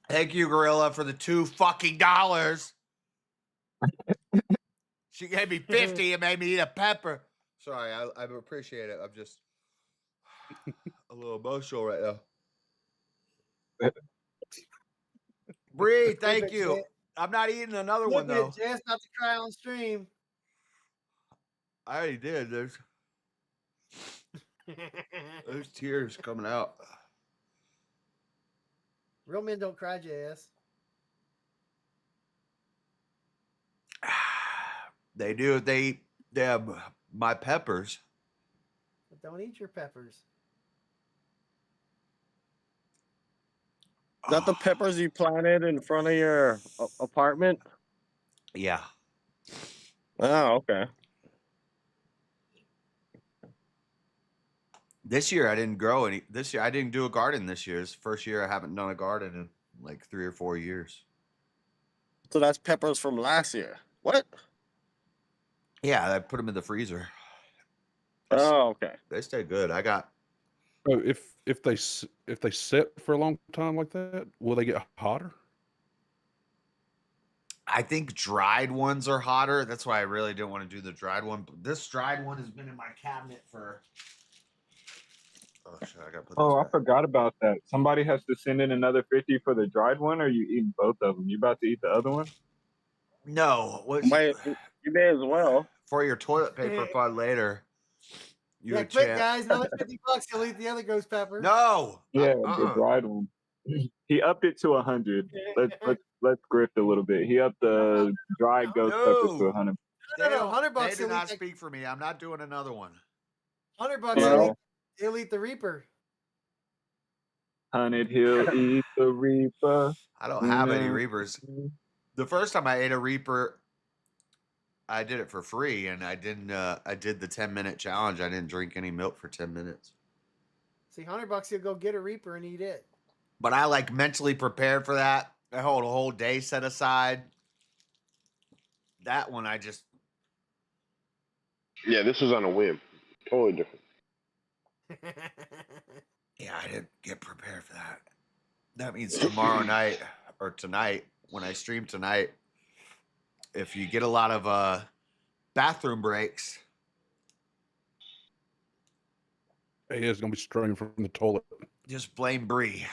Thank you, Gorilla, for the $2 fucking. She gave me 50 and made me eat a pepper. Sorry, I appreciate it. I'm just a little emotional right now. Bree, thank you. I'm not eating another one though. Jess about to cry on stream. I already did. There's tears coming out. Real men don't cry, JS. They do. They have my peppers. But don't eat your peppers. Is that the peppers you planted in front of your apartment? Yeah. Oh, okay. This year I didn't grow any. This year I didn't do a garden. This year it's the first year I haven't done a garden in like 3 or 4 years. So that's peppers from last year. What? Yeah, I put them in the freezer. Oh, okay. They stay good. I got. Oh, if they sit for a long time like that, will they get hotter? I think dried ones are hotter. That's why I really didn't want to do the dried one. But this dried one has been in my cabinet for. Oh shit! I got to put. Oh, I forgot about that. Somebody has to send in another 50 for the dried one, or you eating both of them? You about to eat the other one? No. You may as well. For your toilet paper fund later. Yeah, quick, guys. Another $50. You'll eat the other ghost pepper. No. Yeah, the dried one. He upped it to 100. Let's grift a little bit. He upped the dried ghost pepper to 100. No, $100. They do not speak for me. I'm not doing another one. $100. He'll eat the Reaper. 100. He'll eat the Reaper. I don't have any Reapers. The first time I ate a Reaper, I did it for free, and I didn't. I did the 10-minute challenge. I didn't drink any milk for 10 minutes. See, $100, you'll go get a Reaper and eat it. But I like mentally prepared for that. I hold a whole day set aside. That one, I just. Yeah, this was on a whim. Totally different. Yeah, I didn't get prepared for that. That means tomorrow night or tonight, when I stream tonight, if you get a lot of bathroom breaks. Hey, it's gonna be streaming from the toilet. Just blame Bree.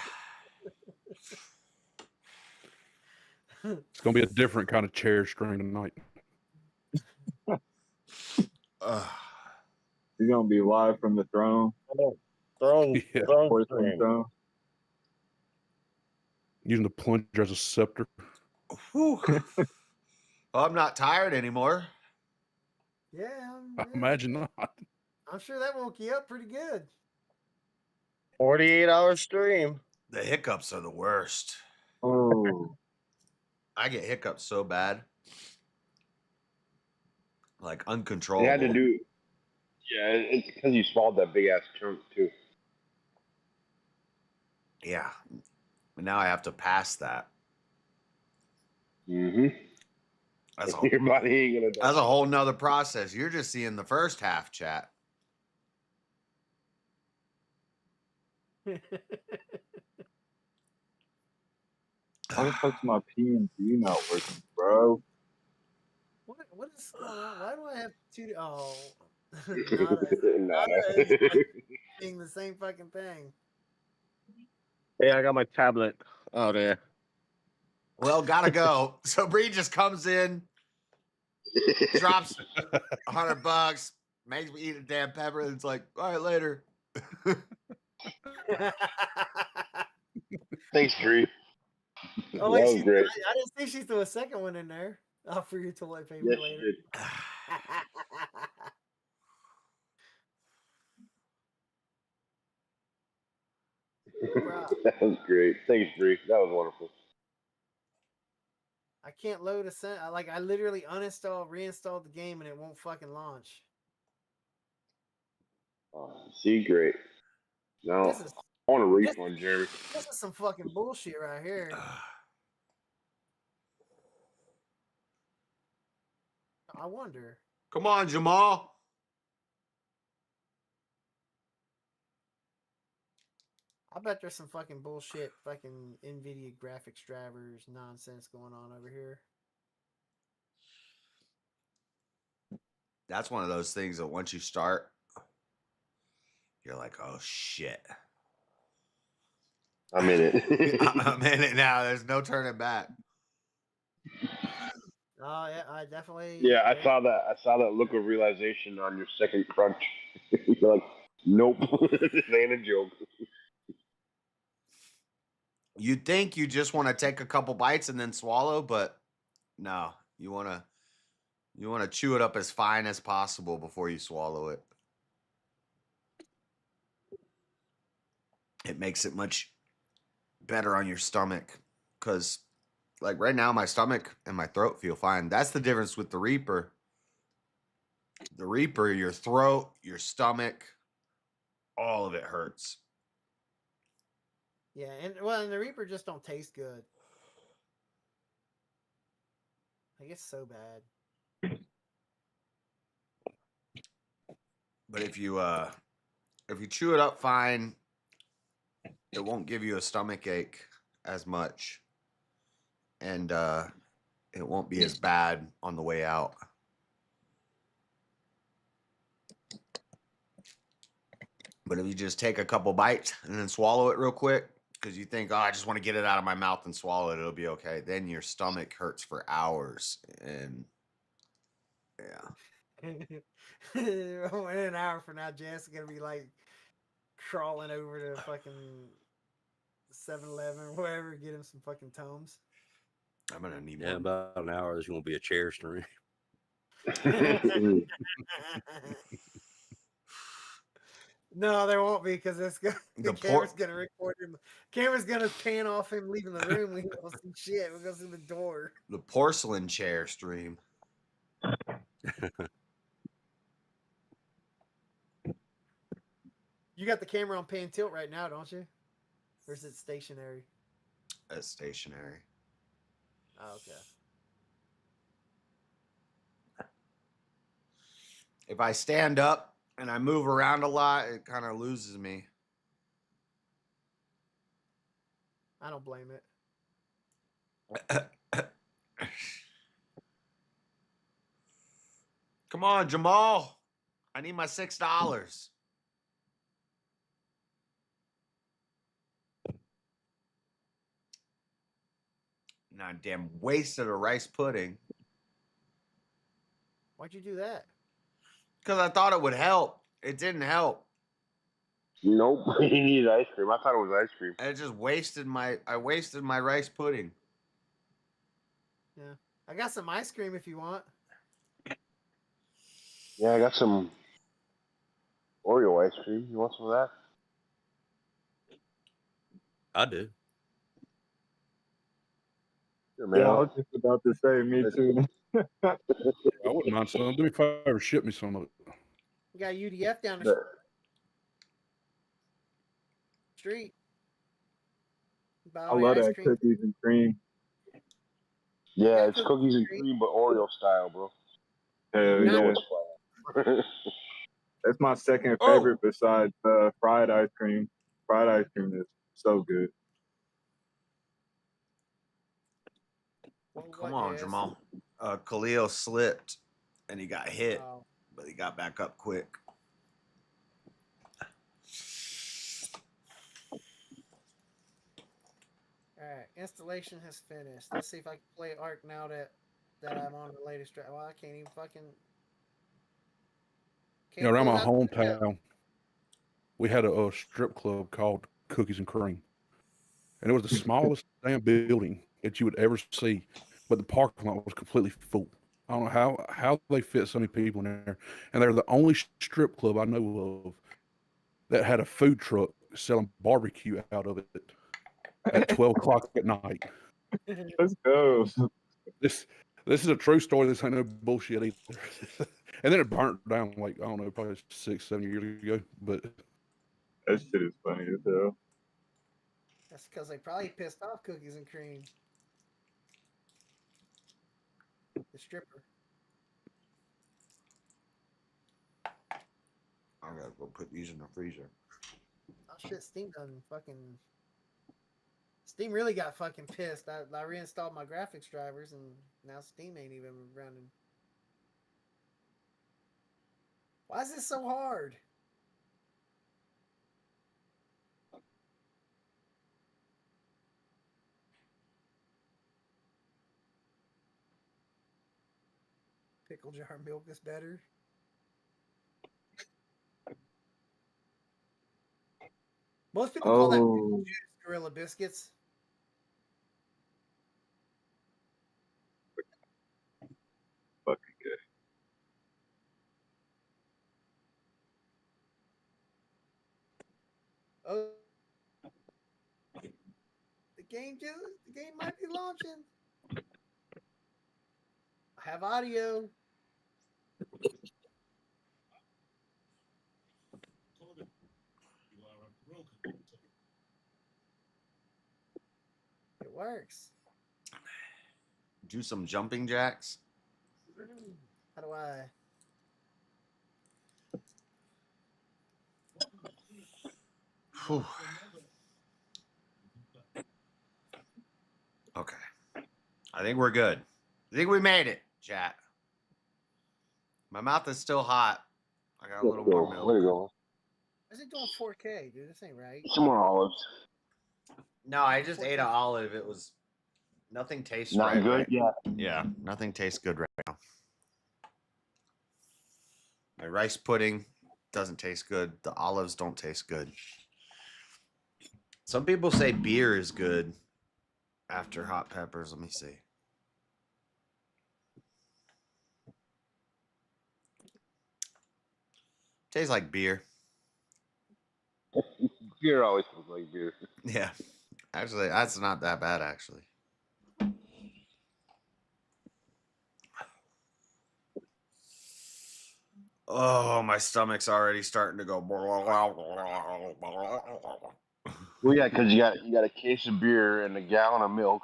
It's gonna be a different kind of chair stream tonight. You're gonna be live from the throne. Throne Throne. Using the plunger as a scepter. Well, I'm not tired anymore. Yeah, I imagine not. I'm sure that woke you up pretty good. 48-hour stream. The hiccups are the worst. Oh. I get hiccups so bad. Like You had uncontrollable. to do. Yeah, it's because you swallowed that big ass chunk too. Yeah. Now I have to pass that. Mm-hmm. That's Your body ain't gonna die. That's a whole nother process. You're just seeing the first half, chat. Why the fuck's my PNG not working, bro? What is going on? Why do I have two? Oh, Nada. being the same fucking thing. Hey, I got my tablet out there. Well, gotta go. So Bree just comes in, drops $100, makes me eat a damn pepper, and it's like, all right, later. Thanks, Bree. Oh, That wait, was great. I didn't see she threw a second one in there. I'll for your toilet paper Yes, later. you did. That was great. Thanks, Bree. That was wonderful. I can't load a set. I literally uninstalled, reinstalled the game, and it won't fucking launch. See, great. No, This is- I want a refund, Jeremy. This is some fucking bullshit right here. I wonder. Come on, Jamal. I bet there's some fucking bullshit, fucking NVIDIA graphics drivers nonsense going on over here. That's one of those things that once you start, you're like, oh shit. I'm in it. I'm in it now. There's no turning back. Oh yeah, I definitely. Yeah, I saw that. I saw that look of realization on your second crunch. You're like, nope, this ain't a joke. You'd think you just want to take a couple bites and then swallow, but no, you want to chew it up as fine as possible before you swallow it. It makes it much better on your stomach because like right now my stomach and my throat feel fine. That's the difference with the Reaper. The Reaper, your throat, your stomach, all of it hurts. Yeah, and the Reaper just don't taste good. Like it's so bad. But if you chew it up fine, it won't give you a stomach ache as much. And it won't be as bad on the way out. But if you just take a couple bites and then swallow it real quick, because you think, oh, I just want to get it out of my mouth and swallow it, it'll be okay. Then your stomach hurts for hours. And yeah. In an hour from now, Jess is gonna be like crawling over to fucking 7-Eleven or wherever, get him some fucking Tomes. I'm gonna need one. About an hour. There's gonna be a chair stream. No, there won't be because the camera's gonna record him. Camera's gonna pan off him leaving the room. We don't see shit. We go through the door. The porcelain chair stream. You got the camera on pan tilt right now, don't you? Or is it stationary? It's stationary. Oh, okay. If I stand up and I move around a lot, it kind of loses me. I don't blame it. Come on, Jamal. I need my $6. Nah, damn wasted a rice pudding. Why'd you do that? Because I thought it would help. It didn't help. Nope. You need ice cream. I thought it was ice cream. I just wasted my rice pudding. Yeah. I got some ice cream if you want. Yeah, I got some Oreo ice cream. You want some of that? I do. Sure, Yeah, I was just about to say, me too. I wouldn't mind some. Do me a favor, ship me some of it. You got UDF down the street. I love that cookies and cream. Yeah, it's cookies and cream, but Oreo style, bro. Hell You know yeah. what's fire. That's my second favorite besides fried ice cream. Fried ice cream is so good. Come on, Jamal. Khalil slipped and he got hit, but he got back up quick. Alright, installation has finished. Let's see if I can play Ark now that I'm on the latest draft. Well, I can't even fucking. Around my hometown, we had a strip club called Cookies and Cream. And it was the smallest damn building that you would ever see, but the parking lot was completely full. I don't know how they fit so many people in there. And they're the only strip club I know of that had a food truck selling barbecue out of it at 12 o'clock at night. Let's go. This is a true story. This ain't no bullshit either. And then it burnt down like, I don't know, probably 6-7 years ago. But that shit is funny as hell. That's because they probably pissed off Cookies and Cream. The stripper. I gotta go put these in the freezer. Oh shit, Steam done fucking. Steam really got fucking pissed. I reinstalled my graphics drivers and now Steam ain't even running. Why is this so hard? Pickle jar milk is better. Most people call that pickle juice Gorilla Biscuits. Fucking good. Oh, the game might be launching. I have audio. It works. Do some jumping jacks. How do I? Whew. Okay. I think we're good. I think we made it, chat. My mouth is still hot. I got a little more milk. Way to go. Is it doing 4K, dude? This ain't right. Some more olives. No, I just ate an olive. It was nothing tastes Not right. good. Right? Yeah. Yeah, nothing tastes good right now. My rice pudding doesn't taste good. The olives don't taste good. Some people say beer is good after hot peppers. Let me see. Tastes like beer. Beer always tastes like beer. Yeah. Actually, that's not that bad, actually. Oh, my stomach's already starting to go. Well, yeah, because you got a case of beer and a gallon of milk,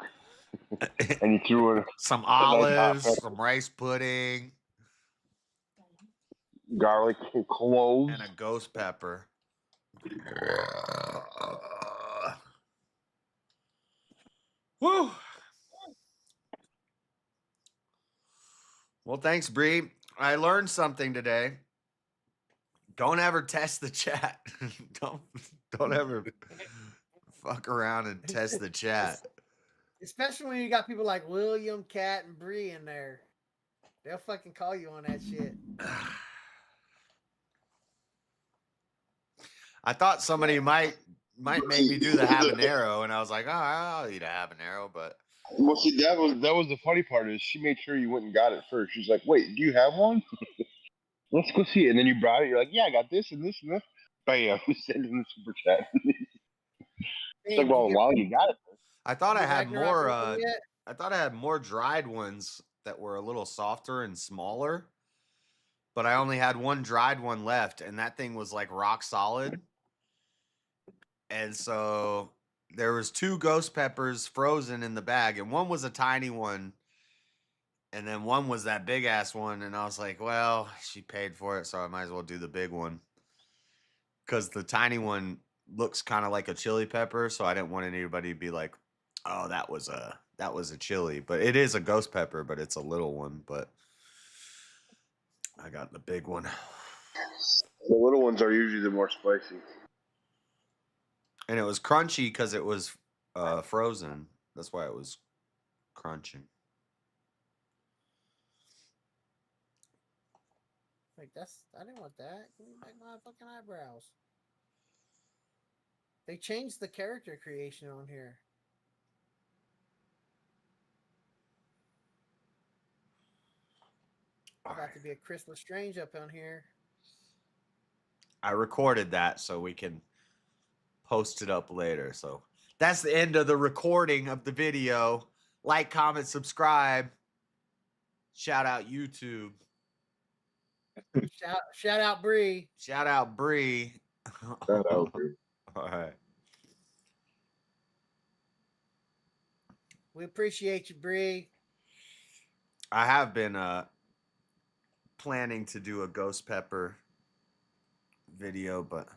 and you threw in some olives, some rice pudding, garlic and cloves, and a ghost pepper. Woo! Well, thanks, Bree. I learned something today. Don't ever test the chat. don't ever fuck around and test the chat. Especially when you got people like William, Cat, and Bree in there. They'll fucking call you on that shit. I thought somebody might make me do the habanero, and I was like, oh, I'll eat a habanero, but well, see, that was the funny part is she made sure you went and got it first. She's like, wait, do you have one? Let's go see it. And then you brought it. You're like, yeah, I got this and this and this. Bam, we send in the super chat. It's like, well, while you got it. I thought I had more. I thought I had more dried ones that were a little softer and smaller, but I only had one dried one left, and that thing was like rock solid. And so there was 2 ghost peppers frozen in the bag, and one was a tiny one, and then one was that big ass one. And I was like, well, she paid for it, so I might as well do the big one, because the tiny one looks kind of like a chili pepper. So I didn't want anybody to be like, oh, that was a chili, but it is a ghost pepper, but it's a little one. But I got the big one. The little ones are usually the more spicy. And it was crunchy because it was frozen. That's why it was crunching. Like, I didn't want that. Give me back my fucking eyebrows. They changed the character creation on here. About to be a Christmas Strange up on here. I recorded that so we can post it up later. So that's the end of the recording of the video. Like, comment, subscribe. Shout out YouTube. Shout out Bree. Shout out Bree. Shout out Bree. All right. We appreciate you, Bree. I have been planning to do a ghost pepper video, but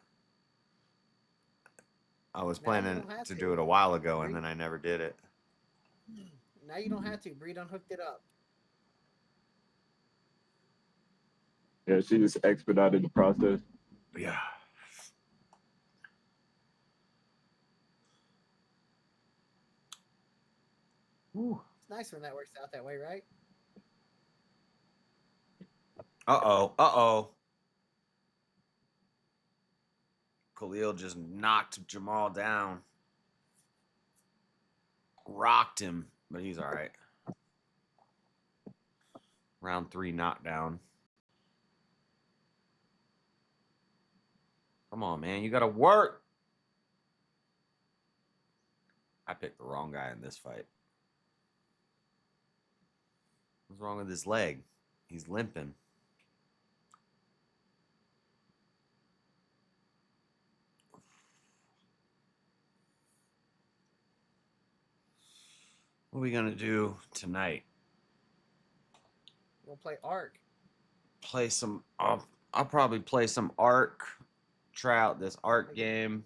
I was planning to do it a while ago, and then I never did it. Now you don't have to. Bree done hooked it up. Yeah, she just expedited the process. Yeah. It's nice when that works out that way, right? Uh-oh. Khalil just knocked Jamal down. Rocked him, but he's all right. Round 3 knockdown. Come on, man. You got to work. I picked the wrong guy in this fight. What's wrong with his leg? He's limping. What are we going to do tonight? We'll play Ark. Play some... I'll probably play some Ark. Try out this Ark game.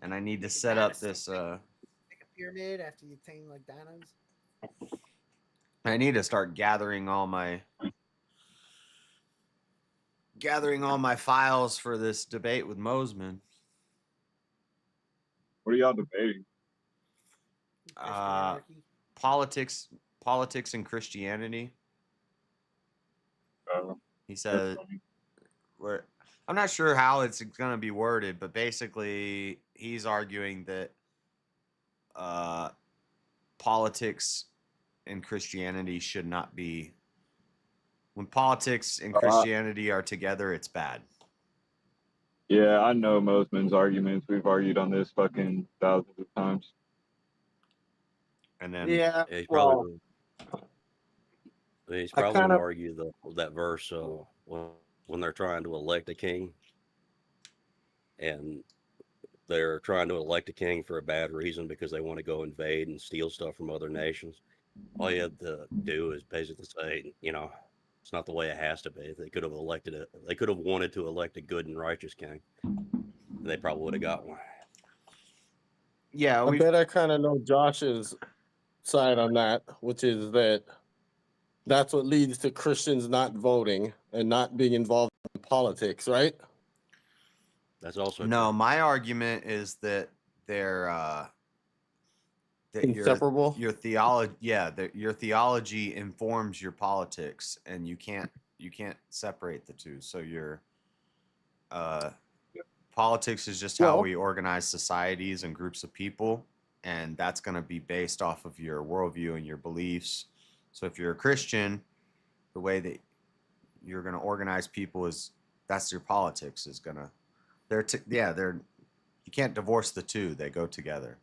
And I need to set up this... Make a pyramid after you tame like dinos. I need to start gathering all my files for this debate with Mosman. What are y'all debating? Politics and Christianity. He said, I'm not sure how it's going to be worded, but basically he's arguing that politics and Christianity should not be. When politics and Christianity are together, it's bad. Yeah, I know Mosman's arguments. We've argued on this fucking thousands of times. And then he's probably going to argue that verse when they're trying to elect a king, and they're trying to elect a king for a bad reason because they want to go invade and steal stuff from other nations. All you have to do is basically say, it's not the way it has to be. They could have wanted to elect a good and righteous king. They probably would have got one. Yeah, I bet I kind of know Josh's side on that, which is that's what leads to Christians not voting and not being involved in politics, right? That's also no. My argument is that they're that inseparable. Your theology, your theology informs your politics, and you can't separate the two. So your politics is just how we organize societies and groups of people, and that's going to be based off of your worldview and your beliefs. So if you're a Christian, the way that you're going to organize people that's your politics is going to. You can't divorce the two; they go together.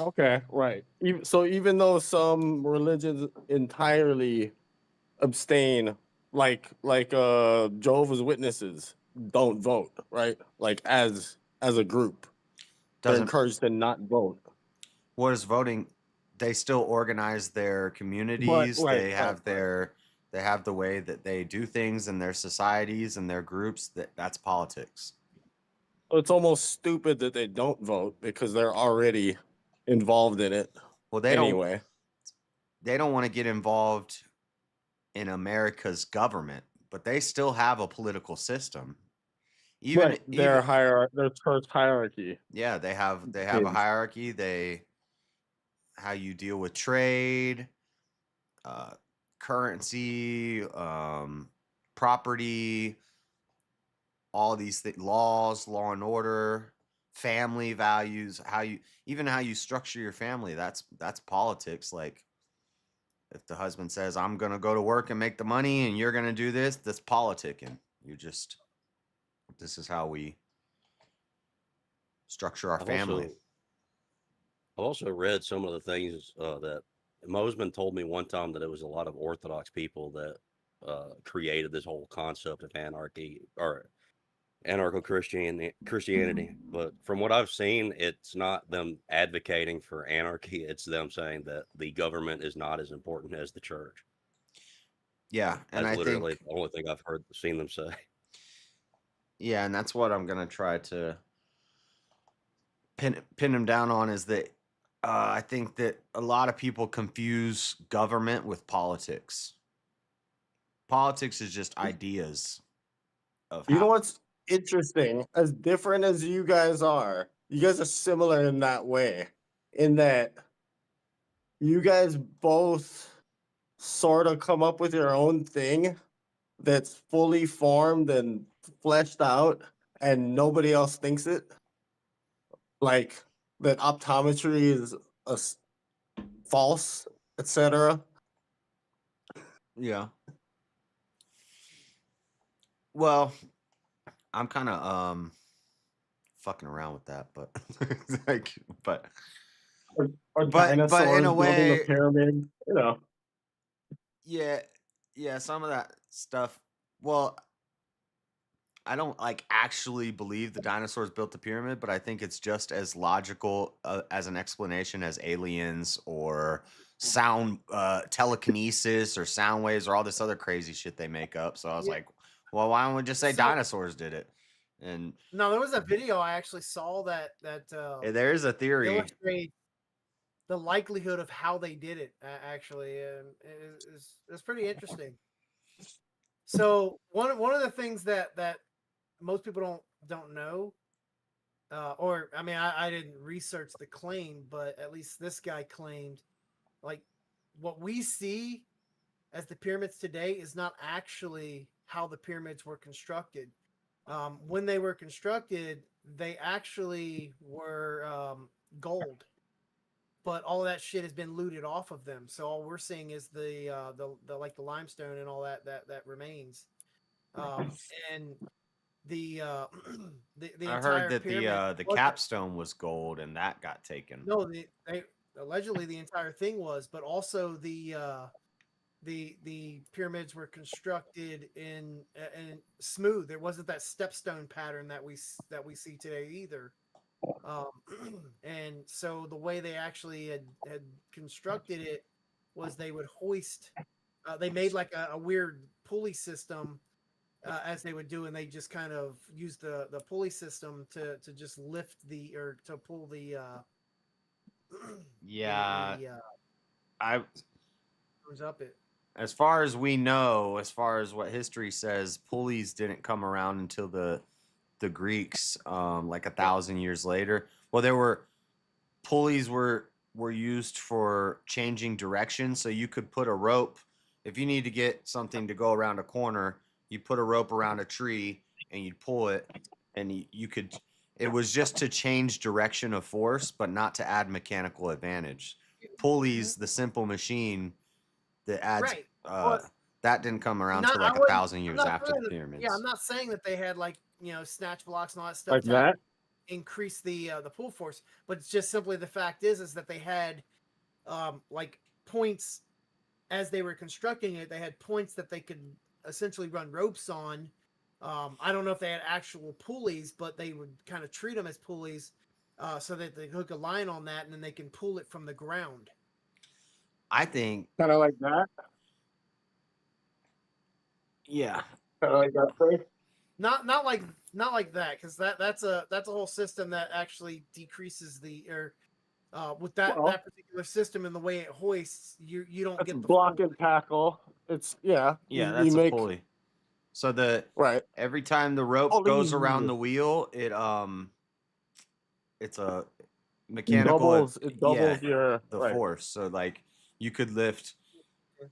Okay, right. So even though some religions entirely abstain, like Jehovah's Witnesses don't vote, right? Like as a group, they're Doesn't encouraged to not vote. what is voting? They still organize their communities. They have they have the way that they do things in their societies and their groups. That's politics. It's almost stupid that they don't vote because they're already involved in it. Well, they anyway. don't want to get involved in America's government, but they still have a political system. Even Their church hierarchy. yeah, they have a hierarchy. How you deal with trade, currency, property, all these laws, law and order, family values, how you structure your family. That's politics. Like if the husband says, I'm gonna go to work and make the money and you're gonna do this, that's politicking. This is how we structure our family. I've also read some of the things that Mosman told me one time, that it was a lot of Orthodox people that created this whole concept of anarchy or Christianity. But from what I've seen, it's not them advocating for anarchy. It's them saying that the government is not as important as the church. Yeah, and that's I literally think the only thing I've seen them say. Yeah, and that's what I'm gonna try to pin him down on, is that I think that a lot of people confuse government with politics. Politics is just ideas of You know what's interesting? As different as you guys are similar in that way, in that you guys both sort of come up with your own thing that's fully formed and fleshed out, and nobody else thinks it. Like that optometry is false, etc. Yeah. Well, I'm kind of fucking around with that, but or but in a dinosaurs building way, the pyramid, you know. yeah, some of that stuff. Well, I don't like actually believe the dinosaurs built the pyramid, but I think it's just as logical as an explanation as aliens or sound telekinesis or sound waves or all this other crazy shit they make up. So I was like, well, why don't we just say dinosaurs did it? And no, there was a video I actually saw that there is a theory. Illustrates the likelihood of how they did it. Actually, and it's pretty interesting. So one of the things that most people don't know, or I mean, I didn't research the claim, but at least this guy claimed, like, what we see as the pyramids today is not actually how the pyramids were constructed. When they were constructed, they actually were gold, but all of that shit has been looted off of them. So all we're seeing is the like the limestone and all that remains. And the I heard that the capstone was gold and that got taken. No, they allegedly the entire thing was, but also the pyramids were constructed in smooth. There wasn't that stepstone pattern that we see today either. And so the way they actually had constructed it was they would hoist. They made like a weird pulley system as they would do, and they just kind of use the pulley system to just lift or to pull the I goes up it. As far as we know, as far as what history says, pulleys didn't come around until the Greeks, like 1,000 years later. Well, there were pulleys were used for changing direction, so you could put a rope. If you need to get something to go around a corner, you put a rope around a tree and you'd pull it, and you could. It was just to change direction of force, but not to add mechanical advantage. Pulleys, the simple machine that adds that didn't come around until like 1,000 years after the pyramids. Yeah, I'm not saying that they had like snatch blocks and all that stuff like that. increase the pull force. But it's just simply the fact is that they had like points as they were constructing it. They had points that they could essentially run ropes on. I don't know if they had actual pulleys, but they would kind of treat them as pulleys so that they hook a line on that and then they can pull it from the ground. I think kind of like that. Yeah. Kind of like that thing. Not like that, because that's a whole system that actually decreases the with that particular system and the way it hoists, you don't It's get the block and tackle. It's Yeah, that's you a make pulley. So the right every time the rope goes around the wheel, it's a mechanical it doubles your the right. force. So like you could lift,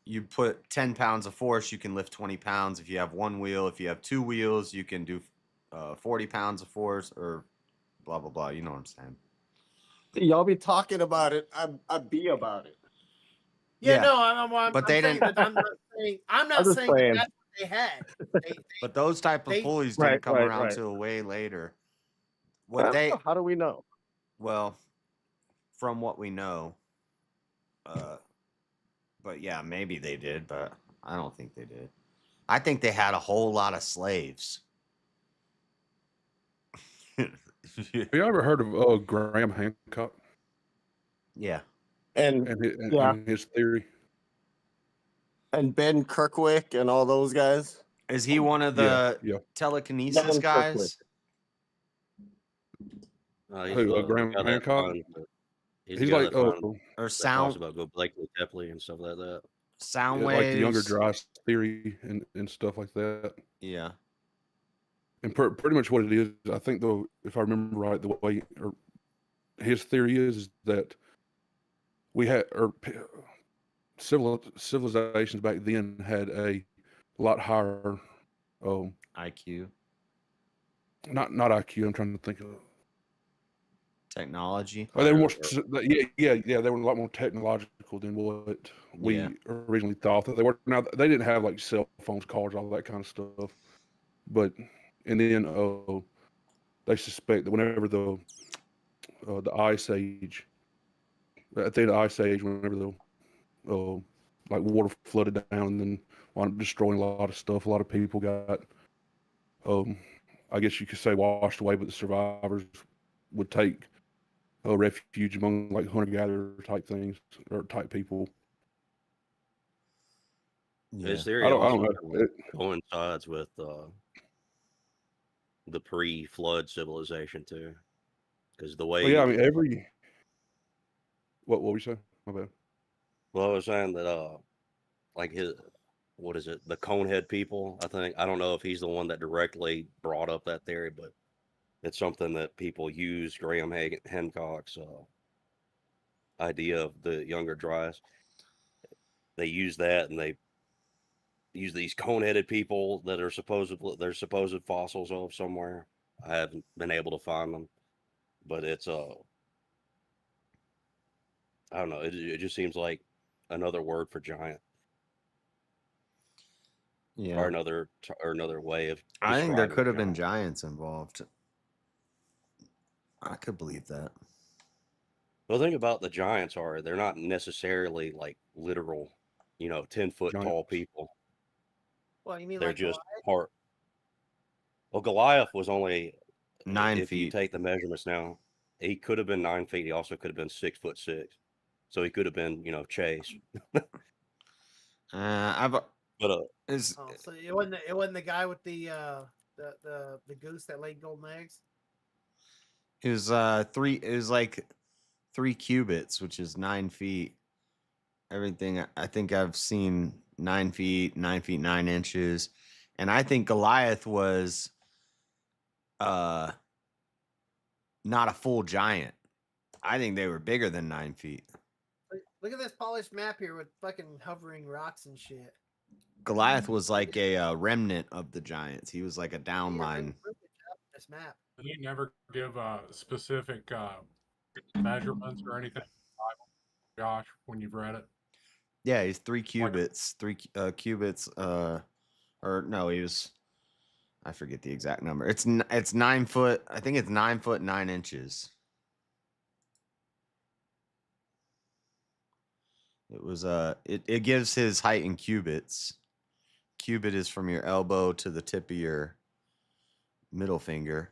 you put 10 pounds of force, you can lift 20 pounds. If you have one wheel, if you have two wheels, you can do 40 pounds of force or blah blah blah. You know what I'm saying? Y'all be talking about it. I'd be about it. Yeah, no, I'm But they saying didn't. that I'm not just saying that saying. that's what they had. But those type of they- pulleys Right, didn't come right, around right. till way later. I What don't they know. How do we know? well, from what we know, but yeah, maybe they did, but I don't think they did. I think they had a whole lot of slaves. Have you ever heard of Graham Hancock Yeah. And yeah, and his theory? and Ben Kirkwick and all those guys. Is he one of the telekinesis Ben guys? He's Who, the Graham guy that Hancock? finds He's the guy like that finds Or that talks sound about Go Blakely Tepley and stuff like that. sound like the younger waves. dry theory and stuff like that. Yeah. And pretty much what it is, I think, though, if I remember right, the way or his theory is that we had civilizations back then had a lot higher IQ, not IQ. I'm trying to think of technology. they were more, yeah. They were a lot more technological than what we originally thought that they were. Now they didn't have like cell phones, cars, all that kind of stuff. But and then they suspect that whenever the ice age, at the end of the ice age, whenever the like water flooded down and then wound up destroying a lot of stuff, a lot of people got I guess you could say washed away, but the survivors would take refuge among like hunter-gatherer type things or type people. His theory I also don't know. coincides with the pre-flood civilization too, because the way. Well, yeah, I mean every. What were we saying? My bad. Well, I was saying that like what is it? The Conehead people. I don't know if he's the one that directly brought up that theory, but it's something that people use. Graham Hancock's idea of the younger dryas. They use that, and they use these cone-headed people that are supposed fossils of somewhere. I haven't been able to find them, but it's I don't know. It just seems like another word for giant. Yeah. Or another way of. I think there describing could have a been giant. giants involved. I could believe that. Well, the thing about the giants they're not necessarily like literal, 10-foot tall people. Well, you mean They're like just Goliath? part. Well, Goliath was only 9 if you feet. take the measurements now, he could have been 9 feet. He also could have been 6'6". So he could have been, Chase. But so it wasn't the guy with the goose that laid golden eggs. it was it was like 3 cubits, which is 9 feet. Everything I think I've seen 9 feet, 9 feet 9 inches, and I think Goliath was not a full giant. I think they were bigger than 9 feet. Look at this polished map here with fucking hovering rocks and shit. Goliath was like a remnant of the giants. He was like a downline. This map. Did he never give specific measurements or anything, Josh, when you've read it? Yeah, he's 3 cubits. 3 cubits. Or no, he was. I forget the exact number. It's 9 foot. I think it's 9 foot 9 inches. It was it gives his height in cubits. Cubit is from your elbow to the tip of your middle finger.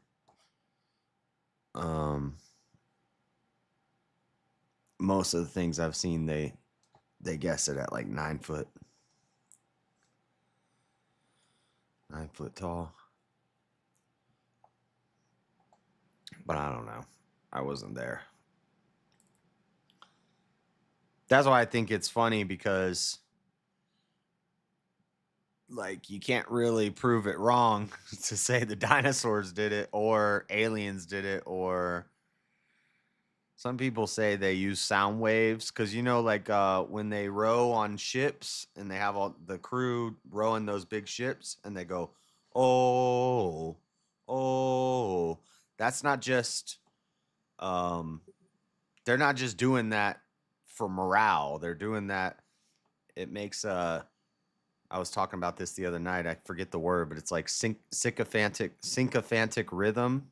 Most of the things I've seen, they guess it at like 9 foot. 9 foot tall. But I don't know. I wasn't there. That's why I think it's funny, because like you can't really prove it wrong to say the dinosaurs did it or aliens did it, or some people say they use sound waves, because like when they row on ships and they have all the crew rowing those big ships and they go, oh, that's not just they're not just doing that for morale. They're doing that. It makes I was talking about this the other night. I forget the word, but it's like sycophantic rhythm.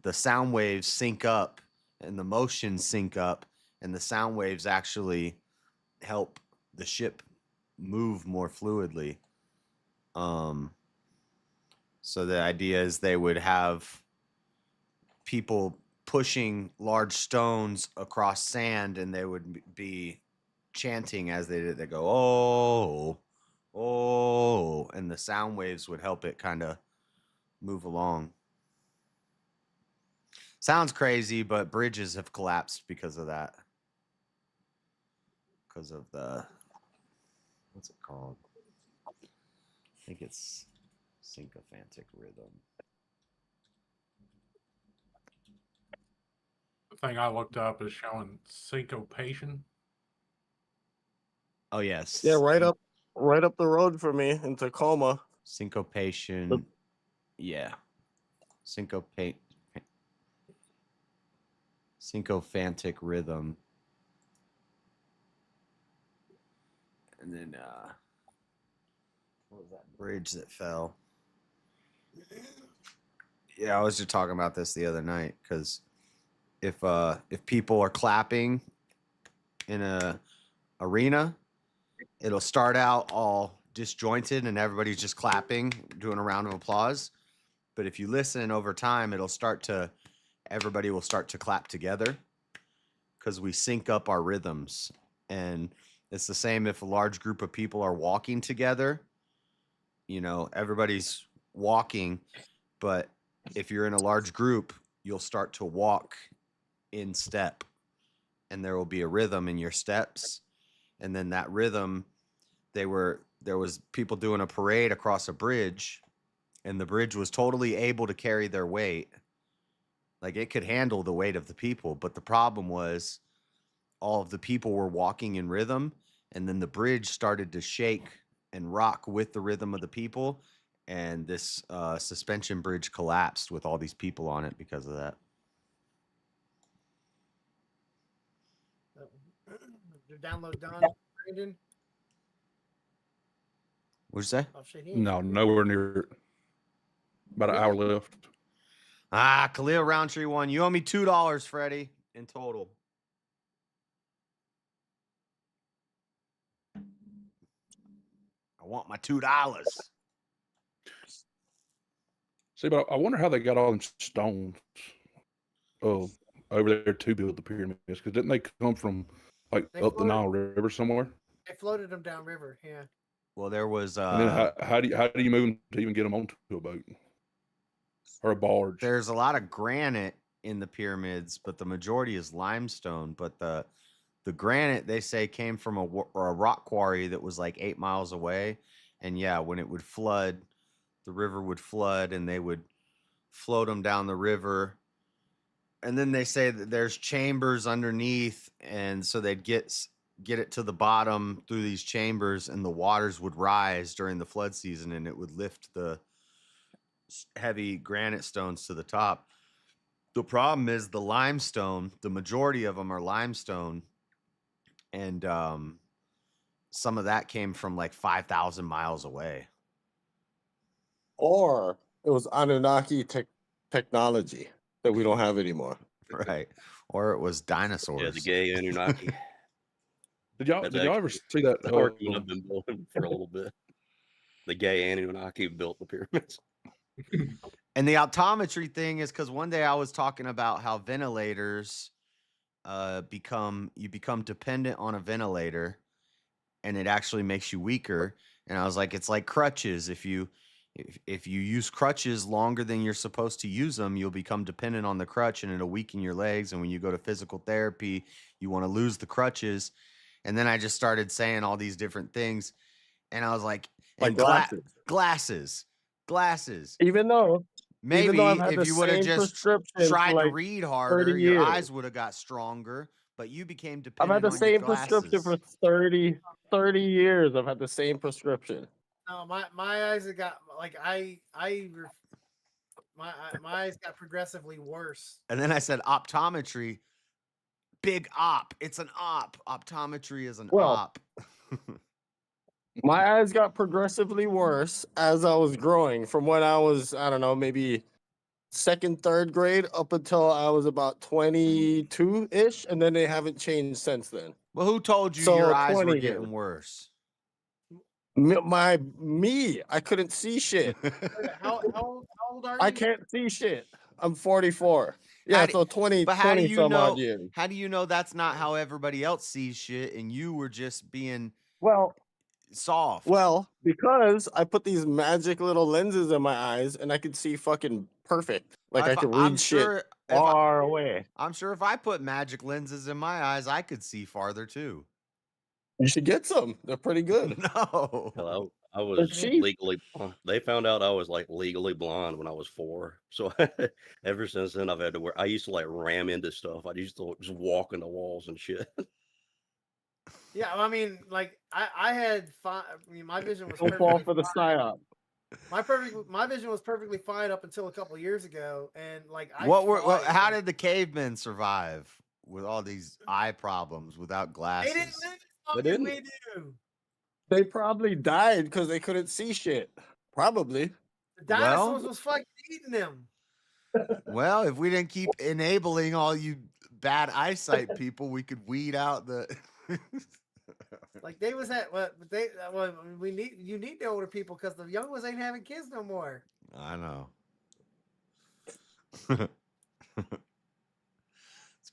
The sound waves sync up and the motions sync up, and the sound waves actually help the ship move more fluidly. So the idea is they would have people pushing large stones across sand, and they would be chanting as they did. They go, oh, and the sound waves would help it kind of move along. Sounds crazy, but bridges have collapsed because of that. Because of the, what's it called? I think it's sycophantic rhythm. The thing I looked up is showing syncopation. Oh yes. Yeah, right up the road for me in Tacoma. Syncopation. Yeah. Syncophantic rhythm. And then what was that bridge that fell? Yeah, I was just talking about this the other night, because if people are clapping in a arena, it'll start out all disjointed and everybody's just clapping, doing a round of applause. But if you listen over time, everybody will start to clap together, because we sync up our rhythms. And it's the same if a large group of people are walking together. Everybody's walking, but if you're in a large group, you'll start to walk in step, and there will be a rhythm in your steps. And then that rhythm, there was people doing a parade across a bridge, and the bridge was totally able to carry their weight. Like, it could handle the weight of the people, but the problem was all of the people were walking in rhythm, and then the bridge started to shake and rock with the rhythm of the people, and this suspension bridge collapsed with all these people on it because of that. Your download done, Brandon? What'd you say? Oh, shit, he No, nowhere near it. About an hour left. Khalil Roundtree won. You owe me $2, Freddie, in total. I want my $2. See, but I wonder how they got all them stones over there to build the pyramids, because didn't they come from like up the Nile River somewhere? They floated them downriver. Yeah. Well, there was. And then how do you move them to even get them onto a boat or a barge? There's a lot of granite in the pyramids, but the majority is limestone. But the granite, they say, came from a rock quarry that was like 8 miles away. And yeah, when it would flood, the river would flood, and they would float them down the river. And then they say that there's chambers underneath, and so they'd get it to the bottom through these chambers, and the waters would rise during the flood season, and it would lift the heavy granite stones to the top. The problem is the limestone, the majority of them are limestone, and some of that came from like 5,000 miles away. Or It was Anunnaki technology that we don't have anymore. Right. Or it was Yeah, dinosaurs. the gay Anunnaki. Did y'all ever see that? The argument I've been building for a little bit. The gay Anunnaki built the pyramids. And the optometry thing is because one day I was talking about how ventilators become dependent on a ventilator, and it actually makes you weaker. And I was like, it's like crutches. If you use crutches longer than you're supposed to use them, you'll become dependent on the crutch, and it'll weaken your legs. And when you go to physical therapy, you want to lose the crutches. And then I just started saying all these different things, and I was like glasses. Even though Maybe I've had if the you would have same just prescription tried for to like read 30 harder, your years. eyes would have got stronger, but you became I've had dependent the on your same prescription glasses. for 30 years. I've had the same prescription. No, my eyes have got like my eyes got progressively worse. And then I said optometry, big op. It's an op. Optometry is an op. My eyes got progressively worse as I was growing from when I was, I don't know, maybe second, third grade up until I was about 22-ish, and then they haven't changed since then. Well, who told you So your eyes were 20 getting years. worse? I couldn't see shit. How old are you? I can't see shit. I'm 44. Yeah, so 20 But how do you some know? odd years. How do you know that's not how everybody else sees shit, and you were just being soft? Well, because I put these magic little lenses in my eyes, and I could see fucking perfect. Like I could read shit far away. I'm sure if I put magic lenses in my eyes, I could see farther too. You should get some. They're pretty good. No. Hell, I was cheap. legally. They found out I was like legally blind when I was 4. So ever since then, I've had to wear. I used to like ram into stuff. I used to just walk into walls and shit. Yeah, I mean, like I had I mean, my vision was Don't fall perfectly for the psyop. my vision was perfectly fine up until a couple years ago, and like How did the cavemen survive with all these eye problems without glasses? They didn't live as long as we do. They probably died because they couldn't see shit. Probably. The dinosaurs was fucking eating them. Well, if we didn't keep enabling all you bad eyesight people, we could weed out the. Like they was at what you need the older people because the young ones ain't having kids no more. I know. It's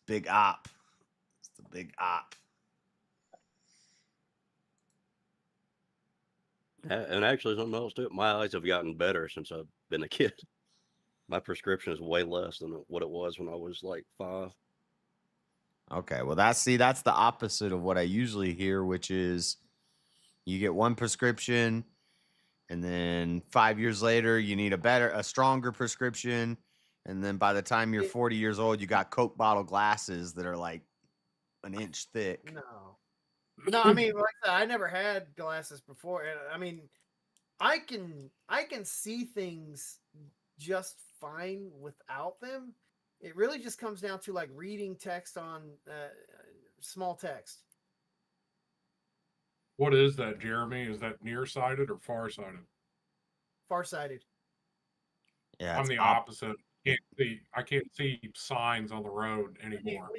big op. It's the big op. And actually, something else too. My eyes have gotten better since I've been a kid. My prescription is way less than what it was when I was like 5. Okay, well that's the opposite of what I usually hear, which is you get one prescription and then 5 years later you need a stronger prescription, and then by the time you're 40 years old you got Coke bottle glasses that are like an inch thick. No, I mean, like I said, I never had glasses before, and I mean, I can see things just fine without them. It really just comes down to like reading text on small text. What is that, Jeremy? Is that nearsighted or farsighted? Farsighted. Yeah, I'm the opposite. I can't see signs on the road anymore.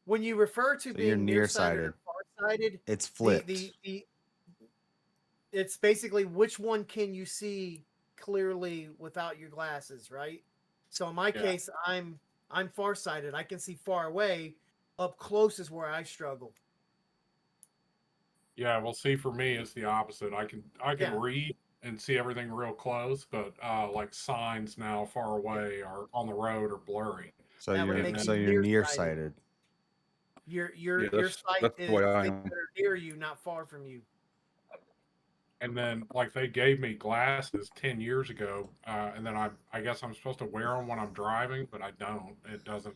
When you refer to being you're nearsighted nearsighted. or farsighted, It's flipped. It's basically which one can you see clearly without your glasses, right? So in my case, I'm farsighted. I can see far away. Up close is where I struggle. Yeah, well, see, for me, it's the opposite. I can read and see everything real close, but like signs now far away or on the road are blurry. So you're nearsighted. Your sight that's is the way I things am. that are near you, not far from you. And then, like, they gave me glasses 10 years ago, and then I guess I'm supposed to wear them when I'm driving, but I don't. It doesn't.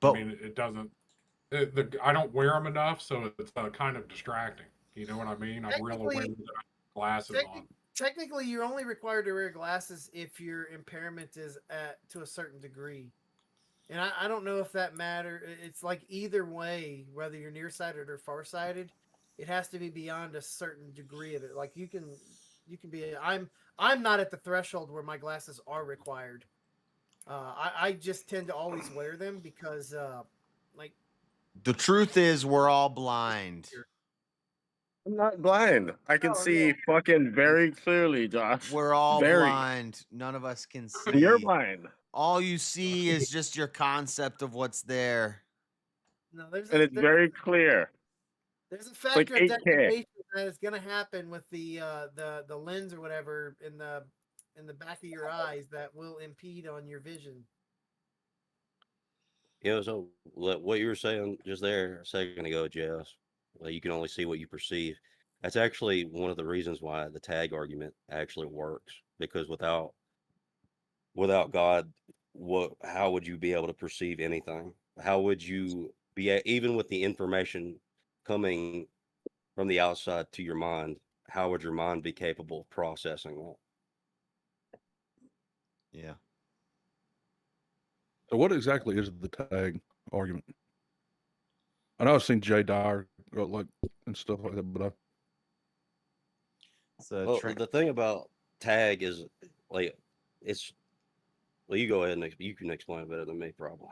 I mean, it doesn't. I don't wear them enough, so it's kind of distracting. You know what I mean? I'm real aware that I have glasses on. Technically, you're only required to wear glasses if your impairment is to a certain degree. And I don't know if that matters. It's like either way, whether you're nearsighted or farsighted, it has to be beyond a certain degree of it. Like you can You can be. I'm not at the threshold where my glasses are required. I just tend to always wear them because, like, The truth is, we're all blind. I'm not blind. I can see fucking very clearly, Josh. We're all very. blind. None of us can see. You're blind. All you see is just your concept of what's there. No, there's And it's very clear. There's a It's factor like of 8K. degradation that is going to happen with the lens or whatever in the back of your eyes that will impede on your vision. You know, so what you were saying just there a second ago, Jess, well, you can only see what you perceive. That's actually one of the reasons why the tag argument actually works, because without God, how would you be able to perceive anything? How would you be even with the information coming from the outside to your mind? How would your mind be capable of processing that? Yeah. So what exactly is the tag argument? I know I've seen Jay Dyer like and stuff like that, but Well, the thing about tag is like it's. Well, you go ahead and you can explain it better than me, probably.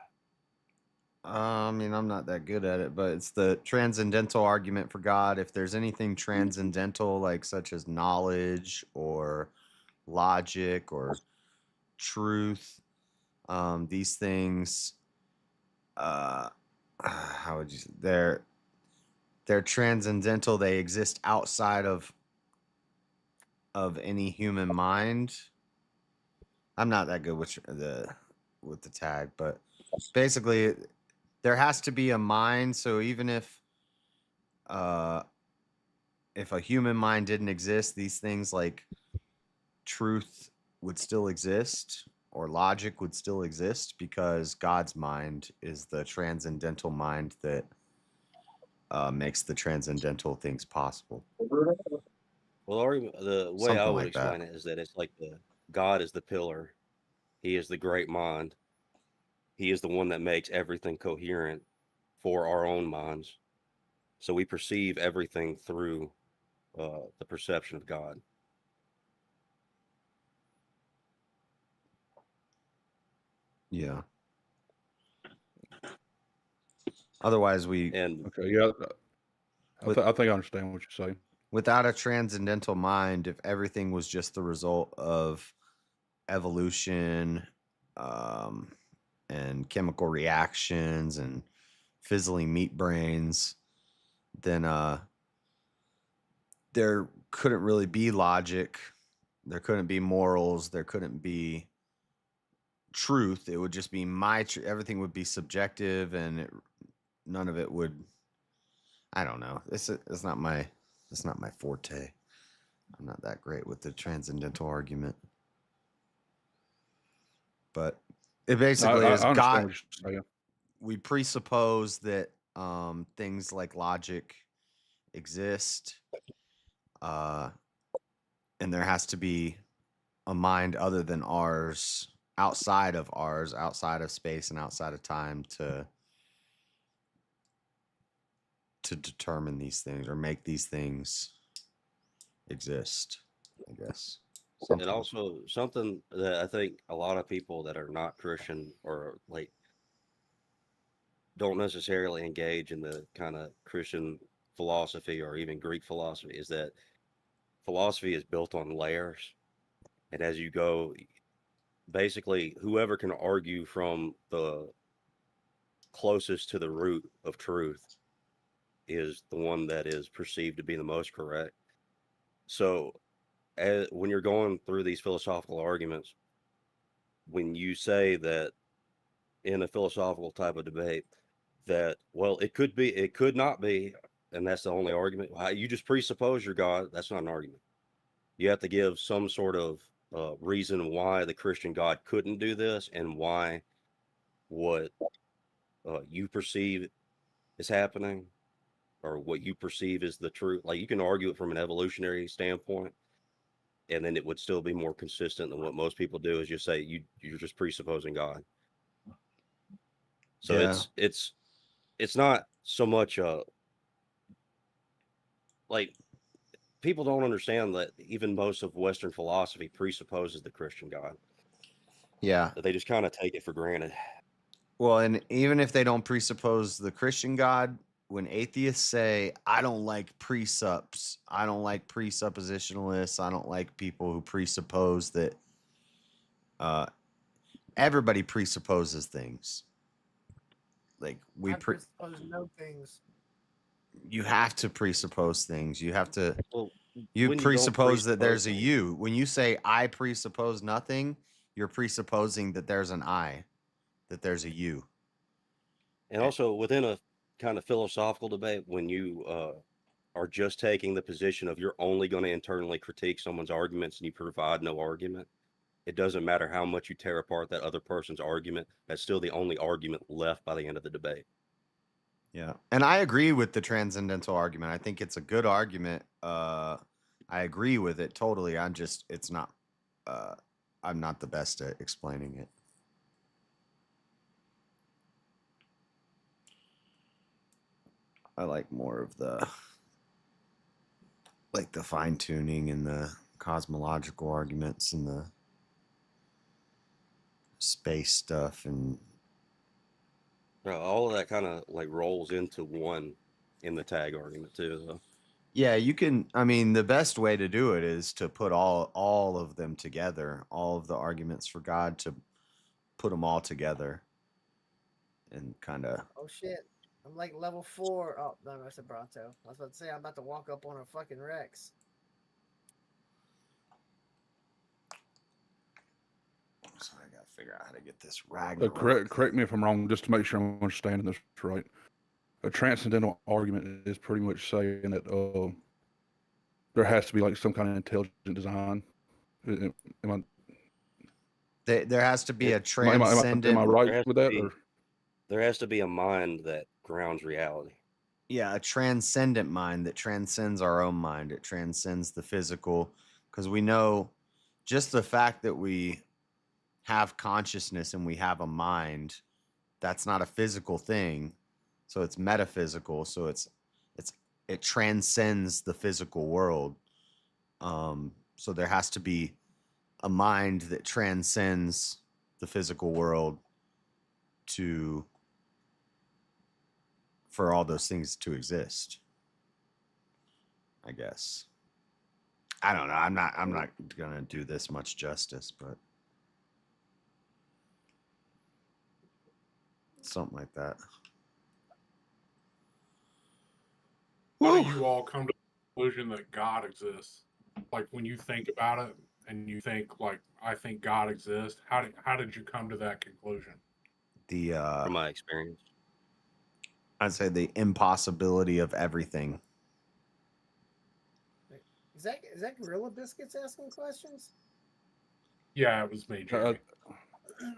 I mean, I'm not that good at it, but it's the transcendental argument for God. If there's anything transcendental, like such as knowledge or logic or truth, these things, how would you say, they're transcendental. They exist outside of any human mind. I'm not that good with the tag, but basically there has to be a mind. So even if a human mind didn't exist, these things like truth would still exist or logic would still exist, because God's mind is the transcendental mind that makes the transcendental things possible. Well, the way Something I would like that. explain it is that it's like God is the pillar. He is the great mind. He is the one that makes everything coherent for our own minds. So we perceive everything through the perception of God. Yeah. Otherwise, and okay, yeah, I think I understand what you're saying. Without a transcendental mind, if everything was just the result of evolution, and chemical reactions and fizzling meat brains, then there couldn't really be logic. There couldn't be morals. There couldn't be truth. It would just be everything would be subjective, and none of it would. I don't know. It's not my forte. I'm not that great with the transcendental argument, but it basically is I understand God. what you're saying. We presuppose that things like logic exist, and there has to be a mind other than ours, outside of space and outside of time, to determine these things or make these things exist, I guess. And also something that I think a lot of people that are not Christian or like don't necessarily engage in the kind of Christian philosophy or even Greek philosophy is that philosophy is built on layers. And as you go, basically, whoever can argue from the closest to the root of truth is the one that is perceived to be the most correct. So, when you're going through these philosophical arguments, when you say that in a philosophical type of debate, that, well, it could be, it could not be, and that's the only argument. You just presuppose you're God. That's not an argument. You have to give some sort of reason why the Christian God couldn't do this and why what you perceive is happening or what you perceive is the truth. Like you can argue it from an evolutionary standpoint, and then it would still be more consistent than what most people do is just say you're just presupposing God. So Yeah. it's not so much like people don't understand that even most of Western philosophy presupposes the Christian God. Yeah. That they just kind of take it for granted. Well, and even if they don't presuppose the Christian God, when atheists say, I don't like presupps, I don't like presuppositionalists, I don't like people who presuppose that everybody presupposes things. Like I presuppose no things. You have to presuppose things. You have to Well, you when you don't presuppose that there's a things- you. When you say I presuppose nothing, you're presupposing that there's an I, that there's a you. And also within a kind of philosophical debate, when you are just taking the position of you're only going to internally critique someone's arguments and you provide no argument, it doesn't matter how much you tear apart that other person's argument. That's still the only argument left by the end of the debate. Yeah. And I agree with the transcendental argument. I think it's a good argument. I agree with it totally. I'm not the best at explaining it. I like more of the fine tuning and the cosmological arguments and the space stuff and all of that kind of like rolls into one in the tag argument too, though. Yeah, you can. I mean, the best way to do it is to put all of them together, all of the arguments for God, to put them all together and kind of. Oh shit! I'm like level 4. Oh no, I said Bronto. I was about to say I'm about to walk up on a fucking Rex. So I gotta figure out how to get this Ragnarok. Correct me if I'm wrong, just to make sure I'm understanding this right. A transcendental argument is pretty much saying that there has to be like some kind of intelligent design. There has to be a transcendent. Am I right with that? Or? There has to be a mind that grounds reality. Yeah, a transcendent mind that transcends our own mind. It transcends the physical, because we know just the fact that we have consciousness and we have a mind, that's not a physical thing. So it's metaphysical. So it transcends the physical world. So there has to be a mind that transcends the physical world for all those things to exist. I guess. I don't know. I'm not gonna do this much justice, but something like that. How do you all come to the conclusion that God exists? Like when you think about it and you think like, I think God exists, how did you come to that conclusion? From my experience, I'd say the impossibility of everything. Is that Gorilla Biscuits asking questions? Yeah, it was me, Jamie.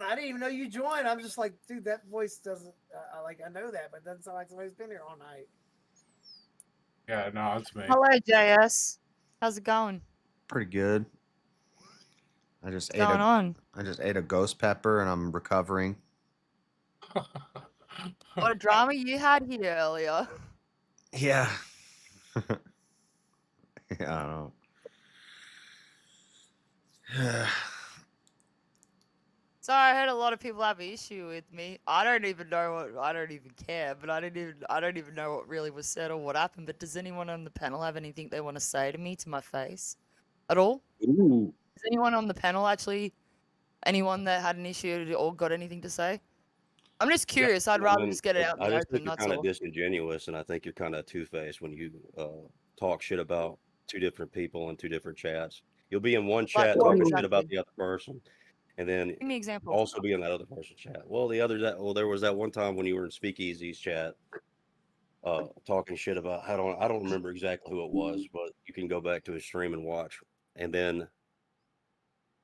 I didn't even know you joined. I'm just like, dude, that voice doesn't I know that, but it doesn't sound like somebody's been here all night. Yeah, no, it's me. Hello, JS. How's it going? Pretty good. I just ate a ghost pepper and I'm recovering. What a drama you had here earlier. Yeah. Yeah, I don't know. Sorry, I heard a lot of people have an issue with me. I don't even care, but I don't even know what really was said or what happened. But does anyone on the panel have anything they want to say to me to my face? At all? Ooh. Is anyone on the panel actually anyone that had an issue or got anything to say? I'm just curious. Yeah, I'd rather just get it out in I the just think open, you're that's kind of all. disingenuous, and I think you're kind of two-faced when you talk shit about two different people in two different chats. You'll be in one chat what talking shit about exactly? the other person, and then Give me an example. also be in that other person's chat. Well, there was that one time when you were in Speakeasy's chat, talking shit about I don't remember exactly who it was, but you can go back to his stream and watch. And then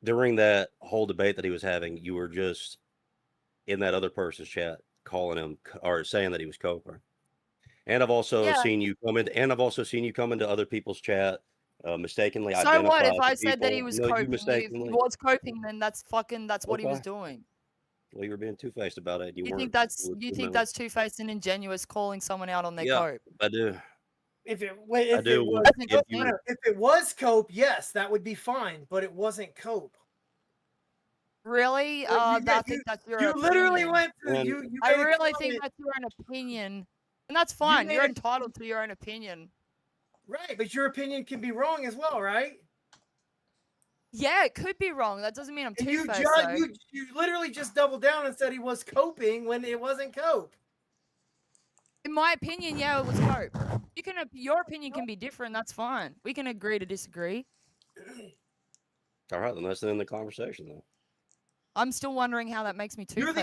during that whole debate that he was having, you were just in that other person's chat calling him or saying that he was coping. And I've also seen you come into other people's chat, mistakenly So identify what if the I said that he people. was No, you coping? If mistakenly. he was coping, then that's what he was Okay. doing. Well, you were being two-faced about it. You You weren't. think that's two-faced and ingenuous calling someone out on their Yeah, cope? I do. If it was cope, yes, that would be fine, but it wasn't cope. Really? I think that's your you opinion. literally went through. You I made a really think comment. that's your own opinion, and that's fine. made You're a- entitled to your own opinion. Right, but your opinion can be wrong as well, right? Yeah, it could be wrong. That doesn't mean I'm And two-faced. you literally just doubled down and said he was coping when it wasn't cope. In my opinion, yeah, it was cope. Your opinion can be different. That's fine. We can agree to disagree. All right, then let's end the conversation then. I'm still wondering how that makes me two-faced.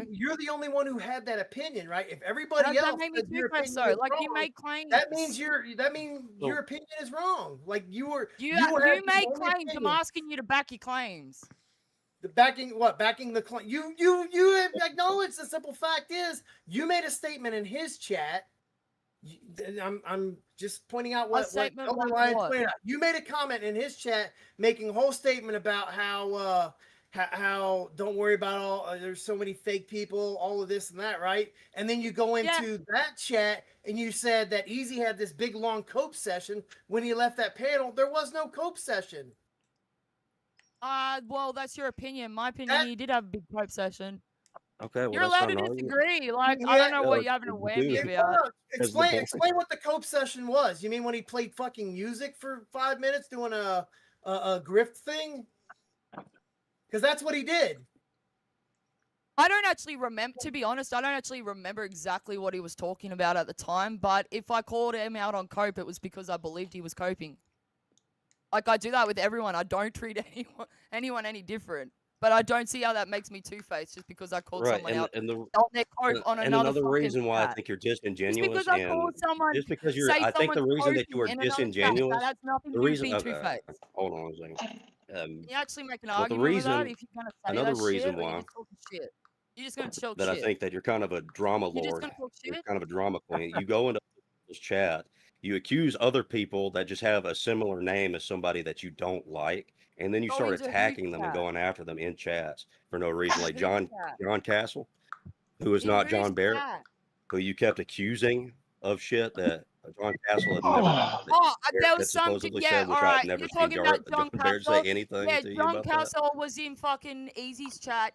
You're the only one who had that opinion, right? If everybody else made me said your two-faced, opinion though. is Like, wrong, you made claims. That means your opinion is wrong. Like you You had the made only claims. I'm opinion. asking you to back your claims. Backing the claim. You acknowledge the simple fact is you made a statement in his chat. I'm just pointing out what Elder Lion pointed out. You made a comment in his chat making a whole statement about how don't worry about all there's so many fake people, all of this and that, right? And then you go into that chat and you said that Easy had this big long cope session. When he left that panel, there was no cope session. Well, that's your opinion. My opinion, he did have a big cope session. Okay, well, You're that's allowed not to an argument. disagree. Like, I don't know what you're having a whammy about. Explain what the cope session was. You mean when he played fucking music for 5 minutes doing a grift thing? Because that's what he did. I don't actually remember, to be honest, I don't actually remember exactly what he was talking about at the time, but if I called him out on cope, it was because I believed he was coping. Like, I do that with everyone. I don't treat anyone any different. But I don't see how that makes me two-faced just because I called someone out on their cope on another reason why I chat. think you're disingenuous, Just because I called someone, just because you're, say I think the someone's reason that you are coping in another chat, disingenuous, that has nothing the to do with reason, being okay, two-faced. hold on a second. Can you actually make an Well, the argument with that reason, if you're going to say another that reason shit, or why you're just talking shit? You're just going to talk that shit. I think that you're kind of a drama You're just lord. going to talk You're shit? kind of a drama queen. You go into this chat, you accuse other people that just have a similar name as somebody that you don't like, and then you Go start into whose attacking them and chat? going after them in chats for no reason. Like Whose John chat? Castle, who is In not whose John Barrett, chat? who you kept accusing of shit that John Castle had never There was had some, supposedly yeah, said, which all I've right. never You're seen talking about John Barrett say Castle. anything Yeah, to you John about that. Castle was in fucking Easy's chat,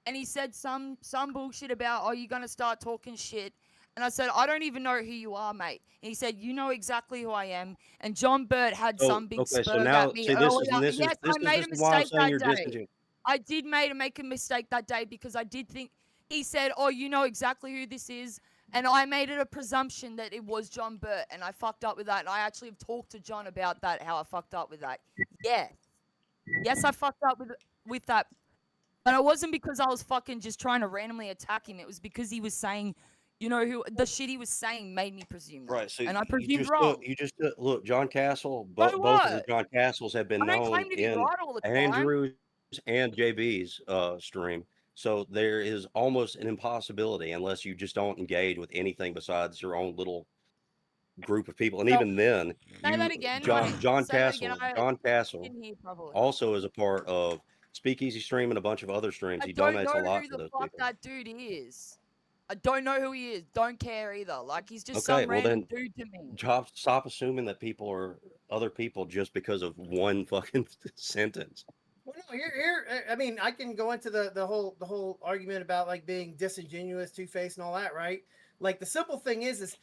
and he said some bullshit about, you're gonna start talking shit. And I said, I don't even know who you are, mate. And he said, you know exactly who I am. And John Burt had some big Okay, so spurg now at me see, earlier. Yes, I made this a is why I'm mistake saying that you're day. disingenuous. I did make a mistake that day because I did think he said, you know exactly who this is. And I made it a presumption that it was John Burt, and I fucked up with that. And I actually have talked to John about that, how I fucked up with that. Yes, I fucked up with that. But it wasn't because I was fucking just trying to randomly attack him. It was because he was saying, you know, who the shit he was saying made me presume that. Right, so And I you presumed just wrong. look, John Castle, So both of the what? John Castles have been I don't known claim to be in right all the time. Andrew's and JB's stream. So there is almost an impossibility unless you just don't engage with anything besides your own little group of people. And even then, Say that again. John Say that again. Castle Didn't hear properly. also is a part of Speakeasy Stream and a bunch of other streams. I He don't donates know a lot who to the those fuck people. that dude is. I don't know who he is. Don't care either. Like, he's just Okay, some well random then, dude to me. stop assuming that people are other people just because of one fucking sentence. Well, no, I mean, I can go into the whole argument about like being disingenuous, two-faced, and all that, right? Like the simple thing is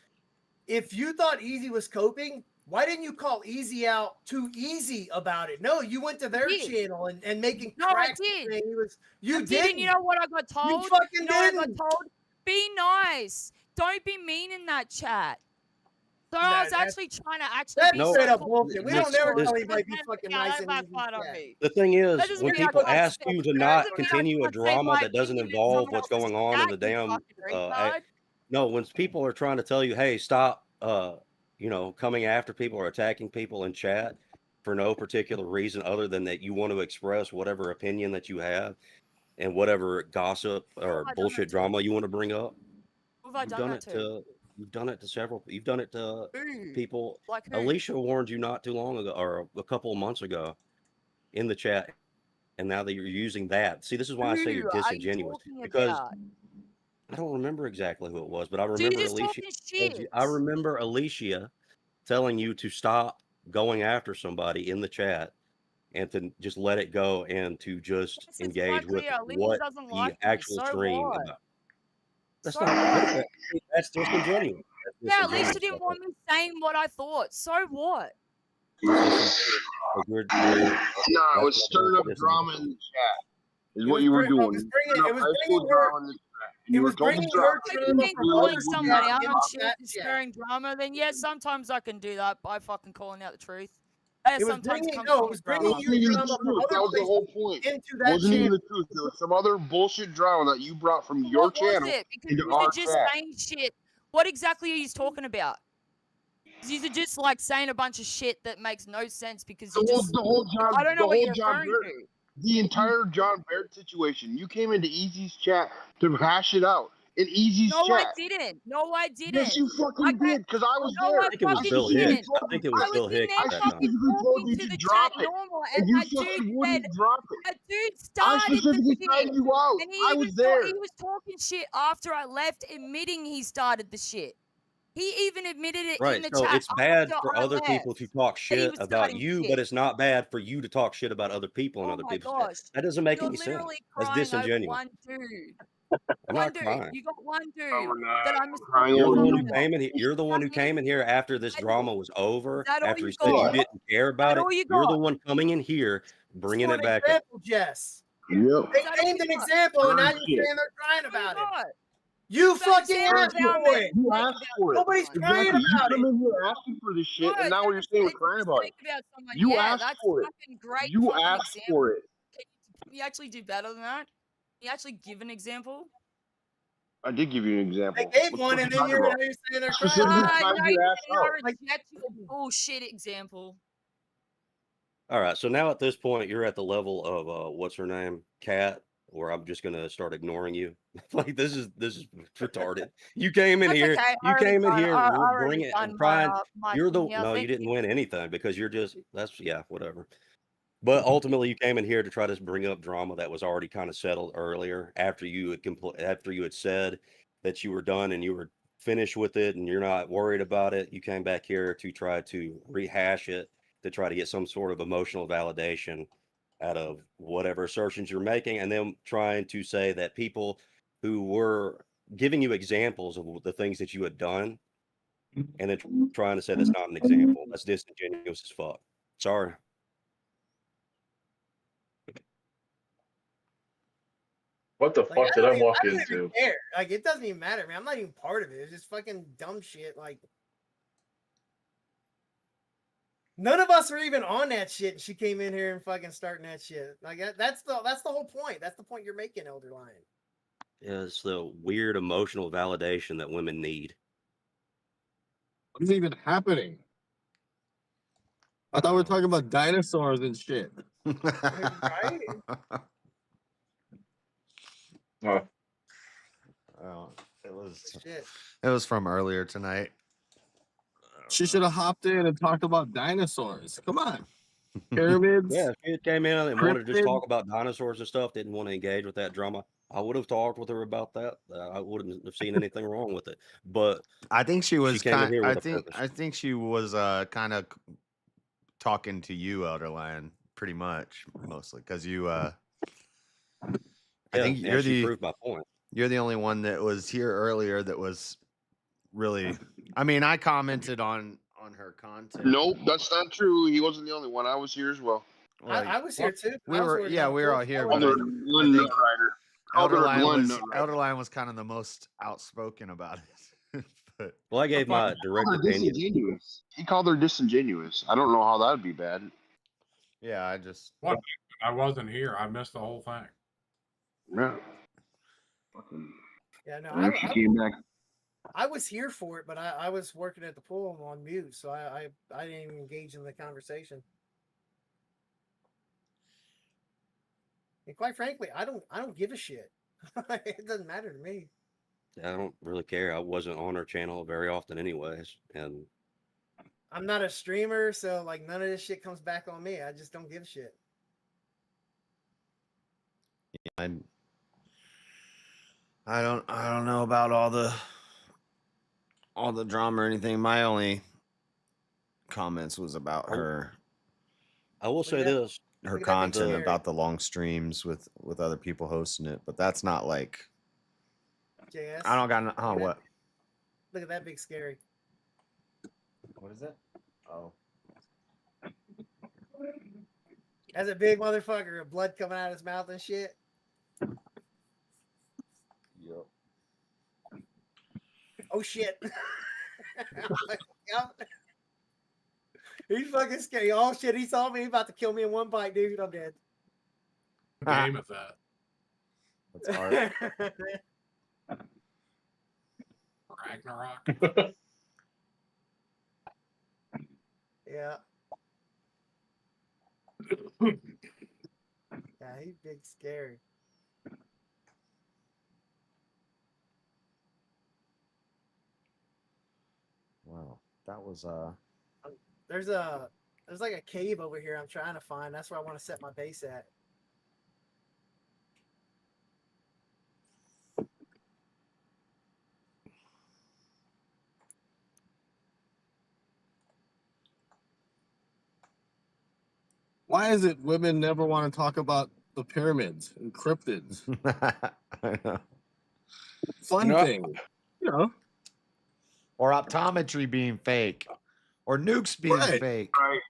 if you thought Easy was coping, why didn't you call Easy out too easy about it? No, you went to their channel and making cracks. I did. You did. And you know what I got told? You fucking know didn't. What I got told? Be nice. Don't be mean in that chat. So I was actually trying to That's be straight up bullshit. We don't never tell anybody be fucking nice that and backfired on me. The thing is, That doesn't when mean I people can't ask say- you to that not doesn't mean I continue a can't say drama my that doesn't opinion in involve someone what's else's going on in chat, the you damn, fucking retard. no, when people are trying to tell you, hey, stop, coming after people or attacking people in chat for no particular reason other than that you want to express whatever opinion that you have and whatever gossip or bullshit drama you want to bring up. Who have I done that to? You've done it to several. You've done it to people. Like who? Alicia warned you not too long ago, or a couple of months ago, in the chat, and now that you're using that. See, this is why I say you're disingenuous because I don't remember exactly who it was, but I remember just Alicia. talking shit. I remember Alicia telling you to stop going after somebody in the chat and to just let it go and to just Yes, it's engage quite with clear. Lily what doesn't the like me. actual So stream what? about. That's So not what? that's disingenuous. That's Yeah, at least disingenuous. you didn't want me saying what I thought. So what? It's disingenuous. You're No, it that's was what stirring up it is. drama in the chat. Is It what was you were bring, doing. it was You bringing, stirring it up was high school bringing drama her, in the chat. And it you were was told to bringing stop. her If trauma you from mean other calling people somebody out on into shit that and chat. stirring drama, then yeah, sometimes I can do that by fucking calling out the truth. Yeah, It was sometimes bringing comes no, from it was the bringing drama. Wasn't your even the drama from truth. other That was the places whole point. into that Wasn't even channel. the truth. There was some other bullshit drama that you brought from your What was channel it? Because into you our are just chat. saying shit. What exactly are you talking about? You are just like saying a bunch of shit that makes no sense because you just. I don't know what you're referring to. The entire John Barrett situation. You came into Easy's chat to hash it out in Easy's No, I chat. didn't. No, I didn't. Yes, you fucking did, because I was No, there. I think it was fucking Bill didn't. Hicks. I think it was I was Bill in Hicks there that time. fucking told talking you to to the drop chat it, normal, and and you a dude fucking said, wouldn't drop it. a dude I started the specifically shit. timed you out. And I was there. he was talking shit after I left, admitting he started the shit. He even admitted it in Right. the So chat it's bad after for I other left people to talk that he shit was about starting you, shit. but it's not bad for you to talk shit about other people and Oh other my people's chat. gosh. That doesn't make You're any sense. literally That's crying over disingenuous. one dude. I'm One not dude. crying. You got one dude not. that I'm Crying You're the over one you. who came in here. You're the one who came in here after this drama was over. Is that all After you he said you got? didn't care Is about that it. all you You're the got? one coming in here, bringing For it an back up. example, Jess. Yep. They Is that all named you an got? example, and now Shit. you're saying they're crying What do you about it. got? You What's that fucking example asked now for make, it. You make asked about for it. Nobody's crying Exactly. You about come it. in here asking for this shit, No, and it's now a you're saying we're it's a crying about it. mistake about someone. You Yeah, asked that's for it. fucking great You fucking asked example. for it. Can you actually do better than that? Can you actually give an example? I did give you an They example. gave What one, the and fuck then are you talking you're about? saying they're crying Specifically about it. timed No, your you ass didn't. I out. reject your bullshit example. All right. So now at this point, you're at the level of what's her name? Cat, where I'm just gonna start ignoring you. Like this is retarded. You came in That's here, okay. you came in here I bring already it done trying. my You're thing the here. no, you Thank didn't you. win anything because you're just whatever. But ultimately, you came in here to try to bring up drama that was already kind of settled earlier after you had after you had said that you were done and you were finished with it and you're not worried about it. You came back here to try to rehash it to try to get some sort of emotional validation out of whatever assertions you're making, and then trying to say that people who were giving you examples of the things that you had done, and then trying to say that's not an example. That's disingenuous as fuck. Sorry. What the Like, fuck did I walk I don't even into? care. Like, it doesn't even matter, man. I'm not even part of it. It's just fucking dumb shit. Like, none of us were even on that shit. And she came in here and fucking starting that shit. Like, that's the whole point. That's the point you're making, Elder Lion. Yeah, it's the weird emotional validation that women need. What is even happening? I thought we were talking about dinosaurs and shit. Right? Oh, it was Shit. it was from earlier tonight. She should have hopped in and talked about dinosaurs. Come on. Pyramids. Yeah, if she came in and wanted to just cryptids. talk about dinosaurs and stuff, didn't want to engage with that drama, I would have talked with her about that. I wouldn't have seen anything wrong with it. But I think she was came in kind. here with a purpose. I think she was kind of talking to you, Elder Lion, pretty much, mostly because you. I think and you're she proved my point. You're the only one that was here earlier that was really. I mean, I commented on her content. Nope, that's not true. He wasn't the only one. I was here as well. Like, I was here too. we were all here, but Elder I Glenn think Nutrider. Elder Lion was kind of the most outspoken about it. But, well, I gave my direct opinion. Disingenuous. He called her disingenuous. I don't know how that'd be bad. Yeah, I just. What? I wasn't here. I missed the whole thing. Yeah. Yeah, no, She came back. I was here for it, but I was working at the pool on mute, so I didn't even engage in the conversation. And quite frankly, I don't give a shit. It doesn't matter to me. I don't really care. I wasn't on her channel very often, anyways, and I'm not a streamer, so like none of this shit comes back on me. I just don't give a shit. Yeah, I don't know about all the drama or anything. My only comments was about her. I will say this: her content about the long streams with other people hosting it, but that's not like. JS. I don't got no. Oh, what? Look at that big scary. What is it? Oh. That's a big motherfucker with blood coming out of his mouth and shit. Yep. Oh shit. He's fucking scary. Oh shit, he saw me. He's about to kill me in one bite, dude. I'm dead. What game is that? That's hard. Ragnarok. Yeah. Yeah, he's big scary. Wow, that was There's like a cave over here I'm trying to find. That's where I want to set my base at. Why is it women never want to talk about the pyramids and cryptids? I know. Fun thing. You know. Or optometry being fake. Or nukes being fake. Right.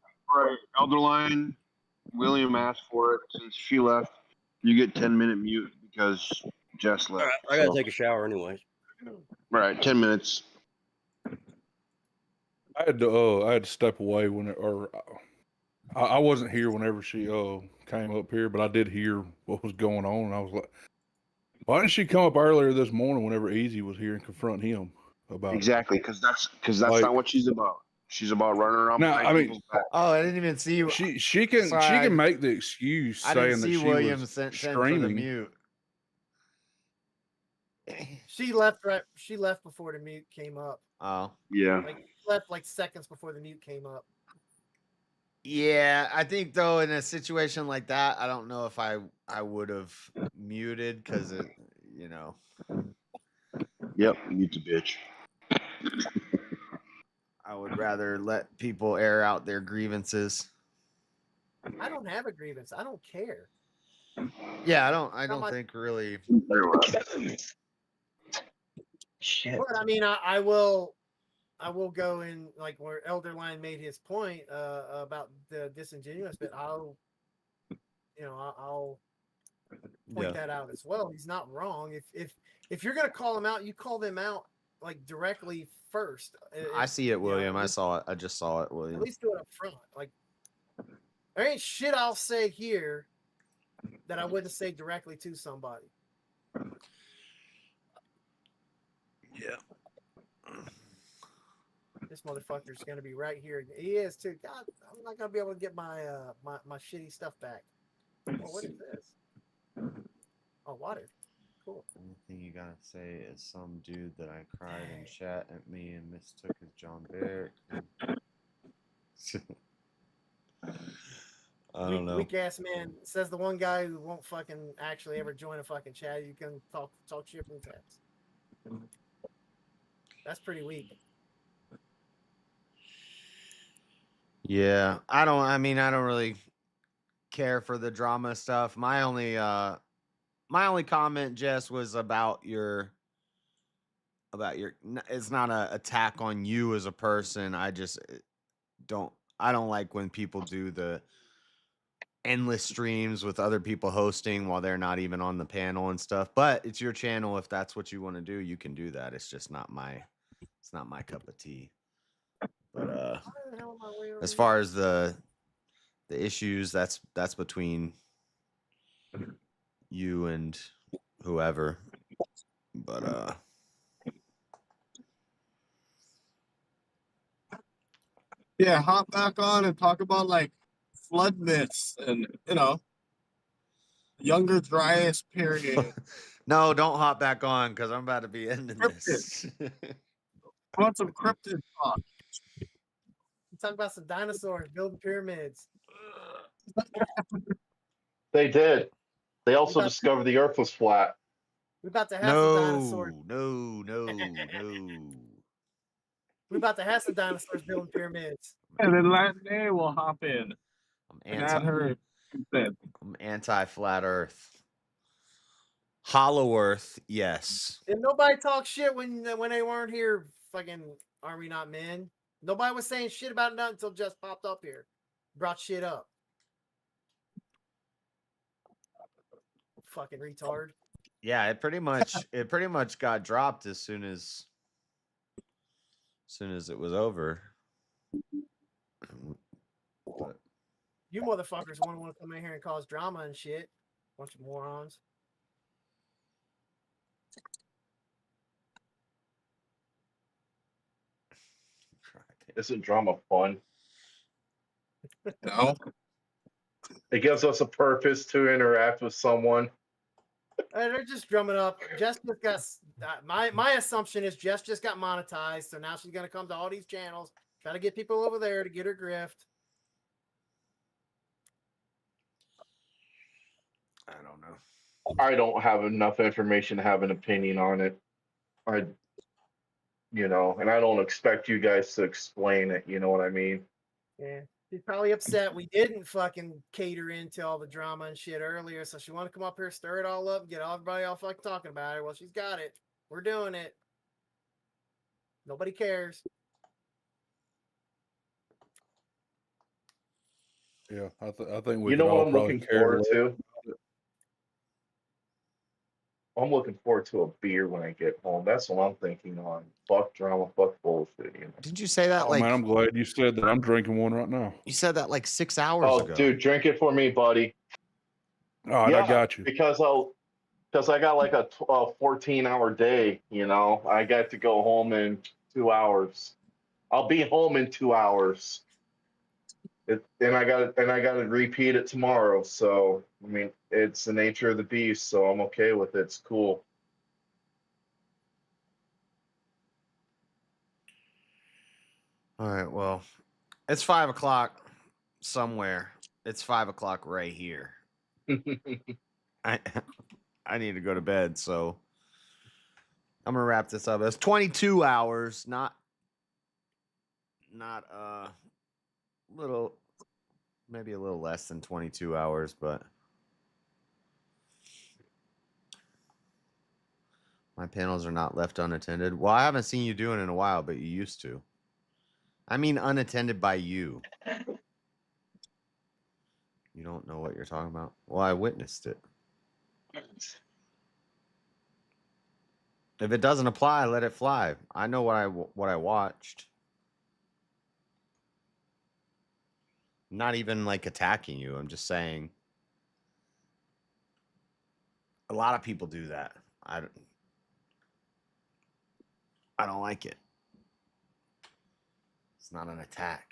Elderline, William asked for it. Since she left, you get 10-minute mute because Jess left. I gotta take a shower anyways. Right, 10 minutes. I had to step away I wasn't here whenever she came up here, but I did hear what was going on, and I was like, why didn't she come up earlier this morning whenever Easy was here and confront him about Exactly, because that's Like- not what she's about. She's about running around. No, behind I mean- people's back. Oh, I didn't even see you. She can Sorry, she can make the excuse I saying didn't that see she William was sent for the streaming. mute. She left before the mute came up. Oh. Yeah. Like left like seconds before the mute came up. Yeah, I think though in a situation like that, I don't know if I would have muted because it, you know. Yep, mute the bitch. I would rather let people air out their grievances. I don't have a grievance. I don't care. Yeah, I don't think really. Shit. But I mean, I will go in like where Elderline made his point about the disingenuous bit. I'll point that out as well. He's not wrong. If you're gonna call him out, you call them out like directly first. I see it, William. I saw it. I just saw it, William. At least do it up front. Like there ain't shit I'll say here that I wouldn't say directly to somebody. Yeah. This motherfucker's gonna be right here. He is too. God, I'm not gonna be able to get my my shitty stuff back. Oh, what is this? Oh, water. Cool. Only thing you gotta say is some dude that I cried in chat at me and mistook as John Barrett. I don't know. Weak ass man says the one guy who won't fucking actually ever join a fucking chat. You can talk shit from text. That's pretty weak. Yeah, I don't really care for the drama stuff. My only comment, Jess, was about your it's not an attack on you as a person. I don't like when people do the endless streams with other people hosting while they're not even on the panel and stuff. But it's your channel. If that's what you want to do, you can do that. It's just not my cup of tea. But as far as the issues, that's between you and whoever. But yeah, hop back on and talk about like flood myths and Younger Dryas period. no, don't hop back on because I'm about to be ending this. I want some cryptid talk. Talk about some dinosaurs building pyramids. They did. They also discovered the Earth was flat. We're about to have some dinosaurs. No. We about to have some dinosaurs building pyramids. And then Latenight will hop in. And add her consent. I'm anti-flat Earth. Hollow Earth, yes. And nobody talked shit when they weren't here. Fucking Are We Not Men? Nobody was saying shit about nothing until Jess popped up here, brought shit up. Fucking retard. Yeah, it pretty much got dropped as soon as it was over. But You motherfuckers want to come in here and cause drama and shit. Bunch of morons. Isn't drama fun? No. It gives us a purpose to interact with someone. They're just drumming up. Jess just got my assumption is Jess just got monetized, so now she's gonna come to all these channels, try to get people over there to get her grift. I don't know. I don't have enough information to have an opinion on it. And I don't expect you guys to explain it. You know what I mean? Yeah, she's probably upset we didn't fucking cater into all the drama and shit earlier, so she want to come up here, stir it all up, get everybody all fucking talking about it. Well, she's got it. We're doing it. Nobody cares. Yeah, I think we. You know could what all I'm probably looking care forward less to? about it. I'm looking forward to a beer when I get home. That's what I'm thinking on. Fuck drama, fuck bullshit. Didn't you say that Oh man, I'm glad you said that. I'm drinking one right now. You said that like 6 hours ago. Dude, drink it for me, buddy. All right, I got you. Because I got like a 14-hour day. I got to go home in 2 hours. I'll be home in 2 hours. And I got to repeat it tomorrow. So I mean, it's the nature of the beast. So I'm okay with it. It's cool. All right, well, it's 5 o'clock somewhere. It's 5 o'clock right here. I need to go to bed, so I'm gonna wrap this up. It's 22 hours, not maybe a little less than 22 hours, but my panels are not left unattended. Well, I haven't seen you do it in a while, but you used to. I mean, unattended by you. You don't know what you're talking about? Well, I witnessed it. If it doesn't apply, let it fly. I know what I watched. I'm not even like attacking you. I'm just saying a lot of people do that. I don't like it. It's not an attack.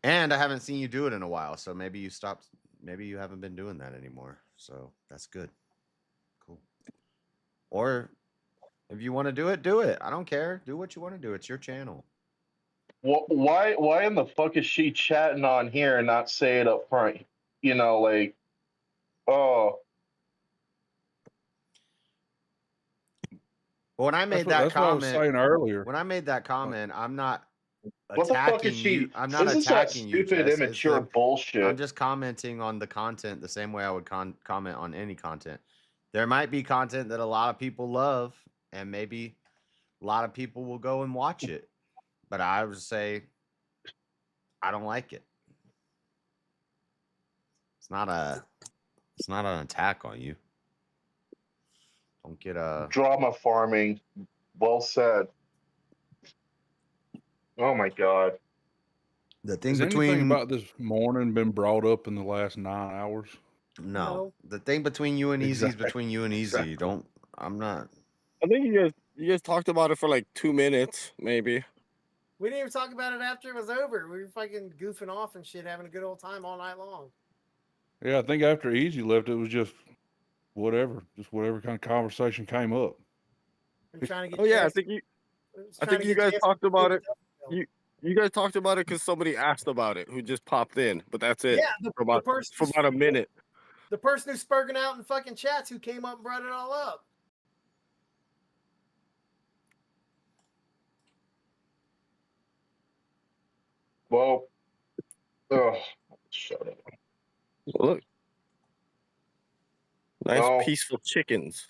And I haven't seen you do it in a while, so maybe you stopped. Maybe you haven't been doing that anymore. So that's good. Cool. Or if you want to do it, do it. I don't care. Do what you want to do. It's your channel. Why in the fuck is she chatting on here and not say it up front? When I made that comment earlier, when I made that comment, I'm not What the fuck is attacking she? you. I'm not This is that attacking you. stupid, Jess. It's immature like, bullshit. I'm just commenting on the content the same way I would comment on any content. There might be content that a lot of people love, and maybe a lot of people will go and watch it. But I would say I don't like it. It's not an attack on you. Don't get a drama farming. Well said. Oh my god. The thing Has between anything about this morning been brought up in the last 9 hours? No. The thing between you and Easy is Exactly. between you and Easy. Exactly. I'm not. I think you guys talked about it for like 2 minutes, maybe. We didn't even talk about it after it was over. We were fucking goofing off and shit, having a good old time all night long. Yeah, I think after Easy left, it was just whatever kind of conversation came up. I'm trying to get. Oh yeah, Jess- I think you get guys Jess talked to about do it. You guys talked about it because somebody asked about it who just popped in, but that's it. Yeah, for about a minute. The person who's spurging out in fucking chats who came up and brought it all up. Well, shut up. Look, nice Well, peaceful chickens.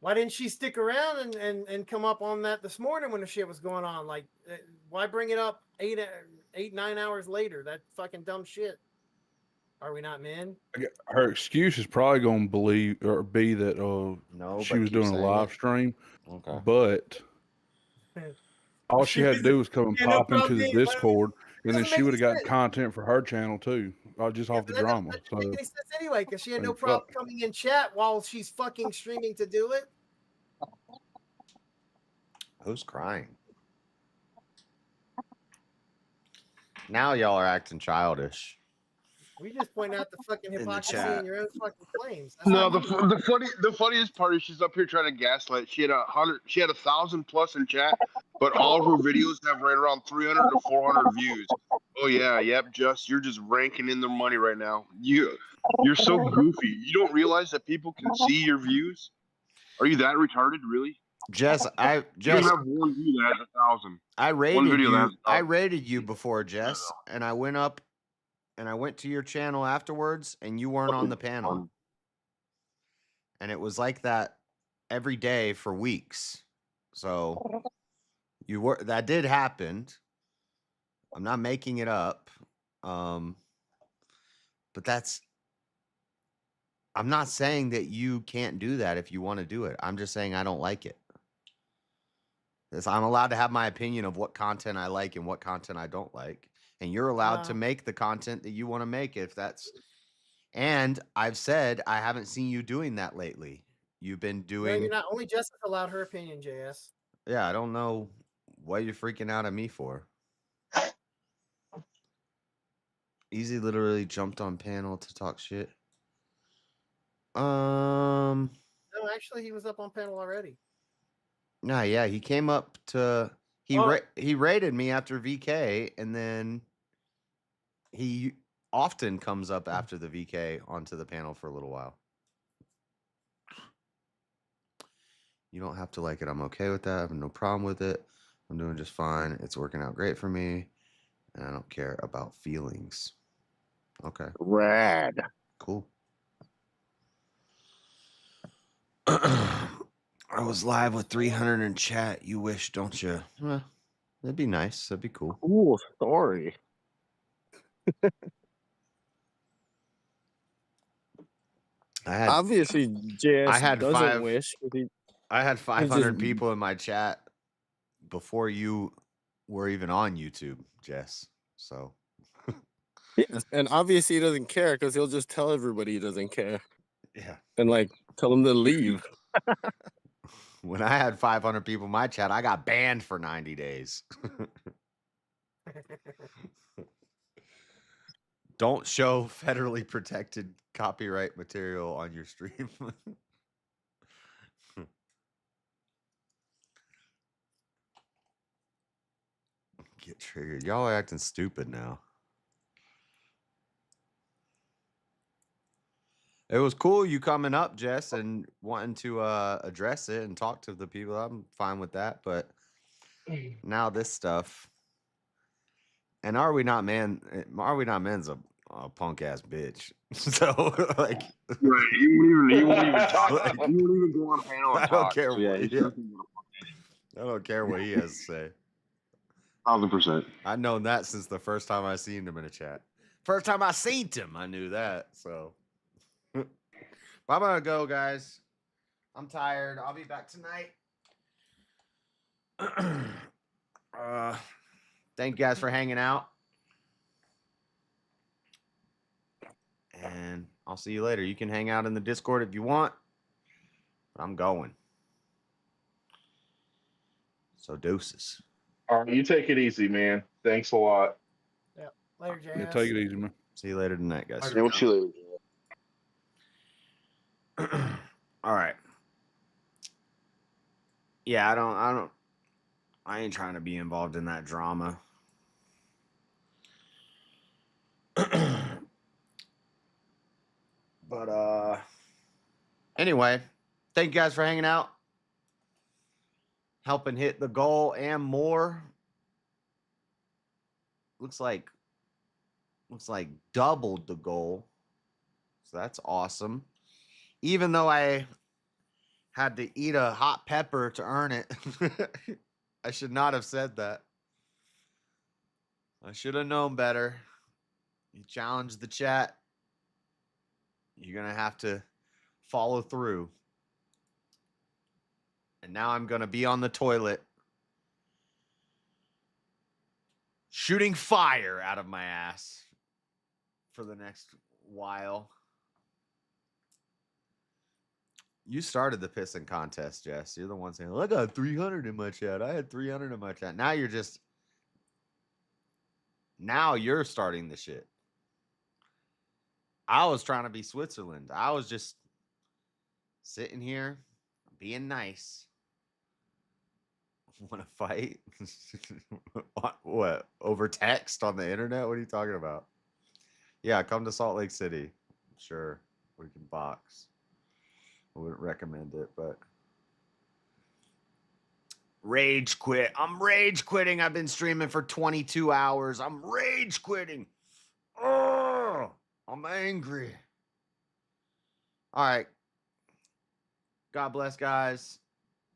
Why didn't she stick around and come up on that this morning when the shit was going on? Like, why bring it up 9 hours later? That fucking dumb shit. Are we not men? Her excuse is probably going to be that she but was keep doing a saying live it. stream, Okay. but all she had to do was come and Yeah, no pop into problem, the dude. Discord, and then Doesn't she make would have any got sense. content for her channel too, just off the That drama. doesn't make any sense anyway, because she had no Fuck. problem coming in chat while she's fucking streaming to do it. Who's crying? Now y'all are acting childish. We just point out the fucking the hypocrisy chat. in your own fucking claims. That's No, not true. the funniest part is she's up here trying to gaslight. She had 1,000 plus in chat, but all of her videos have right around 300 to 400 views. Oh yeah, yep, you're just ranking in their money right now. You're so goofy. You don't realize that people can see your views. Are you that retarded, really? Jess, You don't have one view that has 1,000. I One rated video that you. has 1,000. I rated you before, Jess, and I went up and I went to your channel afterwards, and you weren't on the panel. And it was like that every day for weeks. So that did happen. I'm not making it up. But I'm not saying that you can't do that if you want to do it. I'm just saying I don't like it. I'm allowed to have my opinion of what content I like and what content I don't like. And you're allowed to make the content that you want to make if that's. And I've said I haven't seen you doing that lately. You've been doing. No, you're not. Only Jessica allowed her opinion, JS. Yeah, I don't know what you're freaking out at me for. Easy literally jumped on panel to talk shit. No, actually, he was up on panel already. Nah, yeah, he came up to he rated me after VK, and then he often comes up after the VK onto the panel for a little while. You don't have to like it. I'm okay with that. I have no problem with it. I'm doing just fine. It's working out great for me, and I don't care about feelings. Okay. Rad. Cool. I was live with 300 in chat. You wish, don't you? That'd be nice. That'd be cool. Cool story. Obviously, JS doesn't wish. I had 500 people in my chat before you were even on YouTube, Jess. So. Yes, and obviously he doesn't care because he'll just tell everybody he doesn't care. Yeah. And tell them to leave. When I had 500 people in my chat, I got banned for 90 days. Don't show federally protected copyright material on your stream. Get triggered. Y'all are acting stupid now. It was cool you coming up, Jess, and wanting to address it and talk to the people. I'm fine with that, but now this stuff. And Are We Not Men? Are We Not Men's a punk ass bitch. So right, you won't even talk. You won't even go on panel and I talk. don't care So, yeah, I don't care what he has to say. 1,000%. I've known that since the first time I seen him in a chat. First time I seen him, I knew that. So I'm gonna go, guys. I'm tired. I'll be back tonight. Thank you guys for hanging out. And I'll see you later. You can hang out in the Discord if you want. But I'm going. So deuces. All right, you take it easy, man. Thanks a lot. Yeah. Later, JS. Yeah, take it easy, man. See you later tonight, guys. Yeah, we'll see you later. All right. Yeah, I ain't trying to be involved in that drama. But anyway, thank you guys for hanging out, helping hit the goal and more. looks like doubled the goal. So that's awesome. Even though I had to eat a hot pepper to earn it. I should not have said that. I should have known better. You challenge the chat. You're going to have to follow through. And now I'm going to be on the toilet shooting fire out of my ass for the next while. You started the pissing contest, Jess. You're the one saying, well, I got 300 in my chat. I had 300 in my chat. Now you're starting the shit. I was trying to be Switzerland. I was just sitting here being nice. Want to fight? What? Over text on the internet? What are you talking about? Yeah, come to Salt Lake City. Sure, we can box. I wouldn't recommend it, but rage quit. I'm rage quitting. I've been streaming for 22 hours. I'm rage quitting. Oh, I'm angry. All right. God bless, guys.